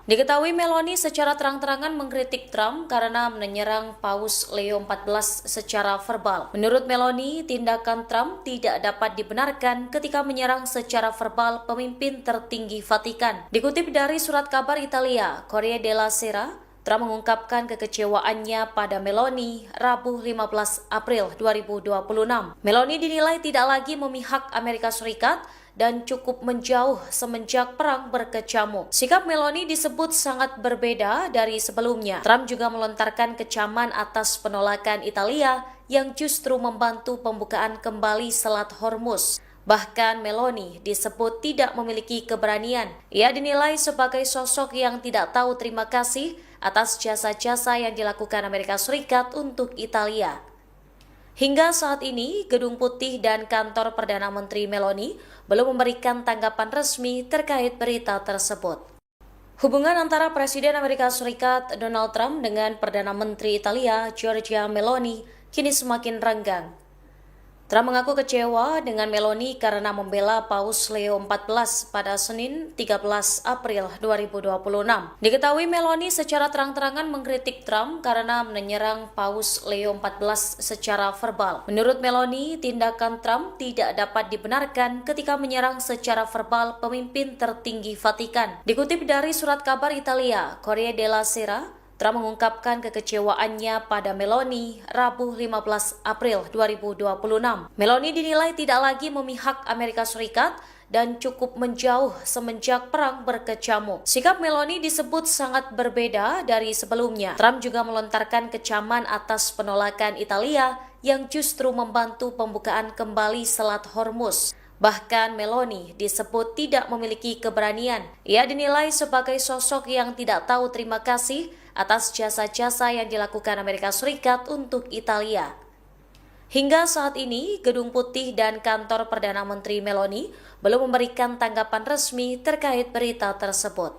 Diketahui Meloni secara terang-terangan mengkritik Trump karena menyerang Paus Leo XIV secara verbal. Menurut Meloni, tindakan Trump tidak dapat dibenarkan ketika menyerang secara verbal pemimpin tertinggi Vatikan. Dikutip dari surat kabar Italia, Corriere della Sera, Trump mengungkapkan kekecewaannya pada Meloni Rabu 15 April 2026. Meloni dinilai tidak lagi memihak Amerika Serikat dan cukup menjauh semenjak perang berkecamuk. Sikap Meloni disebut sangat berbeda dari sebelumnya. Trump juga melontarkan kecaman atas penolakan Italia yang justru membantu pembukaan kembali Selat Hormuz. Bahkan Meloni disebut tidak memiliki keberanian. Ia dinilai sebagai sosok yang tidak tahu terima kasih atas jasa-jasa yang dilakukan Amerika Serikat untuk Italia. Hingga saat ini, Gedung Putih dan kantor Perdana Menteri Meloni belum memberikan tanggapan resmi terkait berita tersebut. Hubungan antara Presiden Amerika Serikat Donald Trump dengan Perdana Menteri Italia Giorgia Meloni kini semakin renggang. Trump mengaku kecewa dengan Meloni karena membela Paus Leo XIV pada Senin 13 April 2026. Diketahui Meloni secara terang-terangan mengkritik Trump karena menyerang Paus Leo XIV secara verbal. Menurut Meloni, tindakan Trump tidak dapat dibenarkan ketika menyerang secara verbal pemimpin tertinggi Vatikan. Dikutip dari surat kabar Italia, Corriere della Sera, Trump mengungkapkan kekecewaannya pada Meloni Rabu 15 April 2026. Meloni dinilai tidak lagi memihak Amerika Serikat dan cukup menjauh semenjak perang berkecamuk. Sikap Meloni disebut sangat berbeda dari sebelumnya. Trump juga melontarkan kecaman atas penolakan Italia yang justru membantu pembukaan kembali Selat Hormuz. Bahkan Meloni disebut tidak memiliki keberanian. Ia dinilai sebagai sosok yang tidak tahu terima kasih atas jasa-jasa yang dilakukan Amerika Serikat untuk Italia. Hingga saat ini, Gedung Putih dan kantor Perdana Menteri Meloni belum memberikan tanggapan resmi terkait berita tersebut.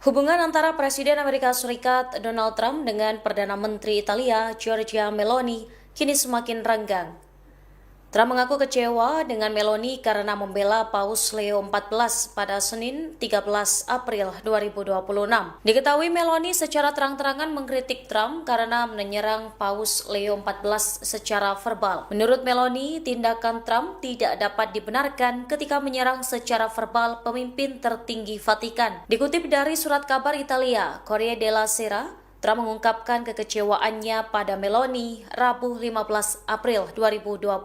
Hubungan antara Presiden Amerika Serikat Donald Trump dengan Perdana Menteri Italia Giorgia Meloni kini semakin renggang. Trump mengaku kecewa dengan Meloni karena membela Paus Leo XIV pada Senin 13 April 2026. Diketahui Meloni secara terang-terangan mengkritik Trump karena menyerang Paus Leo XIV secara verbal. Menurut Meloni, tindakan Trump tidak dapat dibenarkan ketika menyerang secara verbal pemimpin tertinggi Vatikan. Dikutip dari surat kabar Italia, Corriere della Sera, Trump mengungkapkan kekecewaannya pada Meloni Rabu 15 April 2026.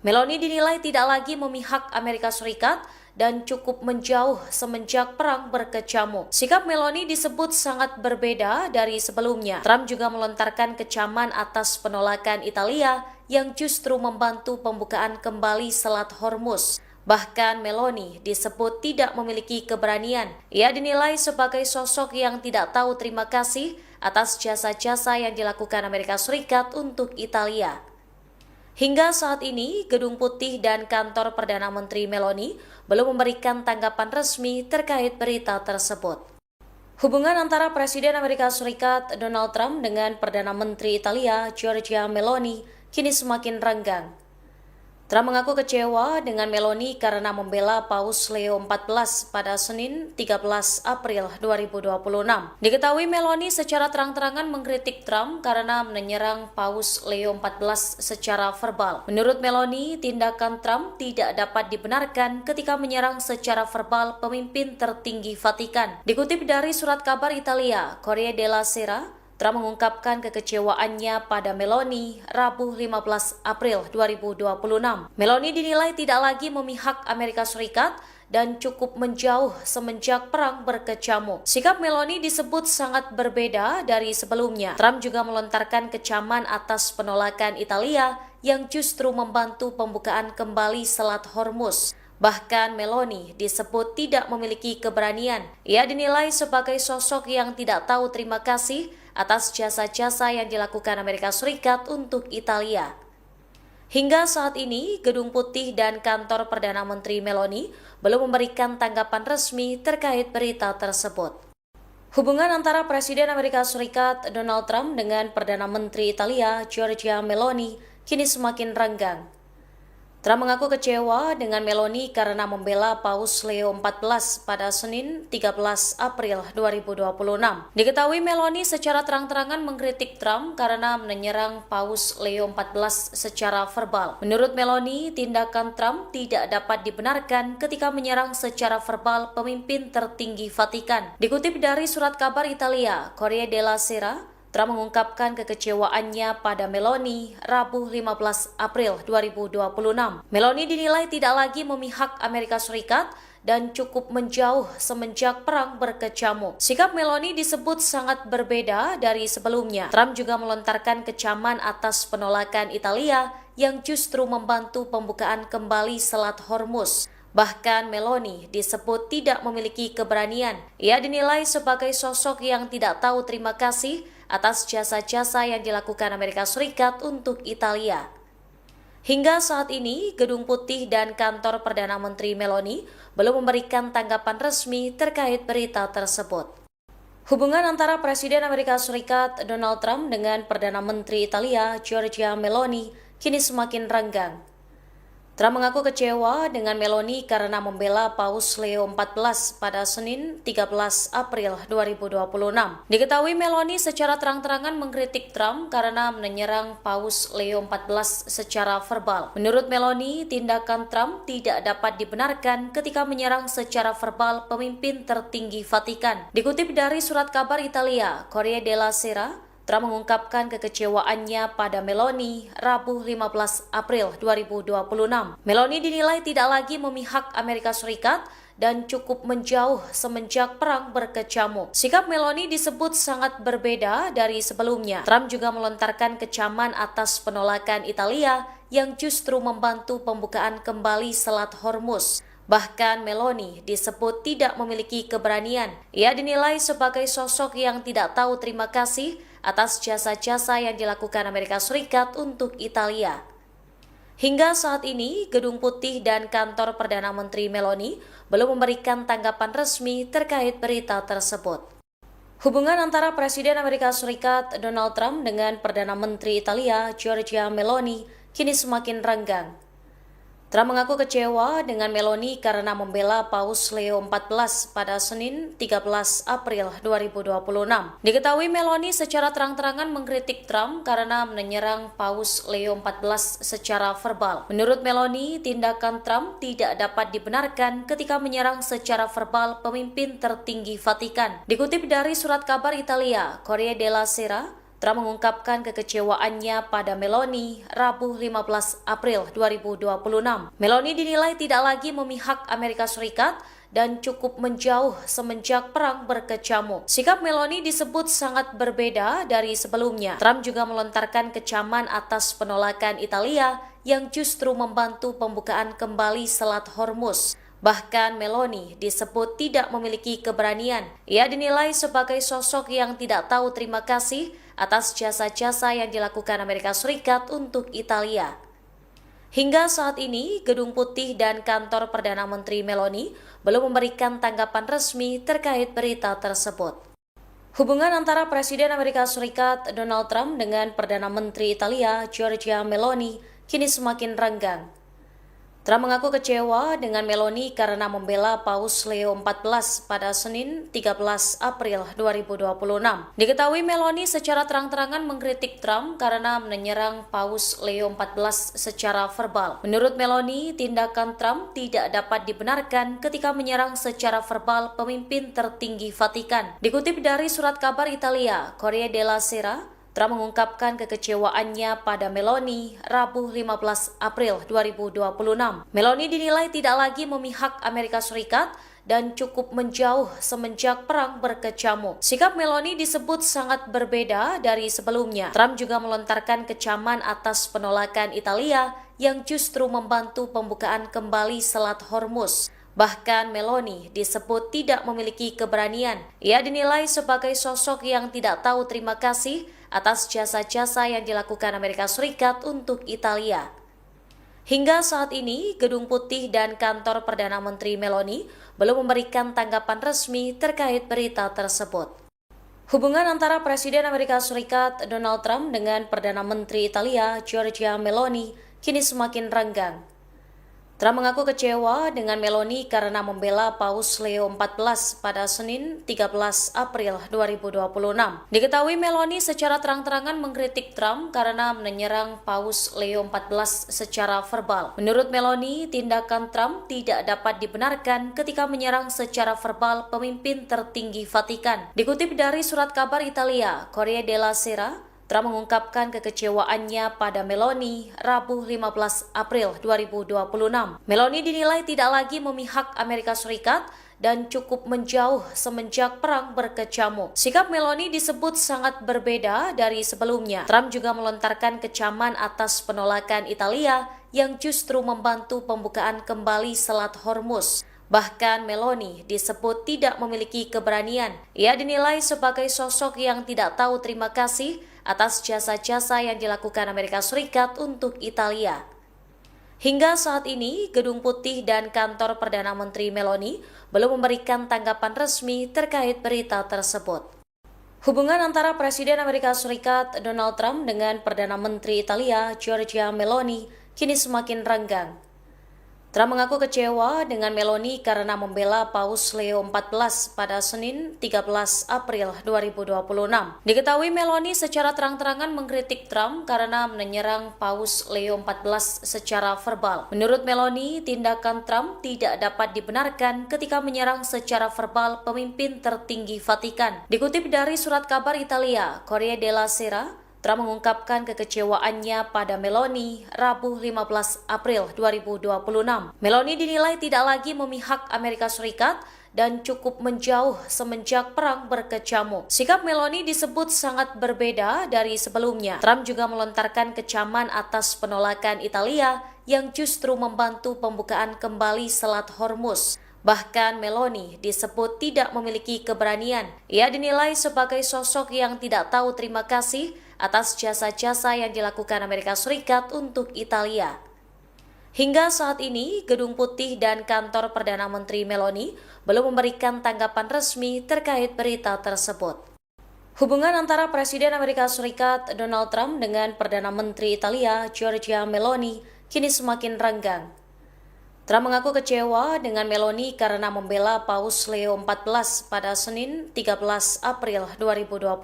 Meloni dinilai tidak lagi memihak Amerika Serikat dan cukup menjauh semenjak perang berkecamuk. Sikap Meloni disebut sangat berbeda dari sebelumnya. Trump juga melontarkan kecaman atas penolakan Italia yang justru membantu pembukaan kembali Selat Hormuz. Bahkan Meloni disebut tidak memiliki keberanian. Ia dinilai sebagai sosok yang tidak tahu terima kasih atas jasa-jasa yang dilakukan Amerika Serikat untuk Italia. Hingga saat ini, Gedung Putih dan kantor Perdana Menteri Meloni belum memberikan tanggapan resmi terkait berita tersebut. Hubungan antara Presiden Amerika Serikat Donald Trump dengan Perdana Menteri Italia Giorgia Meloni kini semakin renggang. Trump mengaku kecewa dengan Meloni karena membela Paus Leo XIV pada Senin 13 April 2026. Diketahui Meloni secara terang-terangan mengkritik Trump karena menyerang Paus Leo XIV secara verbal. Menurut Meloni, tindakan Trump tidak dapat dibenarkan ketika menyerang secara verbal pemimpin tertinggi Vatikan. Dikutip dari surat kabar Italia, Corriere della Sera, Trump mengungkapkan kekecewaannya pada Meloni Rabu 15 April 2026. Meloni dinilai tidak lagi memihak Amerika Serikat dan cukup menjauh semenjak perang berkecamuk. Sikap Meloni disebut sangat berbeda dari sebelumnya. Trump juga melontarkan kecaman atas penolakan Italia yang justru membantu pembukaan kembali Selat Hormuz. Bahkan Meloni disebut tidak memiliki keberanian. Ia dinilai sebagai sosok yang tidak tahu terima kasih atas jasa-jasa yang dilakukan Amerika Serikat untuk Italia. Hingga saat ini, Gedung Putih dan kantor Perdana Menteri Meloni belum memberikan tanggapan resmi terkait berita tersebut. Hubungan antara Presiden Amerika Serikat Donald Trump dengan Perdana Menteri Italia Giorgia Meloni kini semakin renggang. Trump mengaku kecewa dengan Meloni karena membela Paus Leo XIV pada Senin 13 April 2026. Diketahui Meloni secara terang-terangan mengkritik Trump karena menyerang Paus Leo XIV secara verbal. Menurut Meloni, tindakan Trump tidak dapat dibenarkan ketika menyerang secara verbal pemimpin tertinggi Vatikan. Dikutip dari surat kabar Italia, Corriere della Sera, Trump mengungkapkan kekecewaannya pada Meloni Rabu 15 April 2026. Meloni dinilai tidak lagi memihak Amerika Serikat dan cukup menjauh semenjak perang berkecamuk. Sikap Meloni disebut sangat berbeda dari sebelumnya. Trump juga melontarkan kecaman atas penolakan Italia yang justru membantu pembukaan kembali Selat Hormuz. Bahkan Meloni disebut tidak memiliki keberanian. Ia dinilai sebagai sosok yang tidak tahu terima kasih atas jasa-jasa yang dilakukan Amerika Serikat untuk Italia. Hingga saat ini, Gedung Putih dan kantor Perdana Menteri Meloni belum memberikan tanggapan resmi terkait berita tersebut. Hubungan antara Presiden Amerika Serikat Donald Trump dengan Perdana Menteri Italia Giorgia Meloni kini semakin renggang. Trump mengaku kecewa dengan Meloni karena membela Paus Leo XIV pada Senin 13 April 2026. Diketahui Meloni secara terang-terangan mengkritik Trump karena menyerang Paus Leo XIV secara verbal. Menurut Meloni, tindakan Trump tidak dapat dibenarkan ketika menyerang secara verbal pemimpin tertinggi Vatikan. Dikutip dari surat kabar Italia, Corriere della Sera, Trump mengungkapkan kekecewaannya pada Meloni Rabu 15 April 2026. Meloni dinilai tidak lagi memihak Amerika Serikat dan cukup menjauh semenjak perang berkecamuk. Sikap Meloni disebut sangat berbeda dari sebelumnya. Trump juga melontarkan kecaman atas penolakan Italia yang justru membantu pembukaan kembali Selat Hormuz. Bahkan Meloni disebut tidak memiliki keberanian. Ia dinilai sebagai sosok yang tidak tahu terima kasih atas jasa-jasa yang dilakukan Amerika Serikat untuk Italia. Hingga saat ini, Gedung Putih dan kantor Perdana Menteri Meloni belum memberikan tanggapan resmi terkait berita tersebut. Hubungan antara Presiden Amerika Serikat Donald Trump dengan Perdana Menteri Italia Giorgia Meloni kini semakin renggang. Trump mengaku kecewa dengan Meloni karena membela Paus Leo XIV pada Senin 13 April 2026. Diketahui Meloni secara terang-terangan mengkritik Trump karena menyerang Paus Leo XIV secara verbal. Menurut Meloni, tindakan Trump tidak dapat dibenarkan ketika menyerang secara verbal pemimpin tertinggi Vatikan. Dikutip dari surat kabar Italia, Corriere della Sera, Trump mengungkapkan kekecewaannya pada Meloni Rabu 15 April 2026. Meloni dinilai tidak lagi memihak Amerika Serikat dan cukup menjauh semenjak perang berkecamuk. Sikap Meloni disebut sangat berbeda dari sebelumnya. Trump juga melontarkan kecaman atas penolakan Italia yang justru membantu pembukaan kembali Selat Hormuz. Bahkan Meloni disebut tidak memiliki keberanian. Ia dinilai sebagai sosok yang tidak tahu terima kasih atas jasa-jasa yang dilakukan Amerika Serikat untuk Italia. Hingga saat ini, Gedung Putih dan kantor Perdana Menteri Meloni belum memberikan tanggapan resmi terkait berita tersebut. Hubungan antara Presiden Amerika Serikat Donald Trump dengan Perdana Menteri Italia Giorgia Meloni kini semakin renggang. Trump mengaku kecewa dengan Meloni karena membela Paus Leo XIV pada Senin 13 April 2026. Diketahui Meloni secara terang-terangan mengkritik Trump karena menyerang Paus Leo XIV secara verbal. Menurut Meloni, tindakan Trump tidak dapat dibenarkan ketika menyerang secara verbal pemimpin tertinggi Vatikan. Dikutip dari surat kabar Italia, Corriere della Sera, Trump mengungkapkan kekecewaannya pada Meloni Rabu 15 April 2026. Meloni dinilai tidak lagi memihak Amerika Serikat dan cukup menjauh semenjak perang berkecamuk. Sikap Meloni disebut sangat berbeda dari sebelumnya. Trump juga melontarkan kecaman atas penolakan Italia yang justru membantu pembukaan kembali Selat Hormuz. Bahkan Meloni disebut tidak memiliki keberanian. Ia dinilai sebagai sosok yang tidak tahu terima kasih atas jasa-jasa yang dilakukan Amerika Serikat untuk Italia. Hingga saat ini, Gedung Putih dan kantor Perdana Menteri Meloni belum memberikan tanggapan resmi terkait berita tersebut. Hubungan antara Presiden Amerika Serikat Donald Trump dengan Perdana Menteri Italia Giorgia Meloni kini semakin renggang. Trump mengaku kecewa dengan Meloni karena membela Paus Leo XIV pada Senin 13 April 2026. Diketahui Meloni secara terang-terangan mengkritik Trump karena menyerang Paus Leo XIV secara verbal. Menurut Meloni, tindakan Trump tidak dapat dibenarkan ketika menyerang secara verbal pemimpin tertinggi Vatikan. Dikutip dari surat kabar Italia, Corriere della Sera, Trump mengungkapkan kekecewaannya pada Meloni Rabu 15 April 2026. Meloni dinilai tidak lagi memihak Amerika Serikat dan cukup menjauh semenjak perang berkecamuk. Sikap Meloni disebut sangat berbeda dari sebelumnya. Trump juga melontarkan kecaman atas penolakan Italia yang justru membantu pembukaan kembali Selat Hormuz. Bahkan Meloni disebut tidak memiliki keberanian. Ia dinilai sebagai sosok yang tidak tahu terima kasih atas jasa-jasa yang dilakukan Amerika Serikat untuk Italia. Hingga saat ini, Gedung Putih dan kantor Perdana Menteri Meloni belum memberikan tanggapan resmi terkait berita tersebut. Hubungan antara Presiden Amerika Serikat Donald Trump dengan Perdana Menteri Italia Giorgia Meloni kini semakin renggang. Trump mengaku kecewa dengan Meloni karena membela Paus Leo XIV pada Senin 13 April 2026. Diketahui Meloni secara terang-terangan mengkritik Trump karena menyerang Paus Leo XIV secara verbal. Menurut Meloni, tindakan Trump tidak dapat dibenarkan ketika menyerang secara verbal pemimpin tertinggi Vatikan. Dikutip dari surat kabar Italia, Corriere della Sera, Trump mengungkapkan kekecewaannya pada Meloni Rabu 15 April 2026. Meloni dinilai tidak lagi memihak Amerika Serikat dan cukup menjauh semenjak perang berkecamuk. Sikap Meloni disebut sangat berbeda dari sebelumnya. Trump juga melontarkan kecaman atas penolakan Italia yang justru membantu pembukaan kembali Selat Hormuz. Bahkan Meloni disebut tidak memiliki keberanian. Ia dinilai sebagai sosok yang tidak tahu terima kasih atas jasa-jasa yang dilakukan Amerika Serikat untuk Italia. Hingga saat ini, Gedung Putih dan kantor Perdana Menteri Meloni belum memberikan tanggapan resmi terkait berita tersebut. Hubungan antara Presiden Amerika Serikat Donald Trump dengan Perdana Menteri Italia Giorgia Meloni kini semakin renggang. Trump mengaku kecewa dengan Meloni karena membela Paus Leo XIV pada Senin 13 April 2026.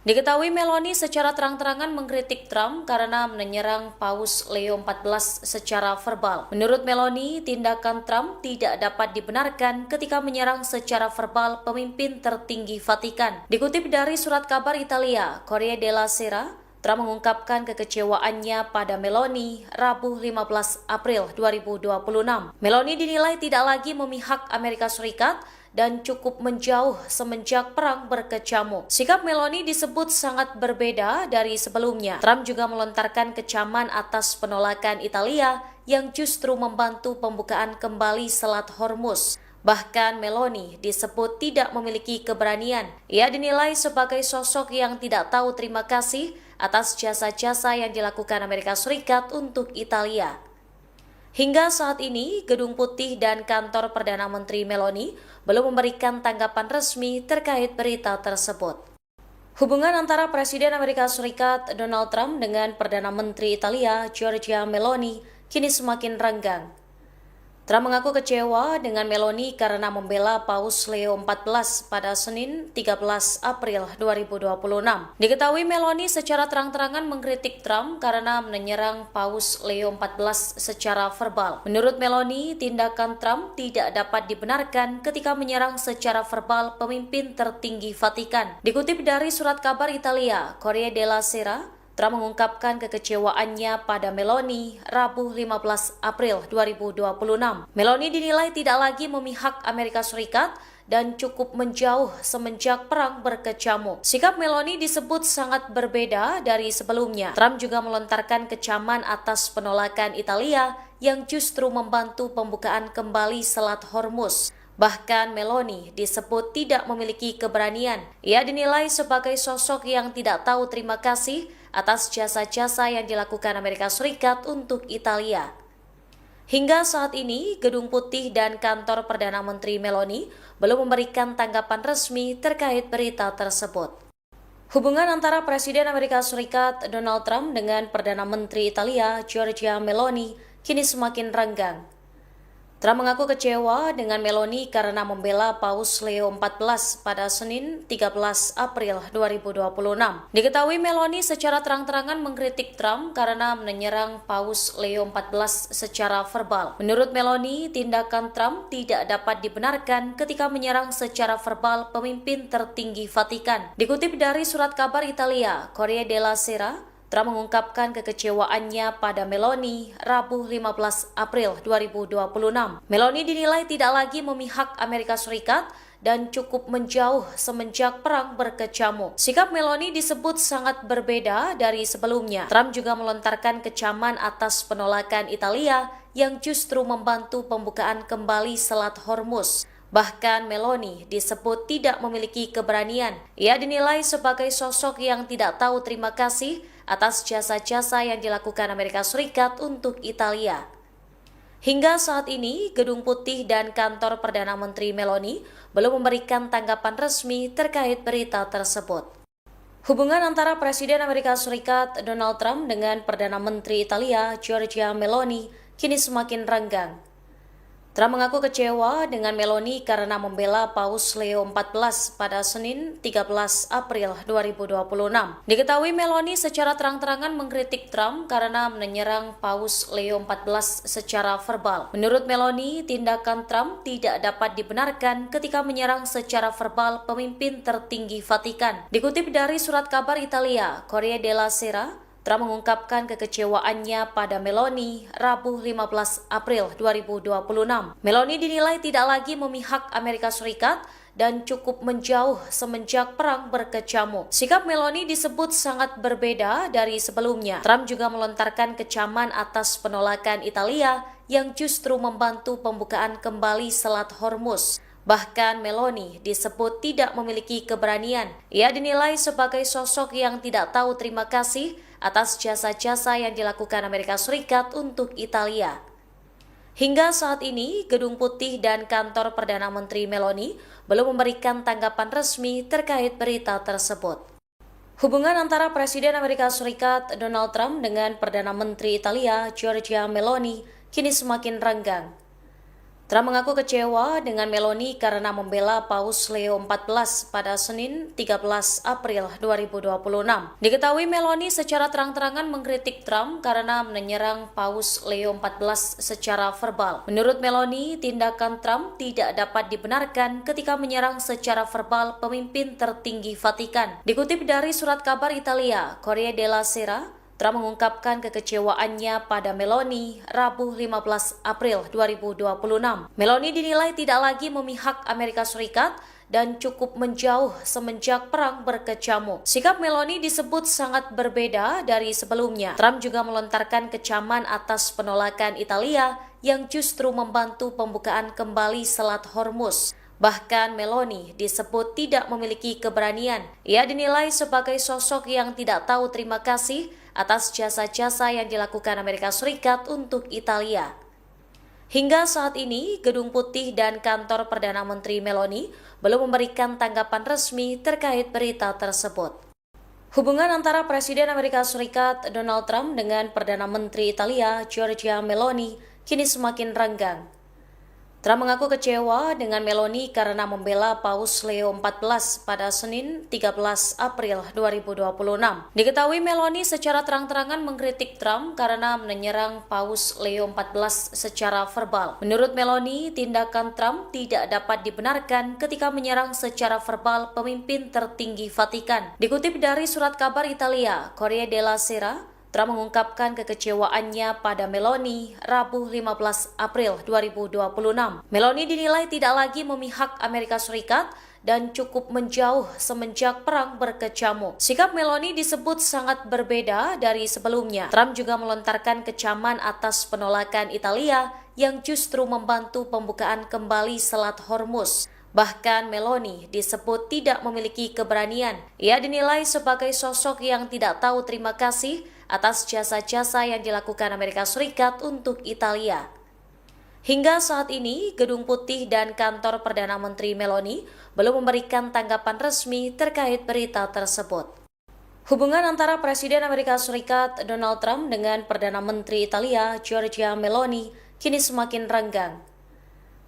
Diketahui Meloni secara terang-terangan mengkritik Trump karena menyerang Paus Leo XIV secara verbal. Menurut Meloni, tindakan Trump tidak dapat dibenarkan ketika menyerang secara verbal pemimpin tertinggi Vatikan. Dikutip dari surat kabar Italia, Corriere della Sera, Trump mengungkapkan kekecewaannya pada Meloni Rabu 15 April 2026. Meloni dinilai tidak lagi memihak Amerika Serikat dan cukup menjauh semenjak perang berkecamuk. Sikap Meloni disebut sangat berbeda dari sebelumnya. Trump juga melontarkan kecaman atas penolakan Italia yang justru membantu pembukaan kembali Selat Hormuz. Bahkan Meloni disebut tidak memiliki keberanian. Ia dinilai sebagai sosok yang tidak tahu terima kasih atas jasa-jasa yang dilakukan Amerika Serikat untuk Italia. Hingga saat ini, Gedung Putih dan kantor Perdana Menteri Meloni belum memberikan tanggapan resmi terkait berita tersebut. Hubungan antara Presiden Amerika Serikat Donald Trump dengan Perdana Menteri Italia Giorgia Meloni kini semakin renggang. Trump mengaku kecewa dengan Meloni karena membela Paus Leo XIV pada Senin 13 April 2026. Diketahui Meloni secara terang-terangan mengkritik Trump karena menyerang Paus Leo XIV secara verbal. Menurut Meloni, tindakan Trump tidak dapat dibenarkan ketika menyerang secara verbal pemimpin tertinggi Vatikan. Dikutip dari surat kabar Italia, Corriere della Sera, Trump mengungkapkan kekecewaannya pada Meloni Rabu 15 April 2026. Meloni dinilai tidak lagi memihak Amerika Serikat dan cukup menjauh semenjak perang berkecamuk. Sikap Meloni disebut sangat berbeda dari sebelumnya. Trump juga melontarkan kecaman atas penolakan Italia yang justru membantu pembukaan kembali Selat Hormuz. Bahkan Meloni disebut tidak memiliki keberanian. Ia dinilai sebagai sosok yang tidak tahu terima kasih atas jasa-jasa yang dilakukan Amerika Serikat untuk Italia. Hingga saat ini, Gedung Putih dan kantor Perdana Menteri Meloni belum memberikan tanggapan resmi terkait berita tersebut. Hubungan antara Presiden Amerika Serikat Donald Trump dengan Perdana Menteri Italia Giorgia Meloni kini semakin renggang. Trump mengaku kecewa dengan Meloni karena membela Paus Leo XIV pada Senin 13 April 2026. Diketahui Meloni secara terang-terangan mengkritik Trump karena menyerang Paus Leo XIV secara verbal. Menurut Meloni, tindakan Trump tidak dapat dibenarkan ketika menyerang secara verbal pemimpin tertinggi Vatikan. Dikutip dari surat kabar Italia, Corriere della Sera, Trump mengungkapkan kekecewaannya pada Meloni Rabu 15 April 2026. Meloni dinilai tidak lagi memihak Amerika Serikat dan cukup menjauh semenjak perang berkecamuk. Sikap Meloni disebut sangat berbeda dari sebelumnya. Trump juga melontarkan kecaman atas penolakan Italia yang justru membantu pembukaan kembali Selat Hormuz. Bahkan Meloni disebut tidak memiliki keberanian. Ia dinilai sebagai sosok yang tidak tahu terima kasih atas jasa-jasa yang dilakukan Amerika Serikat untuk Italia. Hingga saat ini, Gedung Putih dan kantor Perdana Menteri Meloni belum memberikan tanggapan resmi terkait berita tersebut. Hubungan antara Presiden Amerika Serikat Donald Trump dengan Perdana Menteri Italia Giorgia Meloni kini semakin renggang. Trump mengaku kecewa dengan Meloni karena membela Paus Leo XIV pada Senin 13 April 2026. Diketahui Meloni secara terang-terangan mengkritik Trump karena menyerang Paus Leo XIV secara verbal. Menurut Meloni, tindakan Trump tidak dapat dibenarkan ketika menyerang secara verbal pemimpin tertinggi Vatikan. Dikutip dari surat kabar Italia, Corriere della Sera, Trump mengungkapkan kekecewaannya pada Meloni Rabu 15 April 2026. Meloni dinilai tidak lagi memihak Amerika Serikat dan cukup menjauh semenjak perang berkecamuk. Sikap Meloni disebut sangat berbeda dari sebelumnya. Trump juga melontarkan kecaman atas penolakan Italia yang justru membantu pembukaan kembali Selat Hormuz. Bahkan Meloni disebut tidak memiliki keberanian. Ia dinilai sebagai sosok yang tidak tahu terima kasih atas jasa-jasa yang dilakukan Amerika Serikat untuk Italia. Hingga saat ini, Gedung Putih dan kantor Perdana Menteri Meloni belum memberikan tanggapan resmi terkait berita tersebut. Hubungan antara Presiden Amerika Serikat Donald Trump dengan Perdana Menteri Italia Giorgia Meloni kini semakin renggang. Trump mengaku kecewa dengan Meloni karena membela Paus Leo XIV pada Senin 13 April 2026. Diketahui Meloni secara terang-terangan mengkritik Trump karena menyerang Paus Leo XIV secara verbal. Menurut Meloni, tindakan Trump tidak dapat dibenarkan ketika menyerang secara verbal pemimpin tertinggi Vatikan. Dikutip dari surat kabar Italia, Corriere della Sera, Trump mengungkapkan kekecewaannya pada Meloni Rabu 15 April 2026. Meloni dinilai tidak lagi memihak Amerika Serikat dan cukup menjauh semenjak perang berkecamuk. Sikap Meloni disebut sangat berbeda dari sebelumnya. Trump juga melontarkan kecaman atas penolakan Italia yang justru membantu pembukaan kembali Selat Hormuz. Bahkan Meloni disebut tidak memiliki keberanian. Ia dinilai sebagai sosok yang tidak tahu terima kasih atas jasa-jasa yang dilakukan Amerika Serikat untuk Italia. Hingga saat ini, Gedung Putih dan kantor Perdana Menteri Meloni belum memberikan tanggapan resmi terkait berita tersebut. Hubungan antara Presiden Amerika Serikat Donald Trump dengan Perdana Menteri Italia Giorgia Meloni kini semakin renggang. Trump mengaku kecewa dengan Meloni karena membela Paus Leo XIV pada Senin 13 April 2026. Diketahui Meloni secara terang-terangan mengkritik Trump karena menyerang Paus Leo XIV secara verbal. Menurut Meloni, tindakan Trump tidak dapat dibenarkan ketika menyerang secara verbal pemimpin tertinggi Vatikan. Dikutip dari surat kabar Italia, Corriere della Sera, Trump mengungkapkan kekecewaannya pada Meloni Rabu 15 April 2026. Meloni dinilai tidak lagi memihak Amerika Serikat dan cukup menjauh semenjak perang berkecamuk. Sikap Meloni disebut sangat berbeda dari sebelumnya. Trump juga melontarkan kecaman atas penolakan Italia yang justru membantu pembukaan kembali Selat Hormuz. Bahkan Meloni disebut tidak memiliki keberanian. Ia dinilai sebagai sosok yang tidak tahu terima kasih atas jasa-jasa yang dilakukan Amerika Serikat untuk Italia. Hingga saat ini, Gedung Putih dan kantor Perdana Menteri Meloni belum memberikan tanggapan resmi terkait berita tersebut. Hubungan antara Presiden Amerika Serikat Donald Trump dengan Perdana Menteri Italia Giorgia Meloni kini semakin renggang.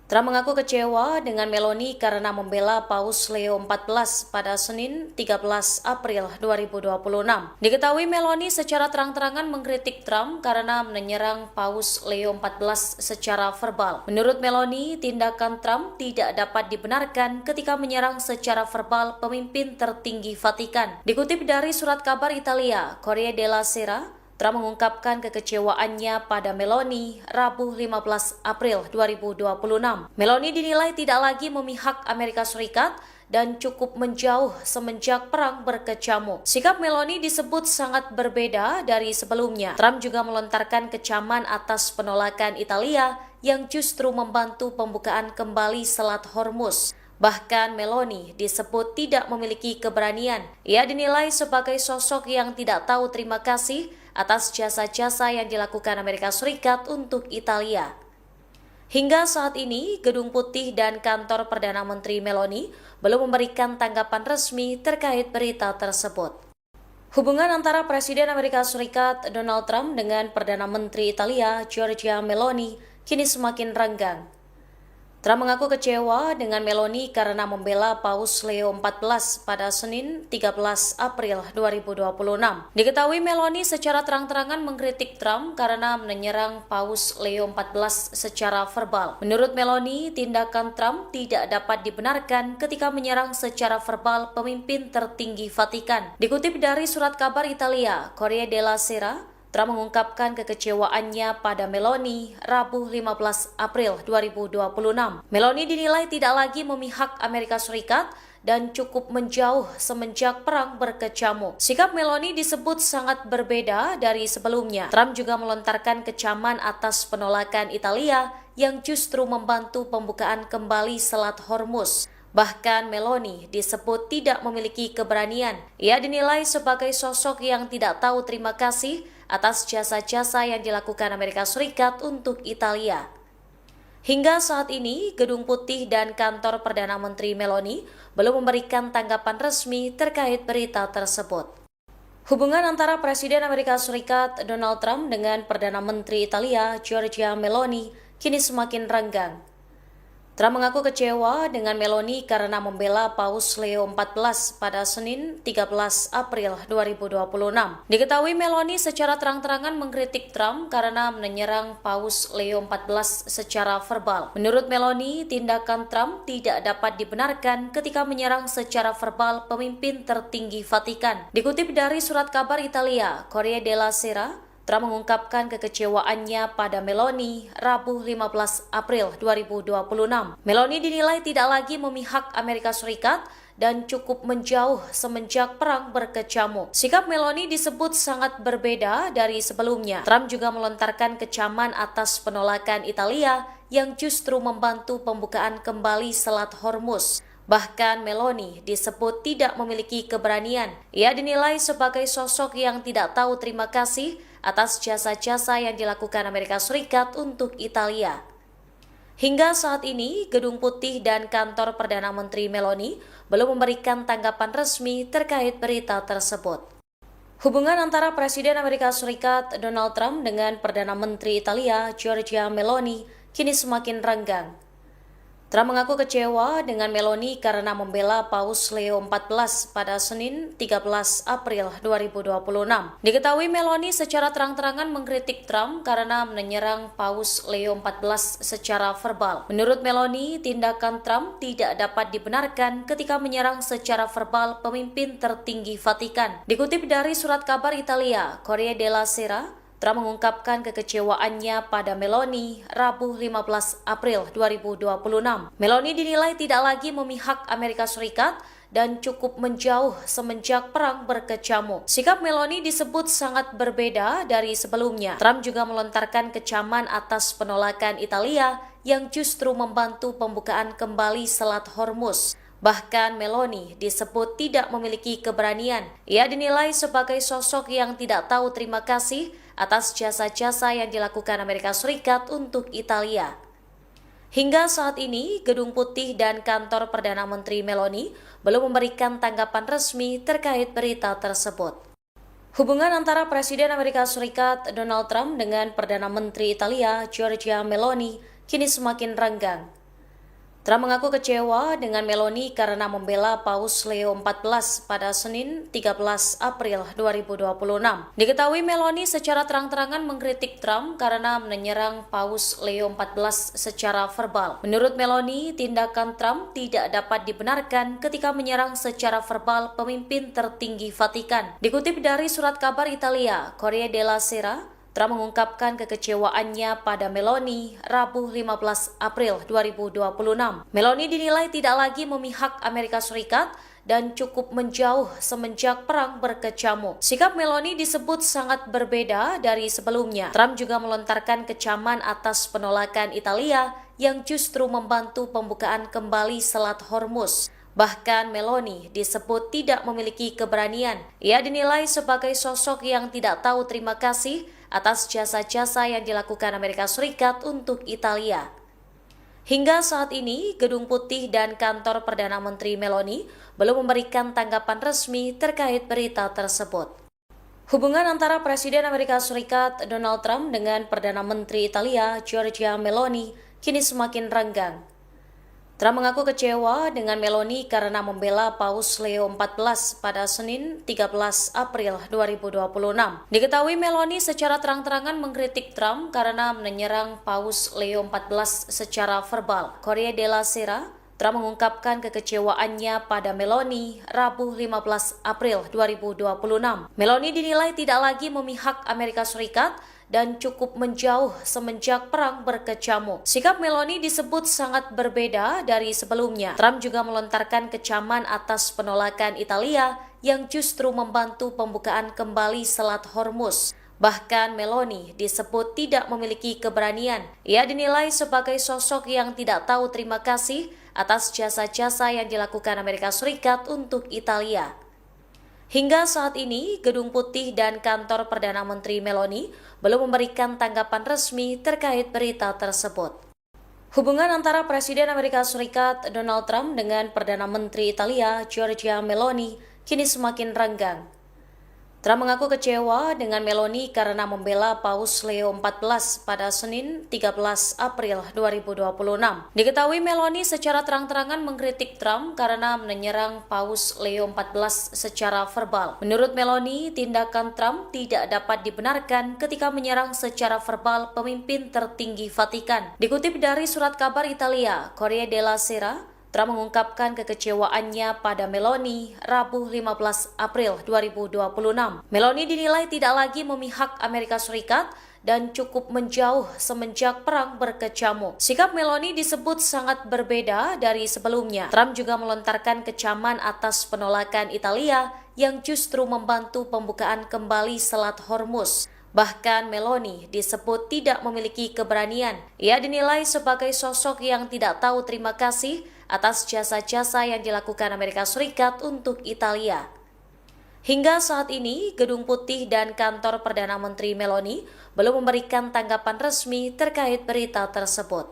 Trump mengaku kecewa dengan Meloni karena membela Paus Leo XIV pada Senin 13 April 2026. Diketahui Meloni secara terang-terangan mengkritik Trump karena menyerang Paus Leo XIV secara verbal. Menurut Meloni, tindakan Trump tidak dapat dibenarkan ketika menyerang secara verbal pemimpin tertinggi Vatikan. Dikutip dari surat kabar Italia, Corriere della Sera, Trump mengungkapkan kekecewaannya pada Meloni Rabu 15 April 2026. Meloni dinilai tidak lagi memihak Amerika Serikat dan cukup menjauh semenjak perang berkecamuk. Sikap Meloni disebut sangat berbeda dari sebelumnya. Trump juga melontarkan kecaman atas penolakan Italia yang justru membantu pembukaan kembali Selat Hormuz. Bahkan Meloni disebut tidak memiliki keberanian. Ia dinilai sebagai sosok yang tidak tahu terima kasih atas jasa-jasa yang dilakukan Amerika Serikat untuk Italia. Hingga saat ini, Gedung Putih dan kantor Perdana Menteri Meloni belum memberikan tanggapan resmi terkait berita tersebut. Hubungan antara Presiden Amerika Serikat Donald Trump dengan Perdana Menteri Italia Giorgia Meloni kini semakin renggang. Trump mengaku kecewa dengan Meloni karena membela Paus Leo XIV pada Senin 13 April 2026. Diketahui Meloni secara terang-terangan mengkritik Trump karena menyerang Paus Leo XIV secara verbal. Menurut Meloni, tindakan Trump tidak dapat dibenarkan ketika menyerang secara verbal pemimpin tertinggi Vatikan. Dikutip dari surat kabar Italia, Corriere della Sera, Trump mengungkapkan kekecewaannya pada Meloni Rabu 15 April 2026. Meloni dinilai tidak lagi memihak Amerika Serikat dan cukup menjauh semenjak perang berkecamuk. Sikap Meloni disebut sangat berbeda dari sebelumnya. Trump juga melontarkan kecaman atas penolakan Italia yang justru membantu pembukaan kembali Selat Hormuz. Bahkan Meloni disebut tidak memiliki keberanian. Ia dinilai sebagai sosok yang tidak tahu terima kasih atas jasa-jasa yang dilakukan Amerika Serikat untuk Italia. Hingga saat ini, Gedung Putih dan kantor Perdana Menteri Meloni belum memberikan tanggapan resmi terkait berita tersebut. Hubungan antara Presiden Amerika Serikat Donald Trump dengan Perdana Menteri Italia Giorgia Meloni kini semakin renggang. Trump mengaku kecewa dengan Meloni karena membela Paus Leo XIV pada Senin 13 April 2026. Diketahui Meloni secara terang-terangan mengkritik Trump karena menyerang Paus Leo XIV secara verbal. Menurut Meloni, tindakan Trump tidak dapat dibenarkan ketika menyerang secara verbal pemimpin tertinggi Vatikan. Dikutip dari surat kabar Italia, Corriere della Sera, Trump mengungkapkan kekecewaannya pada Meloni Rabu 15 April 2026. Meloni dinilai tidak lagi memihak Amerika Serikat dan cukup menjauh semenjak perang berkecamuk. Sikap Meloni disebut sangat berbeda dari sebelumnya. Trump juga melontarkan kecaman atas penolakan Italia yang justru membantu pembukaan kembali Selat Hormuz. Bahkan Meloni disebut tidak memiliki keberanian. Ia dinilai sebagai sosok yang tidak tahu terima kasih atas jasa-jasa yang dilakukan Amerika Serikat untuk Italia. Hingga saat ini, Gedung Putih dan kantor Perdana Menteri Meloni belum memberikan tanggapan resmi terkait berita tersebut. Hubungan antara Presiden Amerika Serikat Donald Trump dengan Perdana Menteri Italia Giorgia Meloni kini semakin renggang. Trump mengaku kecewa dengan Meloni karena membela Paus Leo XIV pada Senin 13 April 2026. Diketahui Meloni secara terang-terangan mengkritik Trump karena menyerang Paus Leo XIV secara verbal. Menurut Meloni, tindakan Trump tidak dapat dibenarkan ketika menyerang secara verbal pemimpin tertinggi Vatikan. Dikutip dari surat kabar Italia, Corriere della Sera, Trump mengungkapkan kekecewaannya pada Meloni Rabu 15 April 2026. Meloni dinilai tidak lagi memihak Amerika Serikat dan cukup menjauh semenjak perang berkecamuk. Sikap Meloni disebut sangat berbeda dari sebelumnya. Trump juga melontarkan kecaman atas penolakan Italia yang justru membantu pembukaan kembali Selat Hormuz. Bahkan Meloni disebut tidak memiliki keberanian. Ia dinilai sebagai sosok yang tidak tahu terima kasih atas jasa-jasa yang dilakukan Amerika Serikat untuk Italia. Hingga saat ini, Gedung Putih dan kantor Perdana Menteri Meloni belum memberikan tanggapan resmi terkait berita tersebut. Hubungan antara Presiden Amerika Serikat Donald Trump dengan Perdana Menteri Italia Giorgia Meloni kini semakin renggang. Trump mengaku kecewa dengan Meloni karena membela Paus Leo XIV pada Senin 13 April 2026. Diketahui Meloni secara terang-terangan mengkritik Trump karena menyerang Paus Leo XIV secara verbal. Menurut Meloni, tindakan Trump tidak dapat dibenarkan ketika menyerang secara verbal pemimpin tertinggi Vatikan. Dikutip dari surat kabar Italia, Corriere della Sera, Trump mengungkapkan kekecewaannya pada Meloni Rabu 15 April 2026. Meloni dinilai tidak lagi memihak Amerika Serikat dan cukup menjauh semenjak perang berkecamuk. Sikap Meloni disebut sangat berbeda dari sebelumnya. Trump juga melontarkan kecaman atas penolakan Italia yang justru membantu pembukaan kembali Selat Hormuz. Bahkan Meloni disebut tidak memiliki keberanian. Ia dinilai sebagai sosok yang tidak tahu terima kasih atas jasa-jasa yang dilakukan Amerika Serikat untuk Italia. Hingga saat ini, Gedung Putih dan kantor Perdana Menteri Meloni belum memberikan tanggapan resmi terkait berita tersebut. Hubungan antara Presiden Amerika Serikat Donald Trump dengan Perdana Menteri Italia Giorgia Meloni kini semakin renggang. Trump mengaku kecewa dengan Meloni karena membela Paus Leo XIV pada Senin 13 April 2026. Diketahui Meloni secara terang-terangan mengkritik Trump karena menyerang Paus Leo XIV secara verbal. Corriere della Sera, Trump mengungkapkan kekecewaannya pada Meloni Rabu 15 April 2026. Meloni dinilai tidak lagi memihak Amerika Serikat dan cukup menjauh semenjak perang berkecamuk. Sikap Meloni disebut sangat berbeda dari sebelumnya. Trump juga melontarkan kecaman atas penolakan Italia yang justru membantu pembukaan kembali Selat Hormuz. Bahkan Meloni disebut tidak memiliki keberanian. Ia dinilai sebagai sosok yang tidak tahu terima kasih atas jasa-jasa yang dilakukan Amerika Serikat untuk Italia. Hingga saat ini, Gedung Putih dan kantor Perdana Menteri Meloni belum memberikan tanggapan resmi terkait berita tersebut. Hubungan antara Presiden Amerika Serikat Donald Trump dengan Perdana Menteri Italia Giorgia Meloni kini semakin renggang. Trump mengaku kecewa dengan Meloni karena membela Paus Leo XIV pada Senin 13 April 2026. Diketahui Meloni secara terang-terangan mengkritik Trump karena menyerang Paus Leo XIV secara verbal. Menurut Meloni, tindakan Trump tidak dapat dibenarkan ketika menyerang secara verbal pemimpin tertinggi Vatikan. Dikutip dari surat kabar Italia, Corriere della Sera, Trump mengungkapkan kekecewaannya pada Meloni Rabu 15 April 2026. Meloni dinilai tidak lagi memihak Amerika Serikat dan cukup menjauh semenjak perang berkecamuk. Sikap Meloni disebut sangat berbeda dari sebelumnya. Trump juga melontarkan kecaman atas penolakan Italia yang justru membantu pembukaan kembali Selat Hormuz. Bahkan Meloni disebut tidak memiliki keberanian. Ia dinilai sebagai sosok yang tidak tahu terima kasih atas jasa-jasa yang dilakukan Amerika Serikat untuk Italia. Hingga saat ini, Gedung Putih dan kantor Perdana Menteri Meloni belum memberikan tanggapan resmi terkait berita tersebut.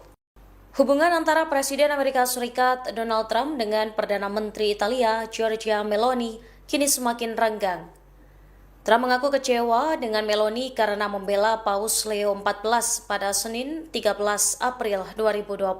Hubungan antara Presiden Amerika Serikat Donald Trump dengan Perdana Menteri Italia Giorgia Meloni kini semakin renggang. Trump mengaku kecewa dengan Meloni karena membela Paus Leo XIV pada Senin 13 April 2026.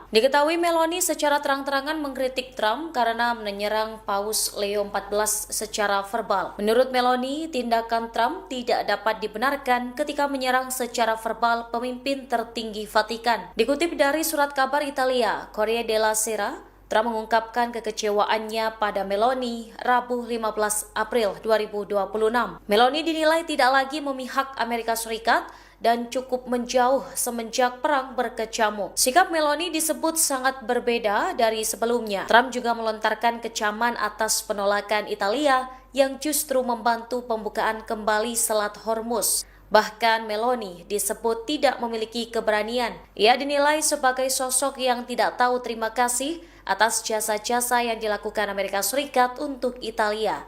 Diketahui Meloni secara terang-terangan mengkritik Trump karena menyerang Paus Leo XIV secara verbal. Menurut Meloni, tindakan Trump tidak dapat dibenarkan ketika menyerang secara verbal pemimpin tertinggi Vatikan. Dikutip dari surat kabar Italia, Corriere della Sera, Trump mengungkapkan kekecewaannya pada Meloni Rabu 15 April 2026. Meloni dinilai tidak lagi memihak Amerika Serikat dan cukup menjauh semenjak perang berkecamuk. Sikap Meloni disebut sangat berbeda dari sebelumnya. Trump juga melontarkan kecaman atas penolakan Italia yang justru membantu pembukaan kembali Selat Hormuz. Bahkan Meloni disebut tidak memiliki keberanian. Ia dinilai sebagai sosok yang tidak tahu terima kasih atas jasa-jasa yang dilakukan Amerika Serikat untuk Italia.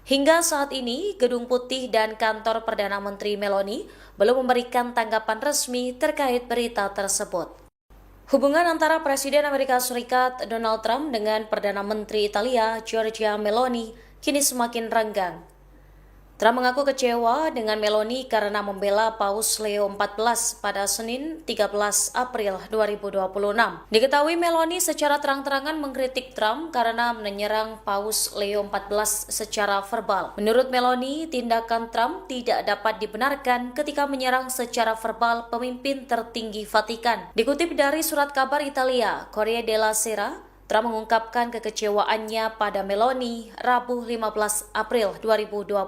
Hingga saat ini, Gedung Putih dan kantor Perdana Menteri Meloni belum memberikan tanggapan resmi terkait berita tersebut. Hubungan antara Presiden Amerika Serikat Donald Trump dengan Perdana Menteri Italia Giorgia Meloni kini semakin renggang. Trump mengaku kecewa dengan Meloni karena membela Paus Leo XIV pada Senin 13 April 2026. Diketahui Meloni secara terang-terangan mengkritik Trump karena menyerang Paus Leo XIV secara verbal. Menurut Meloni, tindakan Trump tidak dapat dibenarkan ketika menyerang secara verbal pemimpin tertinggi Vatikan. Dikutip dari surat kabar Italia, Corriere della Sera, Trump mengungkapkan kekecewaannya pada Meloni Rabu 15 April 2026.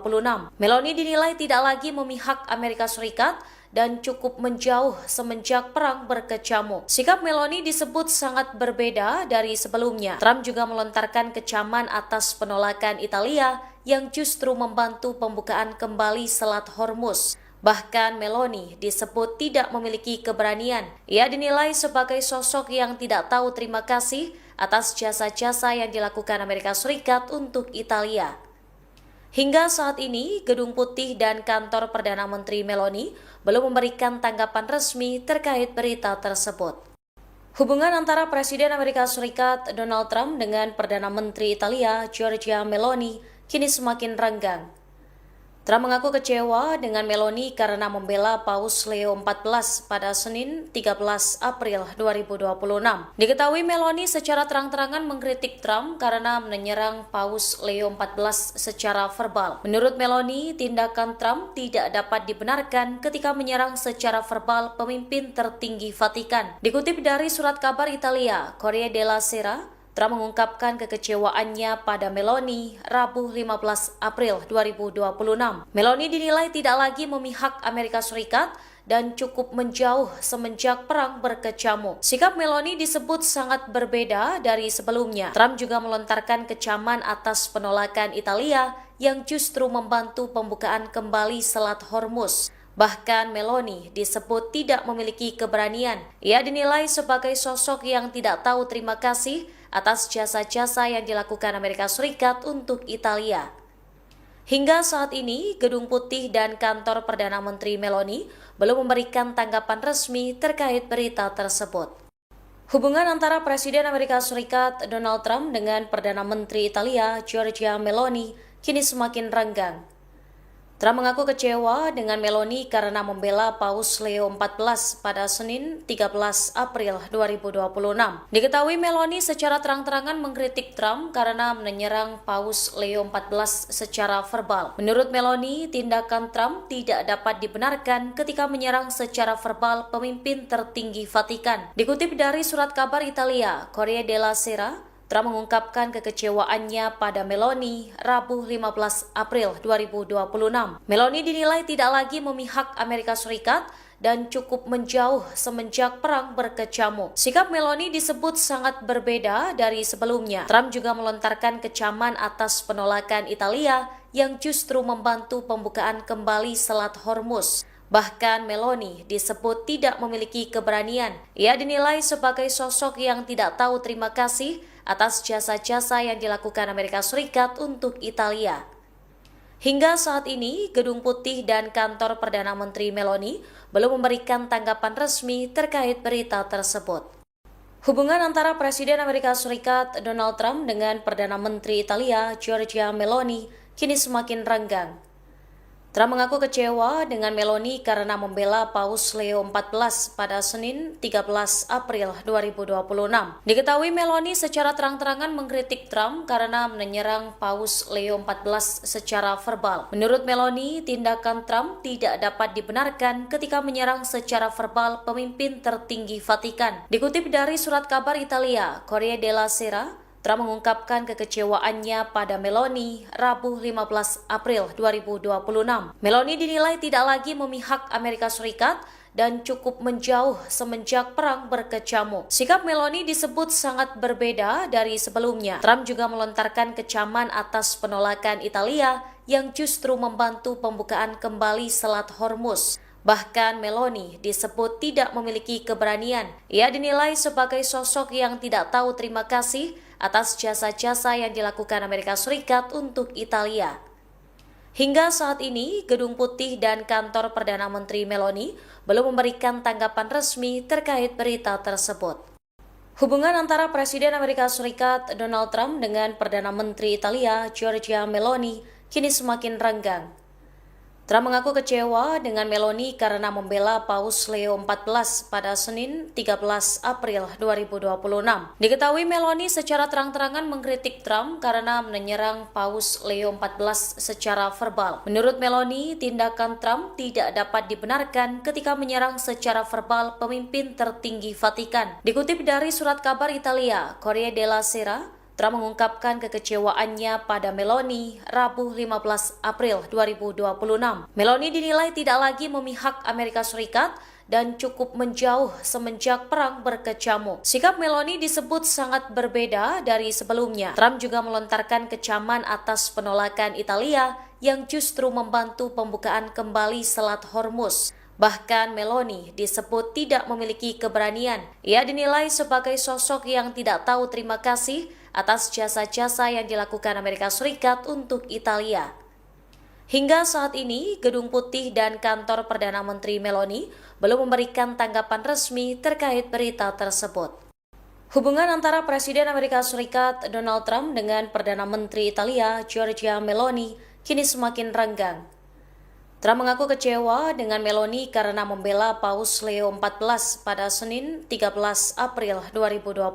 Meloni dinilai tidak lagi memihak Amerika Serikat dan cukup menjauh semenjak perang berkecamuk. Sikap Meloni disebut sangat berbeda dari sebelumnya. Trump juga melontarkan kecaman atas penolakan Italia yang justru membantu pembukaan kembali Selat Hormuz. Bahkan Meloni disebut tidak memiliki keberanian. Ia dinilai sebagai sosok yang tidak tahu terima kasih atas jasa-jasa yang dilakukan Amerika Serikat untuk Italia. Hingga saat ini, Gedung Putih dan kantor Perdana Menteri Meloni belum memberikan tanggapan resmi terkait berita tersebut. Hubungan antara Presiden Amerika Serikat Donald Trump dengan Perdana Menteri Italia Giorgia Meloni kini semakin renggang. Trump mengaku kecewa dengan Meloni karena membela Paus Leo XIV pada Senin 13 April 2026. Diketahui Meloni secara terang-terangan mengkritik Trump karena menyerang Paus Leo XIV secara verbal. Menurut Meloni, tindakan Trump tidak dapat dibenarkan ketika menyerang secara verbal pemimpin tertinggi Vatikan. Dikutip dari surat kabar Italia, Corriere della Sera, Trump mengungkapkan kekecewaannya pada Meloni Rabu 15 April 2026. Meloni dinilai tidak lagi memihak Amerika Serikat dan cukup menjauh semenjak perang berkecamuk. Sikap Meloni disebut sangat berbeda dari sebelumnya. Trump juga melontarkan kecaman atas penolakan Italia yang justru membantu pembukaan kembali Selat Hormuz. Bahkan Meloni disebut tidak memiliki keberanian. Ia dinilai sebagai sosok yang tidak tahu terima kasih atas jasa-jasa yang dilakukan Amerika Serikat untuk Italia. Hingga saat ini, Gedung Putih dan kantor Perdana Menteri Meloni belum memberikan tanggapan resmi terkait berita tersebut. Hubungan antara Presiden Amerika Serikat Donald Trump dengan Perdana Menteri Italia Giorgia Meloni kini semakin renggang. Trump mengaku kecewa dengan Meloni karena membela Paus Leo XIV pada Senin 13 April 2026. Diketahui Meloni secara terang-terangan mengkritik Trump karena menyerang Paus Leo XIV secara verbal. Menurut Meloni, tindakan Trump tidak dapat dibenarkan ketika menyerang secara verbal pemimpin tertinggi Vatikan. Dikutip dari surat kabar Italia, Corriere della Sera, Trump mengungkapkan kekecewaannya pada Meloni Rabu 15 April 2026. Meloni dinilai tidak lagi memihak Amerika Serikat dan cukup menjauh semenjak perang berkecamuk. Sikap Meloni disebut sangat berbeda dari sebelumnya. Trump juga melontarkan kecaman atas penolakan Italia yang justru membantu pembukaan kembali Selat Hormuz. Bahkan Meloni disebut tidak memiliki keberanian. Ia dinilai sebagai sosok yang tidak tahu terima kasih atas jasa-jasa yang dilakukan Amerika Serikat untuk Italia. Hingga saat ini, Gedung Putih dan kantor Perdana Menteri Meloni belum memberikan tanggapan resmi terkait berita tersebut. Hubungan antara Presiden Amerika Serikat Donald Trump dengan Perdana Menteri Italia Giorgia Meloni kini semakin renggang. Trump mengaku kecewa dengan Meloni karena membela Paus Leo XIV pada Senin 13 April 2026. Diketahui Meloni secara terang-terangan mengkritik Trump karena menyerang Paus Leo XIV secara verbal. Menurut Meloni, tindakan Trump tidak dapat dibenarkan ketika menyerang secara verbal pemimpin tertinggi Vatikan. Dikutip dari surat kabar Italia, Corriere della Sera, Trump mengungkapkan kekecewaannya pada Meloni Rabu 15 April 2026. Meloni dinilai tidak lagi memihak Amerika Serikat dan cukup menjauh semenjak perang berkecamuk. Sikap Meloni disebut sangat berbeda dari sebelumnya. Trump juga melontarkan kecaman atas penolakan Italia yang justru membantu pembukaan kembali Selat Hormuz. Bahkan Meloni disebut tidak memiliki keberanian. Ia dinilai sebagai sosok yang tidak tahu terima kasih atas jasa-jasa yang dilakukan Amerika Serikat untuk Italia. Hingga saat ini, Gedung Putih dan kantor Perdana Menteri Meloni belum memberikan tanggapan resmi terkait berita tersebut. Hubungan antara Presiden Amerika Serikat Donald Trump dengan Perdana Menteri Italia Giorgia Meloni kini semakin renggang. Trump mengaku kecewa dengan Meloni karena membela Paus Leo XIV pada Senin 13 April 2026. Diketahui Meloni secara terang-terangan mengkritik Trump karena menyerang Paus Leo XIV secara verbal. Menurut Meloni, tindakan Trump tidak dapat dibenarkan ketika menyerang secara verbal pemimpin tertinggi Vatikan. Dikutip dari surat kabar Italia, Corriere della Sera, Trump mengungkapkan kekecewaannya pada Meloni Rabu 15 April 2026. Meloni dinilai tidak lagi memihak Amerika Serikat dan cukup menjauh semenjak perang berkecamuk. Sikap Meloni disebut sangat berbeda dari sebelumnya. Trump juga melontarkan kecaman atas penolakan Italia yang justru membantu pembukaan kembali Selat Hormuz. Bahkan Meloni disebut tidak memiliki keberanian. Ia dinilai sebagai sosok yang tidak tahu terima kasih atas jasa-jasa yang dilakukan Amerika Serikat untuk Italia. Hingga saat ini, Gedung Putih dan kantor Perdana Menteri Meloni belum memberikan tanggapan resmi terkait berita tersebut. Hubungan antara Presiden Amerika Serikat Donald Trump dengan Perdana Menteri Italia Giorgia Meloni kini semakin renggang. Trump mengaku kecewa dengan Meloni karena membela Paus Leo XIV pada Senin 13 April 2026.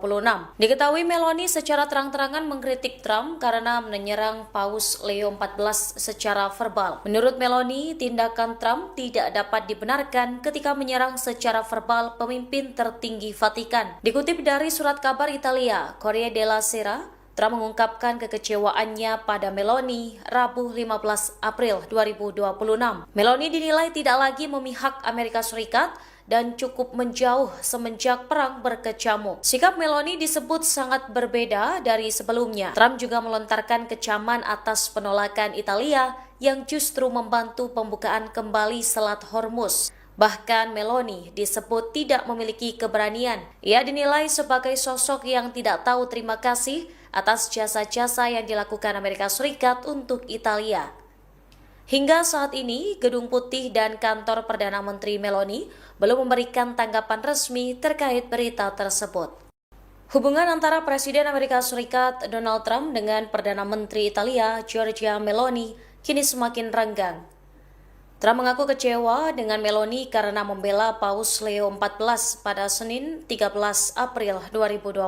Diketahui Meloni secara terang-terangan mengkritik Trump karena menyerang Paus Leo XIV secara verbal. Menurut Meloni, tindakan Trump tidak dapat dibenarkan ketika menyerang secara verbal pemimpin tertinggi Vatikan. Dikutip dari surat kabar Italia, Corriere della Sera, Trump mengungkapkan kekecewaannya pada Meloni Rabu 15 April 2026. Meloni dinilai tidak lagi memihak Amerika Serikat dan cukup menjauh semenjak perang berkecamuk. Sikap Meloni disebut sangat berbeda dari sebelumnya. Trump juga melontarkan kecaman atas penolakan Italia yang justru membantu pembukaan kembali Selat Hormuz. Bahkan Meloni disebut tidak memiliki keberanian. Ia dinilai sebagai sosok yang tidak tahu terima kasih atas jasa-jasa yang dilakukan Amerika Serikat untuk Italia. Hingga saat ini, Gedung Putih dan kantor Perdana Menteri Meloni belum memberikan tanggapan resmi terkait berita tersebut. Hubungan antara Presiden Amerika Serikat Donald Trump dengan Perdana Menteri Italia Giorgia Meloni kini semakin renggang. Trump mengaku kecewa dengan Meloni karena membela Paus Leo XIV pada Senin 13 April 2026.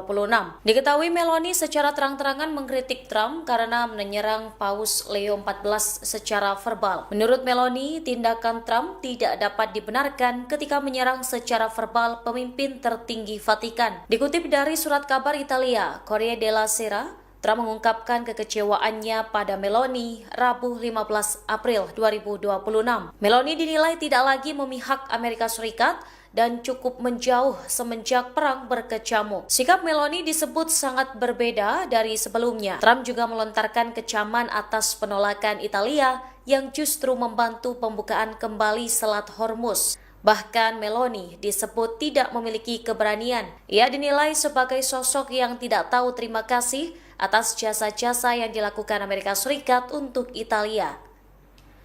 Diketahui Meloni secara terang-terangan mengkritik Trump karena menyerang Paus Leo XIV secara verbal. Menurut Meloni, tindakan Trump tidak dapat dibenarkan ketika menyerang secara verbal pemimpin tertinggi Vatikan. Dikutip dari surat kabar Italia, Corriere della Sera, Trump mengungkapkan kekecewaannya pada Meloni Rabu 15 April 2026. Meloni dinilai tidak lagi memihak Amerika Serikat dan cukup menjauh semenjak perang berkecamuk. Sikap Meloni disebut sangat berbeda dari sebelumnya. Trump juga melontarkan kecaman atas penolakan Italia yang justru membantu pembukaan kembali Selat Hormuz. Bahkan Meloni disebut tidak memiliki keberanian. Ia dinilai sebagai sosok yang tidak tahu terima kasih atas jasa-jasa yang dilakukan Amerika Serikat untuk Italia.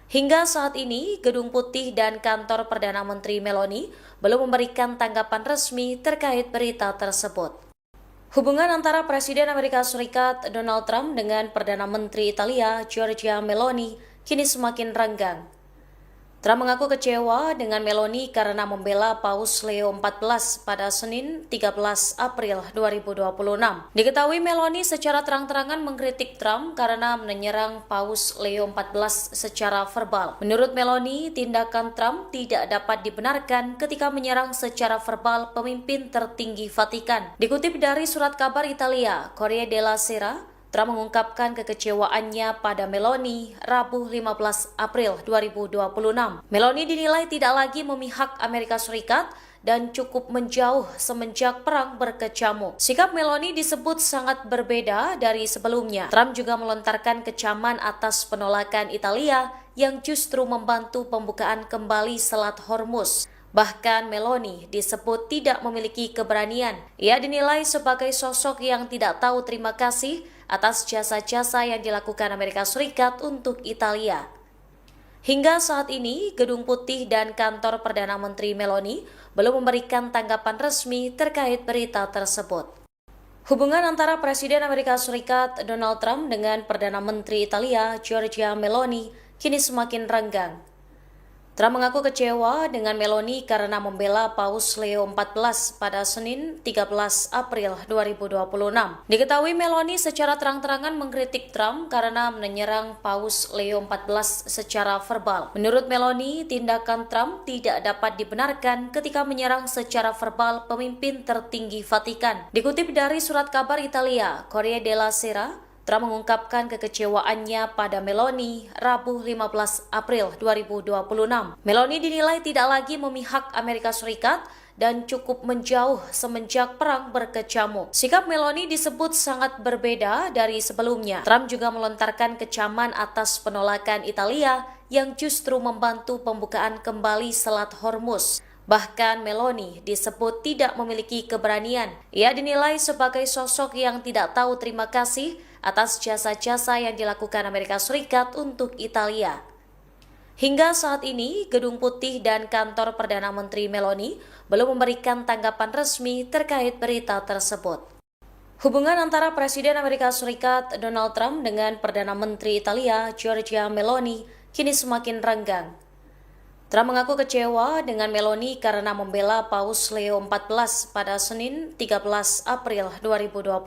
Hingga saat ini, Gedung Putih dan kantor Perdana Menteri Meloni belum memberikan tanggapan resmi terkait berita tersebut. Hubungan antara Presiden Amerika Serikat Donald Trump dengan Perdana Menteri Italia Giorgia Meloni kini semakin renggang. Trump mengaku kecewa dengan Meloni karena membela Paus Leo XIV pada Senin 13 April 2026. Diketahui Meloni secara terang-terangan mengkritik Trump karena menyerang Paus Leo XIV secara verbal. Menurut Meloni, tindakan Trump tidak dapat dibenarkan ketika menyerang secara verbal pemimpin tertinggi Vatikan. Dikutip dari surat kabar Italia, Corriere della Sera, Trump mengungkapkan kekecewaannya pada Meloni Rabu 15 April 2026. Meloni dinilai tidak lagi memihak Amerika Serikat dan cukup menjauh semenjak perang berkecamuk. Sikap Meloni disebut sangat berbeda dari sebelumnya. Trump juga melontarkan kecaman atas penolakan Italia yang justru membantu pembukaan kembali Selat Hormuz. Bahkan Meloni disebut tidak memiliki keberanian. Ia dinilai sebagai sosok yang tidak tahu terima kasih atas jasa-jasa yang dilakukan Amerika Serikat untuk Italia. Hingga saat ini, Gedung Putih dan kantor Perdana Menteri Meloni belum memberikan tanggapan resmi terkait berita tersebut. Hubungan antara Presiden Amerika Serikat Donald Trump dengan Perdana Menteri Italia Giorgia Meloni kini semakin renggang. Trump mengaku kecewa dengan Meloni karena membela Paus Leo XIV pada Senin 13 April 2026. Diketahui Meloni secara terang-terangan mengkritik Trump karena menyerang Paus Leo XIV secara verbal. Menurut Meloni, tindakan Trump tidak dapat dibenarkan ketika menyerang secara verbal pemimpin tertinggi Vatikan. Dikutip dari surat kabar Italia, Corriere della Sera, Trump mengungkapkan kekecewaannya pada Meloni Rabu 15 April 2026. Meloni dinilai tidak lagi memihak Amerika Serikat dan cukup menjauh semenjak perang berkecamuk. Sikap Meloni disebut sangat berbeda dari sebelumnya. Trump juga melontarkan kecaman atas penolakan Italia yang justru membantu pembukaan kembali Selat Hormuz. Bahkan Meloni disebut tidak memiliki keberanian. Ia dinilai sebagai sosok yang tidak tahu terima kasih atas jasa-jasa yang dilakukan Amerika Serikat untuk Italia. Hingga saat ini, Gedung Putih dan kantor Perdana Menteri Meloni belum memberikan tanggapan resmi terkait berita tersebut. Hubungan antara Presiden Amerika Serikat Donald Trump dengan Perdana Menteri Italia Giorgia Meloni kini semakin renggang. Trump mengaku kecewa dengan Meloni karena membela Paus Leo XIV pada Senin 13 April 2026.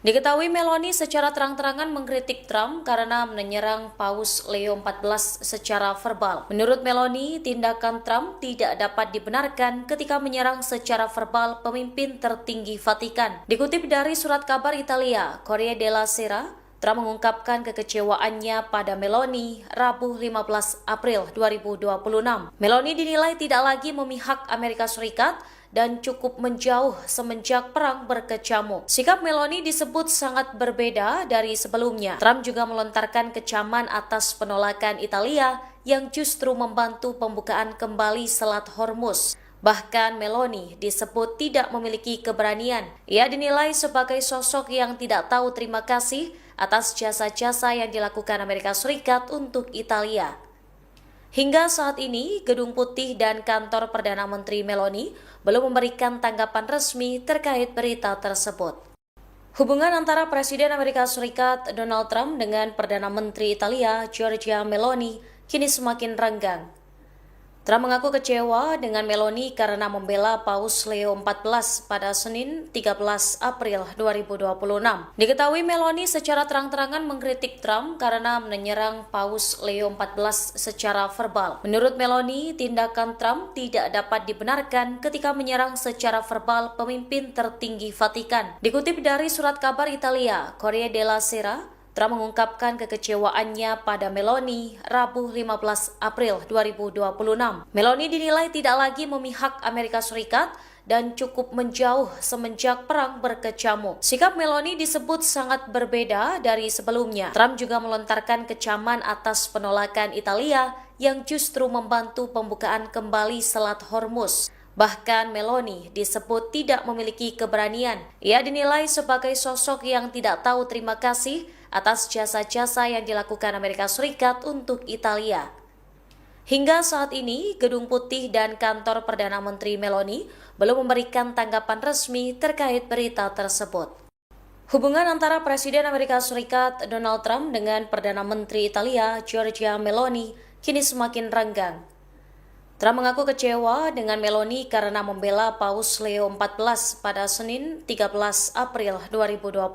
Diketahui Meloni secara terang-terangan mengkritik Trump karena menyerang Paus Leo XIV secara verbal. Menurut Meloni, tindakan Trump tidak dapat dibenarkan ketika menyerang secara verbal pemimpin tertinggi Vatikan. Dikutip dari surat kabar Italia, Corriere della Sera, Trump mengungkapkan kekecewaannya pada Meloni Rabu 15 April 2026. Meloni dinilai tidak lagi memihak Amerika Serikat dan cukup menjauh semenjak perang berkecamuk. Sikap Meloni disebut sangat berbeda dari sebelumnya. Trump juga melontarkan kecaman atas penolakan Italia yang justru membantu pembukaan kembali Selat Hormuz. Bahkan Meloni disebut tidak memiliki keberanian. Ia dinilai sebagai sosok yang tidak tahu terima kasih atas jasa-jasa yang dilakukan Amerika Serikat untuk Italia. Hingga saat ini, Gedung Putih dan kantor Perdana Menteri Meloni belum memberikan tanggapan resmi terkait berita tersebut. Hubungan antara Presiden Amerika Serikat Donald Trump dengan Perdana Menteri Italia Giorgia Meloni kini semakin renggang. Trump mengaku kecewa dengan Meloni karena membela Paus Leo XIV pada Senin 13 April 2026. Diketahui Meloni secara terang-terangan mengkritik Trump karena menyerang Paus Leo XIV secara verbal. Menurut Meloni, tindakan Trump tidak dapat dibenarkan ketika menyerang secara verbal pemimpin tertinggi Vatikan. Dikutip dari surat kabar Italia, Corriere della Sera, Trump mengungkapkan kekecewaannya pada Meloni Rabu 15 April 2026. Meloni dinilai tidak lagi memihak Amerika Serikat dan cukup menjauh semenjak perang berkecamuk. Sikap Meloni disebut sangat berbeda dari sebelumnya. Trump juga melontarkan kecaman atas penolakan Italia yang justru membantu pembukaan kembali Selat Hormuz. Bahkan Meloni disebut tidak memiliki keberanian. Ia dinilai sebagai sosok yang tidak tahu terima kasih atas jasa-jasa yang dilakukan Amerika Serikat untuk Italia. Hingga saat ini, Gedung Putih dan kantor Perdana Menteri Meloni belum memberikan tanggapan resmi terkait berita tersebut. Hubungan antara Presiden Amerika Serikat Donald Trump dengan Perdana Menteri Italia Giorgia Meloni kini semakin renggang. Trump mengaku kecewa dengan Meloni karena membela Paus Leo XIV pada Senin 13 April 2026.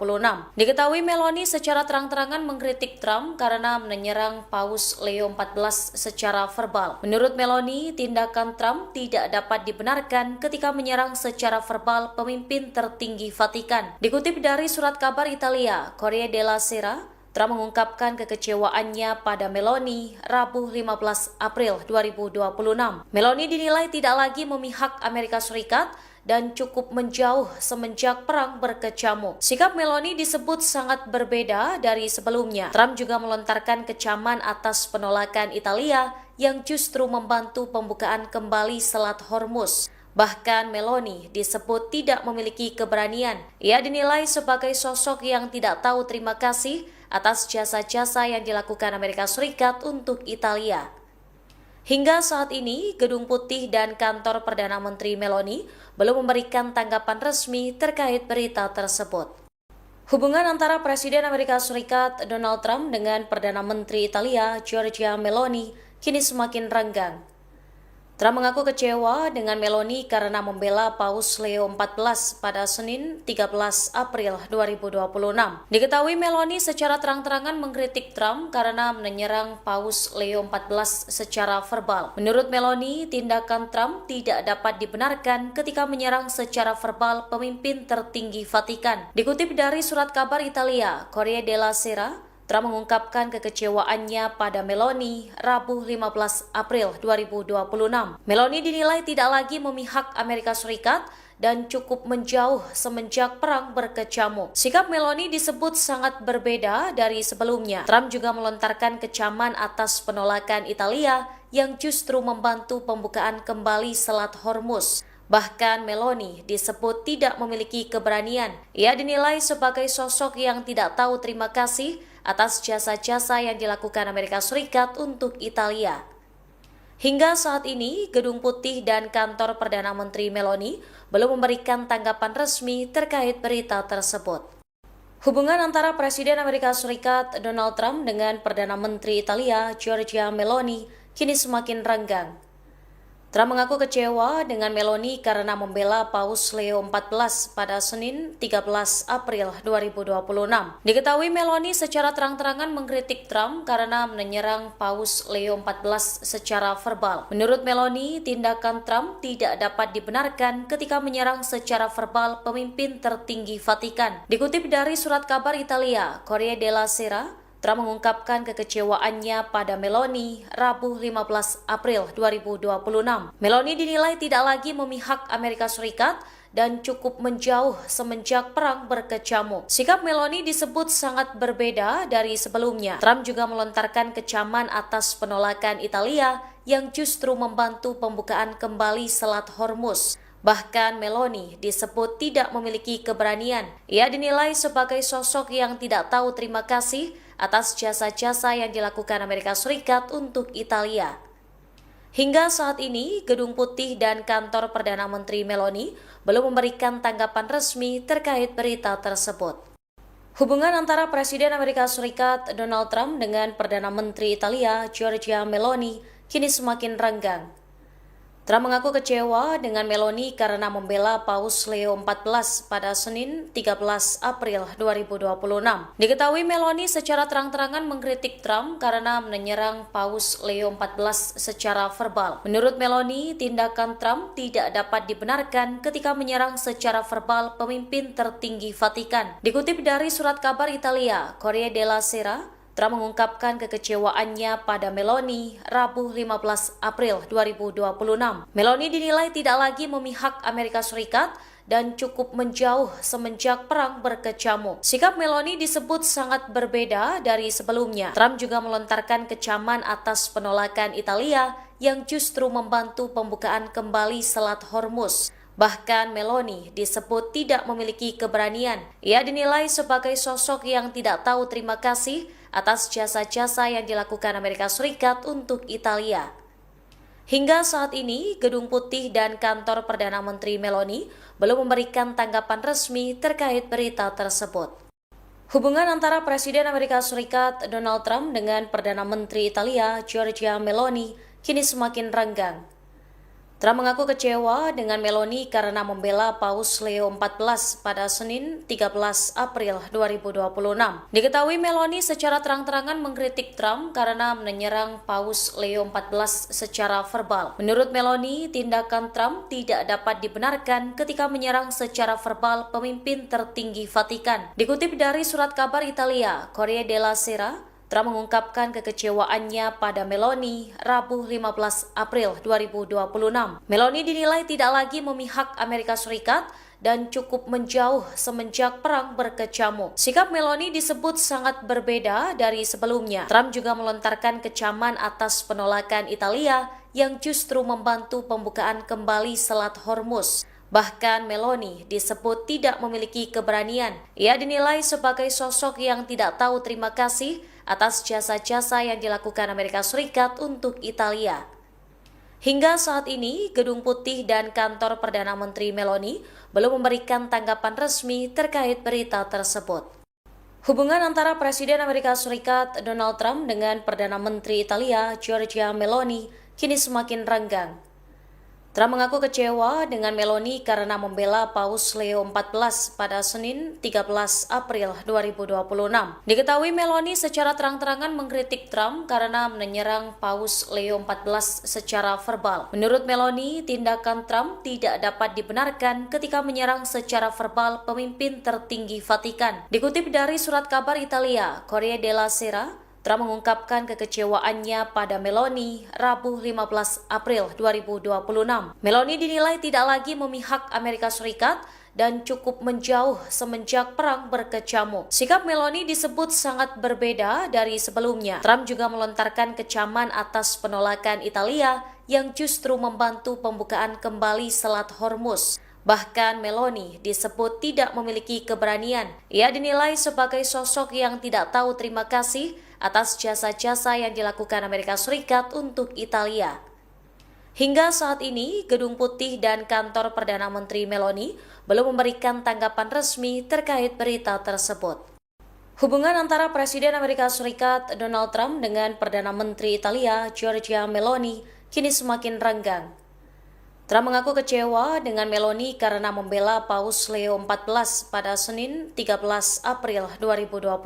Diketahui Meloni secara terang-terangan mengkritik Trump karena menyerang Paus Leo XIV secara verbal. Menurut Meloni, tindakan Trump tidak dapat dibenarkan ketika menyerang secara verbal pemimpin tertinggi Vatikan. Dikutip dari surat kabar Italia, Corriere della Sera, Trump mengungkapkan kekecewaannya pada Meloni Rabu 15 April 2026. Meloni dinilai tidak lagi memihak Amerika Serikat dan cukup menjauh semenjak perang berkecamuk. Sikap Meloni disebut sangat berbeda dari sebelumnya. Trump juga melontarkan kecaman atas penolakan Italia yang justru membantu pembukaan kembali Selat Hormuz. Bahkan Meloni disebut tidak memiliki keberanian. Ia dinilai sebagai sosok yang tidak tahu terima kasih atas jasa-jasa yang dilakukan Amerika Serikat untuk Italia. Hingga saat ini, Gedung Putih dan kantor Perdana Menteri Meloni belum memberikan tanggapan resmi terkait berita tersebut. Hubungan antara Presiden Amerika Serikat Donald Trump dengan Perdana Menteri Italia Giorgia Meloni kini semakin renggang. Trump mengaku kecewa dengan Meloni karena membela Paus Leo XIV pada Senin 13 April 2026. Diketahui Meloni secara terang-terangan mengkritik Trump karena menyerang Paus Leo XIV secara verbal. Menurut Meloni, tindakan Trump tidak dapat dibenarkan ketika menyerang secara verbal pemimpin tertinggi Vatikan. Dikutip dari surat kabar Italia, Corriere della Sera, Trump mengungkapkan kekecewaannya pada Meloni Rabu 15 April 2026. Meloni dinilai tidak lagi memihak Amerika Serikat dan cukup menjauh semenjak perang berkecamuk. Sikap Meloni disebut sangat berbeda dari sebelumnya. Trump juga melontarkan kecaman atas penolakan Italia yang justru membantu pembukaan kembali Selat Hormuz. Bahkan Meloni disebut tidak memiliki keberanian. Ia dinilai sebagai sosok yang tidak tahu terima kasih atas jasa-jasa yang dilakukan Amerika Serikat untuk Italia. Hingga saat ini, Gedung Putih dan kantor Perdana Menteri Meloni belum memberikan tanggapan resmi terkait berita tersebut. Hubungan antara Presiden Amerika Serikat Donald Trump dengan Perdana Menteri Italia Giorgia Meloni kini semakin renggang. Trump mengaku kecewa dengan Meloni karena membela Paus Leo XIV pada Senin 13 April 2026. Diketahui Meloni secara terang-terangan mengkritik Trump karena menyerang Paus Leo XIV secara verbal. Menurut Meloni, tindakan Trump tidak dapat dibenarkan ketika menyerang secara verbal pemimpin tertinggi Vatikan. Dikutip dari surat kabar Italia, Corriere della Sera, Trump mengungkapkan kekecewaannya pada Meloni Rabu 15 April 2026. Meloni dinilai tidak lagi memihak Amerika Serikat dan cukup menjauh semenjak perang berkecamuk. Sikap Meloni disebut sangat berbeda dari sebelumnya. Trump juga melontarkan kecaman atas penolakan Italia yang justru membantu pembukaan kembali Selat Hormuz. Bahkan Meloni disebut tidak memiliki keberanian. Ia dinilai sebagai sosok yang tidak tahu terima kasih atas jasa-jasa yang dilakukan Amerika Serikat untuk Italia. Hingga saat ini, Gedung Putih dan kantor Perdana Menteri Meloni belum memberikan tanggapan resmi terkait berita tersebut. Hubungan antara Presiden Amerika Serikat Donald Trump dengan Perdana Menteri Italia Giorgia Meloni kini semakin renggang. Trump mengaku kecewa dengan Meloni karena membela Paus Leo XIV pada Senin 13 April 2026. Diketahui Meloni secara terang-terangan mengkritik Trump karena menyerang Paus Leo XIV secara verbal. Menurut Meloni, tindakan Trump tidak dapat dibenarkan ketika menyerang secara verbal pemimpin tertinggi Vatikan. Dikutip dari surat kabar Italia, Corriere della Sera, Trump mengungkapkan kekecewaannya pada Meloni Rabu 15 April 2026. Meloni dinilai tidak lagi memihak Amerika Serikat dan cukup menjauh semenjak perang berkecamuk. Sikap Meloni disebut sangat berbeda dari sebelumnya. Trump juga melontarkan kecaman atas penolakan Italia yang justru membantu pembukaan kembali Selat Hormuz. Bahkan Meloni disebut tidak memiliki keberanian. Ia dinilai sebagai sosok yang tidak tahu terima kasih atas jasa-jasa yang dilakukan Amerika Serikat untuk Italia. Hingga saat ini, Gedung Putih dan kantor Perdana Menteri Meloni belum memberikan tanggapan resmi terkait berita tersebut. Hubungan antara Presiden Amerika Serikat Donald Trump dengan Perdana Menteri Italia Giorgia Meloni kini semakin renggang. Trump mengaku kecewa dengan Meloni karena membela Paus Leo XIV pada Senin 13 April 2026. Diketahui Meloni secara terang-terangan mengkritik Trump karena menyerang Paus Leo XIV secara verbal. Menurut Meloni, tindakan Trump tidak dapat dibenarkan ketika menyerang secara verbal pemimpin tertinggi Vatikan. Dikutip dari surat kabar Italia, Corriere della Sera, Trump mengungkapkan kekecewaannya pada Meloni Rabu 15 April 2026. Meloni dinilai tidak lagi memihak Amerika Serikat dan cukup menjauh semenjak perang berkecamuk. Sikap Meloni disebut sangat berbeda dari sebelumnya. Trump juga melontarkan kecaman atas penolakan Italia yang justru membantu pembukaan kembali Selat Hormuz. Bahkan Meloni disebut tidak memiliki keberanian. Ia dinilai sebagai sosok yang tidak tahu terima kasih atas jasa-jasa yang dilakukan Amerika Serikat untuk Italia. Hingga saat ini, Gedung Putih dan kantor Perdana Menteri Meloni belum memberikan tanggapan resmi terkait berita tersebut. Hubungan antara Presiden Amerika Serikat Donald Trump dengan Perdana Menteri Italia Giorgia Meloni kini semakin renggang. Trump mengaku kecewa dengan Meloni karena membela Paus Leo XIV pada Senin 13 April 2026. Diketahui Meloni secara terang-terangan mengkritik Trump karena menyerang Paus Leo XIV secara verbal. Menurut Meloni, tindakan Trump tidak dapat dibenarkan ketika menyerang secara verbal pemimpin tertinggi Vatikan. Dikutip dari surat kabar Italia, Corriere della Sera, Trump mengungkapkan kekecewaannya pada Meloni Rabu 15 April 2026. Meloni dinilai tidak lagi memihak Amerika Serikat dan cukup menjauh semenjak perang berkecamuk. Sikap Meloni disebut sangat berbeda dari sebelumnya. Trump juga melontarkan kecaman atas penolakan Italia yang justru membantu pembukaan kembali Selat Hormuz. Bahkan Meloni disebut tidak memiliki keberanian. Ia dinilai sebagai sosok yang tidak tahu terima kasih atas jasa-jasa yang dilakukan Amerika Serikat untuk Italia. Hingga saat ini, Gedung Putih dan kantor Perdana Menteri Meloni belum memberikan tanggapan resmi terkait berita tersebut. Hubungan antara Presiden Amerika Serikat Donald Trump dengan Perdana Menteri Italia Giorgia Meloni kini semakin renggang. Trump mengaku kecewa dengan Meloni karena membela Paus Leo XIV pada Senin 13 April 2026.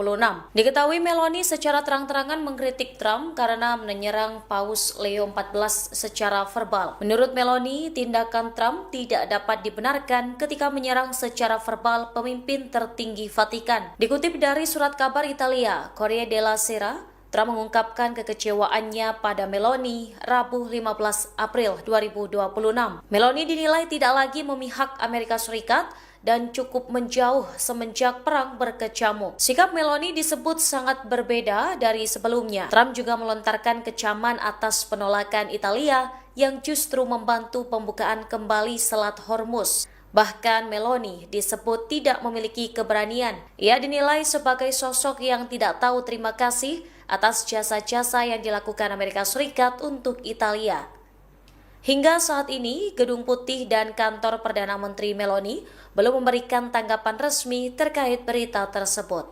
Diketahui Meloni secara terang-terangan mengkritik Trump karena menyerang Paus Leo XIV secara verbal. Menurut Meloni, tindakan Trump tidak dapat dibenarkan ketika menyerang secara verbal pemimpin tertinggi Vatikan. Dikutip dari surat kabar Italia, Corriere della Sera, Trump mengungkapkan kekecewaannya pada Meloni Rabu 15 April 2026. Meloni dinilai tidak lagi memihak Amerika Serikat dan cukup menjauh semenjak perang berkecamuk. Sikap Meloni disebut sangat berbeda dari sebelumnya. Trump juga melontarkan kecaman atas penolakan Italia yang justru membantu pembukaan kembali Selat Hormuz. Bahkan Meloni disebut tidak memiliki keberanian. Ia dinilai sebagai sosok yang tidak tahu terima kasih atas jasa-jasa yang dilakukan Amerika Serikat untuk Italia. Hingga saat ini, Gedung Putih dan kantor Perdana Menteri Meloni belum memberikan tanggapan resmi terkait berita tersebut.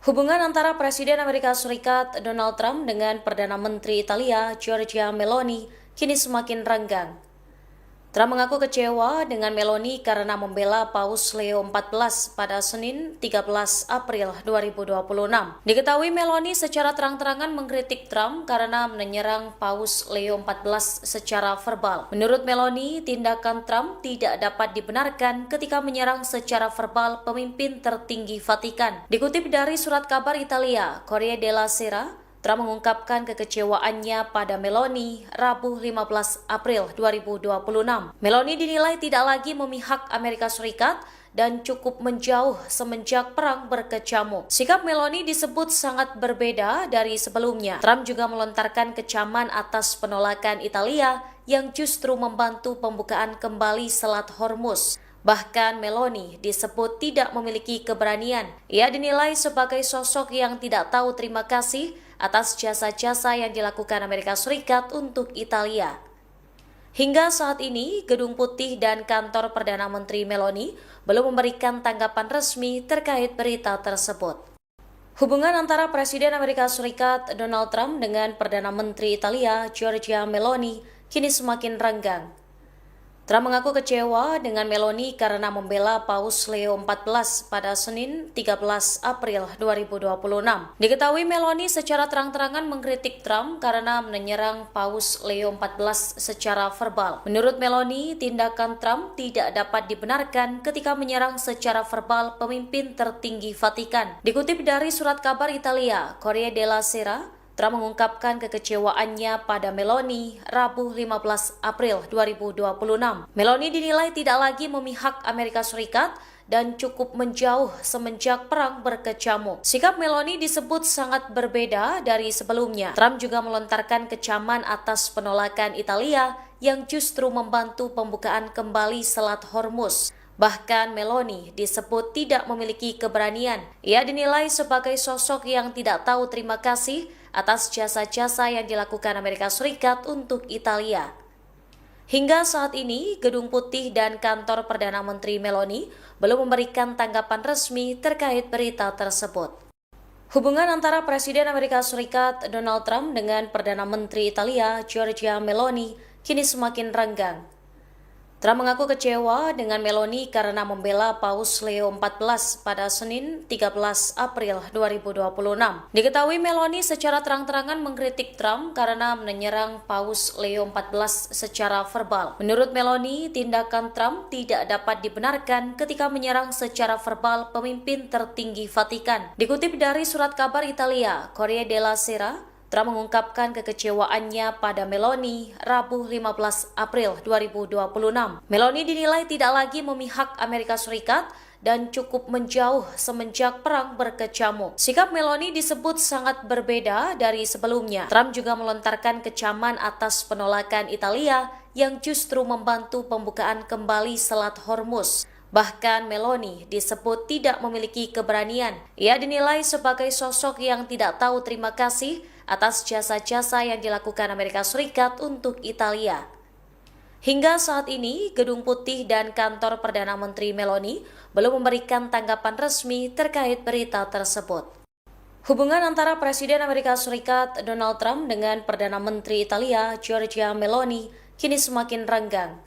Hubungan antara Presiden Amerika Serikat Donald Trump dengan Perdana Menteri Italia Giorgia Meloni kini semakin renggang. Trump mengaku kecewa dengan Meloni karena membela Paus Leo XIV pada Senin 13 April 2026. Diketahui Meloni secara terang-terangan mengkritik Trump karena menyerang Paus Leo XIV secara verbal. Menurut Meloni, tindakan Trump tidak dapat dibenarkan ketika menyerang secara verbal pemimpin tertinggi Vatikan. Dikutip dari surat kabar Italia, Corriere della Sera, Trump mengungkapkan kekecewaannya pada Meloni Rabu 15 April 2026. Meloni dinilai tidak lagi memihak Amerika Serikat dan cukup menjauh semenjak perang berkecamuk. Sikap Meloni disebut sangat berbeda dari sebelumnya. Trump juga melontarkan kecaman atas penolakan Italia yang justru membantu pembukaan kembali Selat Hormuz. Bahkan Meloni disebut tidak memiliki keberanian. Ia dinilai sebagai sosok yang tidak tahu terima kasih atas jasa-jasa yang dilakukan Amerika Serikat untuk Italia. Hingga saat ini, Gedung Putih dan kantor Perdana Menteri Meloni belum memberikan tanggapan resmi terkait berita tersebut. Hubungan antara Presiden Amerika Serikat Donald Trump dengan Perdana Menteri Italia Giorgia Meloni kini semakin renggang. Trump mengaku kecewa dengan Meloni karena membela Paus Leo XIV pada Senin 13 April 2026. Diketahui Meloni secara terang-terangan mengkritik Trump karena menyerang Paus Leo XIV secara verbal. Menurut Meloni, tindakan Trump tidak dapat dibenarkan ketika menyerang secara verbal pemimpin tertinggi Vatikan. Dikutip dari surat kabar Italia, Corriere della Sera, Trump mengungkapkan kekecewaannya pada Meloni Rabu 15 April 2026. Meloni dinilai tidak lagi memihak Amerika Serikat dan cukup menjauh semenjak perang berkecamuk. Sikap Meloni disebut sangat berbeda dari sebelumnya. Trump juga melontarkan kecaman atas penolakan Italia yang justru membantu pembukaan kembali Selat Hormuz. Bahkan Meloni disebut tidak memiliki keberanian. Ia dinilai sebagai sosok yang tidak tahu terima kasih atas jasa-jasa yang dilakukan Amerika Serikat untuk Italia. Hingga saat ini, Gedung Putih dan kantor Perdana Menteri Meloni belum memberikan tanggapan resmi terkait berita tersebut. Hubungan antara Presiden Amerika Serikat Donald Trump dengan Perdana Menteri Italia Giorgia Meloni kini semakin renggang. Trump mengaku kecewa dengan Meloni karena membela Paus Leo XIV pada Senin 13 April 2026. Diketahui Meloni secara terang-terangan mengkritik Trump karena menyerang Paus Leo XIV secara verbal. Menurut Meloni, tindakan Trump tidak dapat dibenarkan ketika menyerang secara verbal pemimpin tertinggi Vatikan. Dikutip dari surat kabar Italia, Corriere della Sera, Trump mengungkapkan kekecewaannya pada Meloni Rabu 15 April 2026. Meloni dinilai tidak lagi memihak Amerika Serikat dan cukup menjauh semenjak perang berkecamuk. Sikap Meloni disebut sangat berbeda dari sebelumnya. Trump juga melontarkan kecaman atas penolakan Italia yang justru membantu pembukaan kembali Selat Hormuz. Bahkan Meloni disebut tidak memiliki keberanian. Ia dinilai sebagai sosok yang tidak tahu terima kasih atas jasa-jasa yang dilakukan Amerika Serikat untuk Italia. Hingga saat ini, Gedung Putih dan kantor Perdana Menteri Meloni belum memberikan tanggapan resmi terkait berita tersebut. Hubungan antara Presiden Amerika Serikat Donald Trump dengan Perdana Menteri Italia Giorgia Meloni kini semakin renggang.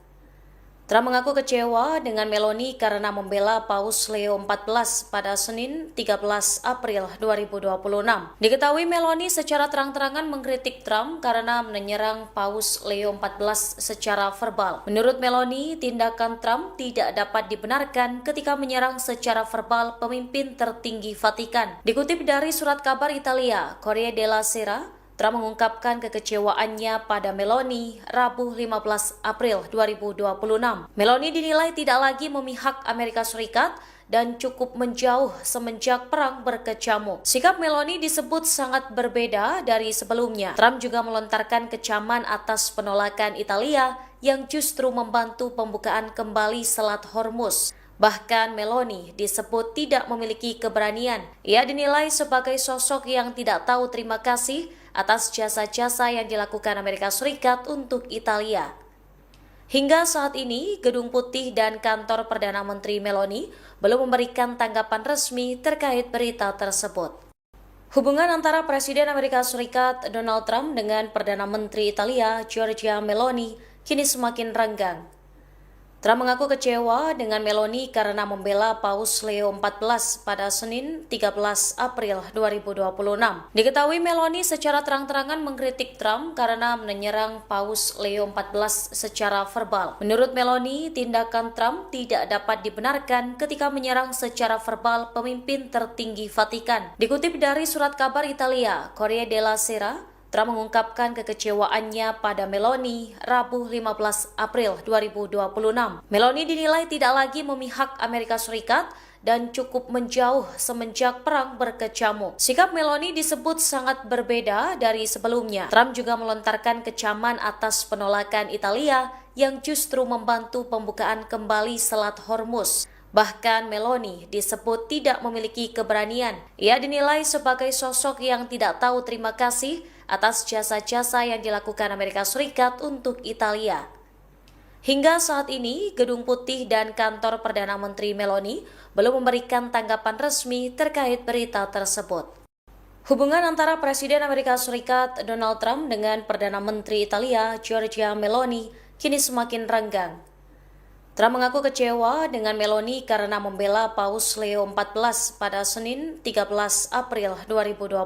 Trump mengaku kecewa dengan Meloni karena membela Paus Leo XIV pada Senin 13 April 2026. Diketahui Meloni secara terang-terangan mengkritik Trump karena menyerang Paus Leo XIV secara verbal. Menurut Meloni, tindakan Trump tidak dapat dibenarkan ketika menyerang secara verbal pemimpin tertinggi Vatikan. Dikutip dari surat kabar Italia, Corriere della Sera, Trump mengungkapkan kekecewaannya pada Meloni Rabu 15 April 2026. Meloni dinilai tidak lagi memihak Amerika Serikat dan cukup menjauh semenjak perang berkecamuk. Sikap Meloni disebut sangat berbeda dari sebelumnya. Trump juga melontarkan kecaman atas penolakan Italia yang justru membantu pembukaan kembali Selat Hormuz. Bahkan Meloni disebut tidak memiliki keberanian. Ia dinilai sebagai sosok yang tidak tahu terima kasih atas jasa-jasa yang dilakukan Amerika Serikat untuk Italia. Hingga saat ini, Gedung Putih dan kantor Perdana Menteri Meloni belum memberikan tanggapan resmi terkait berita tersebut. Hubungan antara Presiden Amerika Serikat Donald Trump dengan Perdana Menteri Italia Giorgia Meloni kini semakin renggang. Trump mengaku kecewa dengan Meloni karena membela Paus Leo XIV pada Senin 13 April 2026. Diketahui Meloni secara terang-terangan mengkritik Trump karena menyerang Paus Leo XIV secara verbal. Menurut Meloni, tindakan Trump tidak dapat dibenarkan ketika menyerang secara verbal pemimpin tertinggi Vatikan. Dikutip dari surat kabar Italia, Corriere della Sera, Trump mengungkapkan kekecewaannya pada Meloni Rabu 15 April 2026. Meloni dinilai tidak lagi memihak Amerika Serikat dan cukup menjauh semenjak perang berkecamuk. Sikap Meloni disebut sangat berbeda dari sebelumnya. Trump juga melontarkan kecaman atas penolakan Italia yang justru membantu pembukaan kembali Selat Hormuz. Bahkan Meloni disebut tidak memiliki keberanian. Ia dinilai sebagai sosok yang tidak tahu terima kasih atas jasa-jasa yang dilakukan Amerika Serikat untuk Italia. Hingga saat ini, Gedung Putih dan kantor Perdana Menteri Meloni belum memberikan tanggapan resmi terkait berita tersebut. Hubungan antara Presiden Amerika Serikat Donald Trump dengan Perdana Menteri Italia Giorgia Meloni kini semakin renggang. Trump mengaku kecewa dengan Meloni karena membela Paus Leo XIV pada Senin 13 April 2026.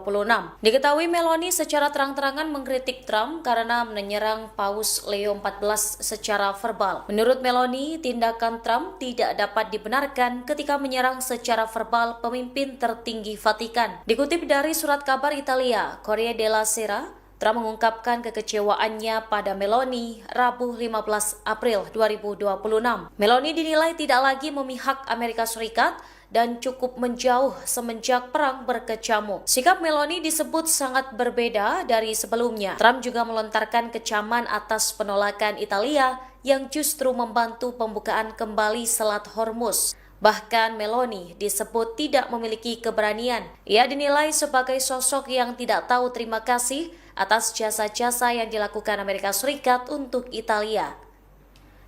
Diketahui Meloni secara terang-terangan mengkritik Trump karena menyerang Paus Leo XIV secara verbal. Menurut Meloni, tindakan Trump tidak dapat dibenarkan ketika menyerang secara verbal pemimpin tertinggi Vatikan. Dikutip dari surat kabar Italia, Corriere della Sera, Trump mengungkapkan kekecewaannya pada Meloni Rabu 15 April 2026. Meloni dinilai tidak lagi memihak Amerika Serikat dan cukup menjauh semenjak perang berkecamuk. Sikap Meloni disebut sangat berbeda dari sebelumnya. Trump juga melontarkan kecaman atas penolakan Italia yang justru membantu pembukaan kembali Selat Hormuz. Bahkan Meloni disebut tidak memiliki keberanian. Ia dinilai sebagai sosok yang tidak tahu terima kasih atas jasa-jasa yang dilakukan Amerika Serikat untuk Italia.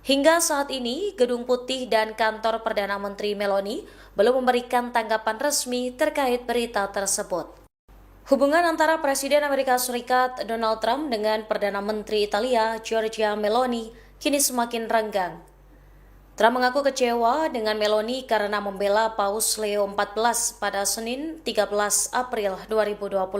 Hingga saat ini, Gedung Putih dan kantor Perdana Menteri Meloni belum memberikan tanggapan resmi terkait berita tersebut. Hubungan antara Presiden Amerika Serikat Donald Trump dengan Perdana Menteri Italia Giorgia Meloni kini semakin renggang. Trump mengaku kecewa dengan Meloni karena membela Paus Leo XIV pada Senin 13 April 2026.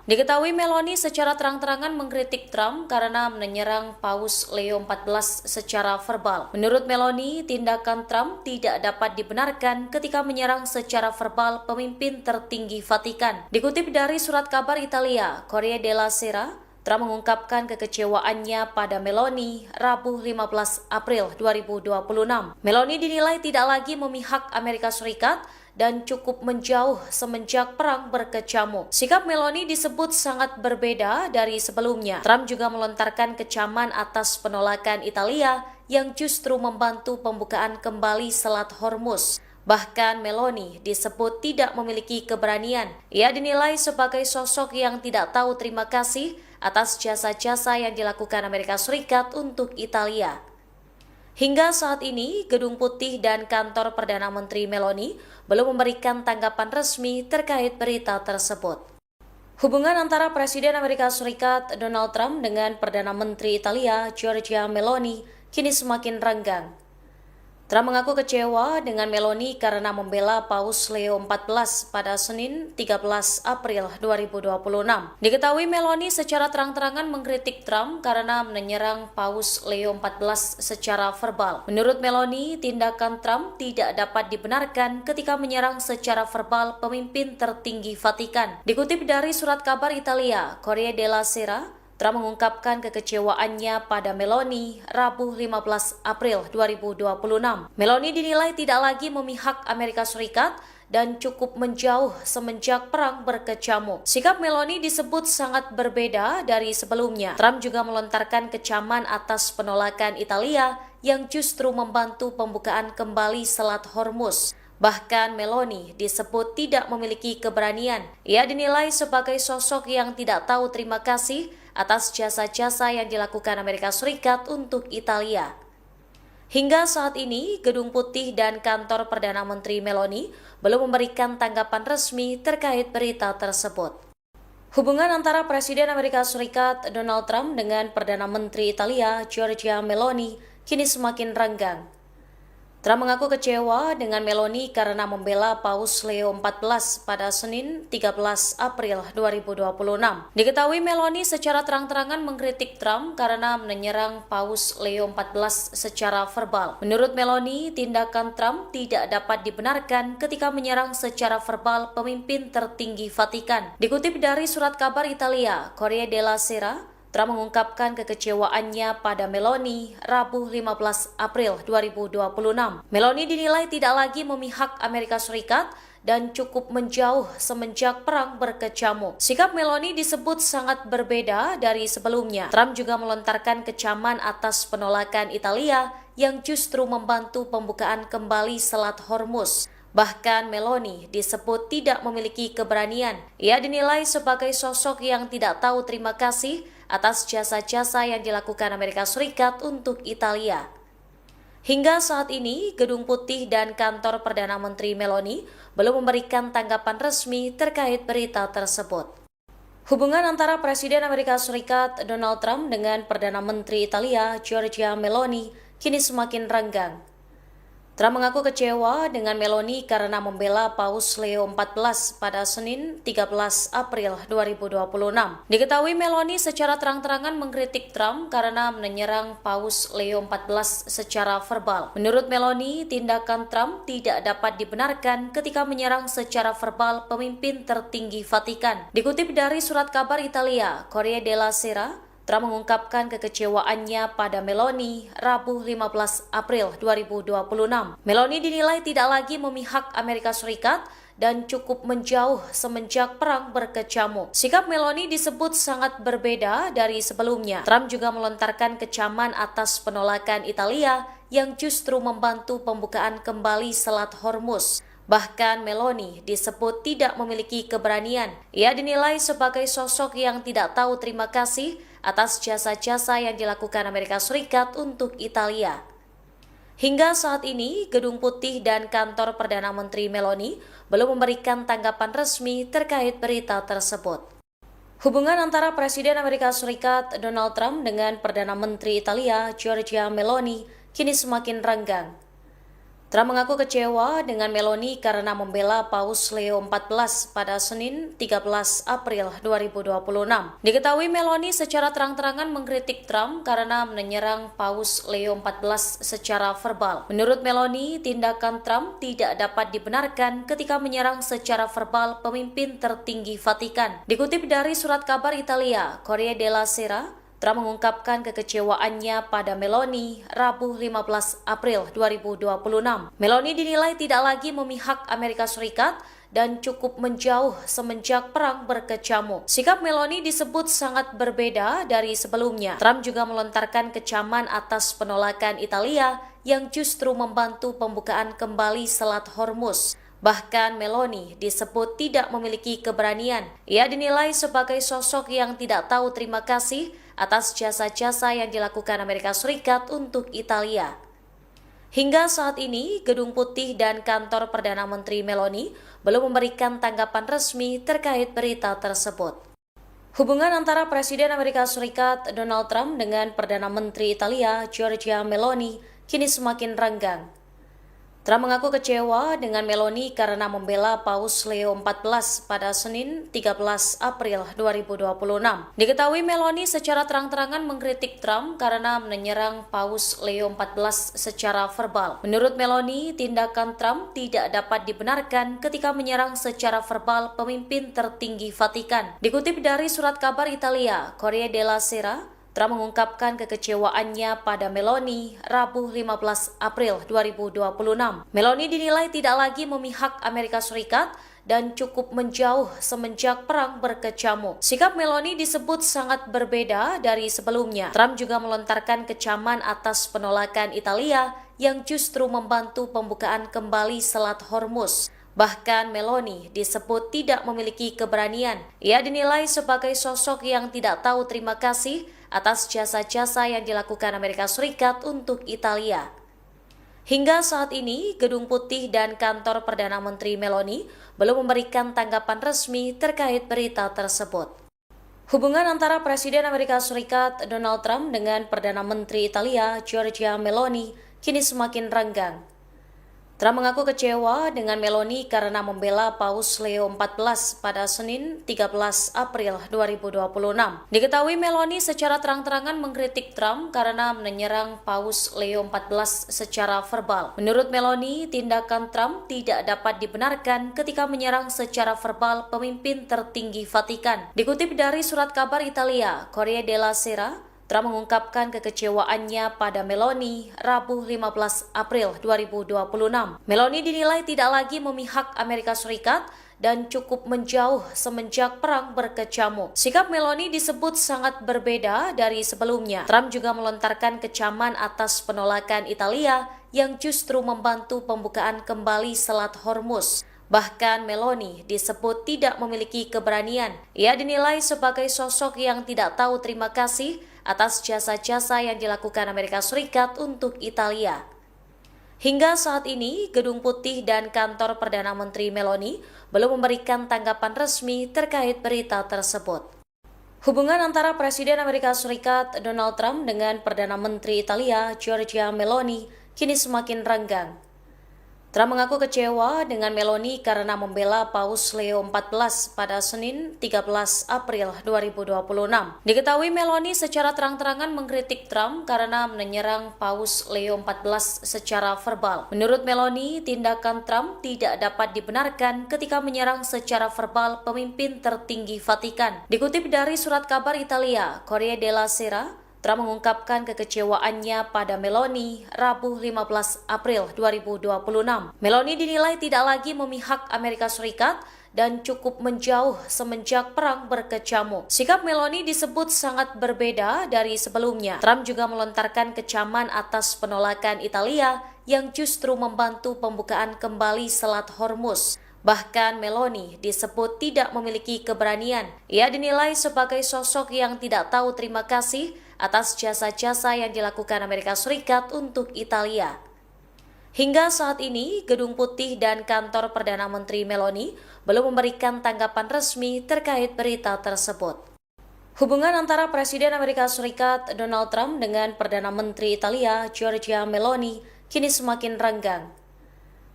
Diketahui Meloni secara terang-terangan mengkritik Trump karena menyerang Paus Leo XIV secara verbal. Menurut Meloni, tindakan Trump tidak dapat dibenarkan ketika menyerang secara verbal pemimpin tertinggi Vatikan. Dikutip dari surat kabar Italia, Corriere della Sera, Trump mengungkapkan kekecewaannya pada Meloni Rabu 15 April 2026. Meloni dinilai tidak lagi memihak Amerika Serikat dan cukup menjauh semenjak perang berkecamuk. Sikap Meloni disebut sangat berbeda dari sebelumnya. Trump juga melontarkan kecaman atas penolakan Italia yang justru membantu pembukaan kembali Selat Hormuz. Bahkan Meloni disebut tidak memiliki keberanian. Ia dinilai sebagai sosok yang tidak tahu terima kasih atas jasa-jasa yang dilakukan Amerika Serikat untuk Italia. Hingga saat ini, Gedung Putih dan kantor Perdana Menteri Meloni belum memberikan tanggapan resmi terkait berita tersebut. Hubungan antara Presiden Amerika Serikat Donald Trump dengan Perdana Menteri Italia Giorgia Meloni kini semakin renggang. Trump mengaku kecewa dengan Meloni karena membela Paus Leo XIV pada Senin 13 April 2026. Diketahui Meloni secara terang-terangan mengkritik Trump karena menyerang Paus Leo XIV secara verbal. Menurut Meloni, tindakan Trump tidak dapat dibenarkan ketika menyerang secara verbal pemimpin tertinggi Vatikan. Dikutip dari surat kabar Italia, Corriere della Sera, Trump mengungkapkan kekecewaannya pada Meloni Rabu 15 April 2026. Meloni dinilai tidak lagi memihak Amerika Serikat dan cukup menjauh semenjak perang berkecamuk. Sikap Meloni disebut sangat berbeda dari sebelumnya. Trump juga melontarkan kecaman atas penolakan Italia yang justru membantu pembukaan kembali Selat Hormuz. Bahkan Meloni disebut tidak memiliki keberanian. Ia dinilai sebagai sosok yang tidak tahu terima kasih atas jasa-jasa yang dilakukan Amerika Serikat untuk Italia. Hingga saat ini, Gedung Putih dan kantor Perdana Menteri Meloni belum memberikan tanggapan resmi terkait berita tersebut. Hubungan antara Presiden Amerika Serikat Donald Trump dengan Perdana Menteri Italia Giorgia Meloni kini semakin renggang. Trump mengaku kecewa dengan Meloni karena membela Paus Leo XIV pada Senin 13 April 2026. Diketahui Meloni secara terang-terangan mengkritik Trump karena menyerang Paus Leo XIV secara verbal. Menurut Meloni, tindakan Trump tidak dapat dibenarkan ketika menyerang secara verbal pemimpin tertinggi Vatikan. Dikutip dari surat kabar Italia, Corriere della Sera, Trump mengungkapkan kekecewaannya pada Meloni Rabu 15 April 2026. Meloni dinilai tidak lagi memihak Amerika Serikat dan cukup menjauh semenjak perang berkecamuk. Sikap Meloni disebut sangat berbeda dari sebelumnya. Trump juga melontarkan kecaman atas penolakan Italia yang justru membantu pembukaan kembali Selat Hormuz. Bahkan Meloni disebut tidak memiliki keberanian. Ia dinilai sebagai sosok yang tidak tahu terima kasih atas jasa-jasa yang dilakukan Amerika Serikat untuk Italia. Hingga saat ini, Gedung Putih dan kantor Perdana Menteri Meloni belum memberikan tanggapan resmi terkait berita tersebut. Hubungan antara Presiden Amerika Serikat Donald Trump dengan Perdana Menteri Italia Giorgia Meloni kini semakin renggang. Trump mengaku kecewa dengan Meloni karena membela Paus Leo XIV pada Senin 13 April 2026. Diketahui Meloni secara terang-terangan mengkritik Trump karena menyerang Paus Leo XIV secara verbal. Menurut Meloni, tindakan Trump tidak dapat dibenarkan ketika menyerang secara verbal pemimpin tertinggi Vatikan. Dikutip dari surat kabar Italia, Corriere della Sera, Trump mengungkapkan kekecewaannya pada Meloni Rabu 15 April 2026. Meloni dinilai tidak lagi memihak Amerika Serikat dan cukup menjauh semenjak perang berkecamuk. Sikap Meloni disebut sangat berbeda dari sebelumnya. Trump juga melontarkan kecaman atas penolakan Italia yang justru membantu pembukaan kembali Selat Hormuz. Bahkan Meloni disebut tidak memiliki keberanian. Ia dinilai sebagai sosok yang tidak tahu terima kasih atas jasa-jasa yang dilakukan Amerika Serikat untuk Italia. Hingga saat ini, Gedung Putih dan kantor Perdana Menteri Meloni belum memberikan tanggapan resmi terkait berita tersebut. Hubungan antara Presiden Amerika Serikat Donald Trump dengan Perdana Menteri Italia Giorgia Meloni kini semakin renggang. Trump mengaku kecewa dengan Meloni karena membela Paus Leo XIV pada Senin 13 April 2026. Diketahui Meloni secara terang-terangan mengkritik Trump karena menyerang Paus Leo XIV secara verbal. Menurut Meloni, tindakan Trump tidak dapat dibenarkan ketika menyerang secara verbal pemimpin tertinggi Vatikan. Dikutip dari surat kabar Italia, Corriere della Sera, Trump mengungkapkan kekecewaannya pada Meloni Rabu 15 April 2026. Meloni dinilai tidak lagi memihak Amerika Serikat dan cukup menjauh semenjak perang berkecamuk. Sikap Meloni disebut sangat berbeda dari sebelumnya. Trump juga melontarkan kecaman atas penolakan Italia yang justru membantu pembukaan kembali Selat Hormuz. Bahkan Meloni disebut tidak memiliki keberanian. Ia dinilai sebagai sosok yang tidak tahu terima kasih atas jasa-jasa yang dilakukan Amerika Serikat untuk Italia. Hingga saat ini, Gedung Putih dan kantor Perdana Menteri Meloni belum memberikan tanggapan resmi terkait berita tersebut. Hubungan antara Presiden Amerika Serikat Donald Trump dengan Perdana Menteri Italia Giorgia Meloni kini semakin renggang. Trump mengaku kecewa dengan Meloni karena membela Paus Leo XIV pada Senin 13 April 2026. Diketahui Meloni secara terang-terangan mengkritik Trump karena menyerang Paus Leo XIV secara verbal. Menurut Meloni, tindakan Trump tidak dapat dibenarkan ketika menyerang secara verbal pemimpin tertinggi Vatikan. Dikutip dari surat kabar Italia, Corriere della Sera, Trump mengungkapkan kekecewaannya pada Meloni Rabu 15 April 2026. Meloni dinilai tidak lagi memihak Amerika Serikat dan cukup menjauh semenjak perang berkecamuk. Sikap Meloni disebut sangat berbeda dari sebelumnya. Trump juga melontarkan kecaman atas penolakan Italia yang justru membantu pembukaan kembali Selat Hormuz. Bahkan Meloni disebut tidak memiliki keberanian. Ia dinilai sebagai sosok yang tidak tahu terima kasih atas jasa-jasa yang dilakukan Amerika Serikat untuk Italia. Hingga saat ini, Gedung Putih dan kantor Perdana Menteri Meloni belum memberikan tanggapan resmi terkait berita tersebut. Hubungan antara Presiden Amerika Serikat Donald Trump dengan Perdana Menteri Italia Giorgia Meloni kini semakin renggang. Trump mengaku kecewa dengan Meloni karena membela Paus Leo XIV pada Senin 13 April 2026. Diketahui Meloni secara terang-terangan mengkritik Trump karena menyerang Paus Leo XIV secara verbal. Menurut Meloni, tindakan Trump tidak dapat dibenarkan ketika menyerang secara verbal pemimpin tertinggi Vatikan. Dikutip dari surat kabar Italia, Corriere della Sera, Trump mengungkapkan kekecewaannya pada Meloni Rabu 15 April 2026. Meloni dinilai tidak lagi memihak Amerika Serikat dan cukup menjauh semenjak perang berkecamuk. Sikap Meloni disebut sangat berbeda dari sebelumnya. Trump juga melontarkan kecaman atas penolakan Italia yang justru membantu pembukaan kembali Selat Hormuz. Bahkan Meloni disebut tidak memiliki keberanian. Ia dinilai sebagai sosok yang tidak tahu terima kasih atas jasa-jasa yang dilakukan Amerika Serikat untuk Italia. Hingga saat ini, Gedung Putih dan kantor Perdana Menteri Meloni belum memberikan tanggapan resmi terkait berita tersebut. Hubungan antara Presiden Amerika Serikat Donald Trump dengan Perdana Menteri Italia Giorgia Meloni kini semakin renggang. Trump mengaku kecewa dengan Meloni karena membela Paus Leo XIV pada Senin 13 April 2026. Diketahui Meloni secara terang-terangan mengkritik Trump karena menyerang Paus Leo XIV secara verbal. Menurut Meloni, tindakan Trump tidak dapat dibenarkan ketika menyerang secara verbal pemimpin tertinggi Vatikan. Dikutip dari surat kabar Italia, Corriere della Sera, Trump mengungkapkan kekecewaannya pada Meloni Rabu 15 April 2026. Meloni dinilai tidak lagi memihak Amerika Serikat dan cukup menjauh semenjak perang berkecamuk. Sikap Meloni disebut sangat berbeda dari sebelumnya. Trump juga melontarkan kecaman atas penolakan Italia yang justru membantu pembukaan kembali Selat Hormuz. Bahkan Meloni disebut tidak memiliki keberanian. Ia dinilai sebagai sosok yang tidak tahu terima kasih atas jasa-jasa yang dilakukan Amerika Serikat untuk Italia. Hingga saat ini, Gedung Putih dan kantor Perdana Menteri Meloni belum memberikan tanggapan resmi terkait berita tersebut. Hubungan antara Presiden Amerika Serikat Donald Trump dengan Perdana Menteri Italia Giorgia Meloni kini semakin renggang.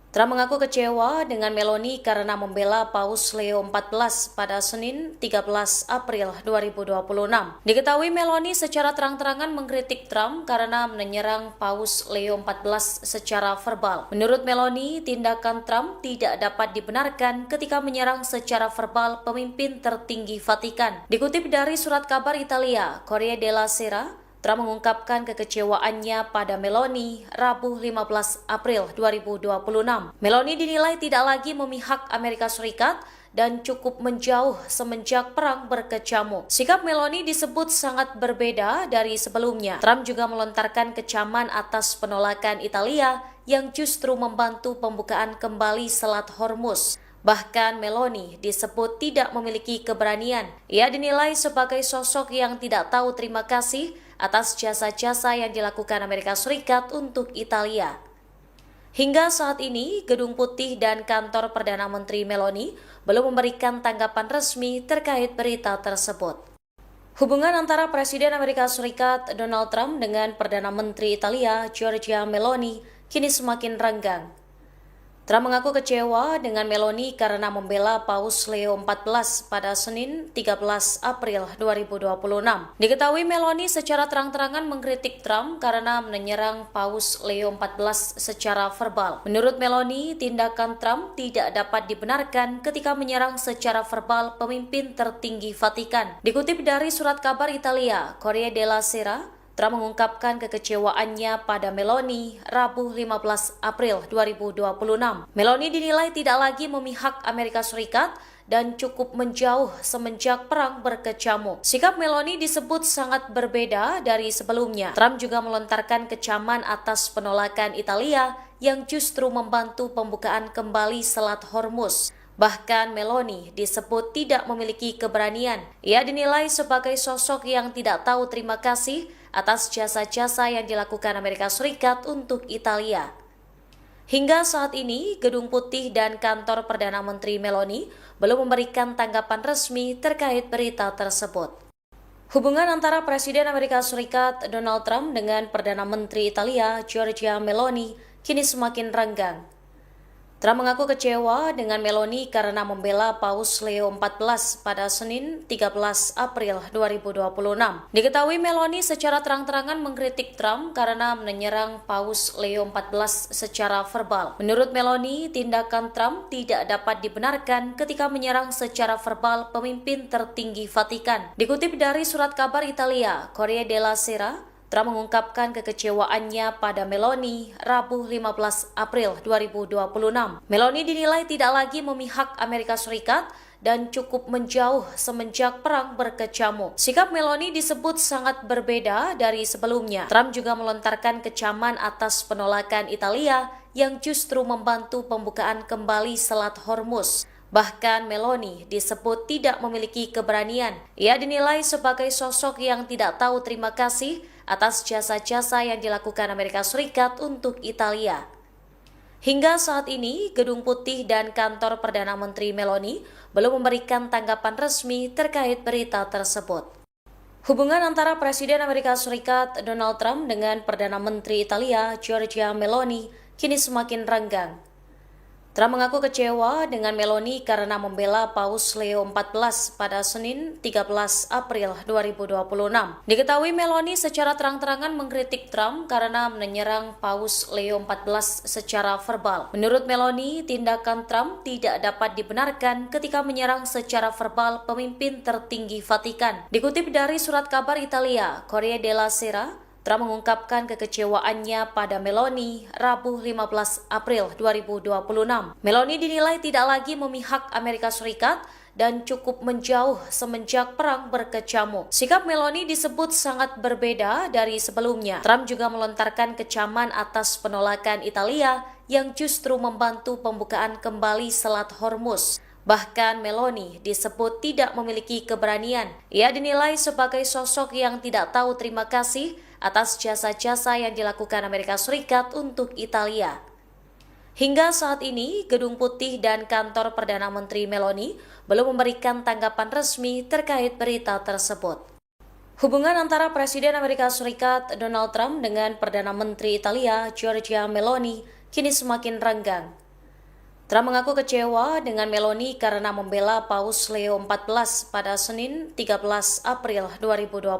Trump mengaku kecewa dengan Meloni karena membela Paus Leo XIV pada Senin 13 April 2026. Diketahui Meloni secara terang-terangan mengkritik Trump karena menyerang Paus Leo XIV secara verbal. Menurut Meloni, tindakan Trump tidak dapat dibenarkan ketika menyerang secara verbal pemimpin tertinggi Vatikan. Dikutip dari surat kabar Italia, Corriere della Sera, Trump mengungkapkan kekecewaannya pada Meloni Rabu 15 April 2026. Meloni dinilai tidak lagi memihak Amerika Serikat dan cukup menjauh semenjak perang berkecamuk. Sikap Meloni disebut sangat berbeda dari sebelumnya. Trump juga melontarkan kecaman atas penolakan Italia yang justru membantu pembukaan kembali Selat Hormuz. Bahkan Meloni disebut tidak memiliki keberanian. Ia dinilai sebagai sosok yang tidak tahu terima kasih atas jasa-jasa yang dilakukan Amerika Serikat untuk Italia. Hingga saat ini, Gedung Putih dan kantor Perdana Menteri Meloni belum memberikan tanggapan resmi terkait berita tersebut. Hubungan antara Presiden Amerika Serikat Donald Trump dengan Perdana Menteri Italia Giorgia Meloni kini semakin renggang. Trump mengaku kecewa dengan Meloni karena membela Paus Leo XIV pada Senin 13 April 2026. Diketahui Meloni secara terang-terangan mengkritik Trump karena menyerang Paus Leo XIV secara verbal. Menurut Meloni, tindakan Trump tidak dapat dibenarkan ketika menyerang secara verbal pemimpin tertinggi Vatikan. Dikutip dari surat kabar Italia, Corriere della Sera, Trump mengungkapkan kekecewaannya pada Meloni Rabu 15 April 2026. Meloni dinilai tidak lagi memihak Amerika Serikat dan cukup menjauh semenjak perang berkecamuk. Sikap Meloni disebut sangat berbeda dari sebelumnya. Trump juga melontarkan kecaman atas penolakan Italia yang justru membantu pembukaan kembali Selat Hormuz. Bahkan Meloni disebut tidak memiliki keberanian. Ia dinilai sebagai sosok yang tidak tahu terima kasih atas jasa-jasa yang dilakukan Amerika Serikat untuk Italia. Hingga saat ini, Gedung Putih dan kantor Perdana Menteri Meloni belum memberikan tanggapan resmi terkait berita tersebut. Hubungan antara Presiden Amerika Serikat Donald Trump dengan Perdana Menteri Italia Giorgia Meloni kini semakin renggang. Trump mengaku kecewa dengan Meloni karena membela Paus Leo XIV pada Senin 13 April 2026. Diketahui Meloni secara terang-terangan mengkritik Trump karena menyerang Paus Leo XIV secara verbal. Menurut Meloni, tindakan Trump tidak dapat dibenarkan ketika menyerang secara verbal pemimpin tertinggi Vatikan. Dikutip dari surat kabar Italia, Corriere della Sera, Trump mengungkapkan kekecewaannya pada Meloni Rabu 15 April 2026. Meloni dinilai tidak lagi memihak Amerika Serikat dan cukup menjauh semenjak perang berkecamuk. Sikap Meloni disebut sangat berbeda dari sebelumnya. Trump juga melontarkan kecaman atas penolakan Italia yang justru membantu pembukaan kembali Selat Hormuz. Bahkan Meloni disebut tidak memiliki keberanian. Ia dinilai sebagai sosok yang tidak tahu terima kasih atas jasa-jasa yang dilakukan Amerika Serikat untuk Italia. Hingga saat ini, Gedung Putih dan kantor Perdana Menteri Meloni belum memberikan tanggapan resmi terkait berita tersebut. Hubungan antara Presiden Amerika Serikat Donald Trump dengan Perdana Menteri Italia Giorgia Meloni kini semakin renggang. Trump mengaku kecewa dengan Meloni karena membela Paus Leo XIV pada Senin 13 April 2026. Diketahui Meloni secara terang-terangan mengkritik Trump karena menyerang Paus Leo XIV secara verbal. Menurut Meloni, tindakan Trump tidak dapat dibenarkan ketika menyerang secara verbal pemimpin tertinggi Vatikan. Dikutip dari surat kabar Italia, Corriere della Sera, Trump mengungkapkan kekecewaannya pada Meloni Rabu 15 April 2026. Meloni dinilai tidak lagi memihak Amerika Serikat dan cukup menjauh semenjak perang berkecamuk. Sikap Meloni disebut sangat berbeda dari sebelumnya. Trump juga melontarkan kecaman atas penolakan Italia yang justru membantu pembukaan kembali Selat Hormuz. Bahkan Meloni disebut tidak memiliki keberanian. Ia dinilai sebagai sosok yang tidak tahu terima kasih atas jasa-jasa yang dilakukan Amerika Serikat untuk Italia. Hingga saat ini, Gedung Putih dan kantor Perdana Menteri Meloni belum memberikan tanggapan resmi terkait berita tersebut. Hubungan antara Presiden Amerika Serikat Donald Trump dengan Perdana Menteri Italia Giorgia Meloni kini semakin renggang. Trump mengaku kecewa dengan Meloni karena membela Paus Leo XIV pada Senin 13 April 2026.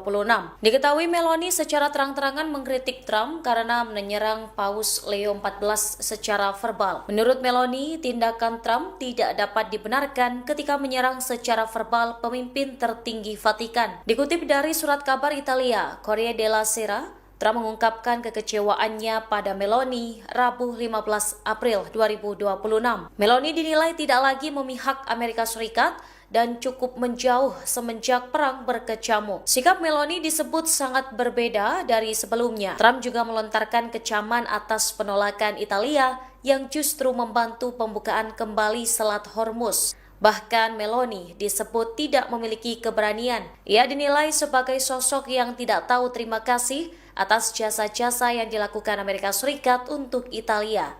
Diketahui Meloni secara terang-terangan mengkritik Trump karena menyerang Paus Leo XIV secara verbal. Menurut Meloni, tindakan Trump tidak dapat dibenarkan ketika menyerang secara verbal pemimpin tertinggi Vatikan. Dikutip dari surat kabar Italia, Corriere della Sera, Trump mengungkapkan kekecewaannya pada Meloni Rabu 15 April 2026. Meloni dinilai tidak lagi memihak Amerika Serikat dan cukup menjauh semenjak perang berkecamuk. Sikap Meloni disebut sangat berbeda dari sebelumnya. Trump juga melontarkan kecaman atas penolakan Italia yang justru membantu pembukaan kembali Selat Hormuz. Bahkan Meloni disebut tidak memiliki keberanian. Ia dinilai sebagai sosok yang tidak tahu terima kasih atas jasa-jasa yang dilakukan Amerika Serikat untuk Italia.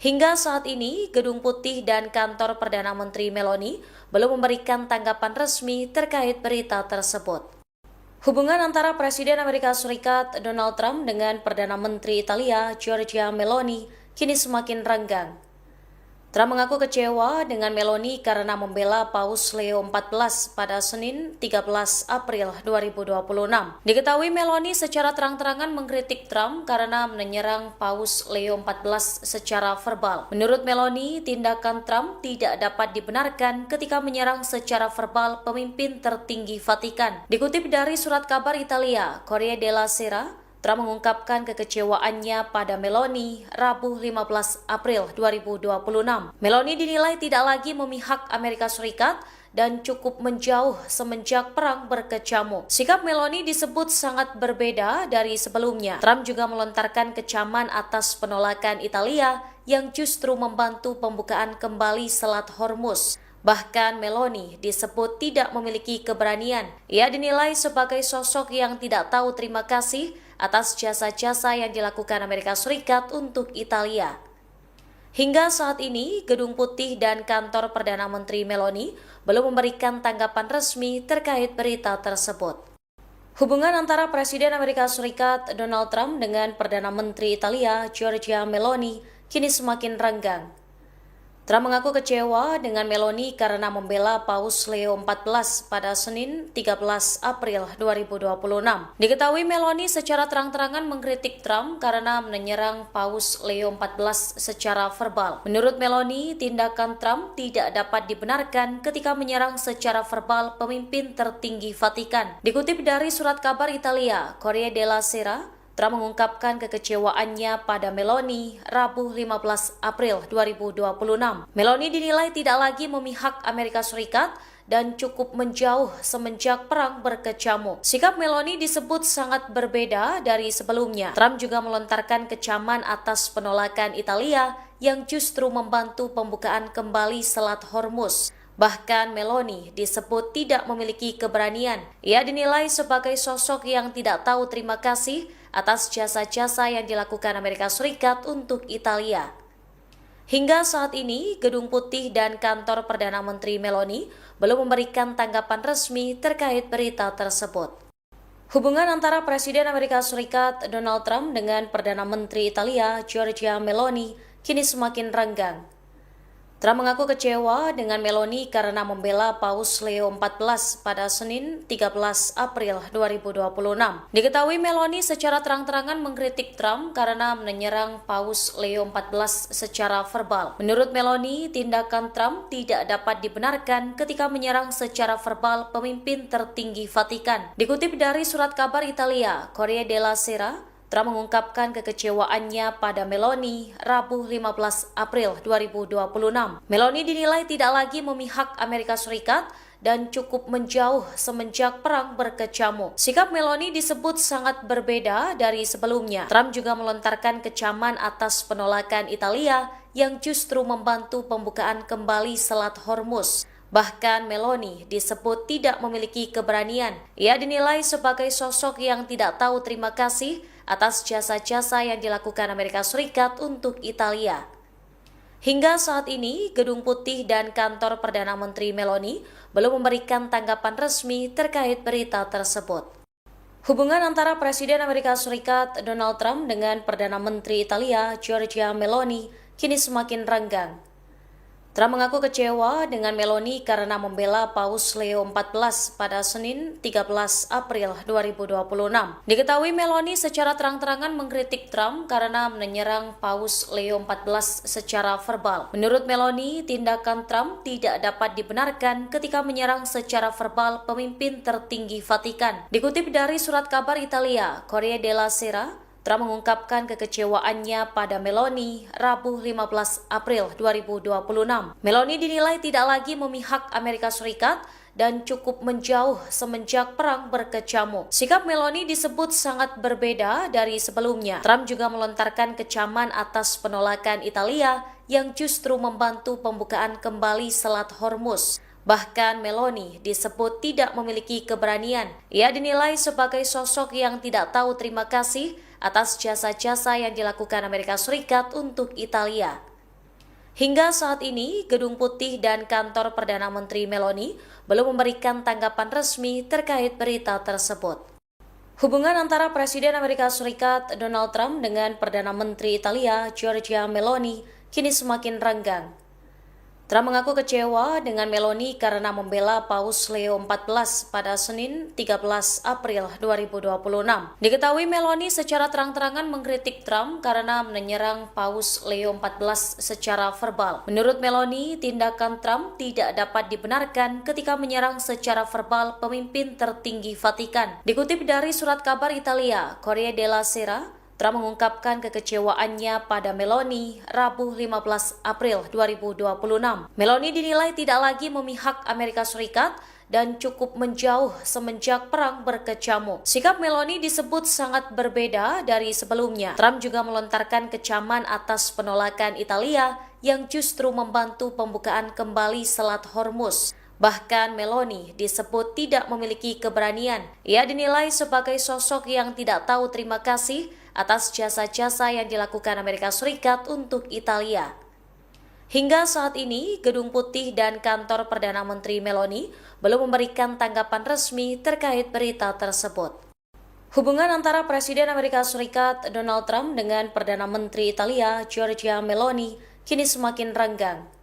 Hingga saat ini, Gedung Putih dan kantor Perdana Menteri Meloni belum memberikan tanggapan resmi terkait berita tersebut. Hubungan antara Presiden Amerika Serikat Donald Trump dengan Perdana Menteri Italia Giorgia Meloni kini semakin renggang. Trump mengaku kecewa dengan Meloni karena membela Paus Leo XIV pada Senin 13 April 2026. Diketahui Meloni secara terang-terangan mengkritik Trump karena menyerang Paus Leo XIV secara verbal. Menurut Meloni, tindakan Trump tidak dapat dibenarkan ketika menyerang secara verbal pemimpin tertinggi Vatikan. Dikutip dari surat kabar Italia, Corriere della Sera, Trump mengungkapkan kekecewaannya pada Meloni Rabu 15 April 2026. Meloni dinilai tidak lagi memihak Amerika Serikat dan cukup menjauh semenjak perang berkecamuk. Sikap Meloni disebut sangat berbeda dari sebelumnya. Trump juga melontarkan kecaman atas penolakan Italia yang justru membantu pembukaan kembali Selat Hormuz. Bahkan Meloni disebut tidak memiliki keberanian. Ia dinilai sebagai sosok yang tidak tahu terima kasih atas jasa-jasa yang dilakukan Amerika Serikat untuk Italia. Hingga saat ini, Gedung Putih dan kantor Perdana Menteri Meloni belum memberikan tanggapan resmi terkait berita tersebut. Hubungan antara Presiden Amerika Serikat Donald Trump dengan Perdana Menteri Italia Giorgia Meloni kini semakin renggang. Trump mengaku kecewa dengan Meloni karena membela Paus Leo XIV pada Senin 13 April 2026. Diketahui Meloni secara terang-terangan mengkritik Trump karena menyerang Paus Leo XIV secara verbal. Menurut Meloni, tindakan Trump tidak dapat dibenarkan ketika menyerang secara verbal pemimpin tertinggi Vatikan. Dikutip dari surat kabar Italia, Corriere della Sera, Trump mengungkapkan kekecewaannya pada Meloni Rabu 15 April 2026. Meloni dinilai tidak lagi memihak Amerika Serikat dan cukup menjauh semenjak perang berkecamuk. Sikap Meloni disebut sangat berbeda dari sebelumnya. Trump juga melontarkan kecaman atas penolakan Italia yang justru membantu pembukaan kembali Selat Hormuz. Bahkan Meloni disebut tidak memiliki keberanian. Ia dinilai sebagai sosok yang tidak tahu terima kasih atas jasa-jasa yang dilakukan Amerika Serikat untuk Italia. Hingga saat ini, Gedung Putih dan kantor Perdana Menteri Meloni belum memberikan tanggapan resmi terkait berita tersebut. Hubungan antara Presiden Amerika Serikat Donald Trump dengan Perdana Menteri Italia Giorgia Meloni kini semakin renggang. Trump mengaku kecewa dengan Meloni karena membela Paus Leo XIV pada Senin 13 April 2026. Diketahui Meloni secara terang-terangan mengkritik Trump karena menyerang Paus Leo XIV secara verbal. Menurut Meloni, tindakan Trump tidak dapat dibenarkan ketika menyerang secara verbal pemimpin tertinggi Vatikan. Dikutip dari surat kabar Italia, Corriere della Sera, Trump mengungkapkan kekecewaannya pada Meloni Rabu 15 April 2026. Meloni dinilai tidak lagi memihak Amerika Serikat dan cukup menjauh semenjak perang berkecamuk. Sikap Meloni disebut sangat berbeda dari sebelumnya. Trump juga melontarkan kecaman atas penolakan Italia yang justru membantu pembukaan kembali Selat Hormuz. Bahkan Meloni disebut tidak memiliki keberanian. Ia dinilai sebagai sosok yang tidak tahu terima kasih atas jasa-jasa yang dilakukan Amerika Serikat untuk Italia. Hingga saat ini, Gedung Putih dan kantor Perdana Menteri Meloni belum memberikan tanggapan resmi terkait berita tersebut. Hubungan antara Presiden Amerika Serikat Donald Trump dengan Perdana Menteri Italia Giorgia Meloni kini semakin renggang. Trump mengaku kecewa dengan Meloni karena membela Paus Leo XIV pada Senin 13 April 2026. Diketahui Meloni secara terang-terangan mengkritik Trump karena menyerang Paus Leo XIV secara verbal. Menurut Meloni, tindakan Trump tidak dapat dibenarkan ketika menyerang secara verbal pemimpin tertinggi Vatikan. Dikutip dari surat kabar Italia, Corriere della Sera, Trump mengungkapkan kekecewaannya pada Meloni Rabu 15 April 2026. Meloni dinilai tidak lagi memihak Amerika Serikat dan cukup menjauh semenjak perang berkecamuk. Sikap Meloni disebut sangat berbeda dari sebelumnya. Trump juga melontarkan kecaman atas penolakan Italia yang justru membantu pembukaan kembali Selat Hormuz. Bahkan Meloni disebut tidak memiliki keberanian. Ia dinilai sebagai sosok yang tidak tahu terima kasih atas jasa-jasa yang dilakukan Amerika Serikat untuk Italia. Hingga saat ini, Gedung Putih dan kantor Perdana Menteri Meloni belum memberikan tanggapan resmi terkait berita tersebut. Hubungan antara Presiden Amerika Serikat Donald Trump dengan Perdana Menteri Italia Giorgia Meloni kini semakin renggang. Trump mengaku kecewa dengan Meloni karena membela Paus Leo XIV pada Senin 13 April 2026. Diketahui Meloni secara terang-terangan mengkritik Trump karena menyerang Paus Leo XIV secara verbal. Menurut Meloni, tindakan Trump tidak dapat dibenarkan ketika menyerang secara verbal pemimpin tertinggi Vatikan. Dikutip dari surat kabar Italia, Corriere della Sera, Trump mengungkapkan kekecewaannya pada Meloni Rabu 15 April 2026. Meloni dinilai tidak lagi memihak Amerika Serikat dan cukup menjauh semenjak perang berkecamuk. Sikap Meloni disebut sangat berbeda dari sebelumnya. Trump juga melontarkan kecaman atas penolakan Italia yang justru membantu pembukaan kembali Selat Hormuz. Bahkan Meloni disebut tidak memiliki keberanian. Ia dinilai sebagai sosok yang tidak tahu terima kasih atas jasa-jasa yang dilakukan Amerika Serikat untuk Italia. Hingga saat ini, Gedung Putih dan kantor Perdana Menteri Meloni belum memberikan tanggapan resmi terkait berita tersebut. Hubungan antara Presiden Amerika Serikat Donald Trump dengan Perdana Menteri Italia Giorgia Meloni kini semakin renggang.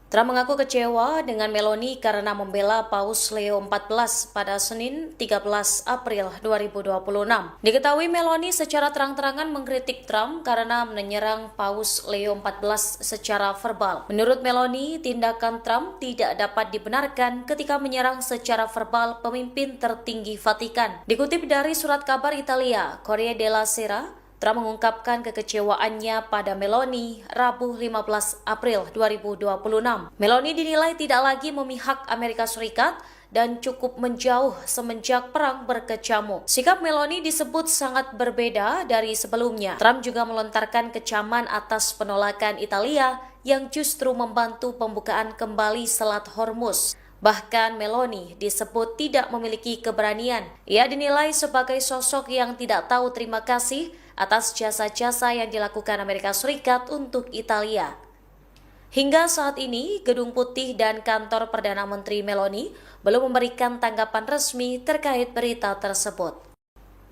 Trump mengaku kecewa dengan Meloni karena membela Paus Leo XIV pada Senin 13 April 2026. Diketahui Meloni secara terang-terangan mengkritik Trump karena menyerang Paus Leo XIV secara verbal. Menurut Meloni, tindakan Trump tidak dapat dibenarkan ketika menyerang secara verbal pemimpin tertinggi Vatikan. Dikutip dari surat kabar Italia, Corriere della Sera, Trump mengungkapkan kekecewaannya pada Meloni Rabu 15 April 2026. Meloni dinilai tidak lagi memihak Amerika Serikat dan cukup menjauh semenjak perang berkecamuk. Sikap Meloni disebut sangat berbeda dari sebelumnya. Trump juga melontarkan kecaman atas penolakan Italia yang justru membantu pembukaan kembali Selat Hormuz. Bahkan Meloni disebut tidak memiliki keberanian. Ia dinilai sebagai sosok yang tidak tahu terima kasih atas jasa-jasa yang dilakukan Amerika Serikat untuk Italia. Hingga saat ini, Gedung Putih dan kantor Perdana Menteri Meloni belum memberikan tanggapan resmi terkait berita tersebut.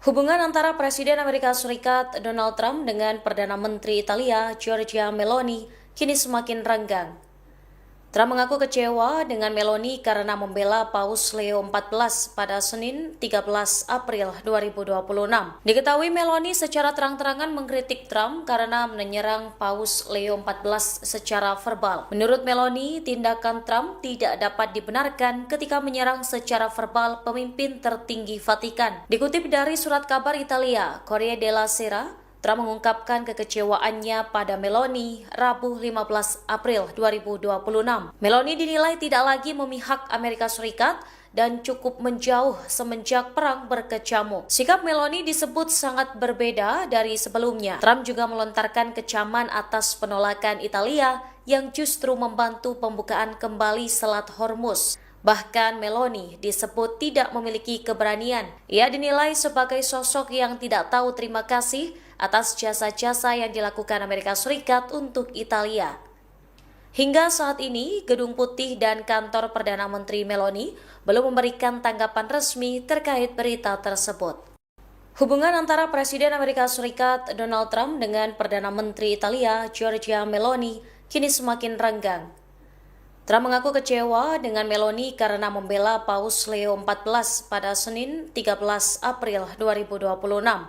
Hubungan antara Presiden Amerika Serikat Donald Trump dengan Perdana Menteri Italia Giorgia Meloni kini semakin renggang. Trump mengaku kecewa dengan Meloni karena membela Paus Leo XIV pada Senin 13 April 2026. Diketahui Meloni secara terang-terangan mengkritik Trump karena menyerang Paus Leo XIV secara verbal. Menurut Meloni, tindakan Trump tidak dapat dibenarkan ketika menyerang secara verbal pemimpin tertinggi Vatikan. Dikutip dari surat kabar Italia, Corriere della Sera, Trump mengungkapkan kekecewaannya pada Meloni Rabu 15 April 2026. Meloni dinilai tidak lagi memihak Amerika Serikat dan cukup menjauh semenjak perang berkecamuk. Sikap Meloni disebut sangat berbeda dari sebelumnya. Trump juga melontarkan kecaman atas penolakan Italia yang justru membantu pembukaan kembali Selat Hormuz. Bahkan Meloni disebut tidak memiliki keberanian. Ia dinilai sebagai sosok yang tidak tahu terima kasih atas jasa-jasa yang dilakukan Amerika Serikat untuk Italia. Hingga saat ini, Gedung Putih dan kantor Perdana Menteri Meloni belum memberikan tanggapan resmi terkait berita tersebut. Hubungan antara Presiden Amerika Serikat Donald Trump dengan Perdana Menteri Italia Giorgia Meloni kini semakin renggang. Trump mengaku kecewa dengan Meloni karena membela Paus Leo XIV pada Senin 13 April 2026.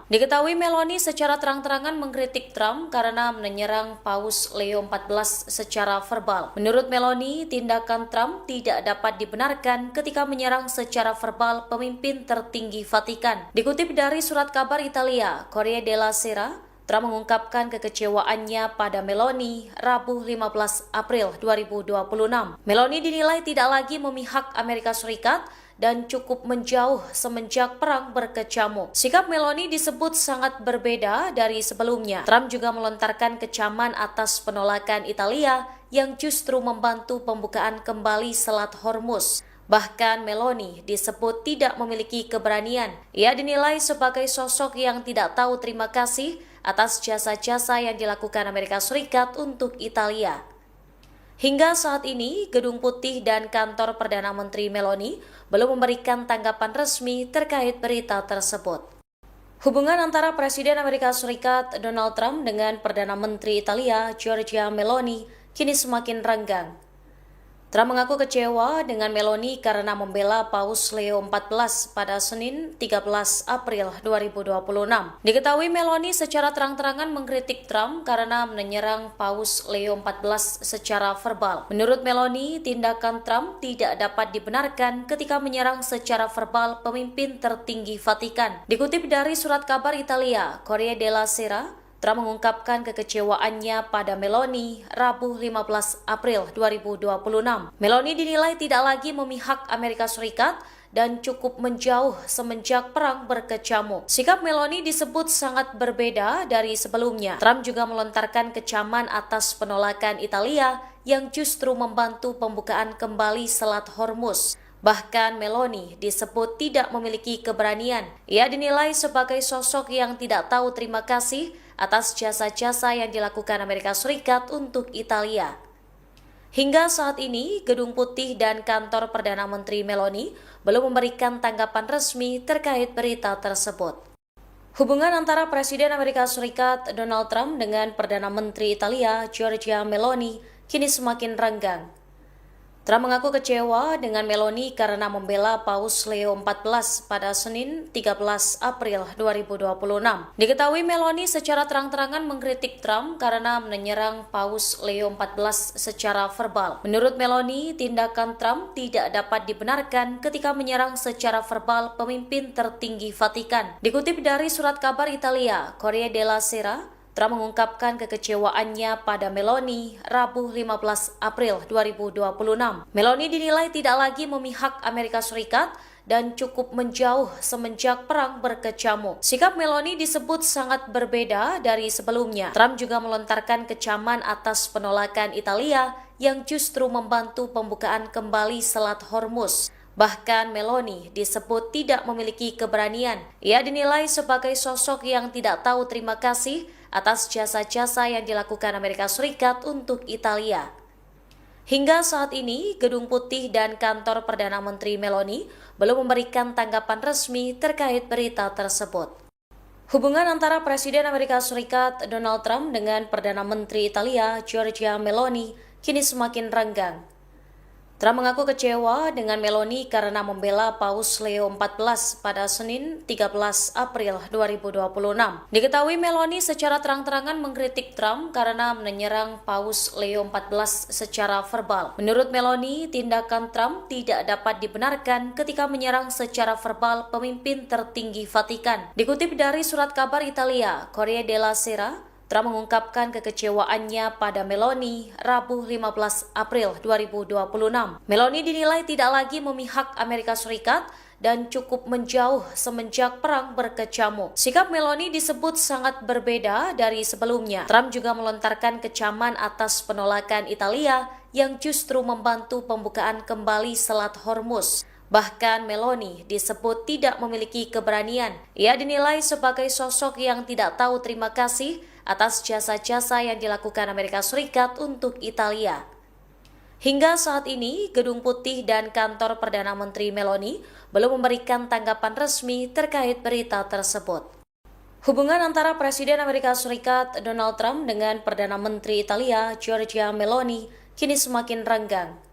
Diketahui Meloni secara terang-terangan mengkritik Trump karena menyerang Paus Leo XIV secara verbal. Menurut Meloni, tindakan Trump tidak dapat dibenarkan ketika menyerang secara verbal pemimpin tertinggi Vatikan. Dikutip dari surat kabar Italia, Corriere della Sera, Trump mengungkapkan kekecewaannya pada Meloni Rabu 15 April 2026. Meloni dinilai tidak lagi memihak Amerika Serikat dan cukup menjauh semenjak perang berkecamuk. Sikap Meloni disebut sangat berbeda dari sebelumnya. Trump juga melontarkan kecaman atas penolakan Italia yang justru membantu pembukaan kembali Selat Hormuz. Bahkan Meloni disebut tidak memiliki keberanian. Ia dinilai sebagai sosok yang tidak tahu terima kasih atas jasa-jasa yang dilakukan Amerika Serikat untuk Italia. Hingga saat ini, Gedung Putih dan kantor Perdana Menteri Meloni belum memberikan tanggapan resmi terkait berita tersebut. Hubungan antara Presiden Amerika Serikat Donald Trump dengan Perdana Menteri Italia Giorgia Meloni kini semakin renggang. Trump mengaku kecewa dengan Meloni karena membela Paus Leo XIV pada Senin 13 April 2026. Diketahui Meloni secara terang-terangan mengkritik Trump karena menyerang Paus Leo XIV secara verbal. Menurut Meloni, tindakan Trump tidak dapat dibenarkan ketika menyerang secara verbal pemimpin tertinggi Vatikan. Dikutip dari surat kabar Italia, Corriere della Sera, Trump mengungkapkan kekecewaannya pada Meloni Rabu 15 April 2026. Meloni dinilai tidak lagi memihak Amerika Serikat dan cukup menjauh semenjak perang berkecamuk. Sikap Meloni disebut sangat berbeda dari sebelumnya. Trump juga melontarkan kecaman atas penolakan Italia yang justru membantu pembukaan kembali Selat Hormuz. Bahkan Meloni disebut tidak memiliki keberanian. Ia dinilai sebagai sosok yang tidak tahu terima kasih atas jasa-jasa yang dilakukan Amerika Serikat untuk Italia. Hingga saat ini, Gedung Putih dan kantor Perdana Menteri Meloni belum memberikan tanggapan resmi terkait berita tersebut. Hubungan antara Presiden Amerika Serikat Donald Trump dengan Perdana Menteri Italia Giorgia Meloni kini semakin renggang. Trump mengaku kecewa dengan Meloni karena membela Paus Leo XIV pada Senin 13 April 2026. Diketahui Meloni secara terang-terangan mengkritik Trump karena menyerang Paus Leo XIV secara verbal. Menurut Meloni, tindakan Trump tidak dapat dibenarkan ketika menyerang secara verbal pemimpin tertinggi Vatikan. Dikutip dari surat kabar Italia, Corriere della Sera, Trump mengungkapkan kekecewaannya pada Meloni Rabu 15 April 2026. Meloni dinilai tidak lagi memihak Amerika Serikat dan cukup menjauh semenjak perang berkecamuk. Sikap Meloni disebut sangat berbeda dari sebelumnya. Trump juga melontarkan kecaman atas penolakan Italia yang justru membantu pembukaan kembali Selat Hormuz. Bahkan Meloni disebut tidak memiliki keberanian. Ia dinilai sebagai sosok yang tidak tahu terima kasih atas jasa-jasa yang dilakukan Amerika Serikat untuk Italia. Hingga saat ini, Gedung Putih dan kantor Perdana Menteri Meloni belum memberikan tanggapan resmi terkait berita tersebut. Hubungan antara Presiden Amerika Serikat Donald Trump dengan Perdana Menteri Italia Giorgia Meloni kini semakin renggang. Trump mengaku kecewa dengan Meloni karena membela Paus Leo XIV pada Senin 13 April 2026. Diketahui Meloni secara terang-terangan mengkritik Trump karena menyerang Paus Leo XIV secara verbal. Menurut Meloni, tindakan Trump tidak dapat dibenarkan ketika menyerang secara verbal pemimpin tertinggi Vatikan. Dikutip dari surat kabar Italia, Corriere della Sera, Trump mengungkapkan kekecewaannya pada Meloni Rabu 15 April 2026. Meloni dinilai tidak lagi memihak Amerika Serikat dan cukup menjauh semenjak perang berkecamuk. Sikap Meloni disebut sangat berbeda dari sebelumnya. Trump juga melontarkan kecaman atas penolakan Italia yang justru membantu pembukaan kembali Selat Hormuz. Bahkan Meloni disebut tidak memiliki keberanian. Ia dinilai sebagai sosok yang tidak tahu terima kasih atas jasa-jasa yang dilakukan Amerika Serikat untuk Italia. Hingga saat ini, Gedung Putih dan kantor Perdana Menteri Meloni belum memberikan tanggapan resmi terkait berita tersebut. Hubungan antara Presiden Amerika Serikat Donald Trump dengan Perdana Menteri Italia Giorgia Meloni kini semakin renggang.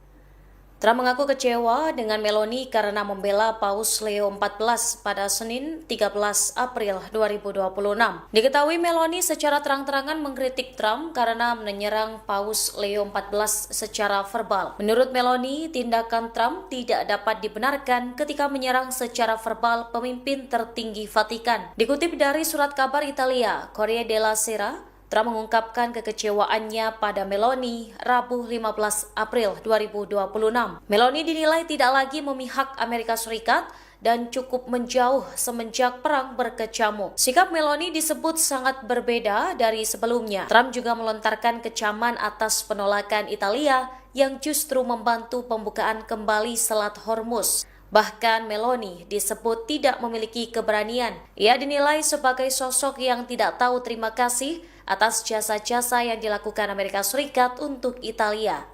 Trump mengaku kecewa dengan Meloni karena membela Paus Leo XIV pada Senin 13 April 2026. Diketahui Meloni secara terang-terangan mengkritik Trump karena menyerang Paus Leo XIV secara verbal. Menurut Meloni, tindakan Trump tidak dapat dibenarkan ketika menyerang secara verbal pemimpin tertinggi Vatikan. Dikutip dari surat kabar Italia, Corriere della Sera, Trump mengungkapkan kekecewaannya pada Meloni Rabu 15 April 2026. Meloni dinilai tidak lagi memihak Amerika Serikat dan cukup menjauh semenjak perang berkecamuk. Sikap Meloni disebut sangat berbeda dari sebelumnya. Trump juga melontarkan kecaman atas penolakan Italia yang justru membantu pembukaan kembali Selat Hormuz. Bahkan Meloni disebut tidak memiliki keberanian. Ia dinilai sebagai sosok yang tidak tahu terima kasih atas jasa-jasa yang dilakukan Amerika Serikat untuk Italia.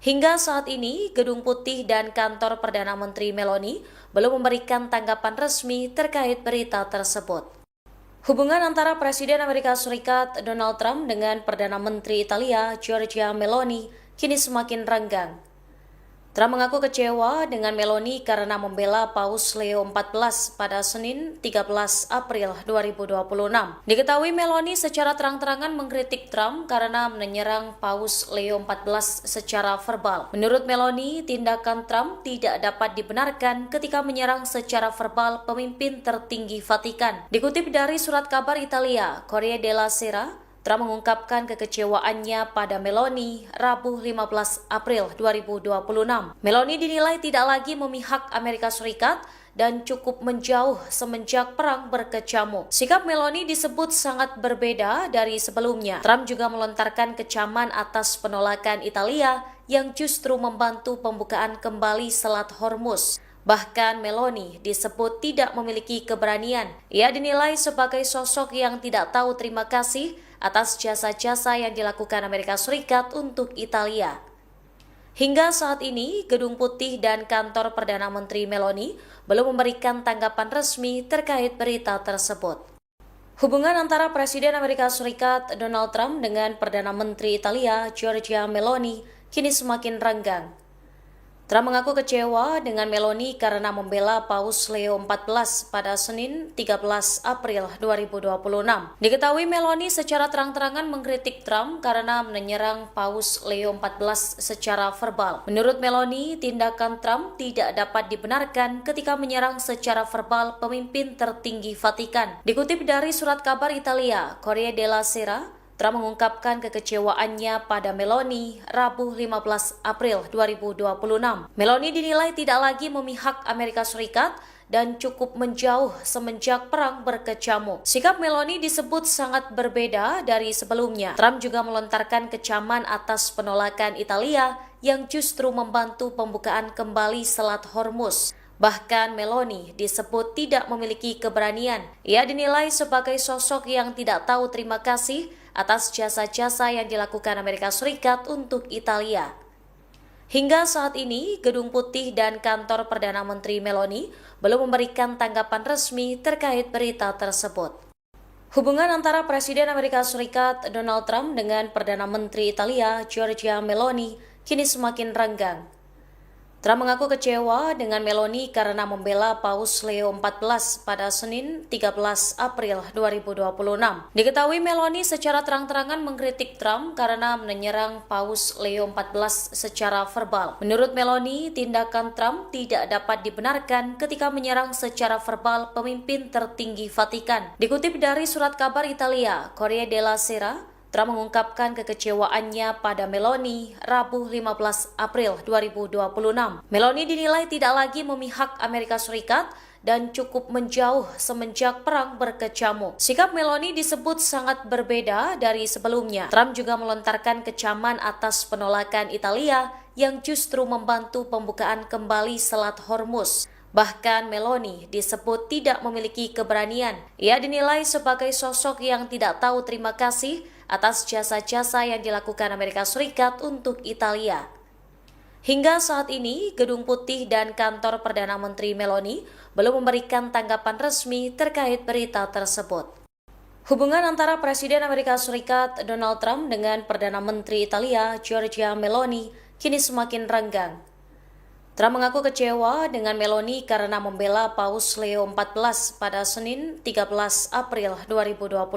Hingga saat ini, Gedung Putih dan kantor Perdana Menteri Meloni belum memberikan tanggapan resmi terkait berita tersebut. Hubungan antara Presiden Amerika Serikat Donald Trump dengan Perdana Menteri Italia Giorgia Meloni kini semakin renggang. Trump mengaku kecewa dengan Meloni karena membela Paus Leo XIV pada Senin 13 April 2026. Diketahui Meloni secara terang-terangan mengkritik Trump karena menyerang Paus Leo XIV secara verbal. Menurut Meloni, tindakan Trump tidak dapat dibenarkan ketika menyerang secara verbal pemimpin tertinggi Vatikan. Dikutip dari surat kabar Italia, Corriere della Sera, Trump mengungkapkan kekecewaannya pada Meloni Rabu 15 April 2026. Meloni dinilai tidak lagi memihak Amerika Serikat dan cukup menjauh semenjak perang berkecamuk. Sikap Meloni disebut sangat berbeda dari sebelumnya. Trump juga melontarkan kecaman atas penolakan Italia yang justru membantu pembukaan kembali Selat Hormuz. Bahkan Meloni disebut tidak memiliki keberanian. Ia dinilai sebagai sosok yang tidak tahu terima kasih atas jasa-jasa yang dilakukan Amerika Serikat untuk Italia. Hingga saat ini, Gedung Putih dan kantor Perdana Menteri Meloni belum memberikan tanggapan resmi terkait berita tersebut. Hubungan antara Presiden Amerika Serikat Donald Trump dengan Perdana Menteri Italia Giorgia Meloni kini semakin renggang. Trump mengaku kecewa dengan Meloni karena membela Paus Leo XIV pada Senin 13 April 2026. Diketahui Meloni secara terang-terangan mengkritik Trump karena menyerang Paus Leo XIV secara verbal. Menurut Meloni, tindakan Trump tidak dapat dibenarkan ketika menyerang secara verbal pemimpin tertinggi Vatikan. Dikutip dari surat kabar Italia, Corriere della Sera, Trump mengungkapkan kekecewaannya pada Meloni Rabu 15 April 2026. Meloni dinilai tidak lagi memihak Amerika Serikat dan cukup menjauh semenjak perang berkecamuk. Sikap Meloni disebut sangat berbeda dari sebelumnya. Trump juga melontarkan kecaman atas penolakan Italia yang justru membantu pembukaan kembali Selat Hormuz. Bahkan Meloni disebut tidak memiliki keberanian. Ia dinilai sebagai sosok yang tidak tahu terima kasih atas jasa-jasa yang dilakukan Amerika Serikat untuk Italia. Hingga saat ini, Gedung Putih dan kantor Perdana Menteri Meloni belum memberikan tanggapan resmi terkait berita tersebut. Hubungan antara Presiden Amerika Serikat Donald Trump dengan Perdana Menteri Italia Giorgia Meloni kini semakin renggang. Trump mengaku kecewa dengan Meloni karena membela Paus Leo XIV pada Senin 13 April 2026. Diketahui Meloni secara terang-terangan mengkritik Trump karena menyerang Paus Leo XIV secara verbal. Menurut Meloni, tindakan Trump tidak dapat dibenarkan ketika menyerang secara verbal pemimpin tertinggi Vatikan. Dikutip dari surat kabar Italia, Corriere della Sera, Trump mengungkapkan kekecewaannya pada Meloni Rabu 15 April 2026. Meloni dinilai tidak lagi memihak Amerika Serikat dan cukup menjauh semenjak perang berkecamuk. Sikap Meloni disebut sangat berbeda dari sebelumnya. Trump juga melontarkan kecaman atas penolakan Italia yang justru membantu pembukaan kembali Selat Hormuz. Bahkan Meloni disebut tidak memiliki keberanian. Ia dinilai sebagai sosok yang tidak tahu terima kasih atas jasa-jasa yang dilakukan Amerika Serikat untuk Italia. Hingga saat ini, Gedung Putih dan kantor Perdana Menteri Meloni belum memberikan tanggapan resmi terkait berita tersebut. Hubungan antara Presiden Amerika Serikat Donald Trump dengan Perdana Menteri Italia Giorgia Meloni kini semakin renggang. Trump mengaku kecewa dengan Meloni karena membela Paus Leo XIV pada Senin 13 April 2026.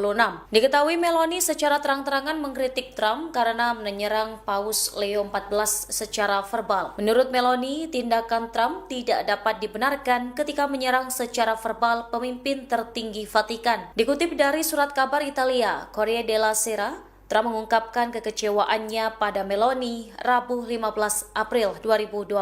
Diketahui Meloni secara terang-terangan mengkritik Trump karena menyerang Paus Leo XIV secara verbal. Menurut Meloni, tindakan Trump tidak dapat dibenarkan ketika menyerang secara verbal pemimpin tertinggi Vatikan. Dikutip dari surat kabar Italia, Corriere della Sera, Trump mengungkapkan kekecewaannya pada Meloni Rabu 15 April 2026.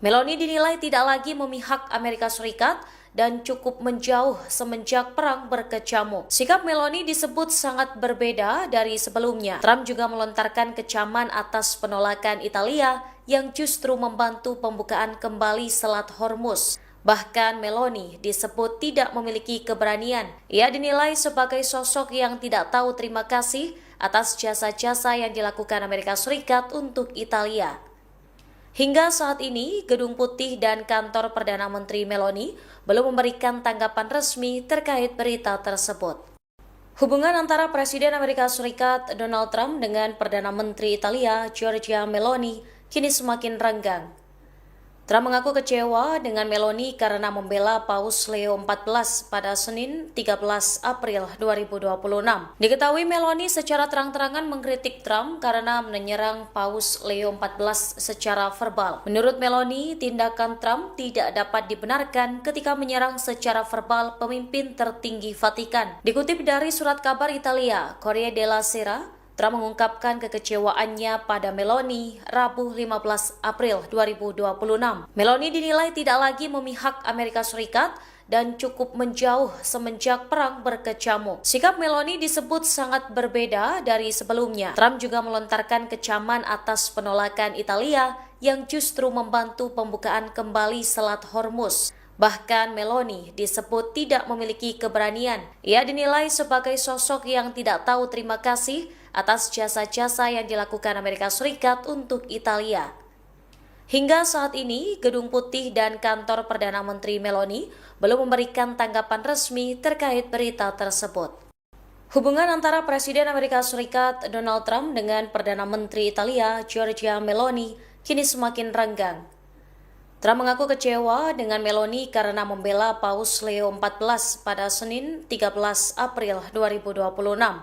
Meloni dinilai tidak lagi memihak Amerika Serikat dan cukup menjauh semenjak perang berkecamuk. Sikap Meloni disebut sangat berbeda dari sebelumnya. Trump juga melontarkan kecaman atas penolakan Italia yang justru membantu pembukaan kembali Selat Hormuz. Bahkan Meloni disebut tidak memiliki keberanian. Ia dinilai sebagai sosok yang tidak tahu terima kasih atas jasa-jasa yang dilakukan Amerika Serikat untuk Italia. Hingga saat ini, Gedung Putih dan kantor Perdana Menteri Meloni belum memberikan tanggapan resmi terkait berita tersebut. Hubungan antara Presiden Amerika Serikat Donald Trump dengan Perdana Menteri Italia Giorgia Meloni kini semakin renggang. Trump mengaku kecewa dengan Meloni karena membela Paus Leo XIV pada Senin 13 April 2026. Diketahui Meloni secara terang-terangan mengkritik Trump karena menyerang Paus Leo XIV secara verbal. Menurut Meloni, tindakan Trump tidak dapat dibenarkan ketika menyerang secara verbal pemimpin tertinggi Vatikan. Dikutip dari surat kabar Italia, Corriere della Sera, Trump mengungkapkan kekecewaannya pada Meloni Rabu 15 April 2026. Meloni dinilai tidak lagi memihak Amerika Serikat dan cukup menjauh semenjak perang berkecamuk. Sikap Meloni disebut sangat berbeda dari sebelumnya. Trump juga melontarkan kecaman atas penolakan Italia yang justru membantu pembukaan kembali Selat Hormuz. Bahkan Meloni disebut tidak memiliki keberanian. Ia dinilai sebagai sosok yang tidak tahu terima kasih atas jasa-jasa yang dilakukan Amerika Serikat untuk Italia. Hingga saat ini, Gedung Putih dan kantor Perdana Menteri Meloni belum memberikan tanggapan resmi terkait berita tersebut. Hubungan antara Presiden Amerika Serikat Donald Trump dengan Perdana Menteri Italia Giorgia Meloni kini semakin renggang. Trump mengaku kecewa dengan Meloni karena membela Paus Leo XIV pada Senin 13 April 2026.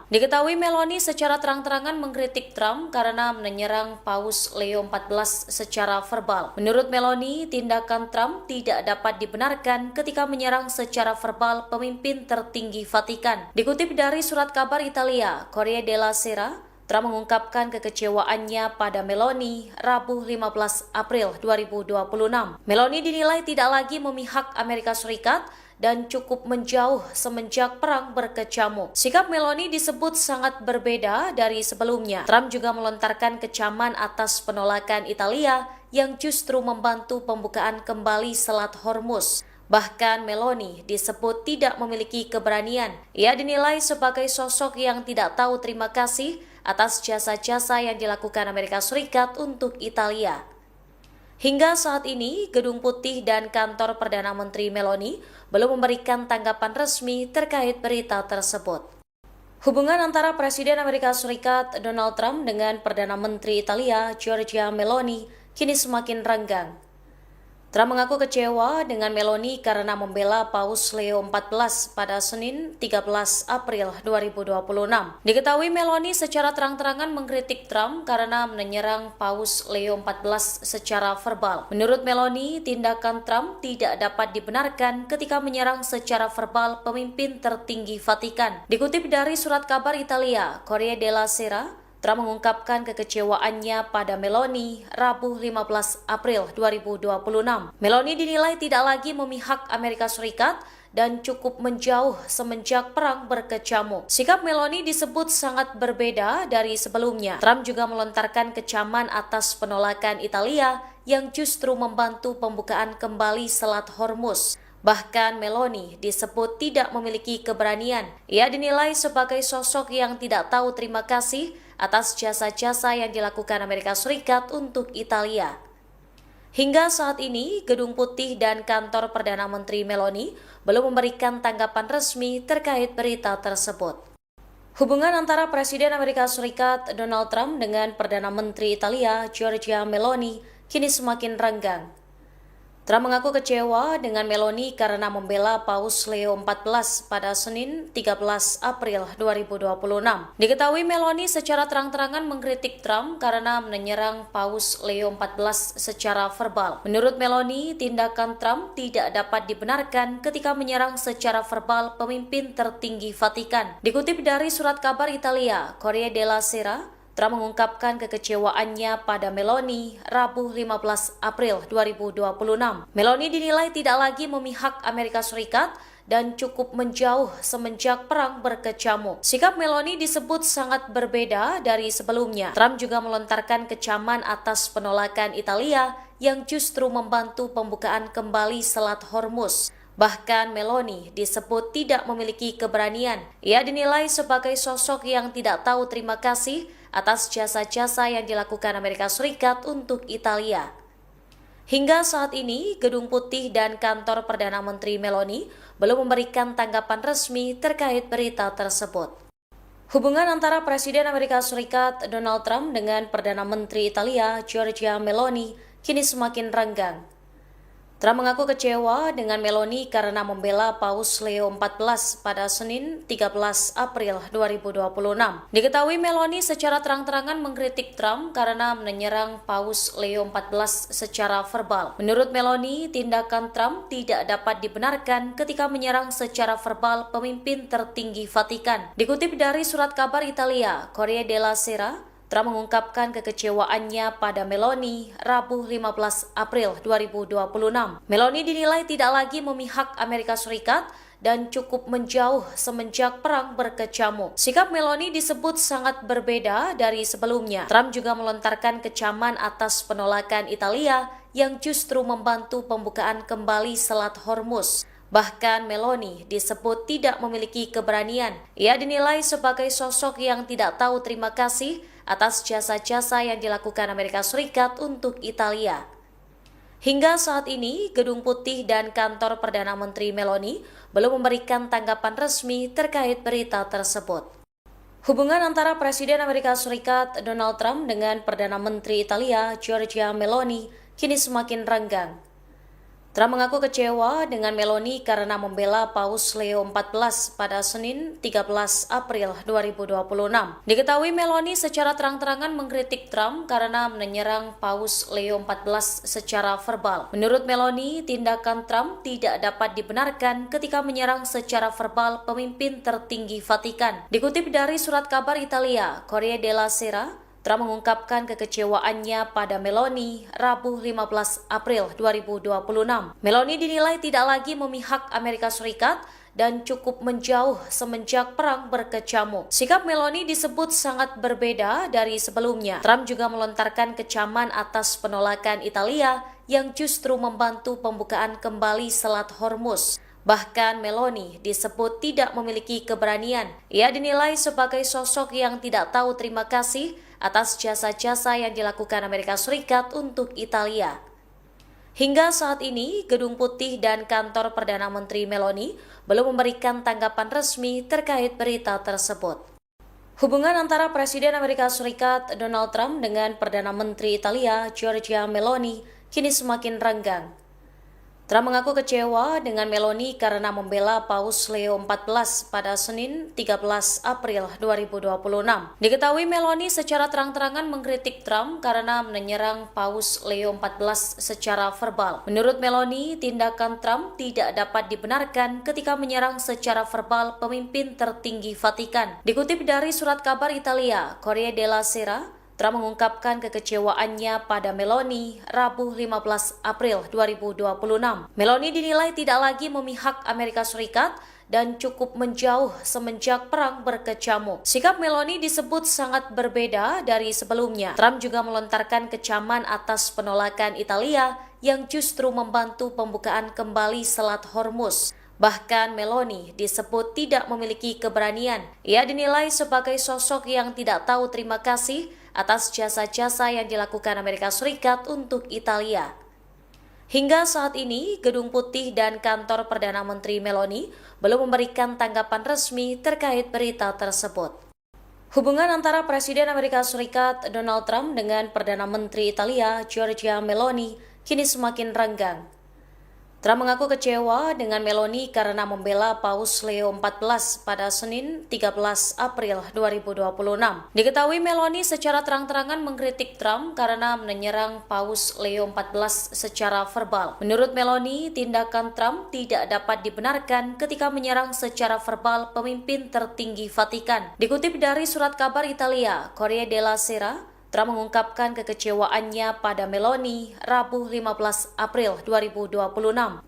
Diketahui Meloni secara terang-terangan mengkritik Trump karena menyerang Paus Leo XIV secara verbal. Menurut Meloni, tindakan Trump tidak dapat dibenarkan ketika menyerang secara verbal pemimpin tertinggi Vatikan. Dikutip dari surat kabar Italia, Corriere della Sera, Trump mengungkapkan kekecewaannya pada Meloni Rabu 15 April 2026. Meloni dinilai tidak lagi memihak Amerika Serikat dan cukup menjauh semenjak perang berkecamuk. Sikap Meloni disebut sangat berbeda dari sebelumnya. Trump juga melontarkan kecaman atas penolakan Italia yang justru membantu pembukaan kembali Selat Hormuz. Bahkan Meloni disebut tidak memiliki keberanian. Ia dinilai sebagai sosok yang tidak tahu terima kasih atas jasa-jasa yang dilakukan Amerika Serikat untuk Italia. Hingga saat ini, Gedung Putih dan kantor Perdana Menteri Meloni belum memberikan tanggapan resmi terkait berita tersebut. Hubungan antara Presiden Amerika Serikat Donald Trump dengan Perdana Menteri Italia Giorgia Meloni kini semakin renggang. Trump mengaku kecewa dengan Meloni karena membela Paus Leo XIV pada Senin 13 April 2026. Diketahui Meloni secara terang-terangan mengkritik Trump karena menyerang Paus Leo XIV secara verbal. Menurut Meloni, tindakan Trump tidak dapat dibenarkan ketika menyerang secara verbal pemimpin tertinggi Vatikan. Dikutip dari surat kabar Italia, Corriere della Sera, Trump mengungkapkan kekecewaannya pada Meloni Rabu 15 April 2026. Meloni dinilai tidak lagi memihak Amerika Serikat dan cukup menjauh semenjak perang berkecamuk. Sikap Meloni disebut sangat berbeda dari sebelumnya. Trump juga melontarkan kecaman atas penolakan Italia yang justru membantu pembukaan kembali Selat Hormuz. Bahkan Meloni disebut tidak memiliki keberanian. Ia dinilai sebagai sosok yang tidak tahu terima kasih atas jasa-jasa yang dilakukan Amerika Serikat untuk Italia. Hingga saat ini, Gedung Putih dan kantor Perdana Menteri Meloni belum memberikan tanggapan resmi terkait berita tersebut. Hubungan antara Presiden Amerika Serikat Donald Trump dengan Perdana Menteri Italia Giorgia Meloni kini semakin renggang. Trump mengaku kecewa dengan Meloni karena membela Paus Leo XIV pada Senin 13 April 2026. Diketahui Meloni secara terang-terangan mengkritik Trump karena menyerang Paus Leo XIV secara verbal. Menurut Meloni, tindakan Trump tidak dapat dibenarkan ketika menyerang secara verbal pemimpin tertinggi Vatikan. Dikutip dari surat kabar Italia, Corriere della Sera, Trump mengungkapkan kekecewaannya pada Meloni Rabu 15 April 2026. Meloni dinilai tidak lagi memihak Amerika Serikat dan cukup menjauh semenjak perang berkecamuk. Sikap Meloni disebut sangat berbeda dari sebelumnya. Trump juga melontarkan kecaman atas penolakan Italia yang justru membantu pembukaan kembali Selat Hormuz. Bahkan Meloni disebut tidak memiliki keberanian. Ia dinilai sebagai sosok yang tidak tahu terima kasih atas jasa-jasa yang dilakukan Amerika Serikat untuk Italia. Hingga saat ini, Gedung Putih dan kantor Perdana Menteri Meloni belum memberikan tanggapan resmi terkait berita tersebut. Hubungan antara Presiden Amerika Serikat Donald Trump dengan Perdana Menteri Italia Giorgia Meloni kini semakin renggang. Trump mengaku kecewa dengan Meloni karena membela Paus Leo XIV pada Senin 13 April 2026. Diketahui Meloni secara terang-terangan mengkritik Trump karena menyerang Paus Leo XIV secara verbal. Menurut Meloni, tindakan Trump tidak dapat dibenarkan ketika menyerang secara verbal pemimpin tertinggi Vatikan. Dikutip dari surat kabar Italia, Corriere della Sera, Trump mengungkapkan kekecewaannya pada Meloni Rabu 15 April 2026. Meloni dinilai tidak lagi memihak Amerika Serikat dan cukup menjauh semenjak perang berkecamuk. Sikap Meloni disebut sangat berbeda dari sebelumnya. Trump juga melontarkan kecaman atas penolakan Italia yang justru membantu pembukaan kembali Selat Hormuz. Bahkan Meloni disebut tidak memiliki keberanian. Ia dinilai sebagai sosok yang tidak tahu terima kasih atas jasa-jasa yang dilakukan Amerika Serikat untuk Italia. Hingga saat ini, Gedung Putih dan kantor Perdana Menteri Meloni belum memberikan tanggapan resmi terkait berita tersebut. Hubungan antara Presiden Amerika Serikat Donald Trump dengan Perdana Menteri Italia Giorgia Meloni kini semakin renggang. Trump mengaku kecewa dengan Meloni karena membela Paus Leo XIV pada Senin 13 April 2026. Diketahui Meloni secara terang-terangan mengkritik Trump karena menyerang Paus Leo XIV secara verbal. Menurut Meloni, tindakan Trump tidak dapat dibenarkan ketika menyerang secara verbal pemimpin tertinggi Vatikan. Dikutip dari surat kabar Italia, Corriere della Sera, Trump mengungkapkan kekecewaannya pada Meloni Rabu 15 April 2026. Meloni dinilai tidak lagi memihak Amerika Serikat dan cukup menjauh semenjak perang berkecamuk. Sikap Meloni disebut sangat berbeda dari sebelumnya. Trump juga melontarkan kecaman atas penolakan Italia yang justru membantu pembukaan kembali Selat Hormuz. Bahkan Meloni disebut tidak memiliki keberanian. Ia dinilai sebagai sosok yang tidak tahu terima kasih atas jasa-jasa yang dilakukan Amerika Serikat untuk Italia. Hingga saat ini, Gedung Putih dan kantor Perdana Menteri Meloni belum memberikan tanggapan resmi terkait berita tersebut. Hubungan antara Presiden Amerika Serikat Donald Trump dengan Perdana Menteri Italia Giorgia Meloni kini semakin renggang. Trump mengaku kecewa dengan Meloni karena membela Paus Leo XIV pada Senin 13 April 2026. Diketahui Meloni secara terang-terangan mengkritik Trump karena menyerang Paus Leo XIV secara verbal. Menurut Meloni, tindakan Trump tidak dapat dibenarkan ketika menyerang secara verbal pemimpin tertinggi Vatikan. Dikutip dari surat kabar Italia, Corriere della Sera, Trump mengungkapkan kekecewaannya pada Meloni Rabu 15 April 2026. Meloni dinilai tidak lagi memihak Amerika Serikat dan cukup menjauh semenjak perang berkecamuk. Sikap Meloni disebut sangat berbeda dari sebelumnya. Trump juga melontarkan kecaman atas penolakan Italia yang justru membantu pembukaan kembali Selat Hormuz. Bahkan Meloni disebut tidak memiliki keberanian. Ia dinilai sebagai sosok yang tidak tahu terima kasih atas jasa-jasa yang dilakukan Amerika Serikat untuk Italia. Hingga saat ini, Gedung Putih dan kantor Perdana Menteri Meloni belum memberikan tanggapan resmi terkait berita tersebut. Hubungan antara Presiden Amerika Serikat Donald Trump dengan Perdana Menteri Italia Giorgia Meloni kini semakin renggang. Trump mengaku kecewa dengan Meloni karena membela Paus Leo XIV pada Senin 13 April 2026. Diketahui Meloni secara terang-terangan mengkritik Trump karena menyerang Paus Leo XIV secara verbal. Menurut Meloni, tindakan Trump tidak dapat dibenarkan ketika menyerang secara verbal pemimpin tertinggi Vatikan. Dikutip dari surat kabar Italia, Corriere della Sera, Trump mengungkapkan kekecewaannya pada Meloni Rabu 15 April 2026.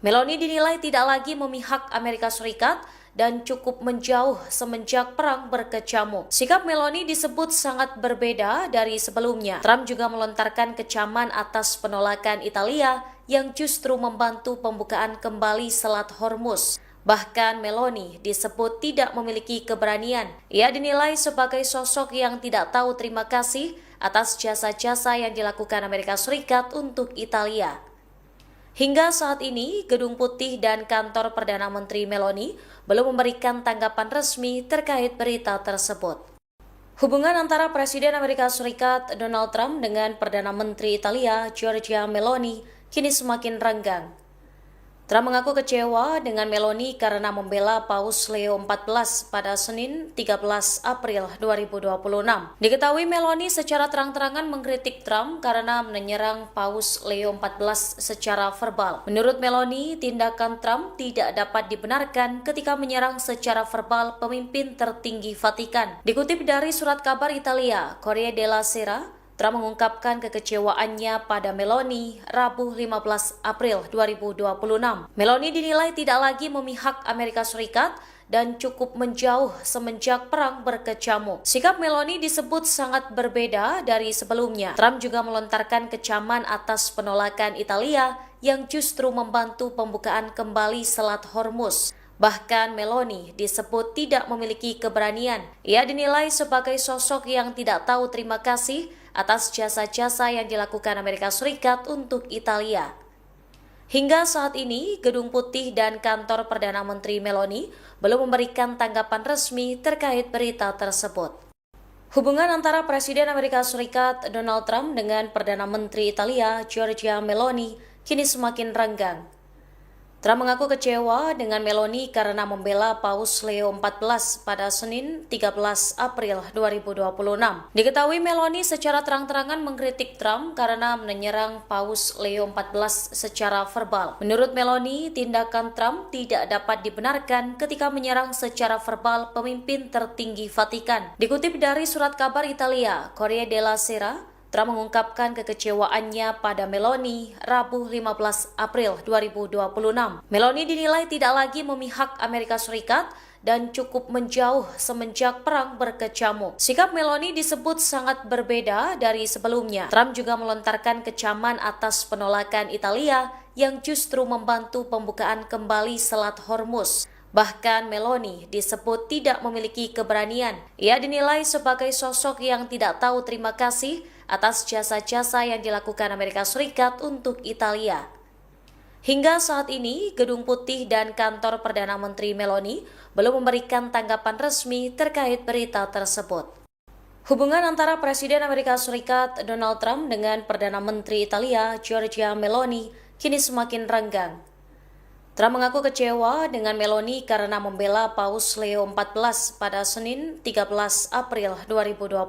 Meloni dinilai tidak lagi memihak Amerika Serikat dan cukup menjauh semenjak perang berkecamuk. Sikap Meloni disebut sangat berbeda dari sebelumnya. Trump juga melontarkan kecaman atas penolakan Italia yang justru membantu pembukaan kembali Selat Hormuz. Bahkan Meloni disebut tidak memiliki keberanian. Ia dinilai sebagai sosok yang tidak tahu terima kasih atas jasa-jasa yang dilakukan Amerika Serikat untuk Italia. Hingga saat ini, Gedung Putih dan kantor Perdana Menteri Meloni belum memberikan tanggapan resmi terkait berita tersebut. Hubungan antara Presiden Amerika Serikat Donald Trump dengan Perdana Menteri Italia Giorgia Meloni kini semakin renggang. Trump mengaku kecewa dengan Meloni karena membela Paus Leo XIV pada Senin 13 April 2026. Diketahui Meloni secara terang-terangan mengkritik Trump karena menyerang Paus Leo XIV secara verbal. Menurut Meloni, tindakan Trump tidak dapat dibenarkan ketika menyerang secara verbal pemimpin tertinggi Vatikan. Dikutip dari surat kabar Italia, Corriere della Sera, Trump mengungkapkan kekecewaannya pada Meloni Rabu 15 April 2026. Meloni dinilai tidak lagi memihak Amerika Serikat dan cukup menjauh semenjak perang berkecamuk. Sikap Meloni disebut sangat berbeda dari sebelumnya. Trump juga melontarkan kecaman atas penolakan Italia yang justru membantu pembukaan kembali Selat Hormuz. Bahkan Meloni disebut tidak memiliki keberanian. Ia dinilai sebagai sosok yang tidak tahu terima kasih atas jasa-jasa yang dilakukan Amerika Serikat untuk Italia. Hingga saat ini, Gedung Putih dan kantor Perdana Menteri Meloni belum memberikan tanggapan resmi terkait berita tersebut. Hubungan antara Presiden Amerika Serikat Donald Trump dengan Perdana Menteri Italia Giorgia Meloni kini semakin renggang. Trump mengaku kecewa dengan Meloni karena membela Paus Leo XIV pada Senin 13 April 2026. Diketahui Meloni secara terang-terangan mengkritik Trump karena menyerang Paus Leo XIV secara verbal. Menurut Meloni, tindakan Trump tidak dapat dibenarkan ketika menyerang secara verbal pemimpin tertinggi Vatikan. Dikutip dari surat kabar Italia, Corriere della Sera, Trump mengungkapkan kekecewaannya pada Meloni Rabu 15 April 2026. Meloni dinilai tidak lagi memihak Amerika Serikat dan cukup menjauh semenjak perang berkecamuk. Sikap Meloni disebut sangat berbeda dari sebelumnya. Trump juga melontarkan kecaman atas penolakan Italia yang justru membantu pembukaan kembali Selat Hormuz. Bahkan Meloni disebut tidak memiliki keberanian. Ia dinilai sebagai sosok yang tidak tahu terima kasih atas jasa-jasa yang dilakukan Amerika Serikat untuk Italia. Hingga saat ini, Gedung Putih dan kantor Perdana Menteri Meloni belum memberikan tanggapan resmi terkait berita tersebut. Hubungan antara Presiden Amerika Serikat Donald Trump dengan Perdana Menteri Italia Giorgia Meloni kini semakin renggang. Trump mengaku kecewa dengan Meloni karena membela Paus Leo XIV pada Senin 13 April 2026.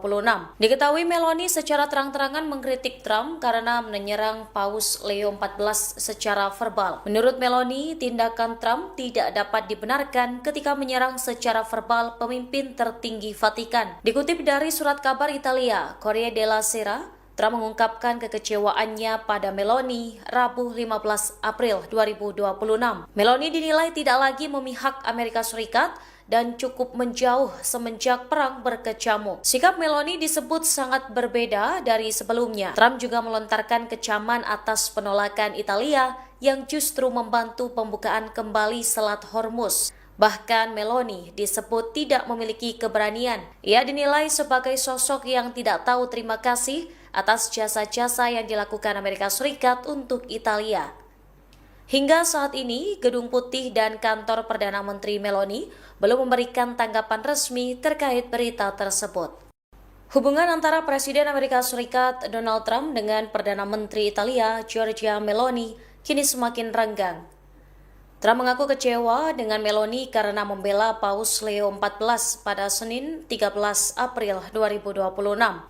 Diketahui Meloni secara terang-terangan mengkritik Trump karena menyerang Paus Leo XIV secara verbal. Menurut Meloni, tindakan Trump tidak dapat dibenarkan ketika menyerang secara verbal pemimpin tertinggi Vatikan. Dikutip dari surat kabar Italia, Corriere della Sera, Trump mengungkapkan kekecewaannya pada Meloni Rabu 15 April 2026. Meloni dinilai tidak lagi memihak Amerika Serikat dan cukup menjauh semenjak perang berkecamuk. Sikap Meloni disebut sangat berbeda dari sebelumnya. Trump juga melontarkan kecaman atas penolakan Italia yang justru membantu pembukaan kembali Selat Hormuz. Bahkan Meloni disebut tidak memiliki keberanian. Ia dinilai sebagai sosok yang tidak tahu terima kasih atas jasa-jasa yang dilakukan Amerika Serikat untuk Italia. Hingga saat ini, Gedung Putih dan kantor Perdana Menteri Meloni belum memberikan tanggapan resmi terkait berita tersebut. Hubungan antara Presiden Amerika Serikat Donald Trump dengan Perdana Menteri Italia Giorgia Meloni kini semakin renggang. Trump mengaku kecewa dengan Meloni karena membela Paus Leo XIV pada Senin 13 April 2026.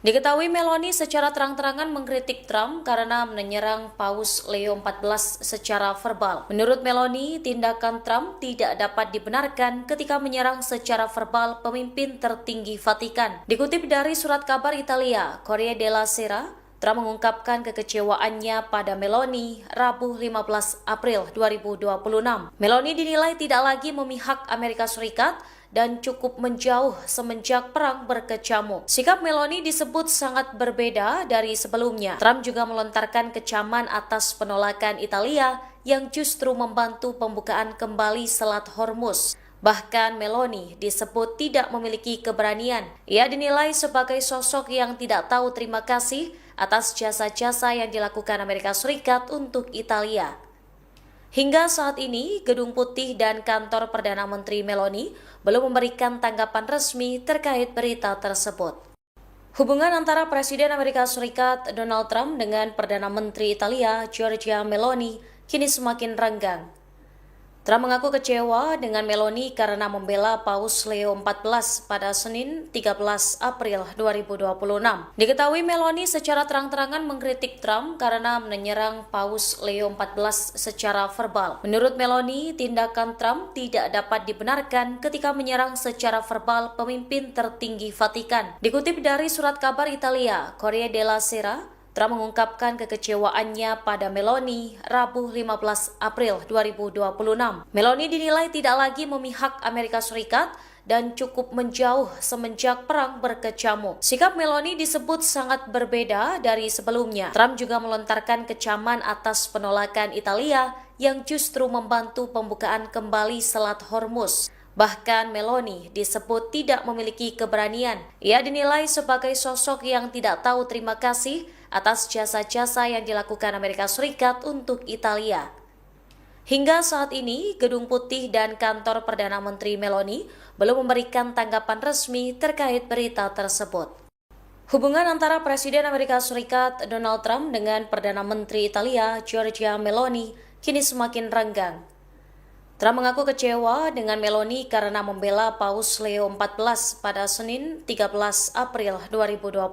Diketahui Meloni secara terang-terangan mengkritik Trump karena menyerang Paus Leo XIV secara verbal. Menurut Meloni, tindakan Trump tidak dapat dibenarkan ketika menyerang secara verbal pemimpin tertinggi Vatikan. Dikutip dari surat kabar Italia, Corriere della Sera, Trump mengungkapkan kekecewaannya pada Meloni Rabu 15 April 2026. Meloni dinilai tidak lagi memihak Amerika Serikat dan cukup menjauh semenjak perang berkecamuk. Sikap Meloni disebut sangat berbeda dari sebelumnya. Trump juga melontarkan kecaman atas penolakan Italia yang justru membantu pembukaan kembali Selat Hormuz. Bahkan Meloni disebut tidak memiliki keberanian. Ia dinilai sebagai sosok yang tidak tahu terima kasih atas jasa-jasa yang dilakukan Amerika Serikat untuk Italia. Hingga saat ini, Gedung Putih dan kantor Perdana Menteri Meloni belum memberikan tanggapan resmi terkait berita tersebut. Hubungan antara Presiden Amerika Serikat Donald Trump dengan Perdana Menteri Italia Giorgia Meloni kini semakin renggang. Trump mengaku kecewa dengan Meloni karena membela Paus Leo XIV pada Senin 13 April 2026. Diketahui Meloni secara terang-terangan mengkritik Trump karena menyerang Paus Leo XIV secara verbal. Menurut Meloni, tindakan Trump tidak dapat dibenarkan ketika menyerang secara verbal pemimpin tertinggi Vatikan. Dikutip dari surat kabar Italia, Corriere della Sera, Trump mengungkapkan kekecewaannya pada Meloni Rabu 15 April 2026. Meloni dinilai tidak lagi memihak Amerika Serikat dan cukup menjauh semenjak perang berkecamuk. Sikap Meloni disebut sangat berbeda dari sebelumnya. Trump juga melontarkan kecaman atas penolakan Italia yang justru membantu pembukaan kembali Selat Hormuz. Bahkan Meloni disebut tidak memiliki keberanian. Ia dinilai sebagai sosok yang tidak tahu terima kasih atas jasa-jasa yang dilakukan Amerika Serikat untuk Italia. Hingga saat ini, Gedung Putih dan kantor Perdana Menteri Meloni belum memberikan tanggapan resmi terkait berita tersebut. Hubungan antara Presiden Amerika Serikat Donald Trump dengan Perdana Menteri Italia Giorgia Meloni kini semakin renggang. Trump mengaku kecewa dengan Meloni karena membela Paus Leo XIV pada Senin 13 April 2026.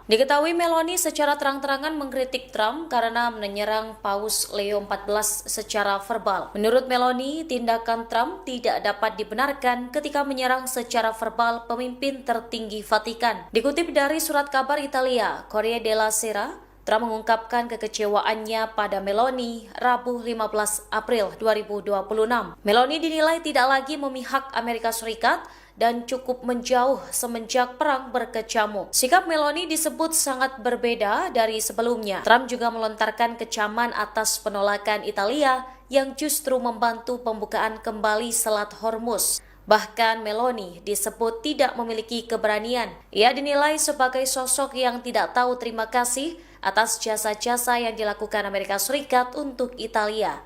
Diketahui Meloni secara terang-terangan mengkritik Trump karena menyerang Paus Leo XIV secara verbal. Menurut Meloni, tindakan Trump tidak dapat dibenarkan ketika menyerang secara verbal pemimpin tertinggi Vatikan. Dikutip dari surat kabar Italia, Corriere della Sera, Trump mengungkapkan kekecewaannya pada Meloni Rabu 15 April 2026. Meloni dinilai tidak lagi memihak Amerika Serikat dan cukup menjauh semenjak perang berkecamuk. Sikap Meloni disebut sangat berbeda dari sebelumnya. Trump juga melontarkan kecaman atas penolakan Italia yang justru membantu pembukaan kembali Selat Hormuz. Bahkan Meloni disebut tidak memiliki keberanian. Ia dinilai sebagai sosok yang tidak tahu terima kasih atas jasa-jasa yang dilakukan Amerika Serikat untuk Italia.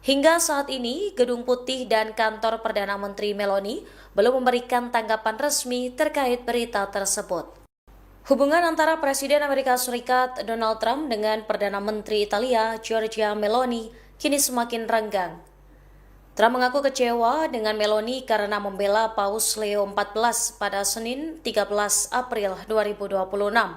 Hingga saat ini, Gedung Putih dan kantor Perdana Menteri Meloni belum memberikan tanggapan resmi terkait berita tersebut. Hubungan antara Presiden Amerika Serikat Donald Trump dengan Perdana Menteri Italia Giorgia Meloni kini semakin renggang. Trump mengaku kecewa dengan Meloni karena membela Paus Leo XIV pada Senin 13 April 2026.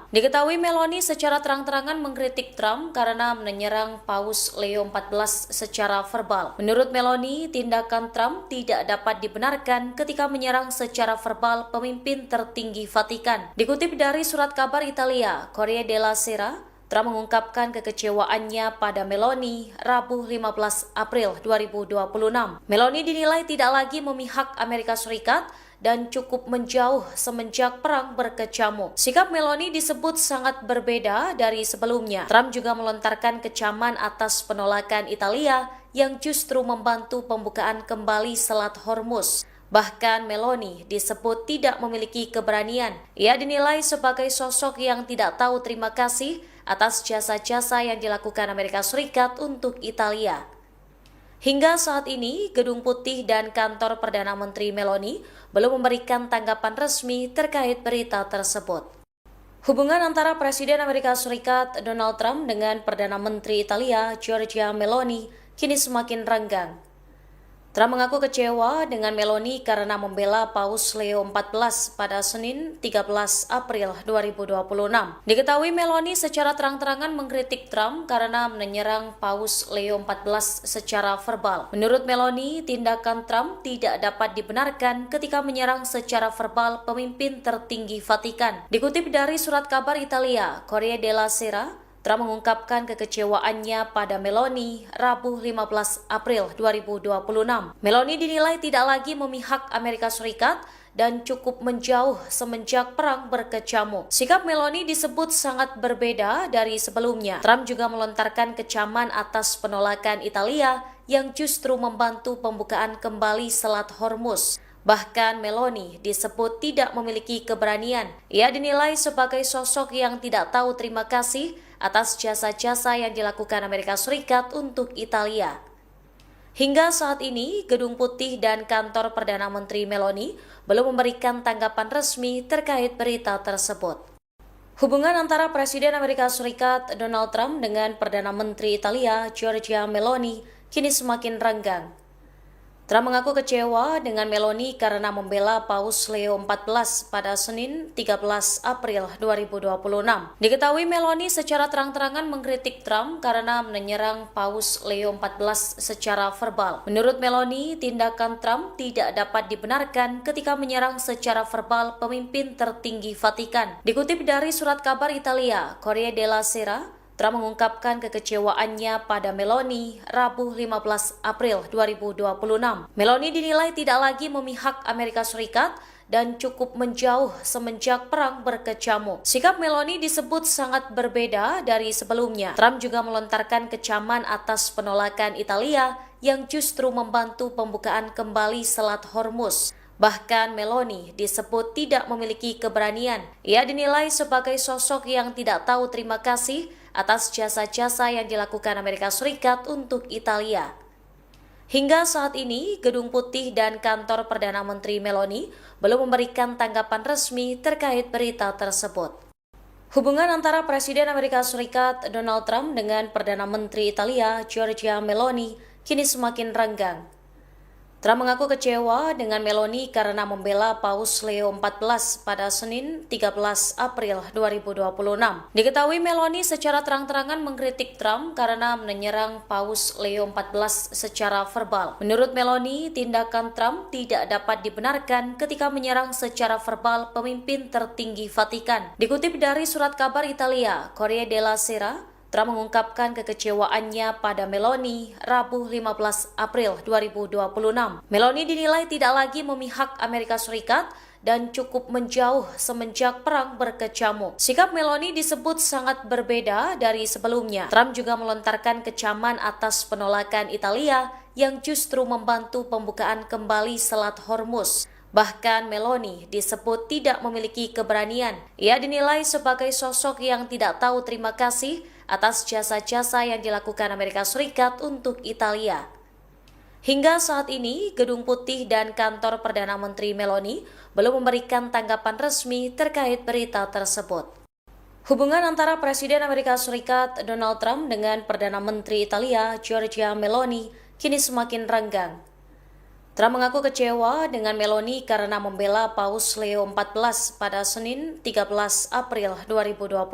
Diketahui Meloni secara terang-terangan mengkritik Trump karena menyerang Paus Leo XIV secara verbal. Menurut Meloni, tindakan Trump tidak dapat dibenarkan ketika menyerang secara verbal pemimpin tertinggi Vatikan. Dikutip dari surat kabar Italia, Corriere della Sera, Trump mengungkapkan kekecewaannya pada Meloni Rabu 15 April 2026. Meloni dinilai tidak lagi memihak Amerika Serikat dan cukup menjauh semenjak perang berkecamuk. Sikap Meloni disebut sangat berbeda dari sebelumnya. Trump juga melontarkan kecaman atas penolakan Italia yang justru membantu pembukaan kembali Selat Hormuz. Bahkan Meloni disebut tidak memiliki keberanian. Ia dinilai sebagai sosok yang tidak tahu terima kasih atas jasa-jasa yang dilakukan Amerika Serikat untuk Italia. Hingga saat ini, Gedung Putih dan kantor Perdana Menteri Meloni belum memberikan tanggapan resmi terkait berita tersebut. Hubungan antara Presiden Amerika Serikat Donald Trump dengan Perdana Menteri Italia Giorgia Meloni kini semakin renggang. Trump mengaku kecewa dengan Meloni karena membela Paus Leo XIV pada Senin 13 April 2026. Diketahui Meloni secara terang-terangan mengkritik Trump karena menyerang Paus Leo XIV secara verbal. Menurut Meloni, tindakan Trump tidak dapat dibenarkan ketika menyerang secara verbal pemimpin tertinggi Vatikan. Dikutip dari surat kabar Italia, Corriere della Sera, Trump mengungkapkan kekecewaannya pada Meloni Rabu 15 April 2026. Meloni dinilai tidak lagi memihak Amerika Serikat dan cukup menjauh semenjak perang berkecamuk. Sikap Meloni disebut sangat berbeda dari sebelumnya. Trump juga melontarkan kecaman atas penolakan Italia yang justru membantu pembukaan kembali Selat Hormuz. Bahkan Meloni disebut tidak memiliki keberanian. Ia dinilai sebagai sosok yang tidak tahu terima kasih atas jasa-jasa yang dilakukan Amerika Serikat untuk Italia. Hingga saat ini, Gedung Putih dan kantor Perdana Menteri Meloni belum memberikan tanggapan resmi terkait berita tersebut. Hubungan antara Presiden Amerika Serikat Donald Trump dengan Perdana Menteri Italia Giorgia Meloni kini semakin renggang. Trump mengaku kecewa dengan Meloni karena membela Paus Leo XIV pada Senin 13 April 2026. Diketahui Meloni secara terang-terangan mengkritik Trump karena menyerang Paus Leo XIV secara verbal. Menurut Meloni, tindakan Trump tidak dapat dibenarkan ketika menyerang secara verbal pemimpin tertinggi Vatikan. Dikutip dari surat kabar Italia, Corriere della Sera, Trump mengungkapkan kekecewaannya pada Meloni Rabu 15 April 2026. Meloni dinilai tidak lagi memihak Amerika Serikat dan cukup menjauh semenjak perang berkecamuk. Sikap Meloni disebut sangat berbeda dari sebelumnya. Trump juga melontarkan kecaman atas penolakan Italia yang justru membantu pembukaan kembali Selat Hormuz. Bahkan Meloni disebut tidak memiliki keberanian. Ia dinilai sebagai sosok yang tidak tahu terima kasih atas jasa-jasa yang dilakukan Amerika Serikat untuk Italia. Hingga saat ini, Gedung Putih dan kantor Perdana Menteri Meloni belum memberikan tanggapan resmi terkait berita tersebut. Hubungan antara Presiden Amerika Serikat Donald Trump dengan Perdana Menteri Italia Giorgia Meloni kini semakin renggang. Trump mengaku kecewa dengan Meloni karena membela Paus Leo XIV pada Senin 13 April 2026. Diketahui Meloni secara terang-terangan mengkritik Trump karena menyerang Paus Leo XIV secara verbal. Menurut Meloni, tindakan Trump tidak dapat dibenarkan ketika menyerang secara verbal pemimpin tertinggi Vatikan. Dikutip dari surat kabar Italia, Corriere della Sera, Trump mengungkapkan kekecewaannya pada Meloni Rabu 15 April 2026. Meloni dinilai tidak lagi memihak Amerika Serikat dan cukup menjauh semenjak perang berkecamuk. Sikap Meloni disebut sangat berbeda dari sebelumnya. Trump juga melontarkan kecaman atas penolakan Italia yang justru membantu pembukaan kembali Selat Hormuz. Bahkan Meloni disebut tidak memiliki keberanian. Ia dinilai sebagai sosok yang tidak tahu terima kasih atas jasa-jasa yang dilakukan Amerika Serikat untuk Italia. Hingga saat ini, Gedung Putih dan kantor Perdana Menteri Meloni belum memberikan tanggapan resmi terkait berita tersebut. Hubungan antara Presiden Amerika Serikat Donald Trump dengan Perdana Menteri Italia Giorgia Meloni kini semakin renggang. Trump mengaku kecewa dengan Meloni karena membela Paus Leo XIV pada Senin 13 April 2026.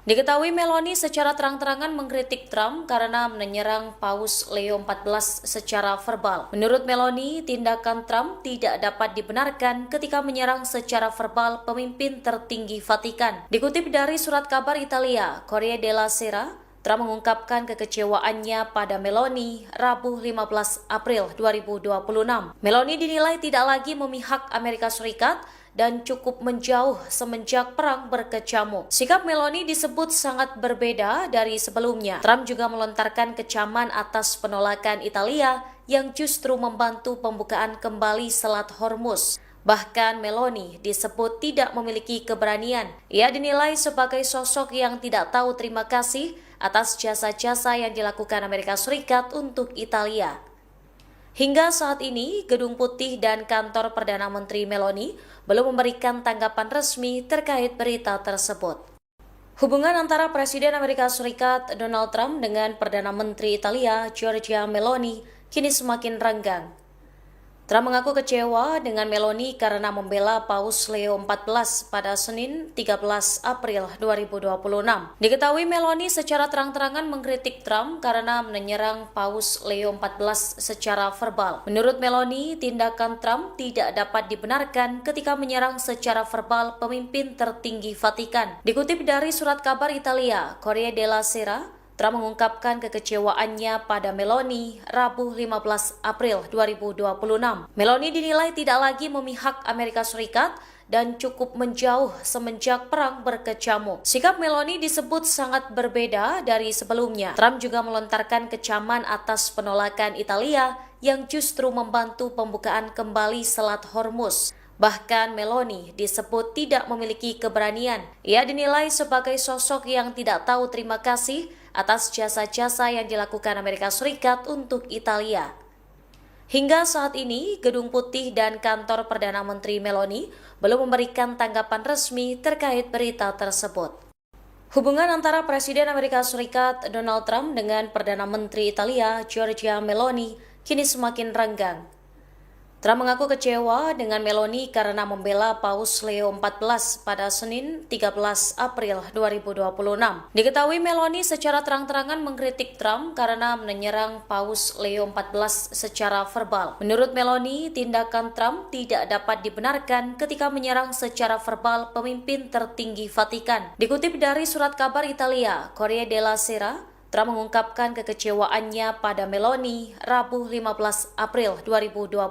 Diketahui Meloni secara terang-terangan mengkritik Trump karena menyerang Paus Leo XIV secara verbal. Menurut Meloni, tindakan Trump tidak dapat dibenarkan ketika menyerang secara verbal pemimpin tertinggi Vatikan. Dikutip dari surat kabar Italia, Corriere della Sera, Trump mengungkapkan kekecewaannya pada Meloni Rabu 15 April 2026. Meloni dinilai tidak lagi memihak Amerika Serikat dan cukup menjauh semenjak perang berkecamuk. Sikap Meloni disebut sangat berbeda dari sebelumnya. Trump juga melontarkan kecaman atas penolakan Italia yang justru membantu pembukaan kembali Selat Hormuz. Bahkan Meloni disebut tidak memiliki keberanian. Ia dinilai sebagai sosok yang tidak tahu terima kasih atas jasa-jasa yang dilakukan Amerika Serikat untuk Italia. Hingga saat ini, Gedung Putih dan kantor Perdana Menteri Meloni belum memberikan tanggapan resmi terkait berita tersebut. Hubungan antara Presiden Amerika Serikat Donald Trump dengan Perdana Menteri Italia Giorgia Meloni kini semakin renggang. Trump mengaku kecewa dengan Meloni karena membela Paus Leo XIV pada Senin 13 April 2026. Diketahui Meloni secara terang-terangan mengkritik Trump karena menyerang Paus Leo XIV secara verbal. Menurut Meloni, tindakan Trump tidak dapat dibenarkan ketika menyerang secara verbal pemimpin tertinggi Vatikan. Dikutip dari surat kabar Italia, Corriere della Sera, Trump mengungkapkan kekecewaannya pada Meloni Rabu 15 April 2026. Meloni dinilai tidak lagi memihak Amerika Serikat dan cukup menjauh semenjak perang berkecamuk. Sikap Meloni disebut sangat berbeda dari sebelumnya. Trump juga melontarkan kecaman atas penolakan Italia yang justru membantu pembukaan kembali Selat Hormuz. Bahkan Meloni disebut tidak memiliki keberanian. Ia dinilai sebagai sosok yang tidak tahu terima kasih atas jasa-jasa yang dilakukan Amerika Serikat untuk Italia. Hingga saat ini, Gedung Putih dan kantor Perdana Menteri Meloni belum memberikan tanggapan resmi terkait berita tersebut. Hubungan antara Presiden Amerika Serikat Donald Trump dengan Perdana Menteri Italia Giorgia Meloni kini semakin renggang. Trump mengaku kecewa dengan Meloni karena membela Paus Leo XIV pada Senin 13 April 2026. Diketahui Meloni secara terang-terangan mengkritik Trump karena menyerang Paus Leo XIV secara verbal. Menurut Meloni, tindakan Trump tidak dapat dibenarkan ketika menyerang secara verbal pemimpin tertinggi Vatikan. Dikutip dari surat kabar Italia, Corriere della Sera, Trump mengungkapkan kekecewaannya pada Meloni Rabu 15 April 2026.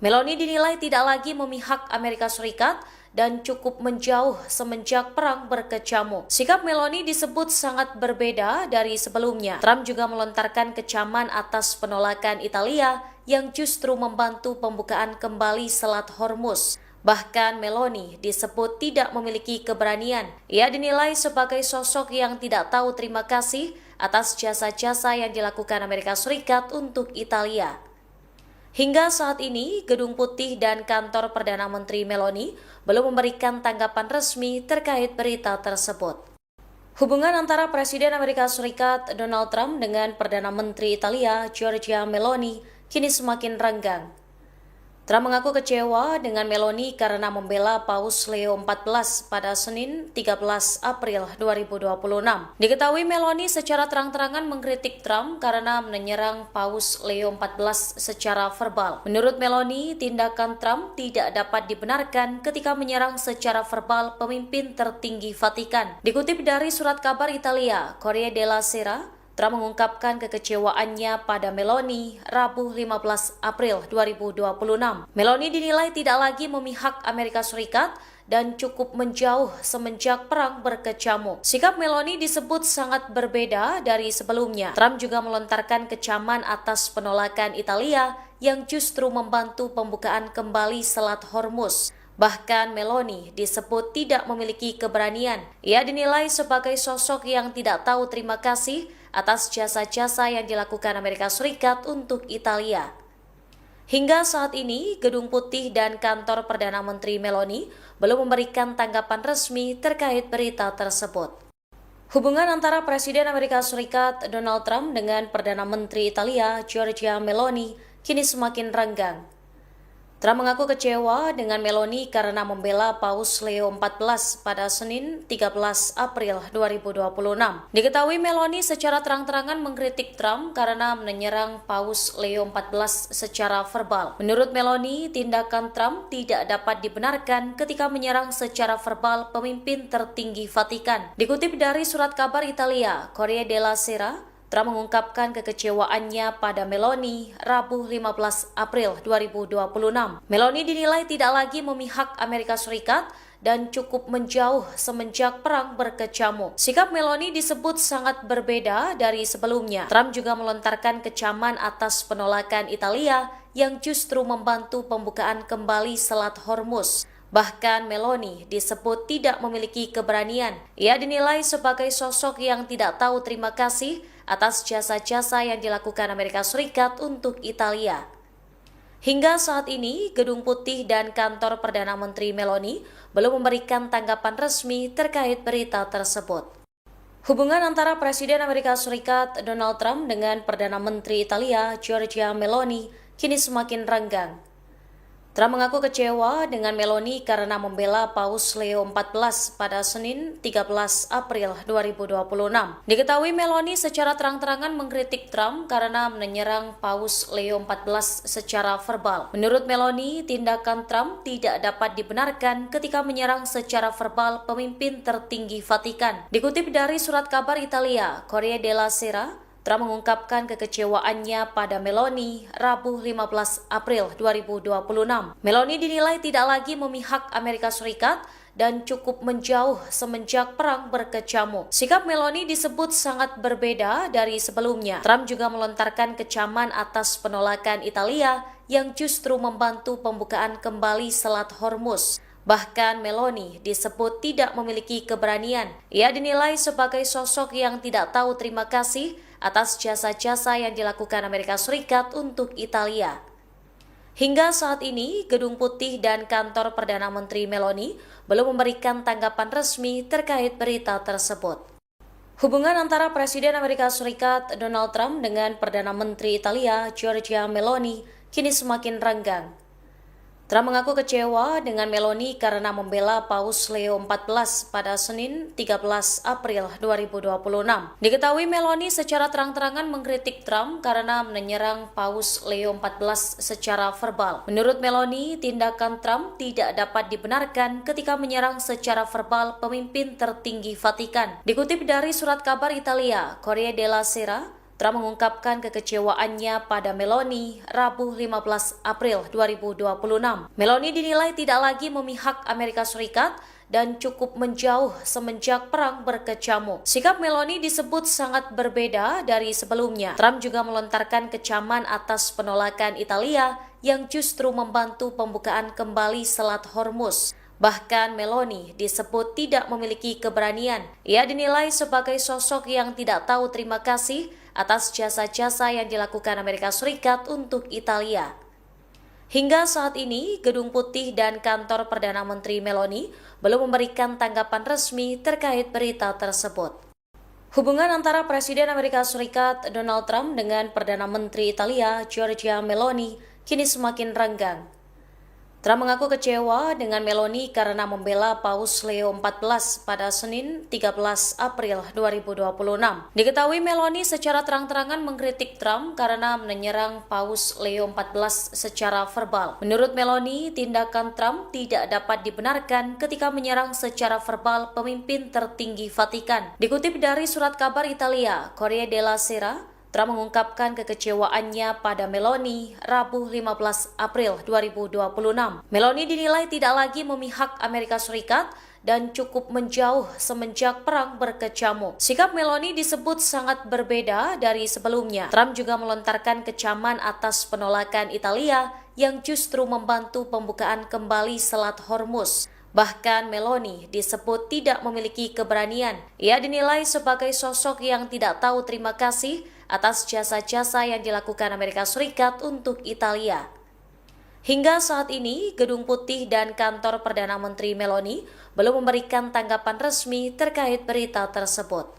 Meloni dinilai tidak lagi memihak Amerika Serikat dan cukup menjauh semenjak perang berkecamuk. Sikap Meloni disebut sangat berbeda dari sebelumnya. Trump juga melontarkan kecaman atas penolakan Italia yang justru membantu pembukaan kembali Selat Hormuz. Bahkan Meloni disebut tidak memiliki keberanian. Ia dinilai sebagai sosok yang tidak tahu terima kasih atas jasa-jasa yang dilakukan Amerika Serikat untuk Italia. Hingga saat ini, Gedung Putih dan kantor Perdana Menteri Meloni belum memberikan tanggapan resmi terkait berita tersebut. Hubungan antara Presiden Amerika Serikat Donald Trump dengan Perdana Menteri Italia Giorgia Meloni kini semakin renggang. Trump mengaku kecewa dengan Meloni karena membela Paus Leo XIV pada Senin 13 April 2026. Diketahui Meloni secara terang-terangan mengkritik Trump karena menyerang Paus Leo XIV secara verbal. Menurut Meloni, tindakan Trump tidak dapat dibenarkan ketika menyerang secara verbal pemimpin tertinggi Vatikan. Dikutip dari surat kabar Italia, Corriere della Sera, Trump mengungkapkan kekecewaannya pada Meloni Rabu 15 April 2026. Meloni dinilai tidak lagi memihak Amerika Serikat dan cukup menjauh semenjak perang berkecamuk. Sikap Meloni disebut sangat berbeda dari sebelumnya. Trump juga melontarkan kecaman atas penolakan Italia yang justru membantu pembukaan kembali Selat Hormuz. Bahkan Meloni disebut tidak memiliki keberanian. Ia dinilai sebagai sosok yang tidak tahu terima kasih atas jasa-jasa yang dilakukan Amerika Serikat untuk Italia. Hingga saat ini, Gedung Putih dan kantor Perdana Menteri Meloni belum memberikan tanggapan resmi terkait berita tersebut. Hubungan antara Presiden Amerika Serikat Donald Trump dengan Perdana Menteri Italia Giorgia Meloni kini semakin renggang. Trump mengaku kecewa dengan Meloni karena membela Paus Leo XIV pada Senin 13 April 2026. Diketahui Meloni secara terang-terangan mengkritik Trump karena menyerang Paus Leo XIV secara verbal. Menurut Meloni, tindakan Trump tidak dapat dibenarkan ketika menyerang secara verbal pemimpin tertinggi Vatikan. Dikutip dari surat kabar Italia, Corriere della Sera, Trump mengungkapkan kekecewaannya pada Meloni Rabu 15 April 2026. Meloni dinilai tidak lagi memihak Amerika Serikat dan cukup menjauh semenjak perang berkecamuk. Sikap Meloni disebut sangat berbeda dari sebelumnya. Trump juga melontarkan kecaman atas penolakan Italia yang justru membantu pembukaan kembali Selat Hormuz. Bahkan Meloni disebut tidak memiliki keberanian. Ia dinilai sebagai sosok yang tidak tahu terima kasih atas jasa-jasa yang dilakukan Amerika Serikat untuk Italia. Hingga saat ini, Gedung Putih dan kantor Perdana Menteri Meloni belum memberikan tanggapan resmi terkait berita tersebut. Hubungan antara Presiden Amerika Serikat Donald Trump dengan Perdana Menteri Italia Giorgia Meloni kini semakin renggang. Trump mengaku kecewa dengan Meloni karena membela Paus Leo XIV pada Senin 13 April 2026. Diketahui Meloni secara terang-terangan mengkritik Trump karena menyerang Paus Leo XIV secara verbal. Menurut Meloni, tindakan Trump tidak dapat dibenarkan ketika menyerang secara verbal pemimpin tertinggi Vatikan. Dikutip dari surat kabar Italia, Corriere della Sera, Trump mengungkapkan kekecewaannya pada Meloni Rabu 15 April 2026. Meloni dinilai tidak lagi memihak Amerika Serikat dan cukup menjauh semenjak perang berkecamuk. Sikap Meloni disebut sangat berbeda dari sebelumnya. Trump juga melontarkan kecaman atas penolakan Italia yang justru membantu pembukaan kembali Selat Hormuz. Bahkan Meloni disebut tidak memiliki keberanian. Ia dinilai sebagai sosok yang tidak tahu terima kasih atas jasa-jasa yang dilakukan Amerika Serikat untuk Italia. Hingga saat ini, Gedung Putih dan kantor Perdana Menteri Meloni belum memberikan tanggapan resmi terkait berita tersebut. Hubungan antara Presiden Amerika Serikat Donald Trump dengan Perdana Menteri Italia Giorgia Meloni kini semakin renggang. Trump mengaku kecewa dengan Meloni karena membela Paus Leo XIV pada Senin 13 April 2026. Diketahui Meloni secara terang-terangan mengkritik Trump karena menyerang Paus Leo XIV secara verbal. Menurut Meloni, tindakan Trump tidak dapat dibenarkan ketika menyerang secara verbal pemimpin tertinggi Vatikan. Dikutip dari surat kabar Italia, Corriere della Sera, Trump mengungkapkan kekecewaannya pada Meloni Rabu 15 April 2026. Meloni dinilai tidak lagi memihak Amerika Serikat dan cukup menjauh semenjak perang berkecamuk. Sikap Meloni disebut sangat berbeda dari sebelumnya. Trump juga melontarkan kecaman atas penolakan Italia yang justru membantu pembukaan kembali Selat Hormuz. Bahkan Meloni disebut tidak memiliki keberanian. Ia dinilai sebagai sosok yang tidak tahu terima kasih atas jasa-jasa yang dilakukan Amerika Serikat untuk Italia. Hingga saat ini, Gedung Putih dan kantor Perdana Menteri Meloni belum memberikan tanggapan resmi terkait berita tersebut. Hubungan antara Presiden Amerika Serikat Donald Trump dengan Perdana Menteri Italia Giorgia Meloni kini semakin renggang. Trump mengaku kecewa dengan Meloni karena membela Paus Leo XIV pada Senin 13 April 2026. Diketahui Meloni secara terang-terangan mengkritik Trump karena menyerang Paus Leo XIV secara verbal. Menurut Meloni, tindakan Trump tidak dapat dibenarkan ketika menyerang secara verbal pemimpin tertinggi Vatikan. Dikutip dari surat kabar Italia, Corriere della Sera, Trump mengungkapkan kekecewaannya pada Meloni Rabu 15 April 2026. Meloni dinilai tidak lagi memihak Amerika Serikat dan cukup menjauh semenjak perang berkecamuk. Sikap Meloni disebut sangat berbeda dari sebelumnya. Trump juga melontarkan kecaman atas penolakan Italia yang justru membantu pembukaan kembali Selat Hormuz. Bahkan Meloni disebut tidak memiliki keberanian. Ia dinilai sebagai sosok yang tidak tahu terima kasih atas jasa-jasa yang dilakukan Amerika Serikat untuk Italia. Hingga saat ini, Gedung Putih dan kantor Perdana Menteri Meloni belum memberikan tanggapan resmi terkait berita tersebut.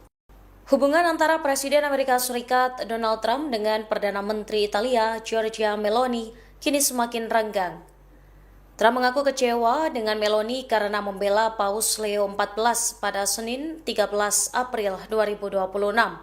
Hubungan antara Presiden Amerika Serikat Donald Trump dengan Perdana Menteri Italia Giorgia Meloni kini semakin renggang. Trump mengaku kecewa dengan Meloni karena membela Paus Leo XIV pada Senin 13 April 2026.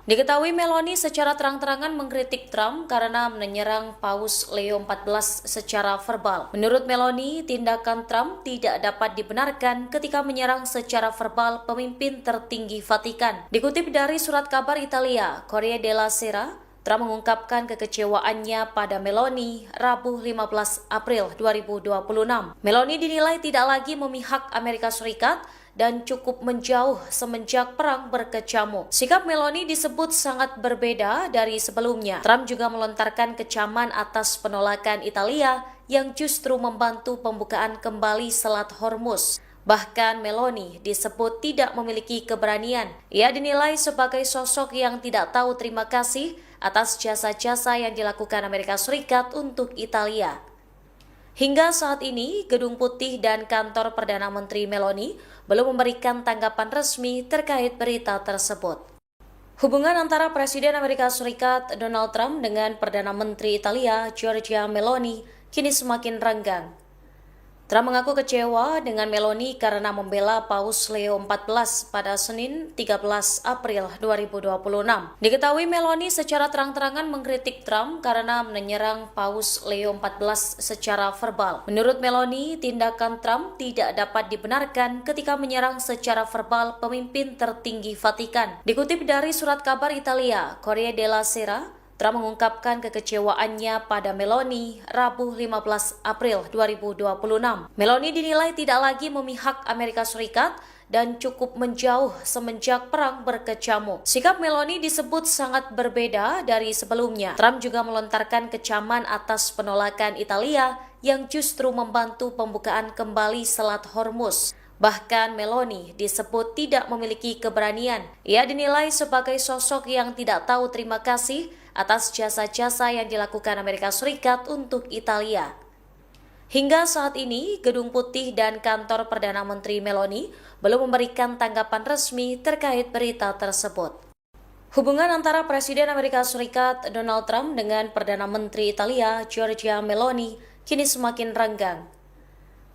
Diketahui Meloni secara terang-terangan mengkritik Trump karena menyerang Paus Leo XIV secara verbal. Menurut Meloni, tindakan Trump tidak dapat dibenarkan ketika menyerang secara verbal pemimpin tertinggi Vatikan. Dikutip dari surat kabar Italia, Corriere della Sera, Trump mengungkapkan kekecewaannya pada Meloni Rabu 15 April 2026. Meloni dinilai tidak lagi memihak Amerika Serikat dan cukup menjauh semenjak perang berkecamuk. Sikap Meloni disebut sangat berbeda dari sebelumnya. Trump juga melontarkan kecaman atas penolakan Italia yang justru membantu pembukaan kembali Selat Hormuz. Bahkan Meloni disebut tidak memiliki keberanian. Ia dinilai sebagai sosok yang tidak tahu terima kasih atas jasa-jasa yang dilakukan Amerika Serikat untuk Italia. Hingga saat ini, Gedung Putih dan kantor Perdana Menteri Meloni belum memberikan tanggapan resmi terkait berita tersebut. Hubungan antara Presiden Amerika Serikat Donald Trump dengan Perdana Menteri Italia Giorgia Meloni kini semakin renggang. Trump mengaku kecewa dengan Meloni karena membela Paus Leo XIV pada Senin 13 April 2026. Diketahui Meloni secara terang-terangan mengkritik Trump karena menyerang Paus Leo XIV secara verbal. Menurut Meloni, tindakan Trump tidak dapat dibenarkan ketika menyerang secara verbal pemimpin tertinggi Vatikan. Dikutip dari surat kabar Italia, Corriere della Sera, Trump mengungkapkan kekecewaannya pada Meloni Rabu 15 April 2026. Meloni dinilai tidak lagi memihak Amerika Serikat dan cukup menjauh semenjak perang berkecamuk. Sikap Meloni disebut sangat berbeda dari sebelumnya. Trump juga melontarkan kecaman atas penolakan Italia yang justru membantu pembukaan kembali Selat Hormuz. Bahkan Meloni disebut tidak memiliki keberanian. Ia dinilai sebagai sosok yang tidak tahu terima kasih atas jasa-jasa yang dilakukan Amerika Serikat untuk Italia. Hingga saat ini, Gedung Putih dan kantor Perdana Menteri Meloni belum memberikan tanggapan resmi terkait berita tersebut. Hubungan antara Presiden Amerika Serikat Donald Trump dengan Perdana Menteri Italia Giorgia Meloni kini semakin renggang.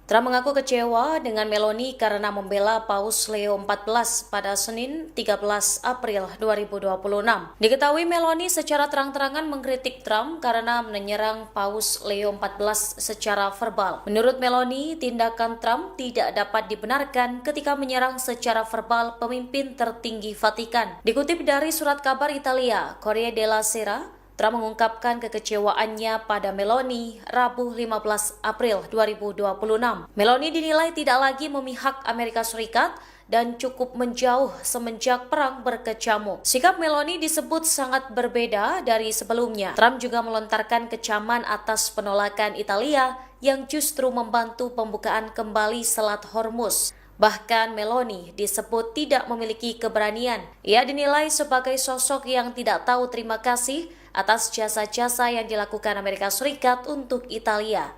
Trump mengaku kecewa dengan Meloni karena membela Paus Leo XIV pada Senin 13 April 2026. Diketahui Meloni secara terang-terangan mengkritik Trump karena menyerang Paus Leo XIV secara verbal. Menurut Meloni, tindakan Trump tidak dapat dibenarkan ketika menyerang secara verbal pemimpin tertinggi Vatikan. Dikutip dari surat kabar Italia, Corriere della Sera, Trump mengungkapkan kekecewaannya pada Meloni Rabu 15 April 2026. Meloni dinilai tidak lagi memihak Amerika Serikat dan cukup menjauh semenjak perang berkecamuk. Sikap Meloni disebut sangat berbeda dari sebelumnya. Trump juga melontarkan kecaman atas penolakan Italia yang justru membantu pembukaan kembali Selat Hormuz. Bahkan Meloni disebut tidak memiliki keberanian. Ia dinilai sebagai sosok yang tidak tahu terima kasih atas jasa-jasa yang dilakukan Amerika Serikat untuk Italia.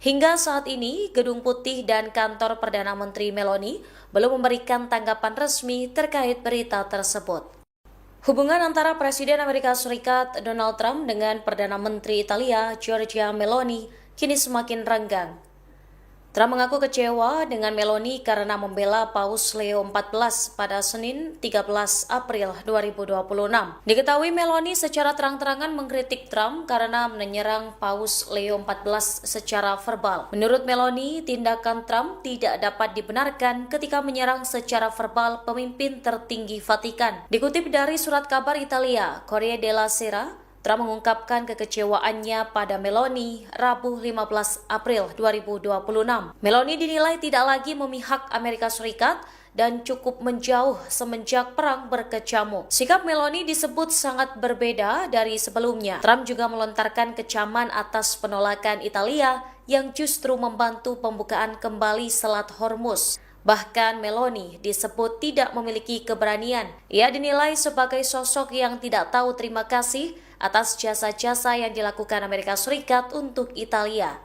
Hingga saat ini, Gedung Putih dan kantor Perdana Menteri Meloni belum memberikan tanggapan resmi terkait berita tersebut. Hubungan antara Presiden Amerika Serikat Donald Trump dengan Perdana Menteri Italia Giorgia Meloni kini semakin renggang. Trump mengaku kecewa dengan Meloni karena membela Paus Leo XIV pada Senin 13 April 2026. Diketahui Meloni secara terang-terangan mengkritik Trump karena menyerang Paus Leo XIV secara verbal. Menurut Meloni, tindakan Trump tidak dapat dibenarkan ketika menyerang secara verbal pemimpin tertinggi Vatikan. Dikutip dari surat kabar Italia, Corriere della Sera, Trump mengungkapkan kekecewaannya pada Meloni Rabu 15 April 2026. Meloni dinilai tidak lagi memihak Amerika Serikat dan cukup menjauh semenjak perang berkecamuk. Sikap Meloni disebut sangat berbeda dari sebelumnya. Trump juga melontarkan kecaman atas penolakan Italia yang justru membantu pembukaan kembali Selat Hormuz. Bahkan Meloni disebut tidak memiliki keberanian. Ia dinilai sebagai sosok yang tidak tahu terima kasih atas jasa-jasa yang dilakukan Amerika Serikat untuk Italia.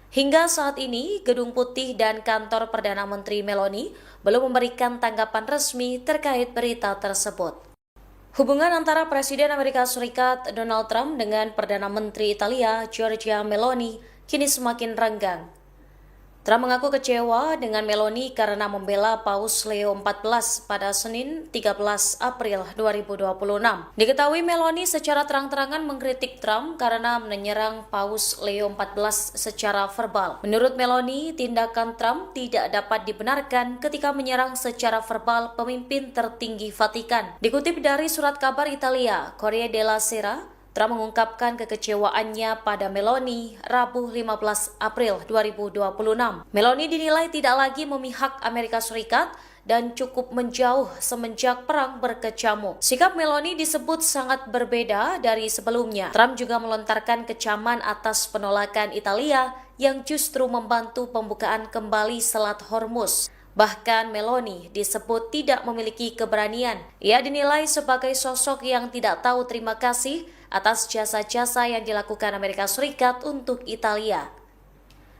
Hingga saat ini, Gedung Putih dan kantor Perdana Menteri Meloni belum memberikan tanggapan resmi terkait berita tersebut. Hubungan antara Presiden Amerika Serikat Donald Trump dengan Perdana Menteri Italia Giorgia Meloni kini semakin renggang. Trump mengaku kecewa dengan Meloni karena membela Paus Leo XIV pada Senin 13 April 2026. Diketahui Meloni secara terang-terangan mengkritik Trump karena menyerang Paus Leo XIV secara verbal. Menurut Meloni, tindakan Trump tidak dapat dibenarkan ketika menyerang secara verbal pemimpin tertinggi Vatikan. Dikutip dari surat kabar Italia, Corriere della Sera, Trump mengungkapkan kekecewaannya pada Meloni Rabu 15 April 2026. Meloni dinilai tidak lagi memihak Amerika Serikat dan cukup menjauh semenjak perang berkecamuk. Sikap Meloni disebut sangat berbeda dari sebelumnya. Trump juga melontarkan kecaman atas penolakan Italia yang justru membantu pembukaan kembali Selat Hormuz. Bahkan Meloni disebut tidak memiliki keberanian. Ia dinilai sebagai sosok yang tidak tahu terima kasih atas jasa-jasa yang dilakukan Amerika Serikat untuk Italia.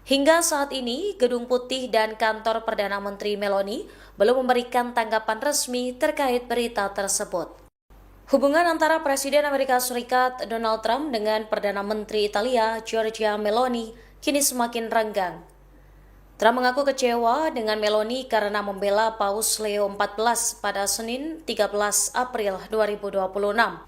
Hingga saat ini, Gedung Putih dan kantor Perdana Menteri Meloni belum memberikan tanggapan resmi terkait berita tersebut. Hubungan antara Presiden Amerika Serikat Donald Trump dengan Perdana Menteri Italia Giorgia Meloni kini semakin renggang. Trump mengaku kecewa dengan Meloni karena membela Paus Leo XIV pada Senin 13 April 2026.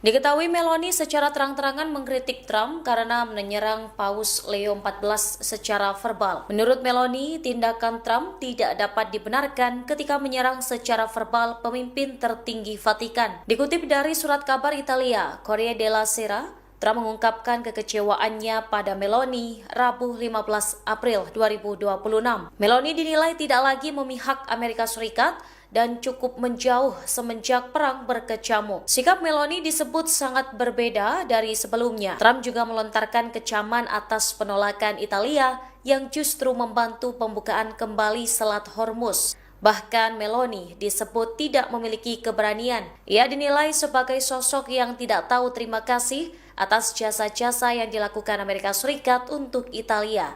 Diketahui Meloni secara terang-terangan mengkritik Trump karena menyerang Paus Leo XIV secara verbal. Menurut Meloni, tindakan Trump tidak dapat dibenarkan ketika menyerang secara verbal pemimpin tertinggi Vatikan. Dikutip dari surat kabar Italia, Corriere della Sera, Trump mengungkapkan kekecewaannya pada Meloni Rabu 15 April 2026. Meloni dinilai tidak lagi memihak Amerika Serikat dan cukup menjauh semenjak perang berkecamuk. Sikap Meloni disebut sangat berbeda dari sebelumnya. Trump juga melontarkan kecaman atas penolakan Italia yang justru membantu pembukaan kembali Selat Hormuz. Bahkan Meloni disebut tidak memiliki keberanian. Ia dinilai sebagai sosok yang tidak tahu terima kasih atas jasa-jasa yang dilakukan Amerika Serikat untuk Italia.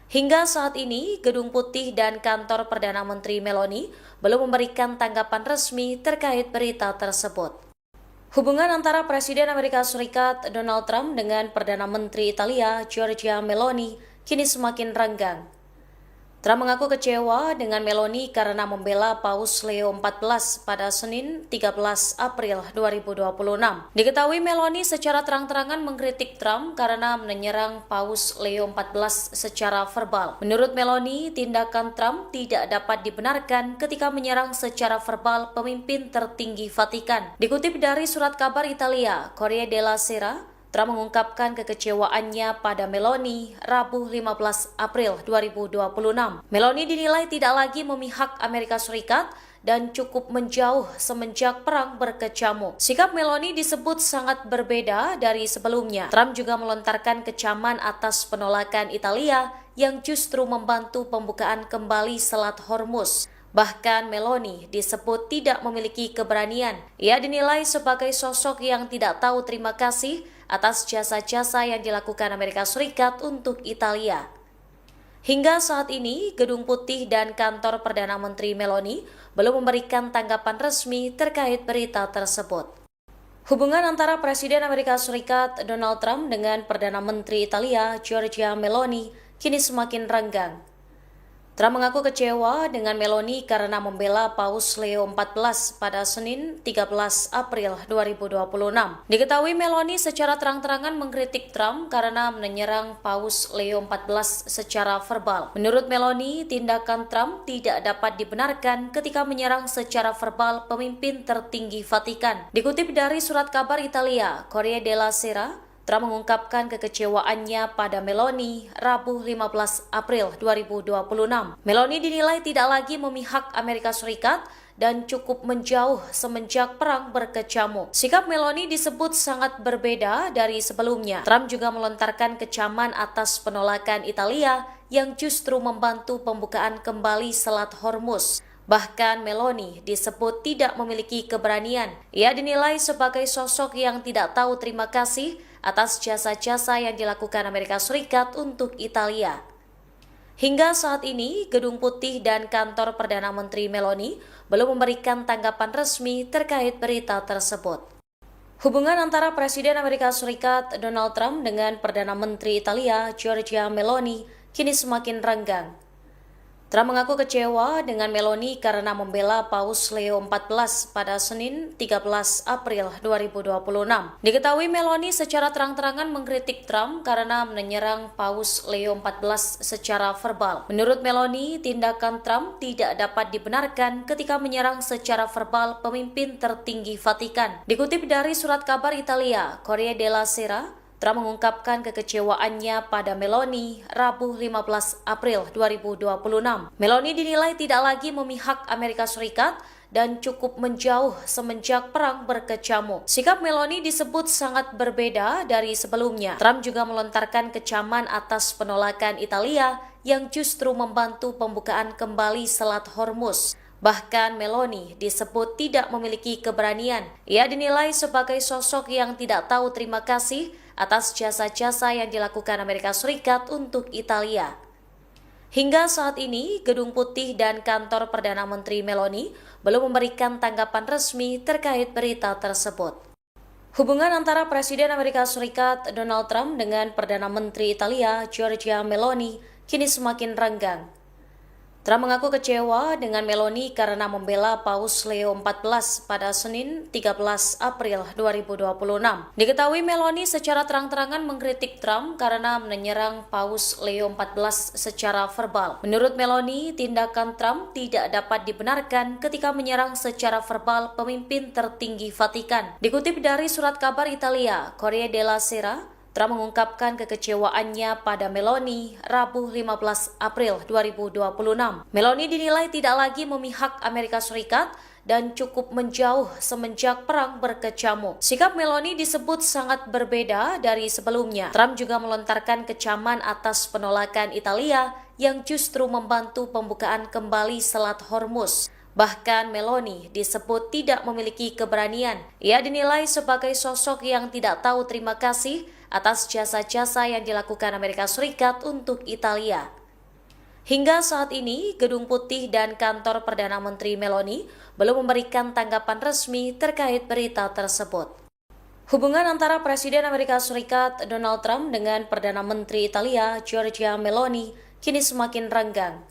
Hingga saat ini, Gedung Putih dan kantor Perdana Menteri Meloni belum memberikan tanggapan resmi terkait berita tersebut. Hubungan antara Presiden Amerika Serikat Donald Trump dengan Perdana Menteri Italia Giorgia Meloni kini semakin renggang. Trump mengaku kecewa dengan Meloni karena membela Paus Leo XIV pada Senin 13 April 2026. Diketahui Meloni secara terang-terangan mengkritik Trump karena menyerang Paus Leo XIV secara verbal. Menurut Meloni, tindakan Trump tidak dapat dibenarkan ketika menyerang secara verbal pemimpin tertinggi Vatikan. Dikutip dari surat kabar Italia, Corriere della Sera, Trump mengungkapkan kekecewaannya pada Meloni Rabu 15 April 2026. Meloni dinilai tidak lagi memihak Amerika Serikat dan cukup menjauh semenjak perang berkecamuk. Sikap Meloni disebut sangat berbeda dari sebelumnya. Trump juga melontarkan kecaman atas penolakan Italia yang justru membantu pembukaan kembali Selat Hormuz. Bahkan Meloni disebut tidak memiliki keberanian. Ia dinilai sebagai sosok yang tidak tahu terima kasih atas jasa-jasa yang dilakukan Amerika Serikat untuk Italia. Hingga saat ini, Gedung Putih dan kantor Perdana Menteri Meloni belum memberikan tanggapan resmi terkait berita tersebut. Hubungan antara Presiden Amerika Serikat Donald Trump dengan Perdana Menteri Italia Giorgia Meloni kini semakin renggang. Trump mengaku kecewa dengan Meloni karena membela Paus Leo XIV pada Senin 13 April 2026. Diketahui Meloni secara terang-terangan mengkritik Trump karena menyerang Paus Leo XIV secara verbal. Menurut Meloni, tindakan Trump tidak dapat dibenarkan ketika menyerang secara verbal pemimpin tertinggi Vatikan. Dikutip dari surat kabar Italia, Corriere della Sera, Trump mengungkapkan kekecewaannya pada Meloni Rabu 15 April 2026. Meloni dinilai tidak lagi memihak Amerika Serikat dan cukup menjauh semenjak perang berkecamuk. Sikap Meloni disebut sangat berbeda dari sebelumnya. Trump juga melontarkan kecaman atas penolakan Italia yang justru membantu pembukaan kembali Selat Hormuz. Bahkan Meloni disebut tidak memiliki keberanian. Ia dinilai sebagai sosok yang tidak tahu terima kasih atas jasa-jasa yang dilakukan Amerika Serikat untuk Italia. Hingga saat ini, Gedung Putih dan kantor Perdana Menteri Meloni belum memberikan tanggapan resmi terkait berita tersebut. Hubungan antara Presiden Amerika Serikat Donald Trump dengan Perdana Menteri Italia Giorgia Meloni kini semakin renggang. Trump mengaku kecewa dengan Meloni karena membela Paus Leo XIV pada Senin 13 April 2026. Diketahui Meloni secara terang-terangan mengkritik Trump karena menyerang Paus Leo XIV secara verbal. Menurut Meloni, tindakan Trump tidak dapat dibenarkan ketika menyerang secara verbal pemimpin tertinggi Vatikan. Dikutip dari surat kabar Italia, Corriere della Sera, Trump mengungkapkan kekecewaannya pada Meloni Rabu 15 April 2026. Meloni dinilai tidak lagi memihak Amerika Serikat dan cukup menjauh semenjak perang berkecamuk. Sikap Meloni disebut sangat berbeda dari sebelumnya. Trump juga melontarkan kecaman atas penolakan Italia yang justru membantu pembukaan kembali Selat Hormuz. Bahkan Meloni disebut tidak memiliki keberanian. Ia dinilai sebagai sosok yang tidak tahu terima kasih atas jasa-jasa yang dilakukan Amerika Serikat untuk Italia. Hingga saat ini, Gedung Putih dan kantor Perdana Menteri Meloni belum memberikan tanggapan resmi terkait berita tersebut. Hubungan antara Presiden Amerika Serikat Donald Trump dengan Perdana Menteri Italia Giorgia Meloni kini semakin renggang. Trump mengaku kecewa dengan Meloni karena membela Paus Leo XIV pada Senin 13 April 2026. Diketahui Meloni secara terang-terangan mengkritik Trump karena menyerang Paus Leo XIV secara verbal. Menurut Meloni, tindakan Trump tidak dapat dibenarkan ketika menyerang secara verbal pemimpin tertinggi Vatikan. Dikutip dari surat kabar Italia, Corriere della Sera, Trump mengungkapkan kekecewaannya pada Meloni Rabu 15 April 2026. Meloni dinilai tidak lagi memihak Amerika Serikat dan cukup menjauh semenjak perang berkecamuk. Sikap Meloni disebut sangat berbeda dari sebelumnya. Trump juga melontarkan kecaman atas penolakan Italia yang justru membantu pembukaan kembali Selat Hormuz. Bahkan Meloni disebut tidak memiliki keberanian. Ia dinilai sebagai sosok yang tidak tahu terima kasih atas jasa-jasa yang dilakukan Amerika Serikat untuk Italia. Hingga saat ini, Gedung Putih dan kantor Perdana Menteri Meloni belum memberikan tanggapan resmi terkait berita tersebut. Hubungan antara Presiden Amerika Serikat Donald Trump dengan Perdana Menteri Italia Giorgia Meloni kini semakin renggang.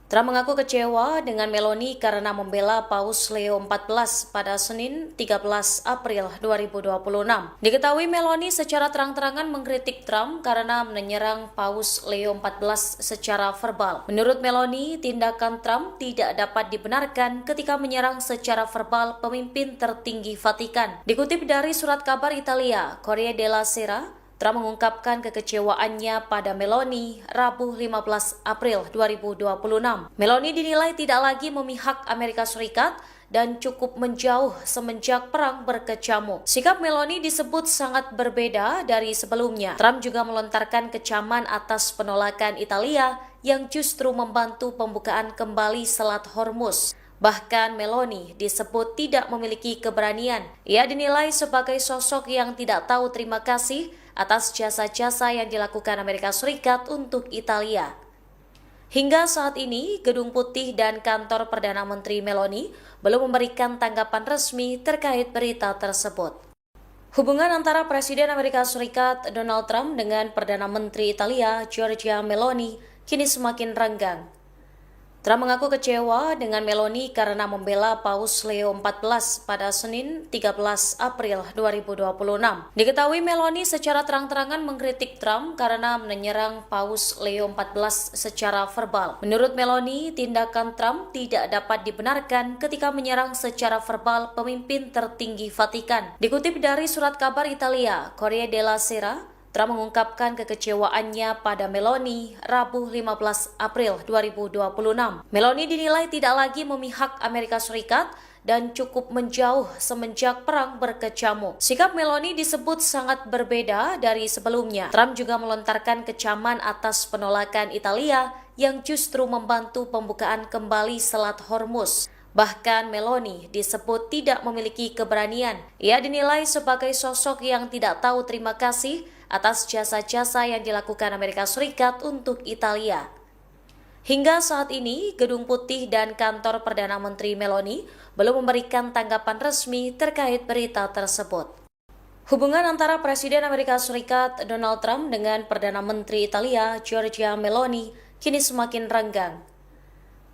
Trump mengaku kecewa dengan Meloni karena membela Paus Leo XIV pada Senin 13 April 2026. Diketahui Meloni secara terang-terangan mengkritik Trump karena menyerang Paus Leo XIV secara verbal. Menurut Meloni, tindakan Trump tidak dapat dibenarkan ketika menyerang secara verbal pemimpin tertinggi Vatikan. Dikutip dari surat kabar Italia, Corriere della Sera, Trump mengungkapkan kekecewaannya pada Meloni Rabu 15 April 2026. Meloni dinilai tidak lagi memihak Amerika Serikat dan cukup menjauh semenjak perang berkecamuk. Sikap Meloni disebut sangat berbeda dari sebelumnya. Trump juga melontarkan kecaman atas penolakan Italia yang justru membantu pembukaan kembali Selat Hormuz. Bahkan Meloni disebut tidak memiliki keberanian. Ia dinilai sebagai sosok yang tidak tahu terima kasih atas jasa-jasa yang dilakukan Amerika Serikat untuk Italia. Hingga saat ini, Gedung Putih dan kantor Perdana Menteri Meloni belum memberikan tanggapan resmi terkait berita tersebut. Hubungan antara Presiden Amerika Serikat Donald Trump dengan Perdana Menteri Italia Giorgia Meloni kini semakin renggang. Trump mengaku kecewa dengan Meloni karena membela Paus Leo XIV pada Senin 13 April 2026. Diketahui Meloni secara terang-terangan mengkritik Trump karena menyerang Paus Leo XIV secara verbal. Menurut Meloni, tindakan Trump tidak dapat dibenarkan ketika menyerang secara verbal pemimpin tertinggi Vatikan. Dikutip dari surat kabar Italia, Corriere della Sera, Trump mengungkapkan kekecewaannya pada Meloni Rabu 15 April 2026. Meloni dinilai tidak lagi memihak Amerika Serikat dan cukup menjauh semenjak perang berkecamuk. Sikap Meloni disebut sangat berbeda dari sebelumnya. Trump juga melontarkan kecaman atas penolakan Italia yang justru membantu pembukaan kembali Selat Hormuz. Bahkan Meloni disebut tidak memiliki keberanian. Ia dinilai sebagai sosok yang tidak tahu terima kasih atas jasa-jasa yang dilakukan Amerika Serikat untuk Italia. Hingga saat ini, Gedung Putih dan kantor Perdana Menteri Meloni belum memberikan tanggapan resmi terkait berita tersebut. Hubungan antara Presiden Amerika Serikat Donald Trump dengan Perdana Menteri Italia Giorgia Meloni kini semakin renggang.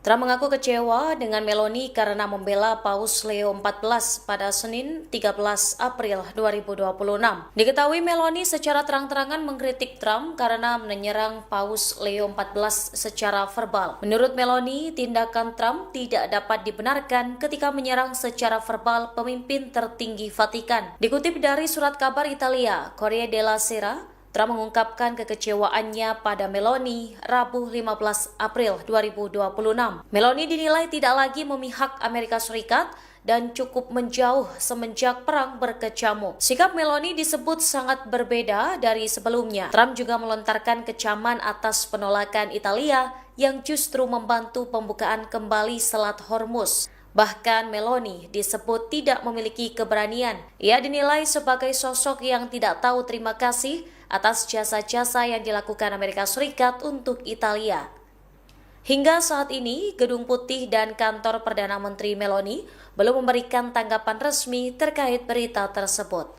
Trump mengaku kecewa dengan Meloni karena membela Paus Leo XIV pada Senin 13 April 2026. Diketahui Meloni secara terang-terangan mengkritik Trump karena menyerang Paus Leo XIV secara verbal. Menurut Meloni, tindakan Trump tidak dapat dibenarkan ketika menyerang secara verbal pemimpin tertinggi Vatikan. Dikutip dari surat kabar Italia, Corriere della Sera, Trump mengungkapkan kekecewaannya pada Meloni Rabu 15 April 2026. Meloni dinilai tidak lagi memihak Amerika Serikat dan cukup menjauh semenjak perang berkecamuk. Sikap Meloni disebut sangat berbeda dari sebelumnya. Trump juga melontarkan kecaman atas penolakan Italia yang justru membantu pembukaan kembali Selat Hormuz. Bahkan Meloni disebut tidak memiliki keberanian. Ia dinilai sebagai sosok yang tidak tahu terima kasih atas jasa-jasa yang dilakukan Amerika Serikat untuk Italia. Hingga saat ini, Gedung Putih dan kantor Perdana Menteri Meloni belum memberikan tanggapan resmi terkait berita tersebut.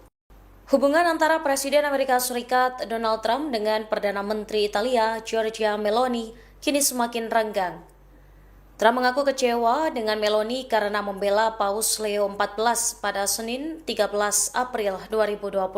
Hubungan antara Presiden Amerika Serikat Donald Trump dengan Perdana Menteri Italia Giorgia Meloni kini semakin renggang. Trump mengaku kecewa dengan Meloni karena membela Paus Leo XIV pada Senin 13 April 2026.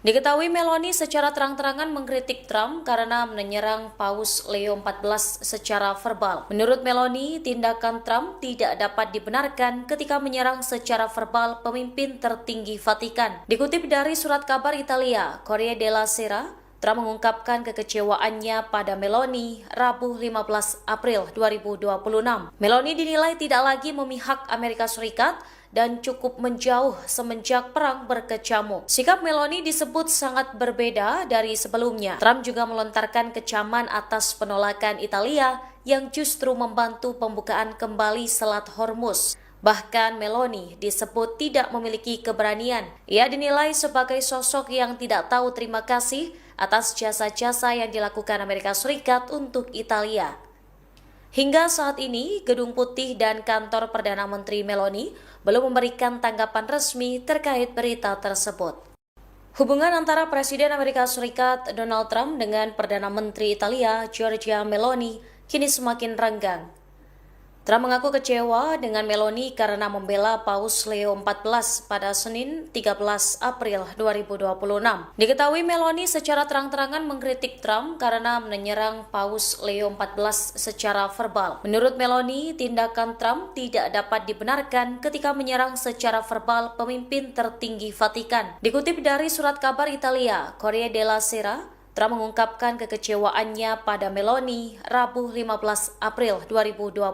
Diketahui Meloni secara terang-terangan mengkritik Trump karena menyerang Paus Leo XIV secara verbal. Menurut Meloni, tindakan Trump tidak dapat dibenarkan ketika menyerang secara verbal pemimpin tertinggi Vatikan. Dikutip dari surat kabar Italia, Corriere della Sera, Trump mengungkapkan kekecewaannya pada Meloni Rabu 15 April 2026. Meloni dinilai tidak lagi memihak Amerika Serikat dan cukup menjauh semenjak perang berkecamuk. Sikap Meloni disebut sangat berbeda dari sebelumnya. Trump juga melontarkan kecaman atas penolakan Italia yang justru membantu pembukaan kembali Selat Hormuz. Bahkan Meloni disebut tidak memiliki keberanian. Ia dinilai sebagai sosok yang tidak tahu terima kasih atas jasa-jasa yang dilakukan Amerika Serikat untuk Italia. Hingga saat ini, Gedung Putih dan kantor Perdana Menteri Meloni belum memberikan tanggapan resmi terkait berita tersebut. Hubungan antara Presiden Amerika Serikat Donald Trump dengan Perdana Menteri Italia Giorgia Meloni kini semakin renggang. Trump mengaku kecewa dengan Meloni karena membela Paus Leo XIV pada Senin 13 April 2026. Diketahui Meloni secara terang-terangan mengkritik Trump karena menyerang Paus Leo XIV secara verbal. Menurut Meloni, tindakan Trump tidak dapat dibenarkan ketika menyerang secara verbal pemimpin tertinggi Vatikan. Dikutip dari surat kabar Italia, Corriere della Sera, Trump mengungkapkan kekecewaannya pada Meloni Rabu 15 April 2026.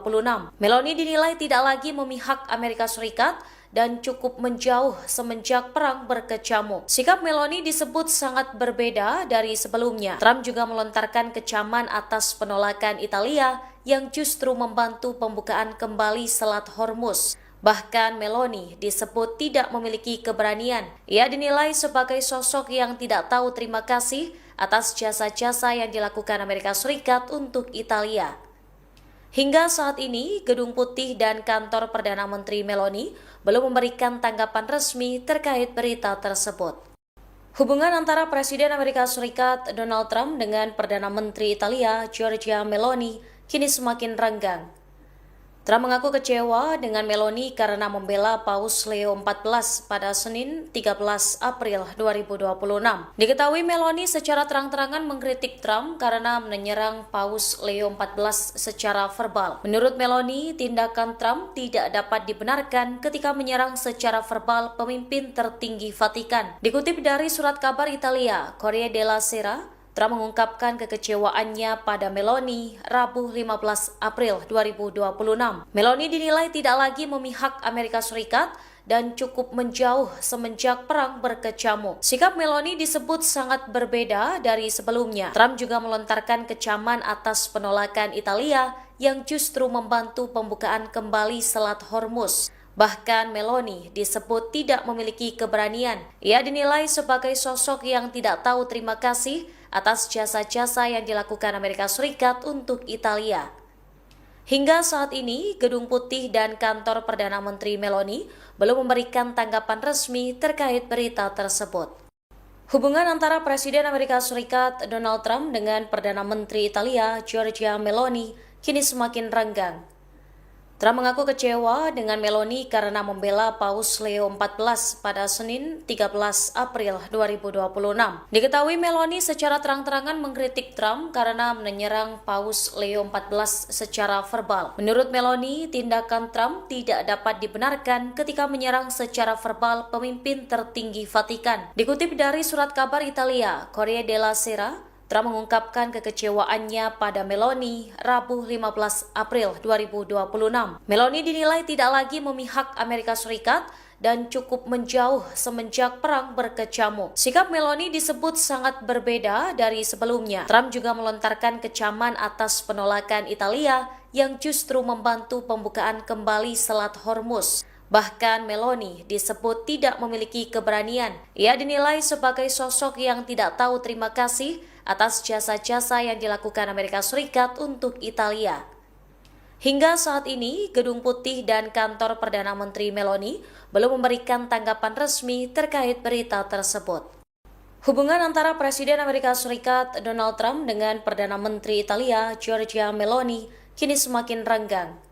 Meloni dinilai tidak lagi memihak Amerika Serikat dan cukup menjauh semenjak perang berkecamuk. Sikap Meloni disebut sangat berbeda dari sebelumnya. Trump juga melontarkan kecaman atas penolakan Italia yang justru membantu pembukaan kembali Selat Hormuz. Bahkan Meloni disebut tidak memiliki keberanian. Ia dinilai sebagai sosok yang tidak tahu terima kasih atas jasa-jasa yang dilakukan Amerika Serikat untuk Italia. Hingga saat ini, Gedung Putih dan kantor Perdana Menteri Meloni belum memberikan tanggapan resmi terkait berita tersebut. Hubungan antara Presiden Amerika Serikat Donald Trump dengan Perdana Menteri Italia Giorgia Meloni kini semakin renggang. Trump mengaku kecewa dengan Meloni karena membela Paus Leo XIV pada Senin 13 April 2026. Diketahui Meloni secara terang-terangan mengkritik Trump karena menyerang Paus Leo XIV secara verbal. Menurut Meloni, tindakan Trump tidak dapat dibenarkan ketika menyerang secara verbal pemimpin tertinggi Vatikan. Dikutip dari surat kabar Italia, Corriere della Sera, Trump mengungkapkan kekecewaannya pada Meloni Rabu 15 April 2026. Meloni dinilai tidak lagi memihak Amerika Serikat dan cukup menjauh semenjak perang berkecamuk. Sikap Meloni disebut sangat berbeda dari sebelumnya. Trump juga melontarkan kecaman atas penolakan Italia yang justru membantu pembukaan kembali Selat Hormuz. Bahkan Meloni disebut tidak memiliki keberanian. Ia dinilai sebagai sosok yang tidak tahu terima kasih atas jasa-jasa yang dilakukan Amerika Serikat untuk Italia. Hingga saat ini, Gedung Putih dan kantor Perdana Menteri Meloni belum memberikan tanggapan resmi terkait berita tersebut. Hubungan antara Presiden Amerika Serikat Donald Trump dengan Perdana Menteri Italia Giorgia Meloni kini semakin renggang. Trump mengaku kecewa dengan Meloni karena membela Paus Leo XIV pada Senin 13 April 2026. Diketahui Meloni secara terang-terangan mengkritik Trump karena menyerang Paus Leo XIV secara verbal. Menurut Meloni, tindakan Trump tidak dapat dibenarkan ketika menyerang secara verbal pemimpin tertinggi Vatikan. Dikutip dari surat kabar Italia, Corriere della Sera, Trump mengungkapkan kekecewaannya pada Meloni Rabu 15 April 2026. Meloni dinilai tidak lagi memihak Amerika Serikat dan cukup menjauh semenjak perang berkecamuk. Sikap Meloni disebut sangat berbeda dari sebelumnya. Trump juga melontarkan kecaman atas penolakan Italia yang justru membantu pembukaan kembali Selat Hormuz. Bahkan Meloni disebut tidak memiliki keberanian. Ia dinilai sebagai sosok yang tidak tahu terima kasih atas jasa-jasa yang dilakukan Amerika Serikat untuk Italia. Hingga saat ini, Gedung Putih dan kantor Perdana Menteri Meloni belum memberikan tanggapan resmi terkait berita tersebut. Hubungan antara Presiden Amerika Serikat Donald Trump dengan Perdana Menteri Italia Giorgia Meloni kini semakin renggang.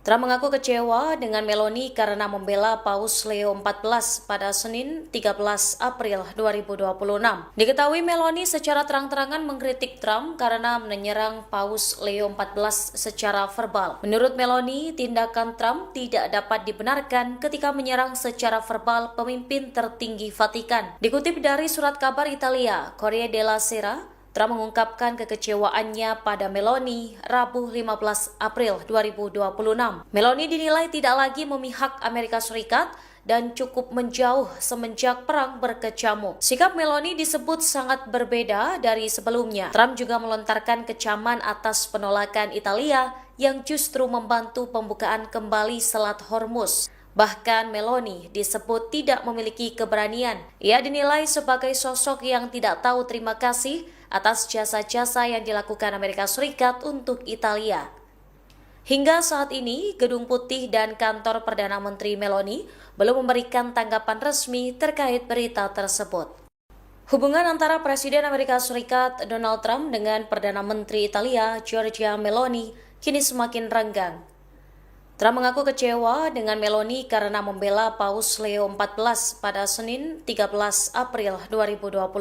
Trump mengaku kecewa dengan Meloni karena membela Paus Leo XIV pada Senin 13 April 2026. Diketahui Meloni secara terang-terangan mengkritik Trump karena menyerang Paus Leo XIV secara verbal. Menurut Meloni, tindakan Trump tidak dapat dibenarkan ketika menyerang secara verbal pemimpin tertinggi Vatikan. Dikutip dari surat kabar Italia, Corriere della Sera, Trump mengungkapkan kekecewaannya pada Meloni Rabu 15 April 2026. Meloni dinilai tidak lagi memihak Amerika Serikat dan cukup menjauh semenjak perang berkecamuk. Sikap Meloni disebut sangat berbeda dari sebelumnya. Trump juga melontarkan kecaman atas penolakan Italia yang justru membantu pembukaan kembali Selat Hormuz. Bahkan Meloni disebut tidak memiliki keberanian. Ia dinilai sebagai sosok yang tidak tahu terima kasih atas jasa-jasa yang dilakukan Amerika Serikat untuk Italia. Hingga saat ini, Gedung Putih dan kantor Perdana Menteri Meloni belum memberikan tanggapan resmi terkait berita tersebut. Hubungan antara Presiden Amerika Serikat Donald Trump dengan Perdana Menteri Italia Giorgia Meloni kini semakin renggang. Trump mengaku kecewa dengan Meloni karena membela Paus Leo XIV pada Senin 13 April 2026.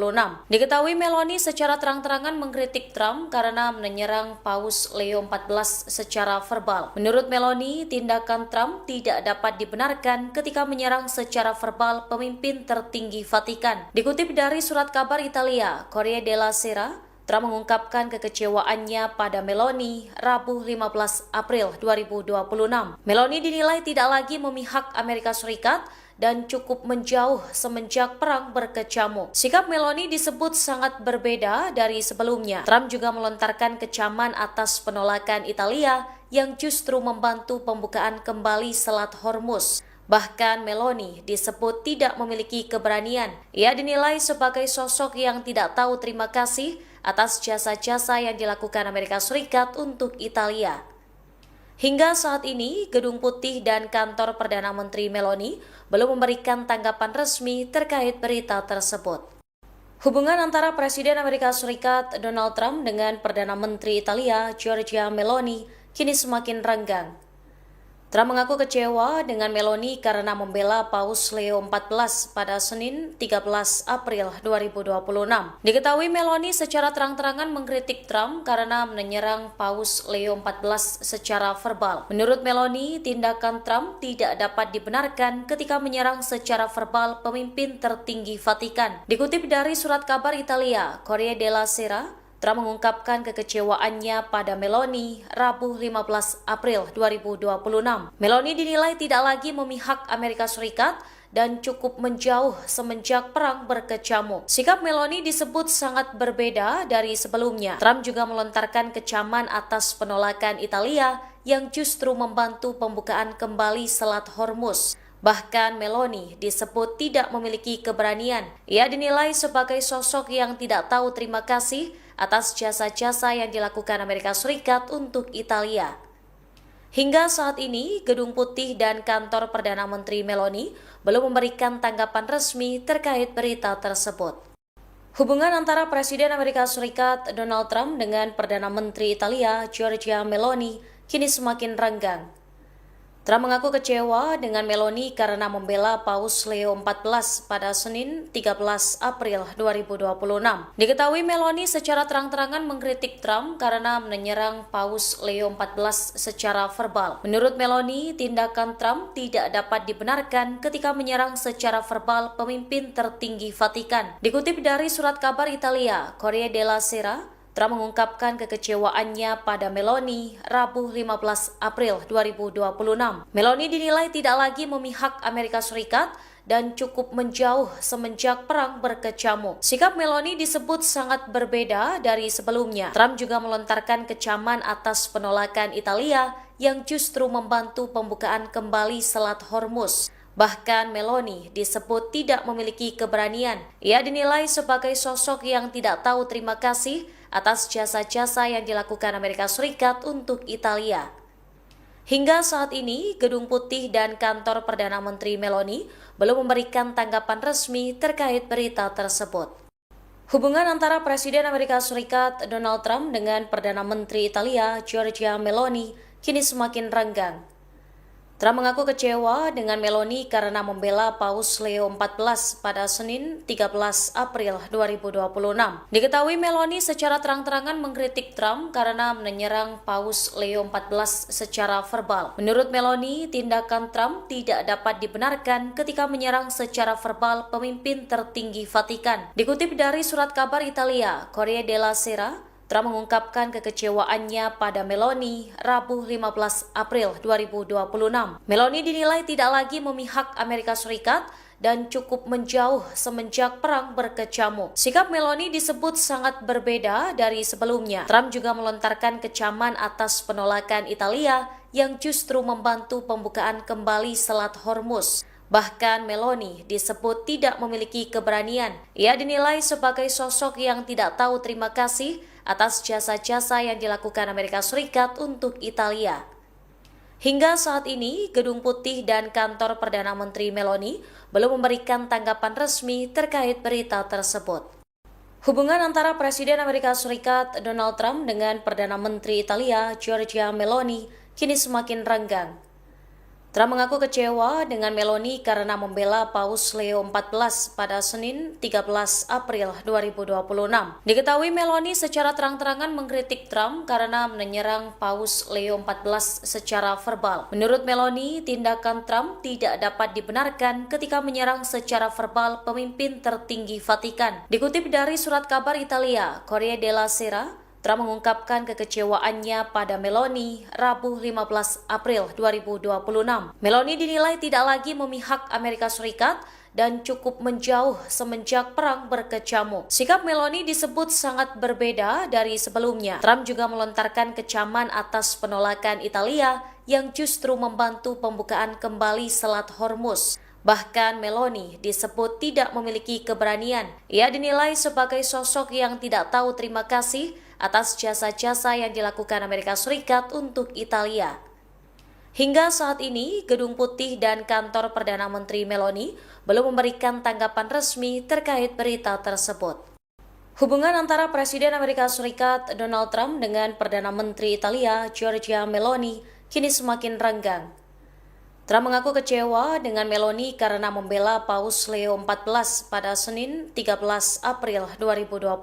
Diketahui Meloni secara terang-terangan mengkritik Trump karena menyerang Paus Leo XIV secara verbal. Menurut Meloni, tindakan Trump tidak dapat dibenarkan ketika menyerang secara verbal pemimpin tertinggi Vatikan. Dikutip dari surat kabar Italia, Corriere della Sera, Trump mengungkapkan kekecewaannya pada Meloni Rabu 15 April 2026. Meloni dinilai tidak lagi memihak Amerika Serikat dan cukup menjauh semenjak perang berkecamuk. Sikap Meloni disebut sangat berbeda dari sebelumnya. Trump juga melontarkan kecaman atas penolakan Italia yang justru membantu pembukaan kembali Selat Hormuz. Bahkan Meloni disebut tidak memiliki keberanian. Ia dinilai sebagai sosok yang tidak tahu terima kasih atas jasa-jasa yang dilakukan Amerika Serikat untuk Italia. Hingga saat ini, Gedung Putih dan kantor Perdana Menteri Meloni belum memberikan tanggapan resmi terkait berita tersebut. Hubungan antara Presiden Amerika Serikat Donald Trump dengan Perdana Menteri Italia Giorgia Meloni kini semakin renggang. Trump mengaku kecewa dengan Meloni karena membela Paus Leo XIV pada Senin 13 April 2026. Diketahui Meloni secara terang-terangan mengkritik Trump karena menyerang Paus Leo XIV secara verbal. Menurut Meloni, tindakan Trump tidak dapat dibenarkan ketika menyerang secara verbal pemimpin tertinggi Vatikan. Dikutip dari surat kabar Italia, Corriere della Sera, Trump mengungkapkan kekecewaannya pada Meloni Rabu 15 April 2026. Meloni dinilai tidak lagi memihak Amerika Serikat dan cukup menjauh semenjak perang berkecamuk. Sikap Meloni disebut sangat berbeda dari sebelumnya. Trump juga melontarkan kecaman atas penolakan Italia yang justru membantu pembukaan kembali Selat Hormuz. Bahkan Meloni disebut tidak memiliki keberanian. Ia dinilai sebagai sosok yang tidak tahu terima kasih atas jasa-jasa yang dilakukan Amerika Serikat untuk Italia. Hingga saat ini, Gedung Putih dan kantor Perdana Menteri Meloni belum memberikan tanggapan resmi terkait berita tersebut. Hubungan antara Presiden Amerika Serikat Donald Trump dengan Perdana Menteri Italia Giorgia Meloni kini semakin renggang. Trump mengaku kecewa dengan Meloni karena membela Paus Leo XIV pada Senin 13 April 2026. Diketahui Meloni secara terang-terangan mengkritik Trump karena menyerang Paus Leo XIV secara verbal. Menurut Meloni, tindakan Trump tidak dapat dibenarkan ketika menyerang secara verbal pemimpin tertinggi Vatikan. Dikutip dari surat kabar Italia, Corriere della Sera, Trump mengungkapkan kekecewaannya pada Meloni Rabu 15 April 2026. Meloni dinilai tidak lagi memihak Amerika Serikat dan cukup menjauh semenjak perang berkecamuk. Sikap Meloni disebut sangat berbeda dari sebelumnya. Trump juga melontarkan kecaman atas penolakan Italia yang justru membantu pembukaan kembali Selat Hormuz. Bahkan Meloni disebut tidak memiliki keberanian. Ia dinilai sebagai sosok yang tidak tahu terima kasih atas jasa-jasa yang dilakukan Amerika Serikat untuk Italia. Hingga saat ini, Gedung Putih dan kantor Perdana Menteri Meloni belum memberikan tanggapan resmi terkait berita tersebut. Hubungan antara Presiden Amerika Serikat Donald Trump dengan Perdana Menteri Italia Giorgia Meloni kini semakin renggang. Trump mengaku kecewa dengan Meloni karena membela Paus Leo XIV pada Senin 13 April 2026. Diketahui Meloni secara terang-terangan mengkritik Trump karena menyerang Paus Leo XIV secara verbal. Menurut Meloni, tindakan Trump tidak dapat dibenarkan ketika menyerang secara verbal pemimpin tertinggi Vatikan. Dikutip dari surat kabar Italia, Corriere della Sera, Trump mengungkapkan kekecewaannya pada Meloni Rabu 15 April 2026. Meloni dinilai tidak lagi memihak Amerika Serikat dan cukup menjauh semenjak perang berkecamuk. Sikap Meloni disebut sangat berbeda dari sebelumnya. Trump juga melontarkan kecaman atas penolakan Italia yang justru membantu pembukaan kembali Selat Hormuz. Bahkan Meloni disebut tidak memiliki keberanian. Ia dinilai sebagai sosok yang tidak tahu terima kasih atas jasa-jasa yang dilakukan Amerika Serikat untuk Italia. Hingga saat ini, Gedung Putih dan kantor Perdana Menteri Meloni belum memberikan tanggapan resmi terkait berita tersebut. Hubungan antara Presiden Amerika Serikat Donald Trump dengan Perdana Menteri Italia Giorgia Meloni kini semakin renggang. Trump mengaku kecewa dengan Meloni karena membela Paus Leo XIV pada Senin 13 April 2026. Diketahui Meloni secara terang-terangan mengkritik Trump karena menyerang Paus Leo XIV secara verbal. Menurut Meloni, tindakan Trump tidak dapat dibenarkan ketika menyerang secara verbal pemimpin tertinggi Vatikan. Dikutip dari surat kabar Italia, Corriere della Sera, Trump mengungkapkan kekecewaannya pada Meloni Rabu 15 April 2026. Meloni dinilai tidak lagi memihak Amerika Serikat dan cukup menjauh semenjak perang berkecamuk. Sikap Meloni disebut sangat berbeda dari sebelumnya. Trump juga melontarkan kecaman atas penolakan Italia yang justru membantu pembukaan kembali Selat Hormuz. Bahkan Meloni disebut tidak memiliki keberanian. Ia dinilai sebagai sosok yang tidak tahu terima kasih atas jasa-jasa yang dilakukan Amerika Serikat untuk Italia. Hingga saat ini, Gedung Putih dan kantor Perdana Menteri Meloni belum memberikan tanggapan resmi terkait berita tersebut. Hubungan antara Presiden Amerika Serikat Donald Trump dengan Perdana Menteri Italia Giorgia Meloni kini semakin renggang. Trump mengaku kecewa dengan Meloni karena membela Paus Leo XIV pada Senin 13 April 2026.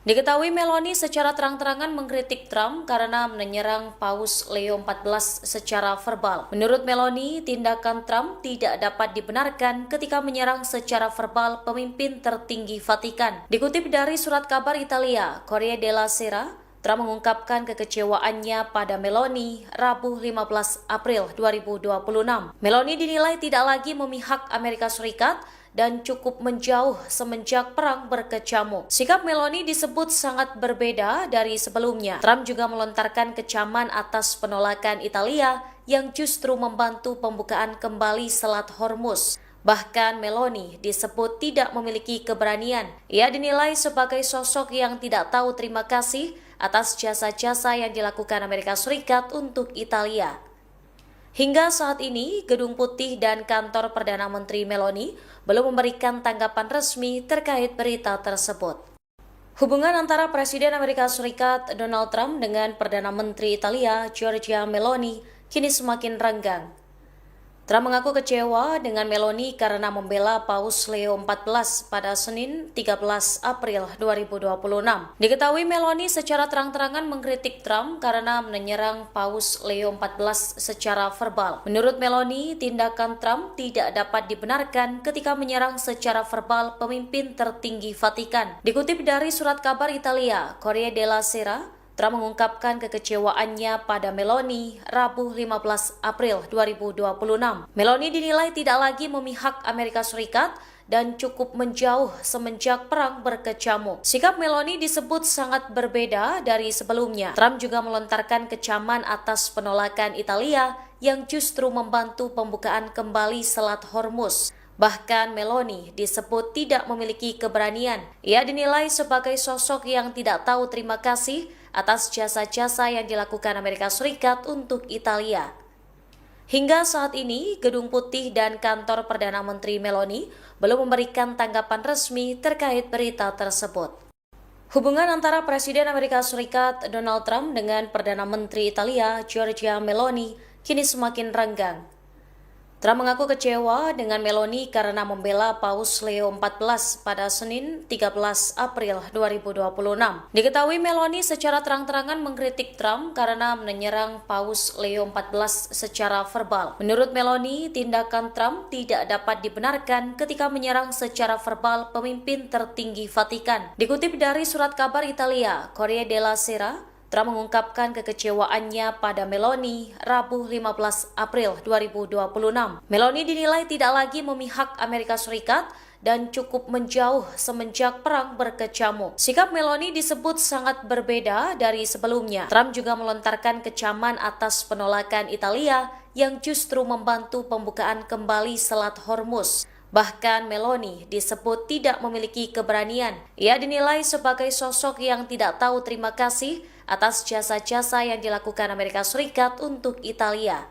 Diketahui Meloni secara terang-terangan mengkritik Trump karena menyerang Paus Leo XIV secara verbal. Menurut Meloni, tindakan Trump tidak dapat dibenarkan ketika menyerang secara verbal pemimpin tertinggi Vatikan. Dikutip dari surat kabar Italia, Corriere della Sera, Trump mengungkapkan kekecewaannya pada Meloni Rabu 15 April 2026. Meloni dinilai tidak lagi memihak Amerika Serikat dan cukup menjauh semenjak perang berkecamuk. Sikap Meloni disebut sangat berbeda dari sebelumnya. Trump juga melontarkan kecaman atas penolakan Italia yang justru membantu pembukaan kembali Selat Hormuz. Bahkan Meloni disebut tidak memiliki keberanian. Ia dinilai sebagai sosok yang tidak tahu terima kasih atas jasa-jasa yang dilakukan Amerika Serikat untuk Italia. Hingga saat ini, Gedung Putih dan kantor Perdana Menteri Meloni belum memberikan tanggapan resmi terkait berita tersebut. Hubungan antara Presiden Amerika Serikat Donald Trump dengan Perdana Menteri Italia Giorgia Meloni kini semakin renggang. Trump mengaku kecewa dengan Meloni karena membela Paus Leo XIV pada Senin 13 April 2026. Diketahui Meloni secara terang-terangan mengkritik Trump karena menyerang Paus Leo XIV secara verbal. Menurut Meloni, tindakan Trump tidak dapat dibenarkan ketika menyerang secara verbal pemimpin tertinggi Vatikan. Dikutip dari surat kabar Italia, Corriere della Sera, Trump mengungkapkan kekecewaannya pada Meloni Rabu 15 April 2026. Meloni dinilai tidak lagi memihak Amerika Serikat dan cukup menjauh semenjak perang berkecamuk. Sikap Meloni disebut sangat berbeda dari sebelumnya. Trump juga melontarkan kecaman atas penolakan Italia yang justru membantu pembukaan kembali Selat Hormuz. Bahkan Meloni disebut tidak memiliki keberanian. Ia dinilai sebagai sosok yang tidak tahu terima kasih atas jasa-jasa yang dilakukan Amerika Serikat untuk Italia. Hingga saat ini, Gedung Putih dan kantor Perdana Menteri Meloni belum memberikan tanggapan resmi terkait berita tersebut. Hubungan antara Presiden Amerika Serikat Donald Trump dengan Perdana Menteri Italia Giorgia Meloni kini semakin renggang. Trump mengaku kecewa dengan Meloni karena membela Paus Leo XIV pada Senin 13 April 2026. Diketahui Meloni secara terang-terangan mengkritik Trump karena menyerang Paus Leo XIV secara verbal. Menurut Meloni, tindakan Trump tidak dapat dibenarkan ketika menyerang secara verbal pemimpin tertinggi Vatikan. Dikutip dari surat kabar Italia, Corriere della Sera, Trump mengungkapkan kekecewaannya pada Meloni Rabu 15 April 2026. Meloni dinilai tidak lagi memihak Amerika Serikat dan cukup menjauh semenjak perang berkecamuk. Sikap Meloni disebut sangat berbeda dari sebelumnya. Trump juga melontarkan kecaman atas penolakan Italia yang justru membantu pembukaan kembali Selat Hormuz. Bahkan Meloni disebut tidak memiliki keberanian. Ia dinilai sebagai sosok yang tidak tahu terima kasih atas jasa-jasa yang dilakukan Amerika Serikat untuk Italia.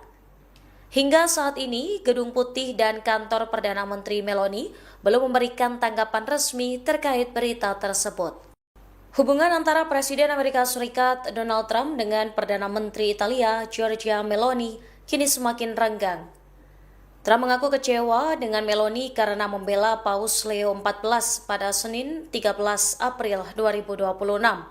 Hingga saat ini, Gedung Putih dan kantor Perdana Menteri Meloni belum memberikan tanggapan resmi terkait berita tersebut. Hubungan antara Presiden Amerika Serikat Donald Trump dengan Perdana Menteri Italia Giorgia Meloni kini semakin renggang. Trump mengaku kecewa dengan Meloni karena membela Paus Leo XIV pada Senin 13 April 2026.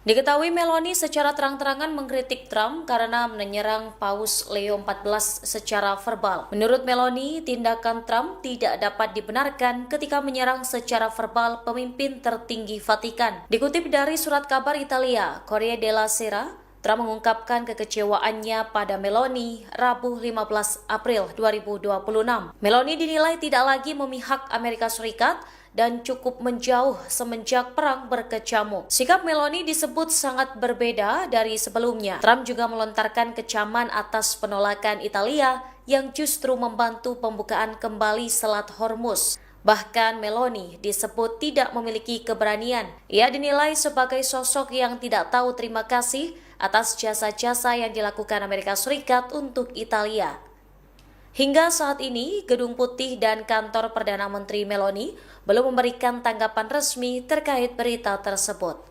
Diketahui Meloni secara terang-terangan mengkritik Trump karena menyerang Paus Leo XIV secara verbal. Menurut Meloni, tindakan Trump tidak dapat dibenarkan ketika menyerang secara verbal pemimpin tertinggi Vatikan. Dikutip dari surat kabar Italia, Corriere della Sera, Trump mengungkapkan kekecewaannya pada Meloni Rabu 15 April 2026. Meloni dinilai tidak lagi memihak Amerika Serikat dan cukup menjauh semenjak perang berkecamuk. Sikap Meloni disebut sangat berbeda dari sebelumnya. Trump juga melontarkan kecaman atas penolakan Italia yang justru membantu pembukaan kembali Selat Hormuz. Bahkan Meloni disebut tidak memiliki keberanian. Ia dinilai sebagai sosok yang tidak tahu terima kasih atas jasa-jasa yang dilakukan Amerika Serikat untuk Italia. Hingga saat ini, Gedung Putih dan kantor Perdana Menteri Meloni belum memberikan tanggapan resmi terkait berita tersebut.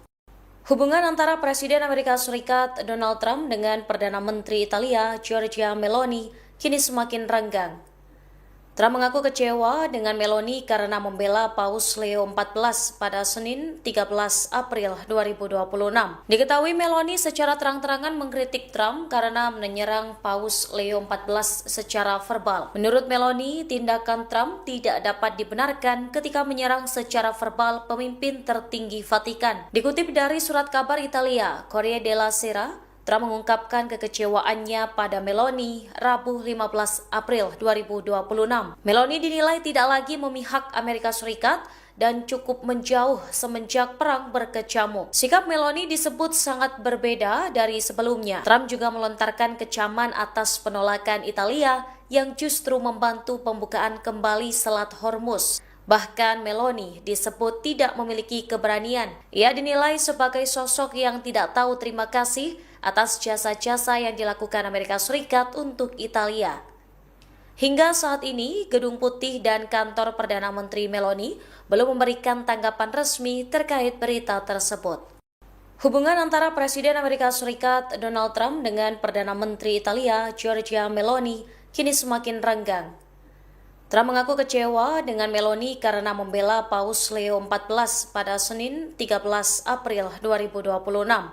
Hubungan antara Presiden Amerika Serikat Donald Trump dengan Perdana Menteri Italia Giorgia Meloni kini semakin renggang. Trump mengaku kecewa dengan Meloni karena membela Paus Leo XIV pada Senin 13 April 2026. Diketahui Meloni secara terang-terangan mengkritik Trump karena menyerang Paus Leo XIV secara verbal. Menurut Meloni, tindakan Trump tidak dapat dibenarkan ketika menyerang secara verbal pemimpin tertinggi Vatikan. Dikutip dari surat kabar Italia, Corriere della Sera, Trump mengungkapkan kekecewaannya pada Meloni Rabu 15 April 2026. Meloni dinilai tidak lagi memihak Amerika Serikat dan cukup menjauh semenjak perang berkecamuk. Sikap Meloni disebut sangat berbeda dari sebelumnya. Trump juga melontarkan kecaman atas penolakan Italia yang justru membantu pembukaan kembali Selat Hormuz. Bahkan Meloni disebut tidak memiliki keberanian. Ia dinilai sebagai sosok yang tidak tahu terima kasih atas jasa-jasa yang dilakukan Amerika Serikat untuk Italia. Hingga saat ini, Gedung Putih dan kantor Perdana Menteri Meloni belum memberikan tanggapan resmi terkait berita tersebut. Hubungan antara Presiden Amerika Serikat Donald Trump dengan Perdana Menteri Italia Giorgia Meloni kini semakin renggang. Trump mengaku kecewa dengan Meloni karena membela Paus Leo XIV pada Senin 13 April 2026.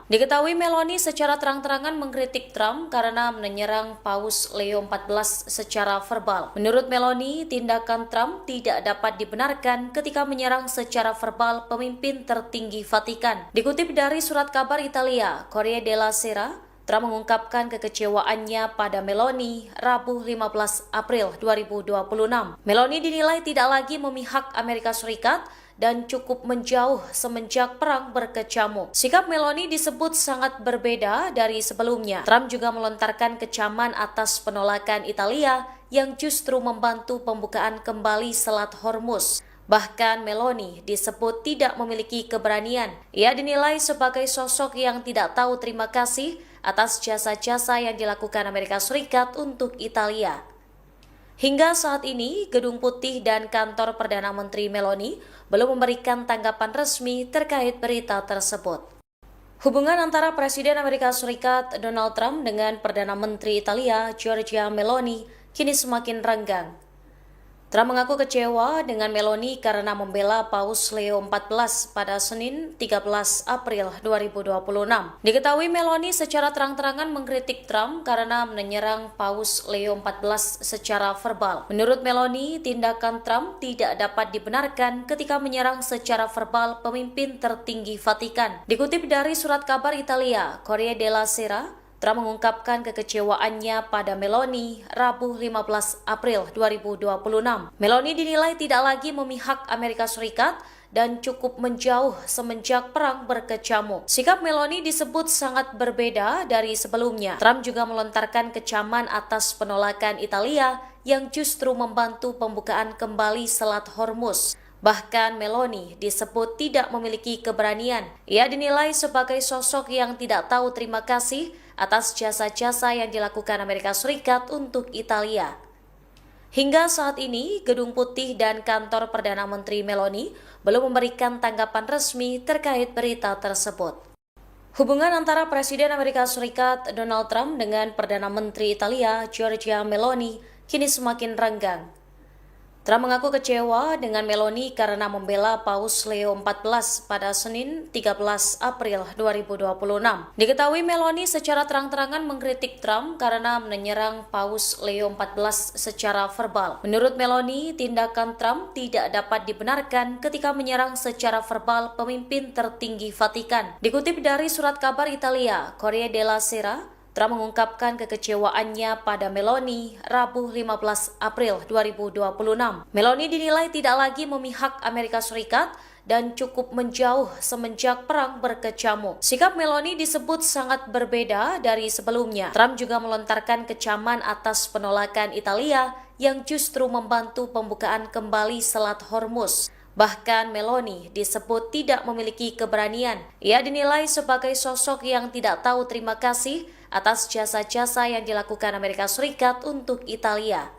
Diketahui Meloni secara terang-terangan mengkritik Trump karena menyerang Paus Leo XIV secara verbal. Menurut Meloni, tindakan Trump tidak dapat dibenarkan ketika menyerang secara verbal pemimpin tertinggi Vatikan. Dikutip dari surat kabar Italia, Corriere della Sera, Trump mengungkapkan kekecewaannya pada Meloni Rabu 15 April 2026. Meloni dinilai tidak lagi memihak Amerika Serikat dan cukup menjauh semenjak perang berkecamuk. Sikap Meloni disebut sangat berbeda dari sebelumnya. Trump juga melontarkan kecaman atas penolakan Italia yang justru membantu pembukaan kembali Selat Hormuz. Bahkan Meloni disebut tidak memiliki keberanian. Ia dinilai sebagai sosok yang tidak tahu terima kasih atas jasa-jasa yang dilakukan Amerika Serikat untuk Italia. Hingga saat ini, Gedung Putih dan kantor Perdana Menteri Meloni belum memberikan tanggapan resmi terkait berita tersebut. Hubungan antara Presiden Amerika Serikat Donald Trump dengan Perdana Menteri Italia Giorgia Meloni kini semakin renggang. Trump mengaku kecewa dengan Meloni karena membela Paus Leo XIV pada Senin 13 April 2026. Diketahui Meloni secara terang-terangan mengkritik Trump karena menyerang Paus Leo XIV secara verbal. Menurut Meloni, tindakan Trump tidak dapat dibenarkan ketika menyerang secara verbal pemimpin tertinggi Vatikan. Dikutip dari surat kabar Italia, Corriere della Sera, Trump mengungkapkan kekecewaannya pada Meloni Rabu 15 April 2026. Meloni dinilai tidak lagi memihak Amerika Serikat dan cukup menjauh semenjak perang berkecamuk. Sikap Meloni disebut sangat berbeda dari sebelumnya. Trump juga melontarkan kecaman atas penolakan Italia yang justru membantu pembukaan kembali Selat Hormuz. Bahkan Meloni disebut tidak memiliki keberanian. Ia dinilai sebagai sosok yang tidak tahu terima kasih atas jasa-jasa yang dilakukan Amerika Serikat untuk Italia. Hingga saat ini, Gedung Putih dan kantor Perdana Menteri Meloni belum memberikan tanggapan resmi terkait berita tersebut. Hubungan antara Presiden Amerika Serikat Donald Trump dengan Perdana Menteri Italia Giorgia Meloni kini semakin renggang. Trump mengaku kecewa dengan Meloni karena membela Paus Leo XIV pada Senin 13 April 2026. Diketahui Meloni secara terang-terangan mengkritik Trump karena menyerang Paus Leo XIV secara verbal. Menurut Meloni, tindakan Trump tidak dapat dibenarkan ketika menyerang secara verbal pemimpin tertinggi Vatikan. Dikutip dari surat kabar Italia, Corriere della Sera, Trump mengungkapkan kekecewaannya pada Meloni Rabu 15 April 2026. Meloni dinilai tidak lagi memihak Amerika Serikat dan cukup menjauh semenjak perang berkecamuk. Sikap Meloni disebut sangat berbeda dari sebelumnya. Trump juga melontarkan kecaman atas penolakan Italia yang justru membantu pembukaan kembali Selat Hormuz. Bahkan Meloni disebut tidak memiliki keberanian. Ia dinilai sebagai sosok yang tidak tahu terima kasih atas jasa-jasa yang dilakukan Amerika Serikat untuk Italia.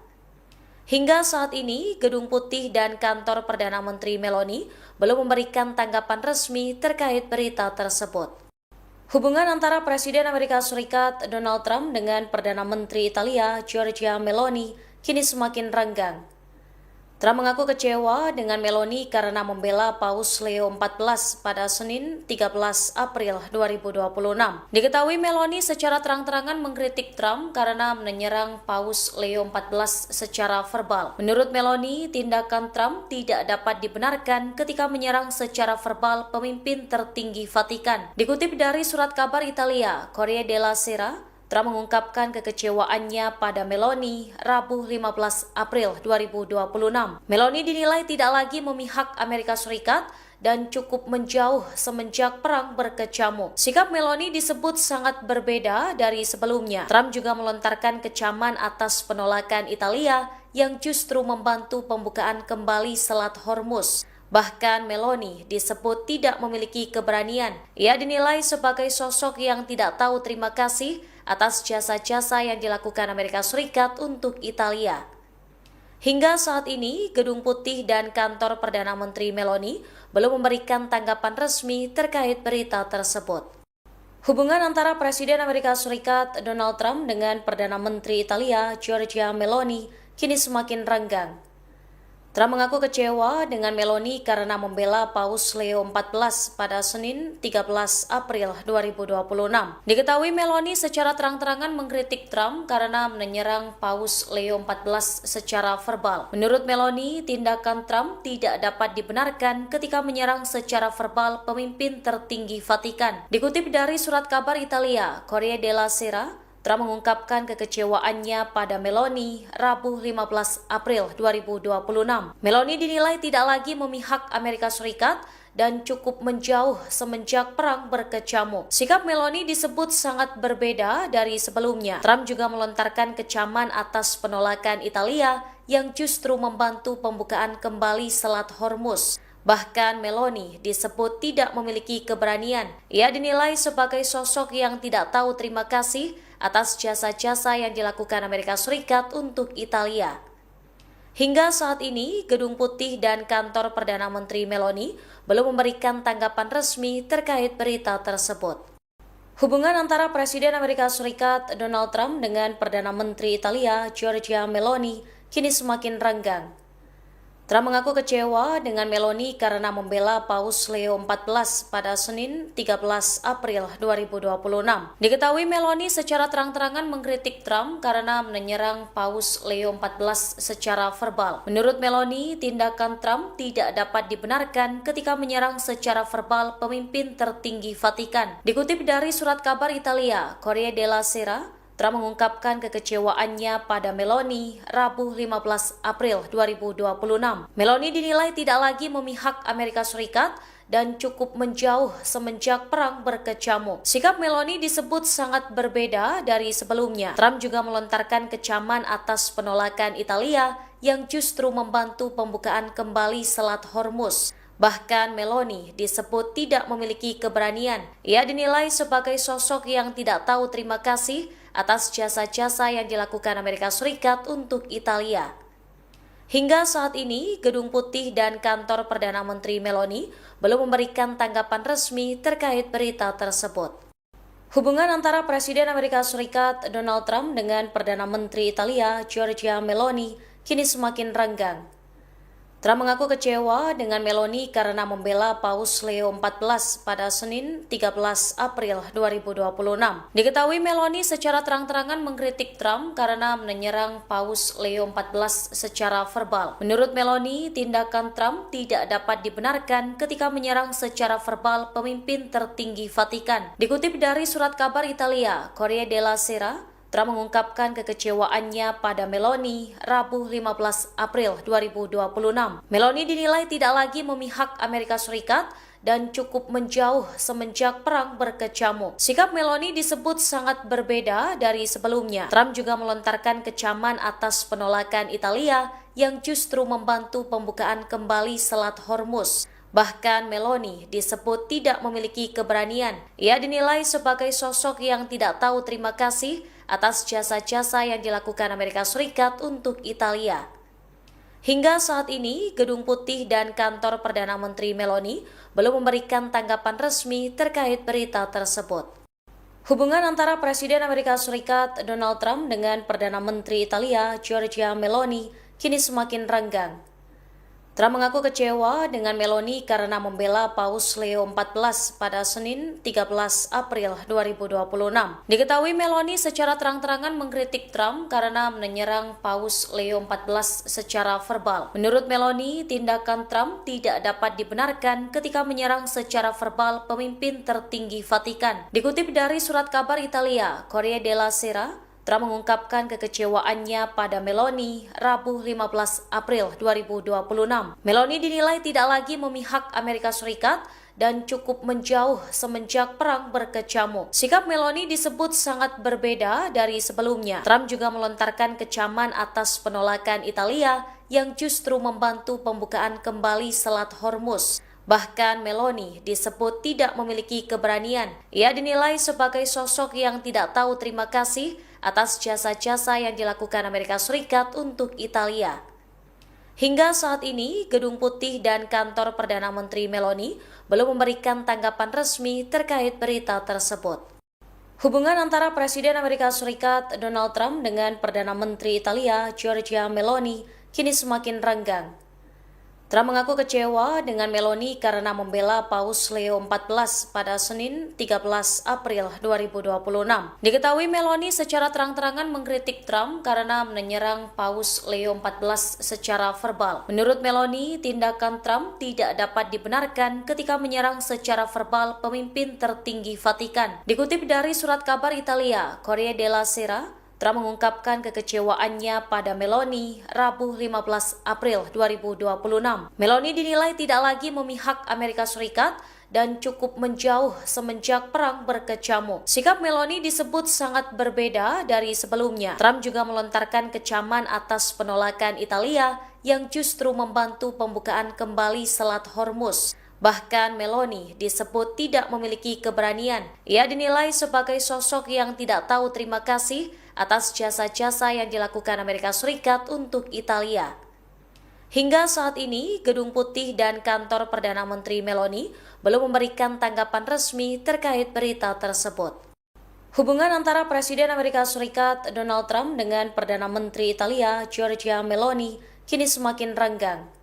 Hingga saat ini, Gedung Putih dan kantor Perdana Menteri Meloni belum memberikan tanggapan resmi terkait berita tersebut. Hubungan antara Presiden Amerika Serikat Donald Trump dengan Perdana Menteri Italia Giorgia Meloni kini semakin renggang. Trump mengaku kecewa dengan Meloni karena membela Paus Leo XIV pada Senin 13 April 2026. Diketahui Meloni secara terang-terangan mengkritik Trump karena menyerang Paus Leo XIV secara verbal. Menurut Meloni, tindakan Trump tidak dapat dibenarkan ketika menyerang secara verbal pemimpin tertinggi Vatikan. Dikutip dari surat kabar Italia, Corriere della Sera, Trump mengungkapkan kekecewaannya pada Meloni Rabu 15 April 2026. Meloni dinilai tidak lagi memihak Amerika Serikat dan cukup menjauh semenjak perang berkecamuk. Sikap Meloni disebut sangat berbeda dari sebelumnya. Trump juga melontarkan kecaman atas penolakan Italia yang justru membantu pembukaan kembali Selat Hormuz. Bahkan Meloni disebut tidak memiliki keberanian. Ia dinilai sebagai sosok yang tidak tahu terima kasih atas jasa-jasa yang dilakukan Amerika Serikat untuk Italia. Hingga saat ini, Gedung Putih dan kantor Perdana Menteri Meloni belum memberikan tanggapan resmi terkait berita tersebut. Hubungan antara Presiden Amerika Serikat Donald Trump dengan Perdana Menteri Italia Giorgia Meloni kini semakin renggang. Trump mengaku kecewa dengan Meloni karena membela Paus Leo XIV pada Senin 13 April 2026. Diketahui Meloni secara terang-terangan mengkritik Trump karena menyerang Paus Leo XIV secara verbal. Menurut Meloni, tindakan Trump tidak dapat dibenarkan ketika menyerang secara verbal pemimpin tertinggi Vatikan. Dikutip dari surat kabar Italia, Corriere della Sera, Trump mengungkapkan kekecewaannya pada Meloni Rabu 15 April 2026. Meloni dinilai tidak lagi memihak Amerika Serikat dan cukup menjauh semenjak perang berkecamuk. Sikap Meloni disebut sangat berbeda dari sebelumnya. Trump juga melontarkan kecaman atas penolakan Italia yang justru membantu pembukaan kembali Selat Hormuz. Bahkan Meloni disebut tidak memiliki keberanian. Ia dinilai sebagai sosok yang tidak tahu terima kasih atas jasa-jasa yang dilakukan Amerika Serikat untuk Italia. Hingga saat ini, Gedung Putih dan kantor Perdana Menteri Meloni belum memberikan tanggapan resmi terkait berita tersebut. Hubungan antara Presiden Amerika Serikat Donald Trump dengan Perdana Menteri Italia Giorgia Meloni kini semakin renggang. Trump mengaku kecewa dengan Meloni karena membela Paus Leo XIV pada Senin 13 April 2026. Diketahui Meloni secara terang-terangan mengkritik Trump karena menyerang Paus Leo XIV secara verbal. Menurut Meloni, tindakan Trump tidak dapat dibenarkan ketika menyerang secara verbal pemimpin tertinggi Vatikan. Dikutip dari surat kabar Italia, Corriere della Sera, Trump mengungkapkan kekecewaannya pada Meloni Rabu 15 April 2026. Meloni dinilai tidak lagi memihak Amerika Serikat dan cukup menjauh semenjak perang berkecamuk. Sikap Meloni disebut sangat berbeda dari sebelumnya. Trump juga melontarkan kecaman atas penolakan Italia yang justru membantu pembukaan kembali Selat Hormuz. Bahkan Meloni disebut tidak memiliki keberanian. Ia dinilai sebagai sosok yang tidak tahu terima kasih atas jasa-jasa yang dilakukan Amerika Serikat untuk Italia. Hingga saat ini, Gedung Putih dan kantor Perdana Menteri Meloni belum memberikan tanggapan resmi terkait berita tersebut. Hubungan antara Presiden Amerika Serikat Donald Trump dengan Perdana Menteri Italia Giorgia Meloni kini semakin renggang. Trump mengaku kecewa dengan Meloni karena membela Paus Leo XIV pada Senin 13 April 2026. Diketahui Meloni secara terang-terangan mengkritik Trump karena menyerang Paus Leo XIV secara verbal. Menurut Meloni, tindakan Trump tidak dapat dibenarkan ketika menyerang secara verbal pemimpin tertinggi Vatikan. Dikutip dari surat kabar Italia, Corriere della Sera, Trump mengungkapkan kekecewaannya pada Meloni Rabu 15 April 2026. Meloni dinilai tidak lagi memihak Amerika Serikat dan cukup menjauh semenjak perang berkecamuk. Sikap Meloni disebut sangat berbeda dari sebelumnya. Trump juga melontarkan kecaman atas penolakan Italia yang justru membantu pembukaan kembali Selat Hormuz. Bahkan Meloni disebut tidak memiliki keberanian. Ia dinilai sebagai sosok yang tidak tahu terima kasih atas jasa-jasa yang dilakukan Amerika Serikat untuk Italia. Hingga saat ini, Gedung Putih dan kantor Perdana Menteri Meloni belum memberikan tanggapan resmi terkait berita tersebut. Hubungan antara Presiden Amerika Serikat Donald Trump dengan Perdana Menteri Italia Giorgia Meloni kini semakin renggang. Trump mengaku kecewa dengan Meloni karena membela Paus Leo XIV pada Senin 13 April 2026. Diketahui Meloni secara terang-terangan mengkritik Trump karena menyerang Paus Leo XIV secara verbal. Menurut Meloni, tindakan Trump tidak dapat dibenarkan ketika menyerang secara verbal pemimpin tertinggi Vatikan. Dikutip dari surat kabar Italia, Corriere della Sera, Trump mengungkapkan kekecewaannya pada Meloni Rabu 15 April 2026. Meloni dinilai tidak lagi memihak Amerika Serikat dan cukup menjauh semenjak perang berkecamuk. Sikap Meloni disebut sangat berbeda dari sebelumnya. Trump juga melontarkan kecaman atas penolakan Italia yang justru membantu pembukaan kembali Selat Hormuz. Bahkan Meloni disebut tidak memiliki keberanian. Ia dinilai sebagai sosok yang tidak tahu terima kasih atas jasa-jasa yang dilakukan Amerika Serikat untuk Italia. Hingga saat ini, Gedung Putih dan kantor Perdana Menteri Meloni belum memberikan tanggapan resmi terkait berita tersebut. Hubungan antara Presiden Amerika Serikat Donald Trump dengan Perdana Menteri Italia Giorgia Meloni kini semakin renggang. Trump mengaku kecewa dengan Meloni karena membela Paus Leo XIV pada Senin 13 April 2026. Diketahui Meloni secara terang-terangan mengkritik Trump karena menyerang Paus Leo XIV secara verbal. Menurut Meloni, tindakan Trump tidak dapat dibenarkan ketika menyerang secara verbal pemimpin tertinggi Vatikan. Dikutip dari surat kabar Italia, Corriere della Sera, Trump mengungkapkan kekecewaannya pada Meloni Rabu 15 April 2026. Meloni dinilai tidak lagi memihak Amerika Serikat dan cukup menjauh semenjak perang berkecamuk. Sikap Meloni disebut sangat berbeda dari sebelumnya. Trump juga melontarkan kecaman atas penolakan Italia yang justru membantu pembukaan kembali Selat Hormuz. Bahkan Meloni disebut tidak memiliki keberanian. Ia dinilai sebagai sosok yang tidak tahu terima kasih atas jasa-jasa yang dilakukan Amerika Serikat untuk Italia. Hingga saat ini, Gedung Putih dan kantor Perdana Menteri Meloni belum memberikan tanggapan resmi terkait berita tersebut. Hubungan antara Presiden Amerika Serikat Donald Trump dengan Perdana Menteri Italia Giorgia Meloni kini semakin renggang.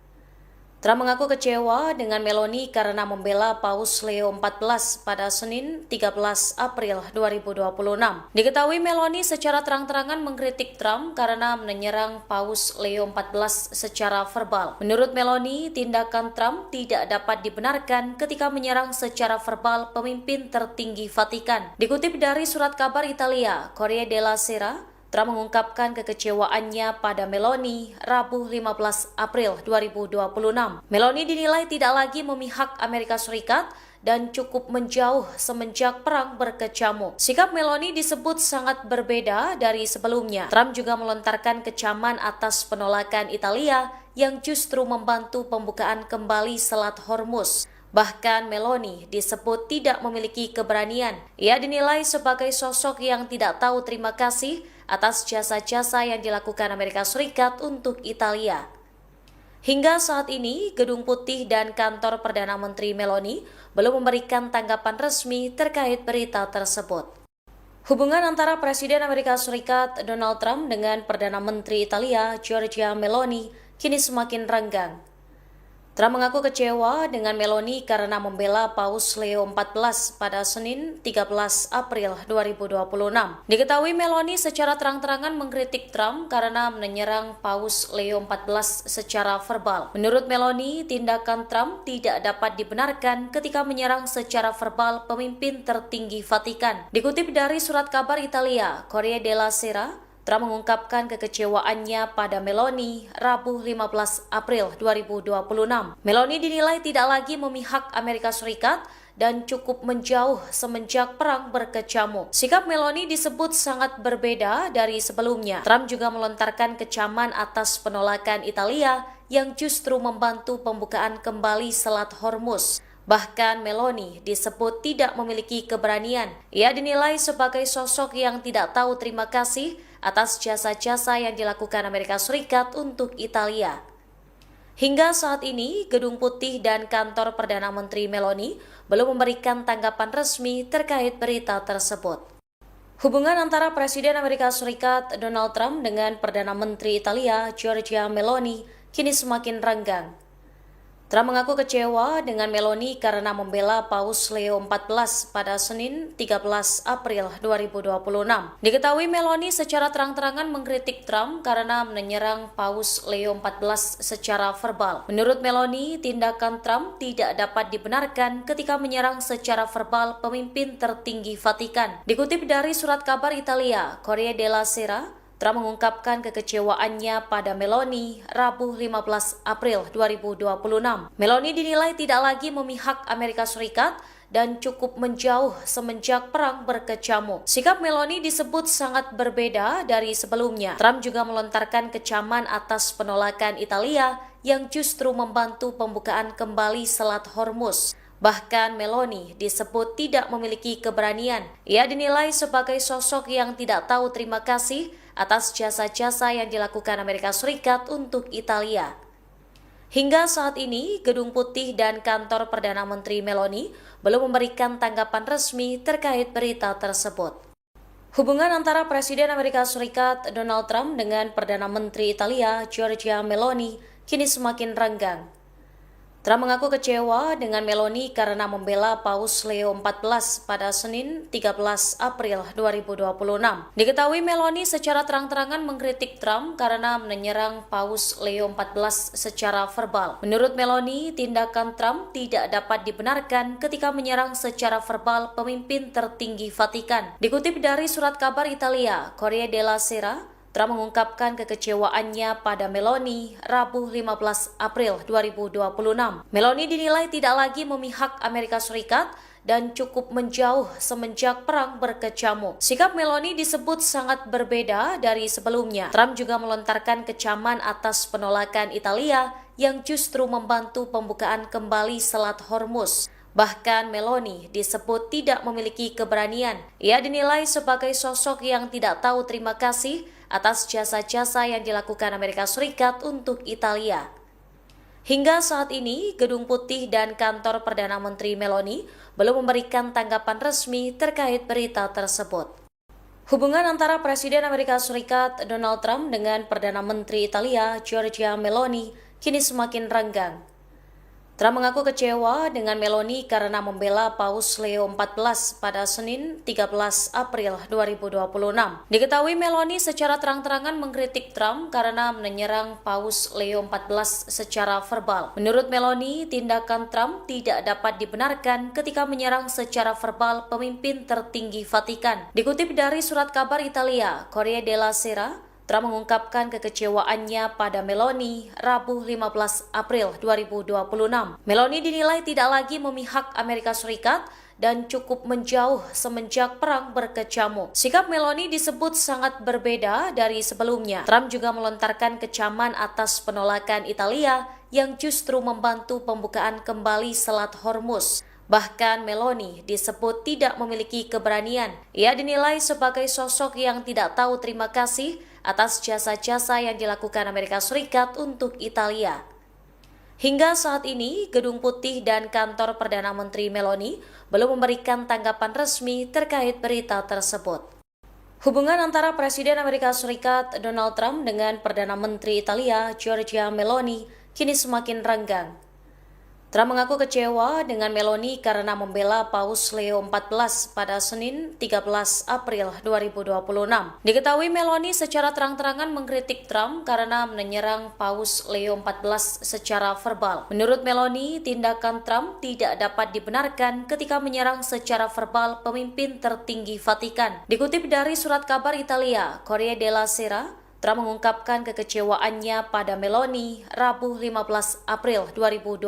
Trump mengaku kecewa dengan Meloni karena membela Paus Leo XIV pada Senin 13 April 2026. Diketahui Meloni secara terang-terangan mengkritik Trump karena menyerang Paus Leo XIV secara verbal. Menurut Meloni, tindakan Trump tidak dapat dibenarkan ketika menyerang secara verbal pemimpin tertinggi Vatikan. Dikutip dari surat kabar Italia, Corriere della Sera, Trump mengungkapkan kekecewaannya pada Meloni Rabu 15 April 2026. Meloni dinilai tidak lagi memihak Amerika Serikat dan cukup menjauh semenjak perang berkecamuk. Sikap Meloni disebut sangat berbeda dari sebelumnya. Trump juga melontarkan kecaman atas penolakan Italia yang justru membantu pembukaan kembali Selat Hormuz. Bahkan Meloni disebut tidak memiliki keberanian. Ia dinilai sebagai sosok yang tidak tahu terima kasih atas jasa-jasa yang dilakukan Amerika Serikat untuk Italia. Hingga saat ini, Gedung Putih dan kantor Perdana Menteri Meloni belum memberikan tanggapan resmi terkait berita tersebut. Hubungan antara Presiden Amerika Serikat Donald Trump dengan Perdana Menteri Italia Giorgia Meloni kini semakin renggang. Trump mengaku kecewa dengan Meloni karena membela Paus Leo XIV pada Senin 13 April 2026. Diketahui Meloni secara terang-terangan mengkritik Trump karena menyerang Paus Leo XIV secara verbal. Menurut Meloni, tindakan Trump tidak dapat dibenarkan ketika menyerang secara verbal pemimpin tertinggi Vatikan. Dikutip dari surat kabar Italia, Corriere della Sera, Trump mengungkapkan kekecewaannya pada Meloni Rabu 15 April 2026. Meloni dinilai tidak lagi memihak Amerika Serikat dan cukup menjauh semenjak perang berkecamuk. Sikap Meloni disebut sangat berbeda dari sebelumnya. Trump juga melontarkan kecaman atas penolakan Italia yang justru membantu pembukaan kembali Selat Hormuz. Bahkan Meloni disebut tidak memiliki keberanian. Ia dinilai sebagai sosok yang tidak tahu terima kasih atas jasa-jasa yang dilakukan Amerika Serikat untuk Italia. Hingga saat ini, Gedung Putih dan kantor Perdana Menteri Meloni belum memberikan tanggapan resmi terkait berita tersebut. Hubungan antara Presiden Amerika Serikat Donald Trump dengan Perdana Menteri Italia Giorgia Meloni kini semakin renggang. Trump mengaku kecewa dengan Meloni karena membela Paus Leo XIV pada Senin 13 April 2026. Diketahui Meloni secara terang-terangan mengkritik Trump karena menyerang Paus Leo XIV secara verbal. Menurut Meloni, tindakan Trump tidak dapat dibenarkan ketika menyerang secara verbal pemimpin tertinggi Vatikan. Dikutip dari surat kabar Italia, Corriere della Sera, Trump mengungkapkan kekecewaannya pada Meloni Rabu 15 April 2026. Meloni dinilai tidak lagi memihak Amerika Serikat dan cukup menjauh semenjak perang berkecamuk. Sikap Meloni disebut sangat berbeda dari sebelumnya. Trump juga melontarkan kecaman atas penolakan Italia yang justru membantu pembukaan kembali Selat Hormuz. Bahkan Meloni disebut tidak memiliki keberanian. Ia dinilai sebagai sosok yang tidak tahu terima kasih atas jasa-jasa yang dilakukan Amerika Serikat untuk Italia. Hingga saat ini, Gedung Putih dan kantor Perdana Menteri Meloni belum memberikan tanggapan resmi terkait berita tersebut. Hubungan antara Presiden Amerika Serikat Donald Trump dengan Perdana Menteri Italia Giorgia Meloni kini semakin renggang. Trump mengaku kecewa dengan Meloni karena membela Paus Leo XIV pada Senin 13 April 2026. Diketahui Meloni secara terang-terangan mengkritik Trump karena menyerang Paus Leo XIV secara verbal. Menurut Meloni, tindakan Trump tidak dapat dibenarkan ketika menyerang secara verbal pemimpin tertinggi Vatikan. Dikutip dari surat kabar Italia, Corriere della Sera, Trump mengungkapkan kekecewaannya pada Meloni Rabu 15 April 2026. Meloni dinilai tidak lagi memihak Amerika Serikat dan cukup menjauh semenjak perang berkecamuk. Sikap Meloni disebut sangat berbeda dari sebelumnya. Trump juga melontarkan kecaman atas penolakan Italia yang justru membantu pembukaan kembali Selat Hormuz. Bahkan Meloni disebut tidak memiliki keberanian. Ia dinilai sebagai sosok yang tidak tahu terima kasih atas jasa-jasa yang dilakukan Amerika Serikat untuk Italia. Hingga saat ini, Gedung Putih dan kantor Perdana Menteri Meloni belum memberikan tanggapan resmi terkait berita tersebut. Hubungan antara Presiden Amerika Serikat Donald Trump dengan Perdana Menteri Italia Giorgia Meloni kini semakin renggang. Trump mengaku kecewa dengan Meloni karena membela Paus Leo XIV pada Senin 13 April 2026. Diketahui Meloni secara terang-terangan mengkritik Trump karena menyerang Paus Leo XIV secara verbal. Menurut Meloni, tindakan Trump tidak dapat dibenarkan ketika menyerang secara verbal pemimpin tertinggi Vatikan. Dikutip dari surat kabar Italia, Corriere della Sera, Trump mengungkapkan kekecewaannya pada Meloni Rabu 15 April 2026. Meloni dinilai tidak lagi memihak Amerika Serikat dan cukup menjauh semenjak perang berkecamuk. Sikap Meloni disebut sangat berbeda dari sebelumnya. Trump juga melontarkan kecaman atas penolakan Italia yang justru membantu pembukaan kembali Selat Hormuz. Bahkan Meloni disebut tidak memiliki keberanian. Ia dinilai sebagai sosok yang tidak tahu terima kasih atas jasa-jasa yang dilakukan Amerika Serikat untuk Italia. Hingga saat ini, Gedung Putih dan kantor Perdana Menteri Meloni belum memberikan tanggapan resmi terkait berita tersebut. Hubungan antara Presiden Amerika Serikat Donald Trump dengan Perdana Menteri Italia Giorgia Meloni kini semakin renggang. Trump mengaku kecewa dengan Meloni karena membela Paus Leo XIV pada Senin 13 April 2026. Diketahui Meloni secara terang-terangan mengkritik Trump karena menyerang Paus Leo XIV secara verbal. Menurut Meloni, tindakan Trump tidak dapat dibenarkan ketika menyerang secara verbal pemimpin tertinggi Vatikan. Dikutip dari surat kabar Italia, Corriere della Sera, Trump mengungkapkan kekecewaannya pada Meloni Rabu 15 April 2026.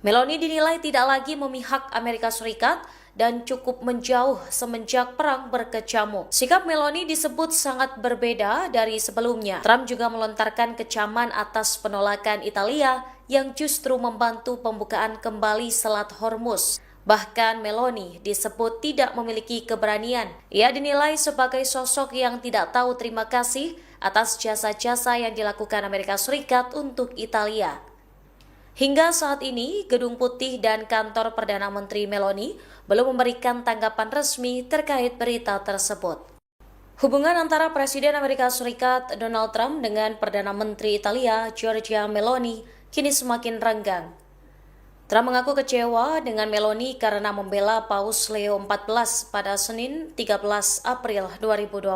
Meloni dinilai tidak lagi memihak Amerika Serikat dan cukup menjauh semenjak perang berkecamuk. Sikap Meloni disebut sangat berbeda dari sebelumnya. Trump juga melontarkan kecaman atas penolakan Italia yang justru membantu pembukaan kembali Selat Hormuz. Bahkan Meloni disebut tidak memiliki keberanian. Ia dinilai sebagai sosok yang tidak tahu terima kasih atas jasa-jasa yang dilakukan Amerika Serikat untuk Italia. Hingga saat ini, Gedung Putih dan kantor Perdana Menteri Meloni belum memberikan tanggapan resmi terkait berita tersebut. Hubungan antara Presiden Amerika Serikat Donald Trump dengan Perdana Menteri Italia Giorgia Meloni kini semakin renggang. Trump mengaku kecewa dengan Meloni karena membela Paus Leo XIV pada Senin 13 April 2026.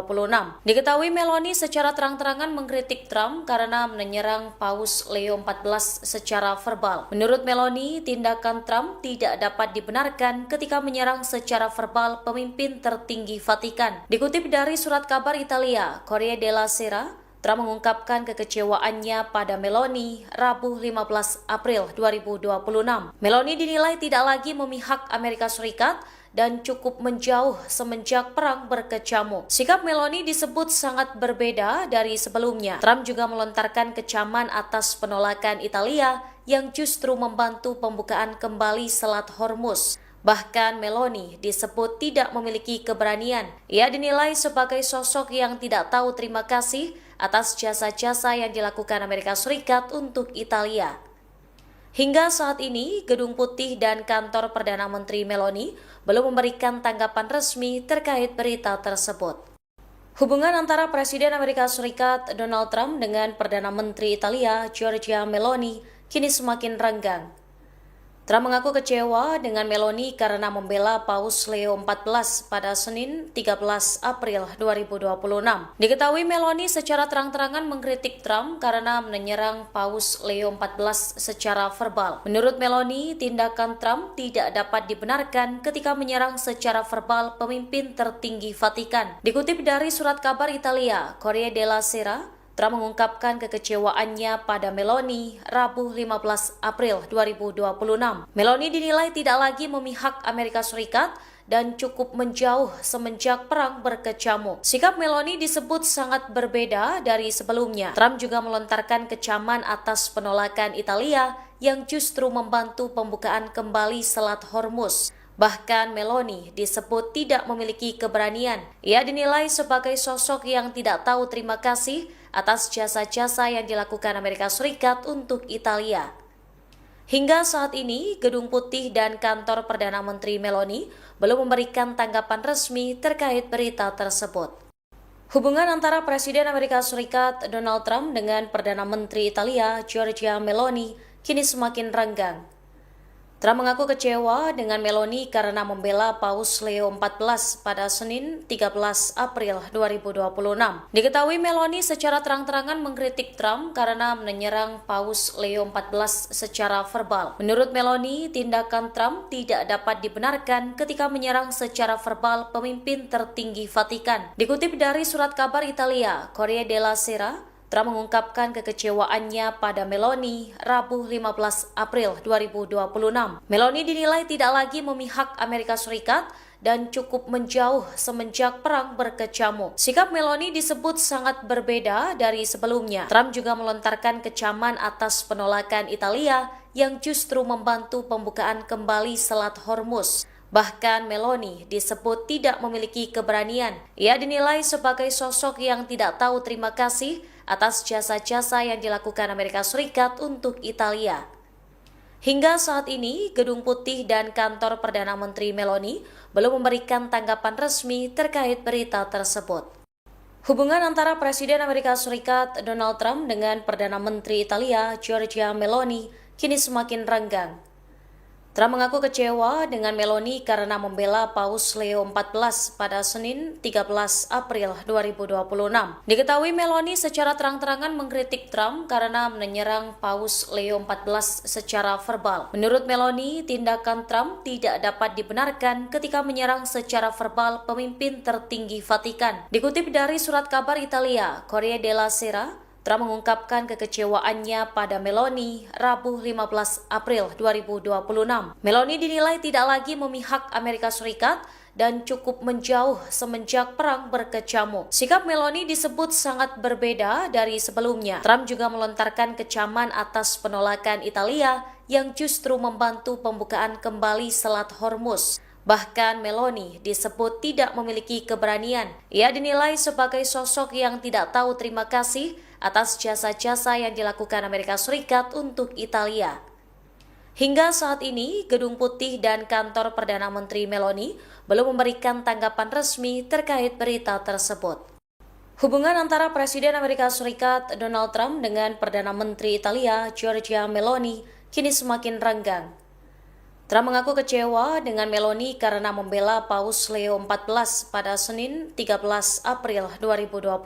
Diketahui Meloni secara terang-terangan mengkritik Trump karena menyerang Paus Leo XIV secara verbal. Menurut Meloni, tindakan Trump tidak dapat dibenarkan ketika menyerang secara verbal pemimpin tertinggi Vatikan. Dikutip dari surat kabar Italia, Corriere della Sera, Trump mengungkapkan kekecewaannya pada Meloni Rabu 15 April 2026. Meloni dinilai tidak lagi memihak Amerika Serikat dan cukup menjauh semenjak perang berkecamuk. Sikap Meloni disebut sangat berbeda dari sebelumnya. Trump juga melontarkan kecaman atas penolakan Italia yang justru membantu pembukaan kembali Selat Hormuz. Bahkan Meloni disebut tidak memiliki keberanian. Ia dinilai sebagai sosok yang tidak tahu terima kasih atas jasa-jasa yang dilakukan Amerika Serikat untuk Italia. Hingga saat ini, Gedung Putih dan kantor Perdana Menteri Meloni belum memberikan tanggapan resmi terkait berita tersebut. Hubungan antara Presiden Amerika Serikat Donald Trump dengan Perdana Menteri Italia Giorgia Meloni kini semakin renggang. Trump mengaku kecewa dengan Meloni karena membela Paus Leo XIV pada Senin 13 April 2026. Diketahui Meloni secara terang-terangan mengkritik Trump karena menyerang Paus Leo XIV secara verbal. Menurut Meloni, tindakan Trump tidak dapat dibenarkan ketika menyerang secara verbal pemimpin tertinggi Vatikan. Dikutip dari surat kabar Italia, Corriere della Sera, Trump mengungkapkan kekecewaannya pada Meloni Rabu 15 April 2026. Meloni dinilai tidak lagi memihak Amerika Serikat dan cukup menjauh semenjak perang berkecamuk. Sikap Meloni disebut sangat berbeda dari sebelumnya. Trump juga melontarkan kecaman atas penolakan Italia yang justru membantu pembukaan kembali Selat Hormuz. Bahkan Meloni disebut tidak memiliki keberanian. Ia dinilai sebagai sosok yang tidak tahu terima kasih atas jasa-jasa yang dilakukan Amerika Serikat untuk Italia. Hingga saat ini, Gedung Putih dan kantor Perdana Menteri Meloni belum memberikan tanggapan resmi terkait berita tersebut. Hubungan antara Presiden Amerika Serikat Donald Trump dengan Perdana Menteri Italia Giorgia Meloni kini semakin renggang. Trump mengaku kecewa dengan Meloni karena membela Paus Leo XIV pada Senin 13 April 2026. Diketahui Meloni secara terang-terangan mengkritik Trump karena menyerang Paus Leo XIV secara verbal. Menurut Meloni, tindakan Trump tidak dapat dibenarkan ketika menyerang secara verbal pemimpin tertinggi Vatikan. Dikutip dari surat kabar Italia, Corriere della Sera, Trump mengungkapkan kekecewaannya pada Meloni Rabu 15 April 2026. Meloni dinilai tidak lagi memihak Amerika Serikat dan cukup menjauh semenjak perang berkecamuk. Sikap Meloni disebut sangat berbeda dari sebelumnya. Trump juga melontarkan kecaman atas penolakan Italia yang justru membantu pembukaan kembali Selat Hormuz. Bahkan Meloni disebut tidak memiliki keberanian. Ia dinilai sebagai sosok yang tidak tahu terima kasih atas jasa-jasa yang dilakukan Amerika Serikat untuk Italia. Hingga saat ini, Gedung Putih dan kantor Perdana Menteri Meloni belum memberikan tanggapan resmi terkait berita tersebut. Hubungan antara Presiden Amerika Serikat Donald Trump dengan Perdana Menteri Italia Giorgia Meloni kini semakin renggang. Trump mengaku kecewa dengan Meloni karena membela Paus Leo XIV pada Senin 13 April 2026. Diketahui Meloni secara terang-terangan mengkritik Trump karena menyerang Paus Leo XIV secara verbal. Menurut Meloni, tindakan Trump tidak dapat dibenarkan ketika menyerang secara verbal pemimpin tertinggi Vatikan. Dikutip dari surat kabar Italia, Corriere della Sera, Trump mengungkapkan kekecewaannya pada Meloni Rabu 15 April 2026. Meloni dinilai tidak lagi memihak Amerika Serikat dan cukup menjauh semenjak perang berkecamuk. Sikap Meloni disebut sangat berbeda dari sebelumnya. Trump juga melontarkan kecaman atas penolakan Italia yang justru membantu pembukaan kembali Selat Hormuz. Bahkan Meloni disebut tidak memiliki keberanian. Ia dinilai sebagai sosok yang tidak tahu terima kasih atas jasa-jasa yang dilakukan Amerika Serikat untuk Italia. Hingga saat ini, Gedung Putih dan kantor Perdana Menteri Meloni belum memberikan tanggapan resmi terkait berita tersebut. Hubungan antara Presiden Amerika Serikat Donald Trump dengan Perdana Menteri Italia Giorgia Meloni kini semakin renggang. Trump mengaku kecewa dengan Meloni karena membela Paus Leo XIV pada Senin 13 April 2026.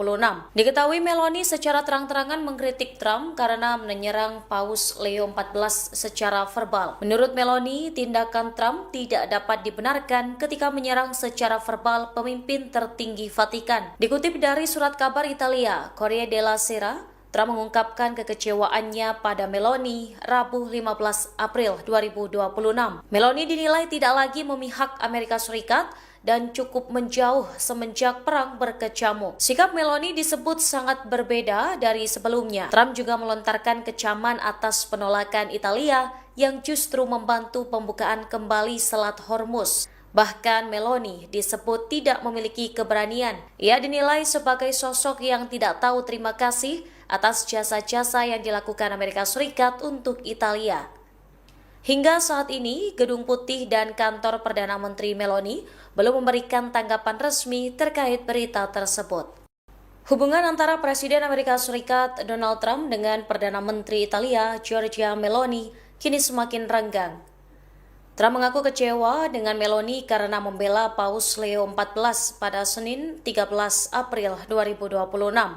Diketahui Meloni secara terang-terangan mengkritik Trump karena menyerang Paus Leo XIV secara verbal. Menurut Meloni, tindakan Trump tidak dapat dibenarkan ketika menyerang secara verbal pemimpin tertinggi Vatikan. Dikutip dari surat kabar Italia, Corriere della Sera, Trump mengungkapkan kekecewaannya pada Meloni Rabu 15 April 2026. Meloni dinilai tidak lagi memihak Amerika Serikat dan cukup menjauh semenjak perang berkecamuk. Sikap Meloni disebut sangat berbeda dari sebelumnya. Trump juga melontarkan kecaman atas penolakan Italia yang justru membantu pembukaan kembali Selat Hormuz. Bahkan Meloni disebut tidak memiliki keberanian. Ia dinilai sebagai sosok yang tidak tahu terima kasih atas jasa-jasa yang dilakukan Amerika Serikat untuk Italia. Hingga saat ini, Gedung Putih dan kantor Perdana Menteri Meloni belum memberikan tanggapan resmi terkait berita tersebut. Hubungan antara Presiden Amerika Serikat Donald Trump dengan Perdana Menteri Italia Giorgia Meloni kini semakin renggang. Trump mengaku kecewa dengan Meloni karena membela Paus Leo XIV pada Senin 13 April 2026.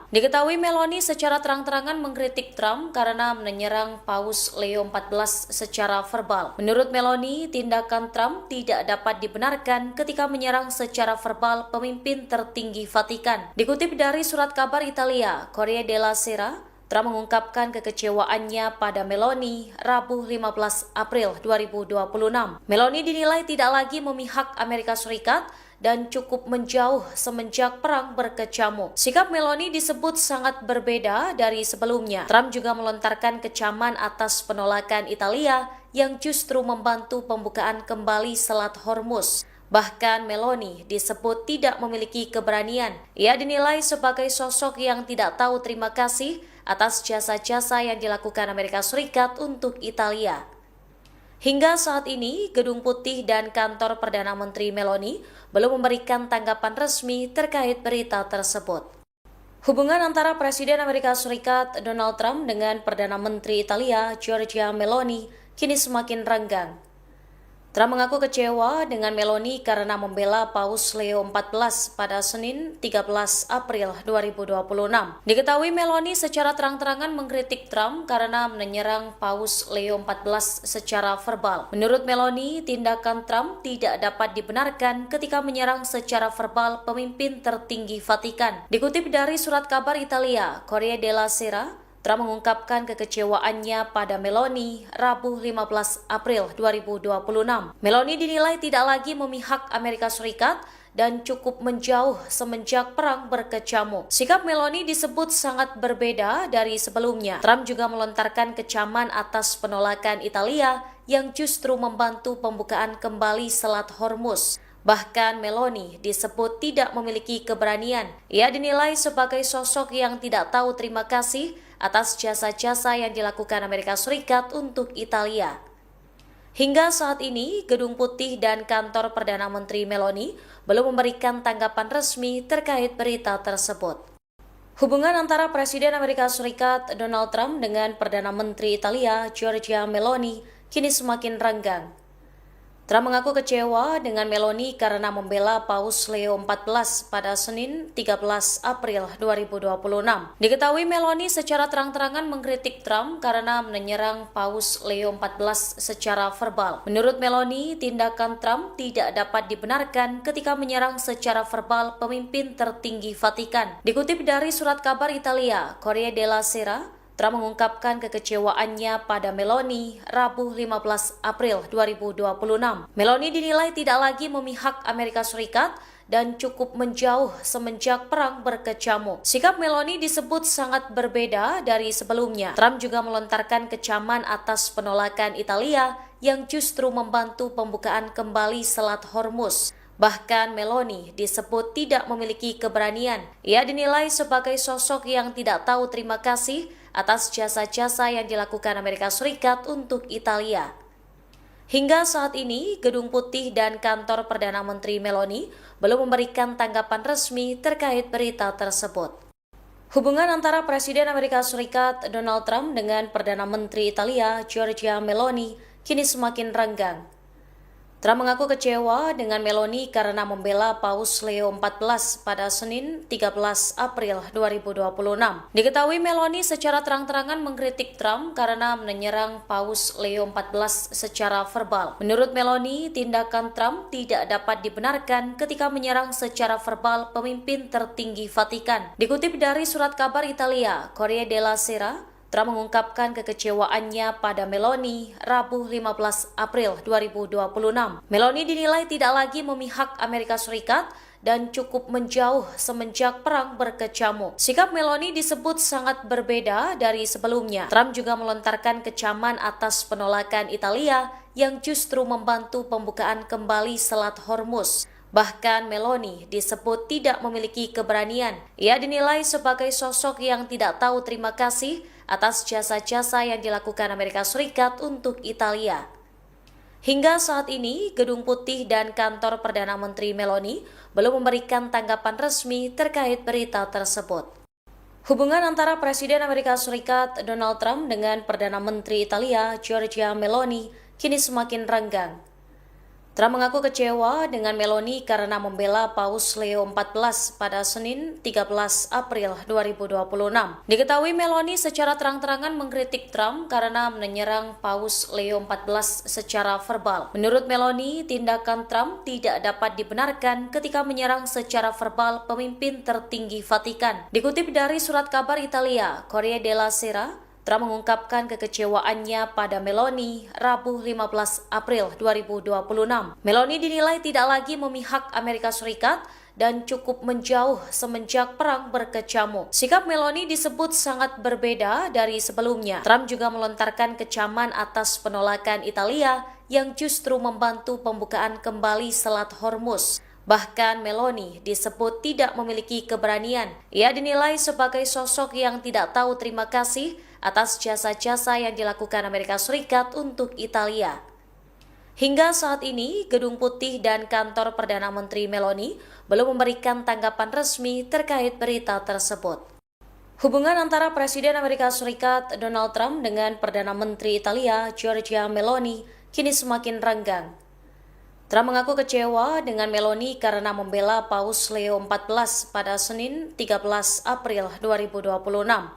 Diketahui Meloni secara terang-terangan mengkritik Trump karena menyerang Paus Leo XIV secara verbal. Menurut Meloni, tindakan Trump tidak dapat dibenarkan ketika menyerang secara verbal pemimpin tertinggi Vatikan. Dikutip dari surat kabar Italia, Corriere della Sera, Trump mengungkapkan kekecewaannya pada Meloni Rabu 15 April 2026. Meloni dinilai tidak lagi memihak Amerika Serikat dan cukup menjauh semenjak perang berkecamuk. Sikap Meloni disebut sangat berbeda dari sebelumnya. Trump juga melontarkan kecaman atas penolakan Italia yang justru membantu pembukaan kembali Selat Hormuz. Bahkan Meloni disebut tidak memiliki keberanian. Ia dinilai sebagai sosok yang tidak tahu terima kasih atas jasa-jasa yang dilakukan Amerika Serikat untuk Italia. Hingga saat ini, Gedung Putih dan kantor Perdana Menteri Meloni belum memberikan tanggapan resmi terkait berita tersebut. Hubungan antara Presiden Amerika Serikat Donald Trump dengan Perdana Menteri Italia Giorgia Meloni kini semakin renggang. Trump mengaku kecewa dengan Meloni karena membela Paus Leo XIV pada Senin 13 April 2026. Diketahui Meloni secara terang-terangan mengkritik Trump karena menyerang Paus Leo XIV secara verbal. Menurut Meloni, tindakan Trump tidak dapat dibenarkan ketika menyerang secara verbal pemimpin tertinggi Vatikan. Dikutip dari surat kabar Italia, Corriere della Sera, Trump mengungkapkan kekecewaannya pada Meloni Rabu 15 April 2026. Meloni dinilai tidak lagi memihak Amerika Serikat dan cukup menjauh semenjak perang berkecamuk. Sikap Meloni disebut sangat berbeda dari sebelumnya. Trump juga melontarkan kecaman atas penolakan Italia yang justru membantu pembukaan kembali Selat Hormuz. Bahkan Meloni disebut tidak memiliki keberanian. Ia dinilai sebagai sosok yang tidak tahu terima kasih atas jasa-jasa yang dilakukan Amerika Serikat untuk Italia. Hingga saat ini, Gedung Putih dan kantor Perdana Menteri Meloni belum memberikan tanggapan resmi terkait berita tersebut. Hubungan antara Presiden Amerika Serikat Donald Trump dengan Perdana Menteri Italia Giorgia Meloni kini semakin renggang. Trump mengaku kecewa dengan Meloni karena membela Paus Leo XIV pada Senin 13 April 2026. Diketahui Meloni secara terang-terangan mengkritik Trump karena menyerang Paus Leo XIV secara verbal. Menurut Meloni, tindakan Trump tidak dapat dibenarkan ketika menyerang secara verbal pemimpin tertinggi Vatikan. Dikutip dari surat kabar Italia, Corriere della Sera, Trump mengungkapkan kekecewaannya pada Meloni Rabu 15 April 2026. Meloni dinilai tidak lagi memihak Amerika Serikat dan cukup menjauh semenjak perang berkecamuk. Sikap Meloni disebut sangat berbeda dari sebelumnya. Trump juga melontarkan kecaman atas penolakan Italia yang justru membantu pembukaan kembali Selat Hormuz. Bahkan Meloni disebut tidak memiliki keberanian. Ia dinilai sebagai sosok yang tidak tahu terima kasih atas jasa-jasa yang dilakukan Amerika Serikat untuk Italia. Hingga saat ini, Gedung Putih dan kantor Perdana Menteri Meloni belum memberikan tanggapan resmi terkait berita tersebut. Hubungan antara Presiden Amerika Serikat Donald Trump dengan Perdana Menteri Italia Giorgia Meloni kini semakin renggang. Trump mengaku kecewa dengan Meloni karena membela Paus Leo XIV pada Senin 13 April 2026. Diketahui Meloni secara terang-terangan mengkritik Trump karena menyerang Paus Leo XIV secara verbal. Menurut Meloni, tindakan Trump tidak dapat dibenarkan ketika menyerang secara verbal pemimpin tertinggi Vatikan. Dikutip dari surat kabar Italia, Corriere della Sera, Trump mengungkapkan kekecewaannya pada Meloni Rabu 15 April 2026. Meloni dinilai tidak lagi memihak Amerika Serikat dan cukup menjauh semenjak perang berkecamuk. Sikap Meloni disebut sangat berbeda dari sebelumnya. Trump juga melontarkan kecaman atas penolakan Italia yang justru membantu pembukaan kembali Selat Hormuz. Bahkan Meloni disebut tidak memiliki keberanian. Ia dinilai sebagai sosok yang tidak tahu terima kasih atas jasa-jasa yang dilakukan Amerika Serikat untuk Italia. Hingga saat ini, Gedung Putih dan kantor Perdana Menteri Meloni belum memberikan tanggapan resmi terkait berita tersebut. Hubungan antara Presiden Amerika Serikat Donald Trump dengan Perdana Menteri Italia Giorgia Meloni kini semakin renggang. Trump mengaku kecewa dengan Meloni karena membela Paus Leo XIV pada Senin 13 April 2026. Diketahui Meloni secara terang-terangan mengkritik Trump karena menyerang Paus Leo XIV secara verbal. Menurut Meloni, tindakan Trump tidak dapat dibenarkan ketika menyerang secara verbal pemimpin tertinggi Vatikan. Dikutip dari surat kabar Italia, Corriere della Sera, Trump mengungkapkan kekecewaannya pada Meloni Rabu 15 April 2026. Meloni dinilai tidak lagi memihak Amerika Serikat dan cukup menjauh semenjak perang berkecamuk. Sikap Meloni disebut sangat berbeda dari sebelumnya. Trump juga melontarkan kecaman atas penolakan Italia yang justru membantu pembukaan kembali Selat Hormuz. Bahkan Meloni disebut tidak memiliki keberanian. Ia dinilai sebagai sosok yang tidak tahu terima kasih atas jasa-jasa yang dilakukan Amerika Serikat untuk Italia. Hingga saat ini, Gedung Putih dan kantor Perdana Menteri Meloni belum memberikan tanggapan resmi terkait berita tersebut. Hubungan antara Presiden Amerika Serikat Donald Trump dengan Perdana Menteri Italia Giorgia Meloni kini semakin renggang. Trump mengaku kecewa dengan Meloni karena membela Paus Leo XIV pada Senin 13 April 2026.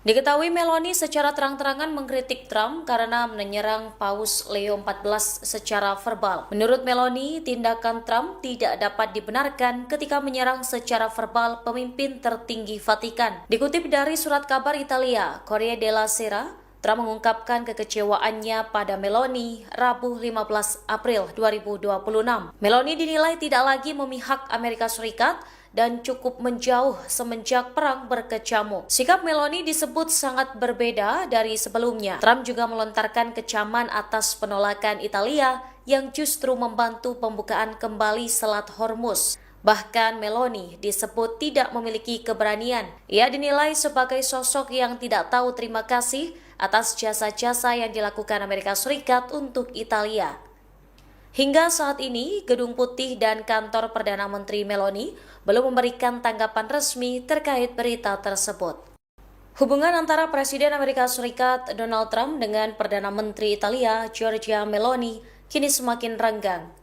Diketahui Meloni secara terang-terangan mengkritik Trump karena menyerang Paus Leo XIV secara verbal. Menurut Meloni, tindakan Trump tidak dapat dibenarkan ketika menyerang secara verbal pemimpin tertinggi Vatikan. Dikutip dari surat kabar Italia, Corriere della Sera, Trump mengungkapkan kekecewaannya pada Meloni Rabu 15 April 2026. Meloni dinilai tidak lagi memihak Amerika Serikat dan cukup menjauh semenjak perang berkecamuk. Sikap Meloni disebut sangat berbeda dari sebelumnya. Trump juga melontarkan kecaman atas penolakan Italia yang justru membantu pembukaan kembali Selat Hormuz. Bahkan Meloni disebut tidak memiliki keberanian. Ia dinilai sebagai sosok yang tidak tahu terima kasih atas jasa-jasa yang dilakukan Amerika Serikat untuk Italia. Hingga saat ini, Gedung Putih dan kantor Perdana Menteri Meloni belum memberikan tanggapan resmi terkait berita tersebut. Hubungan antara Presiden Amerika Serikat Donald Trump dengan Perdana Menteri Italia Giorgia Meloni kini semakin renggang.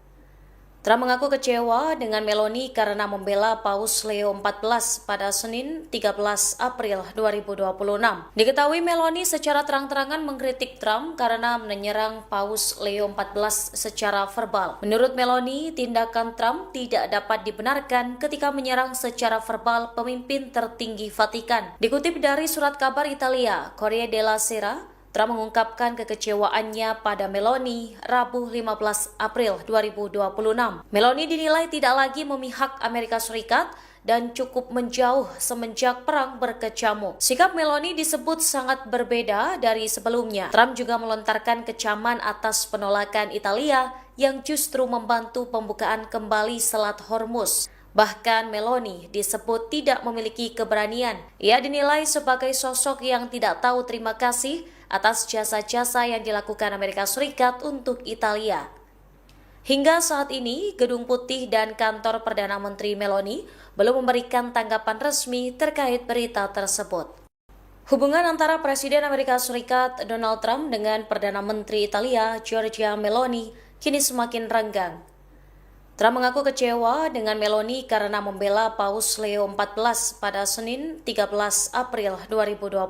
Trump mengaku kecewa dengan Meloni karena membela Paus Leo XIV pada Senin 13 April 2026. Diketahui Meloni secara terang-terangan mengkritik Trump karena menyerang Paus Leo XIV secara verbal. Menurut Meloni, tindakan Trump tidak dapat dibenarkan ketika menyerang secara verbal pemimpin tertinggi Vatikan. Dikutip dari surat kabar Italia, Corriere della Sera, Trump mengungkapkan kekecewaannya pada Meloni Rabu 15 April 2026. Meloni dinilai tidak lagi memihak Amerika Serikat dan cukup menjauh semenjak perang berkecamuk. Sikap Meloni disebut sangat berbeda dari sebelumnya. Trump juga melontarkan kecaman atas penolakan Italia yang justru membantu pembukaan kembali Selat Hormuz. Bahkan Meloni disebut tidak memiliki keberanian. Ia dinilai sebagai sosok yang tidak tahu terima kasih atas jasa-jasa yang dilakukan Amerika Serikat untuk Italia. Hingga saat ini, Gedung Putih dan kantor Perdana Menteri Meloni belum memberikan tanggapan resmi terkait berita tersebut. Hubungan antara Presiden Amerika Serikat Donald Trump dengan Perdana Menteri Italia Giorgia Meloni kini semakin renggang. Trump mengaku kecewa dengan Meloni karena membela Paus Leo XIV pada Senin 13 April 2026.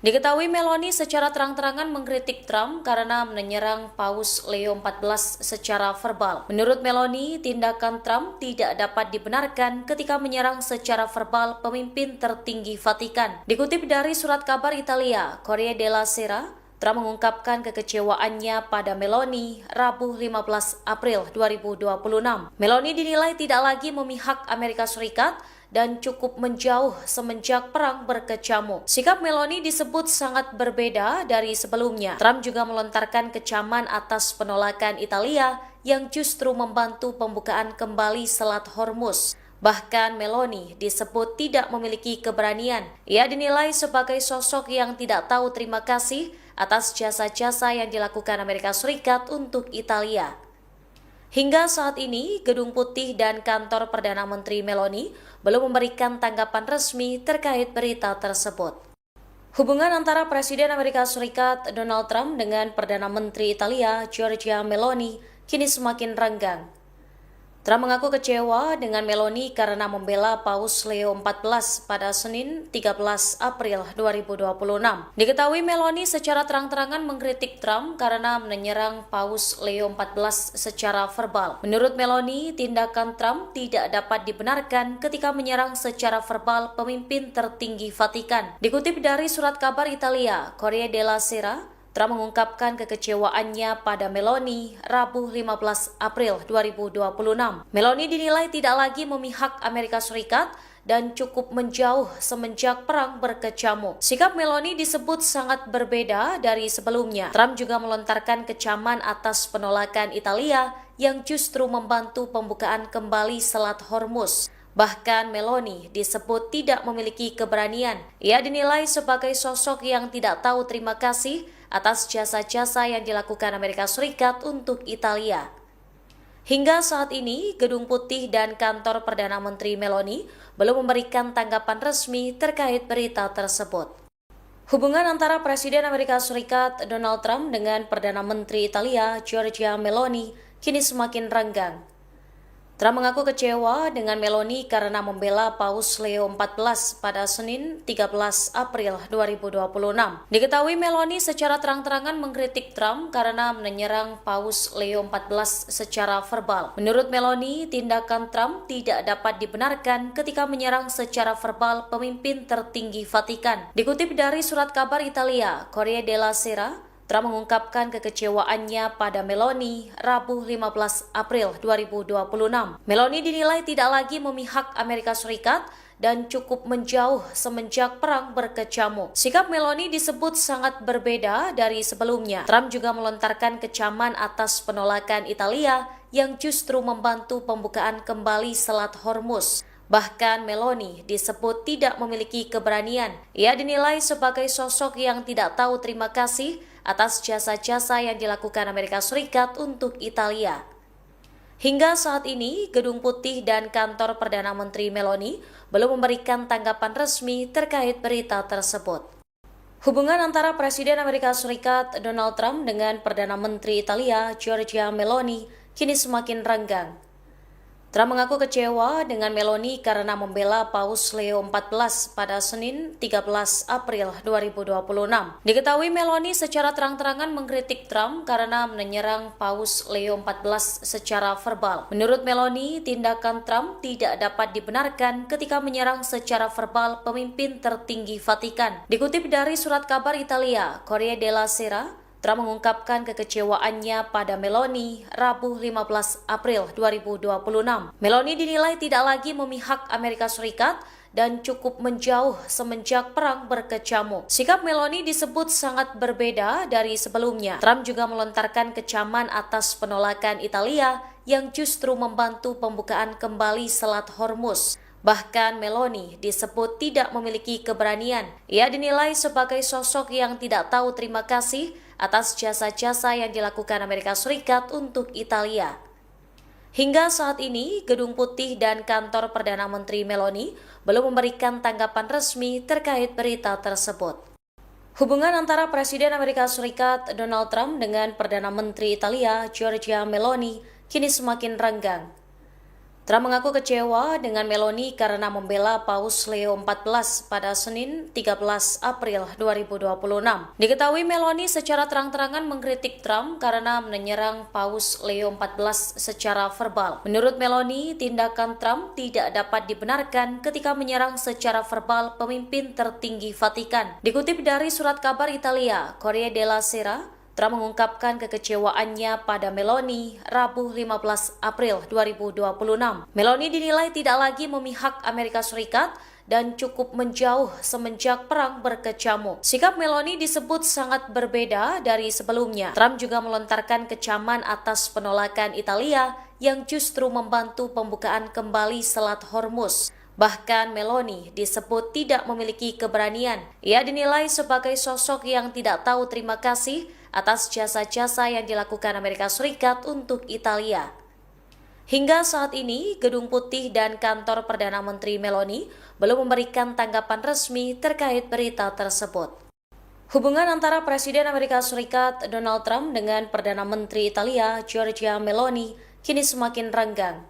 Diketahui Meloni secara terang-terangan mengkritik Trump karena menyerang Paus Leo XIV secara verbal. Menurut Meloni, tindakan Trump tidak dapat dibenarkan ketika menyerang secara verbal pemimpin tertinggi Vatikan. Dikutip dari surat kabar Italia, Corriere della Sera, Trump mengungkapkan kekecewaannya pada Meloni Rabu 15 April 2026. Meloni dinilai tidak lagi memihak Amerika Serikat dan cukup menjauh semenjak perang berkecamuk. Sikap Meloni disebut sangat berbeda dari sebelumnya. Trump juga melontarkan kecaman atas penolakan Italia yang justru membantu pembukaan kembali Selat Hormuz. Bahkan Meloni disebut tidak memiliki keberanian. Ia dinilai sebagai sosok yang tidak tahu terima kasih atas jasa-jasa yang dilakukan Amerika Serikat untuk Italia. Hingga saat ini, Gedung Putih dan kantor Perdana Menteri Meloni belum memberikan tanggapan resmi terkait berita tersebut. Hubungan antara Presiden Amerika Serikat Donald Trump dengan Perdana Menteri Italia Giorgia Meloni kini semakin renggang. Trump mengaku kecewa dengan Meloni karena membela Paus Leo XIV pada Senin 13 April 2026. Diketahui Meloni secara terang-terangan mengkritik Trump karena menyerang Paus Leo XIV secara verbal. Menurut Meloni, tindakan Trump tidak dapat dibenarkan ketika menyerang secara verbal pemimpin tertinggi Vatikan. Dikutip dari surat kabar Italia, Corriere della Sera, Trump mengungkapkan kekecewaannya pada Meloni Rabu 15 April 2026. Meloni dinilai tidak lagi memihak Amerika Serikat dan cukup menjauh semenjak perang berkecamuk. Sikap Meloni disebut sangat berbeda dari sebelumnya. Trump juga melontarkan kecaman atas penolakan Italia yang justru membantu pembukaan kembali Selat Hormuz. Bahkan Meloni disebut tidak memiliki keberanian. Ia dinilai sebagai sosok yang tidak tahu terima kasih atas jasa-jasa yang dilakukan Amerika Serikat untuk Italia. Hingga saat ini, Gedung Putih dan kantor Perdana Menteri Meloni belum memberikan tanggapan resmi terkait berita tersebut. Hubungan antara Presiden Amerika Serikat Donald Trump dengan Perdana Menteri Italia Giorgia Meloni kini semakin renggang. Trump mengaku kecewa dengan Meloni karena membela Paus Leo XIV pada Senin 13 April 2026. Diketahui Meloni secara terang-terangan mengkritik Trump karena menyerang Paus Leo XIV secara verbal. Menurut Meloni, tindakan Trump tidak dapat dibenarkan ketika menyerang secara verbal pemimpin tertinggi Vatikan. Dikutip dari surat kabar Italia, Corriere della Sera, Trump mengungkapkan kekecewaannya pada Meloni Rabu 15 April 2026. Meloni dinilai tidak lagi memihak Amerika Serikat dan cukup menjauh semenjak perang berkecamuk. Sikap Meloni disebut sangat berbeda dari sebelumnya. Trump juga melontarkan kecaman atas penolakan Italia yang justru membantu pembukaan kembali Selat Hormuz. Bahkan Meloni disebut tidak memiliki keberanian. Ia dinilai sebagai sosok yang tidak tahu terima kasih atas jasa-jasa yang dilakukan Amerika Serikat untuk Italia. Hingga saat ini, Gedung Putih dan kantor Perdana Menteri Meloni belum memberikan tanggapan resmi terkait berita tersebut. Hubungan antara Presiden Amerika Serikat Donald Trump dengan Perdana Menteri Italia Giorgia Meloni kini semakin renggang. Trump mengaku kecewa dengan Meloni karena membela Paus Leo XIV pada Senin 13 April 2026. Diketahui Meloni secara terang-terangan mengkritik Trump karena menyerang Paus Leo XIV secara verbal. Menurut Meloni, tindakan Trump tidak dapat dibenarkan ketika menyerang secara verbal pemimpin tertinggi Vatikan. Dikutip dari surat kabar Italia, Corriere della Sera, Trump mengungkapkan kekecewaannya pada Meloni Rabu 15 April 2026. Meloni dinilai tidak lagi memihak Amerika Serikat dan cukup menjauh semenjak perang berkecamuk. Sikap Meloni disebut sangat berbeda dari sebelumnya. Trump juga melontarkan kecaman atas penolakan Italia yang justru membantu pembukaan kembali Selat Hormuz. Bahkan Meloni disebut tidak memiliki keberanian. Ia dinilai sebagai sosok yang tidak tahu terima kasih atas jasa-jasa yang dilakukan Amerika Serikat untuk Italia. Hingga saat ini, Gedung Putih dan kantor Perdana Menteri Meloni belum memberikan tanggapan resmi terkait berita tersebut. Hubungan antara Presiden Amerika Serikat Donald Trump dengan Perdana Menteri Italia Giorgia Meloni kini semakin renggang. Trump mengaku kecewa dengan Meloni karena membela Paus Leo XIV pada Senin 13 April 2026. Diketahui Meloni secara terang-terangan mengkritik Trump karena menyerang Paus Leo XIV secara verbal. Menurut Meloni, tindakan Trump tidak dapat dibenarkan ketika menyerang secara verbal pemimpin tertinggi Vatikan. Dikutip dari surat kabar Italia, Corriere della Sera, Trump mengungkapkan kekecewaannya pada Meloni Rabu 15 April 2026. Meloni dinilai tidak lagi memihak Amerika Serikat dan cukup menjauh semenjak perang berkecamuk. Sikap Meloni disebut sangat berbeda dari sebelumnya. Trump juga melontarkan kecaman atas penolakan Italia yang justru membantu pembukaan kembali Selat Hormuz. Bahkan Meloni disebut tidak memiliki keberanian. Ia dinilai sebagai sosok yang tidak tahu terima kasih atas jasa-jasa yang dilakukan Amerika Serikat untuk Italia. Hingga saat ini, Gedung Putih dan kantor Perdana Menteri Meloni belum memberikan tanggapan resmi terkait berita tersebut. Hubungan antara Presiden Amerika Serikat Donald Trump dengan Perdana Menteri Italia Giorgia Meloni kini semakin renggang.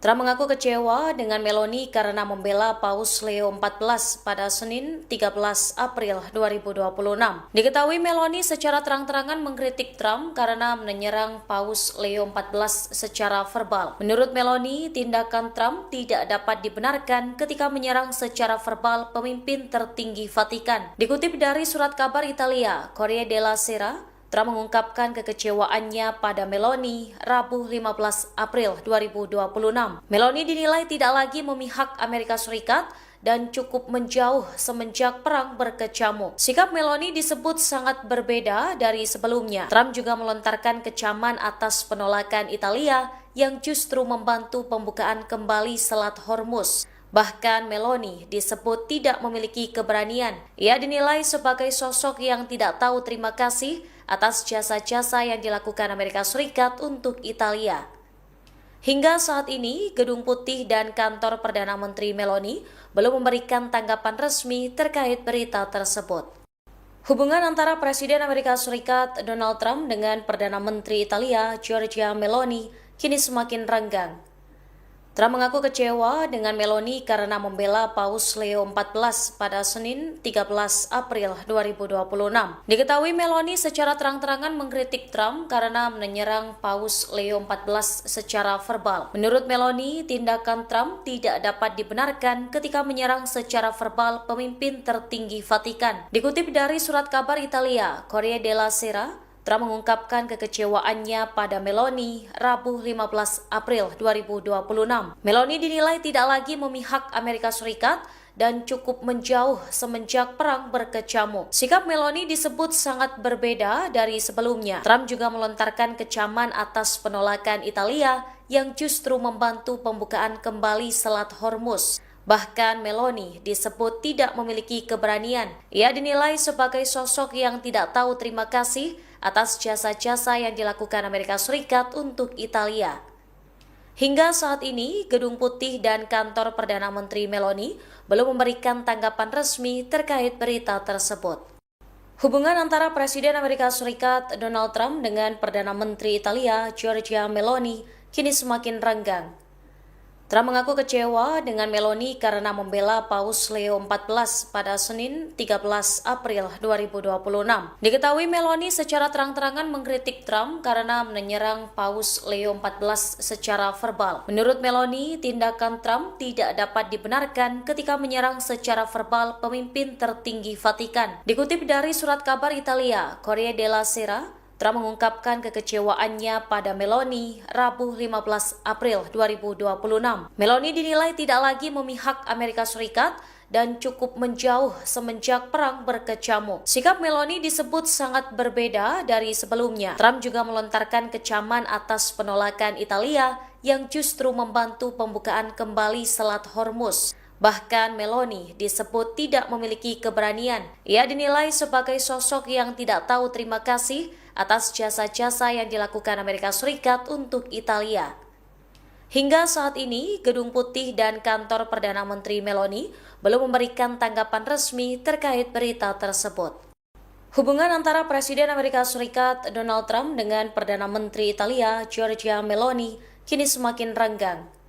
Trump mengaku kecewa dengan Meloni karena membela Paus Leo XIV pada Senin 13 April 2026. Diketahui Meloni secara terang-terangan mengkritik Trump karena menyerang Paus Leo XIV secara verbal. Menurut Meloni, tindakan Trump tidak dapat dibenarkan ketika menyerang secara verbal pemimpin tertinggi Vatikan. Dikutip dari surat kabar Italia, Corriere della Sera, Trump mengungkapkan kekecewaannya pada Meloni Rabu 15 April 2026. Meloni dinilai tidak lagi memihak Amerika Serikat dan cukup menjauh semenjak perang berkecamuk. Sikap Meloni disebut sangat berbeda dari sebelumnya. Trump juga melontarkan kecaman atas penolakan Italia yang justru membantu pembukaan kembali Selat Hormuz. Bahkan Meloni disebut tidak memiliki keberanian. Ia dinilai sebagai sosok yang tidak tahu terima kasih atas jasa-jasa yang dilakukan Amerika Serikat untuk Italia. Hingga saat ini, Gedung Putih dan kantor Perdana Menteri Meloni belum memberikan tanggapan resmi terkait berita tersebut. Hubungan antara Presiden Amerika Serikat Donald Trump dengan Perdana Menteri Italia Giorgia Meloni kini semakin renggang. Trump mengaku kecewa dengan Meloni karena membela Paus Leo XIV pada Senin 13 April 2026. Diketahui Meloni secara terang-terangan mengkritik Trump karena menyerang Paus Leo XIV secara verbal. Menurut Meloni, tindakan Trump tidak dapat dibenarkan ketika menyerang secara verbal pemimpin tertinggi Vatikan. Dikutip dari surat kabar Italia, Corriere della Sera, Trump mengungkapkan kekecewaannya pada Meloni Rabu 15 April 2026. Meloni dinilai tidak lagi memihak Amerika Serikat dan cukup menjauh semenjak perang berkecamuk. Sikap Meloni disebut sangat berbeda dari sebelumnya. Trump juga melontarkan kecaman atas penolakan Italia yang justru membantu pembukaan kembali Selat Hormuz. Bahkan Meloni disebut tidak memiliki keberanian. Ia dinilai sebagai sosok yang tidak tahu terima kasih atas jasa-jasa yang dilakukan Amerika Serikat untuk Italia. Hingga saat ini, Gedung Putih dan kantor Perdana Menteri Meloni belum memberikan tanggapan resmi terkait berita tersebut. Hubungan antara Presiden Amerika Serikat Donald Trump dengan Perdana Menteri Italia Giorgia Meloni kini semakin renggang. Trump mengaku kecewa dengan Meloni karena membela Paus Leo XIV pada Senin 13 April 2026. Diketahui Meloni secara terang-terangan mengkritik Trump karena menyerang Paus Leo XIV secara verbal. Menurut Meloni, tindakan Trump tidak dapat dibenarkan ketika menyerang secara verbal pemimpin tertinggi Vatikan. Dikutip dari surat kabar Italia, Corriere della Sera, Trump mengungkapkan kekecewaannya pada Meloni Rabu 15 April 2026. Meloni dinilai tidak lagi memihak Amerika Serikat dan cukup menjauh semenjak perang berkecamuk. Sikap Meloni disebut sangat berbeda dari sebelumnya. Trump juga melontarkan kecaman atas penolakan Italia yang justru membantu pembukaan kembali Selat Hormuz. Bahkan Meloni disebut tidak memiliki keberanian. Ia dinilai sebagai sosok yang tidak tahu terima kasih atas jasa-jasa yang dilakukan Amerika Serikat untuk Italia. Hingga saat ini, Gedung Putih dan kantor Perdana Menteri Meloni belum memberikan tanggapan resmi terkait berita tersebut. Hubungan antara Presiden Amerika Serikat Donald Trump dengan Perdana Menteri Italia Giorgia Meloni kini semakin renggang.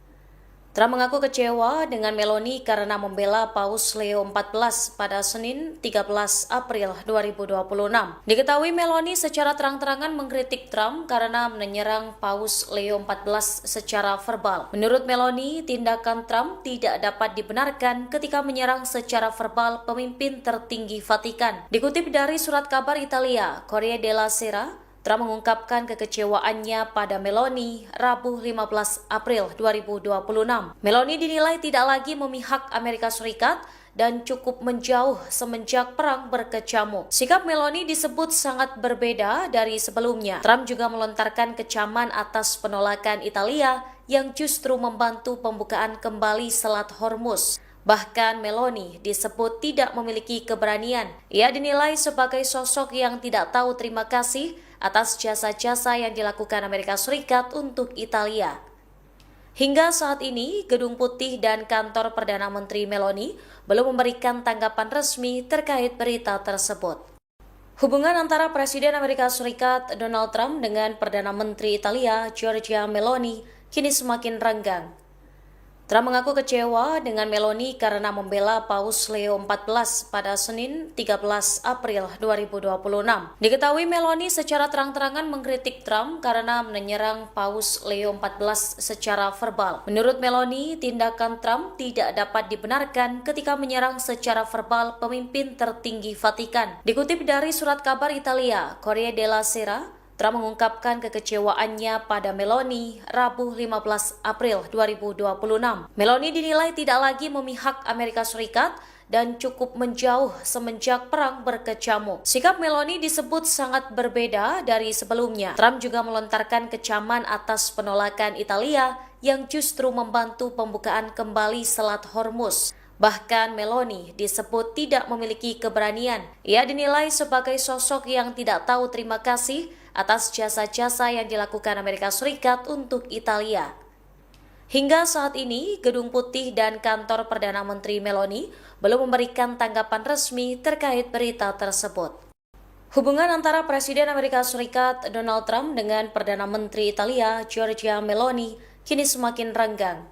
Trump mengaku kecewa dengan Meloni karena membela Paus Leo XIV pada Senin 13 April 2026. Diketahui Meloni secara terang-terangan mengkritik Trump karena menyerang Paus Leo XIV secara verbal. Menurut Meloni, tindakan Trump tidak dapat dibenarkan ketika menyerang secara verbal pemimpin tertinggi Vatikan. Dikutip dari surat kabar Italia, Corriere della Sera, Trump mengungkapkan kekecewaannya pada Meloni Rabu 15 April 2026. Meloni dinilai tidak lagi memihak Amerika Serikat dan cukup menjauh semenjak perang berkecamuk. Sikap Meloni disebut sangat berbeda dari sebelumnya. Trump juga melontarkan kecaman atas penolakan Italia yang justru membantu pembukaan kembali Selat Hormuz. Bahkan Meloni disebut tidak memiliki keberanian. Ia dinilai sebagai sosok yang tidak tahu terima kasih atas jasa-jasa yang dilakukan Amerika Serikat untuk Italia. Hingga saat ini, Gedung Putih dan kantor Perdana Menteri Meloni belum memberikan tanggapan resmi terkait berita tersebut. Hubungan antara Presiden Amerika Serikat Donald Trump dengan Perdana Menteri Italia Giorgia Meloni kini semakin renggang. Trump mengaku kecewa dengan Meloni karena membela Paus Leo XIV pada Senin 13 April 2026. Diketahui Meloni secara terang-terangan mengkritik Trump karena menyerang Paus Leo XIV secara verbal. Menurut Meloni, tindakan Trump tidak dapat dibenarkan ketika menyerang secara verbal pemimpin tertinggi Vatikan. Dikutip dari surat kabar Italia, Corriere della Sera, Trump mengungkapkan kekecewaannya pada Meloni Rabu 15 April 2026. Meloni dinilai tidak lagi memihak Amerika Serikat dan cukup menjauh semenjak perang berkecamuk. Sikap Meloni disebut sangat berbeda dari sebelumnya. Trump juga melontarkan kecaman atas penolakan Italia yang justru membantu pembukaan kembali Selat Hormuz. Bahkan Meloni disebut tidak memiliki keberanian. Ia dinilai sebagai sosok yang tidak tahu terima kasih atas jasa-jasa yang dilakukan Amerika Serikat untuk Italia. Hingga saat ini, Gedung Putih dan kantor Perdana Menteri Meloni belum memberikan tanggapan resmi terkait berita tersebut. Hubungan antara Presiden Amerika Serikat Donald Trump dengan Perdana Menteri Italia Giorgia Meloni kini semakin renggang.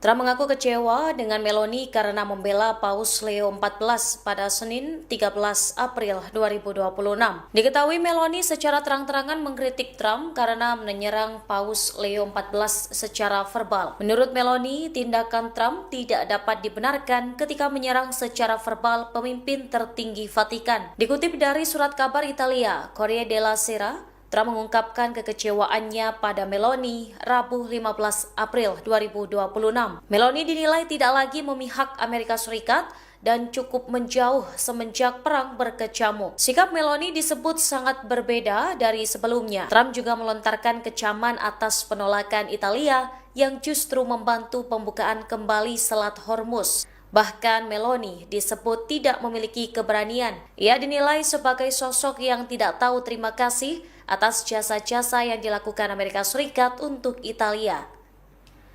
Trump mengaku kecewa dengan Meloni karena membela Paus Leo XIV pada Senin 13 April 2026. Diketahui Meloni secara terang-terangan mengkritik Trump karena menyerang Paus Leo XIV secara verbal. Menurut Meloni, tindakan Trump tidak dapat dibenarkan ketika menyerang secara verbal pemimpin tertinggi Vatikan. Dikutip dari surat kabar Italia, Corriere della Sera, Trump mengungkapkan kekecewaannya pada Meloni Rabu 15 April 2026. Meloni dinilai tidak lagi memihak Amerika Serikat dan cukup menjauh semenjak perang berkecamuk. Sikap Meloni disebut sangat berbeda dari sebelumnya. Trump juga melontarkan kecaman atas penolakan Italia yang justru membantu pembukaan kembali Selat Hormuz. Bahkan Meloni disebut tidak memiliki keberanian. Ia dinilai sebagai sosok yang tidak tahu terima kasih atas jasa-jasa yang dilakukan Amerika Serikat untuk Italia.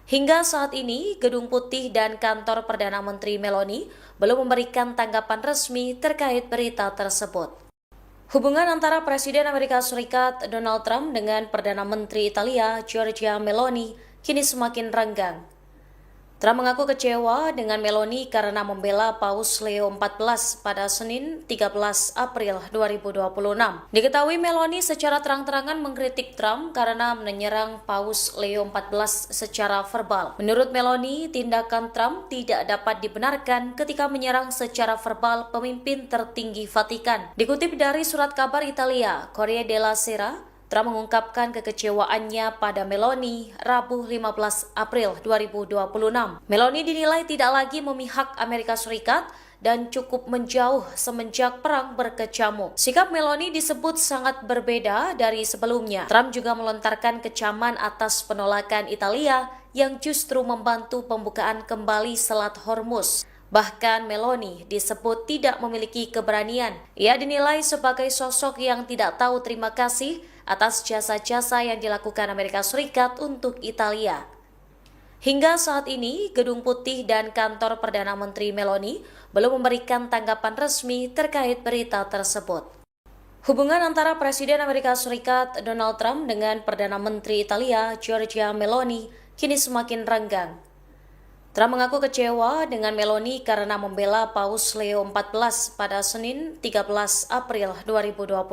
Hingga saat ini, Gedung Putih dan kantor Perdana Menteri Meloni belum memberikan tanggapan resmi terkait berita tersebut. Hubungan antara Presiden Amerika Serikat Donald Trump dengan Perdana Menteri Italia Giorgia Meloni kini semakin renggang. Trump mengaku kecewa dengan Meloni karena membela Paus Leo XIV pada Senin 13 April 2026. Diketahui Meloni secara terang-terangan mengkritik Trump karena menyerang Paus Leo XIV secara verbal. Menurut Meloni, tindakan Trump tidak dapat dibenarkan ketika menyerang secara verbal pemimpin tertinggi Vatikan. Dikutip dari surat kabar Italia, Corriere della Sera, Trump mengungkapkan kekecewaannya pada Meloni Rabu 15 April 2026. Meloni dinilai tidak lagi memihak Amerika Serikat dan cukup menjauh semenjak perang berkecamuk. Sikap Meloni disebut sangat berbeda dari sebelumnya. Trump juga melontarkan kecaman atas penolakan Italia yang justru membantu pembukaan kembali Selat Hormuz. Bahkan Meloni disebut tidak memiliki keberanian. Ia dinilai sebagai sosok yang tidak tahu terima kasih atas jasa-jasa yang dilakukan Amerika Serikat untuk Italia. Hingga saat ini, Gedung Putih dan kantor Perdana Menteri Meloni belum memberikan tanggapan resmi terkait berita tersebut. Hubungan antara Presiden Amerika Serikat Donald Trump dengan Perdana Menteri Italia Giorgia Meloni kini semakin renggang. Trump mengaku kecewa dengan Meloni karena membela Paus Leo XIV pada Senin 13 April 2026.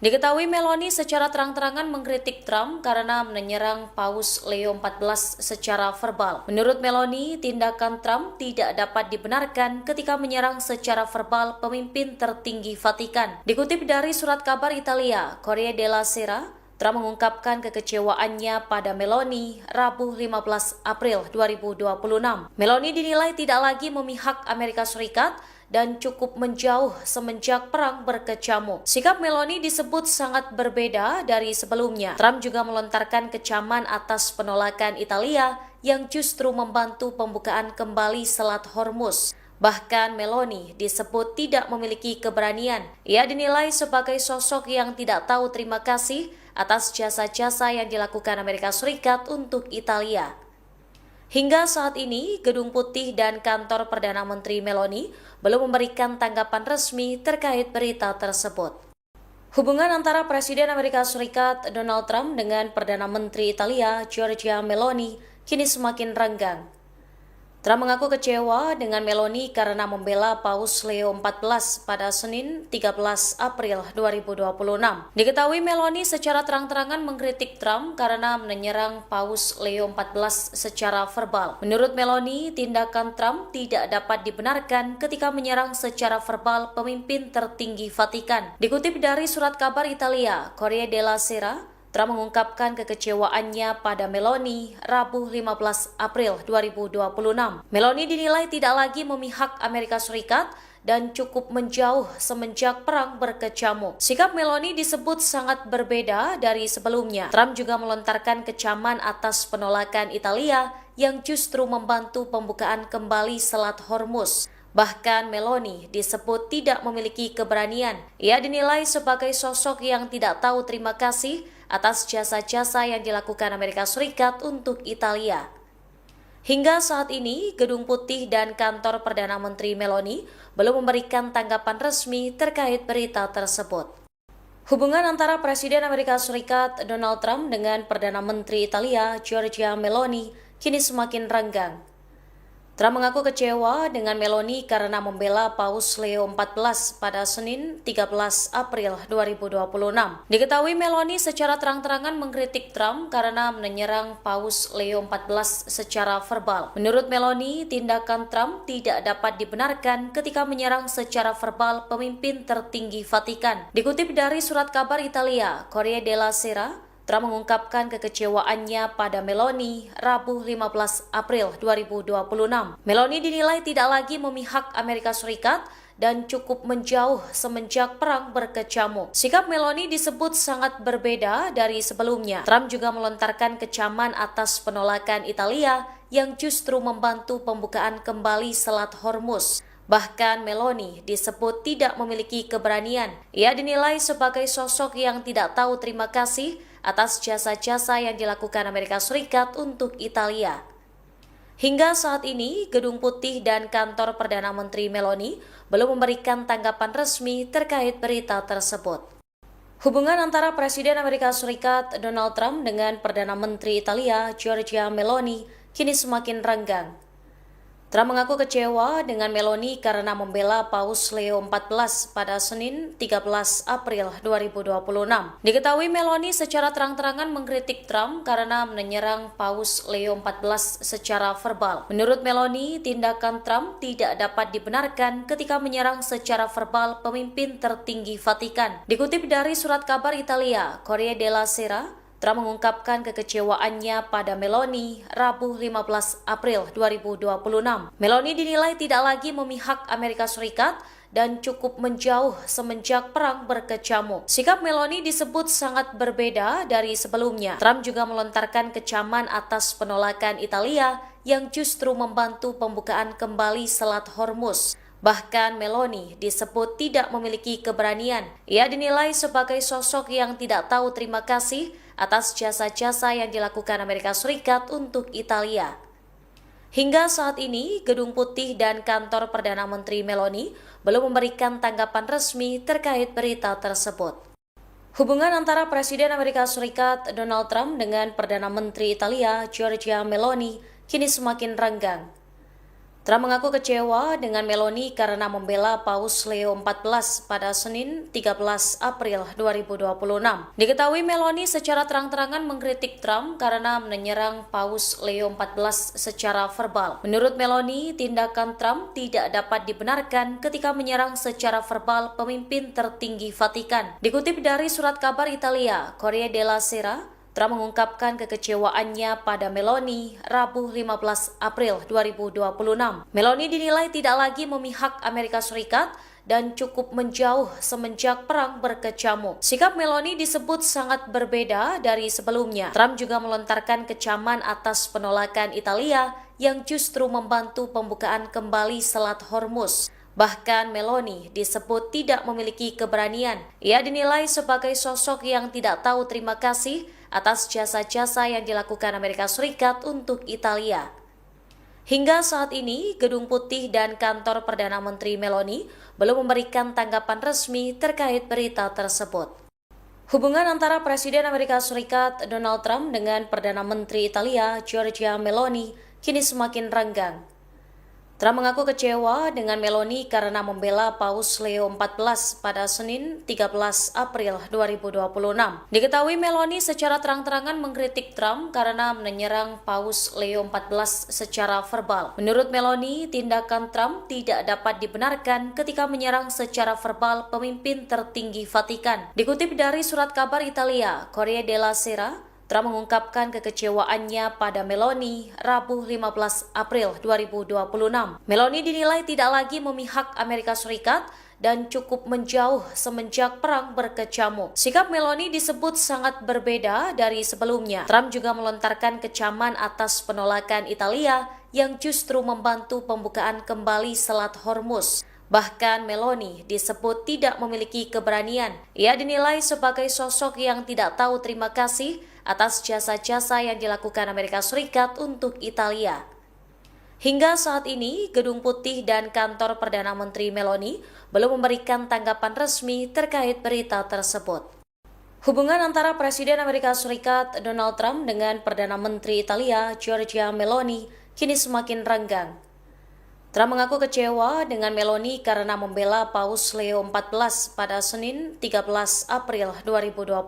Diketahui Meloni secara terang-terangan mengkritik Trump karena menyerang Paus Leo XIV secara verbal. Menurut Meloni, tindakan Trump tidak dapat dibenarkan ketika menyerang secara verbal pemimpin tertinggi Vatikan. Dikutip dari surat kabar Italia, Corriere della Sera, Trump mengungkapkan kekecewaannya pada Meloni Rabu 15 April 2026. Meloni dinilai tidak lagi memihak Amerika Serikat dan cukup menjauh semenjak perang berkecamuk. Sikap Meloni disebut sangat berbeda dari sebelumnya. Trump juga melontarkan kecaman atas penolakan Italia yang justru membantu pembukaan kembali Selat Hormuz. Bahkan Meloni disebut tidak memiliki keberanian. Ia dinilai sebagai sosok yang tidak tahu terima kasih atas jasa-jasa yang dilakukan Amerika Serikat untuk Italia. Hingga saat ini, Gedung Putih dan kantor Perdana Menteri Meloni belum memberikan tanggapan resmi terkait berita tersebut. Hubungan antara Presiden Amerika Serikat Donald Trump dengan Perdana Menteri Italia Giorgia Meloni kini semakin renggang. Trump mengaku kecewa dengan Meloni karena membela Paus Leo XIV pada Senin 13 April 2026. Diketahui Meloni secara terang-terangan mengkritik Trump karena menyerang Paus Leo XIV secara verbal. Menurut Meloni, tindakan Trump tidak dapat dibenarkan ketika menyerang secara verbal pemimpin tertinggi Vatikan. Dikutip dari surat kabar Italia, Corriere della Sera, Trump mengungkapkan kekecewaannya pada Meloni Rabu 15 April 2026. Meloni dinilai tidak lagi memihak Amerika Serikat dan cukup menjauh semenjak perang berkecamuk. Sikap Meloni disebut sangat berbeda dari sebelumnya. Trump juga melontarkan kecaman atas penolakan Italia yang justru membantu pembukaan kembali Selat Hormuz. Bahkan Meloni disebut tidak memiliki keberanian. Ia dinilai sebagai sosok yang tidak tahu terima kasih atas jasa-jasa yang dilakukan Amerika Serikat untuk Italia. Hingga saat ini, Gedung Putih dan kantor Perdana Menteri Meloni belum memberikan tanggapan resmi terkait berita tersebut. Hubungan antara Presiden Amerika Serikat Donald Trump dengan Perdana Menteri Italia Giorgia Meloni kini semakin renggang. Trump mengaku kecewa dengan Meloni karena membela Paus Leo XIV pada Senin 13 April 2026. Diketahui Meloni secara terang-terangan mengkritik Trump karena menyerang Paus Leo XIV secara verbal. Menurut Meloni, tindakan Trump tidak dapat dibenarkan ketika menyerang secara verbal pemimpin tertinggi Vatikan. Dikutip dari surat kabar Italia, Corriere della Sera, Trump mengungkapkan kekecewaannya pada Meloni Rabu 15 April 2026. Meloni dinilai tidak lagi memihak Amerika Serikat dan cukup menjauh semenjak perang berkecamuk. Sikap Meloni disebut sangat berbeda dari sebelumnya. Trump juga melontarkan kecaman atas penolakan Italia yang justru membantu pembukaan kembali Selat Hormuz. Bahkan Meloni disebut tidak memiliki keberanian. Ia dinilai sebagai sosok yang tidak tahu terima kasih atas jasa-jasa yang dilakukan Amerika Serikat untuk Italia. Hingga saat ini, Gedung Putih dan kantor Perdana Menteri Meloni belum memberikan tanggapan resmi terkait berita tersebut. Hubungan antara Presiden Amerika Serikat Donald Trump dengan Perdana Menteri Italia Giorgia Meloni kini semakin renggang. Trump mengaku kecewa dengan Meloni karena membela Paus Leo XIV pada Senin 13 April 2026. Diketahui Meloni secara terang-terangan mengkritik Trump karena menyerang Paus Leo XIV secara verbal. Menurut Meloni, tindakan Trump tidak dapat dibenarkan ketika menyerang secara verbal pemimpin tertinggi Vatikan. Dikutip dari surat kabar Italia, Corriere della Sera, Trump mengungkapkan kekecewaannya pada Meloni Rabu 15 April 2026. Meloni dinilai tidak lagi memihak Amerika Serikat dan cukup menjauh semenjak perang berkecamuk. Sikap Meloni disebut sangat berbeda dari sebelumnya. Trump juga melontarkan kecaman atas penolakan Italia yang justru membantu pembukaan kembali Selat Hormuz. Bahkan Meloni disebut tidak memiliki keberanian. Ia dinilai sebagai sosok yang tidak tahu terima kasih atas jasa-jasa yang dilakukan Amerika Serikat untuk Italia. Hingga saat ini, Gedung Putih dan kantor Perdana Menteri Meloni belum memberikan tanggapan resmi terkait berita tersebut. Hubungan antara Presiden Amerika Serikat Donald Trump dengan Perdana Menteri Italia Giorgia Meloni kini semakin renggang. Trump mengaku kecewa dengan Meloni karena membela Paus Leo XIV pada Senin 13 April 2026. Diketahui Meloni secara terang-terangan mengkritik Trump karena menyerang Paus Leo XIV secara verbal. Menurut Meloni, tindakan Trump tidak dapat dibenarkan ketika menyerang secara verbal pemimpin tertinggi Vatikan. Dikutip dari surat kabar Italia, Corriere della Sera, Trump mengungkapkan kekecewaannya pada Meloni Rabu 15 April 2026. Meloni dinilai tidak lagi memihak Amerika Serikat dan cukup menjauh semenjak perang berkecamuk. Sikap Meloni disebut sangat berbeda dari sebelumnya. Trump juga melontarkan kecaman atas penolakan Italia yang justru membantu pembukaan kembali Selat Hormuz. Bahkan Meloni disebut tidak memiliki keberanian. Ia dinilai sebagai sosok yang tidak tahu terima kasih atas jasa-jasa yang dilakukan Amerika Serikat untuk Italia. Hingga saat ini, Gedung Putih dan kantor Perdana Menteri Meloni belum memberikan tanggapan resmi terkait berita tersebut. Hubungan antara Presiden Amerika Serikat Donald Trump dengan Perdana Menteri Italia Giorgia Meloni kini semakin renggang. Trump mengaku kecewa dengan Meloni karena membela Paus Leo XIV pada Senin 13 April 2026. Diketahui Meloni secara terang-terangan mengkritik Trump karena menyerang Paus Leo XIV secara verbal. Menurut Meloni, tindakan Trump tidak dapat dibenarkan ketika menyerang secara verbal pemimpin tertinggi Vatikan. Dikutip dari surat kabar Italia, Corriere della Sera, Trump mengungkapkan kekecewaannya pada Meloni Rabu 15 April 2026. Meloni dinilai tidak lagi memihak Amerika Serikat dan cukup menjauh semenjak perang berkecamuk. Sikap Meloni disebut sangat berbeda dari sebelumnya. Trump juga melontarkan kecaman atas penolakan Italia yang justru membantu pembukaan kembali Selat Hormuz. Bahkan Meloni disebut tidak memiliki keberanian. Ia dinilai sebagai sosok yang tidak tahu terima kasih atas jasa-jasa yang dilakukan Amerika Serikat untuk Italia. Hingga saat ini, Gedung Putih dan kantor Perdana Menteri Meloni belum memberikan tanggapan resmi terkait berita tersebut. Hubungan antara Presiden Amerika Serikat Donald Trump dengan Perdana Menteri Italia Giorgia Meloni kini semakin renggang. Trump mengaku kecewa dengan Meloni karena membela Paus Leo XIV pada Senin 13 April 2026.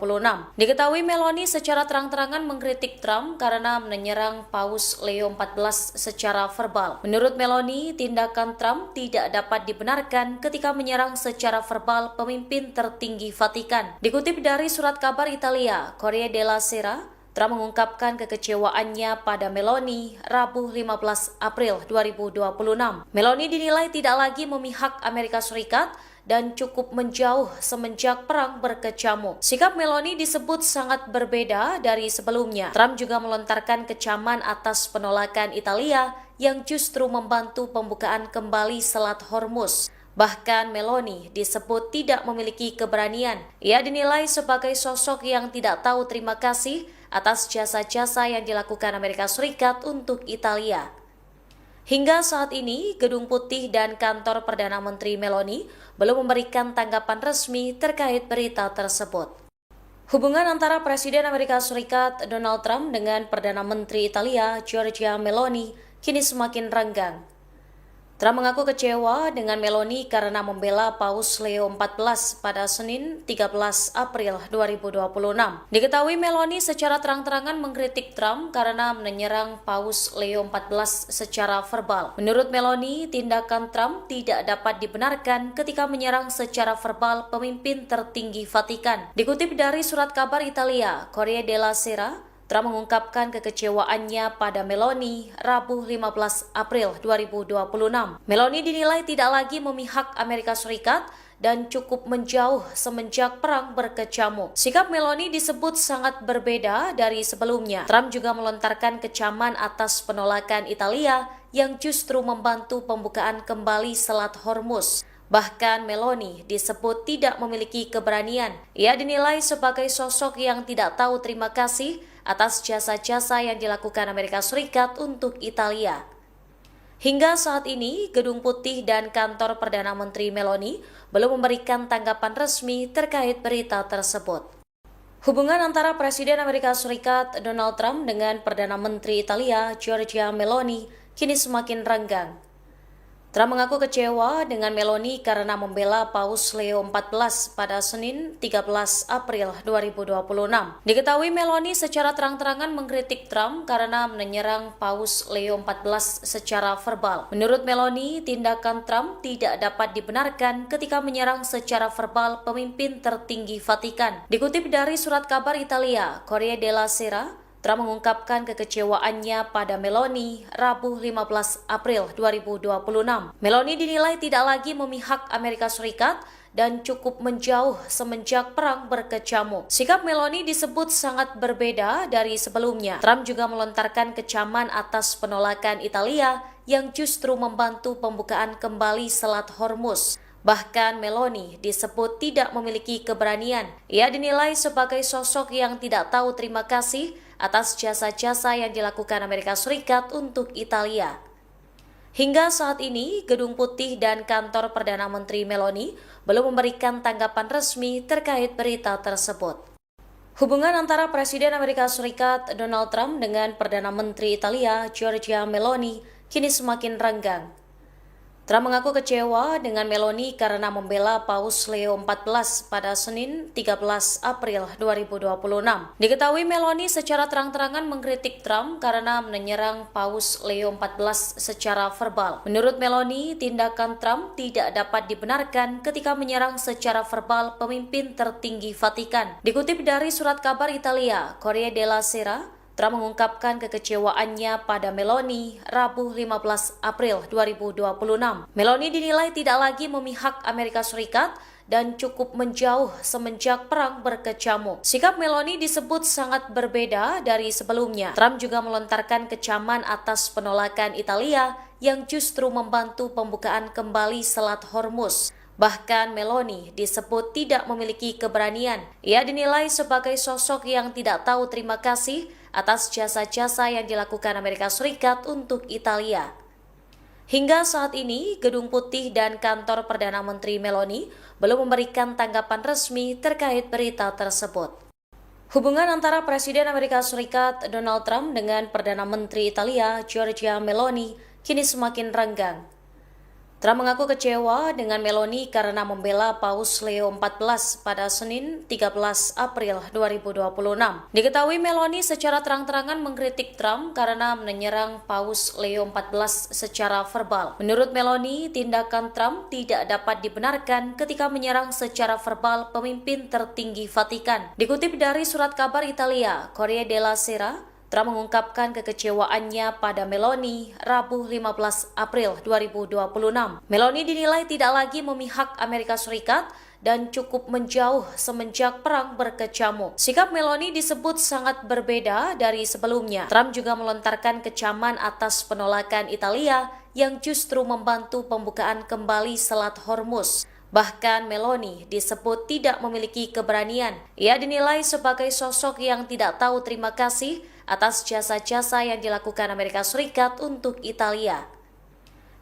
Diketahui Meloni secara terang-terangan mengkritik Trump karena menyerang Paus Leo XIV secara verbal. Menurut Meloni, tindakan Trump tidak dapat dibenarkan ketika menyerang secara verbal pemimpin tertinggi Vatikan. Dikutip dari surat kabar Italia, Corriere della Sera, Trump mengungkapkan kekecewaannya pada Meloni Rabu 15 April 2026. Meloni dinilai tidak lagi memihak Amerika Serikat dan cukup menjauh semenjak perang berkecamuk. Sikap Meloni disebut sangat berbeda dari sebelumnya. Trump juga melontarkan kecaman atas penolakan Italia yang justru membantu pembukaan kembali Selat Hormuz. Bahkan Meloni disebut tidak memiliki keberanian. Ia dinilai sebagai sosok yang tidak tahu terima kasih atas jasa-jasa yang dilakukan Amerika Serikat untuk Italia. Hingga saat ini, Gedung Putih dan kantor Perdana Menteri Meloni belum memberikan tanggapan resmi terkait berita tersebut. Hubungan antara Presiden Amerika Serikat Donald Trump dengan Perdana Menteri Italia Giorgia Meloni kini semakin renggang. Trump mengaku kecewa dengan Meloni karena membela Paus Leo XIV pada Senin 13 April 2026. Diketahui Meloni secara terang-terangan mengkritik Trump karena menyerang Paus Leo XIV secara verbal. Menurut Meloni, tindakan Trump tidak dapat dibenarkan ketika menyerang secara verbal pemimpin tertinggi Vatikan. Dikutip dari surat kabar Italia, Corriere della Sera, Trump mengungkapkan kekecewaannya pada Meloni Rabu 15 April 2026. Meloni dinilai tidak lagi memihak Amerika Serikat dan cukup menjauh semenjak perang berkecamuk. Sikap Meloni disebut sangat berbeda dari sebelumnya. Trump juga melontarkan kecaman atas penolakan Italia yang justru membantu pembukaan kembali Selat Hormuz. Bahkan Meloni disebut tidak memiliki keberanian. Ia dinilai sebagai sosok yang tidak tahu terima kasih atas jasa-jasa yang dilakukan Amerika Serikat untuk Italia. Hingga saat ini, Gedung Putih dan kantor Perdana Menteri Meloni belum memberikan tanggapan resmi terkait berita tersebut. Hubungan antara Presiden Amerika Serikat Donald Trump dengan Perdana Menteri Italia Giorgia Meloni kini semakin renggang. Trump mengaku kecewa dengan Meloni karena membela Paus Leo XIV pada Senin 13 April 2026. Diketahui Meloni secara terang-terangan mengkritik Trump karena menyerang Paus Leo XIV secara verbal. Menurut Meloni, tindakan Trump tidak dapat dibenarkan ketika menyerang secara verbal pemimpin tertinggi Vatikan. Dikutip dari surat kabar Italia, Corriere della Sera, Trump mengungkapkan kekecewaannya pada Meloni Rabu 15 April 2026. Meloni dinilai tidak lagi memihak Amerika Serikat dan cukup menjauh semenjak perang berkecamuk. Sikap Meloni disebut sangat berbeda dari sebelumnya. Trump juga melontarkan kecaman atas penolakan Italia yang justru membantu pembukaan kembali Selat Hormuz. Bahkan Meloni disebut tidak memiliki keberanian. Ia dinilai sebagai sosok yang tidak tahu terima kasih atas jasa-jasa yang dilakukan Amerika Serikat untuk Italia. Hingga saat ini, Gedung Putih dan kantor Perdana Menteri Meloni belum memberikan tanggapan resmi terkait berita tersebut. Hubungan antara Presiden Amerika Serikat Donald Trump dengan Perdana Menteri Italia Giorgia Meloni kini semakin renggang. Trump mengaku kecewa dengan Meloni karena membela Paus Leo XIV pada Senin 13 April 2026. Diketahui Meloni secara terang-terangan mengkritik Trump karena menyerang Paus Leo XIV secara verbal. Menurut Meloni, tindakan Trump tidak dapat dibenarkan ketika menyerang secara verbal pemimpin tertinggi Vatikan. Dikutip dari surat kabar Italia, Corriere della Sera, Trump mengungkapkan kekecewaannya pada Meloni Rabu 15 April 2026. Meloni dinilai tidak lagi memihak Amerika Serikat dan cukup menjauh semenjak perang berkecamuk. Sikap Meloni disebut sangat berbeda dari sebelumnya. Trump juga melontarkan kecaman atas penolakan Italia yang justru membantu pembukaan kembali Selat Hormuz. Bahkan Meloni disebut tidak memiliki keberanian. Ia dinilai sebagai sosok yang tidak tahu terima kasih atas jasa-jasa yang dilakukan Amerika Serikat untuk Italia. Hingga saat ini, Gedung Putih dan kantor Perdana Menteri Meloni belum memberikan tanggapan resmi terkait berita tersebut. Hubungan antara Presiden Amerika Serikat Donald Trump dengan Perdana Menteri Italia Giorgia Meloni kini semakin renggang. Trump mengaku kecewa dengan Meloni karena membela Paus Leo XIV pada Senin 13 April 2026. Diketahui Meloni secara terang-terangan mengkritik Trump karena menyerang Paus Leo XIV secara verbal. Menurut Meloni, tindakan Trump tidak dapat dibenarkan ketika menyerang secara verbal pemimpin tertinggi Vatikan. Dikutip dari surat kabar Italia, Corriere della Sera, Trump mengungkapkan kekecewaannya pada Meloni Rabu 15 April 2026. Meloni dinilai tidak lagi memihak Amerika Serikat dan cukup menjauh semenjak perang berkecamuk. Sikap Meloni disebut sangat berbeda dari sebelumnya. Trump juga melontarkan kecaman atas penolakan Italia yang justru membantu pembukaan kembali Selat Hormuz. Bahkan Meloni disebut tidak memiliki keberanian. Ia dinilai sebagai sosok yang tidak tahu terima kasih atas jasa-jasa yang dilakukan Amerika Serikat untuk Italia.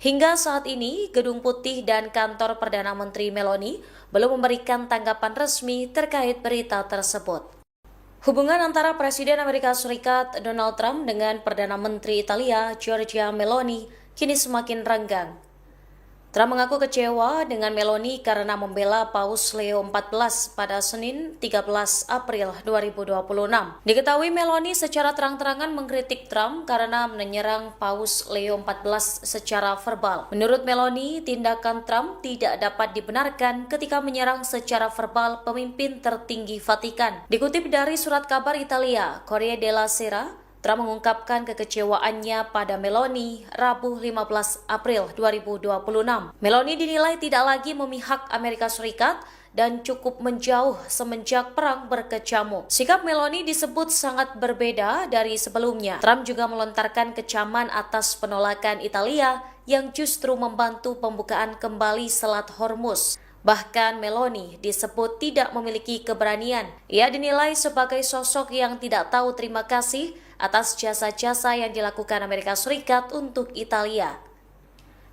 Hingga saat ini, Gedung Putih dan kantor Perdana Menteri Meloni belum memberikan tanggapan resmi terkait berita tersebut. Hubungan antara Presiden Amerika Serikat Donald Trump dengan Perdana Menteri Italia Giorgia Meloni kini semakin renggang. Trump mengaku kecewa dengan Meloni karena membela Paus Leo XIV pada Senin 13 April 2026. Diketahui Meloni secara terang-terangan mengkritik Trump karena menyerang Paus Leo XIV secara verbal. Menurut Meloni, tindakan Trump tidak dapat dibenarkan ketika menyerang secara verbal pemimpin tertinggi Vatikan. Dikutip dari surat kabar Italia, Corriere della Sera, Trump mengungkapkan kekecewaannya pada Meloni Rabu 15 April 2026. Meloni dinilai tidak lagi memihak Amerika Serikat dan cukup menjauh semenjak perang berkecamuk. Sikap Meloni disebut sangat berbeda dari sebelumnya. Trump juga melontarkan kecaman atas penolakan Italia yang justru membantu pembukaan kembali Selat Hormuz. Bahkan Meloni disebut tidak memiliki keberanian. Ia dinilai sebagai sosok yang tidak tahu terima kasih atas jasa-jasa yang dilakukan Amerika Serikat untuk Italia.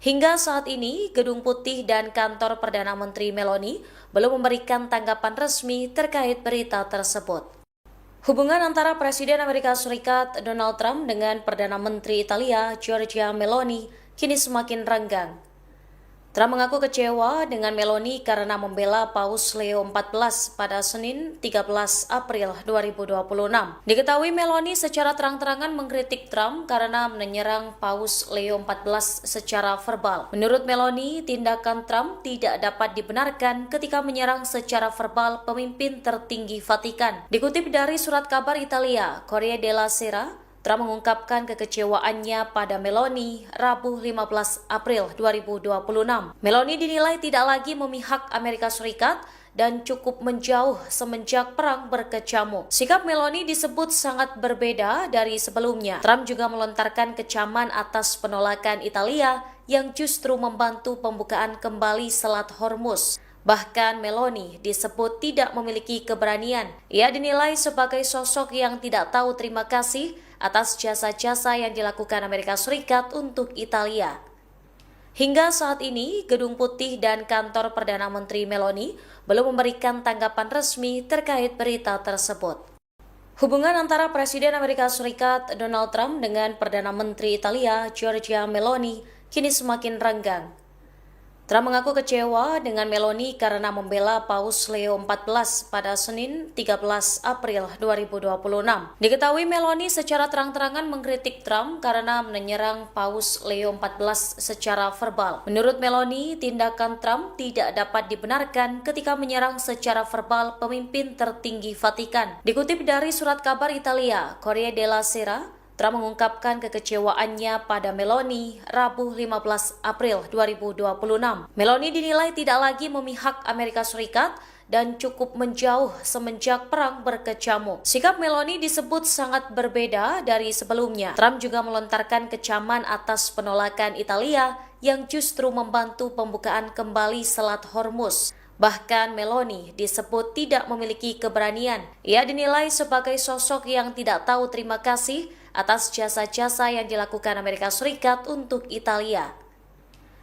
Hingga saat ini, Gedung Putih dan kantor Perdana Menteri Meloni belum memberikan tanggapan resmi terkait berita tersebut. Hubungan antara Presiden Amerika Serikat Donald Trump dengan Perdana Menteri Italia Giorgia Meloni kini semakin renggang. Trump mengaku kecewa dengan Meloni karena membela Paus Leo XIV pada Senin 13 April 2026. Diketahui Meloni secara terang-terangan mengkritik Trump karena menyerang Paus Leo XIV secara verbal. Menurut Meloni, tindakan Trump tidak dapat dibenarkan ketika menyerang secara verbal pemimpin tertinggi Vatikan. Dikutip dari surat kabar Italia, Corriere della Sera, Trump mengungkapkan kekecewaannya pada Meloni Rabu 15 April 2026. Meloni dinilai tidak lagi memihak Amerika Serikat dan cukup menjauh semenjak perang berkecamuk. Sikap Meloni disebut sangat berbeda dari sebelumnya. Trump juga melontarkan kecaman atas penolakan Italia yang justru membantu pembukaan kembali Selat Hormuz. Bahkan Meloni disebut tidak memiliki keberanian. Ia dinilai sebagai sosok yang tidak tahu terima kasih atas jasa-jasa yang dilakukan Amerika Serikat untuk Italia. Hingga saat ini, Gedung Putih dan kantor Perdana Menteri Meloni belum memberikan tanggapan resmi terkait berita tersebut. Hubungan antara Presiden Amerika Serikat Donald Trump dengan Perdana Menteri Italia Giorgia Meloni kini semakin renggang. Trump mengaku kecewa dengan Meloni karena membela Paus Leo XIV pada Senin 13 April 2026. Diketahui Meloni secara terang-terangan mengkritik Trump karena menyerang Paus Leo XIV secara verbal. Menurut Meloni, tindakan Trump tidak dapat dibenarkan ketika menyerang secara verbal pemimpin tertinggi Vatikan. Dikutip dari surat kabar Italia, Corriere della Sera, Trump mengungkapkan kekecewaannya pada Meloni Rabu 15 April 2026. Meloni dinilai tidak lagi memihak Amerika Serikat dan cukup menjauh semenjak perang berkecamuk. Sikap Meloni disebut sangat berbeda dari sebelumnya. Trump juga melontarkan kecaman atas penolakan Italia yang justru membantu pembukaan kembali Selat Hormuz. Bahkan Meloni disebut tidak memiliki keberanian. Ia dinilai sebagai sosok yang tidak tahu terima kasih atas jasa-jasa yang dilakukan Amerika Serikat untuk Italia.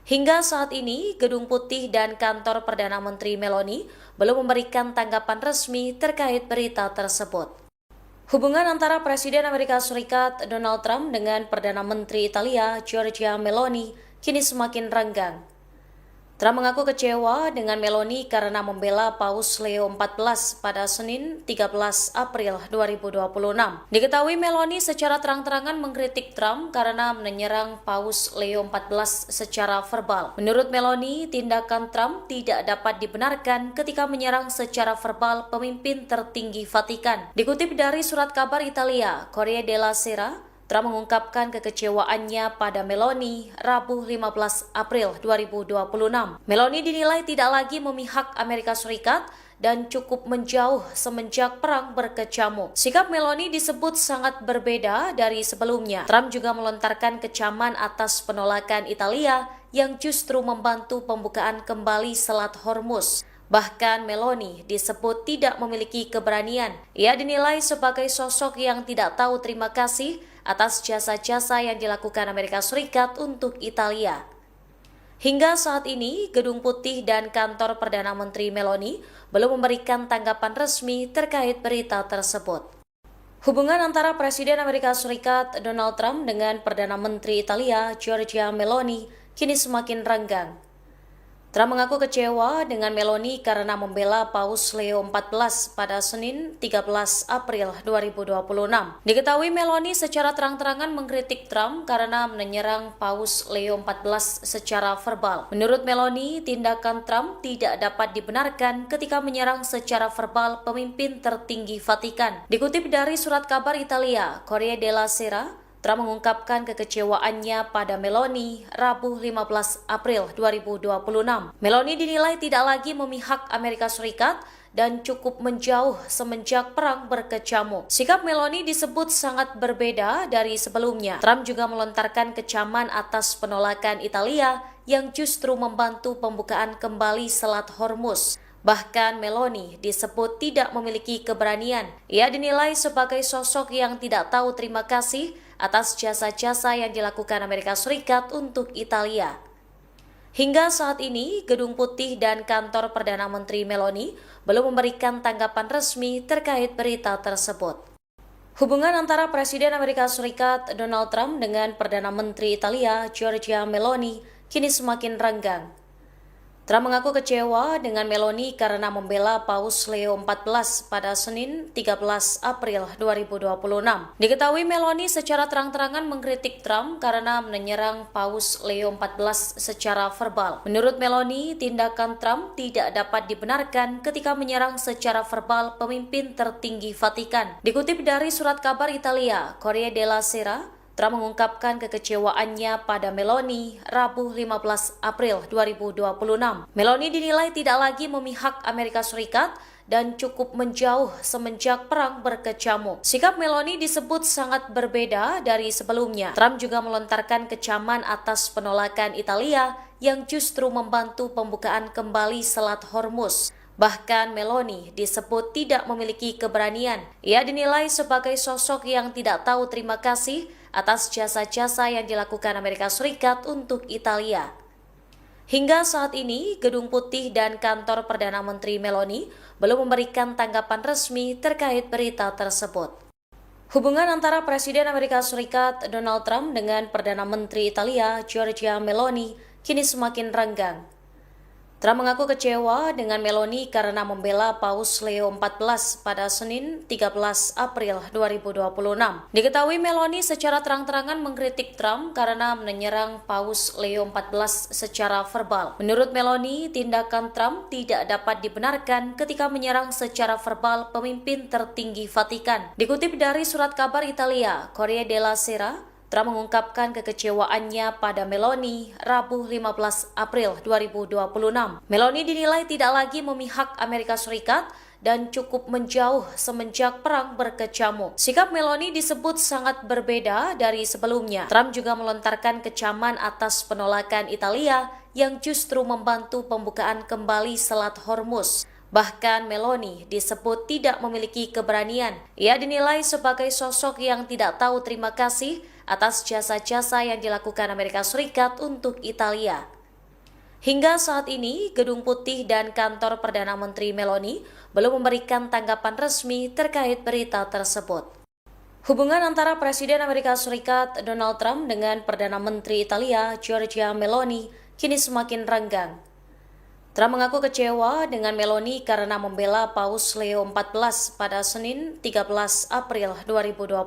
Hingga saat ini, Gedung Putih dan kantor Perdana Menteri Meloni belum memberikan tanggapan resmi terkait berita tersebut. Hubungan antara Presiden Amerika Serikat Donald Trump dengan Perdana Menteri Italia Giorgia Meloni kini semakin renggang. Trump mengaku kecewa dengan Meloni karena membela Paus Leo XIV pada Senin 13 April 2026. Diketahui Meloni secara terang-terangan mengkritik Trump karena menyerang Paus Leo XIV secara verbal. Menurut Meloni, tindakan Trump tidak dapat dibenarkan ketika menyerang secara verbal pemimpin tertinggi Vatikan. Dikutip dari surat kabar Italia, Corriere della Sera, Trump mengungkapkan kekecewaannya pada Meloni Rabu 15 April 2026. Meloni dinilai tidak lagi memihak Amerika Serikat dan cukup menjauh semenjak perang berkecamuk. Sikap Meloni disebut sangat berbeda dari sebelumnya. Trump juga melontarkan kecaman atas penolakan Italia yang justru membantu pembukaan kembali Selat Hormuz. Bahkan Meloni disebut tidak memiliki keberanian. Ia dinilai sebagai sosok yang tidak tahu terima kasih atas jasa-jasa yang dilakukan Amerika Serikat untuk Italia. Hingga saat ini, Gedung Putih dan kantor Perdana Menteri Meloni belum memberikan tanggapan resmi terkait berita tersebut. Hubungan antara Presiden Amerika Serikat Donald Trump dengan Perdana Menteri Italia Giorgia Meloni kini semakin renggang. Trump mengaku kecewa dengan Meloni karena membela Paus Leo XIV pada Senin 13 April 2026. Diketahui Meloni secara terang-terangan mengkritik Trump karena menyerang Paus Leo XIV secara verbal. Menurut Meloni, tindakan Trump tidak dapat dibenarkan ketika menyerang secara verbal pemimpin tertinggi Vatikan. Dikutip dari surat kabar Italia, Corriere della Sera, Trump mengungkapkan kekecewaannya pada Meloni Rabu 15 April 2026. Meloni dinilai tidak lagi memihak Amerika Serikat dan cukup menjauh semenjak perang berkecamuk. Sikap Meloni disebut sangat berbeda dari sebelumnya. Trump juga melontarkan kecaman atas penolakan Italia yang justru membantu pembukaan kembali Selat Hormuz. Bahkan Meloni disebut tidak memiliki keberanian. Ia dinilai sebagai sosok yang tidak tahu terima kasih atas jasa-jasa yang dilakukan Amerika Serikat untuk Italia. Hingga saat ini, Gedung Putih dan kantor Perdana Menteri Meloni belum memberikan tanggapan resmi terkait berita tersebut. Hubungan antara Presiden Amerika Serikat Donald Trump dengan Perdana Menteri Italia Giorgia Meloni kini semakin renggang. Trump mengaku kecewa dengan Meloni karena membela Paus Leo XIV pada Senin 13 April 2026. Diketahui Meloni secara terang-terangan mengkritik Trump karena menyerang Paus Leo XIV secara verbal. Menurut Meloni, tindakan Trump tidak dapat dibenarkan ketika menyerang secara verbal pemimpin tertinggi Vatikan. Dikutip dari surat kabar Italia, Corriere della Sera, Trump mengungkapkan kekecewaannya pada Meloni Rabu 15 April 2026. Meloni dinilai tidak lagi memihak Amerika Serikat dan cukup menjauh semenjak perang berkecamuk. Sikap Meloni disebut sangat berbeda dari sebelumnya. Trump juga melontarkan kecaman atas penolakan Italia yang justru membantu pembukaan kembali Selat Hormuz. Bahkan Meloni disebut tidak memiliki keberanian. Ia dinilai sebagai sosok yang tidak tahu terima kasih atas jasa-jasa yang dilakukan Amerika Serikat untuk Italia. Hingga saat ini, Gedung Putih dan kantor Perdana Menteri Meloni belum memberikan tanggapan resmi terkait berita tersebut. Hubungan antara Presiden Amerika Serikat Donald Trump dengan Perdana Menteri Italia Giorgia Meloni kini semakin renggang. Trump mengaku kecewa dengan Meloni karena membela Paus Leo XIV pada Senin 13 April 2026. Diketahui Meloni secara terang-terangan mengkritik Trump karena menyerang Paus Leo XIV secara verbal. Menurut Meloni, tindakan Trump tidak dapat dibenarkan ketika menyerang secara verbal pemimpin tertinggi Vatikan. Dikutip dari surat kabar Italia, Corriere della Sera, Trump mengungkapkan kekecewaannya pada Meloni Rabu 15 April 2026. Meloni dinilai tidak lagi memihak Amerika Serikat dan cukup menjauh semenjak perang berkecamuk. Sikap Meloni disebut sangat berbeda dari sebelumnya. Trump juga melontarkan kecaman atas penolakan Italia yang justru membantu pembukaan kembali Selat Hormuz. Bahkan Meloni disebut tidak memiliki keberanian. Ia dinilai sebagai sosok yang tidak tahu terima kasih atas jasa-jasa yang dilakukan Amerika Serikat untuk Italia. Hingga saat ini, Gedung Putih dan kantor Perdana Menteri Meloni belum memberikan tanggapan resmi terkait berita tersebut. Hubungan antara Presiden Amerika Serikat Donald Trump dengan Perdana Menteri Italia Giorgia Meloni kini semakin renggang. Trump mengaku kecewa dengan Meloni karena membela Paus Leo XIV pada Senin 13 April 2026.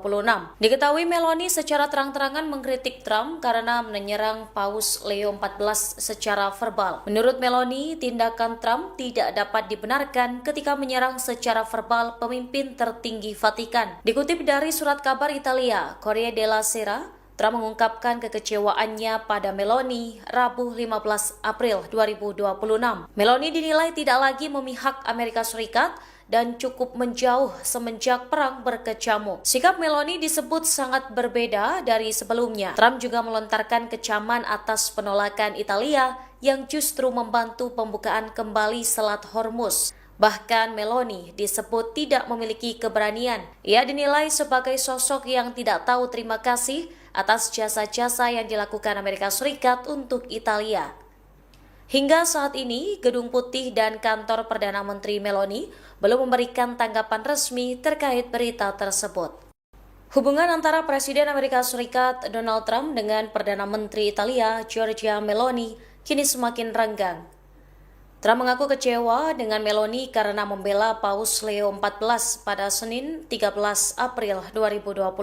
Diketahui Meloni secara terang-terangan mengkritik Trump karena menyerang Paus Leo XIV secara verbal. Menurut Meloni, tindakan Trump tidak dapat dibenarkan ketika menyerang secara verbal pemimpin tertinggi Vatikan. Dikutip dari surat kabar Italia, Corriere della Sera, Trump mengungkapkan kekecewaannya pada Meloni Rabu 15 April 2026. Meloni dinilai tidak lagi memihak Amerika Serikat dan cukup menjauh semenjak perang berkecamuk. Sikap Meloni disebut sangat berbeda dari sebelumnya. Trump juga melontarkan kecaman atas penolakan Italia yang justru membantu pembukaan kembali Selat Hormuz. Bahkan Meloni disebut tidak memiliki keberanian. Ia dinilai sebagai sosok yang tidak tahu terima kasih atas jasa-jasa yang dilakukan Amerika Serikat untuk Italia. Hingga saat ini, Gedung Putih dan kantor Perdana Menteri Meloni belum memberikan tanggapan resmi terkait berita tersebut. Hubungan antara Presiden Amerika Serikat Donald Trump dengan Perdana Menteri Italia Giorgia Meloni kini semakin renggang. Trump mengaku kecewa dengan Meloni karena membela Paus Leo XIV pada Senin 13 April 2026.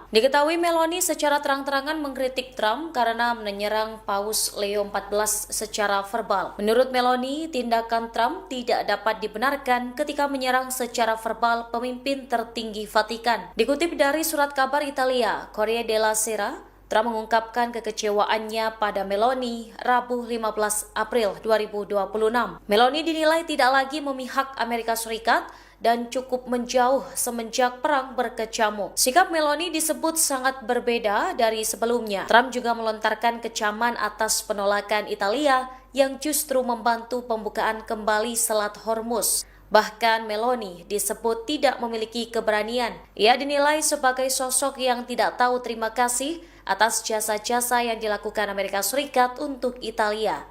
Diketahui Meloni secara terang-terangan mengkritik Trump karena menyerang Paus Leo XIV secara verbal. Menurut Meloni, tindakan Trump tidak dapat dibenarkan ketika menyerang secara verbal pemimpin tertinggi Vatikan. Dikutip dari surat kabar Italia, Corriere della Sera, Trump mengungkapkan kekecewaannya pada Meloni Rabu 15 April 2026. Meloni dinilai tidak lagi memihak Amerika Serikat dan cukup menjauh semenjak perang berkecamuk. Sikap Meloni disebut sangat berbeda dari sebelumnya. Trump juga melontarkan kecaman atas penolakan Italia yang justru membantu pembukaan kembali Selat Hormuz. Bahkan Meloni disebut tidak memiliki keberanian. Ia dinilai sebagai sosok yang tidak tahu terima kasih atas jasa-jasa yang dilakukan Amerika Serikat untuk Italia.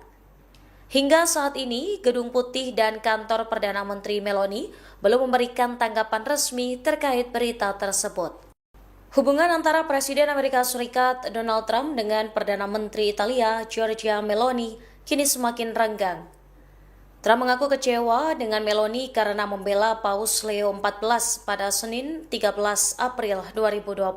Hingga saat ini, Gedung Putih dan kantor Perdana Menteri Meloni belum memberikan tanggapan resmi terkait berita tersebut. Hubungan antara Presiden Amerika Serikat Donald Trump dengan Perdana Menteri Italia Giorgia Meloni kini semakin renggang. Trump mengaku kecewa dengan Meloni karena membela Paus Leo XIV pada Senin 13 April 2026.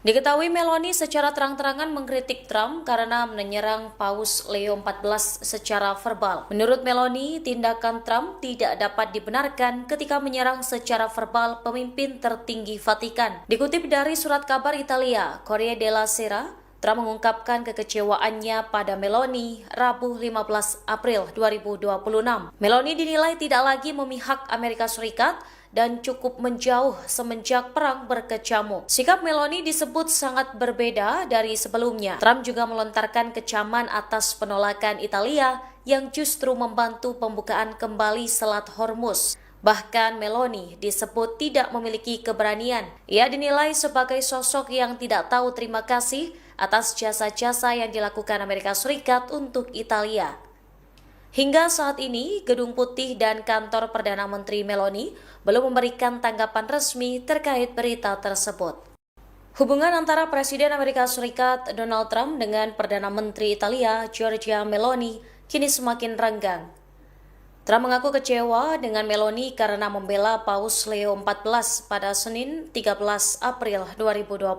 Diketahui Meloni secara terang-terangan mengkritik Trump karena menyerang Paus Leo XIV secara verbal. Menurut Meloni, tindakan Trump tidak dapat dibenarkan ketika menyerang secara verbal pemimpin tertinggi Vatikan. Dikutip dari surat kabar Italia, Corriere della Sera, Trump mengungkapkan kekecewaannya pada Meloni Rabu 15 April 2026. Meloni dinilai tidak lagi memihak Amerika Serikat dan cukup menjauh semenjak perang berkecamuk. Sikap Meloni disebut sangat berbeda dari sebelumnya. Trump juga melontarkan kecaman atas penolakan Italia yang justru membantu pembukaan kembali Selat Hormuz. Bahkan Meloni disebut tidak memiliki keberanian. Ia dinilai sebagai sosok yang tidak tahu terima kasih atas jasa-jasa yang dilakukan Amerika Serikat untuk Italia. Hingga saat ini, Gedung Putih dan kantor Perdana Menteri Meloni belum memberikan tanggapan resmi terkait berita tersebut. Hubungan antara Presiden Amerika Serikat Donald Trump dengan Perdana Menteri Italia Giorgia Meloni kini semakin renggang. Trump mengaku kecewa dengan Meloni karena membela Paus Leo XIV pada Senin 13 April 2026.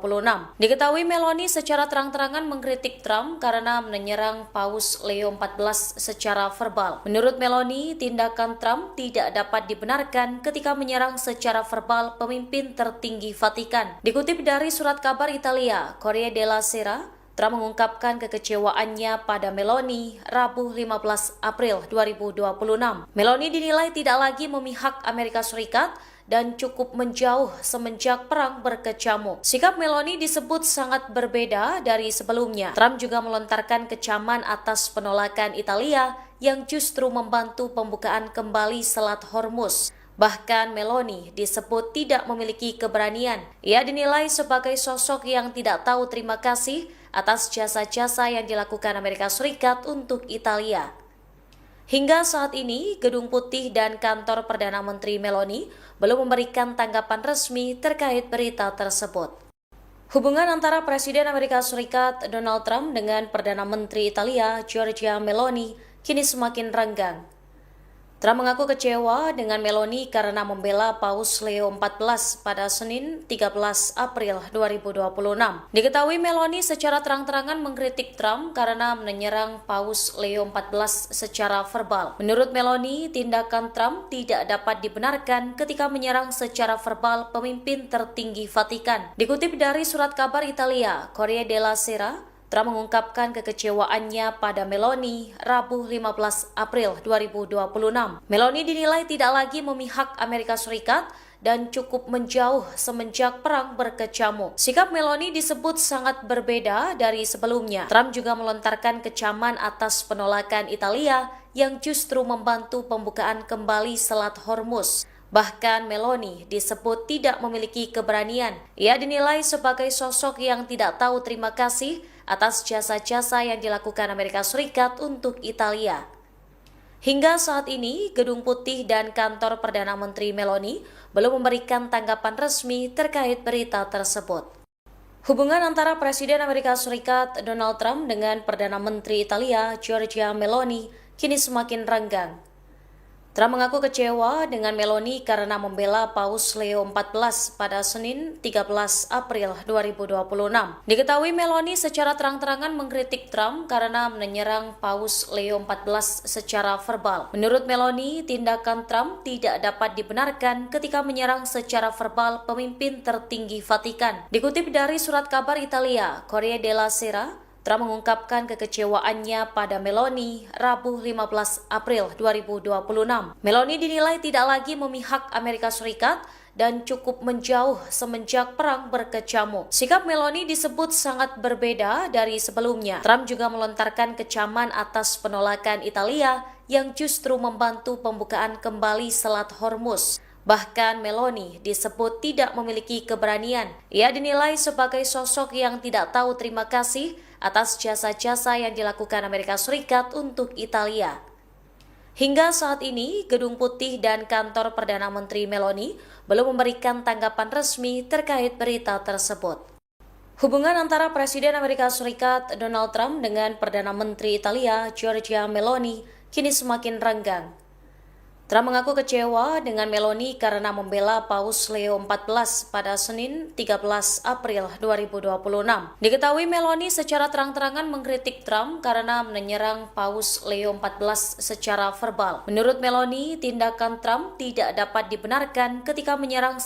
Diketahui Meloni secara terang-terangan mengkritik Trump karena menyerang Paus Leo XIV secara verbal. Menurut Meloni, tindakan Trump tidak dapat dibenarkan ketika menyerang secara verbal pemimpin tertinggi Vatikan. Dikutip dari surat kabar Italia, Corriere della Sera, Trump mengungkapkan kekecewaannya pada Meloni Rabu 15 April 2026. Meloni dinilai tidak lagi memihak Amerika Serikat dan cukup menjauh semenjak perang berkecamuk. Sikap Meloni disebut sangat berbeda dari sebelumnya. Trump juga melontarkan kecaman atas penolakan Italia yang justru membantu pembukaan kembali Selat Hormuz. Bahkan Meloni disebut tidak memiliki keberanian. Ia dinilai sebagai sosok yang tidak tahu terima kasih atas jasa-jasa yang dilakukan Amerika Serikat untuk Italia. Hingga saat ini, Gedung Putih dan kantor Perdana Menteri Meloni belum memberikan tanggapan resmi terkait berita tersebut. Hubungan antara Presiden Amerika Serikat Donald Trump dengan Perdana Menteri Italia Giorgia Meloni kini semakin renggang. Trump mengaku kecewa dengan Meloni karena membela Paus Leo XIV pada Senin 13 April 2026. Diketahui Meloni secara terang-terangan mengkritik Trump karena menyerang Paus Leo XIV secara verbal. Menurut Meloni, tindakan Trump tidak dapat dibenarkan ketika menyerang secara verbal pemimpin tertinggi Vatikan. Dikutip dari surat kabar Italia, Corriere della Sera, Trump mengungkapkan kekecewaannya pada Meloni Rabu 15 April 2026. Meloni dinilai tidak lagi memihak Amerika Serikat dan cukup menjauh semenjak perang berkecamuk. Sikap Meloni disebut sangat berbeda dari sebelumnya. Trump juga melontarkan kecaman atas penolakan Italia yang justru membantu pembukaan kembali Selat Hormuz. Bahkan Meloni disebut tidak memiliki keberanian. Ia dinilai sebagai sosok yang tidak tahu terima kasih atas jasa-jasa yang dilakukan Amerika Serikat untuk Italia. Hingga saat ini, Gedung Putih dan kantor Perdana Menteri Meloni belum memberikan tanggapan resmi terkait berita tersebut. Hubungan antara Presiden Amerika Serikat Donald Trump dengan Perdana Menteri Italia Giorgia Meloni kini semakin renggang. Trump mengaku kecewa dengan Meloni karena membela Paus Leo XIV pada Senin 13 April 2026. Diketahui Meloni secara terang-terangan mengkritik Trump karena menyerang Paus Leo XIV secara verbal. Menurut Meloni, tindakan Trump tidak dapat dibenarkan ketika menyerang secara verbal pemimpin tertinggi Vatikan. Dikutip dari surat kabar Italia, Corriere della Sera, Trump mengungkapkan kekecewaannya pada Meloni Rabu 15 April 2026. Meloni dinilai tidak lagi memihak Amerika Serikat dan cukup menjauh semenjak perang berkecamuk. Sikap Meloni disebut sangat berbeda dari sebelumnya. Trump juga melontarkan kecaman atas penolakan Italia yang justru membantu pembukaan kembali Selat Hormuz. Bahkan Meloni disebut tidak memiliki keberanian. Ia dinilai sebagai sosok yang tidak tahu terima kasih atas jasa-jasa yang dilakukan Amerika Serikat untuk Italia. Hingga saat ini, Gedung Putih dan kantor Perdana Menteri Meloni belum memberikan tanggapan resmi terkait berita tersebut. Hubungan antara Presiden Amerika Serikat Donald Trump dengan Perdana Menteri Italia Giorgia Meloni kini semakin renggang. Trump mengaku kecewa dengan Meloni karena membela Paus Leo XIV pada Senin 13 April 2026. Diketahui Meloni secara terang-terangan mengkritik Trump karena menyerang Paus Leo XIV secara verbal. Menurut Meloni, tindakan Trump tidak dapat dibenarkan ketika menyerang